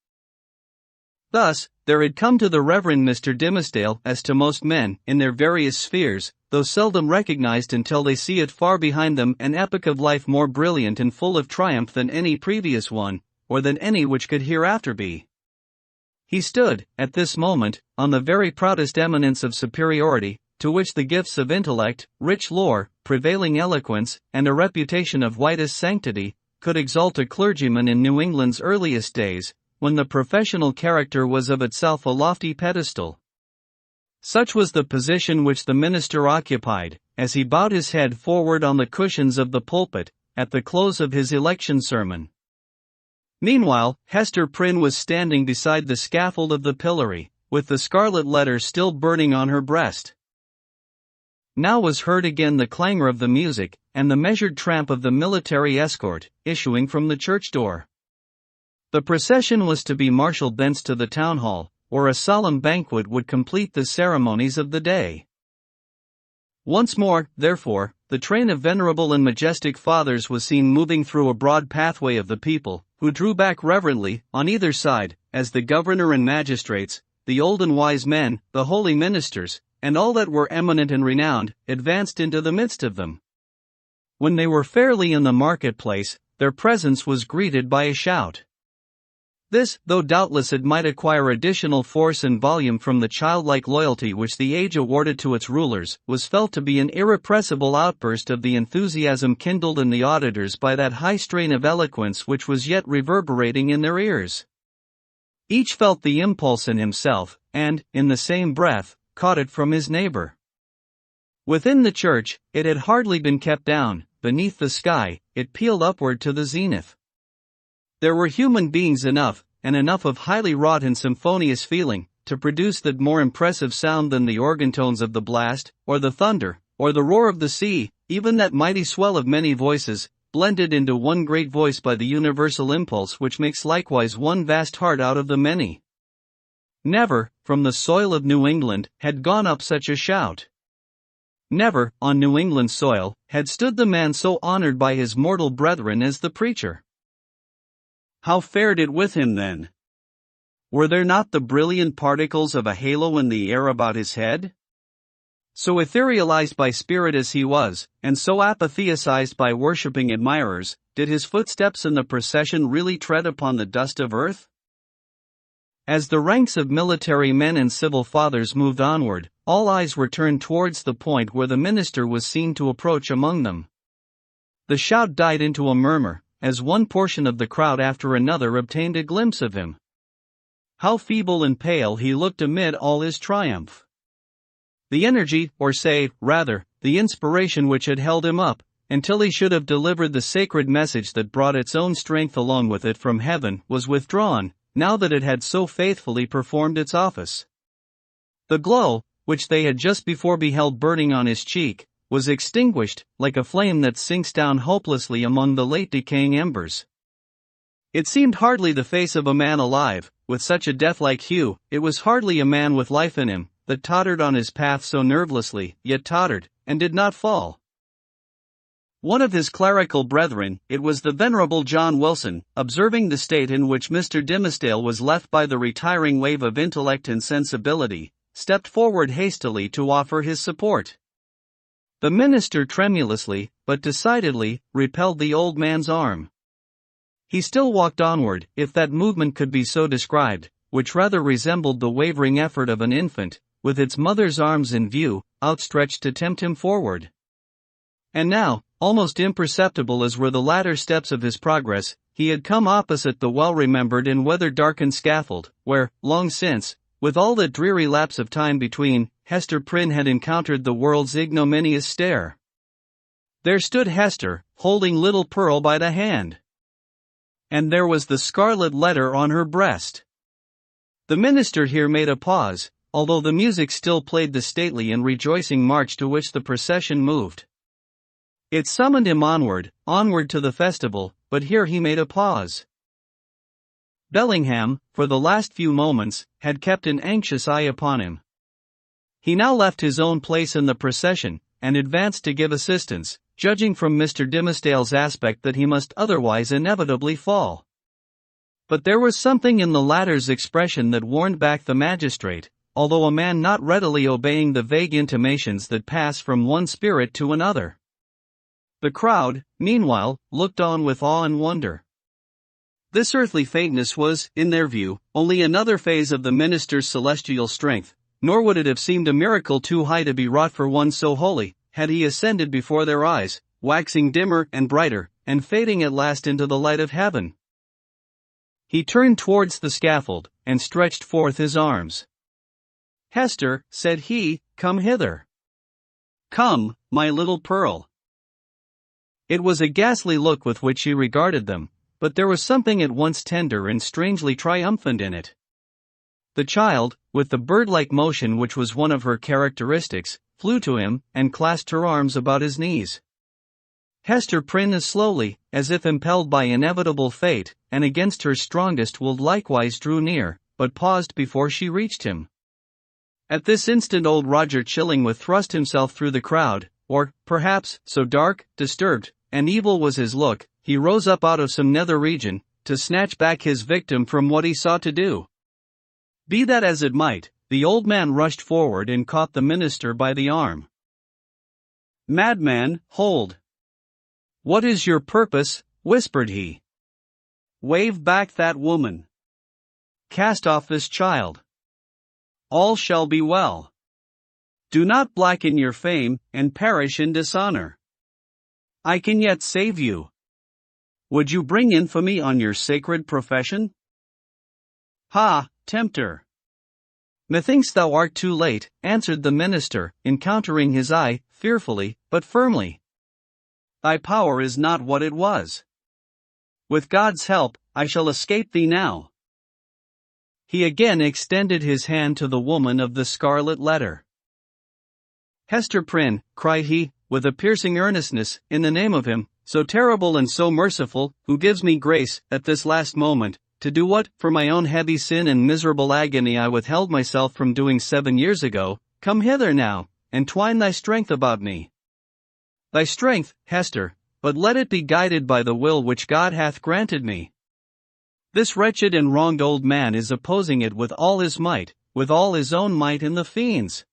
Thus, there had come to the Reverend Mr. Dimmesdale, as to most men, in their various spheres, though seldom recognized until they see it far behind them, an epoch of life more brilliant and full of triumph than any previous one, or than any which could hereafter be. He stood, at this moment, on the very proudest eminence of superiority, to which the gifts of intellect, rich lore, prevailing eloquence, and a reputation of widest sanctity, could exalt a clergyman in New England's earliest days, when the professional character was of itself a lofty pedestal. Such was the position which the minister occupied, as he bowed his head forward on the cushions of the pulpit, at the close of his election sermon. Meanwhile, Hester Prynne was standing beside the scaffold of the pillory, with the scarlet letter still burning on her breast. Now was heard again the clangor of the music, and the measured tramp of the military escort, issuing from the church door. The procession was to be marshaled thence to the town hall, where a solemn banquet would complete the ceremonies of the day. Once more, therefore, the train of venerable and majestic fathers was seen moving through a broad pathway of the people, who drew back reverently, on either side, as the governor and magistrates, the old and wise men, the holy ministers, and all that were eminent and renowned, advanced into the midst of them. When they were fairly in the marketplace, their presence was greeted by a shout. This, though doubtless it might acquire additional force and volume from the childlike loyalty which the age awarded to its rulers, was felt to be an irrepressible outburst of the enthusiasm kindled in the auditors by that high strain of eloquence which was yet reverberating in their ears. Each felt the impulse in himself, and, in the same breath, caught it from his neighbor. Within the church, it had hardly been kept down; beneath the sky, it pealed upward to the zenith. There were human beings enough, and enough of highly wrought and symphonious feeling, to produce that more impressive sound than the organ tones of the blast, or the thunder, or the roar of the sea, even that mighty swell of many voices, blended into one great voice by the universal impulse which makes likewise one vast heart out of the many. Never, from the soil of New England, had gone up such a shout. Never, on New England soil, had stood the man so honored by his mortal brethren as the preacher. How fared it with him then? Were there not the brilliant particles of a halo in the air about his head? So etherealized by spirit as he was, and so apotheosized by worshipping admirers, did his footsteps in the procession really tread upon the dust of earth? As the ranks of military men and civil fathers moved onward, all eyes were turned towards the point where the minister was seen to approach among them. The shout died into a murmur, as one portion of the crowd after another obtained a glimpse of him. How feeble and pale he looked amid all his triumph! The energy, or say, rather, the inspiration which had held him up, until he should have delivered the sacred message that brought its own strength along with it from heaven, was withdrawn, now that it had so faithfully performed its office. The glow, which they had just before beheld burning on his cheek, was extinguished, like a flame that sinks down hopelessly among the late decaying embers. It seemed hardly the face of a man alive, with such a death-like hue; it was hardly a man with life in him, that tottered on his path so nervelessly, yet tottered, and did not fall. One of his clerical brethren, it was the venerable John Wilson, observing the state in which Mr. Dimmesdale was left by the retiring wave of intellect and sensibility, stepped forward hastily to offer his support. The minister tremulously, but decidedly, repelled the old man's arm. He still walked onward, if that movement could be so described, which rather resembled the wavering effort of an infant, with its mother's arms in view, outstretched to tempt him forward. And now, almost imperceptible as were the latter steps of his progress, he had come opposite the well-remembered and weather-darkened scaffold, where, long since, with all that dreary lapse of time between, Hester Prynne had encountered the world's ignominious stare. There stood Hester, holding little Pearl by the hand. And there was the Scarlet Letter on her breast. The minister here made a pause, although the music still played the stately and rejoicing march to which the procession moved. It summoned him onward to the festival, but here he made a pause. Bellingham, for the last few moments, had kept an anxious eye upon him. He now left his own place in the procession, and advanced to give assistance, judging from Mr. Dimmesdale's aspect that he must otherwise inevitably fall. But there was something in the latter's expression that warned back the magistrate, although a man not readily obeying the vague intimations that pass from one spirit to another. The crowd, meanwhile, looked on with awe and wonder. This earthly faintness was, in their view, only another phase of the minister's celestial strength, nor would it have seemed a miracle too high to be wrought for one so holy, had he ascended before their eyes, waxing dimmer and brighter, and fading at last into the light of heaven. He turned towards the scaffold, and stretched forth his arms. "Hester," said he, "come hither. Come, my little Pearl." It was a ghastly look with which she regarded them, but there was something at once tender and strangely triumphant in it. The child, with the bird-like motion which was one of her characteristics, flew to him, and clasped her arms about his knees. Hester Prynne as slowly, as if impelled by inevitable fate, and against her strongest will likewise drew near, but paused before she reached him. At this instant old Roger Chillingworth thrust himself through the crowd, or, perhaps, so dark, disturbed, and evil was his look, he rose up out of some nether region, to snatch back his victim from what he sought to do. Be that as it might, the old man rushed forward and caught the minister by the arm. "Madman, hold! What is your purpose?" whispered he. "Wave back that woman. cast off this child. All shall be well. Do not blacken your fame, and perish in dishonor. I can yet save you. Would you bring infamy on your sacred profession? Ha, tempter! Methinks thou art too late, answered the minister, encountering his eye, fearfully, but firmly. Thy power is not what it was. With God's help, I shall escape thee now. He again extended his hand to the woman of the Scarlet Letter. Hester Prynne, cried he, with a piercing earnestness, in the name of him, so terrible and so merciful, who gives me grace, at this last moment, to do what, for my own heavy sin and miserable agony I withheld myself from doing 7 years ago, come hither now, and twine thy strength about me. Thy strength, Hester, but let it be guided by the will which God hath granted me. This wretched and wronged old man is opposing it with all his might, with all his own might and the fiend's.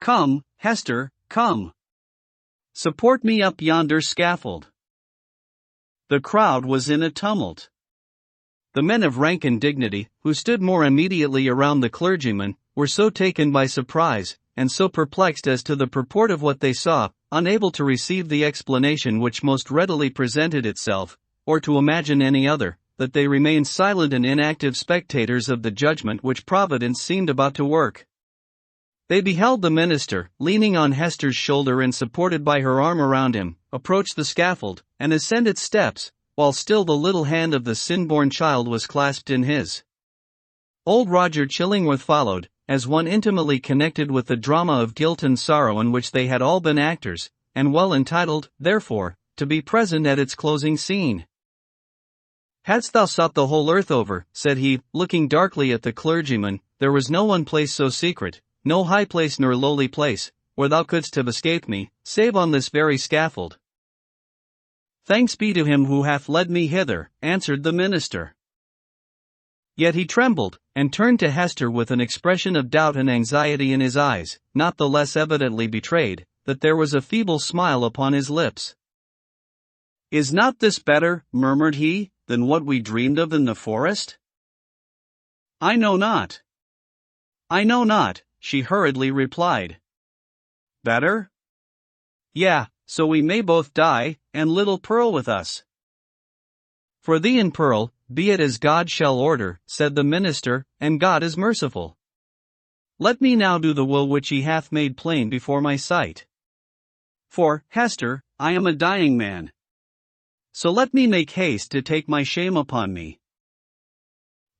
Come, Hester, come. Support me up yonder scaffold. The crowd was in a tumult. The men of rank and dignity, who stood more immediately around the clergyman, were so taken by surprise, and so perplexed as to the purport of what they saw, unable to receive the explanation which most readily presented itself, or to imagine any other, that they remained silent and inactive spectators of the judgment which Providence seemed about to work. They beheld the minister, leaning on Hester's shoulder and supported by her arm around him, approach the scaffold, and ascend its steps, while still the little hand of the sin-born child was clasped in his. Old Roger Chillingworth followed, as one intimately connected with the drama of guilt and sorrow in which they had all been actors, and well entitled, therefore, to be present at its closing scene. Hadst thou sought the whole earth over, said he, looking darkly at the clergyman, there was no one place so secret, no high place nor lowly place, where thou couldst have escaped me, save on this very scaffold. Thanks be to him who hath led me hither, answered the minister. Yet he trembled, and turned to Hester with an expression of doubt and anxiety in his eyes, not the less evidently betrayed, that there was a feeble smile upon his lips. Is not this better, murmured he, than what we dreamed of in the forest? I know not. I know not, she hurriedly replied. Better? Yeah, so we may both die, and little Pearl with us. For thee and Pearl, be it as God shall order, said the minister, and God is merciful. Let me now do the will which he hath made plain before my sight. For, Hester, I am a dying man. So let me make haste to take my shame upon me.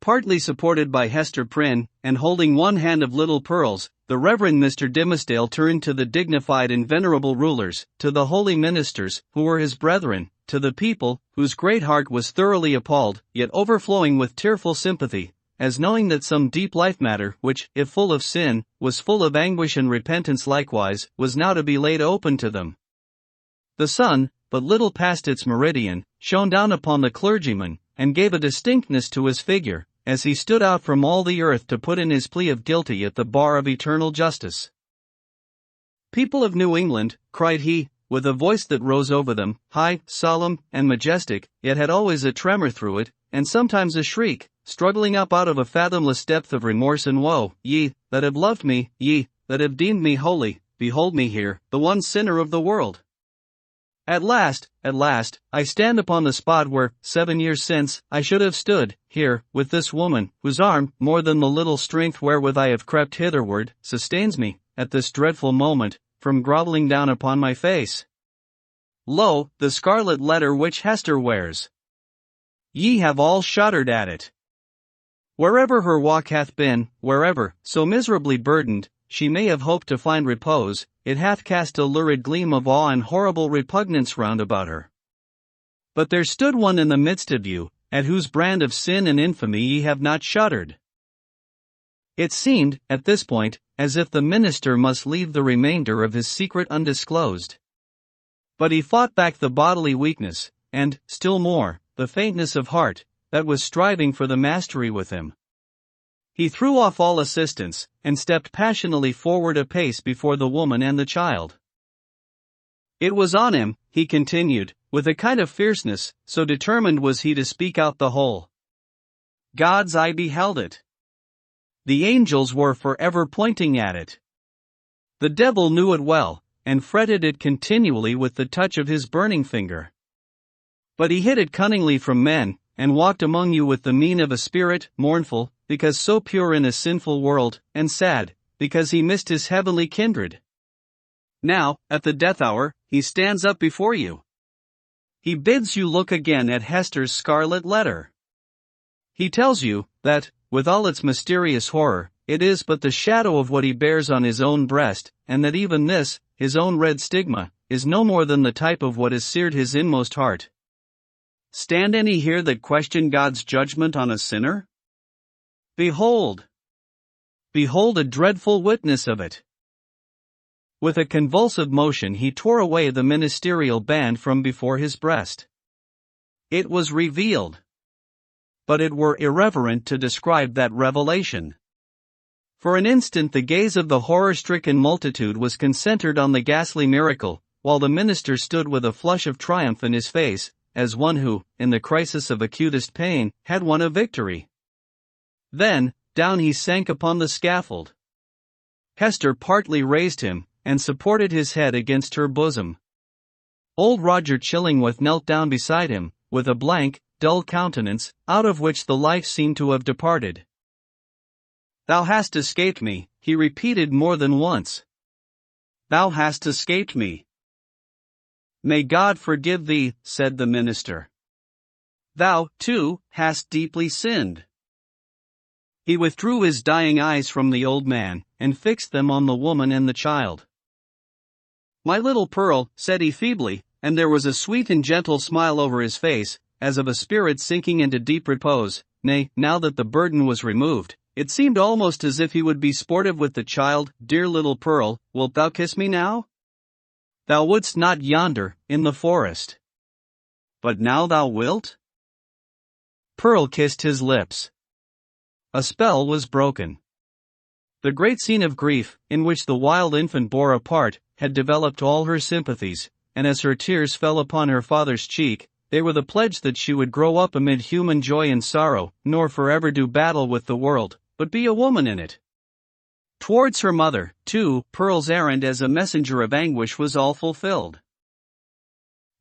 Partly supported by Hester Prynne, and holding one hand of little Pearl's, the Reverend Mr. Dimmesdale turned to the dignified and venerable rulers, to the holy ministers, who were his brethren, to the people, whose great heart was thoroughly appalled, yet overflowing with tearful sympathy, as knowing that some deep life matter, which, if full of sin, was full of anguish and repentance likewise, was now to be laid open to them. The sun, but little past its meridian, shone down upon the clergyman, and gave a distinctness to his figure, as he stood out from all the earth to put in his plea of guilty at the bar of eternal justice. People of New England, cried he, with a voice that rose over them, high, solemn, and majestic, yet had always a tremor through it, and sometimes a shriek, struggling up out of a fathomless depth of remorse and woe, ye, that have loved me, ye, that have deemed me holy, behold me here, the one sinner of the world. At last, I stand upon the spot where, 7 years since, I should have stood, here, with this woman, whose arm, more than the little strength wherewith I have crept hitherward, sustains me, at this dreadful moment, from groveling down upon my face. Lo, the scarlet letter which Hester wears. Ye have all shuddered at it. Wherever her walk hath been, wherever, so miserably burdened, she may have hoped to find repose, it hath cast a lurid gleam of awe and horrible repugnance round about her. But there stood one in the midst of you, at whose brand of sin and infamy ye have not shuddered. It seemed, at this point, as if the minister must leave the remainder of his secret undisclosed. But he fought back the bodily weakness, and, still more, the faintness of heart, that was striving for the mastery with him. He threw off all assistance, and stepped passionately forward a pace before the woman and the child. It was on him, he continued, with a kind of fierceness, so determined was he to speak out the whole. God's eye beheld it. The angels were forever pointing at it. The devil knew it well, and fretted it continually with the touch of his burning finger. But he hid it cunningly from men, and walked among you with the mien of a spirit, mournful, because so pure in a sinful world, and sad, because he missed his heavenly kindred. Now, at the death hour, he stands up before you. He bids you look again at Hester's scarlet letter. He tells you that, with all its mysterious horror, it is but the shadow of what he bears on his own breast, and that even this, his own red stigma, is no more than the type of what has seared his inmost heart. Stand any here that question God's judgment on a sinner? Behold! Behold a dreadful witness of it. With a convulsive motion he tore away the ministerial band from before his breast. It was revealed. But it were irreverent to describe that revelation. For an instant the gaze of the horror-stricken multitude was concentred on the ghastly miracle, while the minister stood with a flush of triumph in his face, as one who, in the crisis of acutest pain, had won a victory. Then, down he sank upon the scaffold. Hester partly raised him, and supported his head against her bosom. Old Roger Chillingworth knelt down beside him, with a blank, dull countenance, out of which the life seemed to have departed. "Thou hast escaped me," he repeated more than once. "Thou hast escaped me." "May God forgive thee," said the minister. "Thou, too, hast deeply sinned." He withdrew his dying eyes from the old man, and fixed them on the woman and the child. "My little Pearl," said he feebly, and there was a sweet and gentle smile over his face, as of a spirit sinking into deep repose. Nay, now that the burden was removed, it seemed almost as if he would be sportive with the child. "Dear little Pearl, wilt thou kiss me now? Thou wouldst not yonder, in the forest. But now thou wilt?" Pearl kissed his lips. A spell was broken. The great scene of grief, in which the wild infant bore a part, had developed all her sympathies, and as her tears fell upon her father's cheek, they were the pledge that she would grow up amid human joy and sorrow, nor forever do battle with the world, but be a woman in it. Towards her mother, too, Pearl's errand as a messenger of anguish was all fulfilled.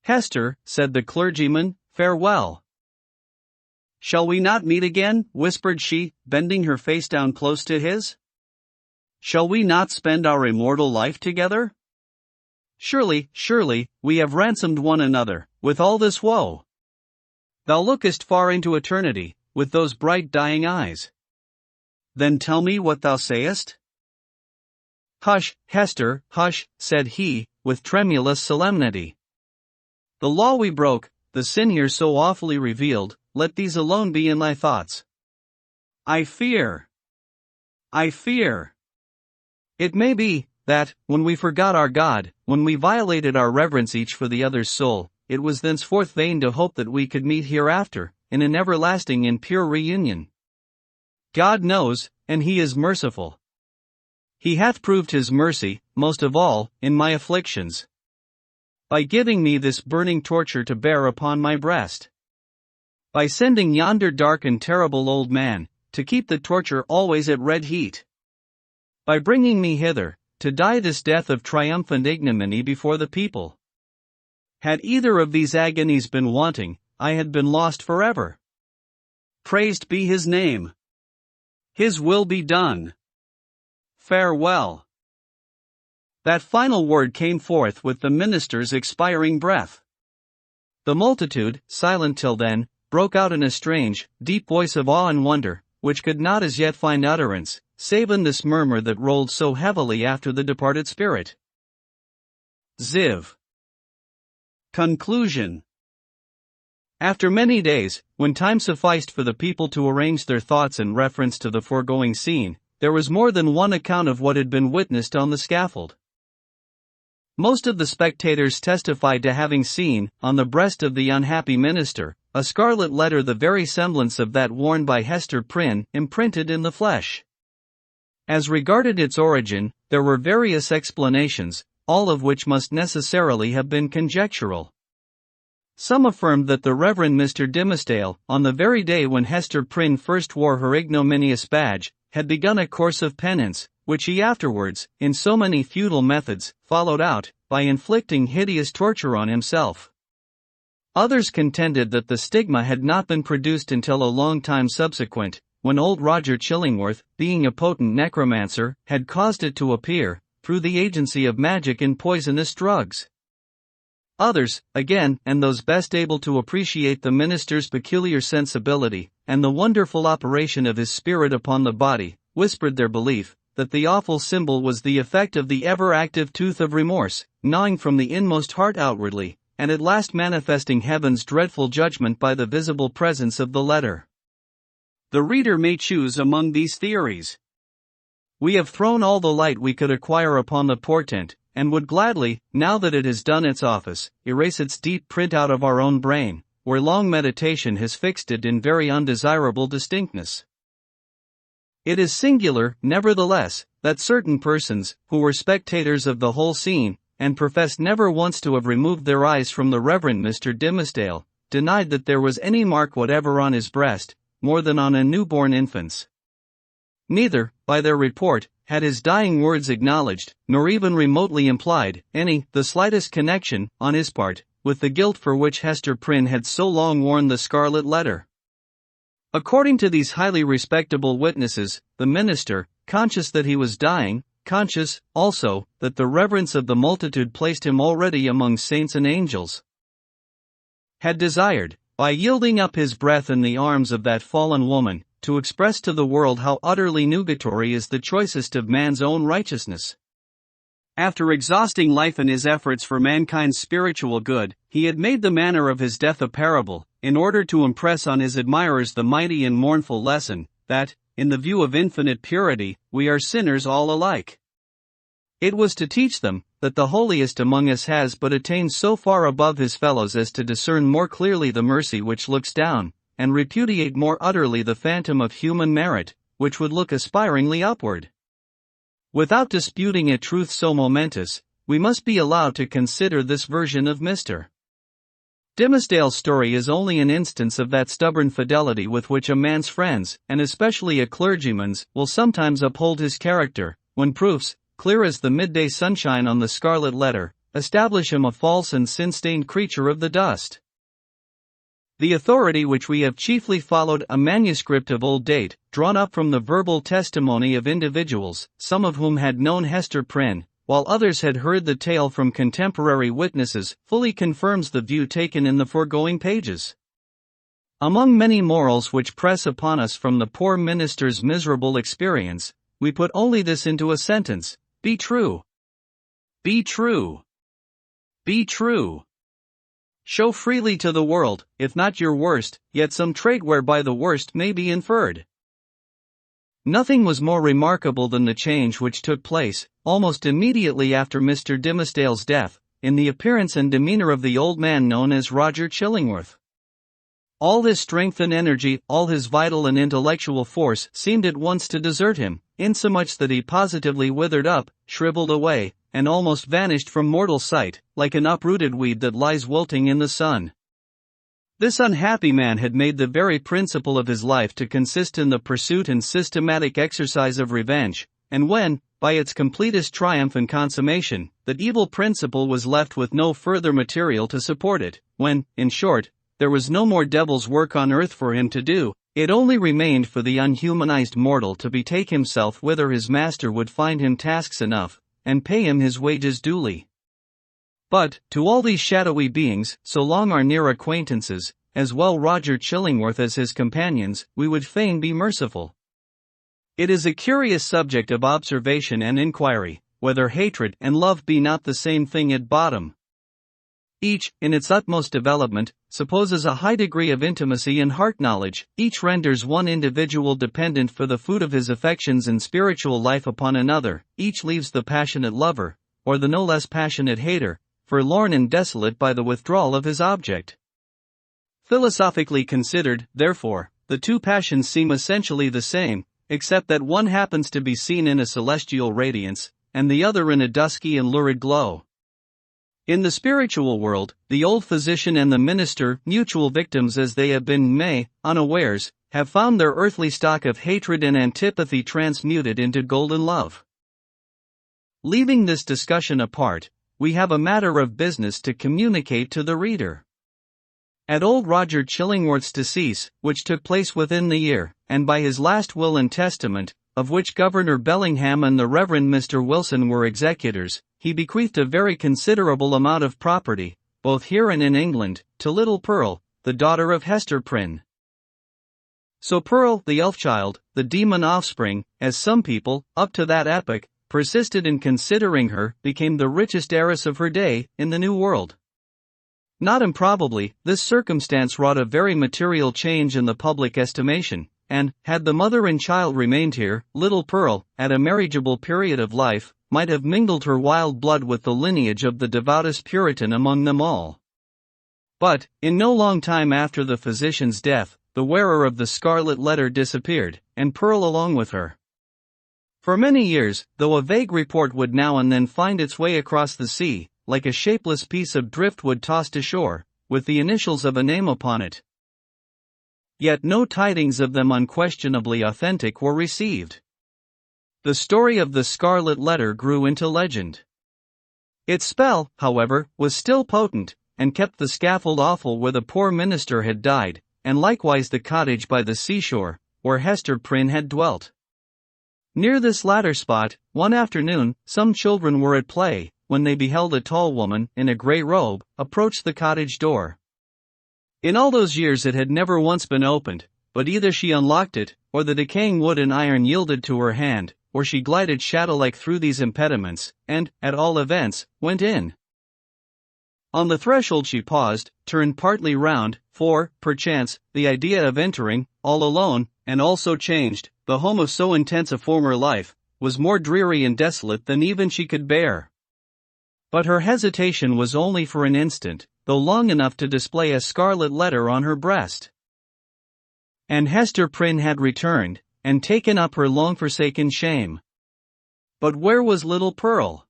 "Hester," said the clergyman, "farewell." "Shall we not meet again?" whispered she, bending her face down close to his. "Shall we not spend our immortal life together? Surely, surely, we have ransomed one another, with all this woe. Thou lookest far into eternity, with those bright dying eyes. Then tell me what thou sayest." "Hush, Hester, hush," said he, with tremulous solemnity. "The law we broke, the sin here so awfully revealed, let these alone be in thy thoughts. I fear. It may be, that, when we forgot our God, when we violated our reverence each for the other's soul, it was thenceforth vain to hope that we could meet hereafter, in an everlasting and pure reunion. God knows, and he is merciful. He hath proved his mercy, most of all, in my afflictions, by giving me this burning torture to bear upon my breast. By sending yonder dark and terrible old man, to keep the torture always at red heat. By bringing me hither, to die this death of triumphant ignominy before the people. Had either of these agonies been wanting, I had been lost forever. Praised be his name. His will be done. Farewell." That final word came forth with the minister's expiring breath. The multitude, silent till then, broke out in a strange, deep voice of awe and wonder, which could not as yet find utterance, save in this murmur that rolled so heavily after the departed spirit. Ziv. Conclusion. After many days, when time sufficed for the people to arrange their thoughts in reference to the foregoing scene, there was more than one account of what had been witnessed on the scaffold. Most of the spectators testified to having seen, on the breast of the unhappy minister, a scarlet letter the very semblance of that worn by Hester Prynne, imprinted in the flesh. As regarded its origin, there were various explanations, all of which must necessarily have been conjectural. Some affirmed that the Reverend Mr. Dimmesdale, on the very day when Hester Prynne first wore her ignominious badge, had begun a course of penance, which he afterwards, in so many futile methods, followed out, by inflicting hideous torture on himself. Others contended that the stigma had not been produced until a long time subsequent, when old Roger Chillingworth, being a potent necromancer, had caused it to appear, through the agency of magic and poisonous drugs. Others, again, and those best able to appreciate the minister's peculiar sensibility, and the wonderful operation of his spirit upon the body, whispered their belief, that the awful symbol was the effect of the ever-active tooth of remorse, gnawing from the inmost heart outwardly, and at last manifesting heaven's dreadful judgment by the visible presence of the letter. The reader may choose among these theories. We have thrown all the light we could acquire upon the portent, and would gladly, now that it has done its office, erase its deep print out of our own brain, where long meditation has fixed it in very undesirable distinctness. It is singular, nevertheless, that certain persons, who were spectators of the whole scene, and professed never once to have removed their eyes from the Reverend Mr. Dimmesdale, denied that there was any mark whatever on his breast, more than on a newborn infant's. Neither, by their report, had his dying words acknowledged, nor even remotely implied, the slightest connection, on his part, with the guilt for which Hester Prynne had so long worn the Scarlet Letter. According to these highly respectable witnesses, the minister, conscious that he was dying, conscious, also, that the reverence of the multitude placed him already among saints and angels, had desired, by yielding up his breath in the arms of that fallen woman, to express to the world how utterly nugatory is the choicest of man's own righteousness. After exhausting life in his efforts for mankind's spiritual good, he had made the manner of his death a parable, in order to impress on his admirers the mighty and mournful lesson, that, in the view of infinite purity, we are sinners all alike. It was to teach them, that the holiest among us has but attained so far above his fellows as to discern more clearly the mercy which looks down, and repudiate more utterly the phantom of human merit, which would look aspiringly upward. Without disputing a truth so momentous, we must be allowed to consider this version of Mr. Dimmesdale's story is only an instance of that stubborn fidelity with which a man's friends, and especially a clergyman's, will sometimes uphold his character, when proofs, clear as the midday sunshine on the Scarlet Letter, establish him a false and sin-stained creature of the dust. The authority which we have chiefly followed, a manuscript of old date, drawn up from the verbal testimony of individuals, some of whom had known Hester Prynne, while others had heard the tale from contemporary witnesses, fully confirms the view taken in the foregoing pages. Among many morals which press upon us from the poor minister's miserable experience, we put only this into a sentence: be true. Be true. Be true. Show freely to the world, if not your worst, yet some trait whereby the worst may be inferred. Nothing was more remarkable than the change which took place, almost immediately after Mr. Dimmesdale's death, in the appearance and demeanor of the old man known as Roger Chillingworth. All his strength and energy, all his vital and intellectual force seemed at once to desert him, insomuch that he positively withered up, shriveled away, and almost vanished from mortal sight, like an uprooted weed that lies wilting in the sun. This unhappy man had made the very principle of his life to consist in the pursuit and systematic exercise of revenge, and when, by its completest triumph and consummation, that evil principle was left with no further material to support it, when, in short, there was no more devil's work on earth for him to do, it only remained for the unhumanized mortal to betake himself whither his master would find him tasks enough, and pay him his wages duly. But, to all these shadowy beings, so long our near acquaintances, as well Roger Chillingworth as his companions, we would fain be merciful. It is a curious subject of observation and inquiry, whether hatred and love be not the same thing at bottom. Each, in its utmost development, supposes a high degree of intimacy and heart knowledge, each renders one individual dependent for the food of his affections and spiritual life upon another, each leaves the passionate lover, or the no less passionate hater, forlorn and desolate by the withdrawal of his object. Philosophically considered, therefore, the two passions seem essentially the same, except that one happens to be seen in a celestial radiance, and the other in a dusky and lurid glow. In the spiritual world, the old physician and the minister, mutual victims as they have been, unawares, have found their earthly stock of hatred and antipathy transmuted into golden love. Leaving this discussion apart, we have a matter of business to communicate to the reader. At old Roger Chillingworth's decease, which took place within the year, and by his last will and testament, of which Governor Bellingham and the Reverend Mr. Wilson were executors, he bequeathed a very considerable amount of property, both here and in England, to little Pearl, the daughter of Hester Prynne. So Pearl, the elf child, the demon offspring, as some people, up to that epoch, persisted in considering her, became the richest heiress of her day, in the New World. Not improbably, this circumstance wrought a very material change in the public estimation, and, had the mother and child remained here, little Pearl, at a marriageable period of life, might have mingled her wild blood with the lineage of the devoutest Puritan among them all. But, in no long time after the physician's death, the wearer of the Scarlet Letter disappeared, and Pearl along with her. For many years, though a vague report would now and then find its way across the sea, like a shapeless piece of driftwood tossed ashore, with the initials of a name upon it. Yet no tidings of them unquestionably authentic were received. The story of the Scarlet Letter grew into legend. Its spell, however, was still potent, and kept the scaffold awful where the poor minister had died, and likewise the cottage by the seashore, where Hester Prynne had dwelt. Near this latter spot, one afternoon, some children were at play, when they beheld a tall woman, in a grey robe, approach the cottage door. In all those years it had never once been opened, but either she unlocked it, or the decaying wood and iron yielded to her hand, or she glided shadow-like through these impediments, and, at all events, went in. On the threshold she paused, turned partly round, for, perchance, the idea of entering, all alone, and all so changed, the home of so intense a former life, was more dreary and desolate than even she could bear. But her hesitation was only for an instant, though long enough to display a scarlet letter on her breast. And Hester Prynne had returned, and taken up her long-forsaken shame. But where was little Pearl?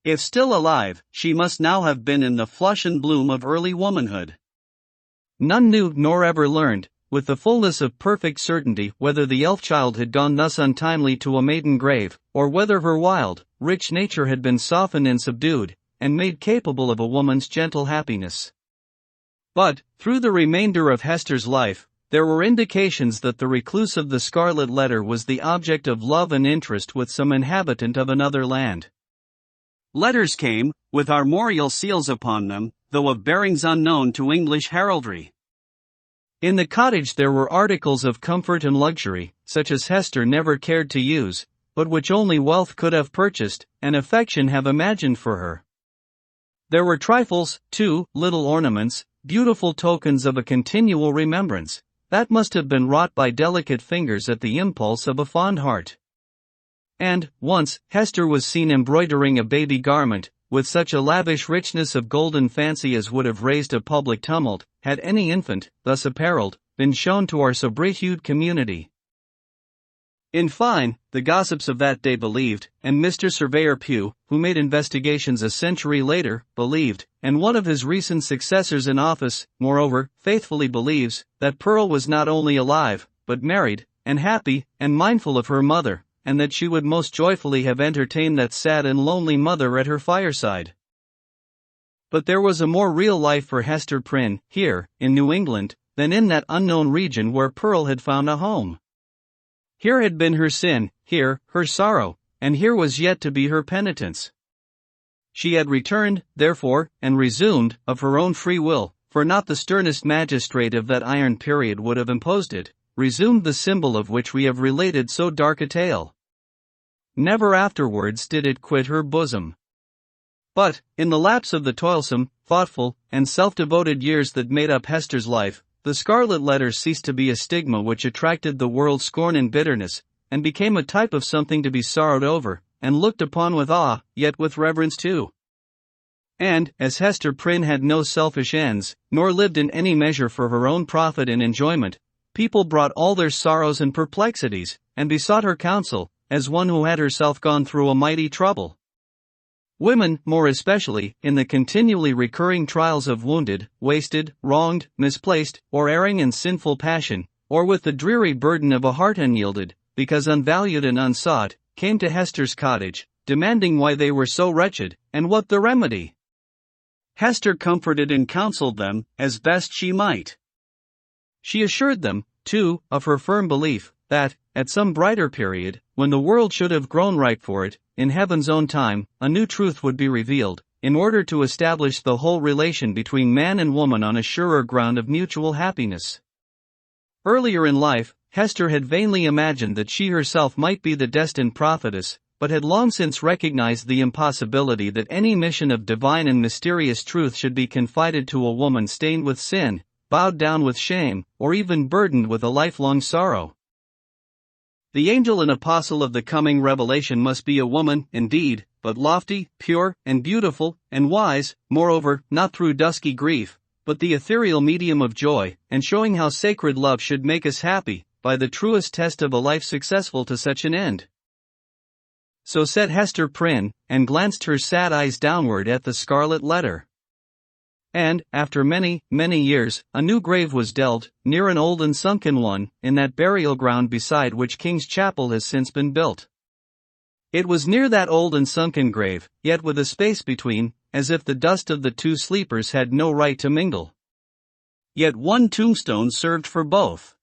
If still alive, she must now have been in the flush and bloom of early womanhood. None knew nor ever learned, with the fullness of perfect certainty, whether the elf child had gone thus untimely to a maiden grave, or whether her wild, rich nature had been softened and subdued, and made capable of a woman's gentle happiness. But, through the remainder of Hester's life, there were indications that the recluse of the Scarlet Letter was the object of love and interest with some inhabitant of another land. Letters came, with armorial seals upon them, though of bearings unknown to English heraldry. In the cottage there were articles of comfort and luxury, such as Hester never cared to use, but which only wealth could have purchased, and affection have imagined for her. There were trifles, too, little ornaments, beautiful tokens of a continual remembrance, that must have been wrought by delicate fingers at the impulse of a fond heart. And, once, Hester was seen embroidering a baby garment, with such a lavish richness of golden fancy as would have raised a public tumult, had any infant, thus apparelled, been shown to our so bright-hued community. In fine, the gossips of that day believed, and Mr. Surveyor Pugh, who made investigations a century later, believed, and one of his recent successors in office, moreover, faithfully believes, that Pearl was not only alive, but married, and happy, and mindful of her mother, and that she would most joyfully have entertained that sad and lonely mother at her fireside. But there was a more real life for Hester Prynne, here, in New England, than in that unknown region where Pearl had found a home. Here had been her sin, here, her sorrow, and here was yet to be her penitence. She had returned, therefore, and resumed, of her own free will, for not the sternest magistrate of that iron period would have imposed it, resumed the symbol of which we have related so dark a tale. Never afterwards did it quit her bosom. But, in the lapse of the toilsome, thoughtful, and self-devoted years that made up Hester's life, the Scarlet Letter ceased to be a stigma which attracted the world's scorn and bitterness, and became a type of something to be sorrowed over, and looked upon with awe, yet with reverence too. And, as Hester Prynne had no selfish ends, nor lived in any measure for her own profit and enjoyment, people brought all their sorrows and perplexities, and besought her counsel, as one who had herself gone through a mighty trouble. Women, more especially, in the continually recurring trials of wounded, wasted, wronged, misplaced, or erring in sinful passion, or with the dreary burden of a heart unyielded, because unvalued and unsought, came to Hester's cottage, demanding why they were so wretched, and what the remedy. Hester comforted and counseled them, as best she might. She assured them, too, of her firm belief, that, at some brighter period, when the world should have grown ripe for it, in heaven's own time, a new truth would be revealed, in order to establish the whole relation between man and woman on a surer ground of mutual happiness. Earlier in life, Hester had vainly imagined that she herself might be the destined prophetess, but had long since recognized the impossibility that any mission of divine and mysterious truth should be confided to a woman stained with sin, bowed down with shame, or even burdened with a lifelong sorrow. The angel and apostle of the coming revelation must be a woman, indeed, but lofty, pure, and beautiful, and wise, moreover, not through dusky grief, but the ethereal medium of joy, and showing how sacred love should make us happy, by the truest test of a life successful to such an end. So said Hester Prynne, and glanced her sad eyes downward at the Scarlet Letter. And, after many, many years, a new grave was delved, near an old and sunken one, in that burial ground beside which King's Chapel has since been built. It was near that old and sunken grave, yet with a space between, as if the dust of the two sleepers had no right to mingle. Yet one tombstone served for both.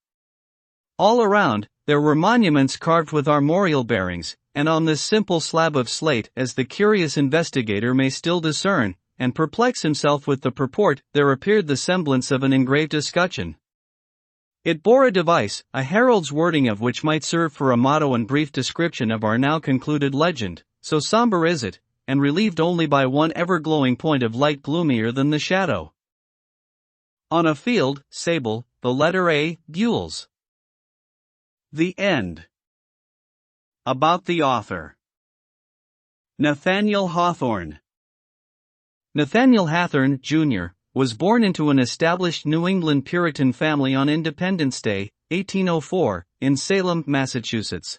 All around, there were monuments carved with armorial bearings, and on this simple slab of slate, as the curious investigator may still discern, and perplex himself with the purport, there appeared the semblance of an engraved escutcheon. It bore a device, a herald's wording of which might serve for a motto and brief description of our now concluded legend, so somber is it, and relieved only by one ever-glowing point of light gloomier than the shadow. On a field, sable, the letter A, gules. The end. About the author. Nathaniel Hawthorne. Nathaniel Hawthorne, Jr., was born into an established New England Puritan family on Independence Day, 1804, in Salem, Massachusetts.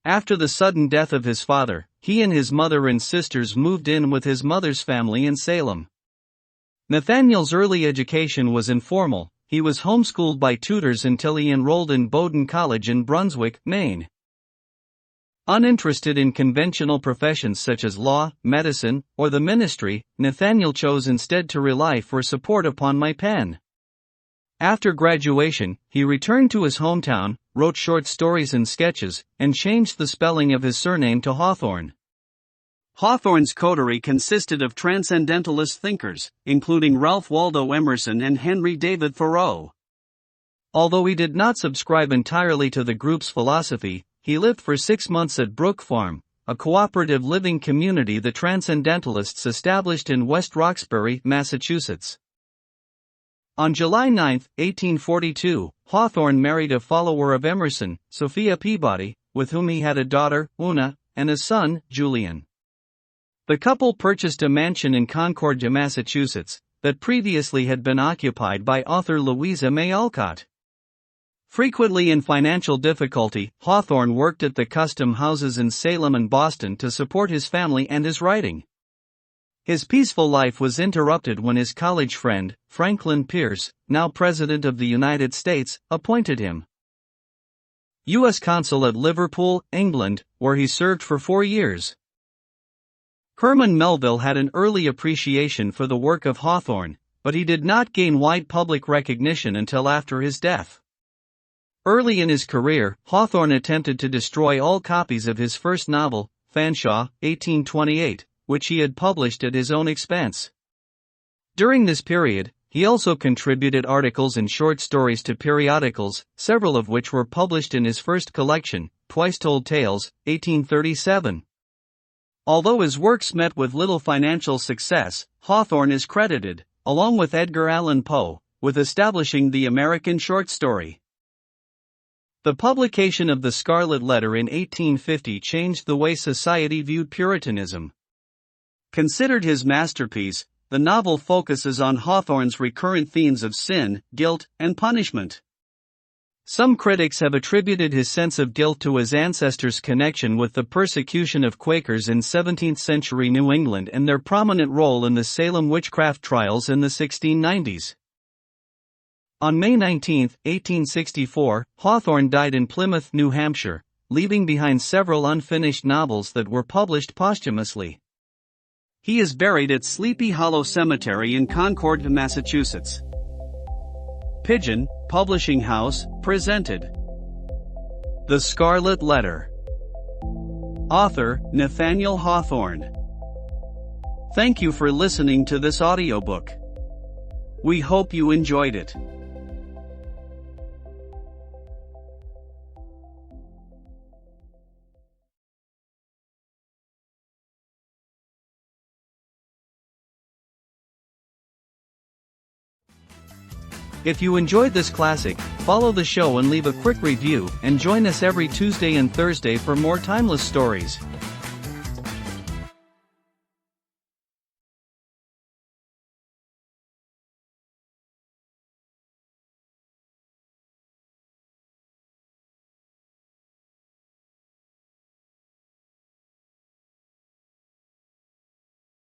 After the sudden death of his father, he and his mother and sisters moved in with his mother's family in Salem. Nathaniel's early education was informal. He was homeschooled by tutors until he enrolled in Bowdoin College in Brunswick, Maine. Uninterested in conventional professions such as law, medicine, or the ministry, Nathaniel chose instead to rely for support upon my pen. After graduation, he returned to his hometown, wrote short stories and sketches, and changed the spelling of his surname to Hawthorne. Hawthorne's coterie consisted of transcendentalist thinkers, including Ralph Waldo Emerson and Henry David Thoreau. Although he did not subscribe entirely to the group's philosophy, he lived for 6 months at Brook Farm, a cooperative living community the Transcendentalists established in West Roxbury, Massachusetts. On July 9, 1842, Hawthorne married a follower of Emerson, Sophia Peabody, with whom he had a daughter, Una, and a son, Julian. The couple purchased a mansion in Concordia, Massachusetts, that previously had been occupied by author Louisa May Alcott. Frequently in financial difficulty, Hawthorne worked at the custom houses in Salem and Boston to support his family and his writing. His peaceful life was interrupted when his college friend, Franklin Pierce, now President of the United States, appointed him U.S. Consul at Liverpool, England, where he served for 4 years. Herman Melville had an early appreciation for the work of Hawthorne, but he did not gain wide public recognition until after his death. Early in his career, Hawthorne attempted to destroy all copies of his first novel, Fanshawe, 1828, which he had published at his own expense. During this period, he also contributed articles and short stories to periodicals, several of which were published in his first collection, Twice Told Tales, 1837. Although his works met with little financial success, Hawthorne is credited, along with Edgar Allan Poe, with establishing the American short story. The publication of the Scarlet Letter in 1850 changed the way society viewed Puritanism. Considered his masterpiece, the novel focuses on Hawthorne's recurrent themes of sin, guilt, and punishment. Some critics have attributed his sense of guilt to his ancestors' connection with the persecution of Quakers in 17th-century New England and their prominent role in the Salem witchcraft trials in the 1690s. On May 19, 1864, Hawthorne died in Plymouth, New Hampshire, leaving behind several unfinished novels that were published posthumously. He is buried at Sleepy Hollow Cemetery in Concord, Massachusetts. Pigeon Publishing House presented The Scarlet Letter. Author Nathaniel Hawthorne. Thank you for listening to this audiobook. We hope you enjoyed it. If you enjoyed this classic, follow the show and leave a quick review, and join us every Tuesday and Thursday for more timeless stories.